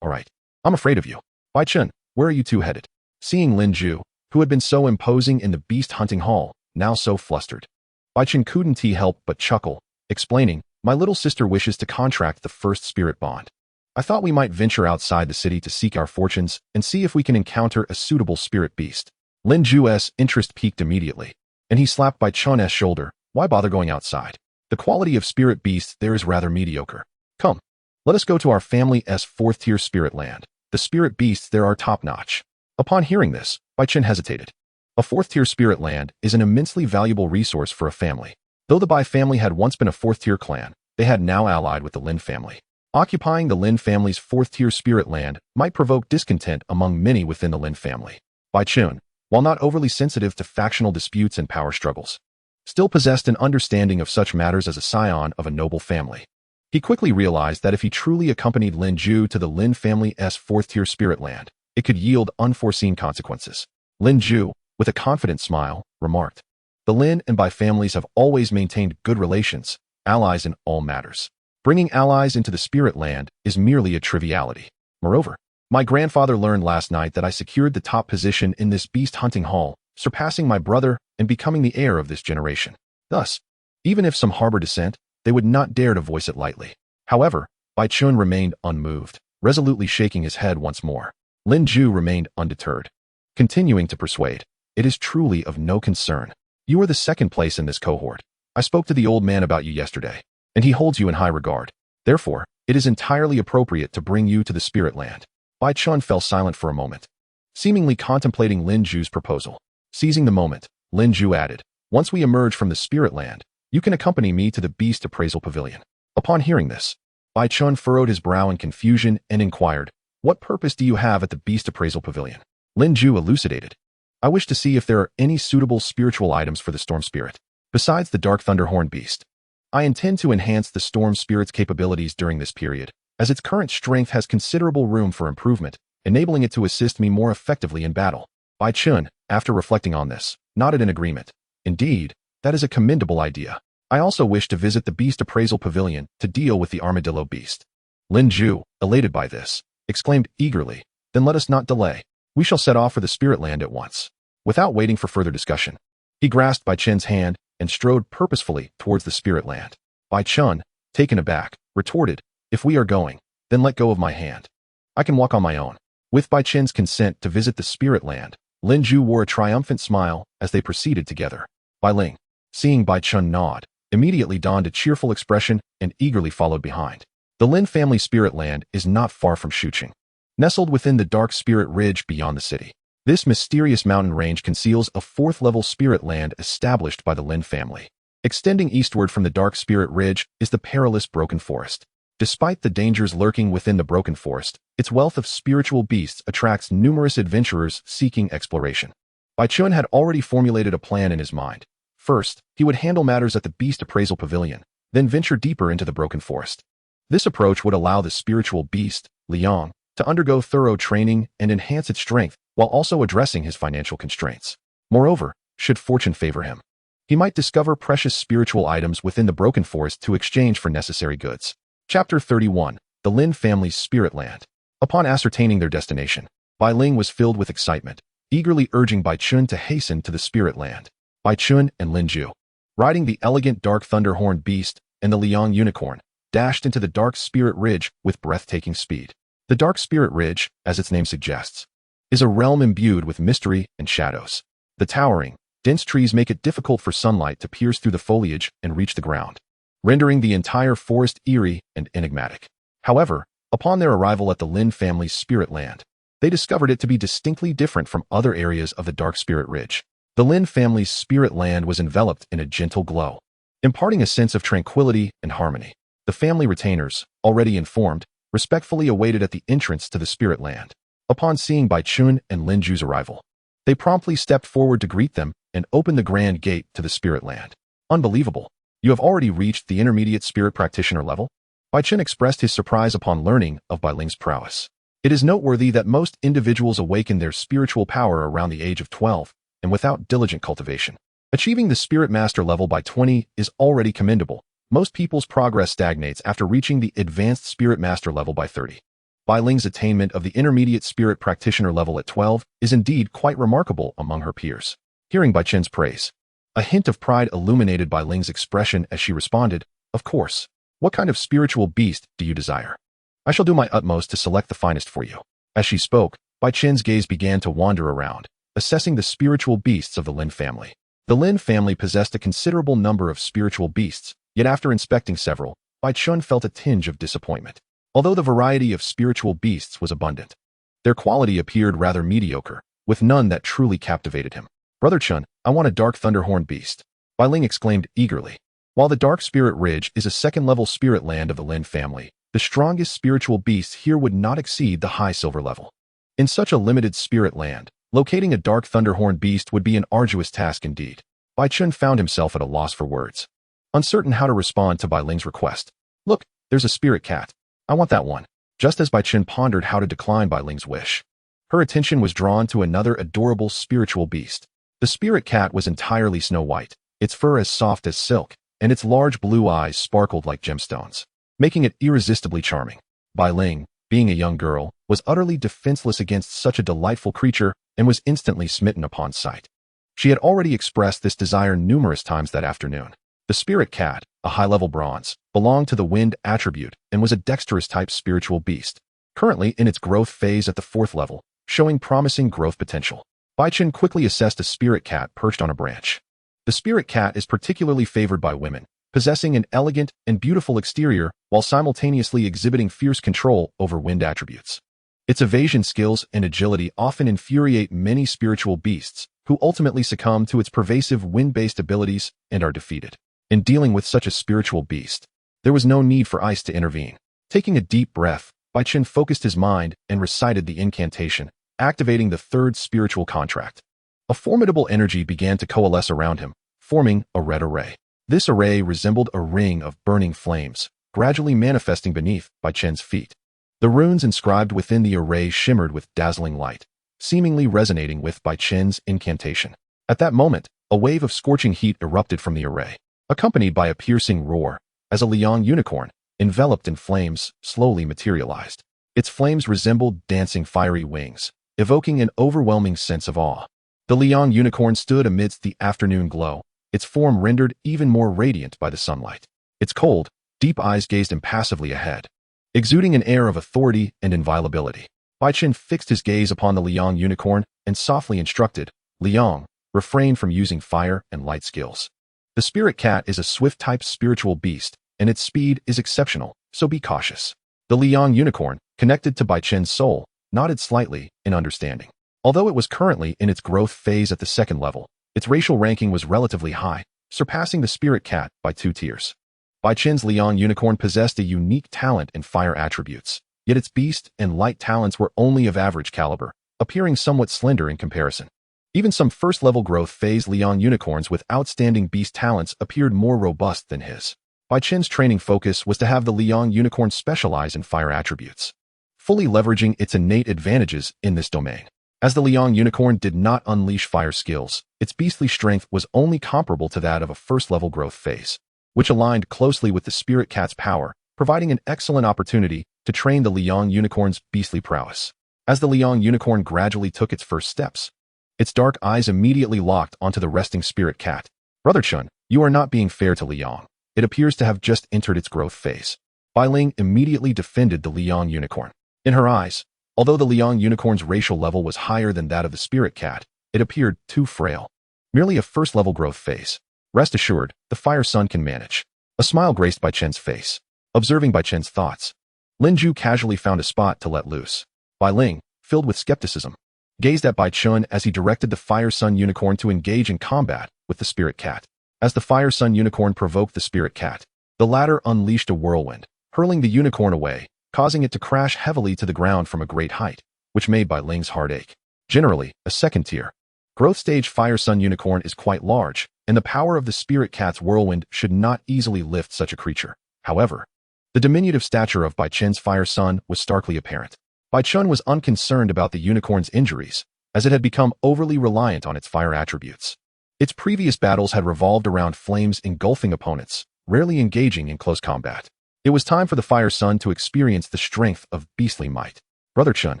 I'm afraid of you. Bai Chen, where are you two headed? Seeing Lin Ju, who had been so imposing in the beast hunting hall, now so flustered, Bai Chen couldn't help but chuckle, explaining, my little sister wishes to contract the first spirit bond. I thought we might venture outside the city to seek our fortunes and see if we can encounter a suitable spirit beast. Lin Zhu's interest peaked immediately, and he slapped Bai Chen's shoulder. Why bother going outside? The quality of spirit beasts there is rather mediocre. Come, let us go to our family's fourth-tier spirit land. The spirit beasts there are top-notch. Upon hearing this, Bai Chen hesitated. A fourth-tier spirit land is an immensely valuable resource for a family. Though the Bai family had once been a fourth-tier clan, they had now allied with the Lin family. Occupying the Lin family's fourth-tier spirit land might provoke discontent among many within the Lin family. Bai Chen, while not overly sensitive to factional disputes and power struggles, still possessed an understanding of such matters as a scion of a noble family. He quickly realized that if he truly accompanied Lin Zhu to the Lin family's fourth-tier spirit land, it could yield unforeseen consequences. Lin Zhu, with a confident smile, remarked, "The Lin and Bai families have always maintained good relations, allies in all matters. Bringing allies into the spirit land is merely a triviality. Moreover, my grandfather learned last night that I secured the top position in this beast hunting hall, surpassing my brother and becoming the heir of this generation. Thus, even if some harbor dissent, they would not dare to voice it lightly." However, Bai Chen remained unmoved, resolutely shaking his head once more. Lin Zhu remained undeterred, continuing to persuade, "It is truly of no concern. You are the second place in this cohort. I spoke to the old man about you yesterday, and he holds you in high regard. Therefore, it is entirely appropriate to bring you to the spirit land." Bai Chen fell silent for a moment, seemingly contemplating Lin Zhu's proposal. Seizing the moment, Lin Zhu added, "Once we emerge from the spirit land, you can accompany me to the Beast Appraisal Pavilion." Upon hearing this, Bai Chen furrowed his brow in confusion and inquired, "What purpose do you have at the Beast Appraisal Pavilion?" Lin Zhu elucidated, "I wish to see if there are any suitable spiritual items for the Storm Spirit. Besides the Dark Thunderhorn Beast, I intend to enhance the Storm Spirit's capabilities during this period, as its current strength has considerable room for improvement, enabling it to assist me more effectively in battle." Bai Chen, after reflecting on this, nodded in agreement. "Indeed, that is a commendable idea. I also wish to visit the Beast Appraisal Pavilion to deal with the Armadillo Beast." Lin Zhu, elated by this, exclaimed eagerly, "Then let us not delay. We shall set off for the spirit land at once." Without waiting for further discussion, he grasped Bai Chen's hand and strode purposefully towards the spirit land. Bai Chen, taken aback, retorted, "If we are going, then let go of my hand. I can walk on my own." With Bai Chen's consent to visit the spirit land, Lin Zhu wore a triumphant smile as they proceeded together. Bai Ling, seeing Bai Chen nod, immediately donned a cheerful expression and eagerly followed behind. The Lin family spirit land is not far from Shuqing, nestled within the dark spirit ridge beyond the city. This mysterious mountain range conceals a fourth-level spirit land established by the Lin family. Extending eastward from the dark spirit ridge is the perilous Broken Forest. Despite the dangers lurking within the Broken Forest, its wealth of spiritual beasts attracts numerous adventurers seeking exploration. Bai Chen had already formulated a plan in his mind. First, he would handle matters at the Beast Appraisal Pavilion, then venture deeper into the Broken Forest. This approach would allow the spiritual beast, Liang, to undergo thorough training and enhance its strength, while also addressing his financial constraints. Moreover, should fortune favor him, he might discover precious spiritual items within the Broken Forest to exchange for necessary goods. Chapter 31. The Lin family's spirit land. Upon ascertaining their destination, Bai Ling was filled with excitement, eagerly urging Bai Chen to hasten to the spirit land. Bai Chen and Lin Zhu, riding the elegant Dark Thunderhorn Beast and the Liang Unicorn, dashed into the Dark Spirit Ridge with breathtaking speed. The Dark Spirit Ridge, as its name suggests, is a realm imbued with mystery and shadows. The towering, dense trees make it difficult for sunlight to pierce through the foliage and reach the ground, rendering the entire forest eerie and enigmatic. However, upon their arrival at the Lin family's spirit land, they discovered it to be distinctly different from other areas of the Dark Spirit Ridge. The Lin family's spirit land was enveloped in a gentle glow, imparting a sense of tranquility and harmony. The family retainers, already informed, respectfully awaited at the entrance to the spirit land. Upon seeing Bai Chen and Lin Zhu's arrival, they promptly stepped forward to greet them and opened the grand gate to the spirit land. "Unbelievable. You have already reached the intermediate spirit practitioner level?" Bai Chen expressed his surprise upon learning of Bai Ling's prowess. It is noteworthy that most individuals awaken their spiritual power around the age of 12, and without diligent cultivation. Achieving the Spirit Master level by 20 is already commendable. Most people's progress stagnates after reaching the Advanced Spirit Master level by 30. Bai Ling's attainment of the Intermediate Spirit Practitioner level at 12 is indeed quite remarkable among her peers. Hearing Bai Chen's praise, a hint of pride illuminated Bai Ling's expression as she responded, "Of course. What kind of spiritual beast do you desire?" I shall do my utmost to select the finest for you. As she spoke, Bai Chen's gaze began to wander around, assessing the spiritual beasts of the Lin family. The Lin family possessed a considerable number of spiritual beasts, yet after inspecting several, Bai Chen felt a tinge of disappointment. Although the variety of spiritual beasts was abundant, their quality appeared rather mediocre, with none that truly captivated him. Brother Chen, I want a dark thunderhorn beast. Bai Ling exclaimed eagerly. While the Dark Spirit Ridge is a second-level spirit land of the Lin family, the strongest spiritual beasts here would not exceed the high silver level. In such a limited spirit land, locating a dark thunderhorn beast would be an arduous task indeed. Bai Chen found himself at a loss for words, uncertain how to respond to Bai Ling's request. Look, there's a spirit cat. I want that one. Just as Bai Chen pondered how to decline Bai Ling's wish, her attention was drawn to another adorable spiritual beast. The spirit cat was entirely snow white, its fur as soft as silk, and its large blue eyes sparkled like gemstones, making it irresistibly charming. Bai Ling, being a young girl, was utterly defenseless against such a delightful creature and was instantly smitten upon sight. She had already expressed this desire numerous times that afternoon. The spirit cat, a high-level bronze, belonged to the wind attribute and was a dexterous-type spiritual beast, currently in its growth phase at the 4th level, showing promising growth potential. Bai Chen quickly assessed a spirit cat perched on a branch. The spirit cat is particularly favored by women, possessing an elegant and beautiful exterior while simultaneously exhibiting fierce control over wind attributes. Its evasion skills and agility often infuriate many spiritual beasts, who ultimately succumb to its pervasive wind-based abilities and are defeated. In dealing with such a spiritual beast, there was no need for ice to intervene. Taking a deep breath, Bai Chen focused his mind and recited the incantation, activating the 3rd spiritual contract. A formidable energy began to coalesce around him, forming a red array. This array resembled a ring of burning flames, gradually manifesting beneath Bai Chen's feet. The runes inscribed within the array shimmered with dazzling light, seemingly resonating with Bai Chen's incantation. At that moment, a wave of scorching heat erupted from the array, accompanied by a piercing roar, as a Liang unicorn, enveloped in flames, slowly materialized. Its flames resembled dancing fiery wings, evoking an overwhelming sense of awe. The Liang unicorn stood amidst the afternoon glow, its form rendered even more radiant by the sunlight. Its cold, deep eyes gazed impassively ahead, exuding an air of authority and inviolability. Bai Chen fixed his gaze upon the Liang unicorn and softly instructed, Liang, refrain from using fire and light skills. The spirit cat is a swift-type spiritual beast, and its speed is exceptional, so be cautious. The Liang unicorn, connected to Bai Chen's soul, nodded slightly in understanding. Although it was currently in its growth phase at the 2nd level, its racial ranking was relatively high, surpassing the spirit cat by 2 tiers. Bai Chen's Liang unicorn possessed a unique talent in fire attributes, yet its beast and light talents were only of average caliber, appearing somewhat slender in comparison. Even some 1st-level growth phase Liang unicorns with outstanding beast talents appeared more robust than his. Bai Chen's training focus was to have the Liang unicorn specialize in fire attributes, fully leveraging its innate advantages in this domain. As the Liang unicorn did not unleash fire skills, its beastly strength was only comparable to that of a 1st-level growth phase, which aligned closely with the spirit cat's power, providing an excellent opportunity to train the Liang unicorn's beastly prowess. As the Liang unicorn gradually took its first steps, its dark eyes immediately locked onto the resting spirit cat. Brother Chun, you are not being fair to Liang. It appears to have just entered its growth phase. Bai Ling immediately defended the Liang unicorn. In her eyes, although the Liang unicorn's racial level was higher than that of the spirit cat, it appeared too frail. Merely a 1st-level growth phase. Rest assured, the Fire Sun can manage. A smile graced Bai Chen's face. Observing Bai Chen's thoughts, Lin Ju casually found a spot to let loose. Bai Ling, filled with skepticism, gazed at Bai Chen as he directed the Fire Sun unicorn to engage in combat with the spirit cat. As the Fire Sun unicorn provoked the spirit cat, the latter unleashed a whirlwind, hurling the unicorn away, causing it to crash heavily to the ground from a great height, which made Bai Ling's heart ache. Generally, a 2nd-tier growth stage Fire Sun unicorn is quite large, and the power of the spirit cat's whirlwind should not easily lift such a creature. However, the diminutive stature of Bai Chen's Fire Sun was starkly apparent. Bai Chen was unconcerned about the unicorn's injuries, as it had become overly reliant on its fire attributes. Its previous battles had revolved around flames engulfing opponents, rarely engaging in close combat. It was time for the Fire Sun to experience the strength of beastly might. Brother Chun,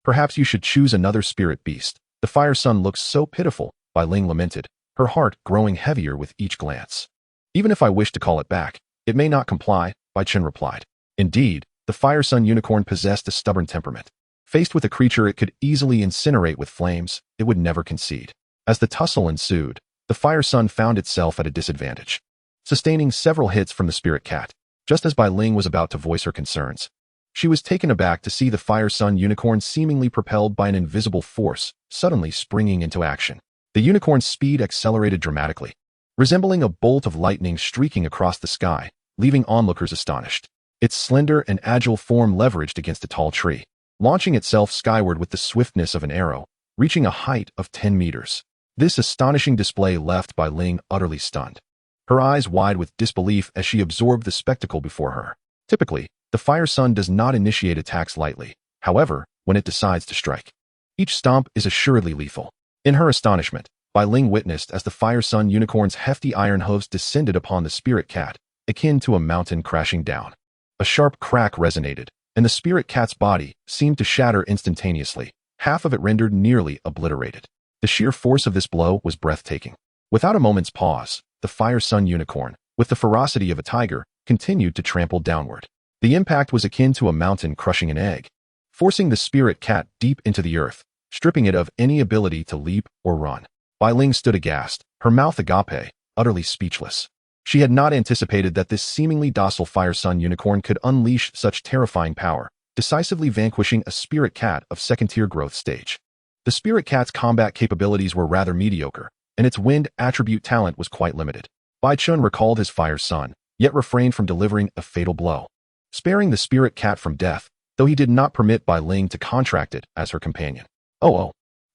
perhaps you should choose another spirit beast. The Fire Sun looks so pitiful, Bai Ling lamented, her heart growing heavier with each glance. Even if I wish to call it back, it may not comply, Bai Chen replied. Indeed, The Fire Sun Unicorn possessed a stubborn temperament. Faced with a creature it could easily incinerate with flames, it would never concede. As the tussle ensued, the Fire Sun found itself at a disadvantage, sustaining several hits from the Spirit Cat. Just as Bai Ling was about to voice her concerns, she was taken aback to see the Fire Sun Unicorn seemingly propelled by an invisible force, suddenly springing into action. The unicorn's speed accelerated dramatically, resembling a bolt of lightning streaking across the sky, leaving onlookers astonished. Its slender and agile form leveraged against a tall tree, launching itself skyward with the swiftness of an arrow, reaching a height of 10 meters. This astonishing display left Bai Ling utterly stunned, her eyes wide with disbelief as she absorbed the spectacle before her. Typically, the Fire Sun does not initiate attacks lightly. However, when it decides to strike, each stomp is assuredly lethal. In her astonishment, Bai Ling witnessed as the Fire Sun Unicorn's hefty iron hooves descended upon the Spirit Cat, akin to a mountain crashing down. A sharp crack resonated, and the Spirit Cat's body seemed to shatter instantaneously, half of it rendered nearly obliterated. The sheer force of this blow was breathtaking. Without a moment's pause, the Fire Sun Unicorn, with the ferocity of a tiger, continued to trample downward. The impact was akin to a mountain crushing an egg, forcing the Spirit Cat deep into the earth, stripping it of any ability to leap or run. Bai Ling stood aghast, her mouth agape, utterly speechless. She had not anticipated that this seemingly docile Fire Sun Unicorn could unleash such terrifying power, decisively vanquishing a Spirit Cat of second-tier growth stage. The Spirit Cat's combat capabilities were rather mediocre, and its wind attribute talent was quite limited. Bai Chen recalled his Fire Sun, yet refrained from delivering a fatal blow, sparing the Spirit Cat from death, though he did not permit Bai Ling to contract it as her companion.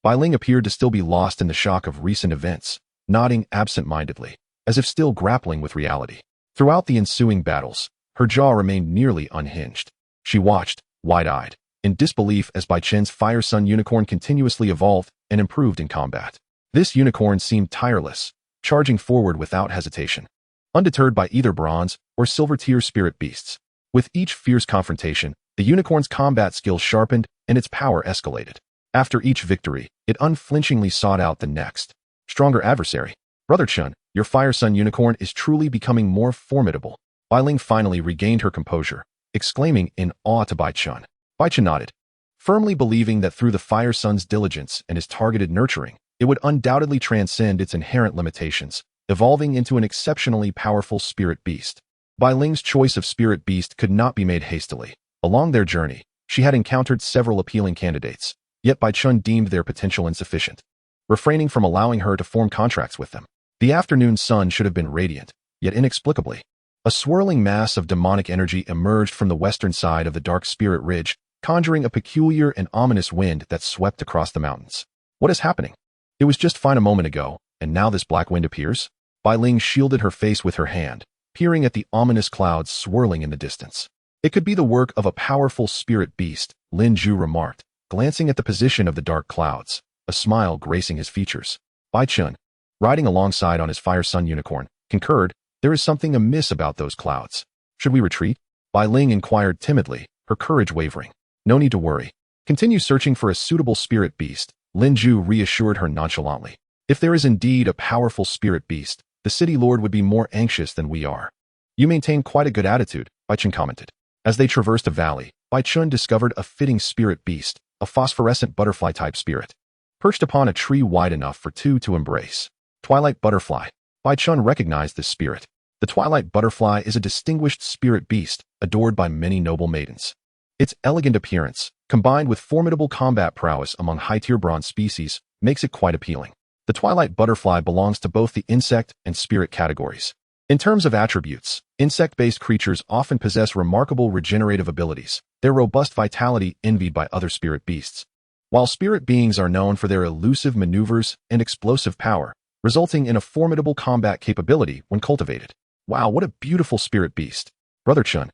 Bai Ling appeared to still be lost in the shock of recent events, nodding absent-mindedly, as if still grappling with reality. Throughout the ensuing battles, her jaw remained nearly unhinged. She watched, wide-eyed, in disbelief as Bai Chen's Fire Sun Unicorn continuously evolved and improved in combat. This unicorn seemed tireless, charging forward without hesitation, undeterred by either bronze or silver-tier spirit beasts. With each fierce confrontation, the unicorn's combat skills sharpened and its power escalated. After each victory, it unflinchingly sought out the next, stronger adversary. Brother Chun, your Fire Sun Unicorn is truly becoming more formidable. Bai Ling finally regained her composure, exclaiming in awe to Bai Chen. Bai Chen nodded, firmly believing that through the Fire Sun's diligence and his targeted nurturing, it would undoubtedly transcend its inherent limitations, evolving into an exceptionally powerful spirit beast. Bai Ling's choice of spirit beast could not be made hastily. Along their journey, she had encountered several appealing candidates, yet Bai Chen deemed their potential insufficient, refraining from allowing her to form contracts with them. The afternoon sun should have been radiant, yet inexplicably, a swirling mass of demonic energy emerged from the western side of the dark spirit ridge, conjuring a peculiar and ominous wind that swept across the mountains. What is happening? It was just fine a moment ago, and now this black wind appears? Bai Ling shielded her face with her hand, peering at the ominous clouds swirling in the distance. It could be the work of a powerful spirit beast, Lin Zhu remarked, glancing at the position of the dark clouds, a smile gracing his features. Bai Chen, riding alongside on his Fire Sun Unicorn, concurred, there is something amiss about those clouds. Should we retreat? Bai Ling inquired timidly, her courage wavering. No need to worry. Continue searching for a suitable spirit beast, Lin Zhu reassured her nonchalantly. If there is indeed a powerful spirit beast, the city lord would be more anxious than we are. You maintain quite a good attitude, Bai Chen commented. As they traversed a valley, Bai Chen discovered a fitting spirit beast, a phosphorescent butterfly-type spirit, perched upon a tree wide enough for two to embrace. Twilight Butterfly. Bai Chen recognized this spirit. The Twilight Butterfly is a distinguished spirit beast, adored by many noble maidens. Its elegant appearance, combined with formidable combat prowess among high-tier bronze species, makes it quite appealing. The Twilight Butterfly belongs to both the insect and spirit categories. In terms of attributes, insect-based creatures often possess remarkable regenerative abilities, their robust vitality envied by other spirit beasts, while spirit beings are known for their elusive maneuvers and explosive power, resulting in a formidable combat capability when cultivated. Wow, what a beautiful spirit beast. Brother Chun,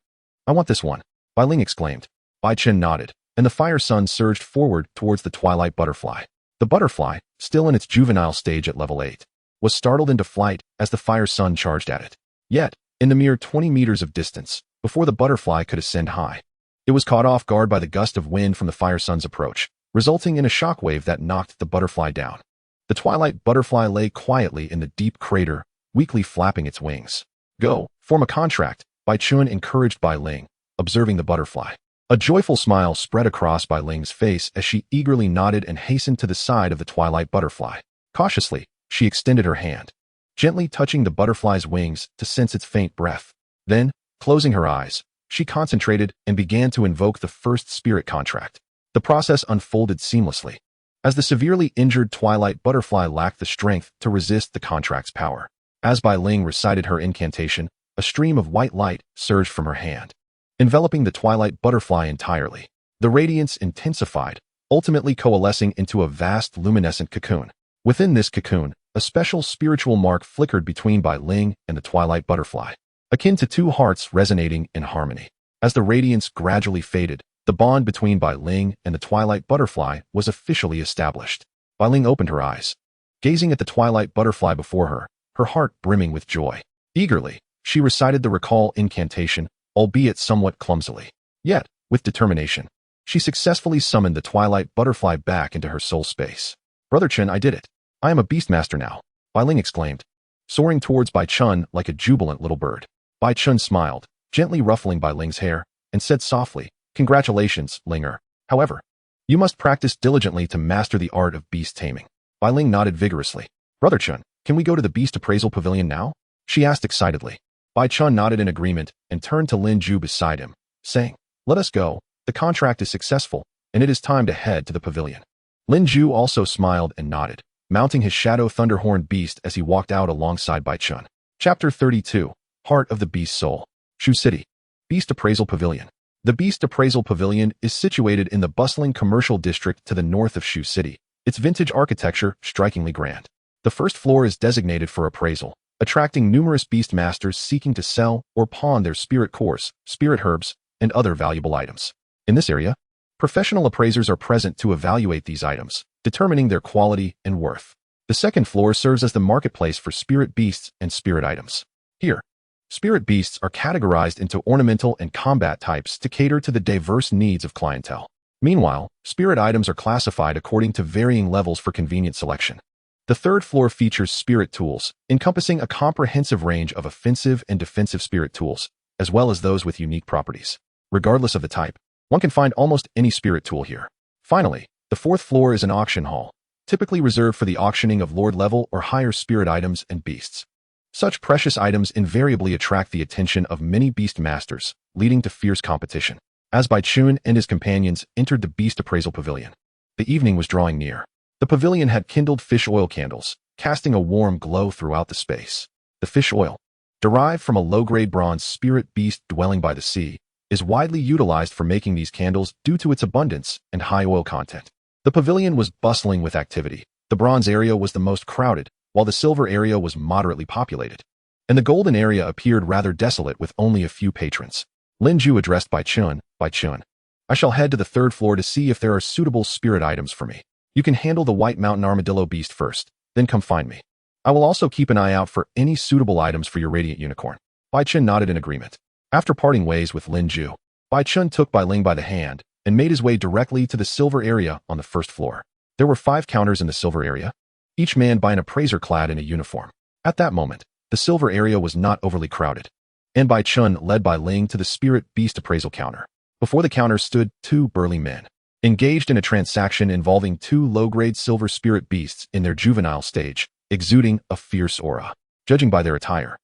I want this one, Bai Ling exclaimed. Bai Chen nodded, and the Fire Sun surged forward towards the Twilight Butterfly. The butterfly, still in its juvenile stage at level 8, was startled into flight as the Fire Sun charged at it. Yet, in the mere 20 meters of distance, before the butterfly could ascend high, it was caught off guard by the gust of wind from the Fire Sun's approach, resulting in a shockwave that knocked the butterfly down. The Twilight Butterfly lay quietly in the deep crater, weakly flapping its wings. Go, form a contract, Bai Chen encouraged Bai Ling, observing the butterfly. A joyful smile spread across Bai Ling's face as she eagerly nodded and hastened to the side of the twilight butterfly. Cautiously, she extended her hand, gently touching the butterfly's wings to sense its faint breath. Then, closing her eyes, she concentrated and began to invoke the first spirit contract. The process unfolded seamlessly, as the severely injured twilight butterfly lacked the strength to resist the contract's power. As Bai Ling recited her incantation, a stream of white light surged from her hand, enveloping the twilight butterfly entirely. The radiance intensified, ultimately coalescing into a vast luminescent cocoon. Within this cocoon, a special spiritual mark flickered between Bai Ling and the twilight butterfly, akin to two hearts resonating in harmony. As the radiance gradually faded, the bond between Bai Ling and the twilight butterfly was officially established. Bai Ling opened her eyes, gazing at the twilight butterfly before her, her heart brimming with joy. Eagerly, she recited the recall incantation, albeit somewhat clumsily. Yet, with determination, she successfully summoned the twilight butterfly back into her soul space. "Brother Chen, I did it. I am a beast master now," Bai Ling exclaimed, soaring towards Bai Chen like a jubilant little bird. Bai Chen smiled, gently ruffling Bai Ling's hair, and said softly, "Congratulations, Linger. However, you must practice diligently to master the art of beast taming." Bai Ling nodded vigorously. "Brother Chen, can we go to the beast appraisal pavilion now?" she asked excitedly. Bai Chen nodded in agreement and turned to Lin Ju beside him, saying, "Let us go. The contract is successful, and it is time to head to the pavilion." Lin Ju also smiled and nodded, mounting his shadow thunderhorn beast as he walked out alongside Bai Chen. Chapter 32, Heart of the Beast Soul. Shu City. Beast Appraisal Pavilion. The Beast Appraisal Pavilion is situated in the bustling commercial district to the north of Shu City, its vintage architecture strikingly grand. The first floor is designated for appraisal, attracting numerous beast masters seeking to sell or pawn their spirit cores, spirit herbs, and other valuable items. In this area, professional appraisers are present to evaluate these items, determining their quality and worth. The second floor serves as the marketplace for spirit beasts and spirit items. Here, spirit beasts are categorized into ornamental and combat types to cater to the diverse needs of clientele. Meanwhile, spirit items are classified according to varying levels for convenient selection. The third floor features spirit tools, encompassing a comprehensive range of offensive and defensive spirit tools, as well as those with unique properties. Regardless of the type, one can find almost any spirit tool here. Finally, the fourth floor is an auction hall, typically reserved for the auctioning of lord-level or higher spirit items and beasts. Such precious items invariably attract the attention of many beast masters, leading to fierce competition. As Bai Chen and his companions entered the Beast Appraisal Pavilion, the evening was drawing near. The pavilion had kindled fish oil candles, casting a warm glow throughout the space. The fish oil, derived from a low-grade bronze spirit beast dwelling by the sea, is widely utilized for making these candles due to its abundance and high oil content. The pavilion was bustling with activity. The bronze area was the most crowded, while the silver area was moderately populated, and the golden area appeared rather desolate with only a few patrons. Lin Ju addressed Bai Chen, "I shall head to the third floor to see if there are suitable spirit items for me. You can handle the White Mountain Armadillo beast first, then come find me. I will also keep an eye out for any suitable items for your Radiant Unicorn." Bai Chen nodded in agreement. After parting ways with Lin Ju, Bai Chen took Bai Ling by the hand and made his way directly to the silver area on the first floor. There were 5 counters in the silver area, each manned by an appraiser clad in a uniform. At that moment, the silver area was not overly crowded, and Bai Chen led Bai Ling to the spirit beast appraisal counter. Before the counter stood 2 burly men, engaged in a transaction involving 2 low-grade silver spirit beasts in their juvenile stage, exuding a fierce aura. Judging by their attire,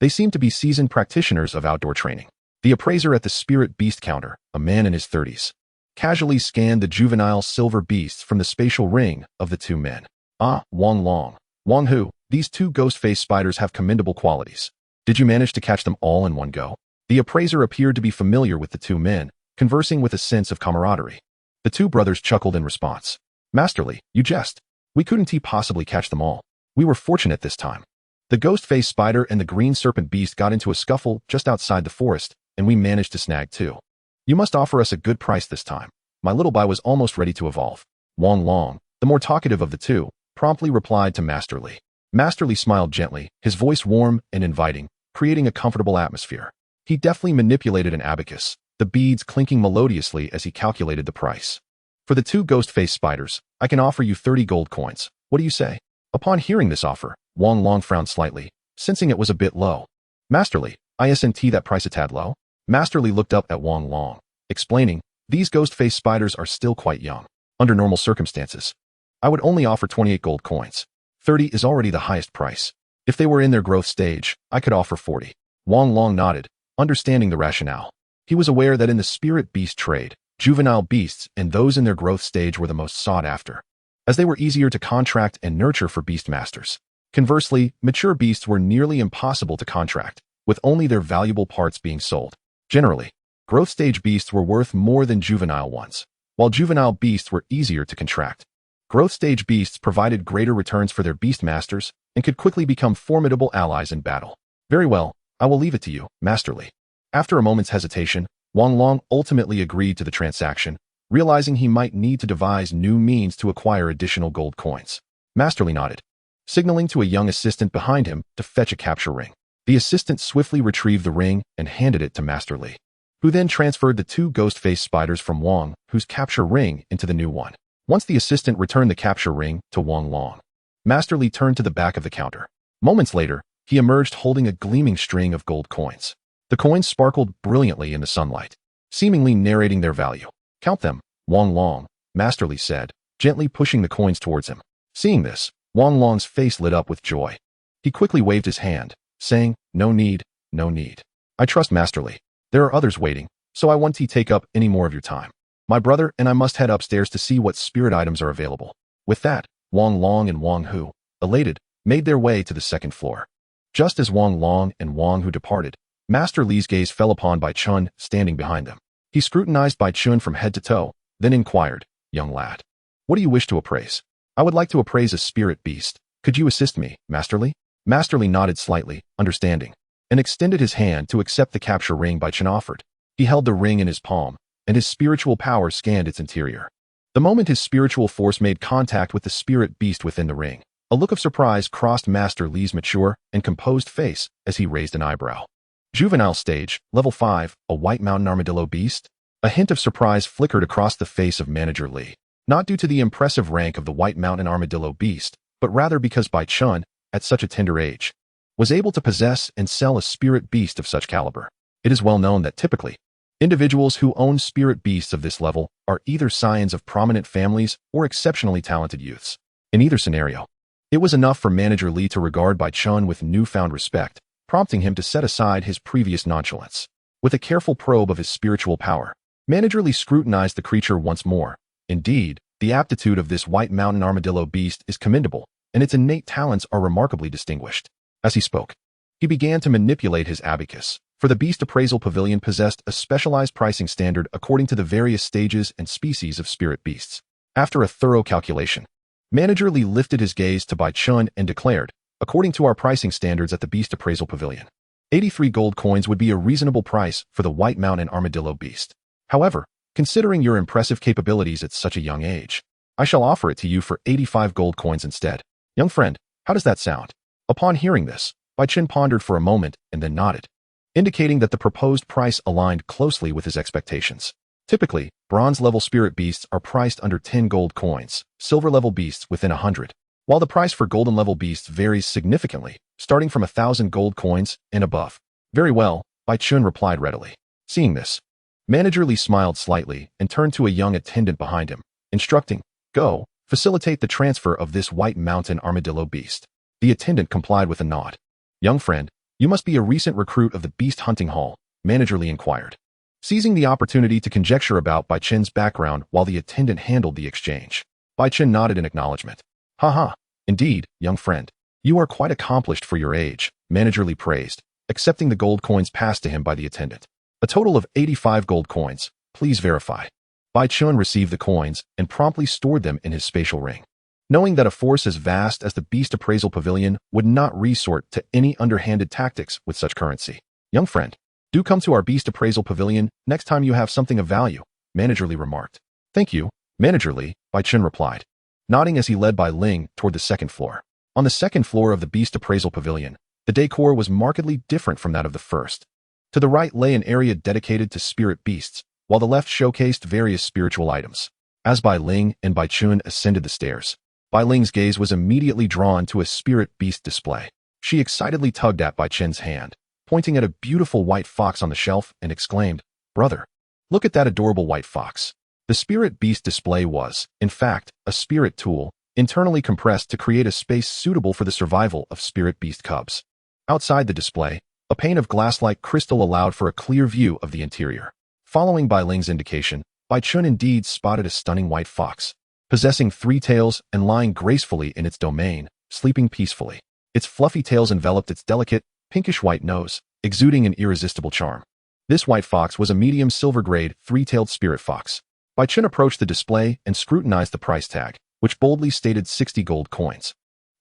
they seemed to be seasoned practitioners of outdoor training. The appraiser at the spirit beast counter, a man in his 30s, casually scanned the juvenile silver beasts from the spatial ring of the 2 men. "Ah, Wang Long, Wang Hu, these 2 ghost-faced spiders have commendable qualities. Did you manage to catch them all in one go?" The appraiser appeared to be familiar with the 2 men, conversing with a sense of camaraderie. The 2 brothers chuckled in response. "Masterly, you jest. We couldn't possibly catch them all. We were fortunate this time. The ghost-faced spider and the green serpent beast got into a scuffle just outside the forest, and we managed to snag 2. You must offer us a good price this time." My little Bai was almost ready to evolve. Wang Long, the more talkative of the 2, promptly replied to Masterly. Masterly smiled gently, his voice warm and inviting, creating a comfortable atmosphere. He deftly manipulated an abacus, the beads clinking melodiously as he calculated the price. "For the 2 ghost-faced spiders, I can offer you 30 gold coins. What do you say?" Upon hearing this offer, Wang Long frowned slightly, sensing it was a bit low. "Masterly, isn't that price a tad low?" Master Li looked up at Wang Long, explaining, "These ghost-faced spiders are still quite young. Under normal circumstances, I would only offer 28 gold coins. 30 is already the highest price. If they were in their growth stage, I could offer 40. Wang Long nodded, understanding the rationale. He was aware that in the spirit beast trade, juvenile beasts and those in their growth stage were the most sought after, as they were easier to contract and nurture for beast masters. Conversely, mature beasts were nearly impossible to contract, with only their valuable parts being sold. Generally, growth stage beasts were worth more than juvenile ones, while juvenile beasts were easier to contract. Growth stage beasts provided greater returns for their beast masters and could quickly become formidable allies in battle. Very well, I will leave it to you, Master Li. After a moment's hesitation, Wang Long ultimately agreed to the transaction, realizing he might need to devise new means to acquire additional gold coins. Master Li nodded, signaling to a young assistant behind him to fetch a capture ring. The assistant swiftly retrieved the ring and handed it to Master Li, who then transferred the two ghost-faced spiders from Wang, whose capture ring, into the new one. Once the assistant returned the capture ring to Wang Long, Master Li turned to the back of the counter. Moments later, he emerged holding a gleaming string of gold coins. The coins sparkled brilliantly in the sunlight, seemingly narrating their value. "Count them, Wang Long," Master Li said, gently pushing the coins towards him. Seeing this, Wang Long's face lit up with joy. He quickly waved his hand, saying, "No need, no need. I trust Master Li. There are others waiting, so I won't take up any more of your time. My brother and I must head upstairs to see what spirit items are available." With that, Wang Long and Wang Hu, elated, made their way to the second floor. Just as Wang Long and Wang Hu departed, Master Li's gaze fell upon Bai Chen standing behind them. He scrutinized Bai Chen from head to toe, then inquired, "Young lad, what do you wish to appraise?" "I would like to appraise a spirit beast. Could you assist me, Master Li?" Master Li nodded slightly, understanding, and extended his hand to accept the capture ring Bai Chen offered. He held the ring in his palm, and his spiritual power scanned its interior. The moment his spiritual force made contact with the spirit beast within the ring, a look of surprise crossed Master Li's mature and composed face as he raised an eyebrow. "Juvenile stage, level 5, a white mountain armadillo beast?" A hint of surprise flickered across the face of Manager Li, not due to the impressive rank of the white mountain armadillo beast, but rather because Bai Chen, at such a tender age, was able to possess and sell a spirit beast of such caliber. It is well known that typically, individuals who own spirit beasts of this level are either scions of prominent families or exceptionally talented youths. In either scenario, it was enough for Manager Li to regard Bai Chen with newfound respect, prompting him to set aside his previous nonchalance. With a careful probe of his spiritual power, Manager Li scrutinized the creature once more. Indeed, the aptitude of this white mountain armadillo beast is commendable, and its innate talents are remarkably distinguished. As he spoke, he began to manipulate his abacus, for the Beast Appraisal Pavilion possessed a specialized pricing standard according to the various stages and species of spirit beasts. After a thorough calculation, Manager Li lifted his gaze to Bai Chen and declared, "According to our pricing standards at the Beast Appraisal Pavilion, 83 gold coins would be a reasonable price for the white mountain armadillo beast. However, considering your impressive capabilities at such a young age, I shall offer it to you for 85 gold coins instead. Young friend, how does that sound?" Upon hearing this, Bai Chen pondered for a moment and then nodded, indicating that the proposed price aligned closely with his expectations. Typically, bronze-level spirit beasts are priced under 10 gold coins, silver-level beasts within 100, while the price for golden-level beasts varies significantly, starting from 1,000 gold coins and above. "Very well," Bai Chen replied readily. Seeing this, Manager Li smiled slightly and turned to a young attendant behind him, instructing, "Go, facilitate the transfer of this white mountain armadillo beast." The attendant complied with a nod. "Young friend, you must be a recent recruit of the Beast Hunting Hall," Manager Li inquired, seizing the opportunity to conjecture about Bai Chen's background while the attendant handled the exchange. Bai Chen nodded in acknowledgement. "Haha, indeed, young friend. You are quite accomplished for your age," Manager Li praised, accepting the gold coins passed to him by the attendant. "A total of 85 gold coins, please verify." Bai Chen received the coins and promptly stored them in his spatial ring, knowing that a force as vast as the Beast Appraisal Pavilion would not resort to any underhanded tactics with such currency. "Young friend, do come to our Beast Appraisal Pavilion next time you have something of value," Manager Li remarked. "Thank you, Manager Li," Bai Chen replied, nodding as he led Bai Ling toward the second floor. On the second floor of the Beast Appraisal Pavilion, the decor was markedly different from that of the first. To the right lay an area dedicated to spirit beasts, while the left showcased various spiritual items. As Bai Ling and Bai Chen ascended the stairs, Bai Ling's gaze was immediately drawn to a spirit beast display. She excitedly tugged at Bai Chen's hand, pointing at a beautiful white fox on the shelf, and exclaimed, "Brother, look at that adorable white fox." The spirit beast display was, in fact, a spirit tool, internally compressed to create a space suitable for the survival of spirit beast cubs. Outside the display, a pane of glass-like crystal allowed for a clear view of the interior. Following Bai Ling's indication, Bai Chen indeed spotted a stunning white fox, possessing 3 tails and lying gracefully in its domain, sleeping peacefully. Its fluffy tails enveloped its delicate, pinkish-white nose, exuding an irresistible charm. This white fox was a medium silver-grade, 3-tailed spirit fox. Bai Chen approached the display and scrutinized the price tag, which boldly stated 60 gold coins.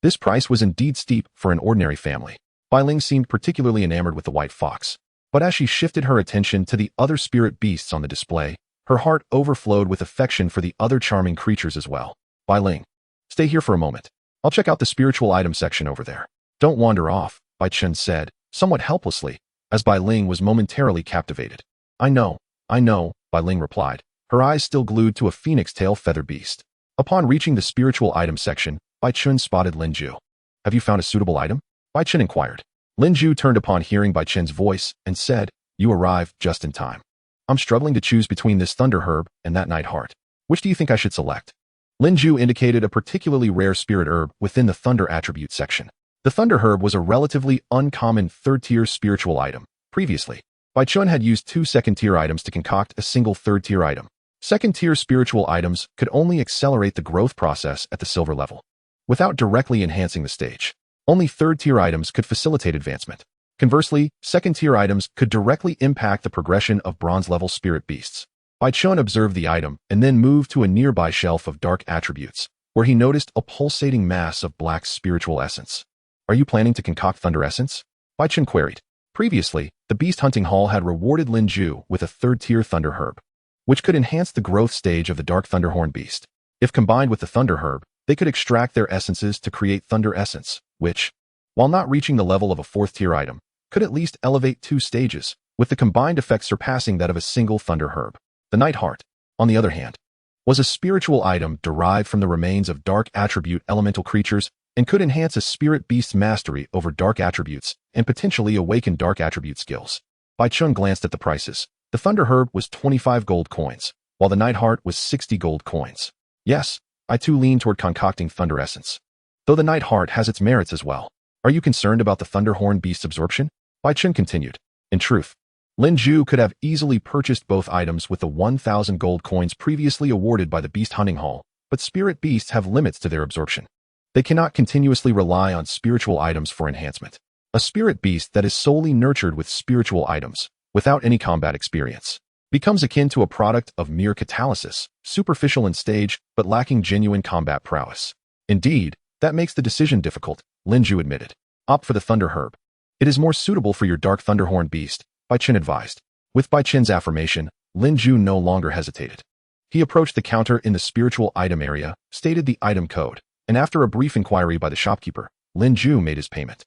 This price was indeed steep for an ordinary family. Bai Ling seemed particularly enamored with the white fox, but as she shifted her attention to the other spirit beasts on the display, her heart overflowed with affection for the other charming creatures as well. "Bai Ling, stay here for a moment. I'll check out the spiritual item section over there." "Don't wander off," Bai Chen said, somewhat helplessly, as Bai Ling was momentarily captivated. I know, Bai Ling replied, her eyes still glued to a phoenix tail feather beast. Upon reaching the spiritual item section, Bai Chen spotted Lin Ju. "Have you found a suitable item?" Bai Chen inquired. Lin Ju turned upon hearing Bai Chen's voice and said, "You arrived just in time. I'm struggling to choose between this thunder herb and that night heart. Which do you think I should select?" Lin Ju indicated a particularly rare spirit herb within the thunder attribute section. The thunder herb was a relatively uncommon third-tier spiritual item. Previously, Bai Chen had used 2 second-tier items to concoct a single third-tier item. Second-tier spiritual items could only accelerate the growth process at the silver level, without directly enhancing the stage. Only third-tier items could facilitate advancement. Conversely, second-tier items could directly impact the progression of bronze-level spirit beasts. Bai Chen observed the item and then moved to a nearby shelf of dark attributes, where he noticed a pulsating mass of black spiritual essence. "Are you planning to concoct thunder essence?" Bai Chen queried. Previously, the Beast Hunting Hall had rewarded Lin Ju with a third-tier thunder herb, which could enhance the growth stage of the Dark Thunderhorn beast. If combined with the thunder herb, they could extract their essences to create thunder essence, which, while not reaching the level of a 4th-tier item, could at least elevate 2 stages, with the combined effect surpassing that of a single thunder herb. The Night Heart, on the other hand, was a spiritual item derived from the remains of dark attribute elemental creatures and could enhance a spirit beast's mastery over dark attributes and potentially awaken dark attribute skills. Bai Chen glanced at the prices. The thunder herb was 25 gold coins, while the Night Heart was 60 gold coins. Yes, I too lean toward concocting thunder essence, though the Night Heart has its merits as well. Are you concerned about the Thunderhorn beast's absorption? Bai Chen continued. In truth, Lin Ju could have easily purchased both items with the 1,000 gold coins previously awarded by the Beast Hunting Hall, but spirit beasts have limits to their absorption. They cannot continuously rely on spiritual items for enhancement. A spirit beast that is solely nurtured with spiritual items, without any combat experience, becomes akin to a product of mere catalysis, superficial in stage, but lacking genuine combat prowess. Indeed, that makes the decision difficult, Lin Ju admitted. Opt for the thunder herb. It is more suitable for your dark thunderhorn beast, Bai Chen advised. With Bai Chen's affirmation, Lin Ju no longer hesitated. He approached the counter in the spiritual item area, stated the item code, and after a brief inquiry by the shopkeeper, Lin Ju made his payment.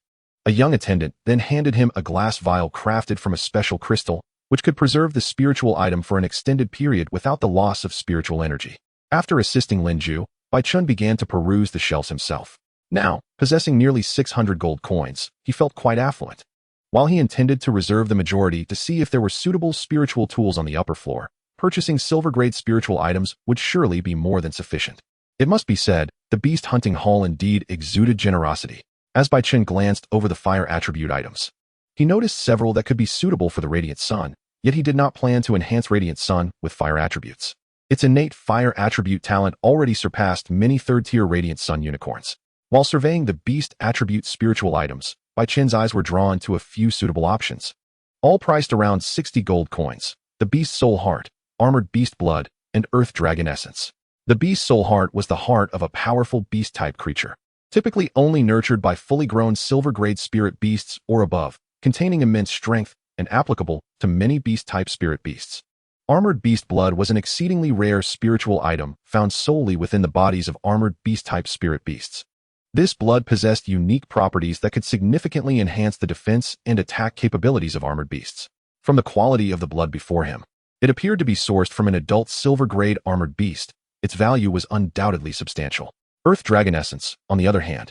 A young attendant then handed him a glass vial crafted from a special crystal, which could preserve the spiritual item for an extended period without the loss of spiritual energy. After assisting Lin Ju, Bai Chen began to peruse the shelves himself. Now, possessing nearly 600 gold coins, he felt quite affluent. While he intended to reserve the majority to see if there were suitable spiritual tools on the upper floor, purchasing silver-grade spiritual items would surely be more than sufficient. It must be said, the Beast Hunting Hall indeed exuded generosity. As Bai Chen glanced over the fire attribute items, he noticed several that could be suitable for the Radiant Sun, yet he did not plan to enhance Radiant Sun with fire attributes. Its innate fire attribute talent already surpassed many third-tier Radiant Sun unicorns. While surveying the Beast attribute spiritual items, Bai Chen's eyes were drawn to a few suitable options, all priced around 60 gold coins. The Beast Soul Heart, Armored Beast Blood, and Earth Dragon Essence. The Beast Soul Heart was the heart of a powerful beast-type creature, typically only nurtured by fully grown silver-grade spirit beasts or above, containing immense strength and applicable to many beast-type spirit beasts. Armored Beast Blood was an exceedingly rare spiritual item found solely within the bodies of armored beast-type spirit beasts. This blood possessed unique properties that could significantly enhance the defense and attack capabilities of armored beasts. From the quality of the blood before him, it appeared to be sourced from an adult silver-grade armored beast. Its value was undoubtedly substantial. Earth Dragon Essence, on the other hand,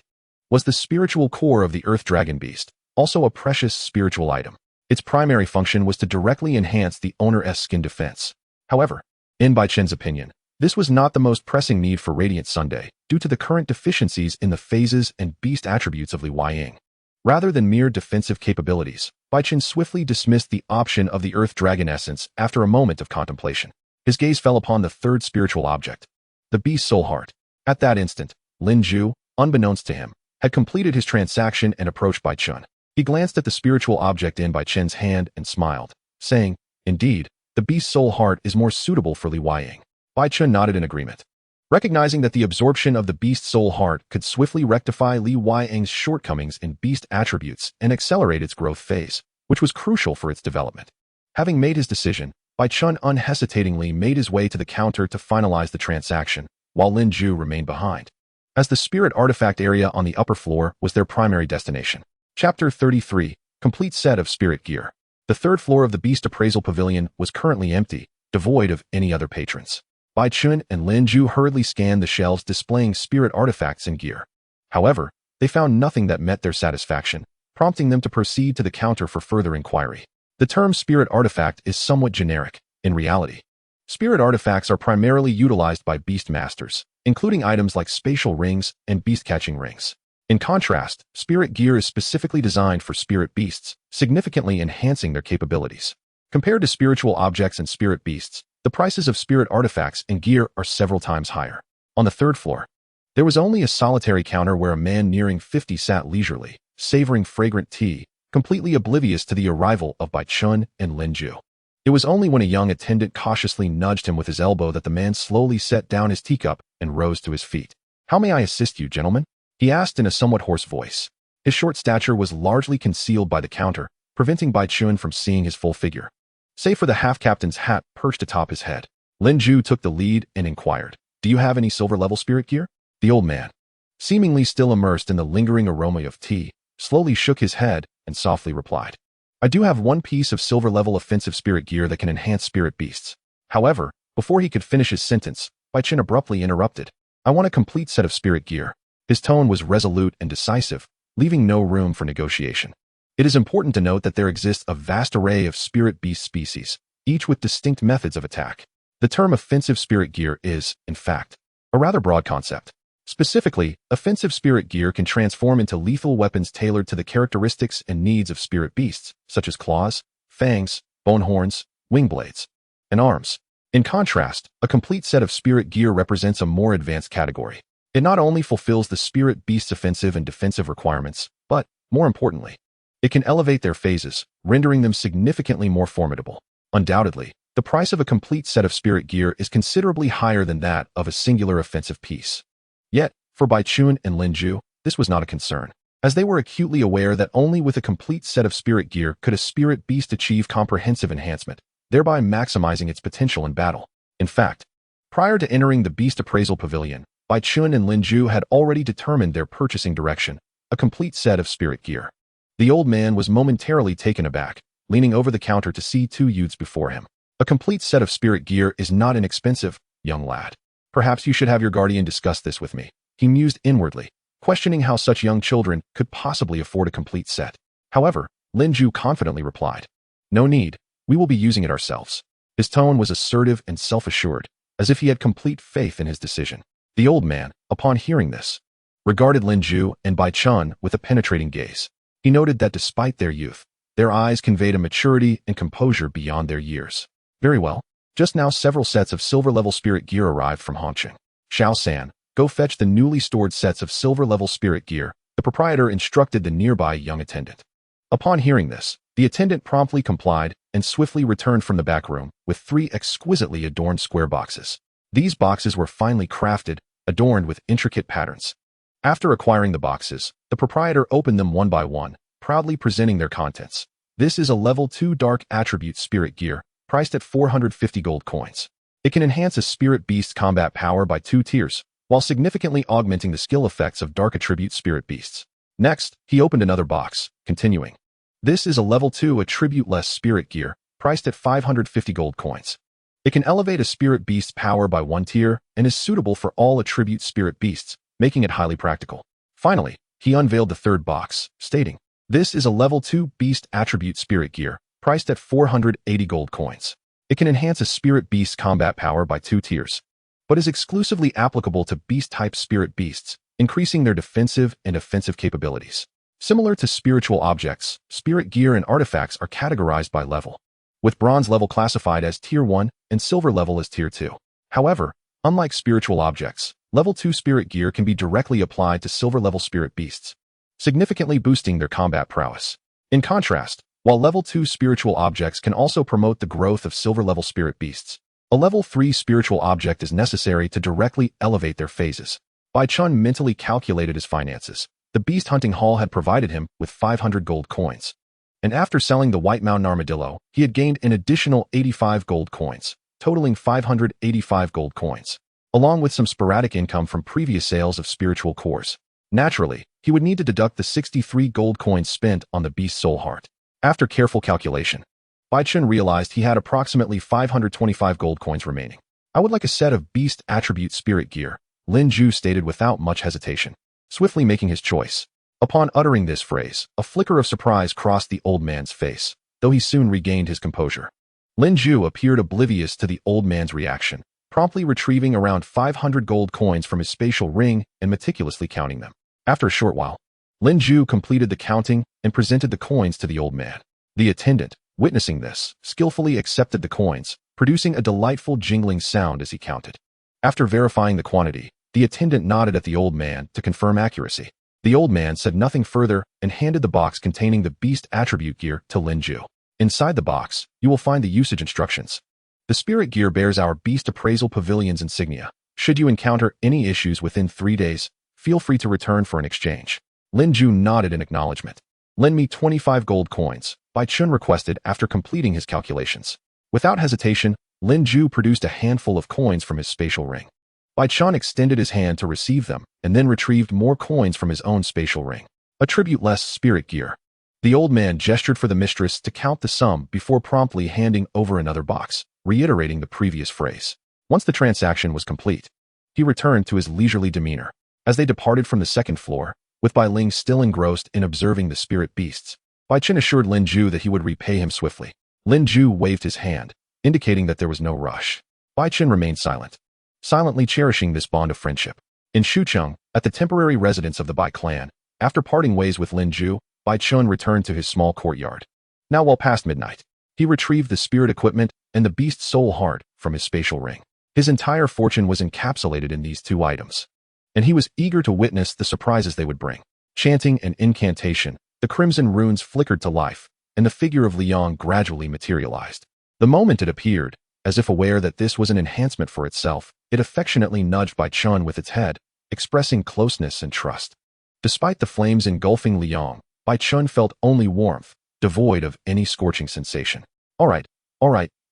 was the spiritual core of the Earth Dragon beast, also a precious spiritual item. Its primary function was to directly enhance the owner's skin defense. However, in Bai Chen's opinion, this was not the most pressing need for Radiant Sunday, due to the current deficiencies in the phases and beast attributes of Li Huaying. Rather than mere defensive capabilities, Bai Chen swiftly dismissed the option of the Earth Dragon Essence after a moment of contemplation. His gaze fell upon the third spiritual object, the Beast Soul Heart. At that instant, Lin Ju, unbeknownst to him, had completed his transaction and approached Bai Chen. He glanced at the spiritual object in Bai Chen's hand and smiled, saying, "Indeed, the Beast Soul Heart is more suitable for Li Huaying." Bai Chen nodded in agreement. Recognizing that the absorption of the Beast Soul Heart could swiftly rectify Li Huaying's shortcomings in beast attributes and accelerate its growth phase, which was crucial for its development. Having made his decision, Bai Chen unhesitatingly made his way to the counter to finalize the transaction, while Lin Ju remained behind, as the spirit artifact area on the upper floor was their primary destination. Chapter 33, Complete Set of Spirit Gear. The third floor of the Beast Appraisal Pavilion was currently empty, devoid of any other patrons. Bai Chen and Lin Ju hurriedly scanned the shelves displaying spirit artifacts and gear. However, they found nothing that met their satisfaction, prompting them to proceed to the counter for further inquiry. The term spirit artifact is somewhat generic. In reality, spirit artifacts are primarily utilized by beast masters, including items like spatial rings and beast-catching rings. In contrast, spirit gear is specifically designed for spirit beasts, significantly enhancing their capabilities. Compared to spiritual objects and spirit beasts, the prices of spirit artifacts and gear are several times higher. On the third floor, there was only a solitary counter where a man nearing 50 sat leisurely, savoring fragrant tea, completely oblivious to the arrival of Bai Chen and Lin Ju. It was only when a young attendant cautiously nudged him with his elbow that the man slowly set down his teacup and rose to his feet. "How may I assist you, gentlemen?" he asked in a somewhat hoarse voice. His short stature was largely concealed by the counter, preventing Bai Chen from seeing his full figure. Save for the half-captain's hat perched atop his head, Lin Ju took the lead and inquired, "Do you have any silver-level spirit gear?" The old man, seemingly still immersed in the lingering aroma of tea, slowly shook his head and softly replied, "I do have one piece of silver-level offensive spirit gear that can enhance spirit beasts." However, before he could finish his sentence, Bai Chen abruptly interrupted, "I want a complete set of spirit gear." His tone was resolute and decisive, leaving no room for negotiation. It is important to note that there exists a vast array of spirit beast species, each with distinct methods of attack. The term offensive spirit gear is, in fact, a rather broad concept. Specifically, offensive spirit gear can transform into lethal weapons tailored to the characteristics and needs of spirit beasts, such as claws, fangs, bone horns, wing blades, and arms. In contrast, a complete set of spirit gear represents a more advanced category. It not only fulfills the spirit beast's offensive and defensive requirements, but, more importantly, it can elevate their phases, rendering them significantly more formidable. Undoubtedly, the price of a complete set of spirit gear is considerably higher than that of a singular offensive piece. Yet, for Bai Chen and Lin Ju, this was not a concern, as they were acutely aware that only with a complete set of spirit gear could a spirit beast achieve comprehensive enhancement, thereby maximizing its potential in battle. In fact, prior to entering the Beast Appraisal Pavilion, Bai Chen and Lin Ju had already determined their purchasing direction, a complete set of spirit gear. The old man was momentarily taken aback, leaning over the counter to see two youths before him. "A complete set of spirit gear is not inexpensive, young lad. Perhaps you should have your guardian discuss this with me," he mused inwardly, questioning how such young children could possibly afford a complete set. However, Lin Ju confidently replied, "No need, we will be using it ourselves." His tone was assertive and self-assured, as if he had complete faith in his decision. The old man, upon hearing this, regarded Lin Ju and Bai Chen with a penetrating gaze. He noted that despite their youth, their eyes conveyed a maturity and composure beyond their years. "Very well. Just now several sets of silver-level spirit gear arrived from Hongqing. Xiao San, go fetch the newly stored sets of silver-level spirit gear," the proprietor instructed the nearby young attendant. Upon hearing this, the attendant promptly complied and swiftly returned from the back room with 3 exquisitely adorned square boxes. These boxes were finely crafted, adorned with intricate patterns. After acquiring the boxes, the proprietor opened them one by one, proudly presenting their contents. "This is a level 2 dark attribute spirit gear, priced at 450 gold coins. It can enhance a spirit beast's combat power by 2 tiers, while significantly augmenting the skill effects of dark attribute spirit beasts." Next, he opened another box, continuing, "This is a level 2 attribute-less spirit gear, priced at 550 gold coins. It can elevate a spirit beast's power by 1 tier and is suitable for all attribute spirit beasts, making it highly practical." Finally, he unveiled the third box, stating, This is a level 2 Beast Attribute Spirit Gear, priced at 480 gold coins. It can enhance a Spirit Beast's combat power by 2 tiers, but is exclusively applicable to Beast-type Spirit Beasts, increasing their defensive and offensive capabilities. Similar to spiritual objects, Spirit Gear and artifacts are categorized by level, with Bronze level classified as Tier 1 and Silver level as Tier 2. However, unlike spiritual objects, Level 2 Spirit Gear can be directly applied to Silver level Spirit Beasts, significantly boosting their combat prowess. In contrast, while Level 2 spiritual objects can also promote the growth of Silver level Spirit Beasts, a Level 3 spiritual object is necessary to directly elevate their phases. Bai Chen mentally calculated his finances. The beast hunting hall had provided him with 500 gold coins, and after selling the White Mountain Armadillo, he had gained an additional 85 gold coins, totaling 585 gold coins, along with some sporadic income from previous sales of spiritual cores. Naturally, he would need to deduct the 63 gold coins spent on the beast's soul heart. After careful calculation, Bai Chen realized he had approximately 525 gold coins remaining. "I would like a set of Beast Attribute Spirit Gear," Lin Ju stated without much hesitation, swiftly making his choice. Upon uttering this phrase, a flicker of surprise crossed the old man's face, though he soon regained his composure. Lin Ju appeared oblivious to the old man's reaction, promptly retrieving around 500 gold coins from his spatial ring and meticulously counting them. After a short while, Lin Ju completed the counting and presented the coins to the old man. The attendant, witnessing this, skillfully accepted the coins, producing a delightful jingling sound as he counted. After verifying the quantity, the attendant nodded at the old man to confirm accuracy. The old man said nothing further and handed the box containing the Beast Attribute Gear to Lin Ju. Inside the box, you will find the usage instructions. The Spirit Gear bears our Beast Appraisal Pavilion's insignia. Should you encounter any issues within 3 days, feel free to return for an exchange. Lin Ju nodded in acknowledgement. "Lend me 25 gold coins," Bai Chen requested after completing his calculations. Without hesitation, Lin Ju produced a handful of coins from his spatial ring. Bai Chen extended his hand to receive them and then retrieved more coins from his own spatial ring. Attribute-less Spirit Gear. The old man gestured for the mistress to count the sum before promptly handing over another box, reiterating the previous phrase. Once the transaction was complete, he returned to his leisurely demeanor. As they departed from the second floor, with Bai Ling still engrossed in observing the spirit beasts, Bai Chen assured Lin Ju that he would repay him swiftly. Lin Ju waved his hand, indicating that there was no rush. Bai Chen remained silent, silently cherishing this bond of friendship. In Shucheng, at the temporary residence of the Bai clan, after parting ways with Lin Ju, Bai Chen returned to his small courtyard. Now well past midnight, he retrieved the spirit equipment and the beast's soul heart from his spatial ring. His entire fortune was encapsulated in these 2 items, and he was eager to witness the surprises they would bring. Chanting an incantation, the crimson runes flickered to life, and the figure of Liang gradually materialized. The moment it appeared, as if aware that this was an enhancement for itself, it affectionately nudged Bai Chen with its head, expressing closeness and trust. Despite the flames engulfing Liang, Bai Chen felt only warmth, devoid of any scorching sensation. All right,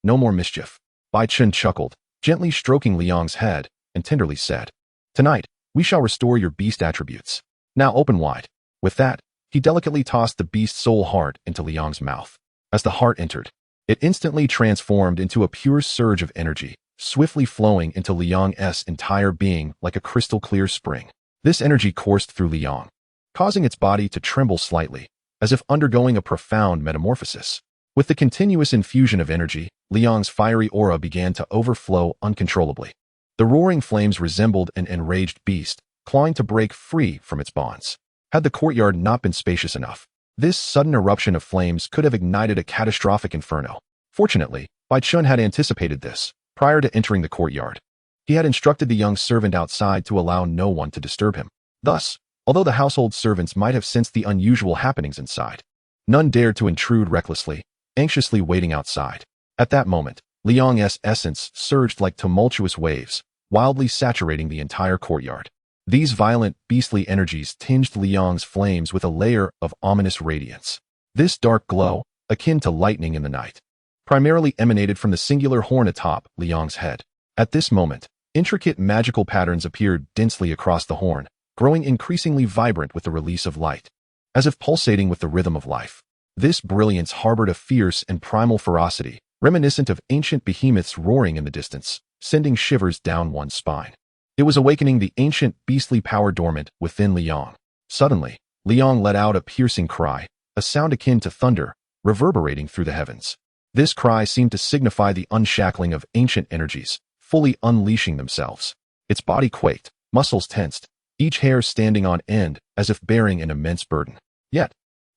no more mischief." Bai Chen chuckled, gently stroking Liang's head, and tenderly said, "Tonight, we shall restore your beast attributes. Now open wide." With that, he delicately tossed the beast's soul heart into Liang's mouth. As the heart entered, it instantly transformed into a pure surge of energy, swiftly flowing into Liang's entire being like a crystal-clear spring. This energy coursed through Liang, causing its body to tremble slightly, as if undergoing a profound metamorphosis. With the continuous infusion of energy, Liang's fiery aura began to overflow uncontrollably. The roaring flames resembled an enraged beast, clawing to break free from its bonds. Had the courtyard not been spacious enough, this sudden eruption of flames could have ignited a catastrophic inferno. Fortunately, Bai Chen had anticipated this. Prior to entering the courtyard, he had instructed the young servant outside to allow no one to disturb him. Thus, although the household servants might have sensed the unusual happenings inside, none dared to intrude recklessly, anxiously waiting outside. At that moment, Liang's essence surged like tumultuous waves, wildly saturating the entire courtyard. These violent, beastly energies tinged Liang's flames with a layer of ominous radiance. This dark glow, akin to lightning in the night, primarily emanated from the singular horn atop Liang's head. At this moment, intricate magical patterns appeared densely across the horn, growing increasingly vibrant with the release of light, as if pulsating with the rhythm of life. This brilliance harbored a fierce and primal ferocity, reminiscent of ancient behemoths roaring in the distance, sending shivers down one's spine. It was awakening the ancient beastly power dormant within Liang. Suddenly, Liang let out a piercing cry, a sound akin to thunder, reverberating through the heavens. This cry seemed to signify the unshackling of ancient energies, fully unleashing themselves. Its body quaked, muscles tensed, each hair standing on end as if bearing an immense burden. Yet,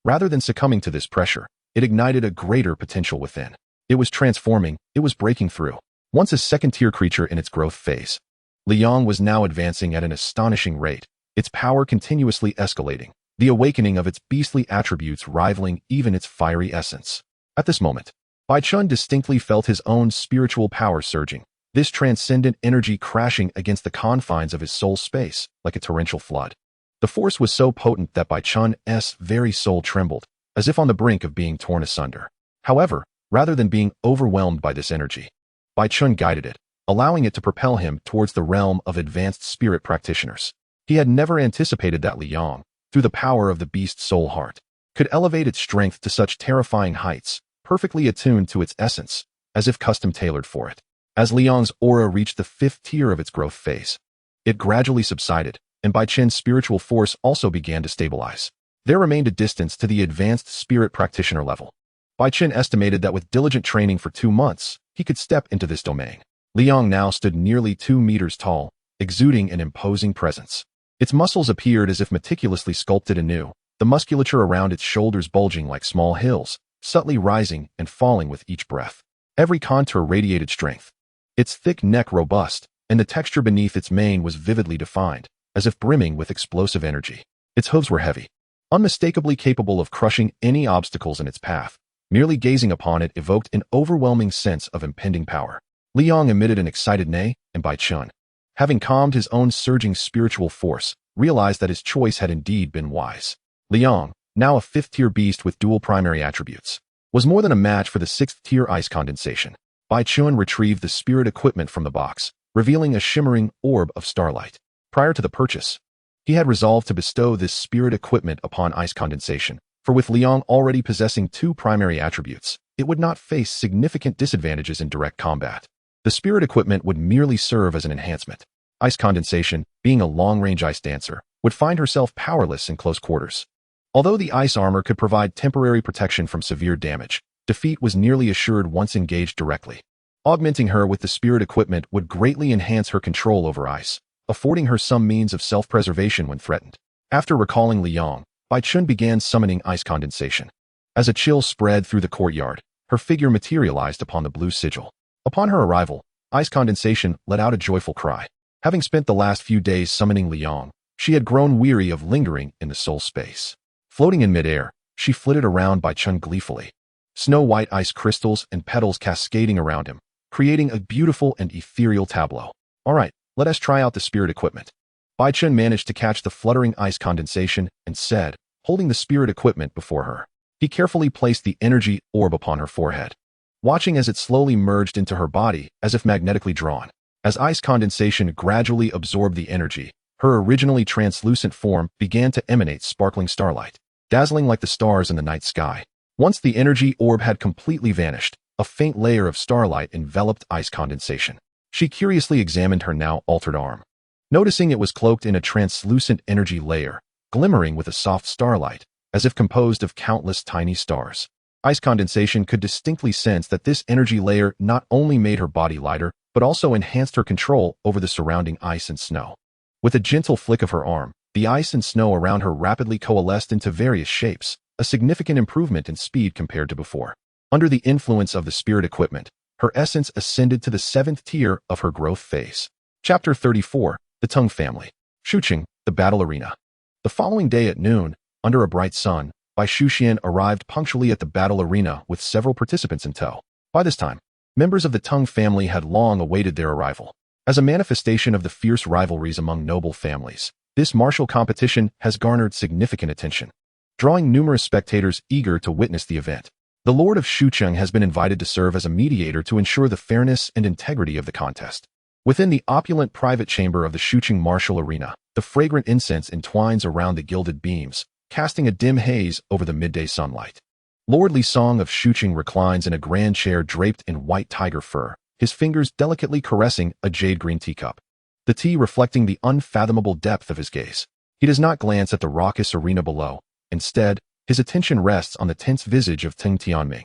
rather than succumbing to this pressure, it ignited a greater potential within. It was transforming, it was breaking through. Once a second-tier creature in its growth phase, Liang was now advancing at an astonishing rate, its power continuously escalating, the awakening of its beastly attributes rivaling even its fiery essence. At this moment, Bai Chen distinctly felt his own spiritual power surging, this transcendent energy crashing against the confines of his soul space like a torrential flood. The force was so potent that Bai Chen's very soul trembled, as if on the brink of being torn asunder. However, rather than being overwhelmed by this energy, Bai Chen guided it, allowing it to propel him towards the realm of advanced spirit practitioners. He had never anticipated that Liang, through the power of the beast soul heart, could elevate its strength to such terrifying heights, perfectly attuned to its essence, as if custom-tailored for it. As Liang's aura reached the 5th tier of its growth phase, it gradually subsided, and Bai Chen's spiritual force also began to stabilize. There remained a distance to the advanced spirit practitioner level. Bai Chen estimated that with diligent training for 2 months, he could step into this domain. Liang now stood nearly 2 meters tall, exuding an imposing presence. Its muscles appeared as if meticulously sculpted anew, the musculature around its shoulders bulging like small hills, subtly rising and falling with each breath. Every contour radiated strength. Its thick neck robust, and the texture beneath its mane was vividly defined, as if brimming with explosive energy. Its hooves were heavy, unmistakably capable of crushing any obstacles in its path. Merely gazing upon it evoked an overwhelming sense of impending power. Liang emitted an excited neigh, and Bai Chen, having calmed his own surging spiritual force, realized that his choice had indeed been wise. Liang, now a 5th-tier beast with dual primary attributes, was more than a match for the 6th-tier ice condensation. Bai Chen retrieved the spirit equipment from the box, revealing a shimmering orb of starlight. Prior to the purchase, he had resolved to bestow this spirit equipment upon ice condensation, for with Liang already possessing 2 primary attributes, it would not face significant disadvantages in direct combat. The spirit equipment would merely serve as an enhancement. Ice condensation, being a long-range ice dancer, would find herself powerless in close quarters. Although the ice armor could provide temporary protection from severe damage, defeat was nearly assured once engaged directly. Augmenting her with the spirit equipment would greatly enhance her control over ice, affording her some means of self-preservation when threatened. After recalling Liang, Bai Chen began summoning ice condensation. As a chill spread through the courtyard, her figure materialized upon the blue sigil. Upon her arrival, ice condensation let out a joyful cry. Having spent the last few days summoning Liang, she had grown weary of lingering in the soul space. Floating in midair, she flitted around Bai Chen gleefully. Snow-white ice crystals and petals cascading around him, creating a beautiful and ethereal tableau. All right, let us try out the spirit equipment. Bai Chen managed to catch the fluttering ice condensation and said, holding the spirit equipment before her. He carefully placed the energy orb upon her forehead, watching as it slowly merged into her body as if magnetically drawn. As ice condensation gradually absorbed the energy, her originally translucent form began to emanate sparkling starlight, dazzling like the stars in the night sky. Once the energy orb had completely vanished, a faint layer of starlight enveloped ice condensation. She curiously examined her now altered arm, noticing it was cloaked in a translucent energy layer, glimmering with a soft starlight, as if composed of countless tiny stars. Ice condensation could distinctly sense that this energy layer not only made her body lighter, but also enhanced her control over the surrounding ice and snow. With a gentle flick of her arm, the ice and snow around her rapidly coalesced into various shapes, a significant improvement in speed compared to before. Under the influence of the spirit equipment, her essence ascended to the 7th tier of her growth phase. Chapter 34, The Tongue Family. Xucheng, the Battle Arena. The following day at noon, under a bright sun, Bai Xuxian arrived punctually at the battle arena with several participants in tow. By this time, members of the Tongue family had long awaited their arrival. As a manifestation of the fierce rivalries among noble families, this martial competition has garnered significant attention, drawing numerous spectators eager to witness the event. The Lord of Xucheng has been invited to serve as a mediator to ensure the fairness and integrity of the contest. Within the opulent private chamber of the Xucheng martial arena, the fragrant incense entwines around the gilded beams, casting a dim haze over the midday sunlight. Lord Li Song of Xucheng reclines in a grand chair draped in white tiger fur, his fingers delicately caressing a jade-green teacup, the tea reflecting the unfathomable depth of his gaze. He does not glance at the raucous arena below. Instead, His attention rests on the tense visage of Teng Tianming,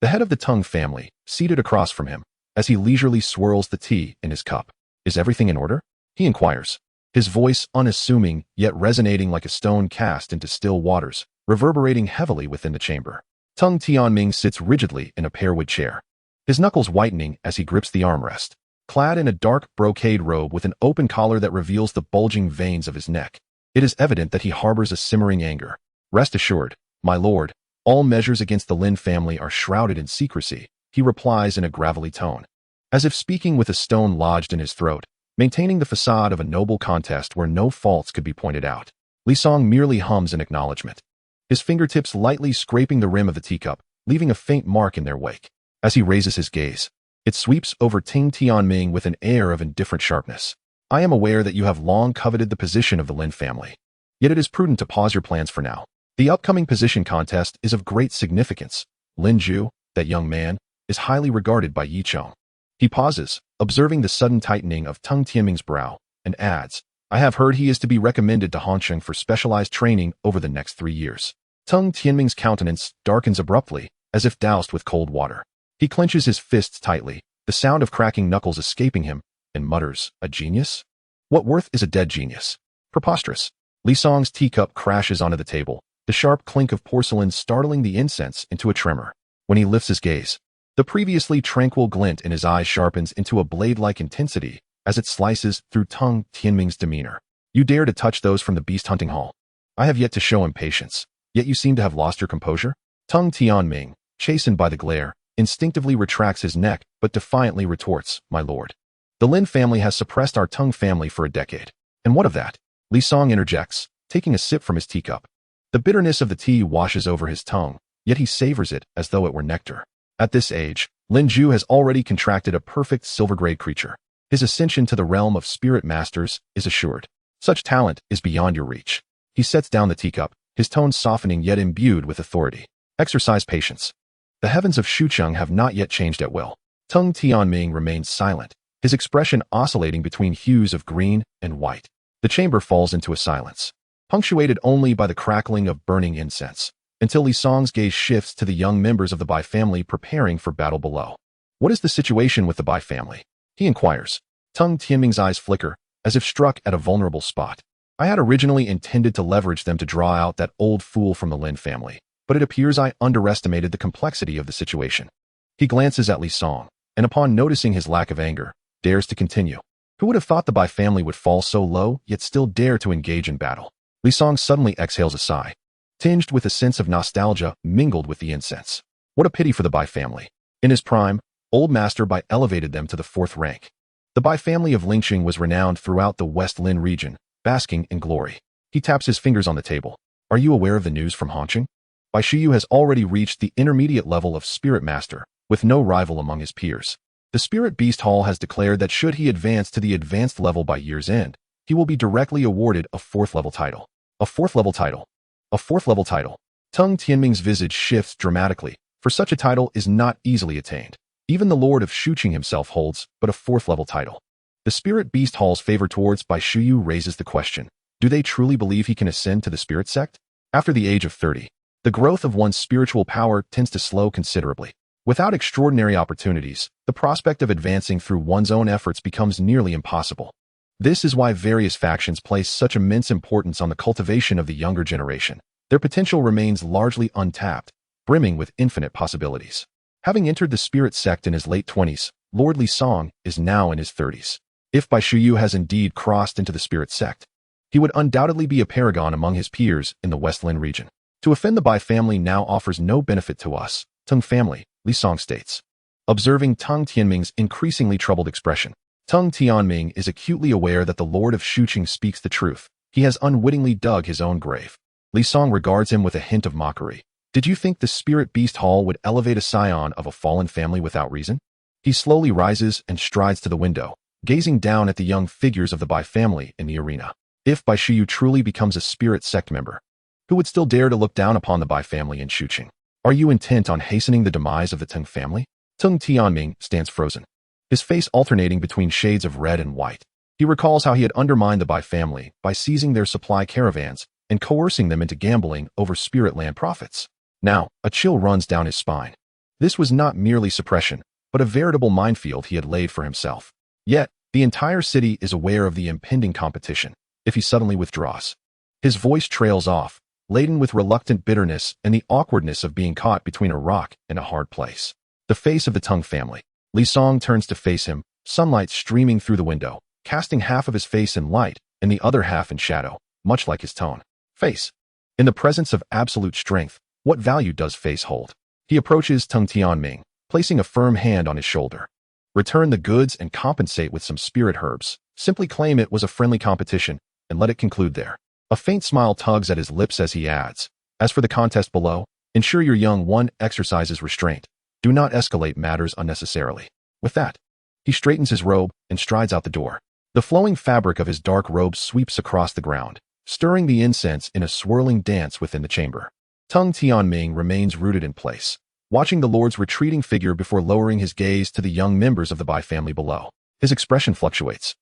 the head of the Teng family, seated across from him, as he leisurely swirls the tea in his cup. Is everything in order? He inquires, his voice unassuming yet resonating like a stone cast into still waters, reverberating heavily within the chamber. Teng Tianming sits rigidly in a pearwood chair, his knuckles whitening as he grips the armrest. Clad in a dark brocade robe with an open collar that reveals the bulging veins of his neck, it is evident that he harbors a simmering anger. Rest assured, my lord, all measures against the Lin family are shrouded in secrecy, he replies in a gravelly tone, as if speaking with a stone lodged in his throat, maintaining the facade of a noble contest where no faults could be pointed out. Li Song merely hums in acknowledgement, his fingertips lightly scraping the rim of the teacup, leaving a faint mark in their wake. As he raises his gaze, it sweeps over Teng Tianming with an air of indifferent sharpness. I am aware that you have long coveted the position of the Lin family. Yet it is prudent to pause your plans for now. The upcoming position contest is of great significance. Lin Ju, that young man, is highly regarded by Yi Chong. He pauses, observing the sudden tightening of Teng Tianming's brow, and adds, I have heard he is to be recommended to Hansheng for specialized training over the next 3 years. Teng Tianming's countenance darkens abruptly, as if doused with cold water. He clenches his fists tightly, the sound of cracking knuckles escaping him, and mutters, a genius? What worth is a dead genius? Preposterous. Li Song's teacup crashes onto the table, the sharp clink of porcelain startling the incense into a tremor. When he lifts his gaze, the previously tranquil glint in his eyes sharpens into a blade-like intensity as it slices through Teng Tianming's demeanor. You dare to touch those from the beast hunting hall? I have yet to show impatience, yet you seem to have lost your composure? Teng Tianming, chastened by the glare, instinctively retracts his neck, but defiantly retorts, my lord. The Lin family has suppressed our Teng family for a decade. And what of that? Li Song interjects, taking a sip from his teacup. The bitterness of the tea washes over his tongue, yet he savors it as though it were nectar. At this age, Lin Ju has already contracted a perfect silver-grade creature. His ascension to the realm of spirit masters is assured. Such talent is beyond your reach. He sets down the teacup, his tone softening yet imbued with authority. Exercise patience. The heavens of Xucheng have not yet changed at will. Teng Tianming remains silent, his expression oscillating between hues of green and white. The chamber falls into a silence, punctuated only by the crackling of burning incense, until Li Song's gaze shifts to the young members of the Bai family preparing for battle below. What is the situation with the Bai family? He inquires. Teng Tianming's eyes flicker, as if struck at a vulnerable spot. I had originally intended to leverage them to draw out that old fool from the Lin family, but it appears I underestimated the complexity of the situation. He glances at Li Song, and upon noticing his lack of anger, dares to continue. Who would have thought the Bai family would fall so low, yet still dare to engage in battle? Li Song suddenly exhales a sigh, tinged with a sense of nostalgia mingled with the incense. What a pity for the Bai family. In his prime, Old Master Bai elevated them to the 4th rank. The Bai family of Lingqing was renowned throughout the West Lin region, basking in glory. He taps his fingers on the table. Are you aware of the news from Hansheng? Bai Shiyu has already reached the intermediate level of Spirit Master, with no rival among his peers. The Spirit Beast Hall has declared that should he advance to the advanced level by year's end, he will be directly awarded a 4th level title. A 4th level title. A 4th level title. Teng Tianming's visage shifts dramatically, for such a title is not easily attained. Even the Lord of Xucheng himself holds but a 4th level title. The Spirit Beast Hall's favor towards Bai Shiyu raises the question, do they truly believe he can ascend to the Spirit Sect? After the age of 30, the growth of one's spiritual power tends to slow considerably. Without extraordinary opportunities, the prospect of advancing through one's own efforts becomes nearly impossible. This is why various factions place such immense importance on the cultivation of the younger generation. Their potential remains largely untapped, brimming with infinite possibilities. Having entered the Spirit Sect in his late 20s, Lord Li Song is now in his 30s. If Bai Shiyu has indeed crossed into the Spirit Sect, he would undoubtedly be a paragon among his peers in the West Lin region. To offend the Bai family now offers no benefit to us, Teng family, Li Song states. Observing Teng Tianming's increasingly troubled expression, Teng Tianming is acutely aware that the Lord of Xucheng speaks the truth. He has unwittingly dug his own grave. Li Song regards him with a hint of mockery. Did you think the Spirit Beast Hall would elevate a scion of a fallen family without reason? He slowly rises and strides to the window, gazing down at the young figures of the Bai family in the arena. If Bai Shiyu truly becomes a Spirit Sect member, who would still dare to look down upon the Bai family in Xucheng? Are you intent on hastening the demise of the Teng family? Teng Tianming stands frozen, his face alternating between shades of red and white. He recalls how he had undermined the Bai family by seizing their supply caravans, and coercing them into gambling over spirit land profits. Now, a chill runs down his spine. This was not merely suppression, but a veritable minefield he had laid for himself. Yet, the entire city is aware of the impending competition if he suddenly withdraws. His voice trails off, laden with reluctant bitterness and the awkwardness of being caught between a rock and a hard place. The face of the Tang family. Li Song turns to face him, sunlight streaming through the window, casting half of his face in light and the other half in shadow, much like his tone. Face. In the presence of absolute strength, what value does face hold? He approaches Tang Tianming, placing a firm hand on his shoulder. Return the goods and compensate with some spirit herbs. Simply claim it was a friendly competition and let it conclude there. A faint smile tugs at his lips as he adds, as for the contest below, ensure your young one exercises restraint. Do not escalate matters unnecessarily. With that, he straightens his robe and strides out the door. The flowing fabric of his dark robe sweeps across the ground, stirring the incense in a swirling dance within the chamber. Tang Tianming remains rooted in place, watching the Lord's retreating figure before lowering his gaze to the young members of the Bai family below. His expression fluctuates,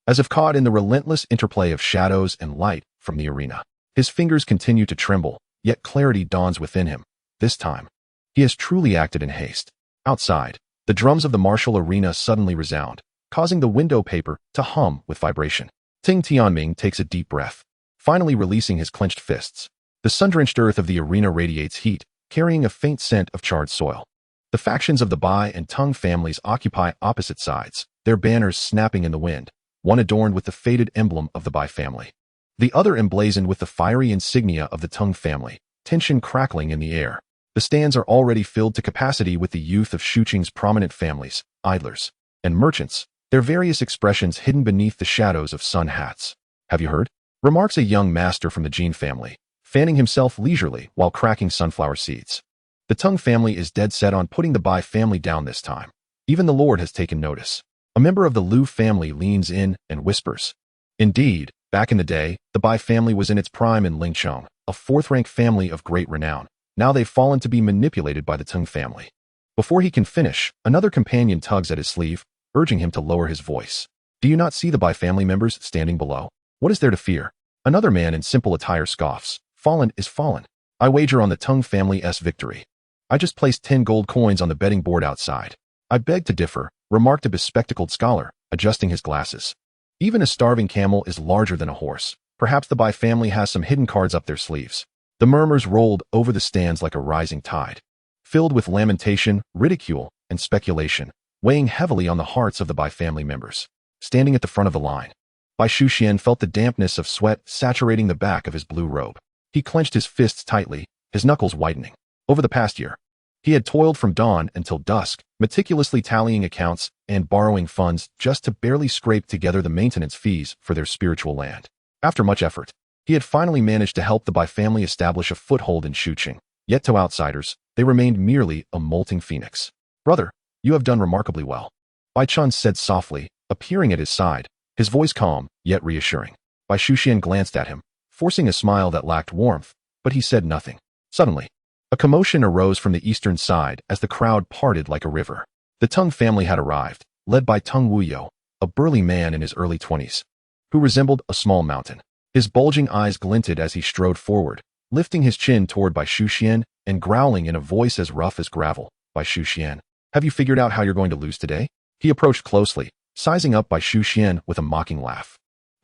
as if caught in the relentless interplay of shadows and light from the arena. His fingers continue to tremble, yet clarity dawns within him. This time, he has truly acted in haste. Outside, the drums of the martial arena suddenly resound, causing the window paper to hum with vibration. Tang Tianming takes a deep breath, finally releasing his clenched fists. The sun-drenched earth of the arena radiates heat, carrying a faint scent of charred soil. The factions of the Bai and Tang families occupy opposite sides, their banners snapping in the wind, one adorned with the faded emblem of the Bai family, the other emblazoned with the fiery insignia of the Tang family, tension crackling in the air. The stands are already filled to capacity with the youth of Shuqing's prominent families, idlers, and merchants, their various expressions hidden beneath the shadows of sun hats. Have you heard? Remarks a young master from the Jin family, fanning himself leisurely while cracking sunflower seeds. The Tang family is dead set on putting the Bai family down this time. Even the Lord has taken notice. A member of the Liu family leans in and whispers. Indeed, back in the day, the Bai family was in its prime in Lingchong, a fourth-rank family of great renown. Now they've fallen to be manipulated by the Tang family. Before he can finish, another companion tugs at his sleeve, urging him to lower his voice. Do you not see the Bai family members standing below? What is there to fear? Another man in simple attire scoffs. Fallen is fallen. I wager on the Tang family's victory. I just placed 10 gold coins on the betting board outside. I beg to differ, remarked a bespectacled scholar, adjusting his glasses. Even a starving camel is larger than a horse. Perhaps the Bai family has some hidden cards up their sleeves. The murmurs rolled over the stands like a rising tide, filled with lamentation, ridicule, and speculation, weighing heavily on the hearts of the Bai family members. Standing at the front of the line, Bai Shuxian felt the dampness of sweat saturating the back of his blue robe. He clenched his fists tightly, his knuckles whitening. Over the past year, he had toiled from dawn until dusk, meticulously tallying accounts and borrowing funds just to barely scrape together the maintenance fees for their spiritual land. After much effort, he had finally managed to help the Bai family establish a foothold in Shuqing. Yet to outsiders, they remained merely a molting phoenix. Brother, you have done remarkably well, Bai Chen said softly, appearing at his side, his voice calm, yet reassuring. Bai Shuxian glanced at him, forcing a smile that lacked warmth, but he said nothing. Suddenly, a commotion arose from the eastern side as the crowd parted like a river. The Tang family had arrived, led by Tang Wuyo, a burly man in his early 20s, who resembled a small mountain. His bulging eyes glinted as he strode forward, lifting his chin toward Bai Shuxian and growling in a voice as rough as gravel. Bai Shuxian, have you figured out how you're going to lose today? He approached closely, sizing up Bai Shuxian with a mocking laugh.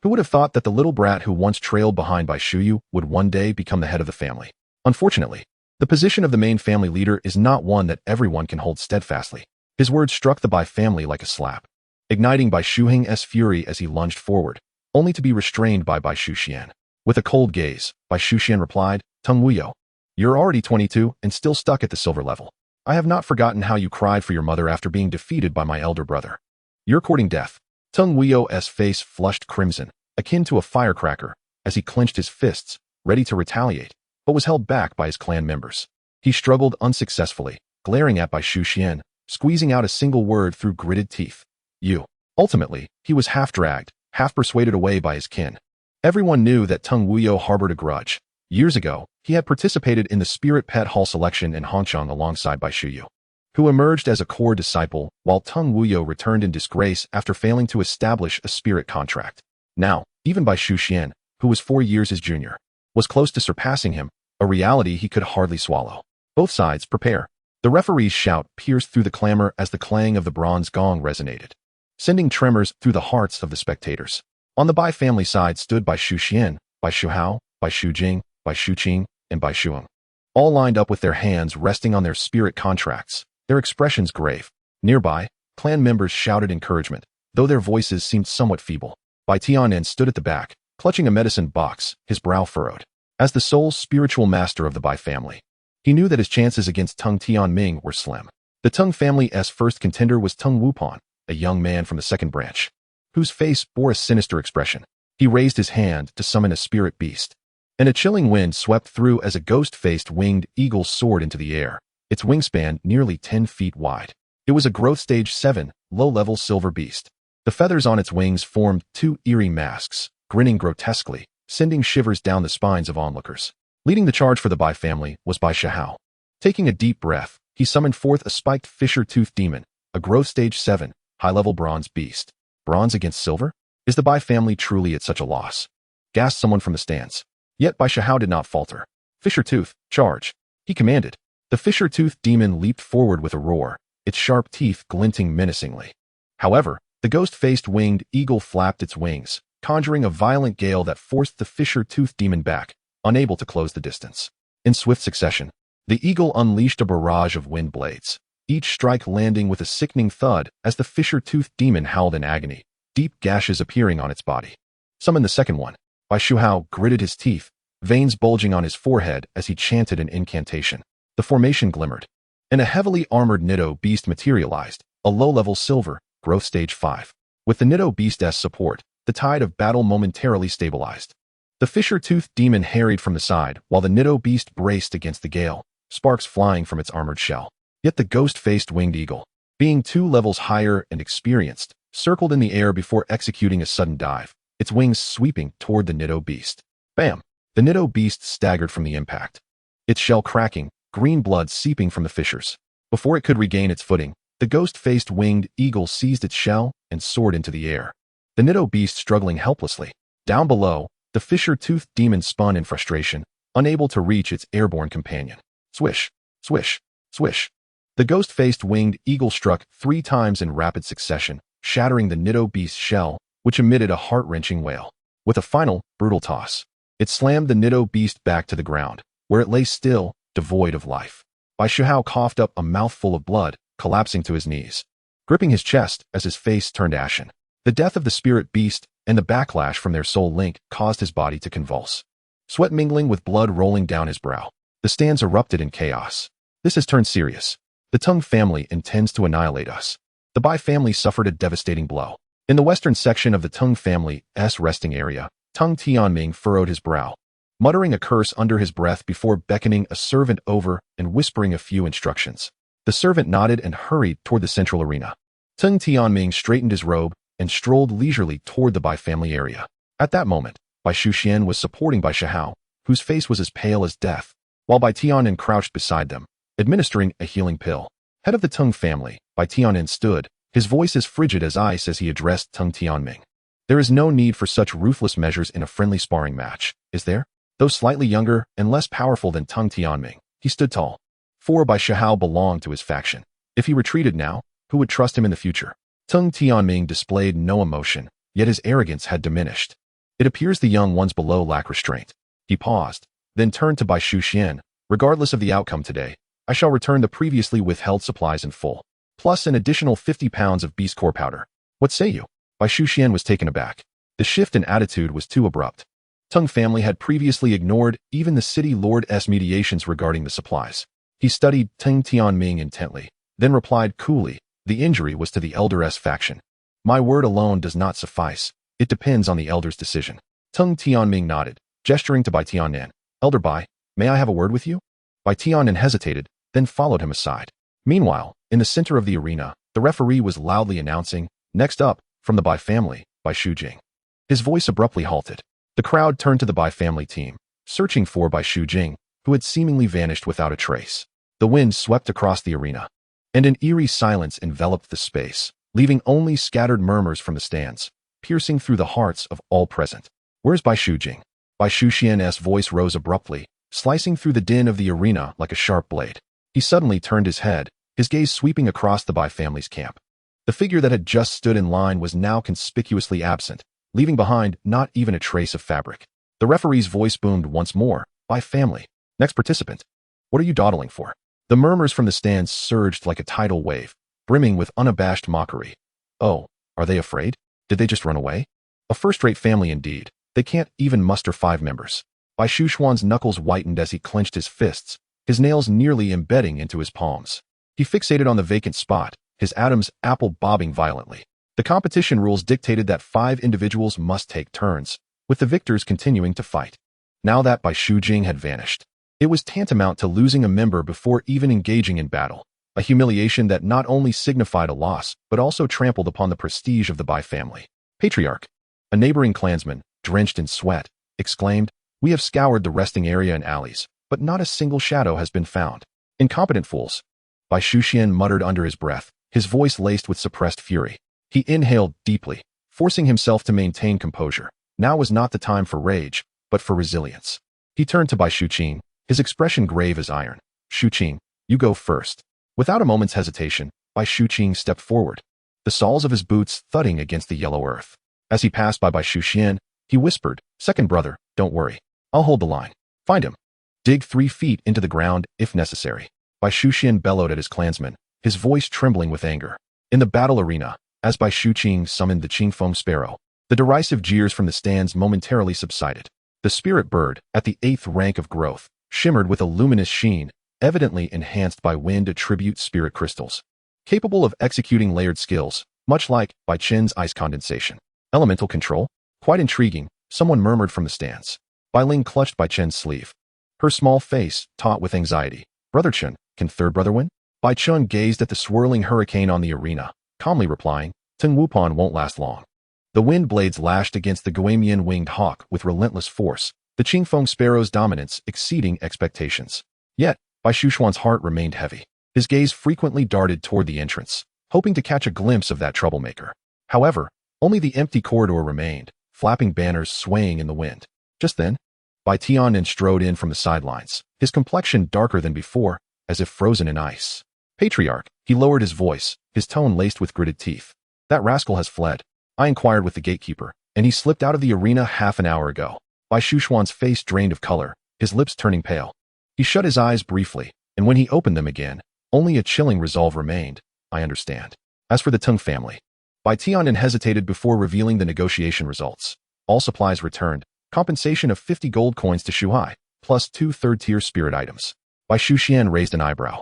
Who would have thought that the little brat who once trailed behind Bai Shuyu would one day become the head of the family? Unfortunately, the position of the main family leader is not one that everyone can hold steadfastly. His words struck the Bai family like a slap, igniting Bai Shuheng's fury as he lunged forward, only to be restrained by Bai Shuxian. With a cold gaze, Bai Shuxian replied, Tang Wuyo, you're already 22 and still stuck at the silver level. I have not forgotten how you cried for your mother after being defeated by my elder brother. You're courting death. Tang Wuyo's face flushed crimson, akin to a firecracker, as he clenched his fists, ready to retaliate, but was held back by his clan members. He struggled unsuccessfully, glaring at Bai Shuxian, squeezing out a single word through gritted teeth. You. Ultimately, he was half-dragged, half-persuaded away by his kin. Everyone knew that Tang Wuyo harbored a grudge. Years ago, he had participated in the Spirit Pet Hall selection in Hongcheng alongside Bai Shuyu, who emerged as a core disciple while Tang Wuyo returned in disgrace after failing to establish a spirit contract. Now, even Bai Shuxian, who was 4 years his junior, was close to surpassing him, a reality he could hardly swallow. Both sides prepare. The referee's shout pierced through the clamor as the clang of the bronze gong resonated, sending tremors through the hearts of the spectators. On the Bai family side stood Bai Shuxian, Bai Shuhao, Bai Shujing, Bai Shuqing, and Bai Shuang, all lined up with their hands resting on their spirit contracts, their expressions grave. Nearby, clan members shouted encouragement, though their voices seemed somewhat feeble. Bai Tianen stood at the back, clutching a medicine box, his brow furrowed. As the sole spiritual master of the Bai family, he knew that his chances against Teng Tianming were slim. The Teng family's first contender was Teng Wupan, a young man from the second branch, whose face bore a sinister expression. He raised his hand to summon a spirit beast, and a chilling wind swept through as a ghost-faced winged eagle soared into the air, its wingspan nearly 10 feet wide. It was a growth stage 7, low-level silver beast. The feathers on its wings formed 2 eerie masks, grinning grotesquely, sending shivers down the spines of onlookers. Leading the charge for the Bai family was Bai Shahao. Taking a deep breath, he summoned forth a spiked fisher-toothed demon, a growth stage 7, high-level bronze beast. Bronze against silver? Is the Bai family truly at such a loss? Gasped someone from the stands. Yet Bai Shahao did not falter. Fisher-tooth, charge, he commanded. The fisher-toothed demon leaped forward with a roar, its sharp teeth glinting menacingly. However, the ghost-faced winged eagle flapped its wings, conjuring a violent gale that forced the fisher-toothed demon back, unable to close the distance. In swift succession, the eagle unleashed a barrage of wind blades, each strike landing with a sickening thud as the fisher-toothed demon howled in agony, deep gashes appearing on its body. Summon the second one. Bai Shuhao gritted his teeth, veins bulging on his forehead as he chanted an incantation. The formation glimmered, and a heavily armored Nido beast materialized, a low-level silver, growth stage 5. With the Nido beast's support, the tide of battle momentarily stabilized. The fisher-toothed demon harried from the side while the Nido beast braced against the gale, sparks flying from its armored shell. Yet the ghost-faced winged eagle, being 2 levels higher and experienced, circled in the air before executing a sudden dive, its wings sweeping toward the Nido beast. Bam! The Nido beast staggered from the impact, its shell cracking, green blood seeping from the fissures. Before it could regain its footing, the ghost-faced winged eagle seized its shell and soared into the air, the Nido beast struggling helplessly. Down below, the fisher-toothed demon spun in frustration, unable to reach its airborne companion. Swish, swish, swish. The ghost-faced winged eagle struck 3 times in rapid succession, shattering the Nido beast's shell, which emitted a heart-wrenching wail. With a final, brutal toss, it slammed the Nido beast back to the ground, where it lay still, devoid of life. Bai Shuhao coughed up a mouthful of blood, collapsing to his knees, gripping his chest as his face turned ashen. The death of the spirit beast and the backlash from their soul link caused his body to convulse, sweat mingling with blood rolling down his brow. The stands erupted in chaos. This has turned serious. The Teng family intends to annihilate us. The Bai family suffered a devastating blow. In the western section of the Teng family's resting area, Teng Tianming furrowed his brow, muttering a curse under his breath before beckoning a servant over and whispering a few instructions. The servant nodded and hurried toward the central arena. Teng Tianming straightened his robe and strolled leisurely toward the Bai family area. At that moment, Bai Shuxian was supporting Bai Shahao, whose face was as pale as death, while Bai Tianen crouched beside them, administering a healing pill. Head of the Teng family, Bai Tianen stood, his voice as frigid as ice as he addressed Teng Tianming. There is no need for such ruthless measures in a friendly sparring match, is there? Though slightly younger and less powerful than Teng Tianming, he stood tall. For Bai Shahao belonged to his faction. If he retreated now, who would trust him in the future? Teng Tianming displayed no emotion, yet his arrogance had diminished. It appears the young ones below lack restraint. He paused, then turned to Bai Shuxian. Regardless of the outcome today, I shall return the previously withheld supplies in full, plus an additional 50 pounds of beast core powder. What say you? Bai Shuxian was taken aback. The shift in attitude was too abrupt. Teng family had previously ignored even the city lord's mediations regarding the supplies. He studied Teng Tianming intently, then replied coolly, the injury was to the elder's faction. My word alone does not suffice. It depends on the elder's decision. Teng Tianming nodded, gesturing to Bai Tianen. Elder Bai, may I have a word with you? Bai Tianen hesitated, then followed him aside. Meanwhile, in the center of the arena, the referee was loudly announcing, next up, from the Bai family, Bai Shujing. His voice abruptly halted. The crowd turned to the Bai family team, searching for Bai Shujing, who had seemingly vanished without a trace. The wind swept across the arena, and an eerie silence enveloped the space, leaving only scattered murmurs from the stands, piercing through the hearts of all present. Where's Bai Shujing? Bai Xian's voice rose abruptly, slicing through the din of the arena like a sharp blade. He suddenly turned his head, his gaze sweeping across the Bai family's camp. The figure that had just stood in line was now conspicuously absent, leaving behind not even a trace of fabric. The referee's voice boomed once more. Bai family. Next participant. What are you dawdling for? The murmurs from the stands surged like a tidal wave, brimming with unabashed mockery. Oh, are they afraid? Did they just run away? A first-rate family indeed. They can't even muster 5 members. Bai Xuan's knuckles whitened as he clenched his fists, his nails nearly embedding into his palms. He fixated on the vacant spot, his Adam's apple bobbing violently. The competition rules dictated that 5 individuals must take turns, with the victors continuing to fight. Now that Bai Shujing had vanished, it was tantamount to losing a member before even engaging in battle, a humiliation that not only signified a loss, but also trampled upon the prestige of the Bai family. Patriarch, a neighboring clansman, drenched in sweat, exclaimed, "We have scoured the resting area and alleys, but not a single shadow has been found. Incompetent fools." Bai Xuxian muttered under his breath, his voice laced with suppressed fury. He inhaled deeply, forcing himself to maintain composure. Now was not the time for rage, but for resilience. He turned to Bai Xuqing, his expression grave as iron. "Xuqing, you go first." Without a moment's hesitation, Bai Xuqing stepped forward, the soles of his boots thudding against the yellow earth. As he passed by Bai Xuxian, he whispered, "Second brother, don't worry. I'll hold the line. Find him. Dig 3 feet into the ground, if necessary." Bai Xuxian bellowed at his clansmen, his voice trembling with anger. In the battle arena, as Bai Xuqing summoned the Qingfeng Sparrow, the derisive jeers from the stands momentarily subsided. The spirit bird, at the 8th rank of growth, shimmered with a luminous sheen, evidently enhanced by wind attribute spirit crystals. Capable of executing layered skills, much like Bai Chen's ice condensation. Elemental control? Quite intriguing, someone murmured from the stands. Bai Ling clutched Bai Chen's sleeve, her small face taut with anxiety. "Brother Chen, can third brother win?" Bai Chen gazed at the swirling hurricane on the arena, calmly replying, "Teng Wupan won't last long." The wind blades lashed against the Guamian winged hawk with relentless force, the Qingfeng Sparrow's dominance exceeding expectations. Yet, Bai Xuan's heart remained heavy. His gaze frequently darted toward the entrance, hoping to catch a glimpse of that troublemaker. However, only the empty corridor remained, flapping banners swaying in the wind. Just then, Bai Tiannin strode in from the sidelines, his complexion darker than before, as if frozen in ice. "Patriarch," he lowered his voice, his tone laced with gritted teeth. "That rascal has fled. I inquired with the gatekeeper, and he slipped out of the arena half an hour ago." Bai Xuan's face drained of color, his lips turning pale. He shut his eyes briefly, and when he opened them again, only a chilling resolve remained. "I understand." As for the Teng family, Bai Tiannin hesitated before revealing the negotiation results. All supplies returned, compensation of 50 gold coins to Shuhai, plus 2 third-tier spirit items. Bai Xuxian raised an eyebrow.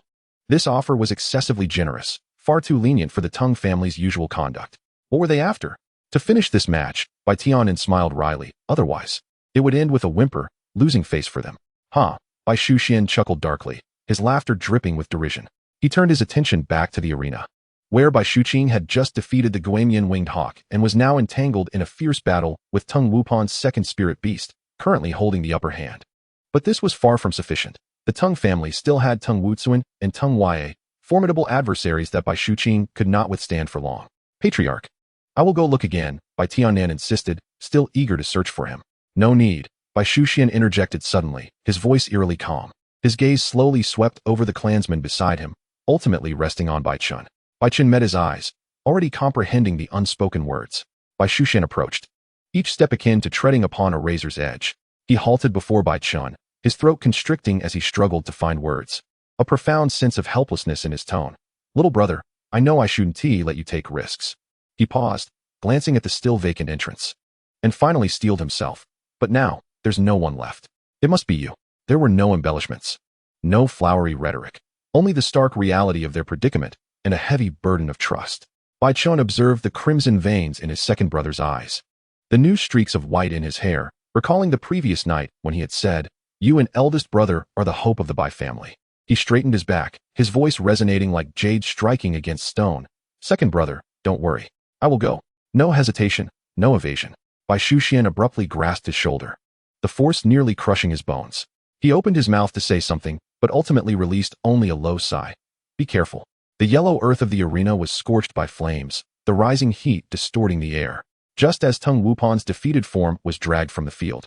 This offer was excessively generous, far too lenient for the Teng family's usual conduct. What were they after? To finish this match, Bai Tiannin smiled wryly. Otherwise, it would end with a whimper, losing face for them. "Huh?" Bai Xuxian chuckled darkly, his laughter dripping with derision. He turned his attention back to the arena, where Bai Xuqing had just defeated the Guamian winged hawk and was now entangled in a fierce battle with Teng Wupan's second spirit beast, currently holding the upper hand. But this was far from sufficient. The Teng family still had Teng Wuzuan and Teng Wei, formidable adversaries that Bai Xuqing could not withstand for long. "Patriarch, I will go look again," Bai Tiannin insisted, still eager to search for him. "No need," Bai Xuxian interjected suddenly, his voice eerily calm. His gaze slowly swept over the clansman beside him, ultimately resting on Bai Chen. Bai Chen met his eyes, already comprehending the unspoken words. Bai Xuxian approached, each step akin to treading upon a razor's edge. He halted before Bai Chen, his throat constricting as he struggled to find words. A profound sense of helplessness in his tone. "Little brother, I know I shouldn't let you take risks." He paused, glancing at the still vacant entrance, and finally steeled himself. "But now, there's no one left. It must be you." There were no embellishments, no flowery rhetoric, only the stark reality of their predicament and a heavy burden of trust. Bai Chen observed the crimson veins in his second brother's eyes, the new streaks of white in his hair, recalling the previous night when he had said, "You and eldest brother are the hope of the Bai family." He straightened his back, his voice resonating like jade striking against stone. "Second brother, don't worry. I will go." No hesitation, no evasion. Bai Xuxian abruptly grasped his shoulder, the force nearly crushing his bones. He opened his mouth to say something, but ultimately released only a low sigh. "Be careful." The yellow earth of the arena was scorched by flames, the rising heat distorting the air, just as Teng Wupan's defeated form was dragged from the field.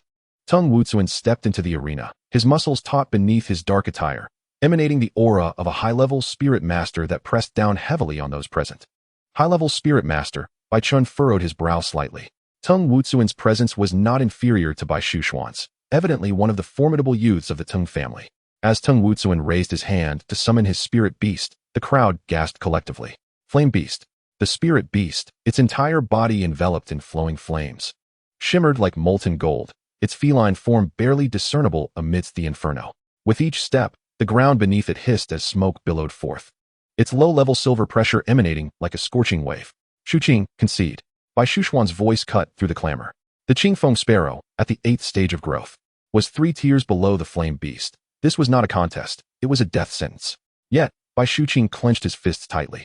Tung Wuzuan stepped into the arena, his muscles taut beneath his dark attire, emanating the aura of a high-level spirit master that pressed down heavily on those present. High-level spirit master, Bai Chen furrowed his brow slightly. Tung Wuzuan's presence was not inferior to Bai Xuan's, evidently one of the formidable youths of the Tung family. As Tung Wuzuan raised his hand to summon his spirit beast, the crowd gasped collectively. Flame beast. The spirit beast, its entire body enveloped in flowing flames, shimmered like molten gold, its feline form barely discernible amidst the inferno. With each step, the ground beneath it hissed as smoke billowed forth, its low-level silver pressure emanating like a scorching wave. Shuqing, concede. Bai Xuan's voice cut through the clamor. The Qingfeng Sparrow, at the 8th stage of growth, was 3 tiers below the flame beast. This was not a contest, it was a death sentence. Yet, Bai Xuqing clenched his fists tightly.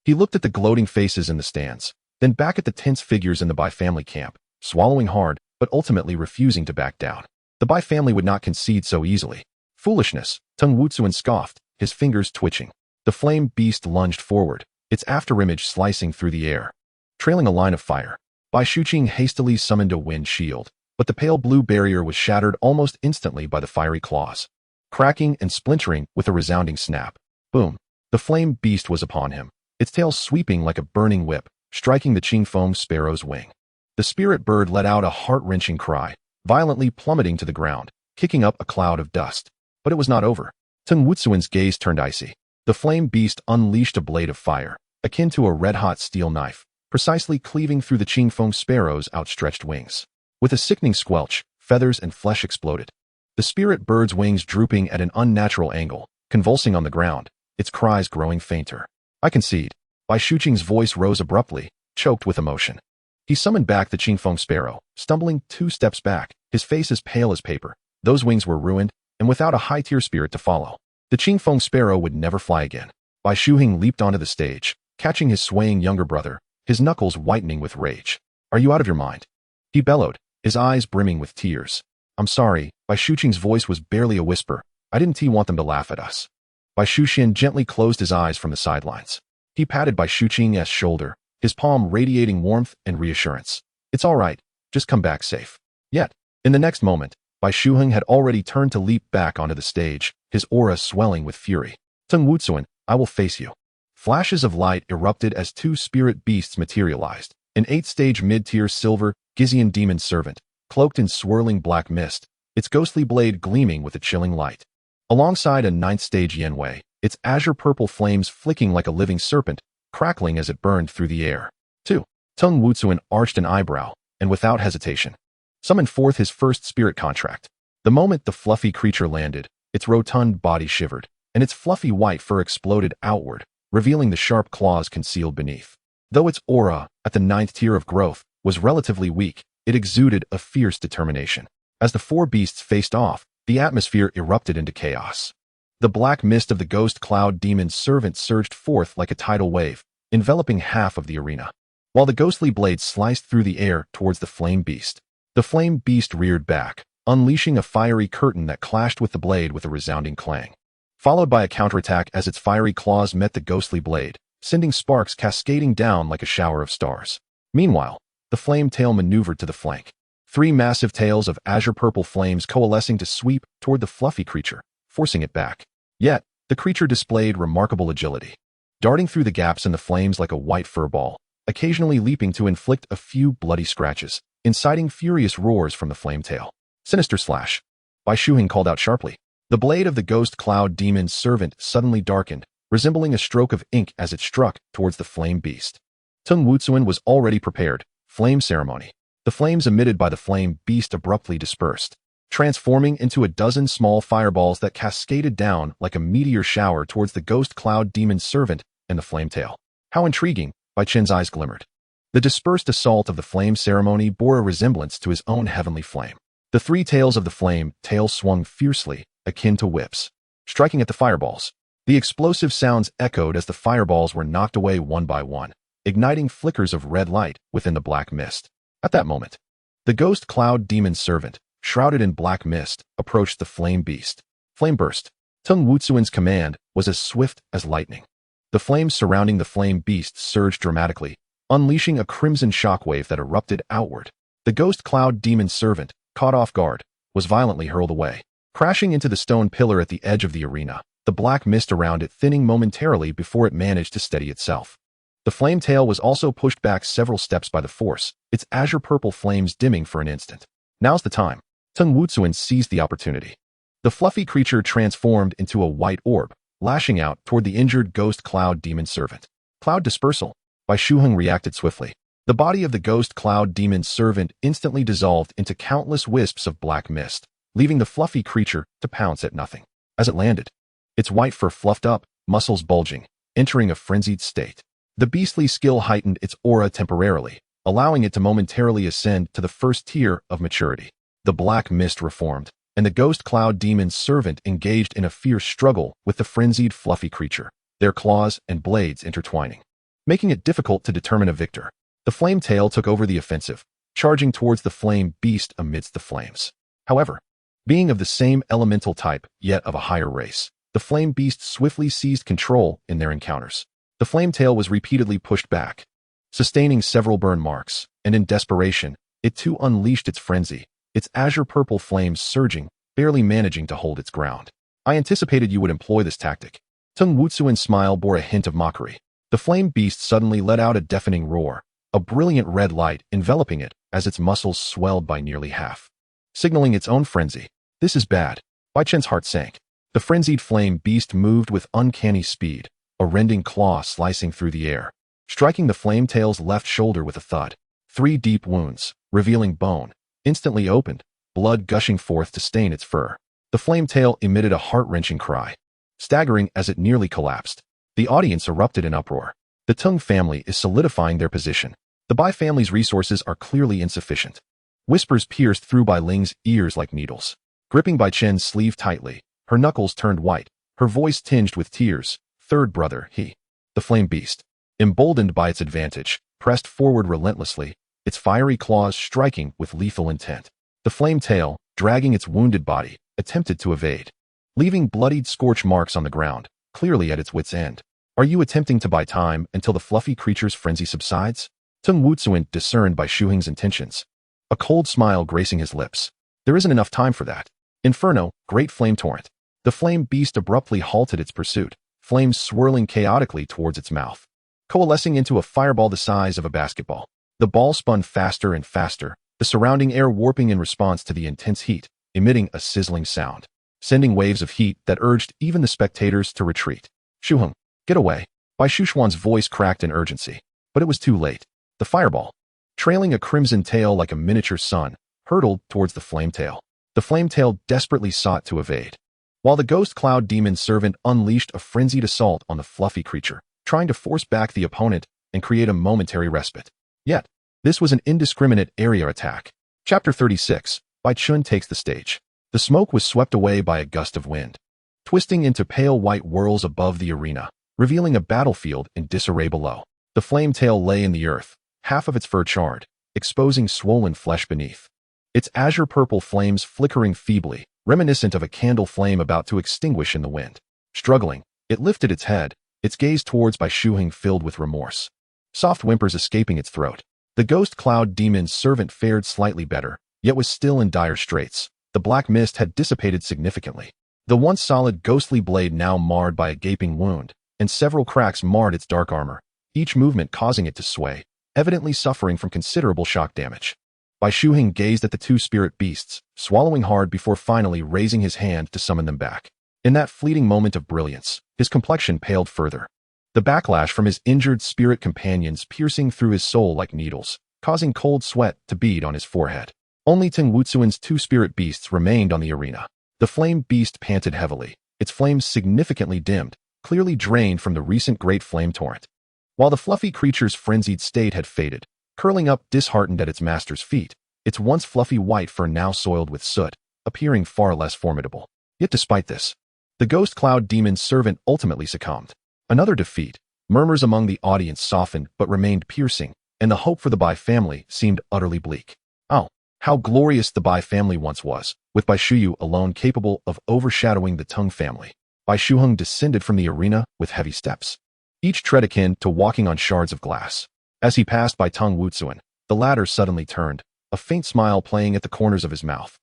He looked at the gloating faces in the stands, then back at the tense figures in the Bai family camp, swallowing hard, but ultimately refusing to back down. The Bai family would not concede so easily. Foolishness, Tung Wuzuan scoffed, his fingers twitching. The flame beast lunged forward, its afterimage slicing through the air, trailing a line of fire. Bai Xuqing hastily summoned a wind shield, but the pale blue barrier was shattered almost instantly by the fiery claws, cracking and splintering with a resounding snap. Boom! The flame beast was upon him, its tail sweeping like a burning whip, striking the Qingfeng Sparrow's wing. The spirit bird let out a heart-wrenching cry, violently plummeting to the ground, kicking up a cloud of dust. But it was not over. Tung Wuzuan's gaze turned icy. The flame beast unleashed a blade of fire, akin to a red-hot steel knife, precisely cleaving through the Qingfeng Sparrow's outstretched wings. With a sickening squelch, feathers and flesh exploded. The spirit bird's wings drooping at an unnatural angle, convulsing on the ground, its cries growing fainter. I concede. Bai Xuqing's voice rose abruptly, choked with emotion. He summoned back the Qingfeng Sparrow, stumbling 2 steps back, his face as pale as paper. Those wings were ruined, and without a high-tier spirit to follow, the Qingfeng Sparrow would never fly again. Bai Xuqing leaped onto the stage, catching his swaying younger brother, his knuckles whitening with rage. Are you out of your mind? He bellowed, his eyes brimming with tears. I'm sorry, Bai Xuqing's voice was barely a whisper. I didn't want them to laugh at us. Bai Xuqing gently closed his eyes from the sidelines. He patted Bai Xuqing's shoulder, his palm radiating warmth and reassurance. It's all right, just come back safe. Yet, in the next moment, Bai Xuqing had already turned to leap back onto the stage, his aura swelling with fury. Tung Wuzuan, I will face you. Flashes of light erupted as 2 spirit beasts materialized, an 8th-stage mid-tier silver Gizian demon servant, cloaked in swirling black mist, its ghostly blade gleaming with a chilling light. Alongside a 9th-stage Yanwei, its azure-purple flames flicking like a living serpent, crackling as it burned through the air. 2. Tung Wuzuan arched an eyebrow, and without hesitation, summoned forth his first spirit contract. The moment the fluffy creature landed, its rotund body shivered, and its fluffy white fur exploded outward, revealing the sharp claws concealed beneath. Though its aura, at the 9th tier of growth, was relatively weak, it exuded a fierce determination. As the 4 beasts faced off, the atmosphere erupted into chaos. The black mist of the ghost cloud demon's servant surged forth like a tidal wave, enveloping half of the arena, while the ghostly blade sliced through the air towards the flame beast. The flame beast reared back, unleashing a fiery curtain that clashed with the blade with a resounding clang, followed by a counterattack as its fiery claws met the ghostly blade, sending sparks cascading down like a shower of stars. Meanwhile, the flame tail maneuvered to the flank, 3 massive tails of azure-purple flames coalescing to sweep toward the fluffy creature, forcing it back. Yet, the creature displayed remarkable agility, darting through the gaps in the flames like a white fur ball, occasionally leaping to inflict a few bloody scratches, inciting furious roars from the flame tail. Sinister slash. Bai Xuqing called out sharply. The blade of the ghost cloud demon's servant suddenly darkened, resembling a stroke of ink as it struck towards the flame beast. Tung Wuzuan was already prepared. Flame ceremony. The flames emitted by the flame beast abruptly dispersed, transforming into a dozen small fireballs that cascaded down like a meteor shower towards the ghost cloud demon's servant and the flame tail. How intriguing, Bai Chen's eyes glimmered. The dispersed assault of the flame ceremony bore a resemblance to his own heavenly flame. The 3 tails of the flame tail swung fiercely, akin to whips, striking at the fireballs. The explosive sounds echoed as the fireballs were knocked away one by one, igniting flickers of red light within the black mist. At that moment, the ghost cloud demon servant, shrouded in black mist, approached the flame beast. Flame burst. Tung Wuzuan's command was as swift as lightning. The flames surrounding the flame beast surged dramatically, unleashing a crimson shockwave that erupted outward. The ghost cloud demon servant, caught off guard, was violently hurled away, crashing into the stone pillar at the edge of the arena, the black mist around it thinning momentarily before it managed to steady itself. The flame tail was also pushed back several steps by the force, its azure-purple flames dimming for an instant. Now's the time. Tung Wuzuan seized the opportunity. The fluffy creature transformed into a white orb, lashing out toward the injured ghost cloud demon servant. Cloud dispersal. Bai Shuheng reacted swiftly. The body of the ghost cloud demon servant instantly dissolved into countless wisps of black mist, leaving the fluffy creature to pounce at nothing. As it landed, its white fur fluffed up, muscles bulging, entering a frenzied state. The beastly skill heightened its aura temporarily, allowing it to momentarily ascend to the first tier of maturity. The black mist reformed, and the ghost cloud demon's servant engaged in a fierce struggle with the frenzied fluffy creature, their claws and blades intertwining, making it difficult to determine a victor. The flame tail took over the offensive, charging towards the flame beast amidst the flames. However, being of the same elemental type, yet of a higher race, the flame beast swiftly seized control in their encounters. The flame tail was repeatedly pushed back, sustaining several burn marks, and in desperation, it too unleashed its frenzy, its azure-purple flames surging, barely managing to hold its ground. I anticipated you would employ this tactic. Tung Wuzuan's smile bore a hint of mockery. The flame beast suddenly let out a deafening roar, a brilliant red light enveloping it as its muscles swelled by nearly half, signaling its own frenzy. This is bad. Bai Chen's heart sank. The frenzied flame beast moved with uncanny speed, a rending claw slicing through the air, striking the flame tail's left shoulder with a thud. 3 deep wounds, revealing bone, instantly opened, blood gushing forth to stain its fur. The flame tail emitted a heart-wrenching cry, staggering as it nearly collapsed. The audience erupted in uproar. The Tung family is solidifying their position. The Bai family's resources are clearly insufficient. Whispers pierced through Bai Ling's ears like needles. Gripping Bai Chen's sleeve tightly, her knuckles turned white, her voice tinged with tears. Third brother, he. The flame beast, emboldened by its advantage, pressed forward relentlessly, its fiery claws striking with lethal intent. The flame tail, dragging its wounded body, attempted to evade, leaving bloodied scorch marks on the ground, clearly at its wit's end. Are you attempting to buy time until the fluffy creature's frenzy subsides? Tung Wuzuan discerned Bai Shuheng's intentions, a cold smile gracing his lips. There isn't enough time for that. Inferno, great flame torrent. The flame beast abruptly halted its pursuit, flames swirling chaotically towards its mouth, coalescing into a fireball the size of a basketball. The ball spun faster and faster, the surrounding air warping in response to the intense heat, emitting a sizzling sound, sending waves of heat that urged even the spectators to retreat. Shuheng, get away. Bai Shuxuan's voice cracked in urgency, but it was too late. The fireball, trailing a crimson tail like a miniature sun, hurtled towards the flame tail. The flame tail desperately sought to evade, while the ghost cloud demon servant unleashed a frenzied assault on the fluffy creature, trying to force back the opponent and create a momentary respite. Yet, this was an indiscriminate area attack. Chapter 36, Bai Chen takes the stage. The smoke was swept away by a gust of wind, twisting into pale white whirls above the arena, revealing a battlefield in disarray below. The flame tail lay in the earth, half of its fur charred, exposing swollen flesh beneath. Its azure-purple flames flickering feebly, reminiscent of a candle flame about to extinguish in the wind. Struggling, it lifted its head, its gaze towards Bai Shuheng filled with remorse, soft whimpers escaping its throat. The ghost cloud demon's servant fared slightly better, yet was still in dire straits. The black mist had dissipated significantly. The once solid ghostly blade now marred by a gaping wound, and several cracks marred its dark armor, each movement causing it to sway, evidently suffering from considerable shock damage. Bai Shuheng gazed at the 2 spirit beasts, swallowing hard before finally raising his hand to summon them back. In that fleeting moment of brilliance, his complexion paled further, the backlash from his injured spirit companions piercing through his soul like needles, causing cold sweat to bead on his forehead. Only Tung Wuzuan's 2 spirit beasts remained on the arena. The flame beast panted heavily, its flames significantly dimmed, clearly drained from the recent great flame torrent. While the fluffy creature's frenzied state had faded, curling up disheartened at its master's feet, its once fluffy white fur now soiled with soot, appearing far less formidable. Yet despite this, the ghost cloud demon's servant ultimately succumbed. Another defeat. Murmurs among the audience softened but remained piercing, and the hope for the Bai family seemed utterly bleak. Oh, how glorious the Bai family once was, with Bai Shuyu alone capable of overshadowing the Tung family. Bai Shuheng descended from the arena with heavy steps, each tread akin to walking on shards of glass. As he passed by Tung Wuzuan, the latter suddenly turned, a faint smile playing at the corners of his mouth.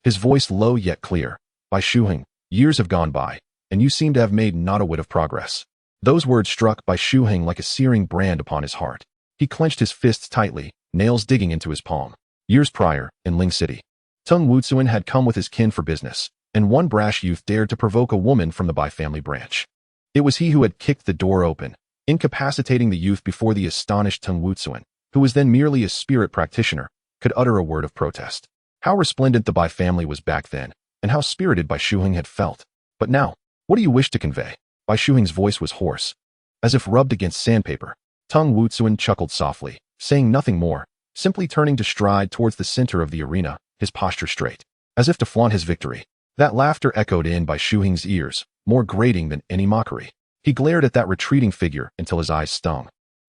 his voice low yet clear. Bai Shuheng, years have gone by, and you seem to have made not a whit of progress. Those words struck Bai Shuheng like a searing brand upon his heart. He clenched his fists tightly, nails digging into his palm. Years prior, in Ling City, Tung Wuzuan had come with his kin for business, and one brash youth dared to provoke a woman from the Bai family branch. It was he who had kicked the door open, incapacitating the youth before the astonished Tung Wuzuan, who was then merely a spirit practitioner, could utter a word of protest. How resplendent the Bai family was back then, and how spirited Bai Shuheng had felt. But now, what do you wish to convey? Bai Shuheng's voice was hoarse, as if rubbed against sandpaper. Tung Wuzuan chuckled softly, saying nothing more, simply turning to stride towards the center of the arena, his posture straight, as if to flaunt his victory. That laughter echoed in Bai Shuheng's ears, more grating than any mockery. He glared at that retreating figure until his eyes stung,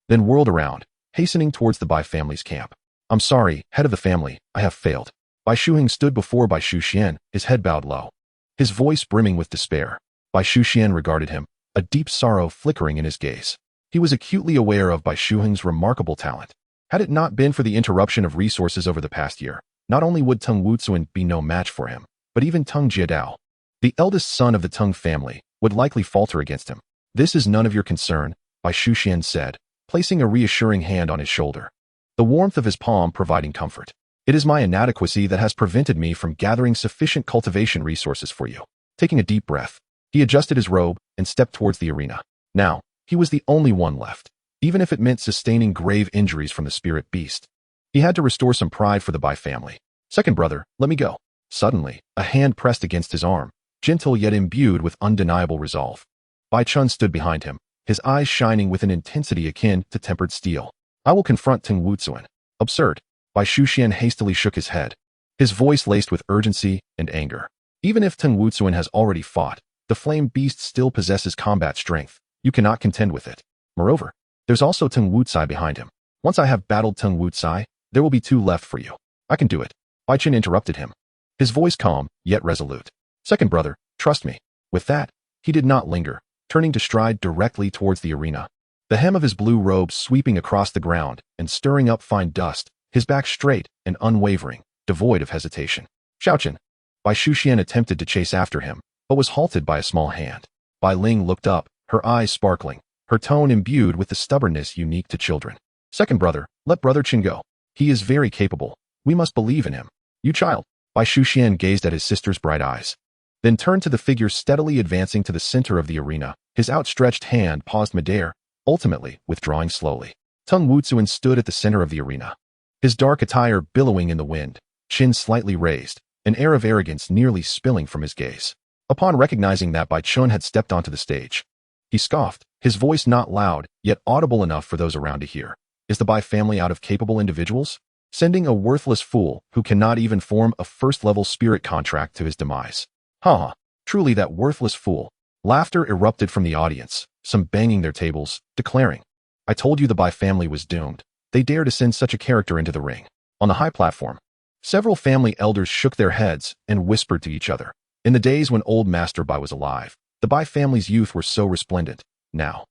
then whirled around, hastening towards the Bai family's camp. I'm sorry, head of the family, I have failed. Bai Shuheng stood before Bai Shuxian, his head bowed low, his voice brimming with despair. Bai Shuxian regarded him, a deep sorrow flickering in his gaze. He was acutely aware of Bai Shuheng's remarkable talent. Had it not been for the interruption of resources over the past year, not only would Tung Wuzuan be no match for him, but even Tung Jiedao, the eldest son of the Tung family, would likely falter against him. This is none of your concern, Bai Shuxian said, placing a reassuring hand on his shoulder, the warmth of his palm providing comfort. It is my inadequacy that has prevented me from gathering sufficient cultivation resources for you. Taking a deep breath, he adjusted his robe and stepped towards the arena. Now, he was the only one left, even if it meant sustaining grave injuries from the spirit beast. He had to restore some pride for the Bai family. Second brother, let me go. Suddenly, a hand pressed against his arm, gentle yet imbued with undeniable resolve. Bai Chen stood behind him, his eyes shining with an intensity akin to tempered steel. I will confront Tung Wuzuan. Absurd. Bai Shuxian hastily shook his head, his voice laced with urgency and anger. Even if Tung Wuzuan has already fought, the flame beast still possesses combat strength. You cannot contend with it. Moreover, there's also Tung Wucai behind him. Once I have battled Tung Wucai, there will be two left for you. I can do it. Bai Chen interrupted him, his voice calm, yet resolute. Second brother, trust me. With that, he did not linger, turning to stride directly towards the arena. The hem of his blue robe sweeping across the ground and stirring up fine dust, his back straight and unwavering, devoid of hesitation. Xiaochen. Bai Shuxian attempted to chase after him, but was halted by a small hand. Bai Ling looked up, her eyes sparkling, her tone imbued with the stubbornness unique to children. Second brother, let Brother Chen go. He is very capable. We must believe in him. You child. Bai Shuxian gazed at his sister's bright eyes, then turned to the figure steadily advancing to the center of the arena. His outstretched hand paused midair, ultimately withdrawing slowly. Tung Wuzuan stood at the center of the arena, his dark attire billowing in the wind, chin slightly raised, an air of arrogance nearly spilling from his gaze. Upon recognizing that Bai Chen had stepped onto the stage, he scoffed, his voice not loud, yet audible enough for those around to hear. Is the Bai family out of capable individuals? Sending a worthless fool who cannot even form a first-level spirit contract to his demise. Ha! Truly that worthless fool. Laughter erupted from the audience, some banging their tables, declaring, I told you the Bai family was doomed. They dare to send such a character into the ring. On the high platform, several family elders shook their heads and whispered to each other. In the days when old Master Bai was alive, the Bai family's youth were so resplendent. Now,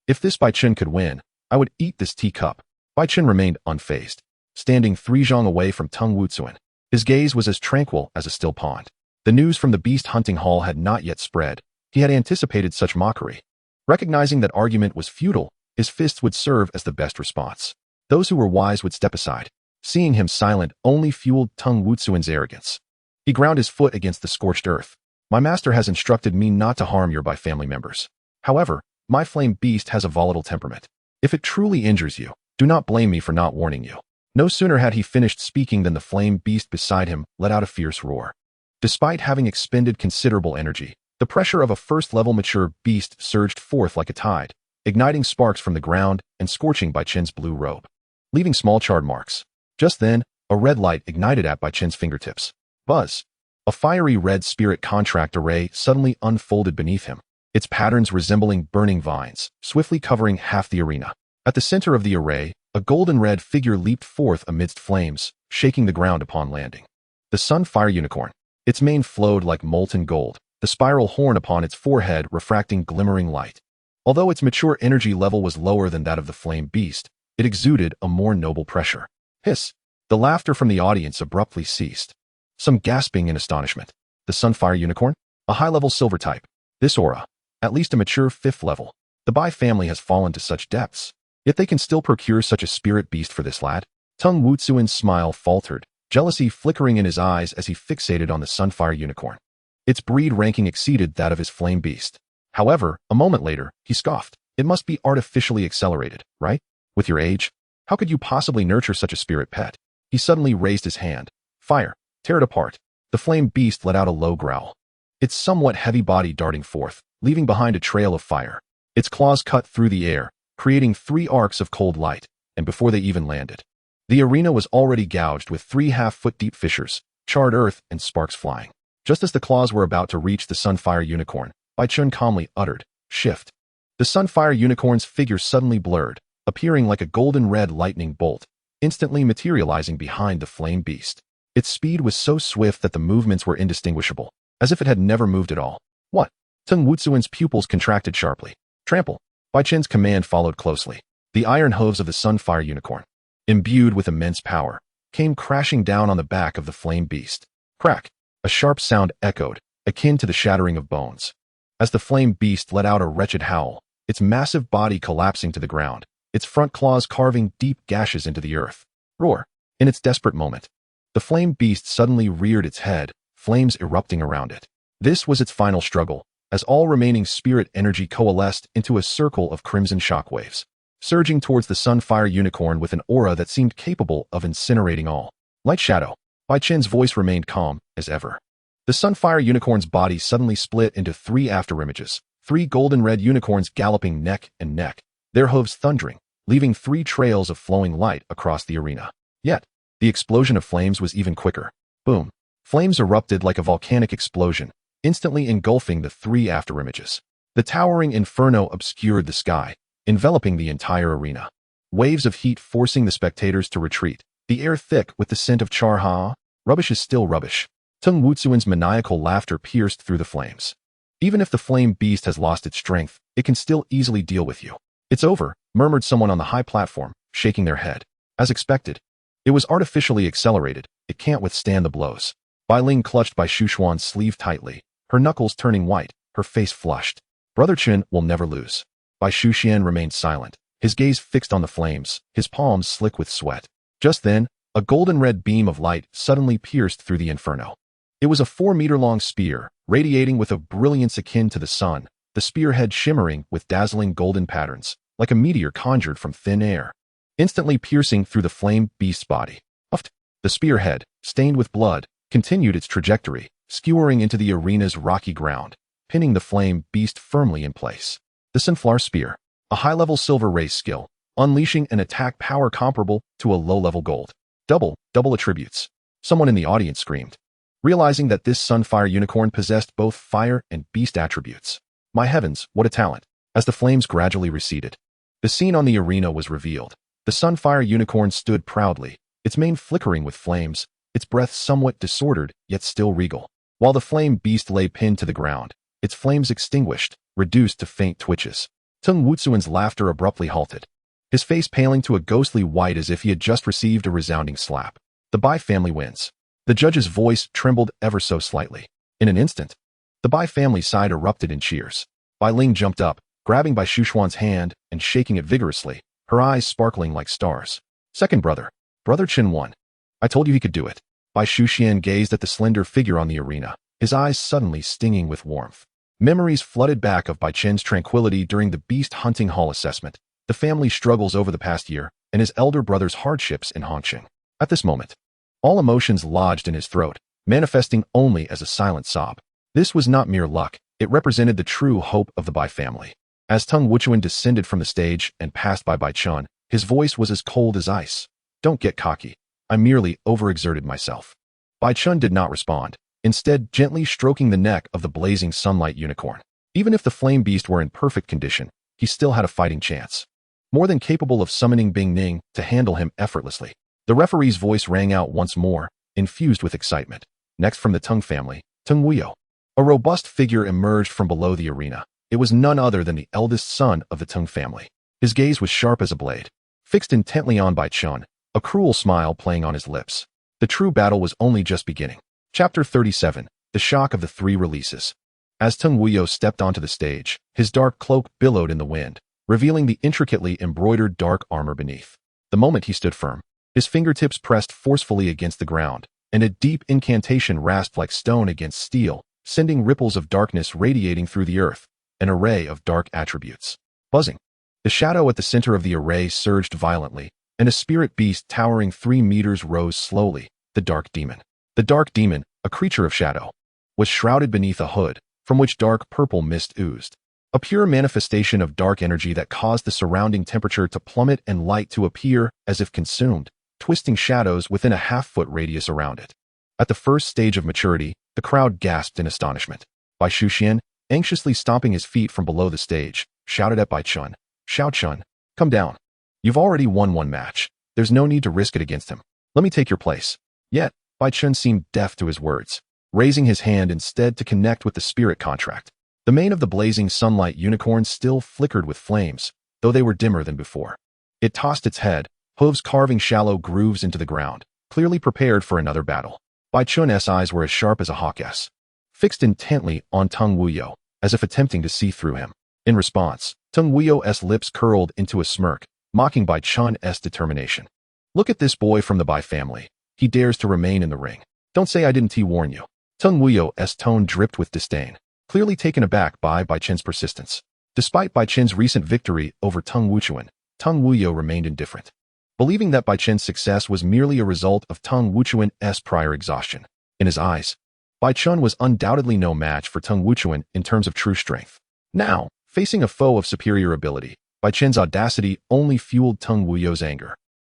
if this Bai Chen could win, I would eat this teacup. Bai Chen remained unfazed, standing 3 zhang away from Tung Wuzuan. His gaze was as tranquil as a still pond. The news from the beast hunting hall had not yet spread. He had anticipated such mockery. Recognizing that argument was futile, his fists would serve as the best response. Those who were wise would step aside. Seeing him silent only fueled Tung Wuzuan's arrogance. He ground his foot against the scorched earth. My master has instructed me not to harm your Bai family members. However, my flame beast has a volatile temperament. If it truly injures you, do not blame me for not warning you. No sooner had he finished speaking than the flame beast beside him let out a fierce roar. Despite having expended considerable energy, the pressure of a first-level mature beast surged forth like a tide, igniting sparks from the ground and scorching Bai Chen's blue robe, leaving small charred marks. Just then, a red light ignited at Bai Chen's fingertips. Buzz! A fiery red spirit contract array suddenly unfolded beneath him, its patterns resembling burning vines, swiftly covering half the arena. At the center of the array, a golden red figure leaped forth amidst flames, shaking the ground upon landing. The Sunfire Unicorn. Its mane flowed like molten gold, the spiral horn upon its forehead refracting glimmering light. Although its mature energy level was lower than that of the flame beast, it exuded a more noble pressure. Hiss! The laughter from the audience abruptly ceased. Some gasping in astonishment. The Sunfire Unicorn? A high-level silver type. This aura. At least a mature 5th level. The Bai family has fallen to such depths. Yet they can still procure such a spirit beast for this lad? Tung Wutsuin's smile faltered, jealousy flickering in his eyes as he fixated on the Sunfire Unicorn. Its breed ranking exceeded that of his flame beast. However, a moment later, he scoffed. It must be artificially accelerated, right? With your age? How could you possibly nurture such a spirit pet? He suddenly raised his hand. Fire. Tear it apart. The flame beast let out a low growl. Its somewhat heavy body darting forth, leaving behind a trail of fire. Its claws cut through the air, creating 3 arcs of cold light, and before they even landed, the arena was already gouged with 3 half-foot deep fissures, charred earth, and sparks flying. Just as the claws were about to reach the Sunfire Unicorn, Bai Chen calmly uttered, "Shift." The Sunfire Unicorn's figure suddenly blurred, appearing like a golden-red lightning bolt, instantly materializing behind the flame beast. Its speed was so swift that the movements were indistinguishable, as if it had never moved at all. What? Tung Wutsuin's pupils contracted sharply. Trample. Bai Chen's command followed closely. The iron hooves of the Sunfire Unicorn, imbued with immense power, came crashing down on the back of the flame beast. Crack! A sharp sound echoed, akin to the shattering of bones. As the flame beast let out a wretched howl, its massive body collapsing to the ground, its front claws carving deep gashes into the earth. Roar! In its desperate moment, the flame beast suddenly reared its head, flames erupting around it. This was its final struggle, as all remaining spirit energy coalesced into a circle of crimson shockwaves, surging towards the Sunfire Unicorn with an aura that seemed capable of incinerating all. Light shadow. Bai Chen's voice remained calm as ever. The Sunfire Unicorn's body suddenly split into 3 afterimages, 3 golden-red unicorns galloping neck and neck, their hooves thundering, leaving 3 trails of flowing light across the arena. Yet, the explosion of flames was even quicker. Boom. Flames erupted like a volcanic explosion, instantly engulfing the 3 afterimages. The towering inferno obscured the sky, enveloping the entire arena. Waves of heat forcing the spectators to retreat, the air thick with the scent of char. Rubbish is still rubbish. Tung Wutsuin's maniacal laughter pierced through the flames. Even if the flame beast has lost its strength, it can still easily deal with you. It's over, murmured someone on the high platform, shaking their head. As expected, it was artificially accelerated. It can't withstand the blows. Bai Ling clutched Bai Xuan's sleeve tightly, her knuckles turning white, her face flushed. Brother Chen will never lose. Bai Xuan remained silent, his gaze fixed on the flames, his palms slick with sweat. Just then, a golden-red beam of light suddenly pierced through the inferno. It was a 4-meter-long spear, radiating with a brilliance akin to the sun, the spearhead shimmering with dazzling golden patterns, like a meteor conjured from thin air, instantly piercing through the flame beast's body. Uft! The spearhead, stained with blood, continued its trajectory, skewering into the arena's rocky ground, pinning the flame beast firmly in place. The Sunflower Spear, a high-level silver race skill, unleashing an attack power comparable to a low-level gold. Double attributes. Someone in the audience screamed, realizing that this Sunfire Unicorn possessed both fire and beast attributes. My heavens, what a talent! As the flames gradually receded, the scene on the arena was revealed. The Sunfire Unicorn stood proudly, its mane flickering with flames, its breath somewhat disordered yet still regal. While the flame beast lay pinned to the ground, its flames extinguished, reduced to faint twitches. Tung Wutsuin's laughter abruptly halted, his face paling to a ghostly white as if he had just received a resounding slap. The Bai family wins. The judge's voice trembled ever so slightly. In an instant, the Bai family side erupted in cheers. Bai Ling jumped up, grabbing Bai Xuan's hand and shaking it vigorously, her eyes sparkling like stars. Second brother. Brother Chen won. I told you he could do it. Bai Xuan gazed at the slender figure on the arena, his eyes suddenly stinging with warmth. Memories flooded back of Bai Chen's tranquility during the Beast Hunting Hall assessment, the family's struggles over the past year, and his elder brother's hardships in Hongqing. At this moment, all emotions lodged in his throat, manifesting only as a silent sob. This was not mere luck, it represented the true hope of the Bai family. As Tung Wutsuin descended from the stage and passed by Bai Chen, his voice was as cold as ice. Don't get cocky. I merely overexerted myself. Bai Chen did not respond, instead gently stroking the neck of the blazing sunlight unicorn. Even if the flame beast were in perfect condition, he still had a fighting chance. More than capable of summoning Bing Ning to handle him effortlessly. The referee's voice rang out once more, infused with excitement. Next from the Tung family, Tung Wuyo. A robust figure emerged from below the arena. It was none other than the eldest son of the Tung family. His gaze was sharp as a blade, fixed intently on Bai Chen, a cruel smile playing on his lips. The true battle was only just beginning. Chapter 37. The Shock of the Three Releases. As Tung Wuyo stepped onto the stage, his dark cloak billowed in the wind, revealing the intricately embroidered dark armor beneath. The moment he stood firm, his fingertips pressed forcefully against the ground, and a deep incantation rasped like stone against steel, sending ripples of darkness radiating through the earth, an array of dark attributes. Buzzing. The shadow at the center of the array surged violently, and a spirit beast towering 3 meters rose slowly, the Dark Demon. The Dark Demon, a creature of shadow, was shrouded beneath a hood, from which dark purple mist oozed. A pure manifestation of dark energy that caused the surrounding temperature to plummet and light to appear as if consumed, twisting shadows within a half-foot radius around it. At the first stage of maturity, the crowd gasped in astonishment. Bai Chen, anxiously stomping his feet from below the stage, shouted at Bai Chen, "Xiao Chen, come down. You've already won one match. There's no need to risk it against him. Let me take your place." Yet, Bai Chen seemed deaf to his words, raising his hand instead to connect with the spirit contract. The mane of the blazing sunlight unicorn still flickered with flames, though they were dimmer than before. It tossed its head, hooves carving shallow grooves into the ground, clearly prepared for another battle. Bai Chen's eyes were as sharp as a hawk's, fixed intently on Tung Wuyo, as if attempting to see through him. In response, Tung Wuyo's lips curled into a smirk, mocking Bai Chen's determination. "Look at this boy from the Bai family. He dares to remain in the ring. Don't say I didn't warn you." Tung Wuyo's tone dripped with disdain, clearly taken aback by Bai Chen's persistence. Despite Bai Chen's recent victory over Tung Wuyo remained indifferent, believing that Bai Chen's success was merely a result of Tung Wuchuan's prior exhaustion. In his eyes, Bai Chen was undoubtedly no match for Tung Wuchuan in terms of true strength. Now, facing a foe of superior ability, Bai Chen's audacity only fueled Tung Wuyo's anger.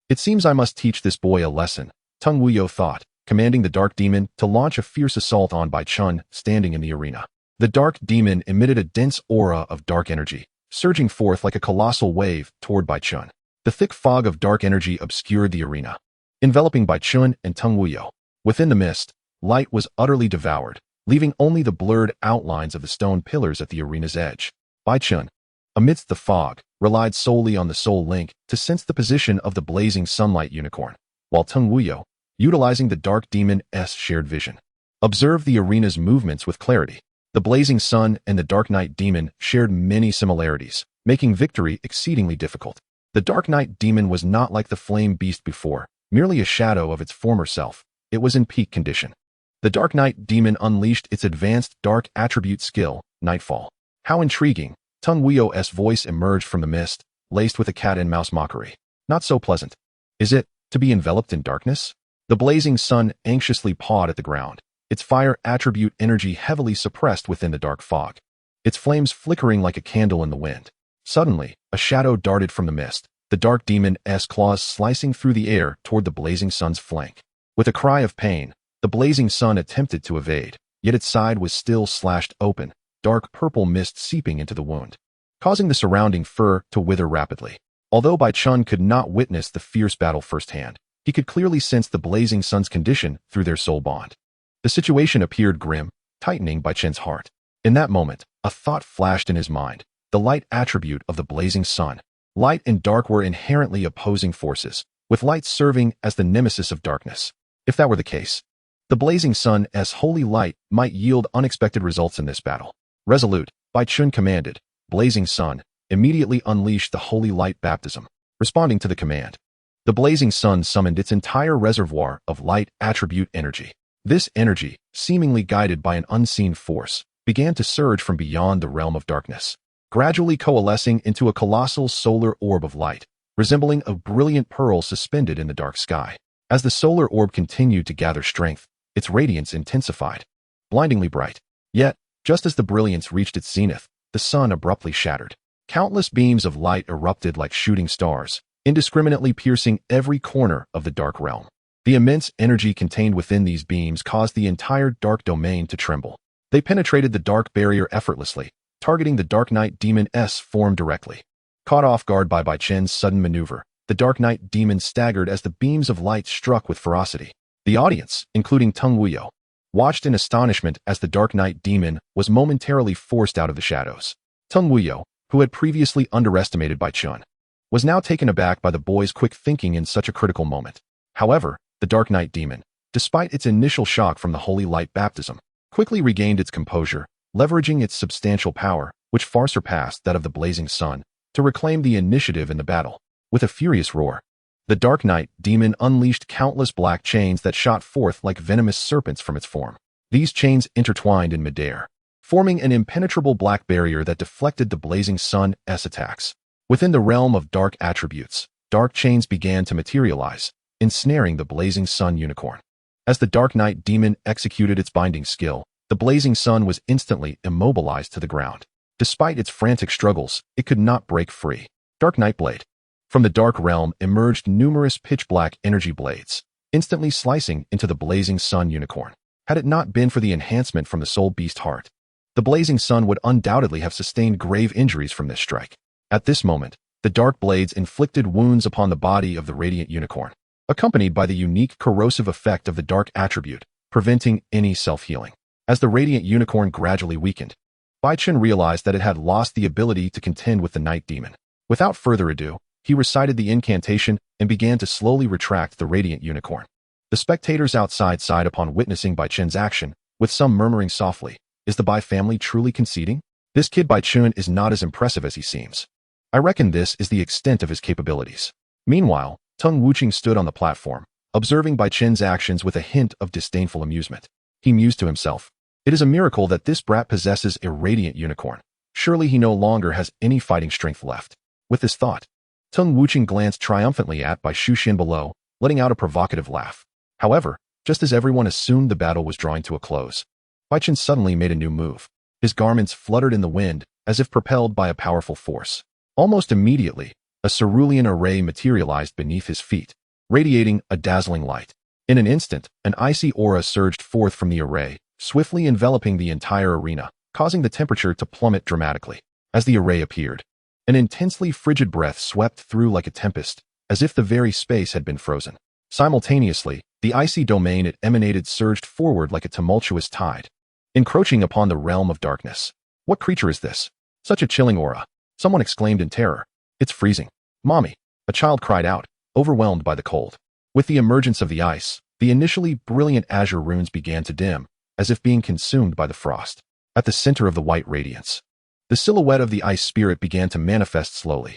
"It seems I must teach this boy a lesson," Tung Wuyo thought, commanding the Dark Demon to launch a fierce assault on Bai Chen standing in the arena. The Dark Demon emitted a dense aura of dark energy, surging forth like a colossal wave toward Bai Chen. The thick fog of dark energy obscured the arena, enveloping Bai Chen and Tung Wuyo. Within the mist, light was utterly devoured, leaving only the blurred outlines of the stone pillars at the arena's edge. Bai Chen, amidst the fog, relied solely on the soul link to sense the position of the blazing sunlight unicorn, while Tung Wuyo, utilizing the Dark Demon's shared vision, observed the arena's movements with clarity. The blazing sun and the Dark Knight Demon shared many similarities, making victory exceedingly difficult. The Dark Knight Demon was not like the flame beast before, merely a shadow of its former self. It was in peak condition. The Dark Knight Demon unleashed its advanced dark attribute skill, Nightfall. How intriguing! Tung Wuyo's voice emerged from the mist, laced with a cat-and-mouse mockery. "Not so pleasant. Is it, to be enveloped in darkness?" The blazing sun anxiously pawed at the ground, its fire attribute energy heavily suppressed within the dark fog, its flames flickering like a candle in the wind. Suddenly, a shadow darted from the mist, the Dark Demon's claws slicing through the air toward the blazing sun's flank. With a cry of pain, the blazing sun attempted to evade, yet its side was still slashed open, dark purple mist seeping into the wound, causing the surrounding fur to wither rapidly. Although Bai Chen could not witness the fierce battle firsthand, he could clearly sense the blazing sun's condition through their soul bond. The situation appeared grim, tightening Bai Chen's heart. In that moment, a thought flashed in his mind. The light attribute of the blazing sun. Light and dark were inherently opposing forces, with light serving as the nemesis of darkness. If that were the case, the blazing sun's holy light might yield unexpected results in this battle. Resolute, Bai Chen commanded, "Blazing sun, immediately unleash the holy light baptism." Responding to the command, the blazing sun summoned its entire reservoir of light attribute energy. This energy, seemingly guided by an unseen force, began to surge from beyond the realm of darkness, gradually coalescing into a colossal solar orb of light, resembling a brilliant pearl suspended in the dark sky. As the solar orb continued to gather strength, its radiance intensified, blindingly bright. Yet, just as the brilliance reached its zenith, the sun abruptly shattered. Countless beams of light erupted like shooting stars, indiscriminately piercing every corner of the dark realm. The immense energy contained within these beams caused the entire dark domain to tremble. They penetrated the dark barrier effortlessly, targeting the Dark Knight Demon's form directly. Caught off guard by Bai Chen's sudden maneuver, the Dark Knight Demon staggered as the beams of light struck with ferocity. The audience, including Tung Wuyo, watched in astonishment as the Dark Knight Demon was momentarily forced out of the shadows. Tung Wuyo, who had previously underestimated Bai Chen, was now taken aback by the boy's quick thinking in such a critical moment. However, the Dark Knight Demon, despite its initial shock from the holy light baptism, quickly regained its composure, leveraging its substantial power, which far surpassed that of the blazing sun, to reclaim the initiative in the battle. With a furious roar, the Dark Knight demon unleashed countless black chains that shot forth like venomous serpents from its form. These chains intertwined in midair, forming an impenetrable black barrier that deflected the blazing sun's attacks. Within the realm of dark attributes, dark chains began to materialize, ensnaring the blazing sun unicorn. As the Dark Knight demon executed its binding skill, the blazing sun was instantly immobilized to the ground. Despite its frantic struggles, it could not break free. Dark Knight Blade. From the dark realm emerged numerous pitch-black energy blades, instantly slicing into the blazing sun unicorn. Had it not been for the enhancement from the soul beast heart, the blazing sun would undoubtedly have sustained grave injuries from this strike. At this moment, the dark blades inflicted wounds upon the body of the radiant unicorn, accompanied by the unique corrosive effect of the dark attribute, preventing any self-healing. As the radiant unicorn gradually weakened, Bai Chen realized that it had lost the ability to contend with the night demon. Without further ado, he recited the incantation and began to slowly retract the radiant unicorn. The spectators outside sighed upon witnessing Bai Chen's action, with some murmuring softly, "Is the Bai family truly conceding? This kid Bai Chen is not as impressive as he seems. I reckon this is the extent of his capabilities." Meanwhile, Tung Wuqing stood on the platform, observing Bai Chen's actions with a hint of disdainful amusement. He mused to himself, "It is a miracle that this brat possesses a radiant unicorn. Surely he no longer has any fighting strength left." With this thought, Tung Wuqing glanced triumphantly at Bai Shuxian below, letting out a provocative laugh. However, just as everyone assumed the battle was drawing to a close, Bai Chen suddenly made a new move. His garments fluttered in the wind, as if propelled by a powerful force. Almost immediately, a cerulean array materialized beneath his feet, radiating a dazzling light. In an instant, an icy aura surged forth from the array, swiftly enveloping the entire arena, causing the temperature to plummet dramatically. As the array appeared, an intensely frigid breath swept through like a tempest, as if the very space had been frozen. Simultaneously, the icy domain it emanated surged forward like a tumultuous tide, encroaching upon the realm of darkness. "What creature is this? Such a chilling aura!" Someone exclaimed in terror. "It's freezing." "Mommy," a child cried out, overwhelmed by the cold. With the emergence of the ice, the initially brilliant azure runes began to dim, as if being consumed by the frost. At the center of the white radiance, the silhouette of the ice spirit began to manifest slowly.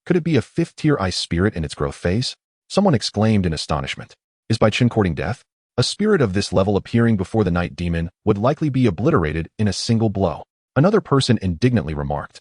Could it be a fifth-tier ice spirit in its growth phase? Someone exclaimed in astonishment. Is Bai Chen courting death? A spirit of this level appearing before the night demon would likely be obliterated in a single blow. Another person indignantly remarked.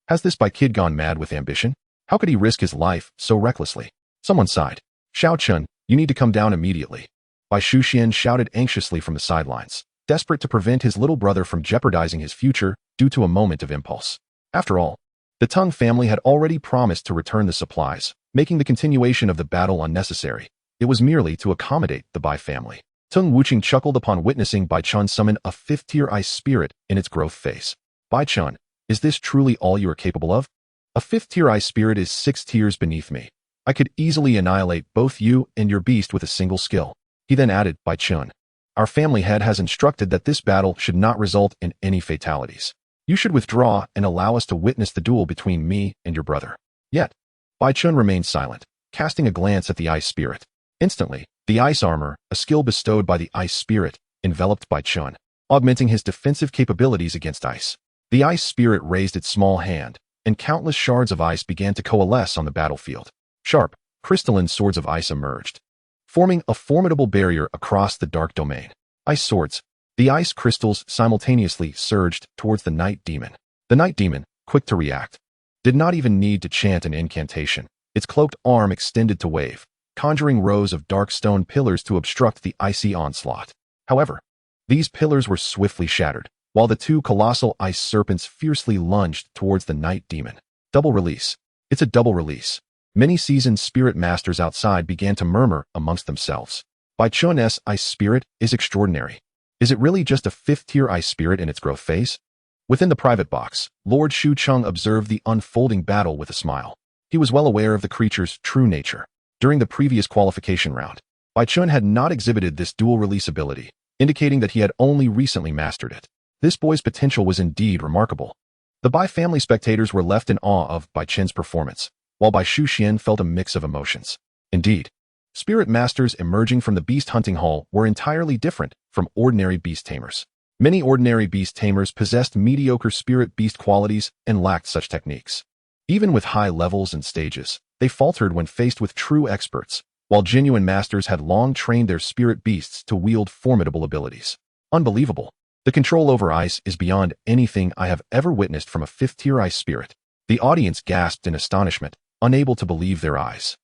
Has this Bai kid gone mad with ambition? How could he risk his life so recklessly? Someone sighed. "Xiao Chun, you need to come down immediately." Bai Shuxian shouted anxiously from the sidelines, desperate to prevent his little brother from jeopardizing his future due to a moment of impulse. After all, the Tung family had already promised to return the supplies, making the continuation of the battle unnecessary. It was merely to accommodate the Bai family. Tung Wuqing chuckled upon witnessing Bai Chen summon a fifth-tier ice spirit in its growth phase. "Bai Chen, is this truly all you are capable of? A fifth-tier ice spirit is 6 tiers beneath me. I could easily annihilate both you and your beast with a single skill." He then added, "Bai Chen, our family head has instructed that this battle should not result in any fatalities. You should withdraw and allow us to witness the duel between me and your brother." Yet, Bai Chen remained silent, casting a glance at the ice spirit. Instantly, the ice armor, a skill bestowed by the ice spirit, enveloped Bai Chen, augmenting his defensive capabilities against ice. The ice spirit raised its small hand, and countless shards of ice began to coalesce on the battlefield. Sharp, crystalline swords of ice emerged, forming a formidable barrier across the dark domain. Ice swords. The ice crystals simultaneously surged towards the night demon. The night demon, quick to react, did not even need to chant an incantation. Its cloaked arm extended to wave, conjuring rows of dark stone pillars to obstruct the icy onslaught. However, these pillars were swiftly shattered, while the two colossal ice serpents fiercely lunged towards the night demon. Double release. It's a double release. Many seasoned spirit masters outside began to murmur amongst themselves. Bai Chen's ice spirit is extraordinary. Is it really just a fifth-tier ice spirit in its growth phase? Within the private box, Lord Shu Cheng observed the unfolding battle with a smile. He was well aware of the creature's true nature. During the previous qualification round, Bai Chen had not exhibited this dual release ability, indicating that he had only recently mastered it. This boy's potential was indeed remarkable. The Bai family spectators were left in awe of Bai Chen's performance, while Bai Shuxian felt a mix of emotions. Indeed, Spirit masters emerging from the beast hunting hall were entirely different from ordinary beast tamers. Many ordinary beast tamers possessed mediocre spirit beast qualities and lacked such techniques. Even with high levels and stages, they faltered when faced with true experts, while genuine masters had long trained their spirit beasts to wield formidable abilities. Unbelievable. The control over ice is beyond anything I have ever witnessed from a fifth-tier ice spirit. The audience gasped in astonishment, unable to believe their eyes.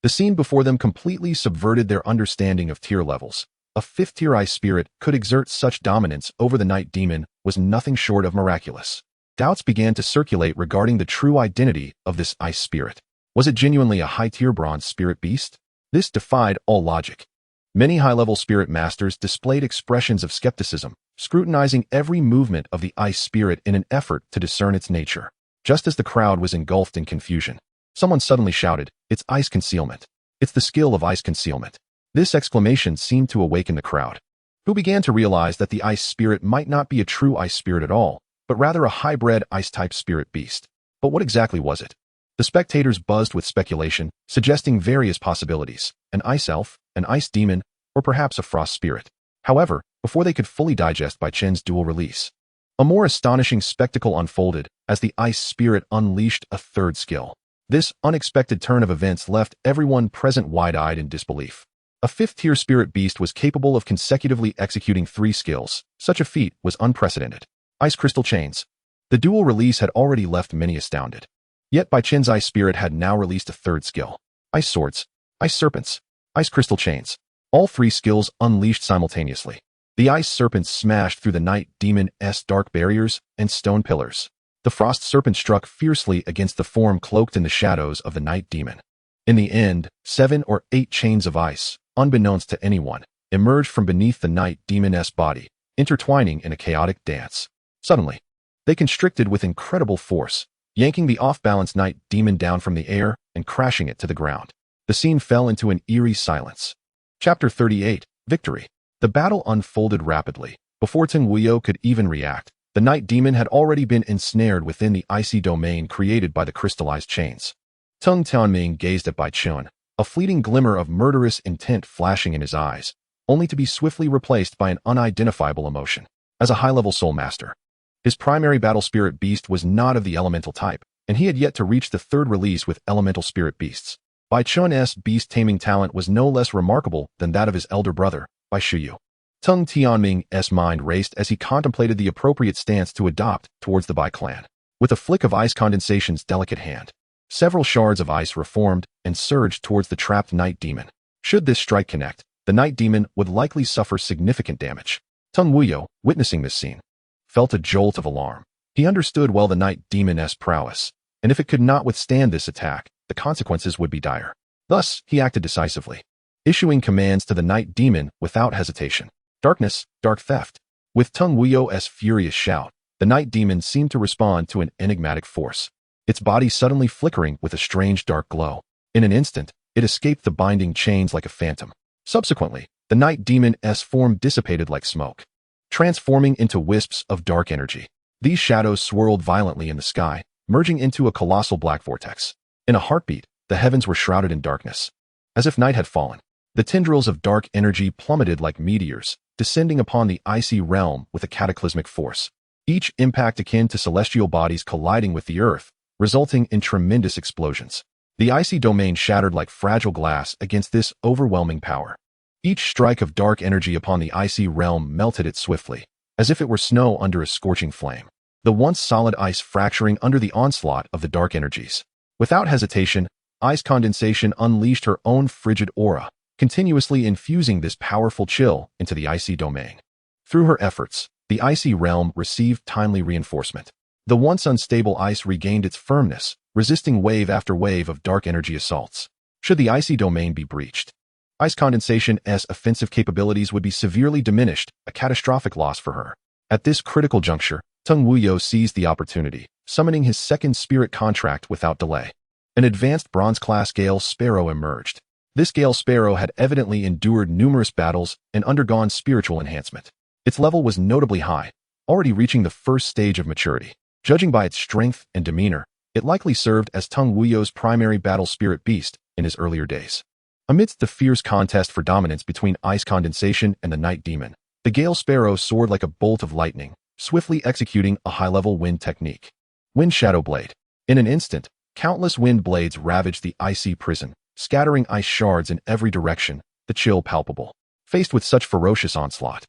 The scene before them completely subverted their understanding of tier levels. A fifth-tier ice spirit could exert such dominance over the night demon was nothing short of miraculous. Doubts began to circulate regarding the true identity of this ice spirit. Was it genuinely a high-tier bronze spirit beast? This defied all logic. Many high-level spirit masters displayed expressions of skepticism, scrutinizing every movement of the ice spirit in an effort to discern its nature. Just as the crowd was engulfed in confusion, someone suddenly shouted, "It's ice concealment. It's the skill of ice concealment." This exclamation seemed to awaken the crowd, who began to realize that the ice spirit might not be a true ice spirit at all, but rather a hybrid ice-type spirit beast. But what exactly was it? The spectators buzzed with speculation, suggesting various possibilities: an ice elf, an ice demon, or perhaps a frost spirit. However, before they could fully digest Bai Chen's dual release, a more astonishing spectacle unfolded as the ice spirit unleashed a third skill. This unexpected turn of events left everyone present wide-eyed in disbelief. A fifth-tier spirit beast was capable of consecutively executing 3 skills. Such a feat was unprecedented. Ice crystal chains. The dual release had already left many astounded. Yet Bai Chen's ice spirit had now released a third skill. Ice swords, ice serpents, ice crystal chains. All 3 skills unleashed simultaneously. The ice serpents smashed through the night demon's dark barriers and stone pillars. The frost serpent struck fiercely against the form cloaked in the shadows of the night demon. In the end, 7 or 8 chains of ice, unbeknownst to anyone, emerged from beneath the night demon's body, intertwining in a chaotic dance. Suddenly, they constricted with incredible force, yanking the off-balance night demon down from the air and crashing it to the ground. The scene fell into an eerie silence. Chapter 38, Victory. The battle unfolded rapidly. Before Teng Wuyo could even react, the night demon had already been ensnared within the icy domain created by the crystallized chains. Teng Tianming gazed at Bai Chen, a fleeting glimmer of murderous intent flashing in his eyes, only to be swiftly replaced by an unidentifiable emotion. As a high-level soul master, his primary battle spirit beast was not of the elemental type, and he had yet to reach the third release with elemental spirit beasts. Bai Chen's beast taming talent was no less remarkable than that of his elder brother, Bai Shuyu. Teng Tianming's mind raced as he contemplated the appropriate stance to adopt towards the Bai clan. With a flick of ice condensation's delicate hand, several shards of ice reformed and surged towards the trapped night demon. Should this strike connect, the night demon would likely suffer significant damage. Teng Wuyo, witnessing this scene, felt a jolt of alarm. He understood well the night demon's prowess, and if it could not withstand this attack, the consequences would be dire. Thus, he acted decisively, issuing commands to the night demon without hesitation. Darkness, dark theft. With Teng Wuyo's furious shout, the night demon seemed to respond to an enigmatic force, its body suddenly flickering with a strange dark glow. In an instant, it escaped the binding chains like a phantom. Subsequently, the night demon's form dissipated like smoke, transforming into wisps of dark energy. These shadows swirled violently in the sky, merging into a colossal black vortex. In a heartbeat, the heavens were shrouded in darkness. As if night had fallen, the tendrils of dark energy plummeted like meteors, descending upon the icy realm with a cataclysmic force. Each impact akin to celestial bodies colliding with the earth, resulting in tremendous explosions. The icy domain shattered like fragile glass against this overwhelming power. Each strike of dark energy upon the icy realm melted it swiftly, as if it were snow under a scorching flame. The once solid ice fracturing under the onslaught of the dark energies. Without hesitation, ice condensation unleashed her own frigid aura, continuously infusing this powerful chill into the icy domain. Through her efforts, the icy realm received timely reinforcement. The once unstable ice regained its firmness, resisting wave after wave of dark energy assaults. Should the icy domain be breached, ice condensation's offensive capabilities would be severely diminished, a catastrophic loss for her. At this critical juncture, Teng Wuyo seized the opportunity, summoning his second spirit contract without delay. An advanced bronze-class Gale Sparrow emerged. This Gale Sparrow had evidently endured numerous battles and undergone spiritual enhancement. Its level was notably high, already reaching the first stage of maturity. Judging by its strength and demeanor, it likely served as Teng Wuyo's primary battle spirit beast in his earlier days. Amidst the fierce contest for dominance between ice condensation and the night demon, the Gale Sparrow soared like a bolt of lightning, swiftly executing a high-level wind technique. Wind Shadow Blade. In an instant, countless wind blades ravaged the icy prison, scattering ice shards in every direction, the chill palpable. Faced with such ferocious onslaught,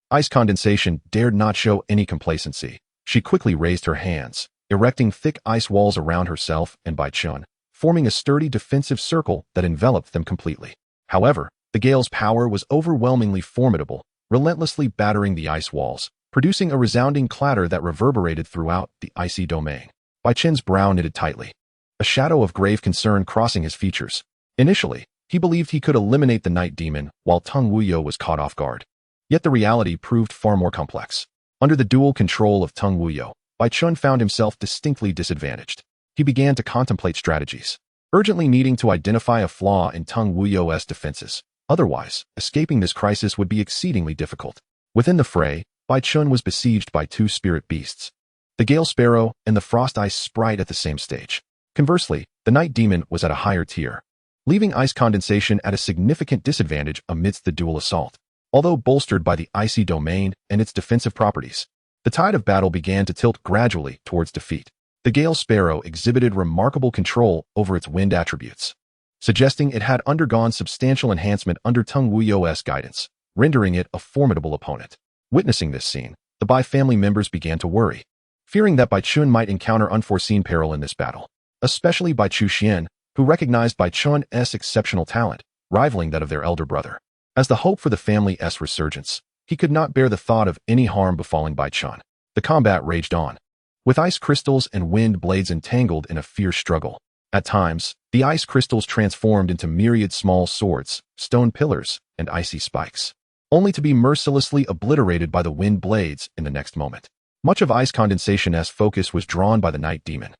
ice condensation dared not show any complacency. She quickly raised her hands, erecting thick ice walls around herself and Bai Chen, forming a sturdy defensive circle that enveloped them completely. However, the Gale's power was overwhelmingly formidable, relentlessly battering the ice walls, producing a resounding clatter that reverberated throughout the icy domain. Bai Chen's brow knitted tightly, a shadow of grave concern crossing his features. Initially, he believed he could eliminate the night demon while Tung Wuyo was caught off guard. Yet the reality proved far more complex. Under the dual control of Tung Wuyo, Bai Chen found himself distinctly disadvantaged. He began to contemplate strategies, urgently needing to identify a flaw in Tung Wuyo's defenses. Otherwise, escaping this crisis would be exceedingly difficult. Within the fray, Bai Chen was besieged by two spirit beasts, the Gale Sparrow and the Frost Ice Sprite at the same stage. Conversely, the Night Demon was at a higher tier, leaving ice condensation at a significant disadvantage amidst the dual assault. Although bolstered by the icy domain and its defensive properties, the tide of battle began to tilt gradually towards defeat. The Gale Sparrow exhibited remarkable control over its wind attributes, suggesting it had undergone substantial enhancement under Tung Wuyo's guidance, rendering it a formidable opponent. Witnessing this scene, the Bai family members began to worry, fearing that Bai Chen might encounter unforeseen peril in this battle, especially Bai Chu Xian, who recognized Bai Chen's exceptional talent, rivaling that of their elder brother. As the hope for the family's resurgence, he could not bear the thought of any harm befalling Bai Chen. The combat raged on, with ice crystals and wind blades entangled in a fierce struggle. At times, the ice crystals transformed into myriad small swords, stone pillars, and icy spikes, only to be mercilessly obliterated by the wind blades in the next moment. Much of ice condensation's focus was drawn by the Night Demon,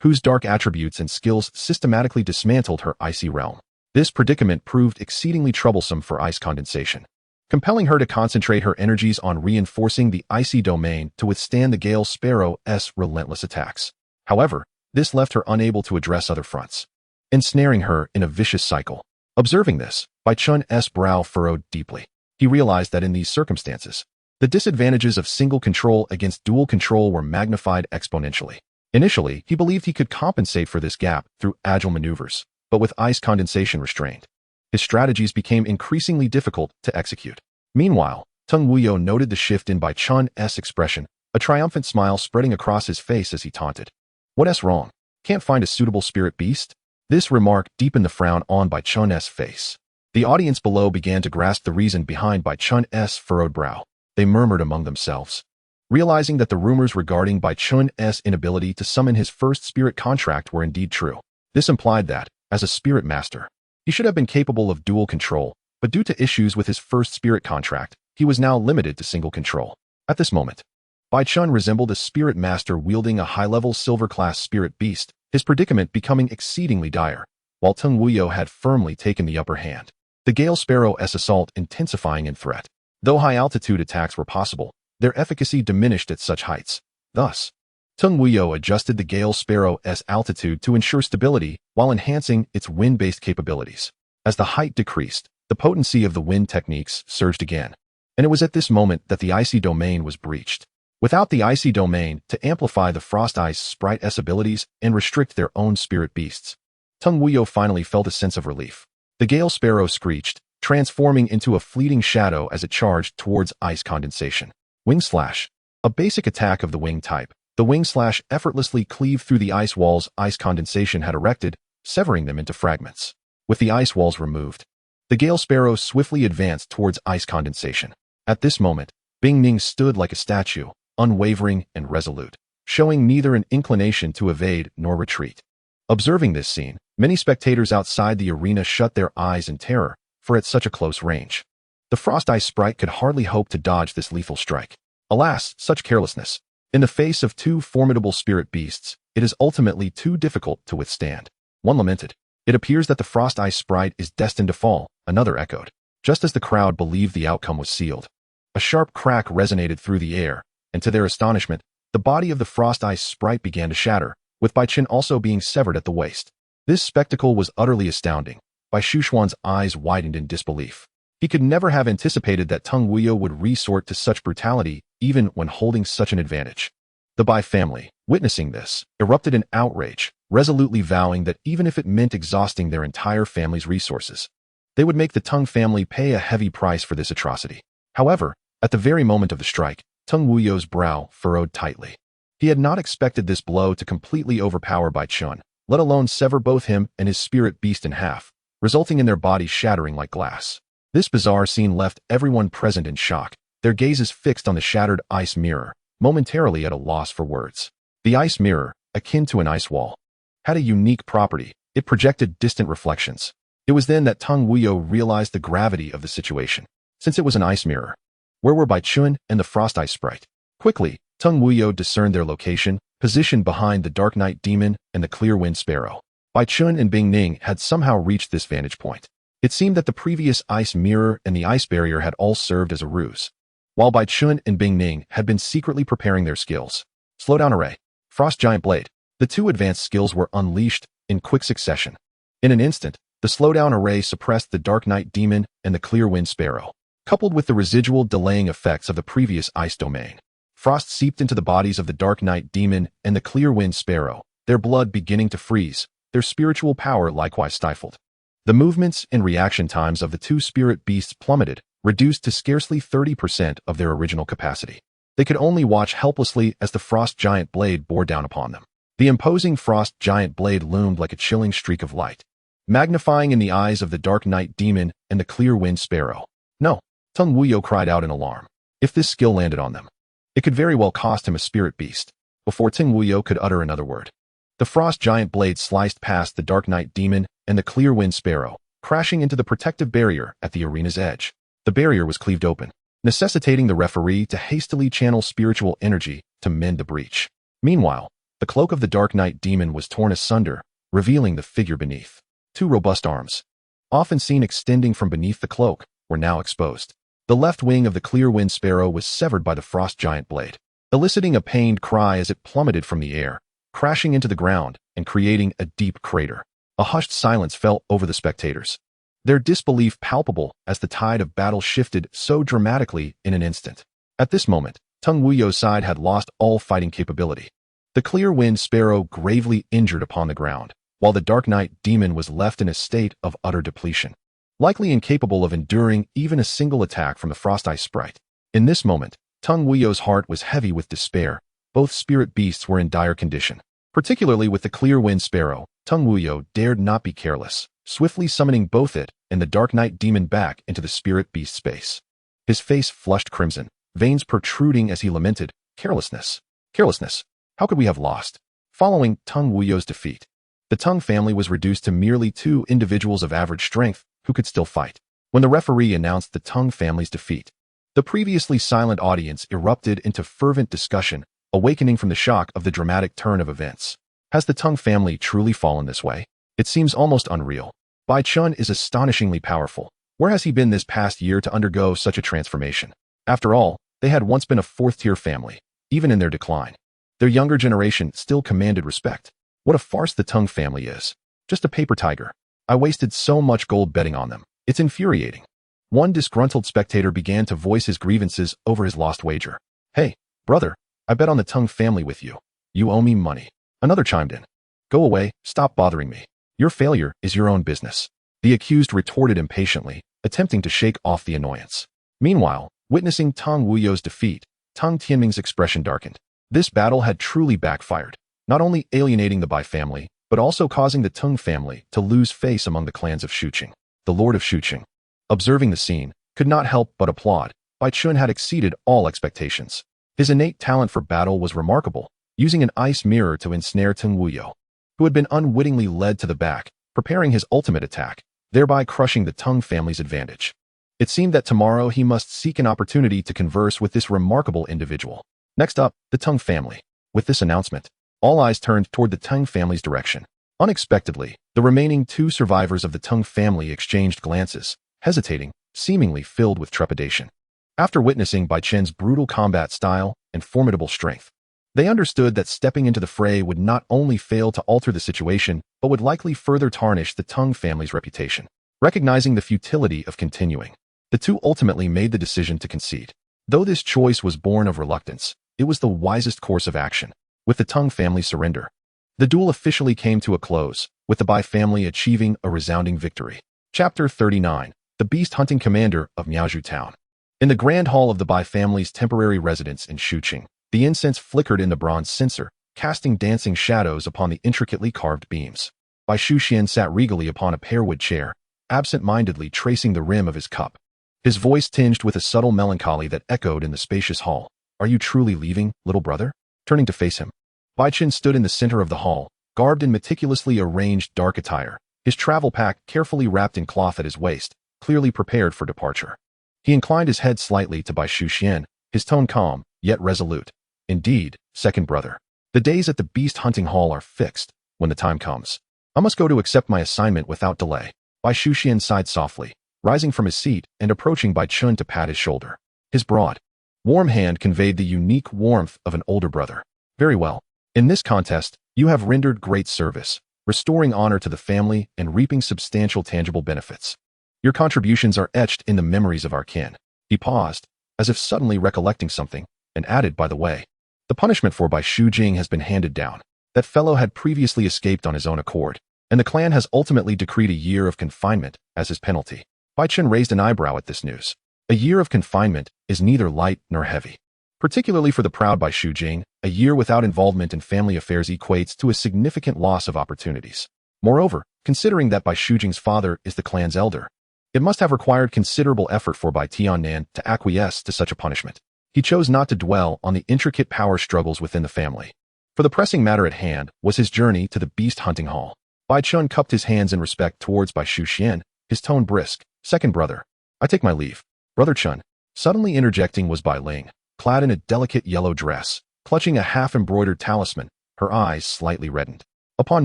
whose dark attributes and skills systematically dismantled her icy realm. This predicament proved exceedingly troublesome for ice condensation, compelling her to concentrate her energies on reinforcing the icy domain to withstand the Gale Sparrow's relentless attacks. However, this left her unable to address other fronts, ensnaring her in a vicious cycle. Observing this, Bai Chen's brow furrowed deeply. He realized that in these circumstances, the disadvantages of single control against dual control were magnified exponentially. Initially, he believed he could compensate for this gap through agile maneuvers, but with ice condensation restrained, his strategies became increasingly difficult to execute. Meanwhile, Tung Wuyo noted the shift in Bai Chen's expression, a triumphant smile spreading across his face as he taunted. "What's wrong? Can't find a suitable spirit beast?" This remark deepened the frown on Bai Chen's face. The audience below began to grasp the reason behind Bai Chen's furrowed brow. They murmured among themselves, realizing that the rumors regarding Bai Chen's inability to summon his first spirit contract were indeed true. This implied that, as a spirit master, he should have been capable of dual control, but due to issues with his first spirit contract, he was now limited to single control. At this moment, Bai Chen resembled a spirit master wielding a high-level silver-class spirit beast, his predicament becoming exceedingly dire, while Tung Wuyo had firmly taken the upper hand. The Gale Sparrow's assault intensifying in threat. Though high-altitude attacks were possible, their efficacy diminished at such heights. Thus, Tung Wuyo adjusted the Gale Sparrow's altitude to ensure stability while enhancing its wind-based capabilities. As the height decreased, the potency of the wind techniques surged again, and it was at this moment that the icy domain was breached. Without the icy domain to amplify the Frost Ice Sprite's abilities and restrict their own spirit beasts, Tung Wuyo finally felt a sense of relief. The Gale Sparrow screeched, transforming into a fleeting shadow as it charged towards ice condensation. Wing Slash, a basic attack of the wing type. The wing slash effortlessly cleaved through the ice walls ice condensation had erected, severing them into fragments. With the ice walls removed, the Gale Sparrow swiftly advanced towards ice condensation. At this moment, Bing Ning stood like a statue, unwavering and resolute, showing neither an inclination to evade nor retreat. Observing this scene, many spectators outside the arena shut their eyes in terror, for at such a close range, the Frost Ice Sprite could hardly hope to dodge this lethal strike. Alas, such carelessness! In the face of two formidable spirit beasts, it is ultimately too difficult to withstand. One lamented. It appears that the Frost Ice Sprite is destined to fall, another echoed. Just as the crowd believed the outcome was sealed, a sharp crack resonated through the air, and to their astonishment, the body of the Frost Ice Sprite began to shatter, with Bai Chen also being severed at the waist. This spectacle was utterly astounding, Bai Xuan's eyes widened in disbelief. He could never have anticipated that Teng Wuyo would resort to such brutality even when holding such an advantage. The Bai family, witnessing this, erupted in outrage, resolutely vowing that even if it meant exhausting their entire family's resources, they would make the Teng family pay a heavy price for this atrocity. However, at the very moment of the strike, Teng Wuyo's brow furrowed tightly. He had not expected this blow to completely overpower Bai Chen, let alone sever both him and his spirit beast in half, resulting in their bodies shattering like glass. This bizarre scene left everyone present in shock, their gazes fixed on the shattered ice mirror, momentarily at a loss for words. The ice mirror, akin to an ice wall, had a unique property. It projected distant reflections. It was then that Teng Wuyo realized the gravity of the situation. Since it was an ice mirror, where were Bai Chen and the Frost Ice Sprite? Quickly, Teng Wuyo discerned their location, positioned behind the Dark Night Demon and the Clear Wind Sparrow. Bai Chen and Bing Ning had somehow reached this vantage point. It seemed that the previous ice mirror and the ice barrier had all served as a ruse, while Bai Chen and Bing Ning had been secretly preparing their skills. Slowdown Array, Frost Giant Blade. The two advanced skills were unleashed in quick succession. In an instant, the Slowdown Array suppressed the Dark Night Demon and the Clear Wind Sparrow, coupled with the residual delaying effects of the previous ice domain. Frost seeped into the bodies of the Dark Night Demon and the Clear Wind Sparrow, their blood beginning to freeze, their spiritual power likewise stifled. The movements and reaction times of the two spirit beasts plummeted, reduced to scarcely 30% of their original capacity. They could only watch helplessly as the Frost Giant Blade bore down upon them. The imposing Frost Giant Blade loomed like a chilling streak of light, magnifying in the eyes of the Dark Night Demon and the Clear Wind Sparrow. No, Teng Wuyo cried out in alarm. If this skill landed on them, it could very well cost him a spirit beast. Before Teng Wuyo could utter another word, the Frost Giant Blade sliced past the Dark Night Demon and the Clear Wind Sparrow, crashing into the protective barrier at the arena's edge. The barrier was cleaved open, necessitating the referee to hastily channel spiritual energy to mend the breach. Meanwhile, the cloak of the Dark Night Demon was torn asunder, revealing the figure beneath. Two robust arms, often seen extending from beneath the cloak, were now exposed. The left wing of the Clear Wind Sparrow was severed by the Frost Giant Blade, eliciting a pained cry as it plummeted from the air, crashing into the ground and creating a deep crater. A hushed silence fell over the spectators, their disbelief palpable as the tide of battle shifted so dramatically in an instant. At this moment, Teng Wuyo's side had lost all fighting capability. The Clear Wind Sparrow gravely injured upon the ground, while the Dark Night Demon was left in a state of utter depletion, likely incapable of enduring even a single attack from the Frost Ice Sprite. In this moment, Teng Wuyo's heart was heavy with despair. Both spirit beasts were in dire condition. Particularly with the Clear Wind Sparrow, Teng Wuyo dared not be careless, swiftly summoning both it and the Dark Night Demon back into the spirit beast space. His face flushed crimson, veins protruding as he lamented, "Carelessness. Carelessness. How could we have lost?" Following Teng Wuyo's defeat, the Teng family was reduced to merely two individuals of average strength who could still fight. When the referee announced the Teng family's defeat, the previously silent audience erupted into fervent discussion, awakening from the shock of the dramatic turn of events. Has the Teng family truly fallen this way? It seems almost unreal. Bai Chen is astonishingly powerful. Where has he been this past year to undergo such a transformation? After all, they had once been a fourth-tier family, even in their decline. Their younger generation still commanded respect. What a farce the Teng family is. Just a paper tiger. I wasted so much gold betting on them. It's infuriating. One disgruntled spectator began to voice his grievances over his lost wager. "Hey, brother, I bet on the Teng family with you. You owe me money." Another chimed in. "Go away, stop bothering me. Your failure is your own business." The accused retorted impatiently, attempting to shake off the annoyance. Meanwhile, witnessing Teng Wuyo's defeat, Teng Tianming's expression darkened. This battle had truly backfired, not only alienating the Bai family, but also causing the Teng family to lose face among the clans of Xuqing. The Lord of Xuqing, observing the scene, could not help but applaud. Bai Chen had exceeded all expectations. His innate talent for battle was remarkable, using an ice mirror to ensnare Teng Wuyo, who had been unwittingly led to the back, preparing his ultimate attack, thereby crushing the Teng family's advantage. It seemed that tomorrow he must seek an opportunity to converse with this remarkable individual. Next up, the Teng family. With this announcement, all eyes turned toward the Teng family's direction. Unexpectedly, the remaining two survivors of the Teng family exchanged glances, hesitating, seemingly filled with trepidation. After witnessing Bai Chen's brutal combat style and formidable strength, they understood that stepping into the fray would not only fail to alter the situation, but would likely further tarnish the Teng family's reputation. Recognizing the futility of continuing, the two ultimately made the decision to concede. Though this choice was born of reluctance, it was the wisest course of action. With the Tung family surrender, the duel officially came to a close, with the Bai family achieving a resounding victory. Chapter 39. The Beast Hunting Commander of Miaozhu Town. In the grand hall of the Bai family's temporary residence in Shuqing, the incense flickered in the bronze censer, casting dancing shadows upon the intricately carved beams. Bai Shuxian sat regally upon a pearwood chair, absent-mindedly tracing the rim of his cup. His voice tinged with a subtle melancholy that echoed in the spacious hall. "Are you truly leaving, little brother?" Turning to face him, Bai Chen stood in the center of the hall, garbed in meticulously arranged dark attire, his travel pack carefully wrapped in cloth at his waist, clearly prepared for departure. He inclined his head slightly to Bai Shuxian, his tone calm, yet resolute. "Indeed, second brother. The days at the Beast Hunting Hall are fixed. When the time comes, I must go to accept my assignment without delay." Bai Shuxian sighed softly, rising from his seat and approaching Bai Chen to pat his shoulder. His broad, warm hand conveyed the unique warmth of an older brother. "Very well. In this contest, you have rendered great service, restoring honor to the family and reaping substantial tangible benefits. Your contributions are etched in the memories of our kin." He paused, as if suddenly recollecting something, and added, "By the way, the punishment for Bai Shujing has been handed down. That fellow had previously escaped on his own accord, and the clan has ultimately decreed a year of confinement as his penalty." Bai Chen raised an eyebrow at this news. A year of confinement is neither light nor heavy. Particularly for the proud Bai Shujing, a year without involvement in family affairs equates to a significant loss of opportunities. Moreover, considering that Bai Shujing's father is the clan's elder, it must have required considerable effort for Bai Tiannan to acquiesce to such a punishment. He chose not to dwell on the intricate power struggles within the family. For the pressing matter at hand was his journey to the Beast Hunting Hall. Bai Chen cupped his hands in respect towards Bai Shuxian, his tone brisk. "Second brother, I take my leave." Brother Chen. Suddenly interjecting was Bai Ling, clad in a delicate yellow dress, clutching a half-embroidered talisman, her eyes slightly reddened. Upon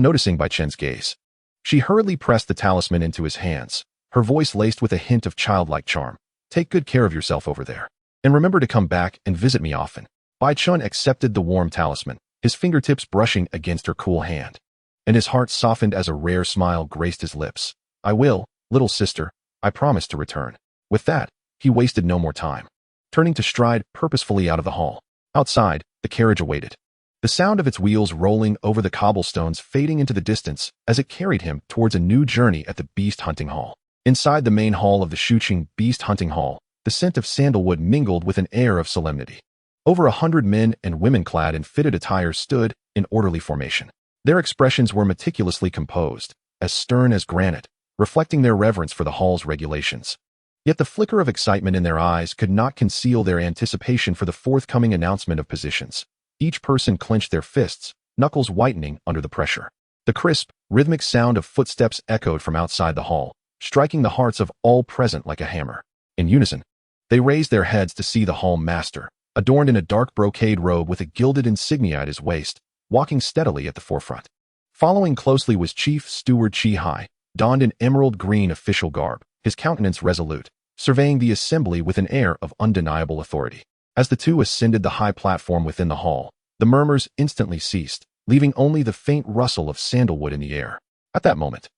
noticing Bai Chen's gaze, she hurriedly pressed the talisman into his hands, her voice laced with a hint of childlike charm. "Take good care of yourself over there. And remember to come back and visit me often." Bai Chen accepted the warm talisman, his fingertips brushing against her cool hand. And his heart softened as a rare smile graced his lips. "I will, little sister. I promise to return." With that, he wasted no more time, turning to stride purposefully out of the hall. Outside, the carriage awaited, the sound of its wheels rolling over the cobblestones fading into the distance as it carried him towards a new journey at the Beast Hunting Hall. Inside the main hall of the Shuqing Beast Hunting Hall, the scent of sandalwood mingled with an air of solemnity. Over 100 men and women clad in fitted attire stood in orderly formation. Their expressions were meticulously composed, as stern as granite, reflecting their reverence for the hall's regulations. Yet the flicker of excitement in their eyes could not conceal their anticipation for the forthcoming announcement of positions. Each person clenched their fists, knuckles whitening under the pressure. The crisp, rhythmic sound of footsteps echoed from outside the hall, striking the hearts of all present like a hammer. In unison, they raised their heads to see the hall master, adorned in a dark brocade robe with a gilded insignia at his waist, walking steadily at the forefront. Following closely was Chief Steward Chi Hai, donned in emerald green official garb, his countenance resolute, surveying the assembly with an air of undeniable authority. As the two ascended the high platform within the hall, the murmurs instantly ceased, leaving only the faint rustle of sandalwood in the air. At that moment,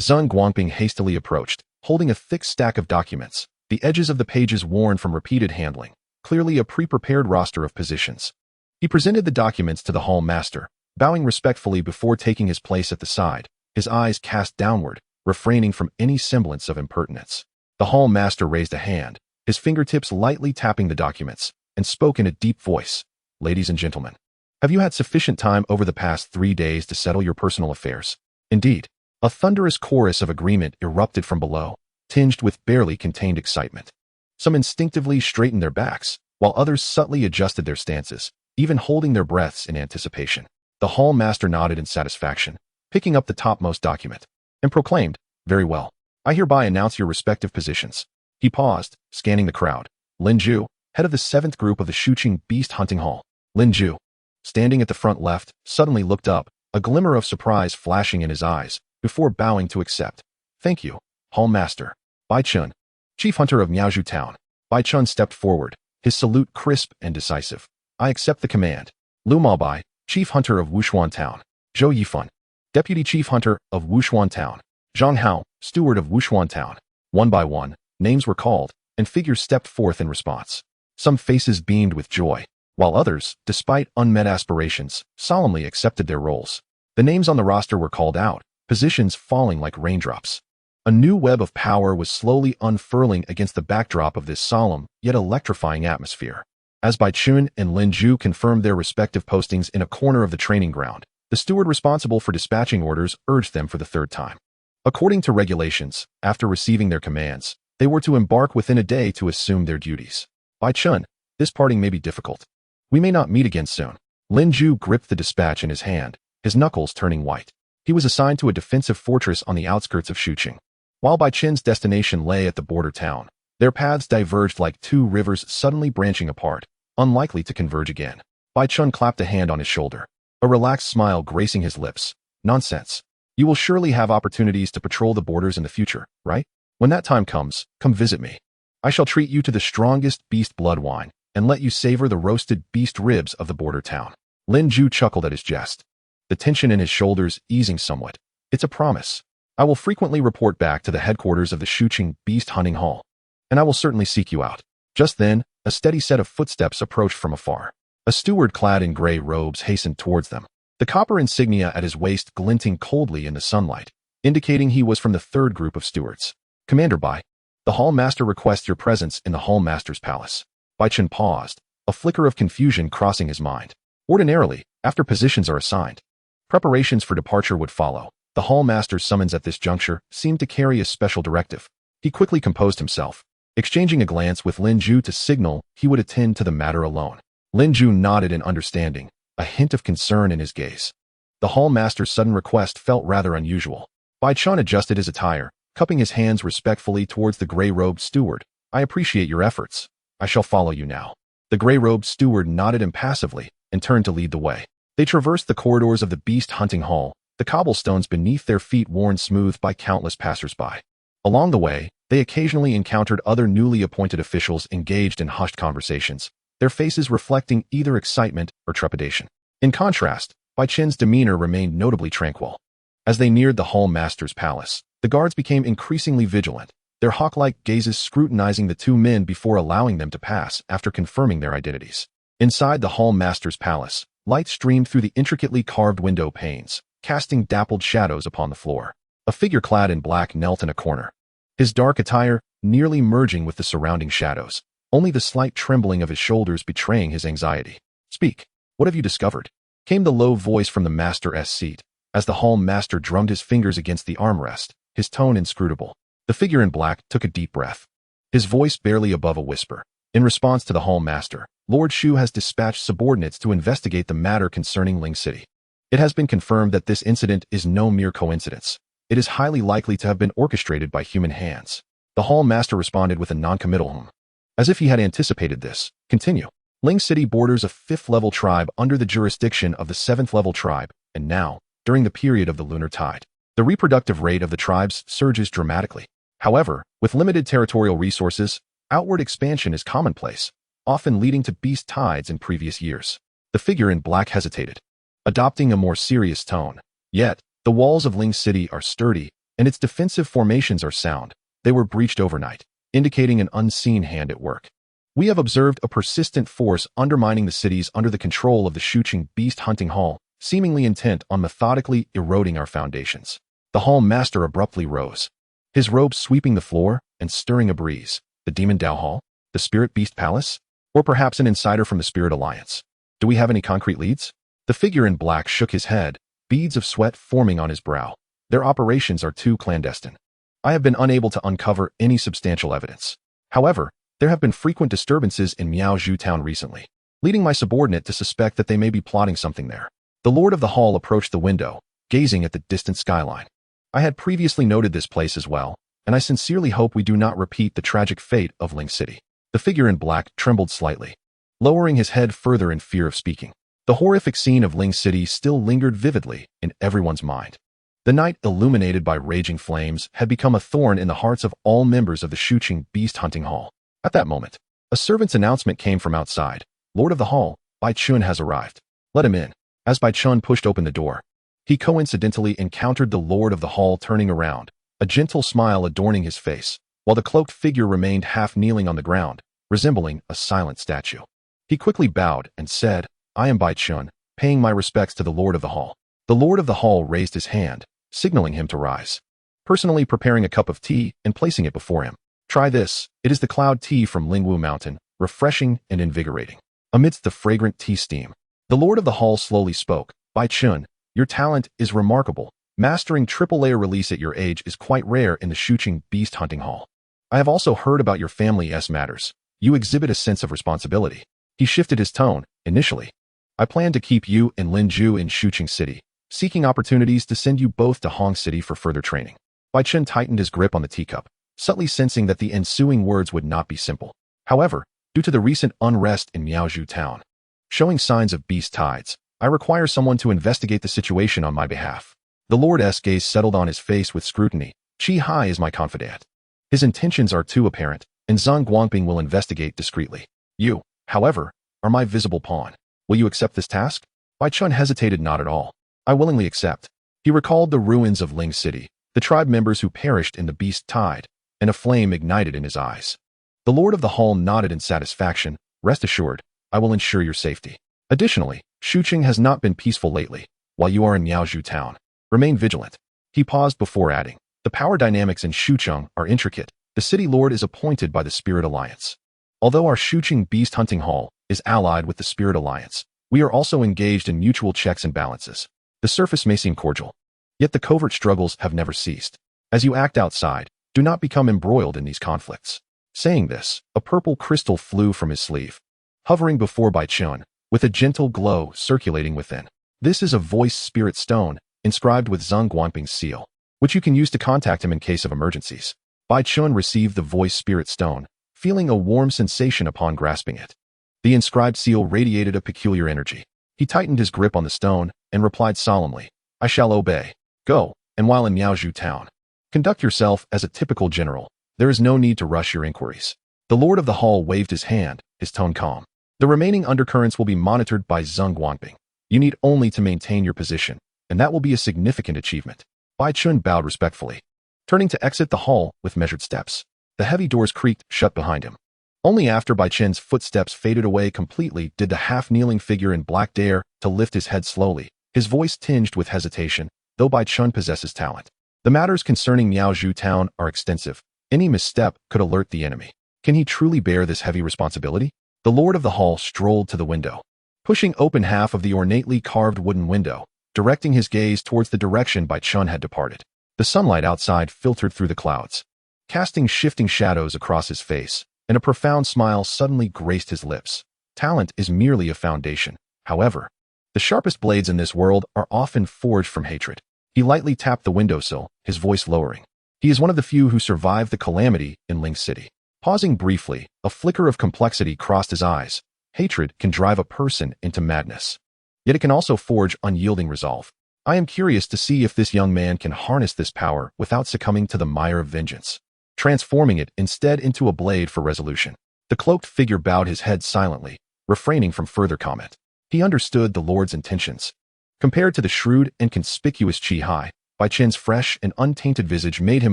Zheng Guangping hastily approached, holding a thick stack of documents, the edges of the pages worn from repeated handling, clearly a pre-prepared roster of positions. He presented the documents to the hall master, bowing respectfully before taking his place at the side, his eyes cast downward, refraining from any semblance of impertinence. The hall master raised a hand, his fingertips lightly tapping the documents, and spoke in a deep voice. "Ladies and gentlemen, have you had sufficient time over the past 3 days to settle your personal affairs?" Indeed, a thunderous chorus of agreement erupted from below, tinged with barely contained excitement. Some instinctively straightened their backs, while others subtly adjusted their stances, even holding their breaths in anticipation. The hall master nodded in satisfaction, picking up the topmost document, and proclaimed, "Very well. I hereby announce your respective positions." He paused, scanning the crowd. Lin Ju, head of the 7th group of the Shuqing Beast Hunting Hall. Lin Ju, standing at the front left, suddenly looked up, a glimmer of surprise flashing in his eyes, before bowing to accept. "Thank you, Hall Master." Bai Chen, Chief Hunter of Miaozhu Town. Bai Chen stepped forward, his salute crisp and decisive. "I accept the command." Lu Maobai, Chief Hunter of Wuxuan Town. Zhou Yifan, Deputy Chief Hunter of Wuxuan Town. Zhang Hao, steward of Wushuan Town. One by one, names were called, and figures stepped forth in response. Some faces beamed with joy, while others, despite unmet aspirations, solemnly accepted their roles. The names on the roster were called out, positions falling like raindrops. A new web of power was slowly unfurling against the backdrop of this solemn, yet electrifying atmosphere. As Bai Chen and Lin Zhu confirmed their respective postings in a corner of the training ground, the steward responsible for dispatching orders urged them for the third time. According to regulations, after receiving their commands, they were to embark within a day to assume their duties. Bai Chen, this parting may be difficult. We may not meet again soon. Lin Zhu gripped the dispatch in his hand, his knuckles turning white. He was assigned to a defensive fortress on the outskirts of Xuqing. While Bai Chen's destination lay at the border town, their paths diverged like two rivers suddenly branching apart, unlikely to converge again. Bai Chen clapped a hand on his shoulder, a relaxed smile gracing his lips. Nonsense. You will surely have opportunities to patrol the borders in the future, right? When that time comes, come visit me. I shall treat you to the strongest beast blood wine, and let you savor the roasted beast ribs of the border town. Lin Zhu chuckled at his jest, the tension in his shoulders easing somewhat. It's a promise. I will frequently report back to the headquarters of the Xuqing Beast Hunting Hall, and I will certainly seek you out. Just then, a steady set of footsteps approached from afar. A steward clad in gray robes hastened towards them, the copper insignia at his waist glinting coldly in the sunlight, indicating he was from the third group of stewards. Commander Bai, the Hall Master requests your presence in the Hall Master's palace. Bai Chen paused, a flicker of confusion crossing his mind. Ordinarily, after positions are assigned, preparations for departure would follow. The Hall Master's summons at this juncture seemed to carry a special directive. He quickly composed himself, exchanging a glance with Lin Zhu to signal he would attend to the matter alone. Lin Zhu nodded in understanding, a hint of concern in his gaze. The Hall Master's sudden request felt rather unusual. Bai Chen adjusted his attire, cupping his hands respectfully towards the gray-robed steward. I appreciate your efforts. I shall follow you now. The gray-robed steward nodded impassively and turned to lead the way. They traversed the corridors of the Beast Hunting Hall, the cobblestones beneath their feet worn smooth by countless passers-by. Along the way, they occasionally encountered other newly appointed officials engaged in hushed conversations, their faces reflecting either excitement or trepidation. In contrast, Bai Chen's demeanor remained notably tranquil. As they neared the Hall Master's palace, the guards became increasingly vigilant, their hawk-like gazes scrutinizing the two men before allowing them to pass after confirming their identities. Inside the Hall Master's palace, light streamed through the intricately carved window panes, casting dappled shadows upon the floor. A figure clad in black knelt in a corner, his dark attire nearly merging with the surrounding shadows, only the slight trembling of his shoulders betraying his anxiety. Speak. What have you discovered? Came the low voice from the Master's seat, as the Hall Master drummed his fingers against the armrest, his tone inscrutable. The figure in black took a deep breath, his voice barely above a whisper. In response to the Hall Master, Lord Shu has dispatched subordinates to investigate the matter concerning Ling City. It has been confirmed that this incident is no mere coincidence. It is highly likely to have been orchestrated by human hands. The Hall Master responded with a non-committal hum. As if he had anticipated this. Continue. Ling City borders a 5th-level tribe under the jurisdiction of the 7th-level tribe, and now, during the period of the lunar tide, the reproductive rate of the tribes surges dramatically. However, with limited territorial resources, outward expansion is commonplace, often leading to beast tides in previous years. The figure in black hesitated, adopting a more serious tone. Yet, the walls of Ling City are sturdy, and its defensive formations are sound. They were breached overnight, indicating an unseen hand at work. We have observed a persistent force undermining the cities under the control of the Xuqing Beast Hunting Hall, seemingly intent on methodically eroding our foundations. The Hall Master abruptly rose, his robes sweeping the floor and stirring a breeze. The Demon Dao Hall? The Spirit Beast Palace? Or perhaps an insider from the Spirit Alliance? Do we have any concrete leads? The figure in black shook his head, beads of sweat forming on his brow. Their operations are too clandestine. I have been unable to uncover any substantial evidence. However, there have been frequent disturbances in Miaozhu Town recently, leading my subordinate to suspect that they may be plotting something there. The Lord of the Hall approached the window, gazing at the distant skyline. I had previously noted this place as well, and I sincerely hope we do not repeat the tragic fate of Ling City. The figure in black trembled slightly, lowering his head further in fear of speaking. The horrific scene of Ling City still lingered vividly in everyone's mind. The night, illuminated by raging flames, had become a thorn in the hearts of all members of the Xuqing Beast Hunting Hall. At that moment, a servant's announcement came from outside. Lord of the Hall, Bai Chen has arrived. Let him in. As Bai Chen pushed open the door, he coincidentally encountered the Lord of the Hall turning around, a gentle smile adorning his face, while the cloaked figure remained half kneeling on the ground, resembling a silent statue. He quickly bowed and said, "I am Bai Chen, paying my respects to the Lord of the Hall." The Lord of the Hall raised his hand, signaling him to rise, personally preparing a cup of tea and placing it before him. "Try this. It is the cloud tea from Lingwu Mountain, refreshing and invigorating." Amidst the fragrant tea steam, the Lord of the Hall slowly spoke, "Bai Chen, your talent is remarkable. Mastering triple-layer release at your age is quite rare in the Xuan Beast Hunting Hall. I have also heard about your family's matters. You exhibit a sense of responsibility." He shifted his tone. "Initially, I plan to keep you and Linju in Xucheng City, seeking opportunities to send you both to Hong City for further training." Bai Chen tightened his grip on the teacup, subtly sensing that the ensuing words would not be simple. However, due to the recent unrest in Miaozhou town, showing signs of beast tides, I require someone to investigate the situation on my behalf. The Lord's gaze settled on his face with scrutiny. "Qi Hai is my confidant. His intentions are too apparent, and Zhang Guangping will investigate discreetly. You, however, are my visible pawn. Will you accept this task?" Bai Chen hesitated. "Not at all. I willingly accept." He recalled the ruins of Ling City, the tribe members who perished in the beast tide, and a flame ignited in his eyes. The Lord of the Hall nodded in satisfaction. "Rest assured, I will ensure your safety. Additionally, Xucheng has not been peaceful lately, while you are in Miaozhou town. Remain vigilant." He paused before adding, "The power dynamics in Xucheng are intricate. The city lord is appointed by the Spirit Alliance. Although our Xucheng Beast Hunting Hall is allied with the Spirit Alliance, we are also engaged in mutual checks and balances. The surface may seem cordial, yet the covert struggles have never ceased. As you act outside, do not become embroiled in these conflicts." Saying this, a purple crystal flew from his sleeve, hovering before Bai Chen, with a gentle glow circulating within. This is a voice spirit stone, inscribed with Zhang Guanping's seal, which you can use to contact him in case of emergencies. Bai Chen received the voice spirit stone, feeling a warm sensation upon grasping it. The inscribed seal radiated a peculiar energy. He tightened his grip on the stone and replied solemnly, "I shall obey. Go, and while in Miaozhou town, conduct yourself as a typical general. There is no need to rush your inquiries." The Lord of the Hall waved his hand, his tone calm. "The remaining undercurrents will be monitored by Zhang Guanping. You need only to maintain your position, and that will be a significant achievement." Bai Chen bowed respectfully, turning to exit the hall with measured steps. The heavy doors creaked shut behind him. Only after Bai Chen's footsteps faded away completely did the half-kneeling figure in black dare to lift his head slowly, his voice tinged with hesitation, though Bai Chen possesses talent. "The matters concerning Miaozhou town are extensive. Any misstep could alert the enemy. Can he truly bear this heavy responsibility?" The Lord of the Hall strolled to the window, pushing open half of the ornately carved wooden window, directing his gaze towards the direction Bai Chen had departed. The sunlight outside filtered through the clouds, casting shifting shadows across his face, and a profound smile suddenly graced his lips. Talent is merely a foundation. However, the sharpest blades in this world are often forged from hatred. He lightly tapped the windowsill, his voice lowering. He is one of the few who survived the calamity in Ling City. Pausing briefly, a flicker of complexity crossed his eyes. Hatred can drive a person into madness, yet it can also forge unyielding resolve. I am curious to see if this young man can harness this power without succumbing to the mire of vengeance, transforming it instead into a blade for resolution. The cloaked figure bowed his head silently, refraining from further comment. He understood the Lord's intentions. Compared to the shrewd and conspicuous Qi Hai, Bai Chen's fresh and untainted visage made him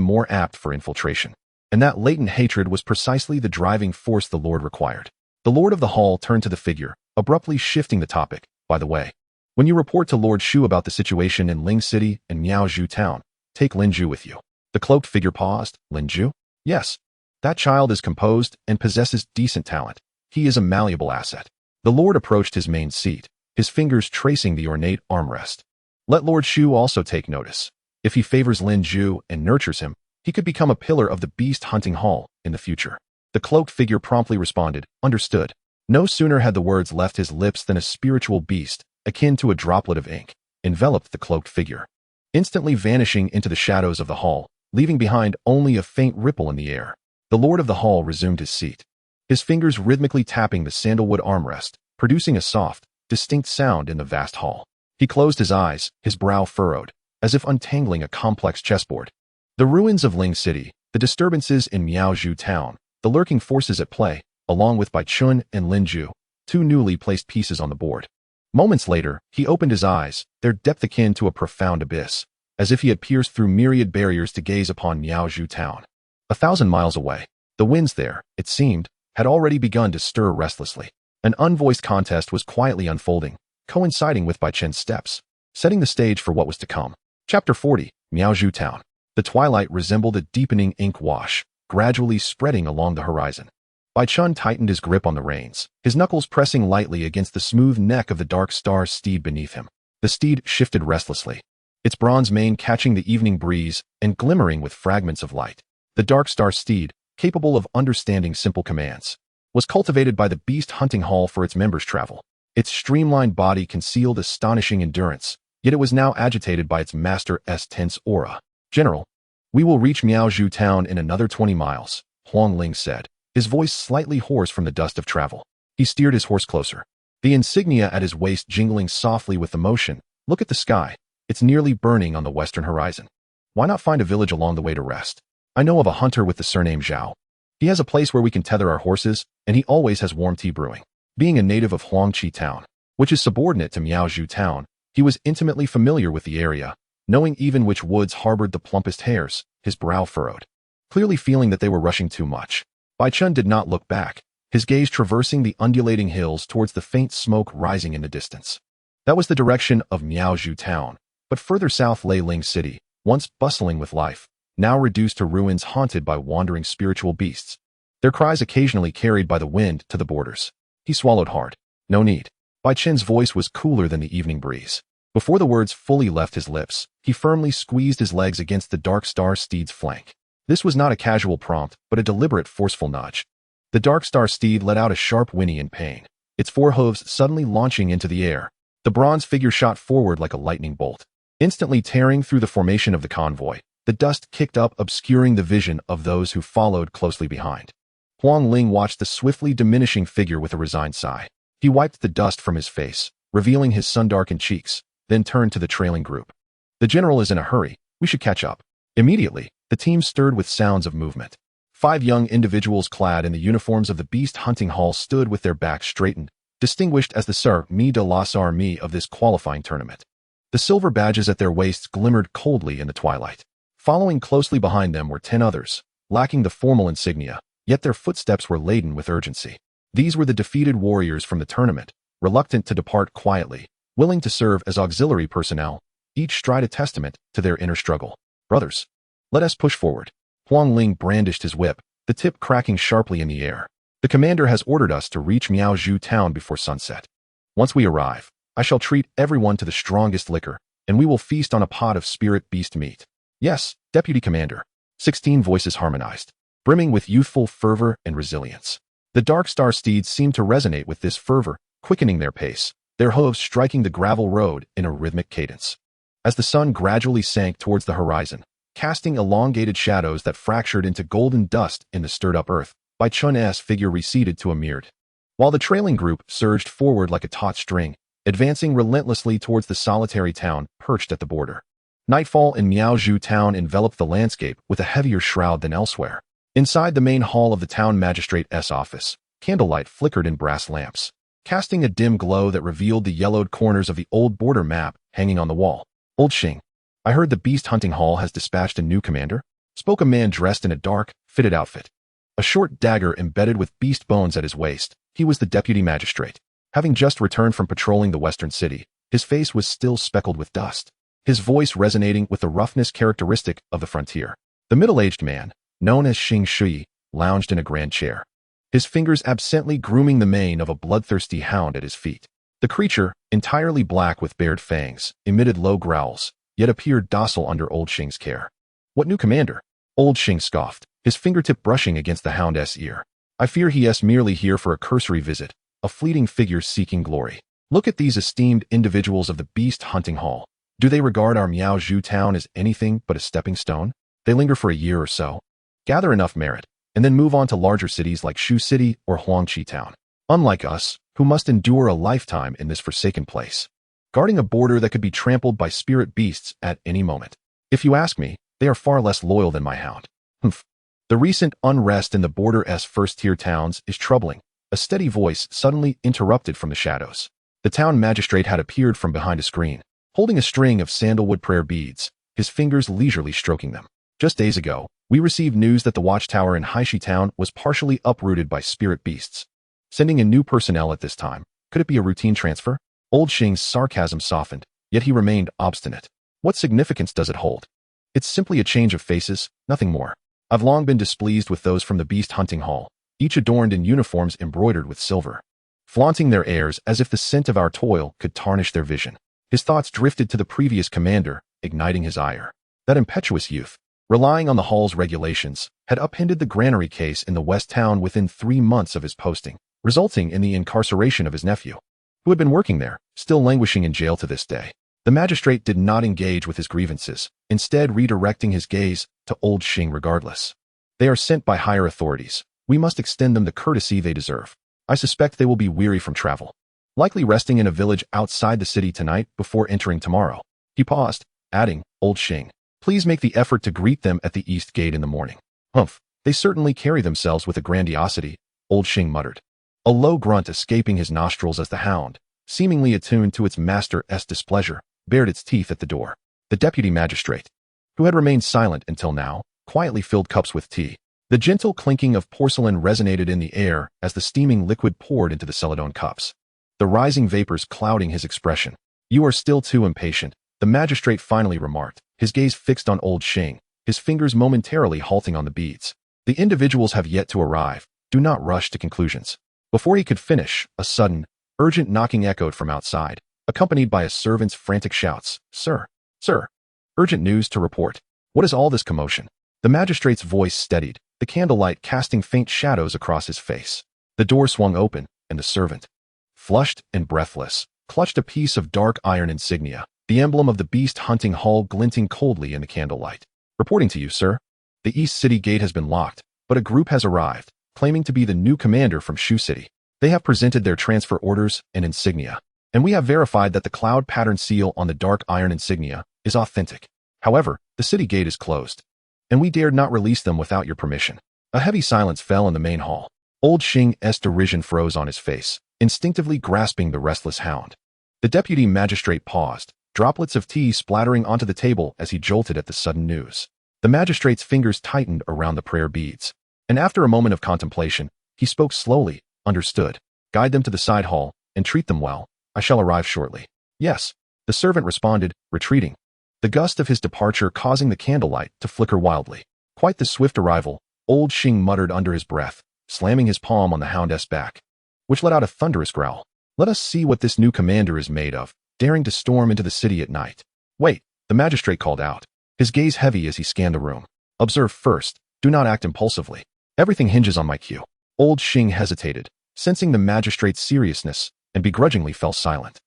more apt for infiltration. And that latent hatred was precisely the driving force the Lord required. The Lord of the Hall turned to the figure, abruptly shifting the topic. "By the way, when you report to Lord Shu about the situation in Ling City and Miaozhou town, take Linju with you." The cloaked figure paused. "Linju? Yes. That child is composed and possesses decent talent. He is a malleable asset." The Lord approached his main seat, his fingers tracing the ornate armrest. "Let Lord Shu also take notice. If he favors Linju and nurtures him, he could become a pillar of the Beast Hunting Hall in the future." The cloaked figure promptly responded, "Understood." No sooner had the words left his lips than a spiritual beast, akin to a droplet of ink, enveloped the cloaked figure, instantly vanishing into the shadows of the hall, leaving behind only a faint ripple in the air. The Lord of the Hall resumed his seat, his fingers rhythmically tapping the sandalwood armrest, producing a soft, distinct sound in the vast hall. He closed his eyes, his brow furrowed, as if untangling a complex chessboard. The ruins of Ling City, the disturbances in Miaozhou town, the lurking forces at play, along with Bai Chen and Linju, two newly placed pieces on the board. Moments later, he opened his eyes, their depth akin to a profound abyss. as if he had pierced through myriad barriers to gaze upon Miaozhu town. 1,000 miles away, the winds there, it seemed, had already begun to stir restlessly. An unvoiced contest was quietly unfolding, coinciding with Bai Chen's steps, setting the stage for what was to come. Chapter 40, Miaozhu town. The twilight resembled a deepening ink wash, gradually spreading along the horizon. Bai Chen tightened his grip on the reins, his knuckles pressing lightly against the smooth neck of the dark star steed beneath him. The steed shifted restlessly, its bronze mane catching the evening breeze and glimmering with fragments of light. The dark star steed, capable of understanding simple commands, was cultivated by the Beast Hunting Hall for its members' travel. Its streamlined body concealed astonishing endurance, yet it was now agitated by its master's tense aura. "General, we will reach Miaozhu town in another 20 miles, Huang Ling said, his voice slightly hoarse from the dust of travel. He steered his horse closer, the insignia at his waist jingling softly with the motion. "Look at the sky. It's nearly burning on the western horizon. Why not find a village along the way to rest? I know of a hunter with the surname Zhao. He has a place where we can tether our horses, and he always has warm tea brewing." Being a native of Huangqi town, which is subordinate to Miaozhu town, he was intimately familiar with the area, knowing even which woods harbored the plumpest hares. His brow furrowed, clearly feeling that they were rushing too much. Bai Chen did not look back, his gaze traversing the undulating hills towards the faint smoke rising in the distance. That was the direction of Miaozhu town, but further south lay Ling City, once bustling with life, now reduced to ruins haunted by wandering spiritual beasts, their cries occasionally carried by the wind to the borders. He swallowed hard. "No need." Bai Chen's voice was cooler than the evening breeze. Before the words fully left his lips, he firmly squeezed his legs against the dark star steed's flank. This was not a casual prompt, but a deliberate, forceful nudge. The dark star steed let out a sharp whinny in pain, its forehooves suddenly launching into the air. The bronze figure shot forward like a lightning bolt, instantly tearing through the formation of the convoy. The dust kicked up, obscuring the vision of those who followed closely behind. Huang Ling watched the swiftly diminishing figure with a resigned sigh. He wiped the dust from his face, revealing his sun-darkened cheeks, then turned to the trailing group. "The general is in a hurry. We should catch up." Immediately, the team stirred with sounds of movement. 5 young individuals clad in the uniforms of the Beast Hunting Hall stood with their backs straightened, distinguished as the Armée de la Armée of this qualifying tournament. The silver badges at their waists glimmered coldly in the twilight. Following closely behind them were 10 others, lacking the formal insignia, yet their footsteps were laden with urgency. These were the defeated warriors from the tournament, reluctant to depart quietly, willing to serve as auxiliary personnel, each stride a testament to their inner struggle. "Brothers, let us push forward." Huang Ling brandished his whip, the tip cracking sharply in the air. "The commander has ordered us to reach Miaozhu town before sunset. Once we arrive, I shall treat everyone to the strongest liquor, and we will feast on a pot of spirit beast meat." "Yes, Deputy Commander." 16 voices harmonized, brimming with youthful fervor and resilience. The dark star steeds seemed to resonate with this fervor, quickening their pace, their hooves striking the gravel road in a rhythmic cadence. As the sun gradually sank towards the horizon, casting elongated shadows that fractured into golden dust in the stirred-up earth, Bai Chen's figure receded to a mirrored, while the trailing group surged forward like a taut string, advancing relentlessly towards the solitary town perched at the border. Nightfall in Miaozhu town enveloped the landscape with a heavier shroud than elsewhere. Inside the main hall of the town magistrate's office, candlelight flickered in brass lamps, casting a dim glow that revealed the yellowed corners of the old border map hanging on the wall. "Old Xing, I heard the Beast Hunting Hall has dispatched a new commander," spoke a man dressed in a dark, fitted outfit. A short dagger embedded with beast bones at his waist, he was the deputy magistrate. Having just returned from patrolling the western city, his face was still speckled with dust, his voice resonating with the roughness characteristic of the frontier. The middle-aged man, known as Xing Shui, lounged in a grand chair, his fingers absently grooming the mane of a bloodthirsty hound at his feet. The creature, entirely black with bared fangs, emitted low growls, yet appeared docile under Old Xing's care. "What new commander?" Old Xing scoffed, his fingertip brushing against the hound's ear. "I fear he is merely here for a cursory visit, a fleeting figure seeking glory. Look at these esteemed individuals of the Beast Hunting Hall. Do they regard our Miaozhu town as anything but a stepping stone? They linger for a year or so, gather enough merit, and then move on to larger cities like Shu City or Huangqi town. Unlike us, who must endure a lifetime in this forsaken place, guarding a border that could be trampled by spirit beasts at any moment. If you ask me, they are far less loyal than my hound." "Humph. The recent unrest in the border's first-tier towns is troubling," a steady voice suddenly interrupted from the shadows. The town magistrate had appeared from behind a screen, holding a string of sandalwood prayer beads, his fingers leisurely stroking them. Just days ago, we received news that the watchtower in Haishi town was partially uprooted by spirit beasts. Sending in new personnel at this time, could it be a routine transfer? Old Xing's sarcasm softened, yet he remained obstinate. What significance does it hold? It's simply a change of faces, nothing more. I've long been displeased with those from the beast hunting hall, each adorned in uniforms embroidered with silver, flaunting their airs as if the scent of our toil could tarnish their vision. His thoughts drifted to the previous commander, igniting his ire. That impetuous youth, relying on the hall's regulations, had upended the granary case in the West Town within 3 months of his posting, resulting in the incarceration of his nephew, who had been working there, still languishing in jail to this day. The magistrate did not engage with his grievances, instead redirecting his gaze to Old Xing regardless. They are sent by higher authorities. We must extend them the courtesy they deserve. I suspect they will be weary from travel, likely resting in a village outside the city tonight before entering tomorrow. He paused, adding, Old Xing, please make the effort to greet them at the east gate in the morning. Humph, they certainly carry themselves with a grandiosity, Old Xing muttered, a low grunt escaping his nostrils as the hound, seemingly attuned to its master's displeasure, bared its teeth at the door. The deputy magistrate, who had remained silent until now, quietly filled cups with tea. The gentle clinking of porcelain resonated in the air as the steaming liquid poured into the celadone cups, the rising vapors clouding his expression. You are still too impatient, the magistrate finally remarked, his gaze fixed on Old Xing, his fingers momentarily halting on the beads. The individuals have yet to arrive. Do not rush to conclusions. Before he could finish, a sudden, urgent knocking echoed from outside, accompanied by a servant's frantic shouts. Sir, sir, urgent news to report. What is all this commotion? The magistrate's voice steadied, the candlelight casting faint shadows across his face. The door swung open, and the servant, flushed and breathless, clutched a piece of dark iron insignia, the emblem of the beast hunting hall glinting coldly in the candlelight. Reporting to you, sir. The East City gate has been locked, but a group has arrived, claiming to be the new commander from Shu City. They have presented their transfer orders and insignia, and we have verified that the cloud pattern seal on the dark iron insignia is authentic. However, the city gate is closed, and we dared not release them without your permission. A heavy silence fell in the main hall. Old Xing's derision froze on his face, instinctively grasping the restless hound. The deputy magistrate paused, droplets of tea splattering onto the table as he jolted at the sudden news. The magistrate's fingers tightened around the prayer beads, and after a moment of contemplation, he spoke slowly. Understood. Guide them to the side hall, and treat them well. I shall arrive shortly. Yes, the servant responded, retreating, the gust of his departure causing the candlelight to flicker wildly. Quite the swift arrival, Old Xing muttered under his breath, slamming his palm on the hound's back, which let out a thunderous growl. Let us see what this new commander is made of, daring to storm into the city at night. Wait, the magistrate called out, his gaze heavy as he scanned the room. Observe first, do not act impulsively. Everything hinges on my cue. Old Xing hesitated, sensing the magistrate's seriousness, and begrudgingly fell silent,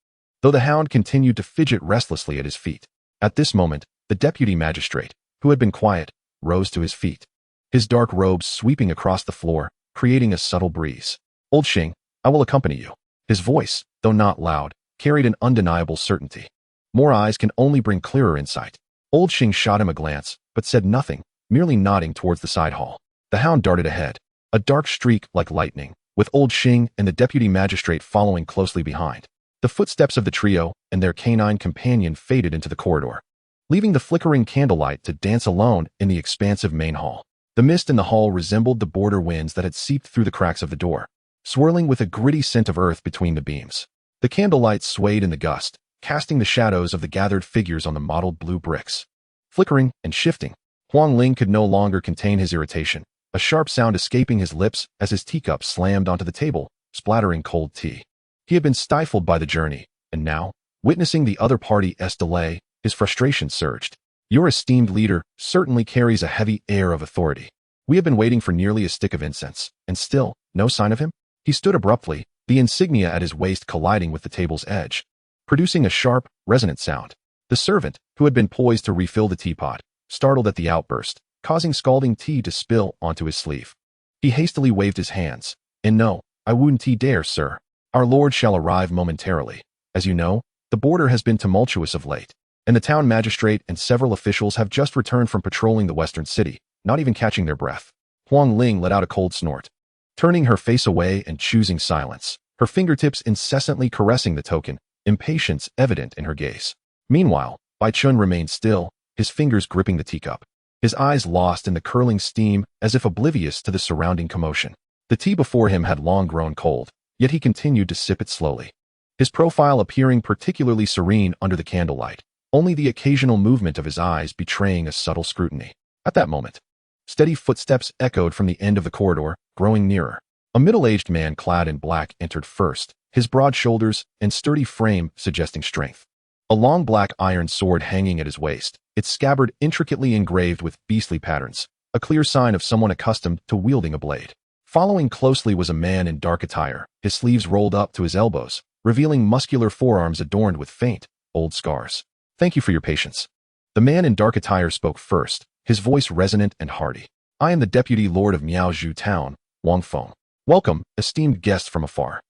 though the hound continued to fidget restlessly at his feet. At this moment, the deputy magistrate, who had been quiet, rose to his feet, his dark robes sweeping across the floor, creating a subtle breeze. Old Xing, I will accompany you. His voice, though not loud, carried an undeniable certainty. More eyes can only bring clearer insight. Old Xing shot him a glance, but said nothing, merely nodding towards the side hall. The hound darted ahead, a dark streak like lightning, with Old Xing and the deputy magistrate following closely behind. The footsteps of the trio and their canine companion faded into the corridor, leaving the flickering candlelight to dance alone in the expansive main hall. The mist in the hall resembled the border winds that had seeped through the cracks of the door, swirling with a gritty scent of earth between the beams. The candlelight swayed in the gust, casting the shadows of the gathered figures on the mottled blue bricks, flickering and shifting. Huang Ling could no longer contain his irritation, a sharp sound escaping his lips as his teacup slammed onto the table, splattering cold tea. He had been stifled by the journey, and now, witnessing the other party's delay, his frustration surged. Your esteemed leader certainly carries a heavy air of authority. We have been waiting for nearly a stick of incense, and still, no sign of him? He stood abruptly, the insignia at his waist colliding with the table's edge, producing a sharp, resonant sound. The servant, who had been poised to refill the teapot, startled at the outburst, causing scalding tea to spill onto his sleeve. He hastily waved his hands. And no, I wouldn't dare, sir. Our lord shall arrive momentarily. As you know, the border has been tumultuous of late, and the town magistrate and several officials have just returned from patrolling the western city, not even catching their breath. Huang Ling let out a cold snort, turning her face away and choosing silence, her fingertips incessantly caressing the token, impatience evident in her gaze. Meanwhile, Bai Chen remained still, his fingers gripping the teacup. His eyes lost in the curling steam as if oblivious to the surrounding commotion. The tea before him had long grown cold, yet he continued to sip it slowly. His profile appearing particularly serene under the candlelight, only the occasional movement of his eyes betraying a subtle scrutiny. At that moment, steady footsteps echoed from the end of the corridor, growing nearer. A middle-aged man clad in black entered first, his broad shoulders and sturdy frame suggesting strength. A long black iron sword hanging at his waist, its scabbard intricately engraved with beastly patterns, a clear sign of someone accustomed to wielding a blade. Following closely was a man in dark attire, his sleeves rolled up to his elbows, revealing muscular forearms adorned with faint, old scars. "Thank you for your patience." The man in dark attire spoke first, his voice resonant and hearty. "I am the deputy lord of Miaozhou town, Wang Feng. Welcome, esteemed guest from afar."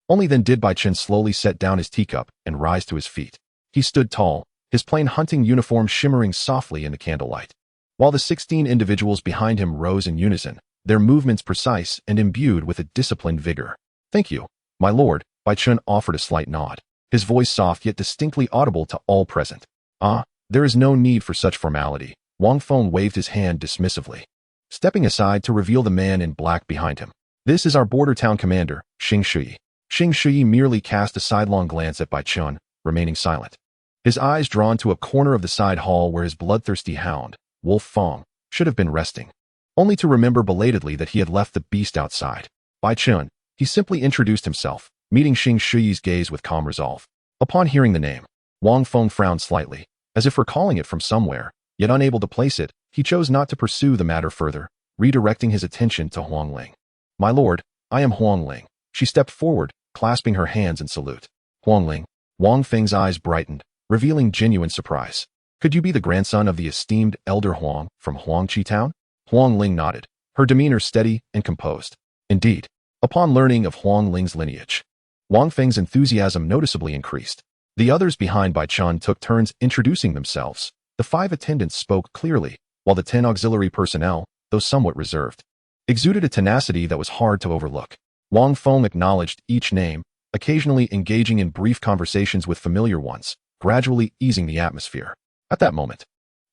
Only then did Bai Chen slowly set down his teacup and rise to his feet. He stood tall, his plain hunting uniform shimmering softly in the candlelight. While the 16 individuals behind him rose in unison, their movements precise and imbued with a disciplined vigor. "Thank you, my lord," Bai Chen offered a slight nod, his voice soft yet distinctly audible to all present. "Ah, there is no need for such formality." Wang Feng waved his hand dismissively, stepping aside to reveal the man in black behind him. "This is our border town commander, Xing Shui." Xing Shui merely cast a sidelong glance at Bai Chen, remaining silent. His eyes drawn to a corner of the side hall where his bloodthirsty hound, Wolf Fong, should have been resting, only to remember belatedly that he had left the beast outside. "Bai Chen," he simply introduced himself, meeting Xing Shui's gaze with calm resolve. Upon hearing the name, Wang Feng frowned slightly, as if recalling it from somewhere, yet unable to place it. He chose not to pursue the matter further, redirecting his attention to Huang Ling. "My lord, I am Huang Ling." She stepped forward, clasping her hands in salute. "Huang Ling." Wang Feng's eyes brightened, revealing genuine surprise. "Could you be the grandson of the esteemed elder Huang from Huangqi town?" Huang Ling nodded, her demeanor steady and composed. "Indeed." Upon learning of Huang Ling's lineage, Wang Feng's enthusiasm noticeably increased. The others behind Bai Chen took turns introducing themselves. The 5 attendants spoke clearly, while the 10 auxiliary personnel, though somewhat reserved, exuded a tenacity that was hard to overlook. Wang Feng acknowledged each name, occasionally engaging in brief conversations with familiar ones, gradually easing the atmosphere. At that moment,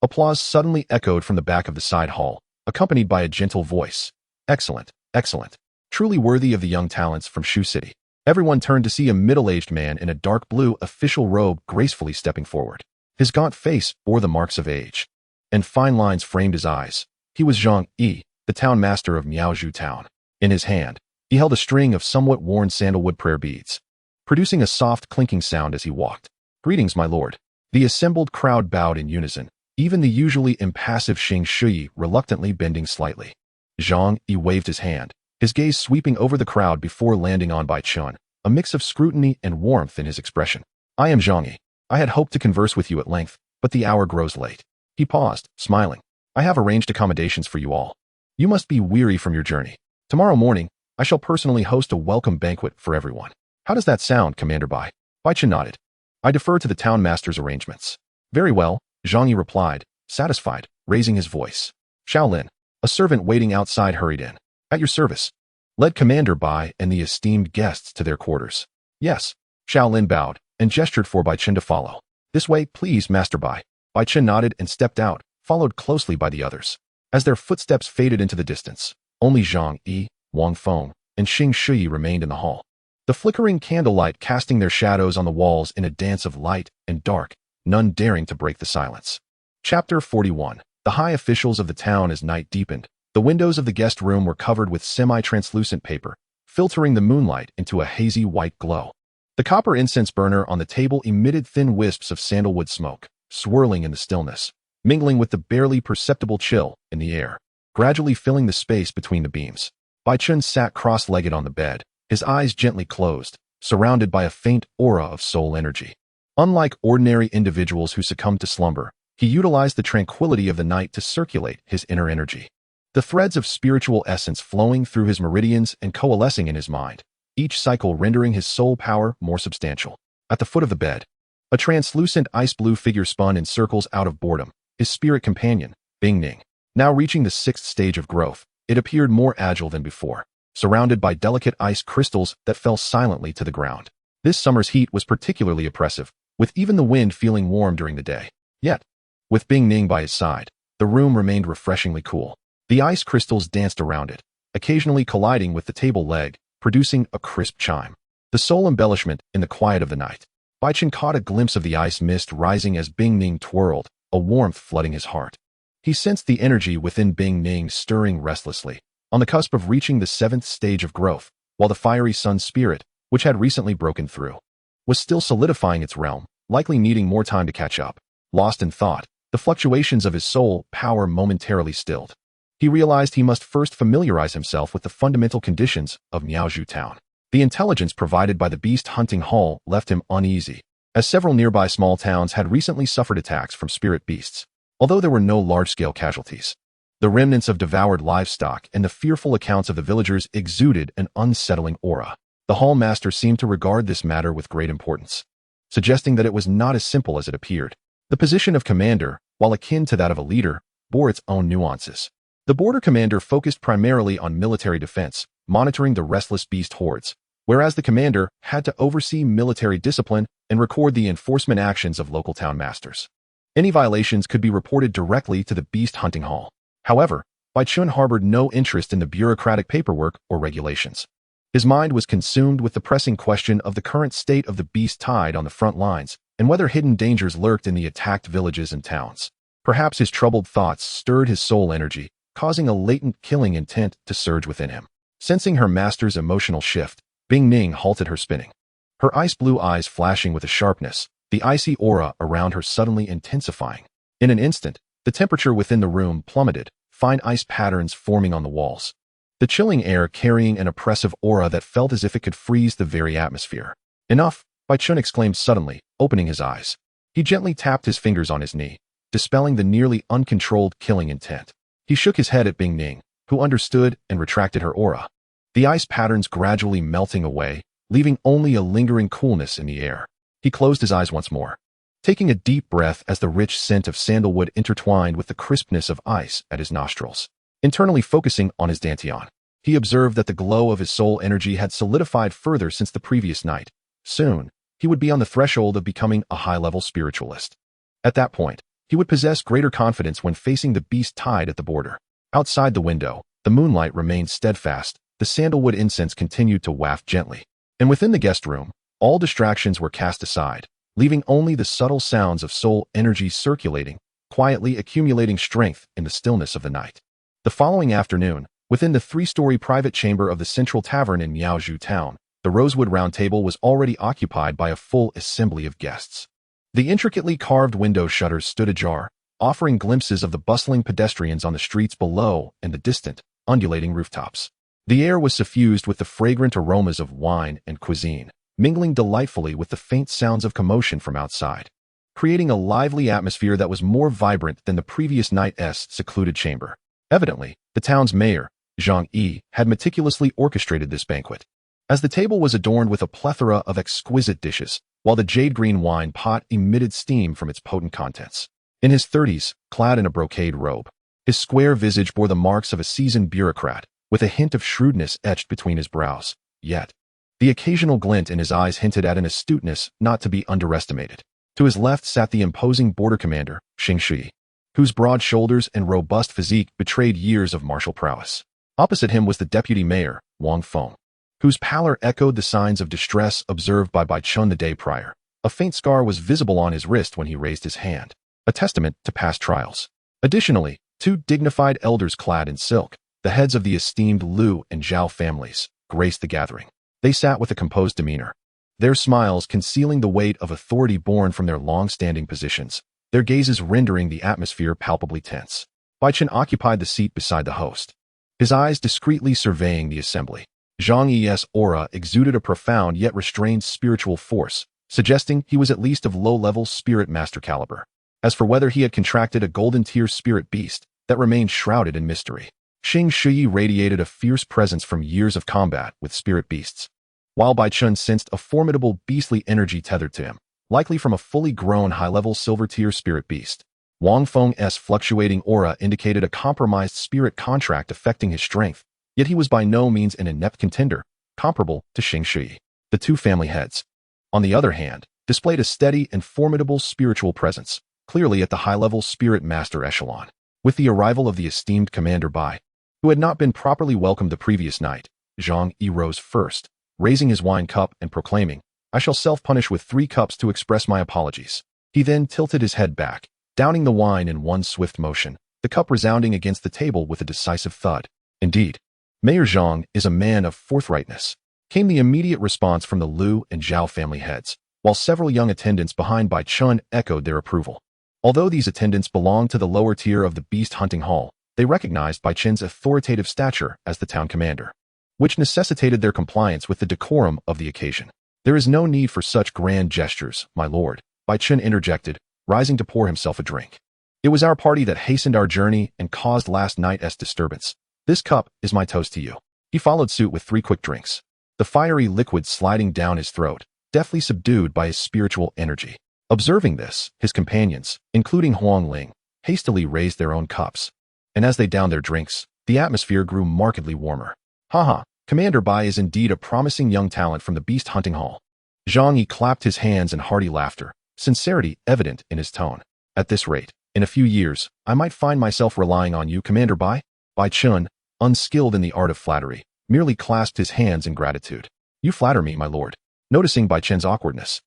applause suddenly echoed from the back of the side hall, accompanied by a gentle voice. "Excellent, excellent. Truly worthy of the young talents from Shu City." Everyone turned to see a middle-aged man in a dark blue official robe gracefully stepping forward. His gaunt face bore the marks of age, and fine lines framed his eyes. He was Zhang Yi, the town master of Miaozhou town. In his hand, he held a string of somewhat worn sandalwood prayer beads, producing a soft clinking sound as he walked. "Greetings, my lord." The assembled crowd bowed in unison, even the usually impassive Xing Shui reluctantly bending slightly. Zhang Yi waved his hand, his gaze sweeping over the crowd before landing on Bai Chen, a mix of scrutiny and warmth in his expression. "I am Zhang Yi. I had hoped to converse with you at length, but the hour grows late." He paused, smiling. "I have arranged accommodations for you all. You must be weary from your journey. Tomorrow morning, I shall personally host a welcome banquet for everyone. How does that sound, Commander Bai?" Bai Chen nodded. "I defer to the town master's arrangements." "Very well," Zhang Yi replied, satisfied, raising his voice. Shaolin, a servant waiting outside, hurried in. "At your service." Led Commander Bai and the esteemed guests to their quarters. "Yes." Shaolin bowed and gestured for Bai Chen to follow. "This way, please, Master Bai." Bai Chen nodded and stepped out, followed closely by the others. As their footsteps faded into the distance, only Zhang Yi, Wang Feng, and Xing Shui remained in the hall, the flickering candlelight casting their shadows on the walls in a dance of light and dark, none daring to break the silence. Chapter 41. The high officials of the town. As night deepened, the windows of the guest room were covered with semi-translucent paper, filtering the moonlight into a hazy white glow. The copper incense burner on the table emitted thin wisps of sandalwood smoke, swirling in the stillness, mingling with the barely perceptible chill in the air, gradually filling the space between the beams. Bai Chen sat cross-legged on the bed, his eyes gently closed, surrounded by a faint aura of soul energy. Unlike ordinary individuals who succumb to slumber, he utilized the tranquility of the night to circulate his inner energy. The threads of spiritual essence flowing through his meridians and coalescing in his mind, each cycle rendering his soul power more substantial. At the foot of the bed, a translucent ice-blue figure spun in circles out of boredom, his spirit companion, Bing Ning. Now reaching the 6th stage of growth, it appeared more agile than before, surrounded by delicate ice crystals that fell silently to the ground. This summer's heat was particularly oppressive, with even the wind feeling warm during the day. Yet, With Bing Ning by his side, the room remained refreshingly cool. The ice crystals danced around it, occasionally colliding with the table leg, producing a crisp chime. The sole embellishment in the quiet of the night. Bai Chen caught a glimpse of the ice mist rising as Bing Ning twirled, a warmth flooding his heart. He sensed the energy within Bing Ning stirring restlessly, on the cusp of reaching the 7th stage of growth, while the fiery sun spirit, which had recently broken through, was still solidifying its realm, likely needing more time to catch up. Lost in thought, the fluctuations of his soul power momentarily stilled. He realized he must first familiarize himself with the fundamental conditions of Miaozhu Town. The intelligence provided by the beast hunting hall left him uneasy, as several nearby small towns had recently suffered attacks from spirit beasts, although there were no large-scale casualties. The remnants of devoured livestock and the fearful accounts of the villagers exuded an unsettling aura. The hall master seemed to regard this matter with great importance, suggesting that it was not as simple as it appeared. The position of commander, while akin to that of a leader, bore its own nuances. The border commander focused primarily on military defense, monitoring the restless beast hordes, whereas the commander had to oversee military discipline and record the enforcement actions of local town masters. Any violations could be reported directly to the beast hunting hall. However, Bai Chen harbored no interest in the bureaucratic paperwork or regulations. His mind was consumed with the pressing question of the current state of the beast tide on the front lines and whether hidden dangers lurked in the attacked villages and towns. Perhaps his troubled thoughts stirred his soul energy, causing a latent killing intent to surge within him. Sensing her master's emotional shift, Bing Ning halted her spinning. Her ice-blue eyes flashing with a sharpness, the icy aura around her suddenly intensifying. In an instant, the temperature within the room plummeted, fine ice patterns forming on the walls. The chilling air carrying an oppressive aura that felt as if it could freeze the very atmosphere. Enough, Bai Chen exclaimed suddenly, opening his eyes. He gently tapped his fingers on his knee, dispelling the nearly uncontrolled killing intent. He shook his head at Bing Ning, who understood and retracted her aura. The ice patterns gradually melting away, leaving only a lingering coolness in the air. He closed his eyes once more, taking a deep breath as the rich scent of sandalwood intertwined with the crispness of ice at his nostrils. Internally focusing on his dantian, he observed that the glow of his soul energy had solidified further since the previous night. Soon, he would be on the threshold of becoming a high-level spiritualist. At that point, he would possess greater confidence when facing the beast tide at the border. Outside the window, the moonlight remained steadfast, the sandalwood incense continued to waft gently. And within the guest room, all distractions were cast aside, leaving only the subtle sounds of soul energy circulating, quietly accumulating strength in the stillness of the night. The following afternoon, within the 3-story private chamber of the central tavern in Miaozhu Town, the Rosewood Round Table was already occupied by a full assembly of guests. The intricately carved window shutters stood ajar, offering glimpses of the bustling pedestrians on the streets below and the distant, undulating rooftops. The air was suffused with the fragrant aromas of wine and cuisine, mingling delightfully with the faint sounds of commotion from outside, creating a lively atmosphere that was more vibrant than the previous night's secluded chamber. Evidently, the town's mayor, Zhang Yi, had meticulously orchestrated this banquet, as the table was adorned with a plethora of exquisite dishes, while the jade-green wine pot emitted steam from its potent contents. In his 30s, clad in a brocade robe, his square visage bore the marks of a seasoned bureaucrat, with a hint of shrewdness etched between his brows. Yet, the occasional glint in his eyes hinted at an astuteness not to be underestimated. To his left sat the imposing border commander, Xing Shi, whose broad shoulders and robust physique betrayed years of martial prowess. Opposite him was the deputy mayor, Wang Feng, whose pallor echoed the signs of distress observed by Bai Chen the day prior. A faint scar was visible on his wrist when he raised his hand, a testament to past trials. Additionally, 2 dignified elders clad in silk, the heads of the esteemed Liu and Zhao families, graced the gathering. They sat with a composed demeanor, their smiles concealing the weight of authority born from their long-standing positions, their gazes rendering the atmosphere palpably tense. Bai Chen occupied the seat beside the host, his eyes discreetly surveying the assembly. Zhang Yi's aura exuded a profound yet restrained spiritual force, suggesting he was at least of low-level spirit master caliber. As for whether he had contracted a golden-tier spirit beast, that remained shrouded in mystery. Xing Shi radiated a fierce presence from years of combat with spirit beasts, while Bai Chen sensed a formidable beastly energy tethered to him, likely from a fully grown high-level silver-tier spirit beast. Wang Feng's fluctuating aura indicated a compromised spirit contract affecting his strength, yet he was by no means an inept contender, comparable to Xing Shi. The 2 family heads, on the other hand, displayed a steady and formidable spiritual presence, clearly at the high-level spirit master echelon. With the arrival of the esteemed Commander Bai, who had not been properly welcomed the previous night, Zhang Yi rose first, raising his wine cup and proclaiming, "I shall self-punish with 3 cups to express my apologies." He then tilted his head back, downing the wine in one swift motion, the cup resounding against the table with a decisive thud. Indeed, Mayor Zhang is a man of forthrightness, came the immediate response from the Liu and Zhao family heads, while several young attendants behind Bai Chen echoed their approval. Although these attendants belonged to the lower tier of the Beast Hunting Hall, they recognized Bai Chen's authoritative stature as the town commander, which necessitated their compliance with the decorum of the occasion. "There is no need for such grand gestures, my lord," Bai Chen interjected, rising to pour himself a drink. "It was our party that hastened our journey and caused last night's disturbance. This cup is my toast to you." He followed suit with 3 quick drinks, the fiery liquid sliding down his throat, deftly subdued by his spiritual energy. Observing this, his companions, including Huang Ling, hastily raised their own cups, and as they downed their drinks, the atmosphere grew markedly warmer. "Haha, Commander Bai is indeed a promising young talent from the Beast Hunting Hall." Zhang Yi clapped his hands in hearty laughter, sincerity evident in his tone. "At this rate, in a few years, I might find myself relying on you, Commander Bai." Bai Chen, unskilled in the art of flattery, merely clasped his hands in gratitude. "You flatter me, my lord." Noticing Bai Chen's awkwardness,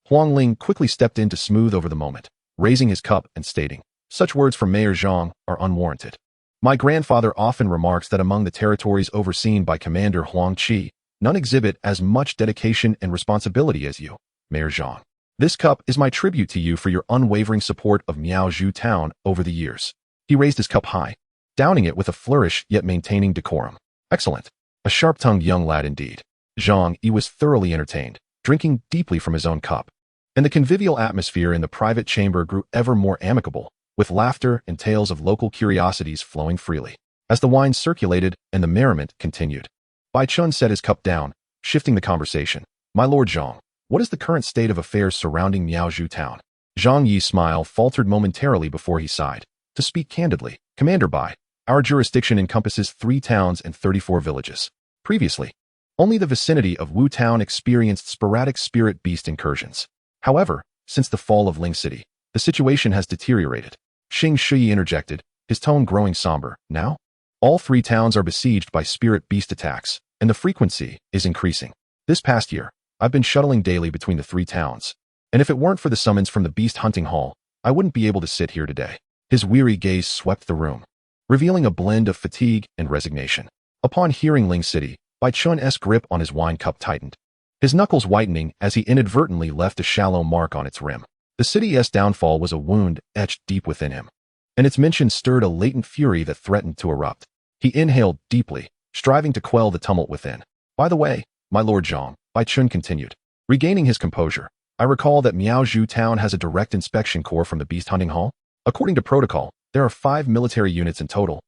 Huang Ling quickly stepped in to smooth over the moment, raising his cup and stating, "Such words from Mayor Zhang are unwarranted. My grandfather often remarks that among the territories overseen by Commander Huang Qi, none exhibit as much dedication and responsibility as you, Mayor Zhang. This cup is my tribute to you for your unwavering support of Miaozhu Town over the years." He raised his cup high, downing it with a flourish yet maintaining decorum. "Excellent. A sharp-tongued young lad indeed." Zhang Yi was thoroughly entertained, drinking deeply from his own cup, and the convivial atmosphere in the private chamber grew ever more amicable, with laughter and tales of local curiosities flowing freely. As the wine circulated and the merriment continued, Bai Chen set his cup down, shifting the conversation. "My lord Zhang, what is the current state of affairs surrounding Miaozhu Town?" Zhang Yi's smile faltered momentarily before he sighed. "To speak candidly, Commander Bai, our jurisdiction encompasses 3 towns and 34 villages. Previously, only the vicinity of Wu Town experienced sporadic spirit beast incursions. However, since the fall of Ling City, the situation has deteriorated." Xing Shui interjected, his tone growing somber. "Now, all 3 towns are besieged by spirit beast attacks, and the frequency is increasing. This past year, I've been shuttling daily between the 3 towns, and if it weren't for the summons from the Beast Hunting Hall, I wouldn't be able to sit here today." His weary gaze swept the room, revealing a blend of fatigue and resignation. Upon hearing Ling City, Bai Chen's grip on his wine cup tightened, his knuckles whitening as he inadvertently left a shallow mark on its rim. The city's downfall was a wound etched deep within him, and its mention stirred a latent fury that threatened to erupt. He inhaled deeply, striving to quell the tumult within. "By the way, my lord Zhang," Bai Chen continued, regaining his composure, "I recall that Miaozhu Town has a direct inspection corps from the Beast Hunting Hall. According to protocol, there are 5 military units in total,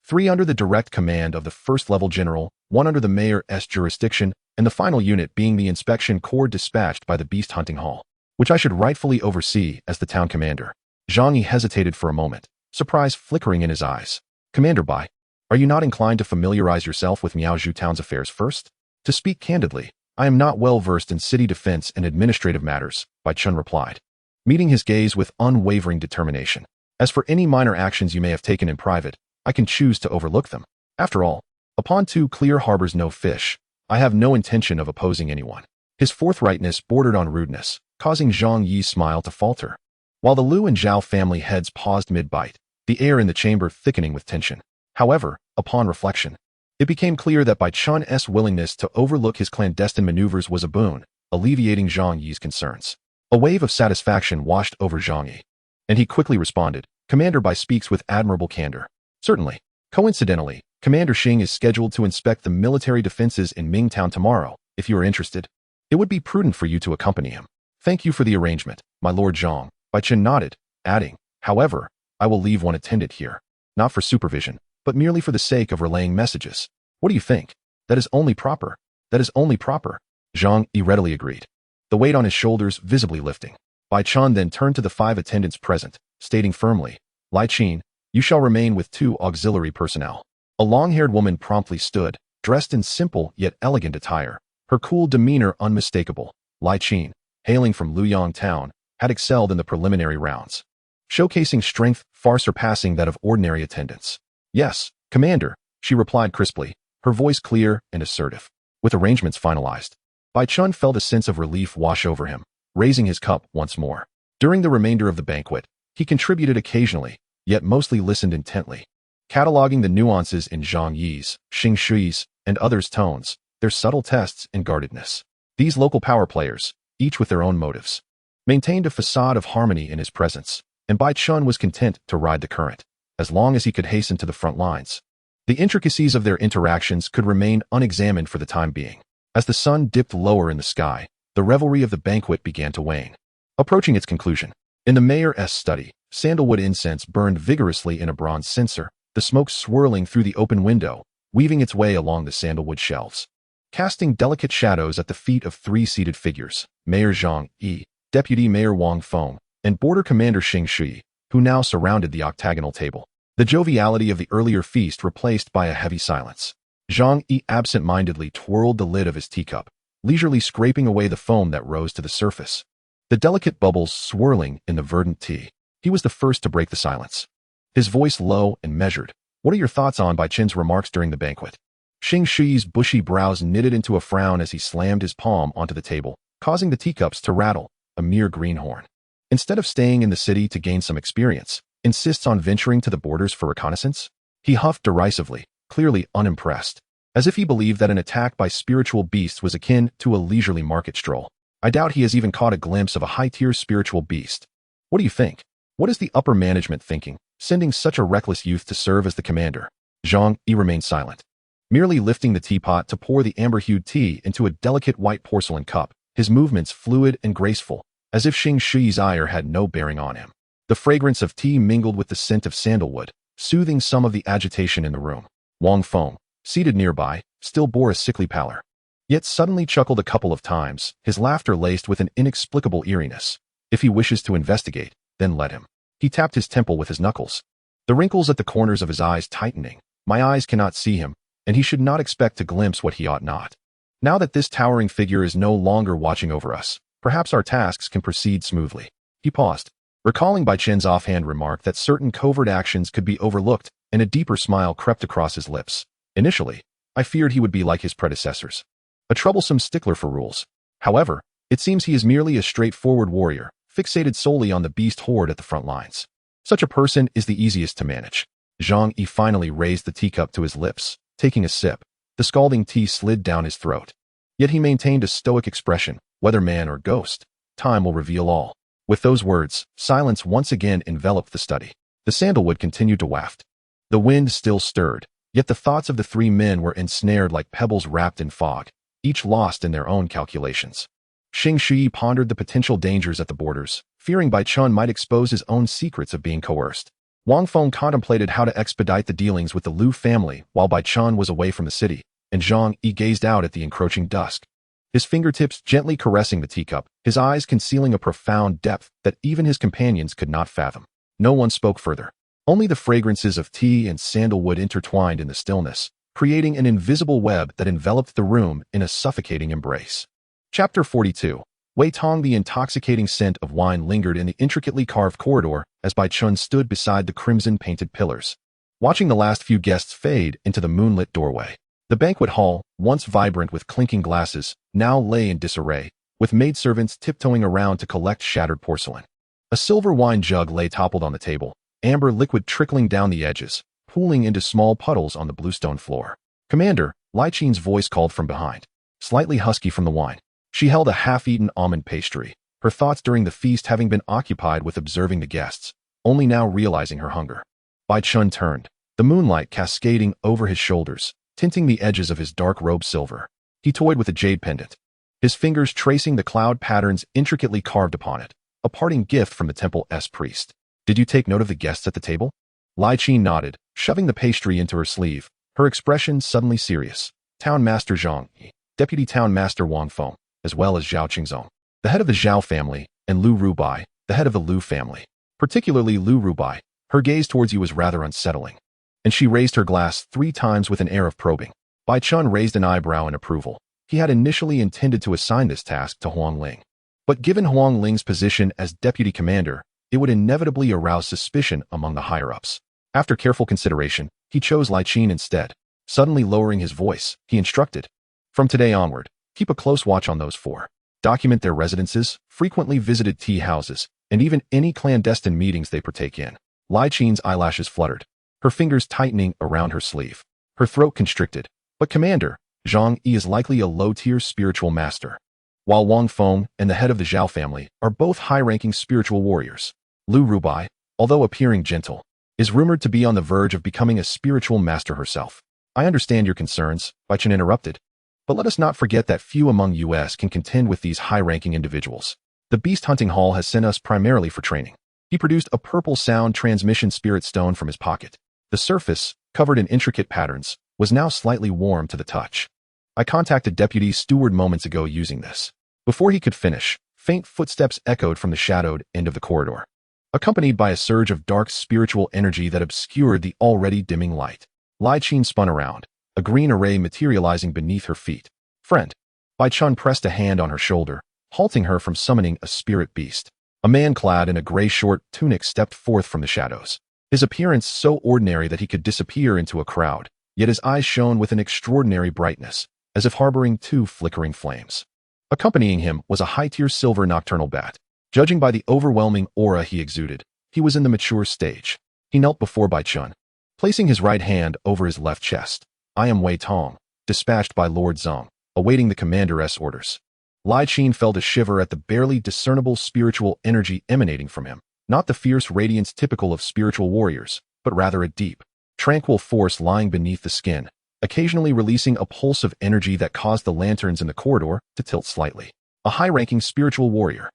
3 under the direct command of the first-level general, 1 under the mayor's jurisdiction, and the final unit being the inspection corps dispatched by the Beast Hunting Hall, which I should rightfully oversee as the town commander." Zhang Yi hesitated for a moment, surprise flickering in his eyes. "Commander Bai, are you not inclined to familiarize yourself with Miaozhu Town's affairs first?" "To speak candidly, I am not well versed in city defense and administrative matters," Bai Chen replied, meeting his gaze with unwavering determination. "As for any minor actions you may have taken in private, I can choose to overlook them. After all, upon 2 clear harbors no fish, I have no intention of opposing anyone." His forthrightness bordered on rudeness, causing Zhang Yi's smile to falter. While the Liu and Zhao family heads paused mid-bite, the air in the chamber thickening with tension. However, upon reflection, it became clear that Bai Chen's willingness to overlook his clandestine maneuvers was a boon, alleviating Zhang Yi's concerns. A wave of satisfaction washed over Zhang Yi, and he quickly responded, "Commander Bai speaks with admirable candor. Certainly. Coincidentally, Commander Xing is scheduled to inspect the military defenses in Mingtown tomorrow. If you are interested, it would be prudent for you to accompany him." "Thank you for the arrangement, my lord Zhang," Bai Chen nodded, adding, "However, I will leave one attendant here, not for supervision, but merely for the sake of relaying messages. What do you think?" "That is only proper. That is only proper." Zhang Yi readily agreed, the weight on his shoulders visibly lifting. Bai Chen then turned to the 5 attendants present, stating firmly, "Lai Qin, you shall remain with 2 auxiliary personnel." A long-haired woman promptly stood, dressed in simple yet elegant attire, her cool demeanor unmistakable. Lai Qin, hailing from Luyang Town, had excelled in the preliminary rounds, showcasing strength far surpassing that of ordinary attendants. "Yes, Commander," she replied crisply, her voice clear and assertive. With arrangements finalized, Bai Chen felt a sense of relief wash over him, raising his cup once more. During the remainder of the banquet, he contributed occasionally, yet mostly listened intently, cataloging the nuances in Zhang Yi's, Xing Shui's, and others' tones, their subtle tests and guardedness. These local power players, each with their own motives, maintained a facade of harmony in his presence, and Bai Chen was content to ride the current, as long as he could hasten to the front lines. The intricacies of their interactions could remain unexamined for the time being. As the sun dipped lower in the sky, the revelry of the banquet began to wane, approaching its conclusion. In the mayor's study, sandalwood incense burned vigorously in a bronze censer, the smoke swirling through the open window, weaving its way along the sandalwood shelves, casting delicate shadows at the feet of three seated figures, Mayor Zhang Yi, Deputy Mayor Wang Feng, and Border Commander Xing Shui, who now surrounded the octagonal table. The joviality of the earlier feast replaced by a heavy silence. Zhang Yi absent-mindedly twirled the lid of his teacup, leisurely scraping away the foam that rose to the surface, the delicate bubbles swirling in the verdant tea. He was the first to break the silence, his voice low and measured. "What are your thoughts on Bai Chen's remarks during the banquet?" Xing Shui's bushy brows knitted into a frown as he slammed his palm onto the table, causing the teacups to rattle, a mere greenhorn. Instead of staying in the city to gain some experience, insists on venturing to the borders for reconnaissance? He huffed derisively, clearly unimpressed, as if he believed that an attack by spiritual beasts was akin to a leisurely market stroll. "I doubt he has even caught a glimpse of a high-tier spiritual beast. What do you think? What is the upper management thinking, sending such a reckless youth to serve as the commander?" Zhang Yi remained silent, merely lifting the teapot to pour the amber-hued tea into a delicate white porcelain cup, his movements fluid and graceful, as if Xing Shui's ire had no bearing on him. The fragrance of tea mingled with the scent of sandalwood, soothing some of the agitation in the room. Wang Feng, seated nearby, still bore a sickly pallor, yet suddenly chuckled a couple of times, his laughter laced with an inexplicable eeriness. "If he wishes to investigate, then let him." He tapped his temple with his knuckles, the wrinkles at the corners of his eyes tightening. "My eyes cannot see him, and he should not expect to glimpse what he ought not. Now that this towering figure is no longer watching over us, perhaps our tasks can proceed smoothly." He paused, recalling Bai Chen's offhand remark that certain covert actions could be overlooked, and a deeper smile crept across his lips. "Initially, I feared he would be like his predecessors, a troublesome stickler for rules. However, it seems he is merely a straightforward warrior, fixated solely on the beast horde at the front lines. Such a person is the easiest to manage." Zhang Yi finally raised the teacup to his lips, taking a sip. The scalding tea slid down his throat. Yet he maintained a stoic expression. "Whether man or ghost, time will reveal all." With those words, silence once again enveloped the study. The sandalwood continued to waft. The wind still stirred, yet the thoughts of the three men were ensnared like pebbles wrapped in fog, each lost in their own calculations. Xing Shui pondered the potential dangers at the borders, fearing Bai Chen might expose his own secrets of being coerced. Wang Feng contemplated how to expedite the dealings with the Liu family while Bai Chen was away from the city, and Zhang Yi gazed out at the encroaching dusk, his fingertips gently caressing the teacup, his eyes concealing a profound depth that even his companions could not fathom. No one spoke further. Only the fragrances of tea and sandalwood intertwined in the stillness, creating an invisible web that enveloped the room in a suffocating embrace. Chapter 42. Wei Tong. The intoxicating scent of wine lingered in the intricately carved corridor as Bai Chen stood beside the crimson-painted pillars, watching the last few guests fade into the moonlit doorway. The banquet hall, once vibrant with clinking glasses, now lay in disarray, with maidservants tiptoeing around to collect shattered porcelain. A silver wine jug lay toppled on the table, amber liquid trickling down the edges, pooling into small puddles on the bluestone floor. "Commander," Lai Qin's voice called from behind, slightly husky from the wine. She held a half-eaten almond pastry, her thoughts during the feast having been occupied with observing the guests, only now realizing her hunger. Bai Chen turned, the moonlight cascading over his shoulders, tinting the edges of his dark robe silver. He toyed with a jade pendant, his fingers tracing the cloud patterns intricately carved upon it, a parting gift from the temple's priest. "Did you take note of the guests at the table?" Lai Qin nodded, shoving the pastry into her sleeve, her expression suddenly serious. "Town Master Zhang Yi, Deputy Town Master Wang Feng, as well as Zhao Qingzong, the head of the Zhao family, and Lu Rubai, the head of the Lu family. Particularly Lu Rubai, her gaze towards you was rather unsettling." And she raised her glass 3 times with an air of probing. Bai Chen raised an eyebrow in approval. He had initially intended to assign this task to Huang Ling. But given Huang Ling's position as deputy commander, it would inevitably arouse suspicion among the higher-ups. After careful consideration, he chose Bai Chen instead. Suddenly lowering his voice, he instructed, "From today onward, keep a close watch on those four. Document their residences, frequently visited tea houses, and even any clandestine meetings they partake in." Bai Chen's eyelashes fluttered, her fingers tightening around her sleeve. Her throat constricted. "But Commander, Zhang Yi is likely a low-tier spiritual master, while Wang Feng and the head of the Zhao family are both high-ranking spiritual warriors. Lu Rubai, although appearing gentle, is rumored to be on the verge of becoming a spiritual master herself." "I understand your concerns," Bai Chen interrupted, "but let us not forget that few among us can contend with these high-ranking individuals. The Beast Hunting Hall has sent us primarily for training." He produced a purple sound transmission spirit stone from his pocket. The surface, covered in intricate patterns, was now slightly warm to the touch. "I contacted Deputy Steward moments ago using this." Before he could finish, faint footsteps echoed from the shadowed end of the corridor, accompanied by a surge of dark spiritual energy that obscured the already dimming light. Bai Chen spun around, a green array materializing beneath her feet. "Friend." Bai Chen pressed a hand on her shoulder, halting her from summoning a spirit beast. A man clad in a gray short tunic stepped forth from the shadows. His appearance so ordinary that he could disappear into a crowd, yet his eyes shone with an extraordinary brightness, as if harboring two flickering flames. Accompanying him was a high-tier silver nocturnal bat. Judging by the overwhelming aura he exuded, he was in the mature stage. He knelt before Bai Chen, placing his right hand over his left chest. "I am Wei Tong, dispatched by Lord Zhang, awaiting the commander's orders." Bai Chen felt a shiver at the barely discernible spiritual energy emanating from him, not the fierce radiance typical of spiritual warriors, but rather a deep, tranquil force lying beneath the skin, occasionally releasing a pulse of energy that caused the lanterns in the corridor to tilt slightly. A high-ranking spiritual warrior.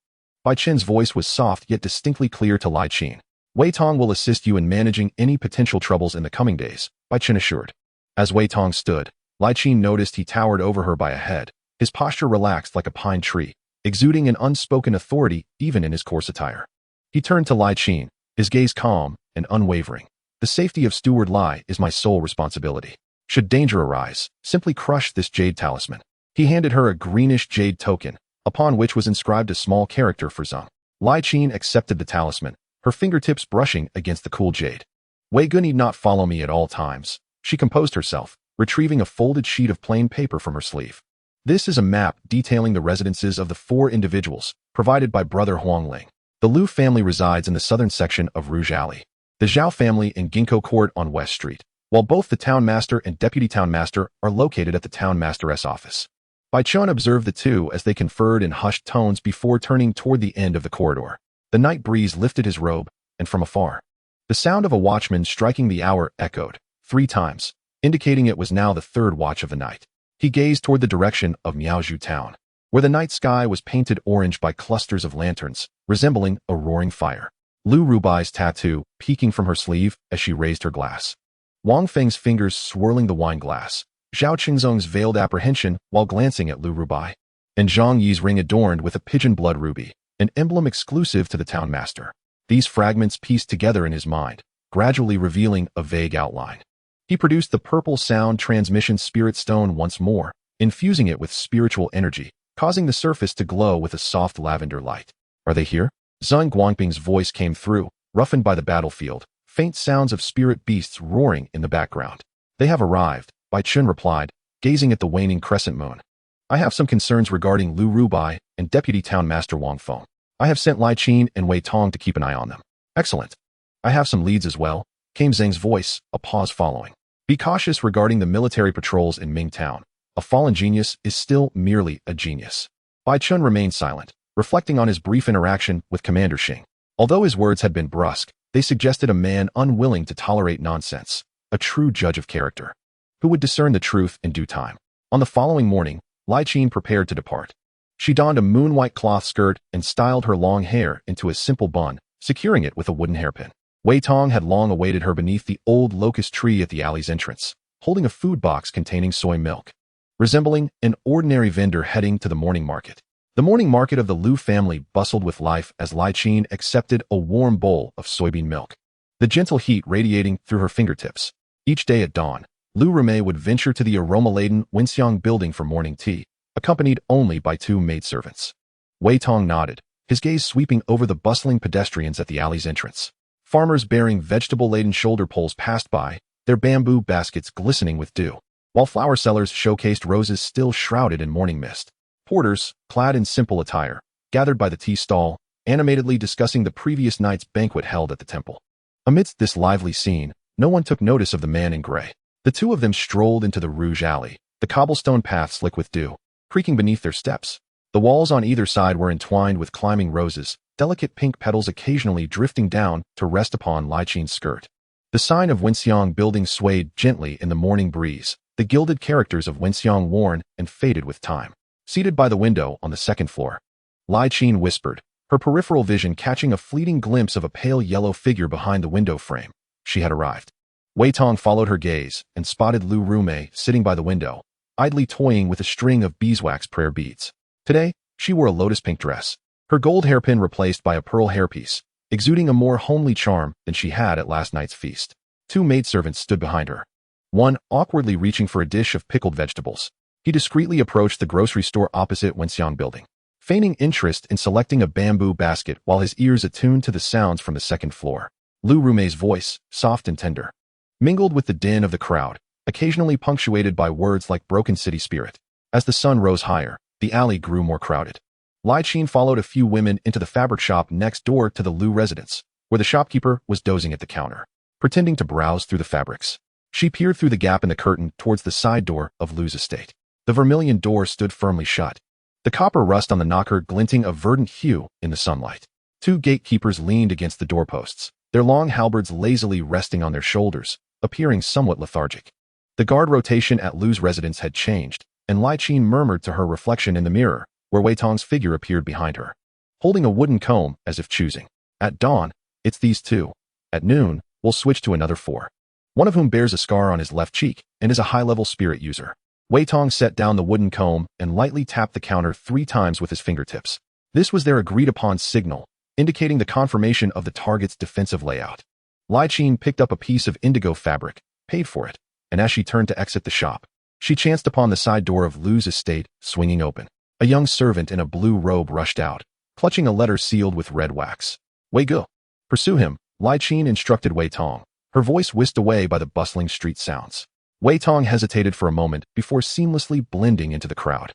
Bai Chen's voice was soft yet distinctly clear to Bai Chen. "Wei Tong will assist you in managing any potential troubles in the coming days," Bai Chen assured. As Wei Tong stood, Bai Chen noticed he towered over her by a head, his posture relaxed like a pine tree, exuding an unspoken authority even in his coarse attire. He turned to Bai Chen, his gaze calm and unwavering. "The safety of Steward Lai is my sole responsibility. Should danger arise, simply crush this jade talisman." He handed her a greenish jade token, upon which was inscribed a small character for Zhang. Bai Chen accepted the talisman, her fingertips brushing against the cool jade. "Wei Gu need not follow me at all times." She composed herself, retrieving a folded sheet of plain paper from her sleeve. "This is a map detailing the residences of the four individuals, provided by Brother Huangling. The Liu family resides in the southern section of Rouge Alley, the Zhao family in Ginkgo Court on West Street, while both the Town Master and Deputy Town Master are located at the Town Master's office." Bai Chen observed the two as they conferred in hushed tones before turning toward the end of the corridor. The night breeze lifted his robe, and from afar, the sound of a watchman striking the hour echoed 3 times, indicating it was now the 3rd watch of the night. He gazed toward the direction of Miaozhu Town, where the night sky was painted orange by clusters of lanterns, resembling a roaring fire. Lu Rubai's tattoo peeking from her sleeve as she raised her glass. Wang Feng's fingers swirling the wine glass. Zhao Qingzong's veiled apprehension while glancing at Lu Rubai. And Zhang Yi's ring adorned with a pigeon blood ruby, an emblem exclusive to the Town Master. These fragments pieced together in his mind, gradually revealing a vague outline. He produced the purple sound transmission spirit stone once more, infusing it with spiritual energy, causing the surface to glow with a soft lavender light. "Are they here?" Zhang Guangping's voice came through, roughened by the battlefield, faint sounds of spirit beasts roaring in the background. "They have arrived," Bai Chen replied, gazing at the waning crescent moon. "I have some concerns regarding Lu Rubai and Deputy Town Master Wang Feng. I have sent Bai Chen and Wei Tong to keep an eye on them." "Excellent. I have some leads as well," came Zhang's voice, a pause following. "Be cautious regarding the military patrols in Ming Town. A fallen genius is still merely a genius." Bai Chen remained silent, reflecting on his brief interaction with Commander Xing. Although his words had been brusque, they suggested a man unwilling to tolerate nonsense, a true judge of character, who would discern the truth in due time. On the following morning, Bai Chen prepared to depart. She donned a moon-white cloth skirt and styled her long hair into a simple bun, securing it with a wooden hairpin. Wei Tong had long awaited her beneath the old locust tree at the alley's entrance, holding a food box containing soy milk. Resembling an ordinary vendor heading to the morning market, the morning market of the Liu family bustled with life as Bai Chen accepted a warm bowl of soybean milk, the gentle heat radiating through her fingertips. Each day at dawn, Lu Rumei would venture to the aroma-laden Wenxiang building for morning tea, accompanied only by 2 maidservants. Wei Tong nodded, his gaze sweeping over the bustling pedestrians at the alley's entrance. Farmers bearing vegetable-laden shoulder poles passed by, their bamboo baskets glistening with dew, while flower sellers showcased roses still shrouded in morning mist. Porters, clad in simple attire, gathered by the tea stall, animatedly discussing the previous night's banquet held at the temple. Amidst this lively scene, no one took notice of the man in gray. The two of them strolled into the Rouge Alley, the cobblestone path slick with dew, creaking beneath their steps. The walls on either side were entwined with climbing roses, delicate pink petals occasionally drifting down to rest upon Bai Chen's skirt. The sign of Wenxiang building swayed gently in the morning breeze, the gilded characters of Wenxiang worn and faded with time. Seated by the window on the second floor, Bai Chen whispered, her peripheral vision catching a fleeting glimpse of a pale yellow figure behind the window frame. She had arrived. Wei Tong followed her gaze and spotted Lu Rumei sitting by the window, idly toying with a string of beeswax prayer beads. Today, she wore a lotus-pink dress, her gold hairpin replaced by a pearl hairpiece, exuding a more homely charm than she had at last night's feast. Two maidservants stood behind her. One, awkwardly reaching for a dish of pickled vegetables. He discreetly approached the grocery store opposite Wenxiang building, feigning interest in selecting a bamboo basket while his ears attuned to the sounds from the second floor. Lu Rumei's voice, soft and tender, mingled with the din of the crowd, occasionally punctuated by words like broken city spirit. As the sun rose higher, the alley grew more crowded. Bai Chen followed a few women into the fabric shop next door to the Lu residence, where the shopkeeper was dozing at the counter, pretending to browse through the fabrics. She peered through the gap in the curtain towards the side door of Lu's estate. The vermilion door stood firmly shut, the copper rust on the knocker glinting a verdant hue in the sunlight. Two gatekeepers leaned against the doorposts, their long halberds lazily resting on their shoulders, appearing somewhat lethargic. The guard rotation at Lu's residence had changed, and Bai Chen murmured to her reflection in the mirror, where Wei Tong's figure appeared behind her, holding a wooden comb as if choosing. At dawn, it's these two. At noon, we'll switch to another four. One of whom bears a scar on his left cheek and is a high-level spirit user. Wei Tong set down the wooden comb and lightly tapped the counter 3 times with his fingertips. This was their agreed-upon signal, indicating the confirmation of the target's defensive layout. Bai Chen picked up a piece of indigo fabric, paid for it, and as she turned to exit the shop, she chanced upon the side door of Lu's estate, swinging open. A young servant in a blue robe rushed out, clutching a letter sealed with red wax. Wei Gu. Pursue him, Bai Chen instructed Wei Tong, her voice whisked away by the bustling street sounds. Wei Tong hesitated for a moment before seamlessly blending into the crowd.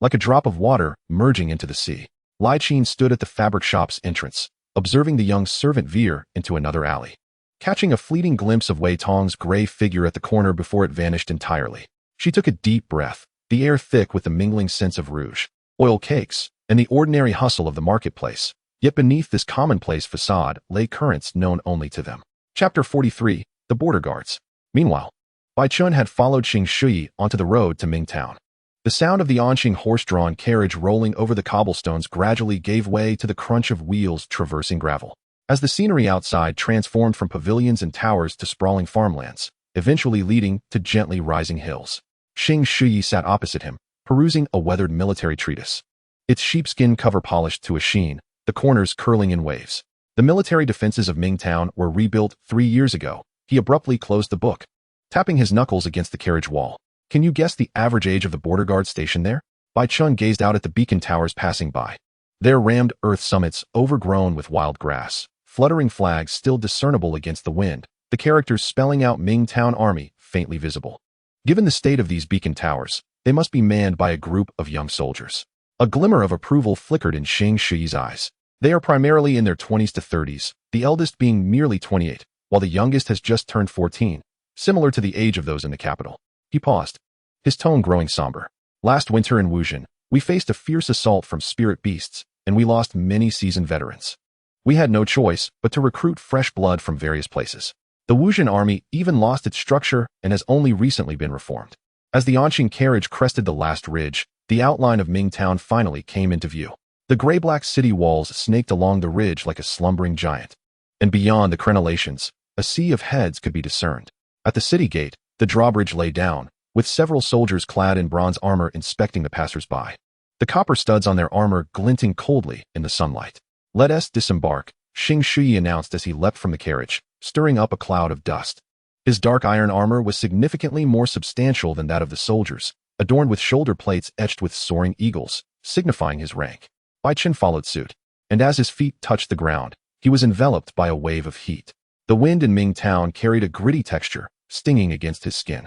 Like a drop of water merging into the sea, Bai Chen stood at the fabric shop's entrance, observing the young servant veer into another alley. Catching a fleeting glimpse of Wei Tong's gray figure at the corner before it vanished entirely, she took a deep breath, the air thick with the mingling scents of rouge, oil cakes, and the ordinary hustle of the marketplace. Yet beneath this commonplace facade lay currents known only to them. Chapter 43, The Border Guards. Meanwhile, Bai Chen had followed Xing Shui onto the road to Mingtown. The sound of the onqing horse-drawn carriage rolling over the cobblestones gradually gave way to the crunch of wheels traversing gravel. As the scenery outside transformed from pavilions and towers to sprawling farmlands, eventually leading to gently rising hills. Xing Shui sat opposite him, perusing a weathered military treatise. Its sheepskin cover polished to a sheen, the corners curling in waves. The military defenses of Mingtown were rebuilt 3 years ago. He abruptly closed the book, tapping his knuckles against the carriage wall. Can you guess the average age of the border guard stationed there? Bai Chen gazed out at the beacon towers passing by. Their rammed earth summits overgrown with wild grass, fluttering flags still discernible against the wind, the characters spelling out Mingtown Army faintly visible. Given the state of these beacon towers, they must be manned by a group of young soldiers. A glimmer of approval flickered in Xing Shui's eyes. They are primarily in their 20s to 30s, the eldest being merely 28, while the youngest has just turned 14, similar to the age of those in the capital. He paused, his tone growing somber. Last winter in Wuzhen, we faced a fierce assault from spirit beasts, and we lost many seasoned veterans. We had no choice but to recruit fresh blood from various places. The Wuzhen army even lost its structure and has only recently been reformed. As the onqing carriage crested the last ridge, the outline of Mingtown finally came into view. The gray-black city walls snaked along the ridge like a slumbering giant, and beyond the crenellations, a sea of heads could be discerned. At the city gate, the drawbridge lay down, with several soldiers clad in bronze armor inspecting the passers-by. The copper studs on their armor glinting coldly in the sunlight. Let us disembark, Xing Shui announced as he leapt from the carriage, stirring up a cloud of dust. His dark iron armor was significantly more substantial than that of the soldiers, adorned with shoulder plates etched with soaring eagles, signifying his rank. Bai Chen followed suit. and as his feet touched the ground, he was enveloped by a wave of heat. The wind in Ming Town carried a gritty texture, stinging against his skin.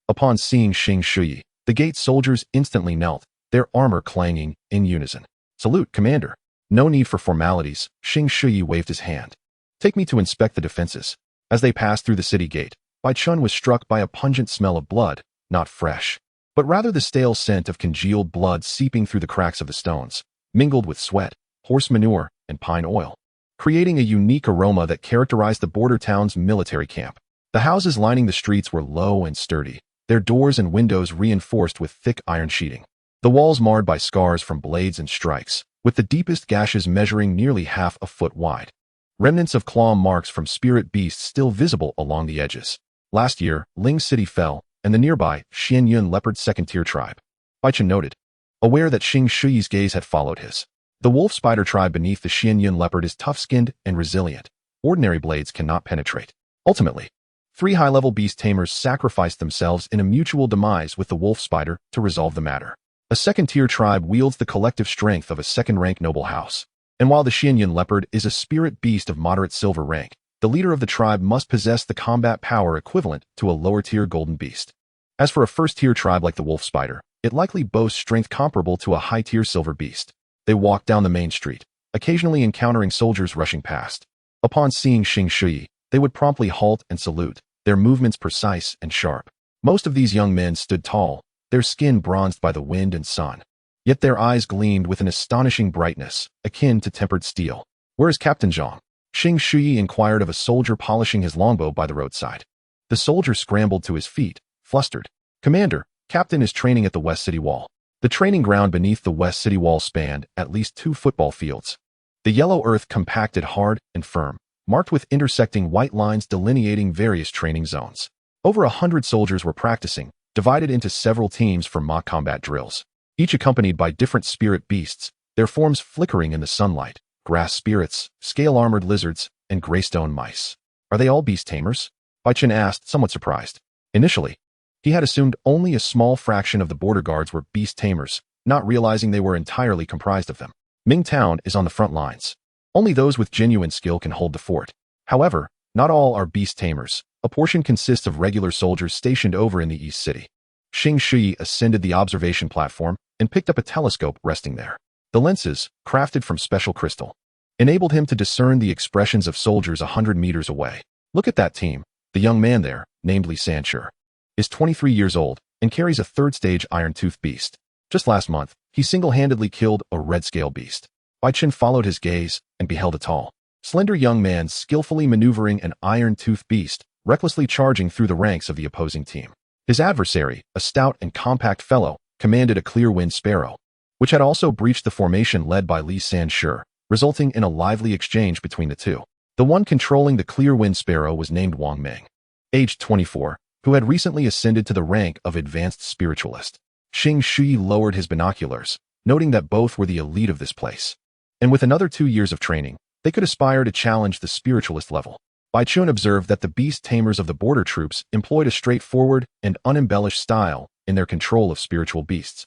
Upon seeing Xing Shuyi, the gate soldiers instantly knelt, their armor clanging in unison. "Salute, Commander." No need for formalities, Xing Shuyi waved his hand. "Take me to inspect the defenses." As they passed through the city gate, Bai Chen was struck by a pungent smell of blood, not fresh, but rather the stale scent of congealed blood seeping through the cracks of the stones, mingled with sweat, horse manure, and pine oil, creating a unique aroma that characterized the border town's military camp. The houses lining the streets were low and sturdy, their doors and windows reinforced with thick iron sheeting. The walls marred by scars from blades and strikes, with the deepest gashes measuring nearly half a foot wide. Remnants of claw marks from spirit beasts still visible along the edges. Last year, Ling City fell, and the nearby Xuan Yuan Leopard second-tier tribe. Bai Chen noted, aware that Xing Shuyi's gaze had followed his. The wolf spider tribe beneath the Xuan Yuan Leopard is tough-skinned and resilient. Ordinary blades cannot penetrate. Ultimately, 3 high-level Beast Tamers sacrificed themselves in a mutual demise with the wolf spider to resolve the matter. A second-tier tribe wields the collective strength of a second-rank noble house. And while the Xuan Yuan Leopard is a spirit beast of moderate silver rank, the leader of the tribe must possess the combat power equivalent to a lower-tier golden beast. As for a first-tier tribe like the wolf spider, it likely boasts strength comparable to a high-tier silver beast. They walked down the main street, occasionally encountering soldiers rushing past. Upon seeing Xing Shuyi, they would promptly halt and salute, their movements precise and sharp. Most of these young men stood tall, their skin bronzed by the wind and sun. Yet their eyes gleamed with an astonishing brightness, akin to tempered steel. "Where is Captain Zhang?" Xing Shuyi inquired of a soldier polishing his longbow by the roadside. The soldier scrambled to his feet, flustered. "Commander, Captain is training at the West City Wall." The training ground beneath the West City Wall spanned at least 2 football fields. The yellow earth compacted hard and firm, marked with intersecting white lines delineating various training zones. Over 100 soldiers were practicing, divided into several teams for mock combat drills, each accompanied by different spirit beasts, their forms flickering in the sunlight: grass spirits, scale-armored lizards, and greystone mice. "Are they all Beast Tamers?" Bai Chen asked, somewhat surprised. Initially, he had assumed only a small fraction of the border guards were Beast Tamers, not realizing they were entirely comprised of them. Ming Town is on the front lines. Only those with genuine skill can hold the fort. However, not all are Beast Tamers. A portion consists of regular soldiers stationed over in the East City. Xing Shuyi ascended the observation platform and picked up a telescope resting there. The lenses, crafted from special crystal, enabled him to discern the expressions of soldiers 100 meters away. "Look at that team." The young man there, named Li Sanshur, is 23 years old and carries a third-stage iron-tooth beast. Just last month, he single-handedly killed a red-scale beast. Bai Chen followed his gaze and beheld a tall, slender young man skillfully maneuvering an iron-tooth beast, recklessly charging through the ranks of the opposing team. His adversary, a stout and compact fellow, commanded a clear-wind sparrow, which had also breached the formation led by Li Sanshur, resulting in a lively exchange between the two. The one controlling the clear-wind sparrow was named Wang Meng, aged 24, who had recently ascended to the rank of advanced spiritualist. Xing Shuyi lowered his binoculars, noting that both were the elite of this place. And with another 2 years of training, they could aspire to challenge the spiritualist level. Bai Chen observed that the Beast Tamers of the border troops employed a straightforward and unembellished style in their control of spiritual beasts.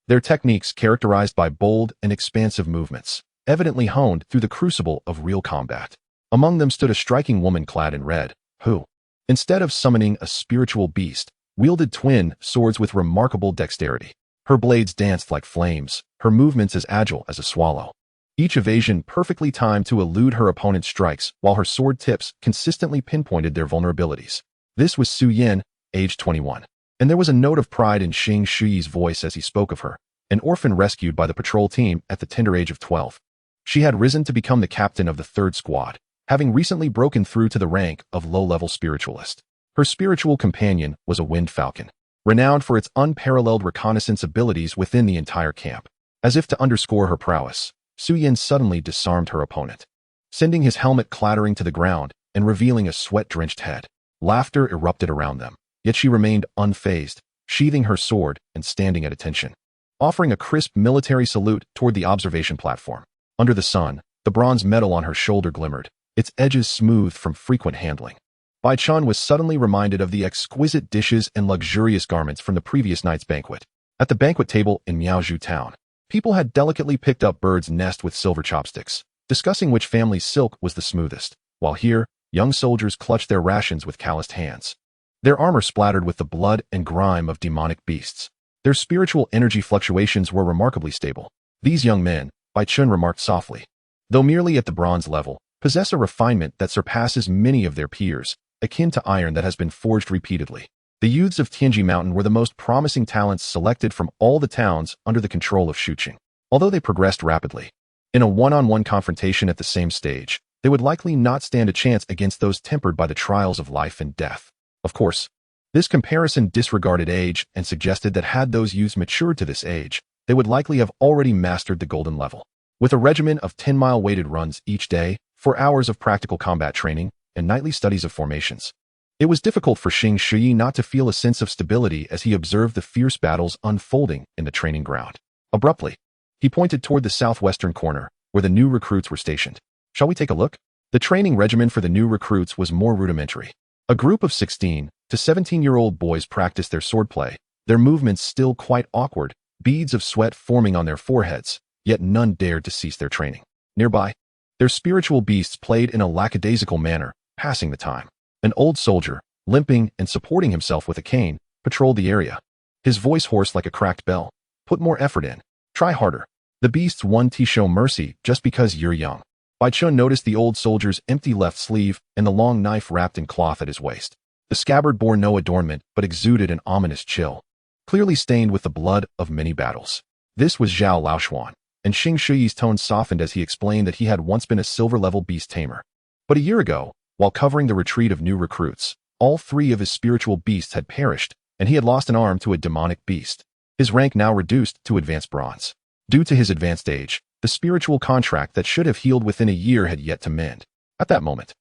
Their techniques characterized by bold and expansive movements, evidently honed through the crucible of real combat. Among them stood a striking woman clad in red, who, instead of summoning a spiritual beast, wielded twin swords with remarkable dexterity. Her blades danced like flames, her movements as agile as a swallow. Each evasion perfectly timed to elude her opponent's strikes, while her sword tips consistently pinpointed their vulnerabilities. This was Su Yin, age 21. And there was a note of pride in Xing Shuyi's voice as he spoke of her, an orphan rescued by the patrol team at the tender age of 12. She had risen to become the captain of the 3rd Squad, having recently broken through to the rank of low-level spiritualist. Her spiritual companion was a wind falcon, renowned for its unparalleled reconnaissance abilities within the entire camp. As if to underscore her prowess, Su Yin suddenly disarmed her opponent, sending his helmet clattering to the ground and revealing a sweat-drenched head. Laughter erupted around them, yet she remained unfazed, sheathing her sword and standing at attention, offering a crisp military salute toward the observation platform. Under the sun, the bronze medal on her shoulder glimmered, its edges smoothed from frequent handling. Bai Chen was suddenly reminded of the exquisite dishes and luxurious garments from the previous night's banquet. At the banquet table in Miaozhou town, people had delicately picked up birds' nest with silver chopsticks, discussing which family's silk was the smoothest, while here, young soldiers clutched their rations with calloused hands. Their armor splattered with the blood and grime of demonic beasts. Their spiritual energy fluctuations were remarkably stable. These young men, Bai Chen remarked softly, though merely at the bronze level, possess a refinement that surpasses many of their peers, akin to iron that has been forged repeatedly. The youths of Tianji Mountain were the most promising talents selected from all the towns under the control of Xuqing. Although they progressed rapidly, in a one-on-one confrontation at the same stage, they would likely not stand a chance against those tempered by the trials of life and death. Of course, this comparison disregarded age and suggested that had those youths matured to this age, they would likely have already mastered the golden level. With a regimen of 10-mile weighted runs each day, 4 hours of practical combat training, and nightly studies of formations, it was difficult for Xing Shuyi not to feel a sense of stability as he observed the fierce battles unfolding in the training ground. Abruptly, he pointed toward the southwestern corner, where the new recruits were stationed. Shall we take a look? The training regimen for the new recruits was more rudimentary. A group of 16 to 17-year-old boys practiced their swordplay, their movements still quite awkward, beads of sweat forming on their foreheads, yet none dared to cease their training. Nearby, their spiritual beasts played in a lackadaisical manner, passing the time. An old soldier, limping and supporting himself with a cane, patrolled the area. His voice hoarse like a cracked bell. Put more effort in. Try harder. The beasts won't show mercy just because you're young. Bai Chen noticed the old soldier's empty left sleeve and the long knife wrapped in cloth at his waist. The scabbard bore no adornment but exuded an ominous chill, clearly stained with the blood of many battles. This was Zhao Laoshuan, and Xing Shuyi's tone softened as he explained that he had once been a silver-level Beast Tamer. But a year ago, while covering the retreat of new recruits, all 3 of his spiritual beasts had perished, and he had lost an arm to a demonic beast. His rank now reduced to advanced bronze. Due to his advanced age, the spiritual contract that should have healed within a year had yet to mend. At that moment,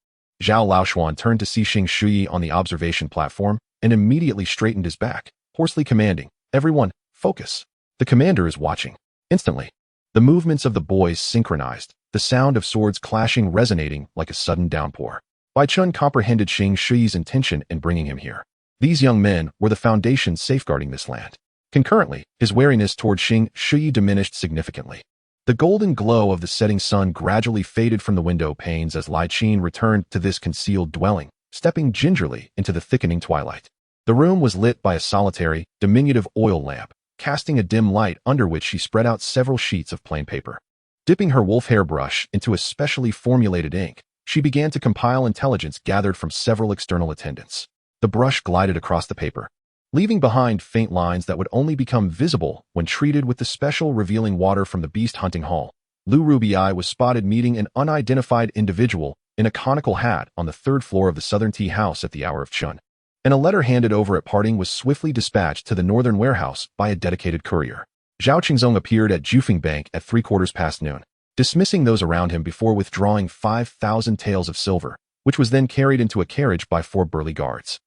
Zhao Laoshuan turned to see Xing Shuyi on the observation platform and immediately straightened his back, hoarsely commanding, "Everyone, focus. The commander is watching." Instantly, the movements of the boys synchronized, the sound of swords clashing resonating like a sudden downpour. Bai Chen comprehended Xing Shuyi's intention in bringing him here. These young men were the foundation safeguarding this land. Concurrently, his wariness toward Xing Shuyi diminished significantly. The golden glow of the setting sun gradually faded from the window panes as Bai Chen returned to this concealed dwelling, stepping gingerly into the thickening twilight. The room was lit by a solitary, diminutive oil lamp, casting a dim light under which she spread out several sheets of plain paper. Dipping her wolf hair brush into a specially formulated ink, she began to compile intelligence gathered from several external attendants. The brush glided across the paper, leaving behind faint lines that would only become visible when treated with the special revealing water from the beast hunting hall. Lu Rubii was spotted meeting an unidentified individual in a conical hat on the 3rd floor of the southern tea house at the hour of Chun, and a letter handed over at parting was swiftly dispatched to the northern warehouse by a dedicated courier. Zhao Qingzong appeared at Jufeng Bank at 3:15 noon, dismissing those around him before withdrawing 5,000 taels of silver, which was then carried into a carriage by 4 burly guards.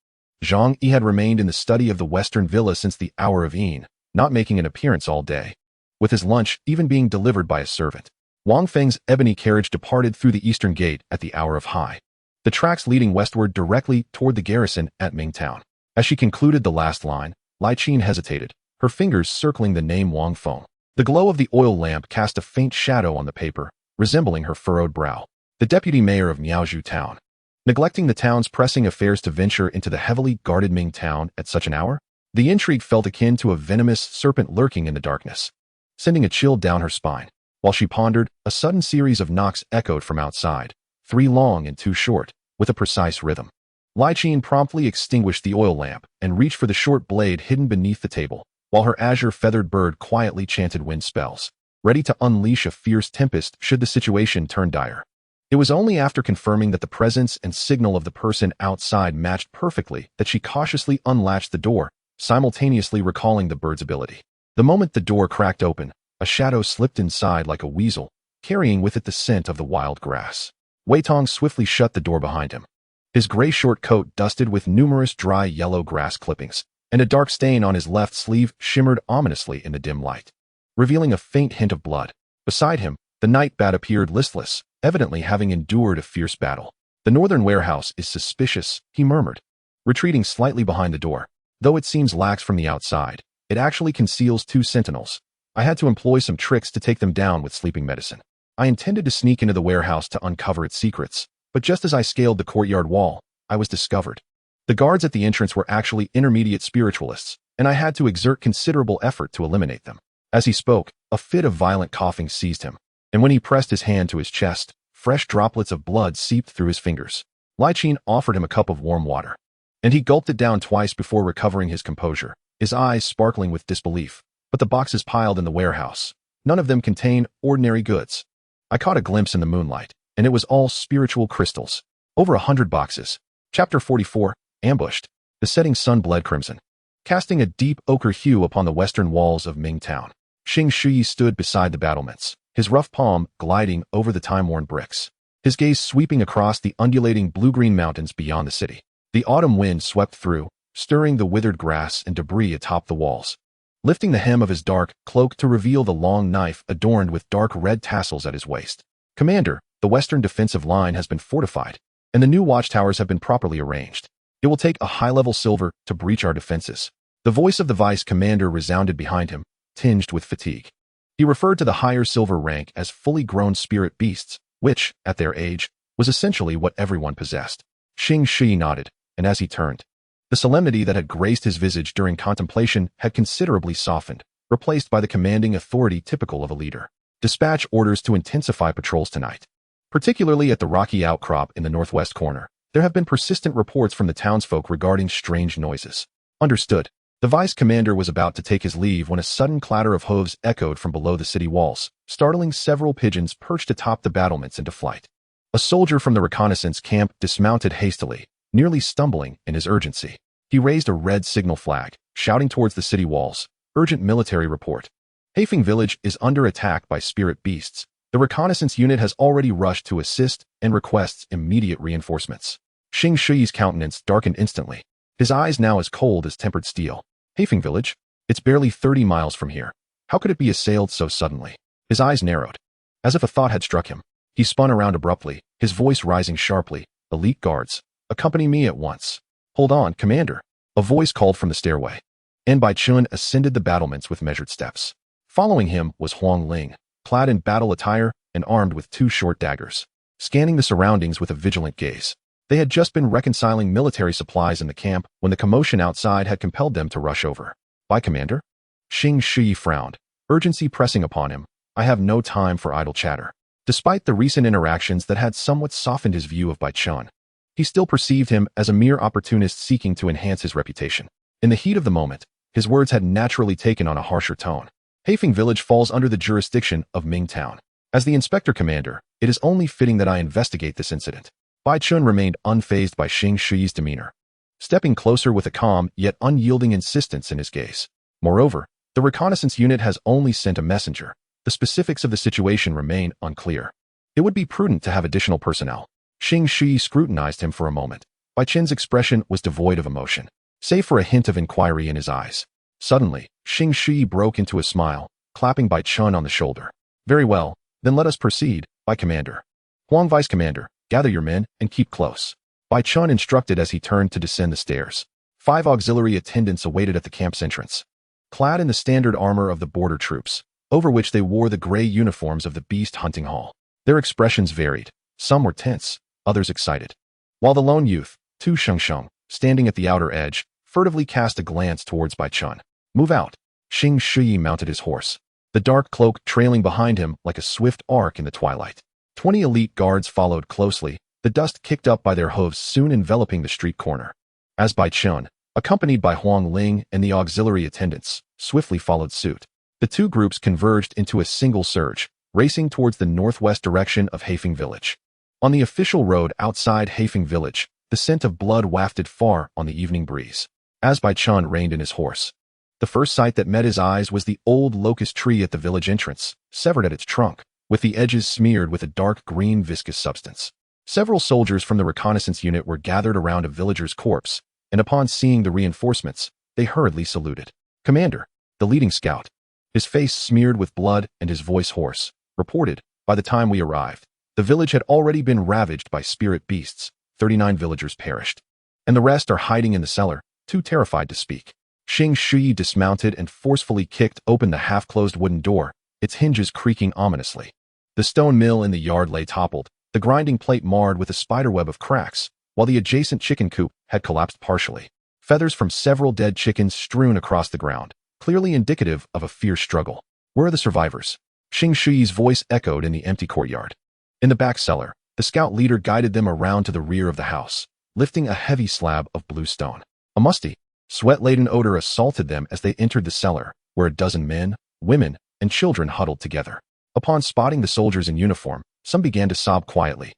Zhang Yi had remained in the study of the western villa since the hour of Yin, not making an appearance all day, with his lunch even being delivered by a servant. Wang Feng's ebony carriage departed through the eastern gate at the hour of high, the tracks leading westward directly toward the garrison at Mingtown. As she concluded the last line, Bai Chen hesitated, her fingers circling the name Wang Feng. The glow of the oil lamp cast a faint shadow on the paper, resembling her furrowed brow. The deputy mayor of Miaozhu Town. Neglecting the town's pressing affairs to venture into the heavily guarded Ming Town at such an hour? The intrigue felt akin to a venomous serpent lurking in the darkness, sending a chill down her spine. While she pondered, a sudden series of knocks echoed from outside, 3 long and 2 short, with a precise rhythm. Bai Chen promptly extinguished the oil lamp and reached for the short blade hidden beneath the table, while her azure-feathered bird quietly chanted wind spells, ready to unleash a fierce tempest should the situation turn dire. It was only after confirming that the presence and signal of the person outside matched perfectly that she cautiously unlatched the door, simultaneously recalling the bird's ability. The moment the door cracked open, a shadow slipped inside like a weasel, carrying with it the scent of the wild grass. Wei Tong swiftly shut the door behind him, his gray short coat dusted with numerous dry yellow grass clippings, and a dark stain on his left sleeve shimmered ominously in the dim light, revealing a faint hint of blood. Beside him, the night bat appeared listless, evidently having endured a fierce battle. "The northern warehouse is suspicious," he murmured, retreating slightly behind the door. "Though it seems lax from the outside, it actually conceals 2 sentinels. I had to employ some tricks to take them down with sleeping medicine." I intended to sneak into the warehouse to uncover its secrets, but just as I scaled the courtyard wall, I was discovered. The guards at the entrance were actually intermediate spiritualists, and I had to exert considerable effort to eliminate them. As he spoke, a fit of violent coughing seized him, and when he pressed his hand to his chest, fresh droplets of blood seeped through his fingers. Bai Chen offered him a cup of warm water, and he gulped it down twice before recovering his composure, his eyes sparkling with disbelief. But the boxes piled in the warehouse, none of them contained ordinary goods. I caught a glimpse in the moonlight, and it was all spiritual crystals. Over 100 boxes. Chapter 44, Ambushed. The setting sun bled crimson, casting a deep ochre hue upon the western walls of Ming Town. Xing Shui stood beside the battlements, his rough palm gliding over the time-worn bricks, his gaze sweeping across the undulating blue-green mountains beyond the city. The autumn wind swept through, stirring the withered grass and debris atop the walls, lifting the hem of his dark cloak to reveal the long knife adorned with dark red tassels at his waist. Commander, the western defensive line has been fortified, and the new watchtowers have been properly arranged. It will take a high-level silver to breach our defenses. The voice of the vice commander resounded behind him, tinged with fatigue. He referred to the higher silver rank as fully grown spirit beasts, which, at their age, was essentially what everyone possessed. Xing Shi nodded, and as he turned, the solemnity that had graced his visage during contemplation had considerably softened, replaced by the commanding authority typical of a leader. Dispatch orders to intensify patrols tonight. Particularly at the rocky outcrop in the northwest corner, there have been persistent reports from the townsfolk regarding strange noises. Understood. The vice commander was about to take his leave when a sudden clatter of hooves echoed from below the city walls, startling several pigeons perched atop the battlements into flight. A soldier from the reconnaissance camp dismounted hastily, nearly stumbling in his urgency. He raised a red signal flag, shouting towards the city walls, "Urgent military report. Hefeng village is under attack by spirit beasts. The reconnaissance unit has already rushed to assist and requests immediate reinforcements." Xing Shui's countenance darkened instantly, his eyes now as cold as tempered steel. Hefeng village? It's barely 30 miles from here. How could it be assailed so suddenly? His eyes narrowed, as if a thought had struck him. He spun around abruptly, his voice rising sharply. "Elite guards, accompany me at once." "Hold on, Commander," a voice called from the stairway, and Bai Chen ascended the battlements with measured steps. Following him was Huang Ling, clad in battle attire and armed with 2 short daggers, scanning the surroundings with a vigilant gaze. They had just been reconciling military supplies in the camp when the commotion outside had compelled them to rush over. "Why, Commander?" Xing Shui frowned, urgency pressing upon him. "I have no time for idle chatter." Despite the recent interactions that had somewhat softened his view of Bai Chen, he still perceived him as a mere opportunist seeking to enhance his reputation. In the heat of the moment, his words had naturally taken on a harsher tone. "Hefeng village falls under the jurisdiction of Ming Town. As the inspector commander, it is only fitting that I investigate this incident." Bai Chen remained unfazed by Xing Shui's demeanor, stepping closer with a calm yet unyielding insistence in his gaze. "Moreover, the reconnaissance unit has only sent a messenger. The specifics of the situation remain unclear. It would be prudent to have additional personnel." Xing Shui scrutinized him for a moment. Bai Chen's expression was devoid of emotion, save for a hint of inquiry in his eyes. Suddenly, Xing Shui broke into a smile, clapping Bai Chen on the shoulder. "Very well, then let us proceed, Bai Commander. Huang Vice Commander, gather your men and keep close." Bai Chen instructed as he turned to descend the stairs. 5 auxiliary attendants awaited at the camp's entrance, clad in the standard armor of the border troops, over which they wore the gray uniforms of the Beast Hunting Hall. Their expressions varied. Some were tense, others excited. While the lone youth, Tu Shengsheng, standing at the outer edge, furtively cast a glance towards Bai Chen. "Move out." Xing Shui mounted his horse, the dark cloak trailing behind him like a swift arc in the twilight. 20 elite guards followed closely, the dust kicked up by their hooves soon enveloping the street corner. As Bai Chen, accompanied by Huang Ling and the auxiliary attendants, swiftly followed suit, the 2 groups converged into a single surge, racing towards the northwest direction of Hefeng village. On the official road outside Hefeng village, the scent of blood wafted far on the evening breeze. As Bai Chen reined in his horse, the first sight that met his eyes was the old locust tree at the village entrance, severed at its trunk, with the edges smeared with a dark green viscous substance. Several soldiers from the reconnaissance unit were gathered around a villager's corpse, and upon seeing the reinforcements, they hurriedly saluted. "Commander," the leading scout, his face smeared with blood and his voice hoarse, reported, "By the time we arrived, the village had already been ravaged by spirit beasts. 39 villagers perished, and the rest are hiding in the cellar, too terrified to speak." Xing Shui dismounted and forcefully kicked open the half-closed wooden door, its hinges creaking ominously. The stone mill in the yard lay toppled, the grinding plate marred with a spiderweb of cracks, while the adjacent chicken coop had collapsed partially. Feathers from several dead chickens strewn across the ground, clearly indicative of a fierce struggle. Where are the survivors? Xing Shuyi's voice echoed in the empty courtyard. In the back cellar, the scout leader guided them around to the rear of the house, lifting a heavy slab of blue stone. A musty, sweat-laden odor assaulted them as they entered the cellar, where a dozen men, women, and children huddled together. Upon spotting the soldiers in uniform, some began to sob quietly,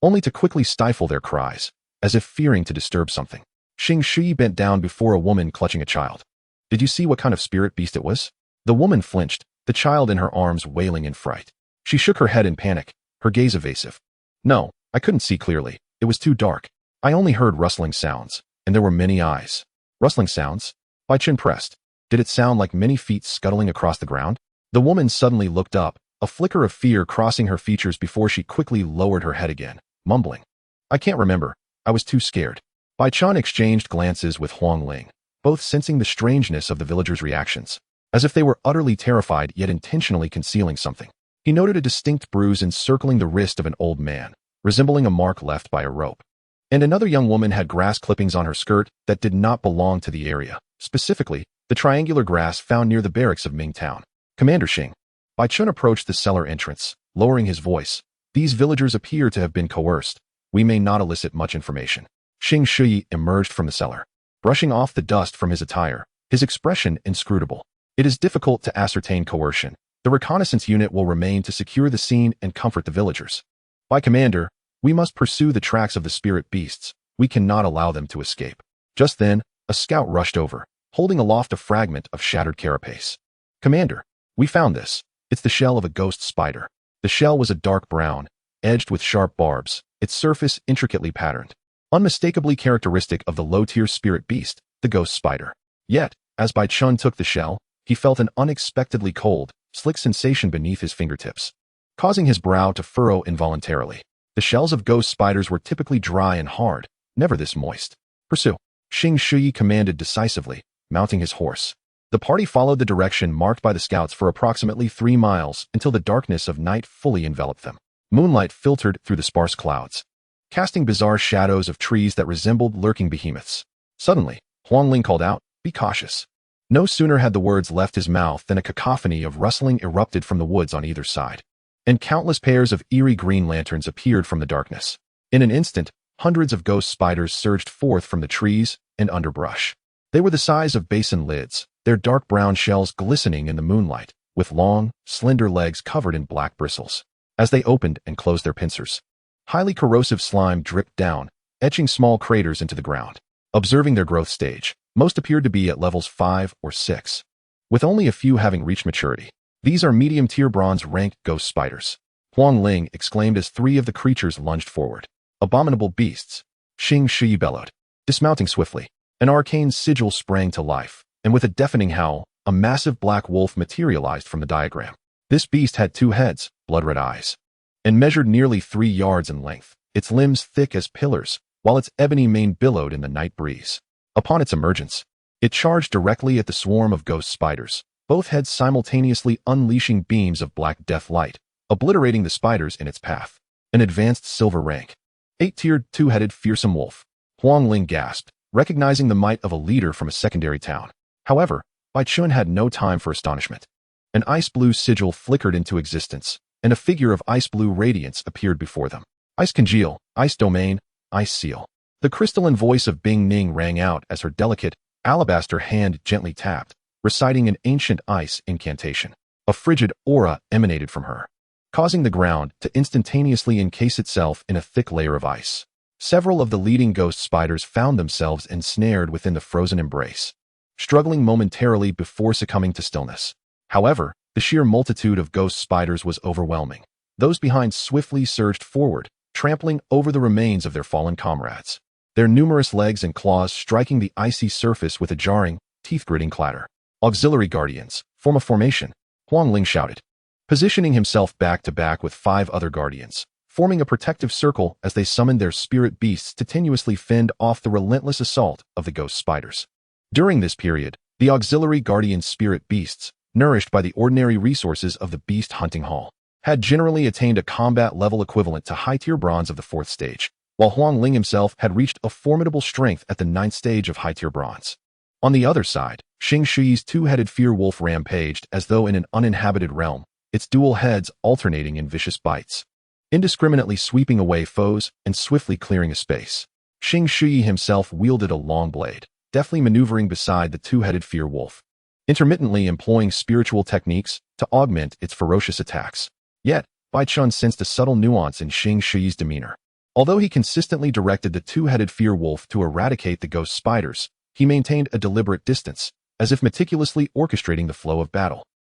only to quickly stifle their cries, as if fearing to disturb something. Xing Shuyi bent down before a woman clutching a child. Did you see what kind of spirit beast it was? The woman flinched, the child in her arms wailing in fright. She shook her head in panic, her gaze evasive. No, I couldn't see clearly. It was too dark. I only heard rustling sounds, and there were many eyes. Rustling sounds? Bai Chen pressed. Did it sound like many feet scuttling across the ground? The woman suddenly looked up, a flicker of fear crossing her features before she quickly lowered her head again, mumbling. I can't remember. I was too scared. Bai Chen exchanged glances with Huang Ling, both sensing the strangeness of the villagers' reactions, as if they were utterly terrified yet intentionally concealing something. He noted a distinct bruise encircling the wrist of an old man, resembling a mark left by a rope. And another young woman had grass clippings on her skirt that did not belong to the area, specifically, the triangular grass found near the barracks of Mingtown. Commander Xing. Bai Chen approached the cellar entrance, lowering his voice. These villagers appear to have been coerced. We may not elicit much information. Xing Shuyi emerged from the cellar, brushing off the dust from his attire, his expression inscrutable. It is difficult to ascertain coercion. The reconnaissance unit will remain to secure the scene and comfort the villagers. By Commander, we must pursue the tracks of the spirit beasts. We cannot allow them to escape. Just then, a scout rushed over, holding aloft a fragment of shattered carapace. Commander, we found this. It's the shell of a ghost spider. The shell was a dark brown, edged with sharp barbs, its surface intricately patterned, unmistakably characteristic of the low-tier spirit beast, the ghost spider. Yet, as Bai Chen took the shell, he felt an unexpectedly cold, slick sensation beneath his fingertips, causing his brow to furrow involuntarily. The shells of ghost spiders were typically dry and hard, never this moist. Pursue. Xing Shuyi commanded decisively, mounting his horse. The party followed the direction marked by the scouts for approximately 3 miles until the darkness of night fully enveloped them. Moonlight filtered through the sparse clouds, casting bizarre shadows of trees that resembled lurking behemoths. Suddenly, Huang Ling called out, "Be cautious." No sooner had the words left his mouth than a cacophony of rustling erupted from the woods on either side, and countless pairs of eerie green lanterns appeared from the darkness. In an instant, hundreds of ghost spiders surged forth from the trees and underbrush. They were the size of basin lids, their dark brown shells glistening in the moonlight, with long, slender legs covered in black bristles. As they opened and closed their pincers, highly corrosive slime dripped down, etching small craters into the ground. Observing their growth stage, most appeared to be at levels 5 or 6, with only a few having reached maturity. These are medium-tier bronze-ranked ghost spiders. Huang Ling exclaimed as 3 of the creatures lunged forward. Abominable beasts. Xing Shuyi bellowed. Dismounting swiftly, an arcane sigil sprang to life, and with a deafening howl, a massive black wolf materialized from the diagram. This beast had 2 heads, blood-red eyes, and measured nearly 3 yards in length, its limbs thick as pillars, while its ebony mane billowed in the night breeze. Upon its emergence, it charged directly at the swarm of ghost spiders, both heads simultaneously unleashing beams of black death light, obliterating the spiders in its path. An advanced silver rank, 8-tiered, 2-headed fearsome wolf. Huang Ling gasped, recognizing the might of a leader from a secondary town. However, Bai Chen had no time for astonishment. An ice-blue sigil flickered into existence, and a figure of ice-blue radiance appeared before them. Ice congeal, ice domain, ice seal. The crystalline voice of Bing Ning rang out as her delicate, alabaster hand gently tapped, reciting an ancient ice incantation. A frigid aura emanated from her, causing the ground to instantaneously encase itself in a thick layer of ice. Several of the leading ghost spiders found themselves ensnared within the frozen embrace, struggling momentarily before succumbing to stillness. However, the sheer multitude of ghost spiders was overwhelming. Those behind swiftly surged forward, trampling over the remains of their fallen comrades, their numerous legs and claws striking the icy surface with a jarring, teeth-gritting clatter. Auxiliary guardians, form a formation, Huang Ling shouted, positioning himself back-to-back with 5 other guardians, forming a protective circle as they summoned their spirit beasts to tenuously fend off the relentless assault of the ghost spiders. During this period, the auxiliary guardian spirit beasts, nourished by the ordinary resources of the beast hunting hall, had generally attained a combat level equivalent to high-tier bronze of the 4th stage, while Huang Ling himself had reached a formidable strength at the 9th stage of high-tier bronze. On the other side, Xing Shi's two-headed fear wolf rampaged as though in an uninhabited realm, its dual heads alternating in vicious bites, indiscriminately sweeping away foes and swiftly clearing a space. Xing Shi himself wielded a long blade, deftly maneuvering beside the two-headed fear wolf, intermittently employing spiritual techniques to augment its ferocious attacks. Yet, Bai Chen sensed a subtle nuance in Xing Shi's demeanor. Although he consistently directed the two-headed fear wolf to eradicate the ghost spiders, he maintained a deliberate distance, as if meticulously orchestrating the flow of battle.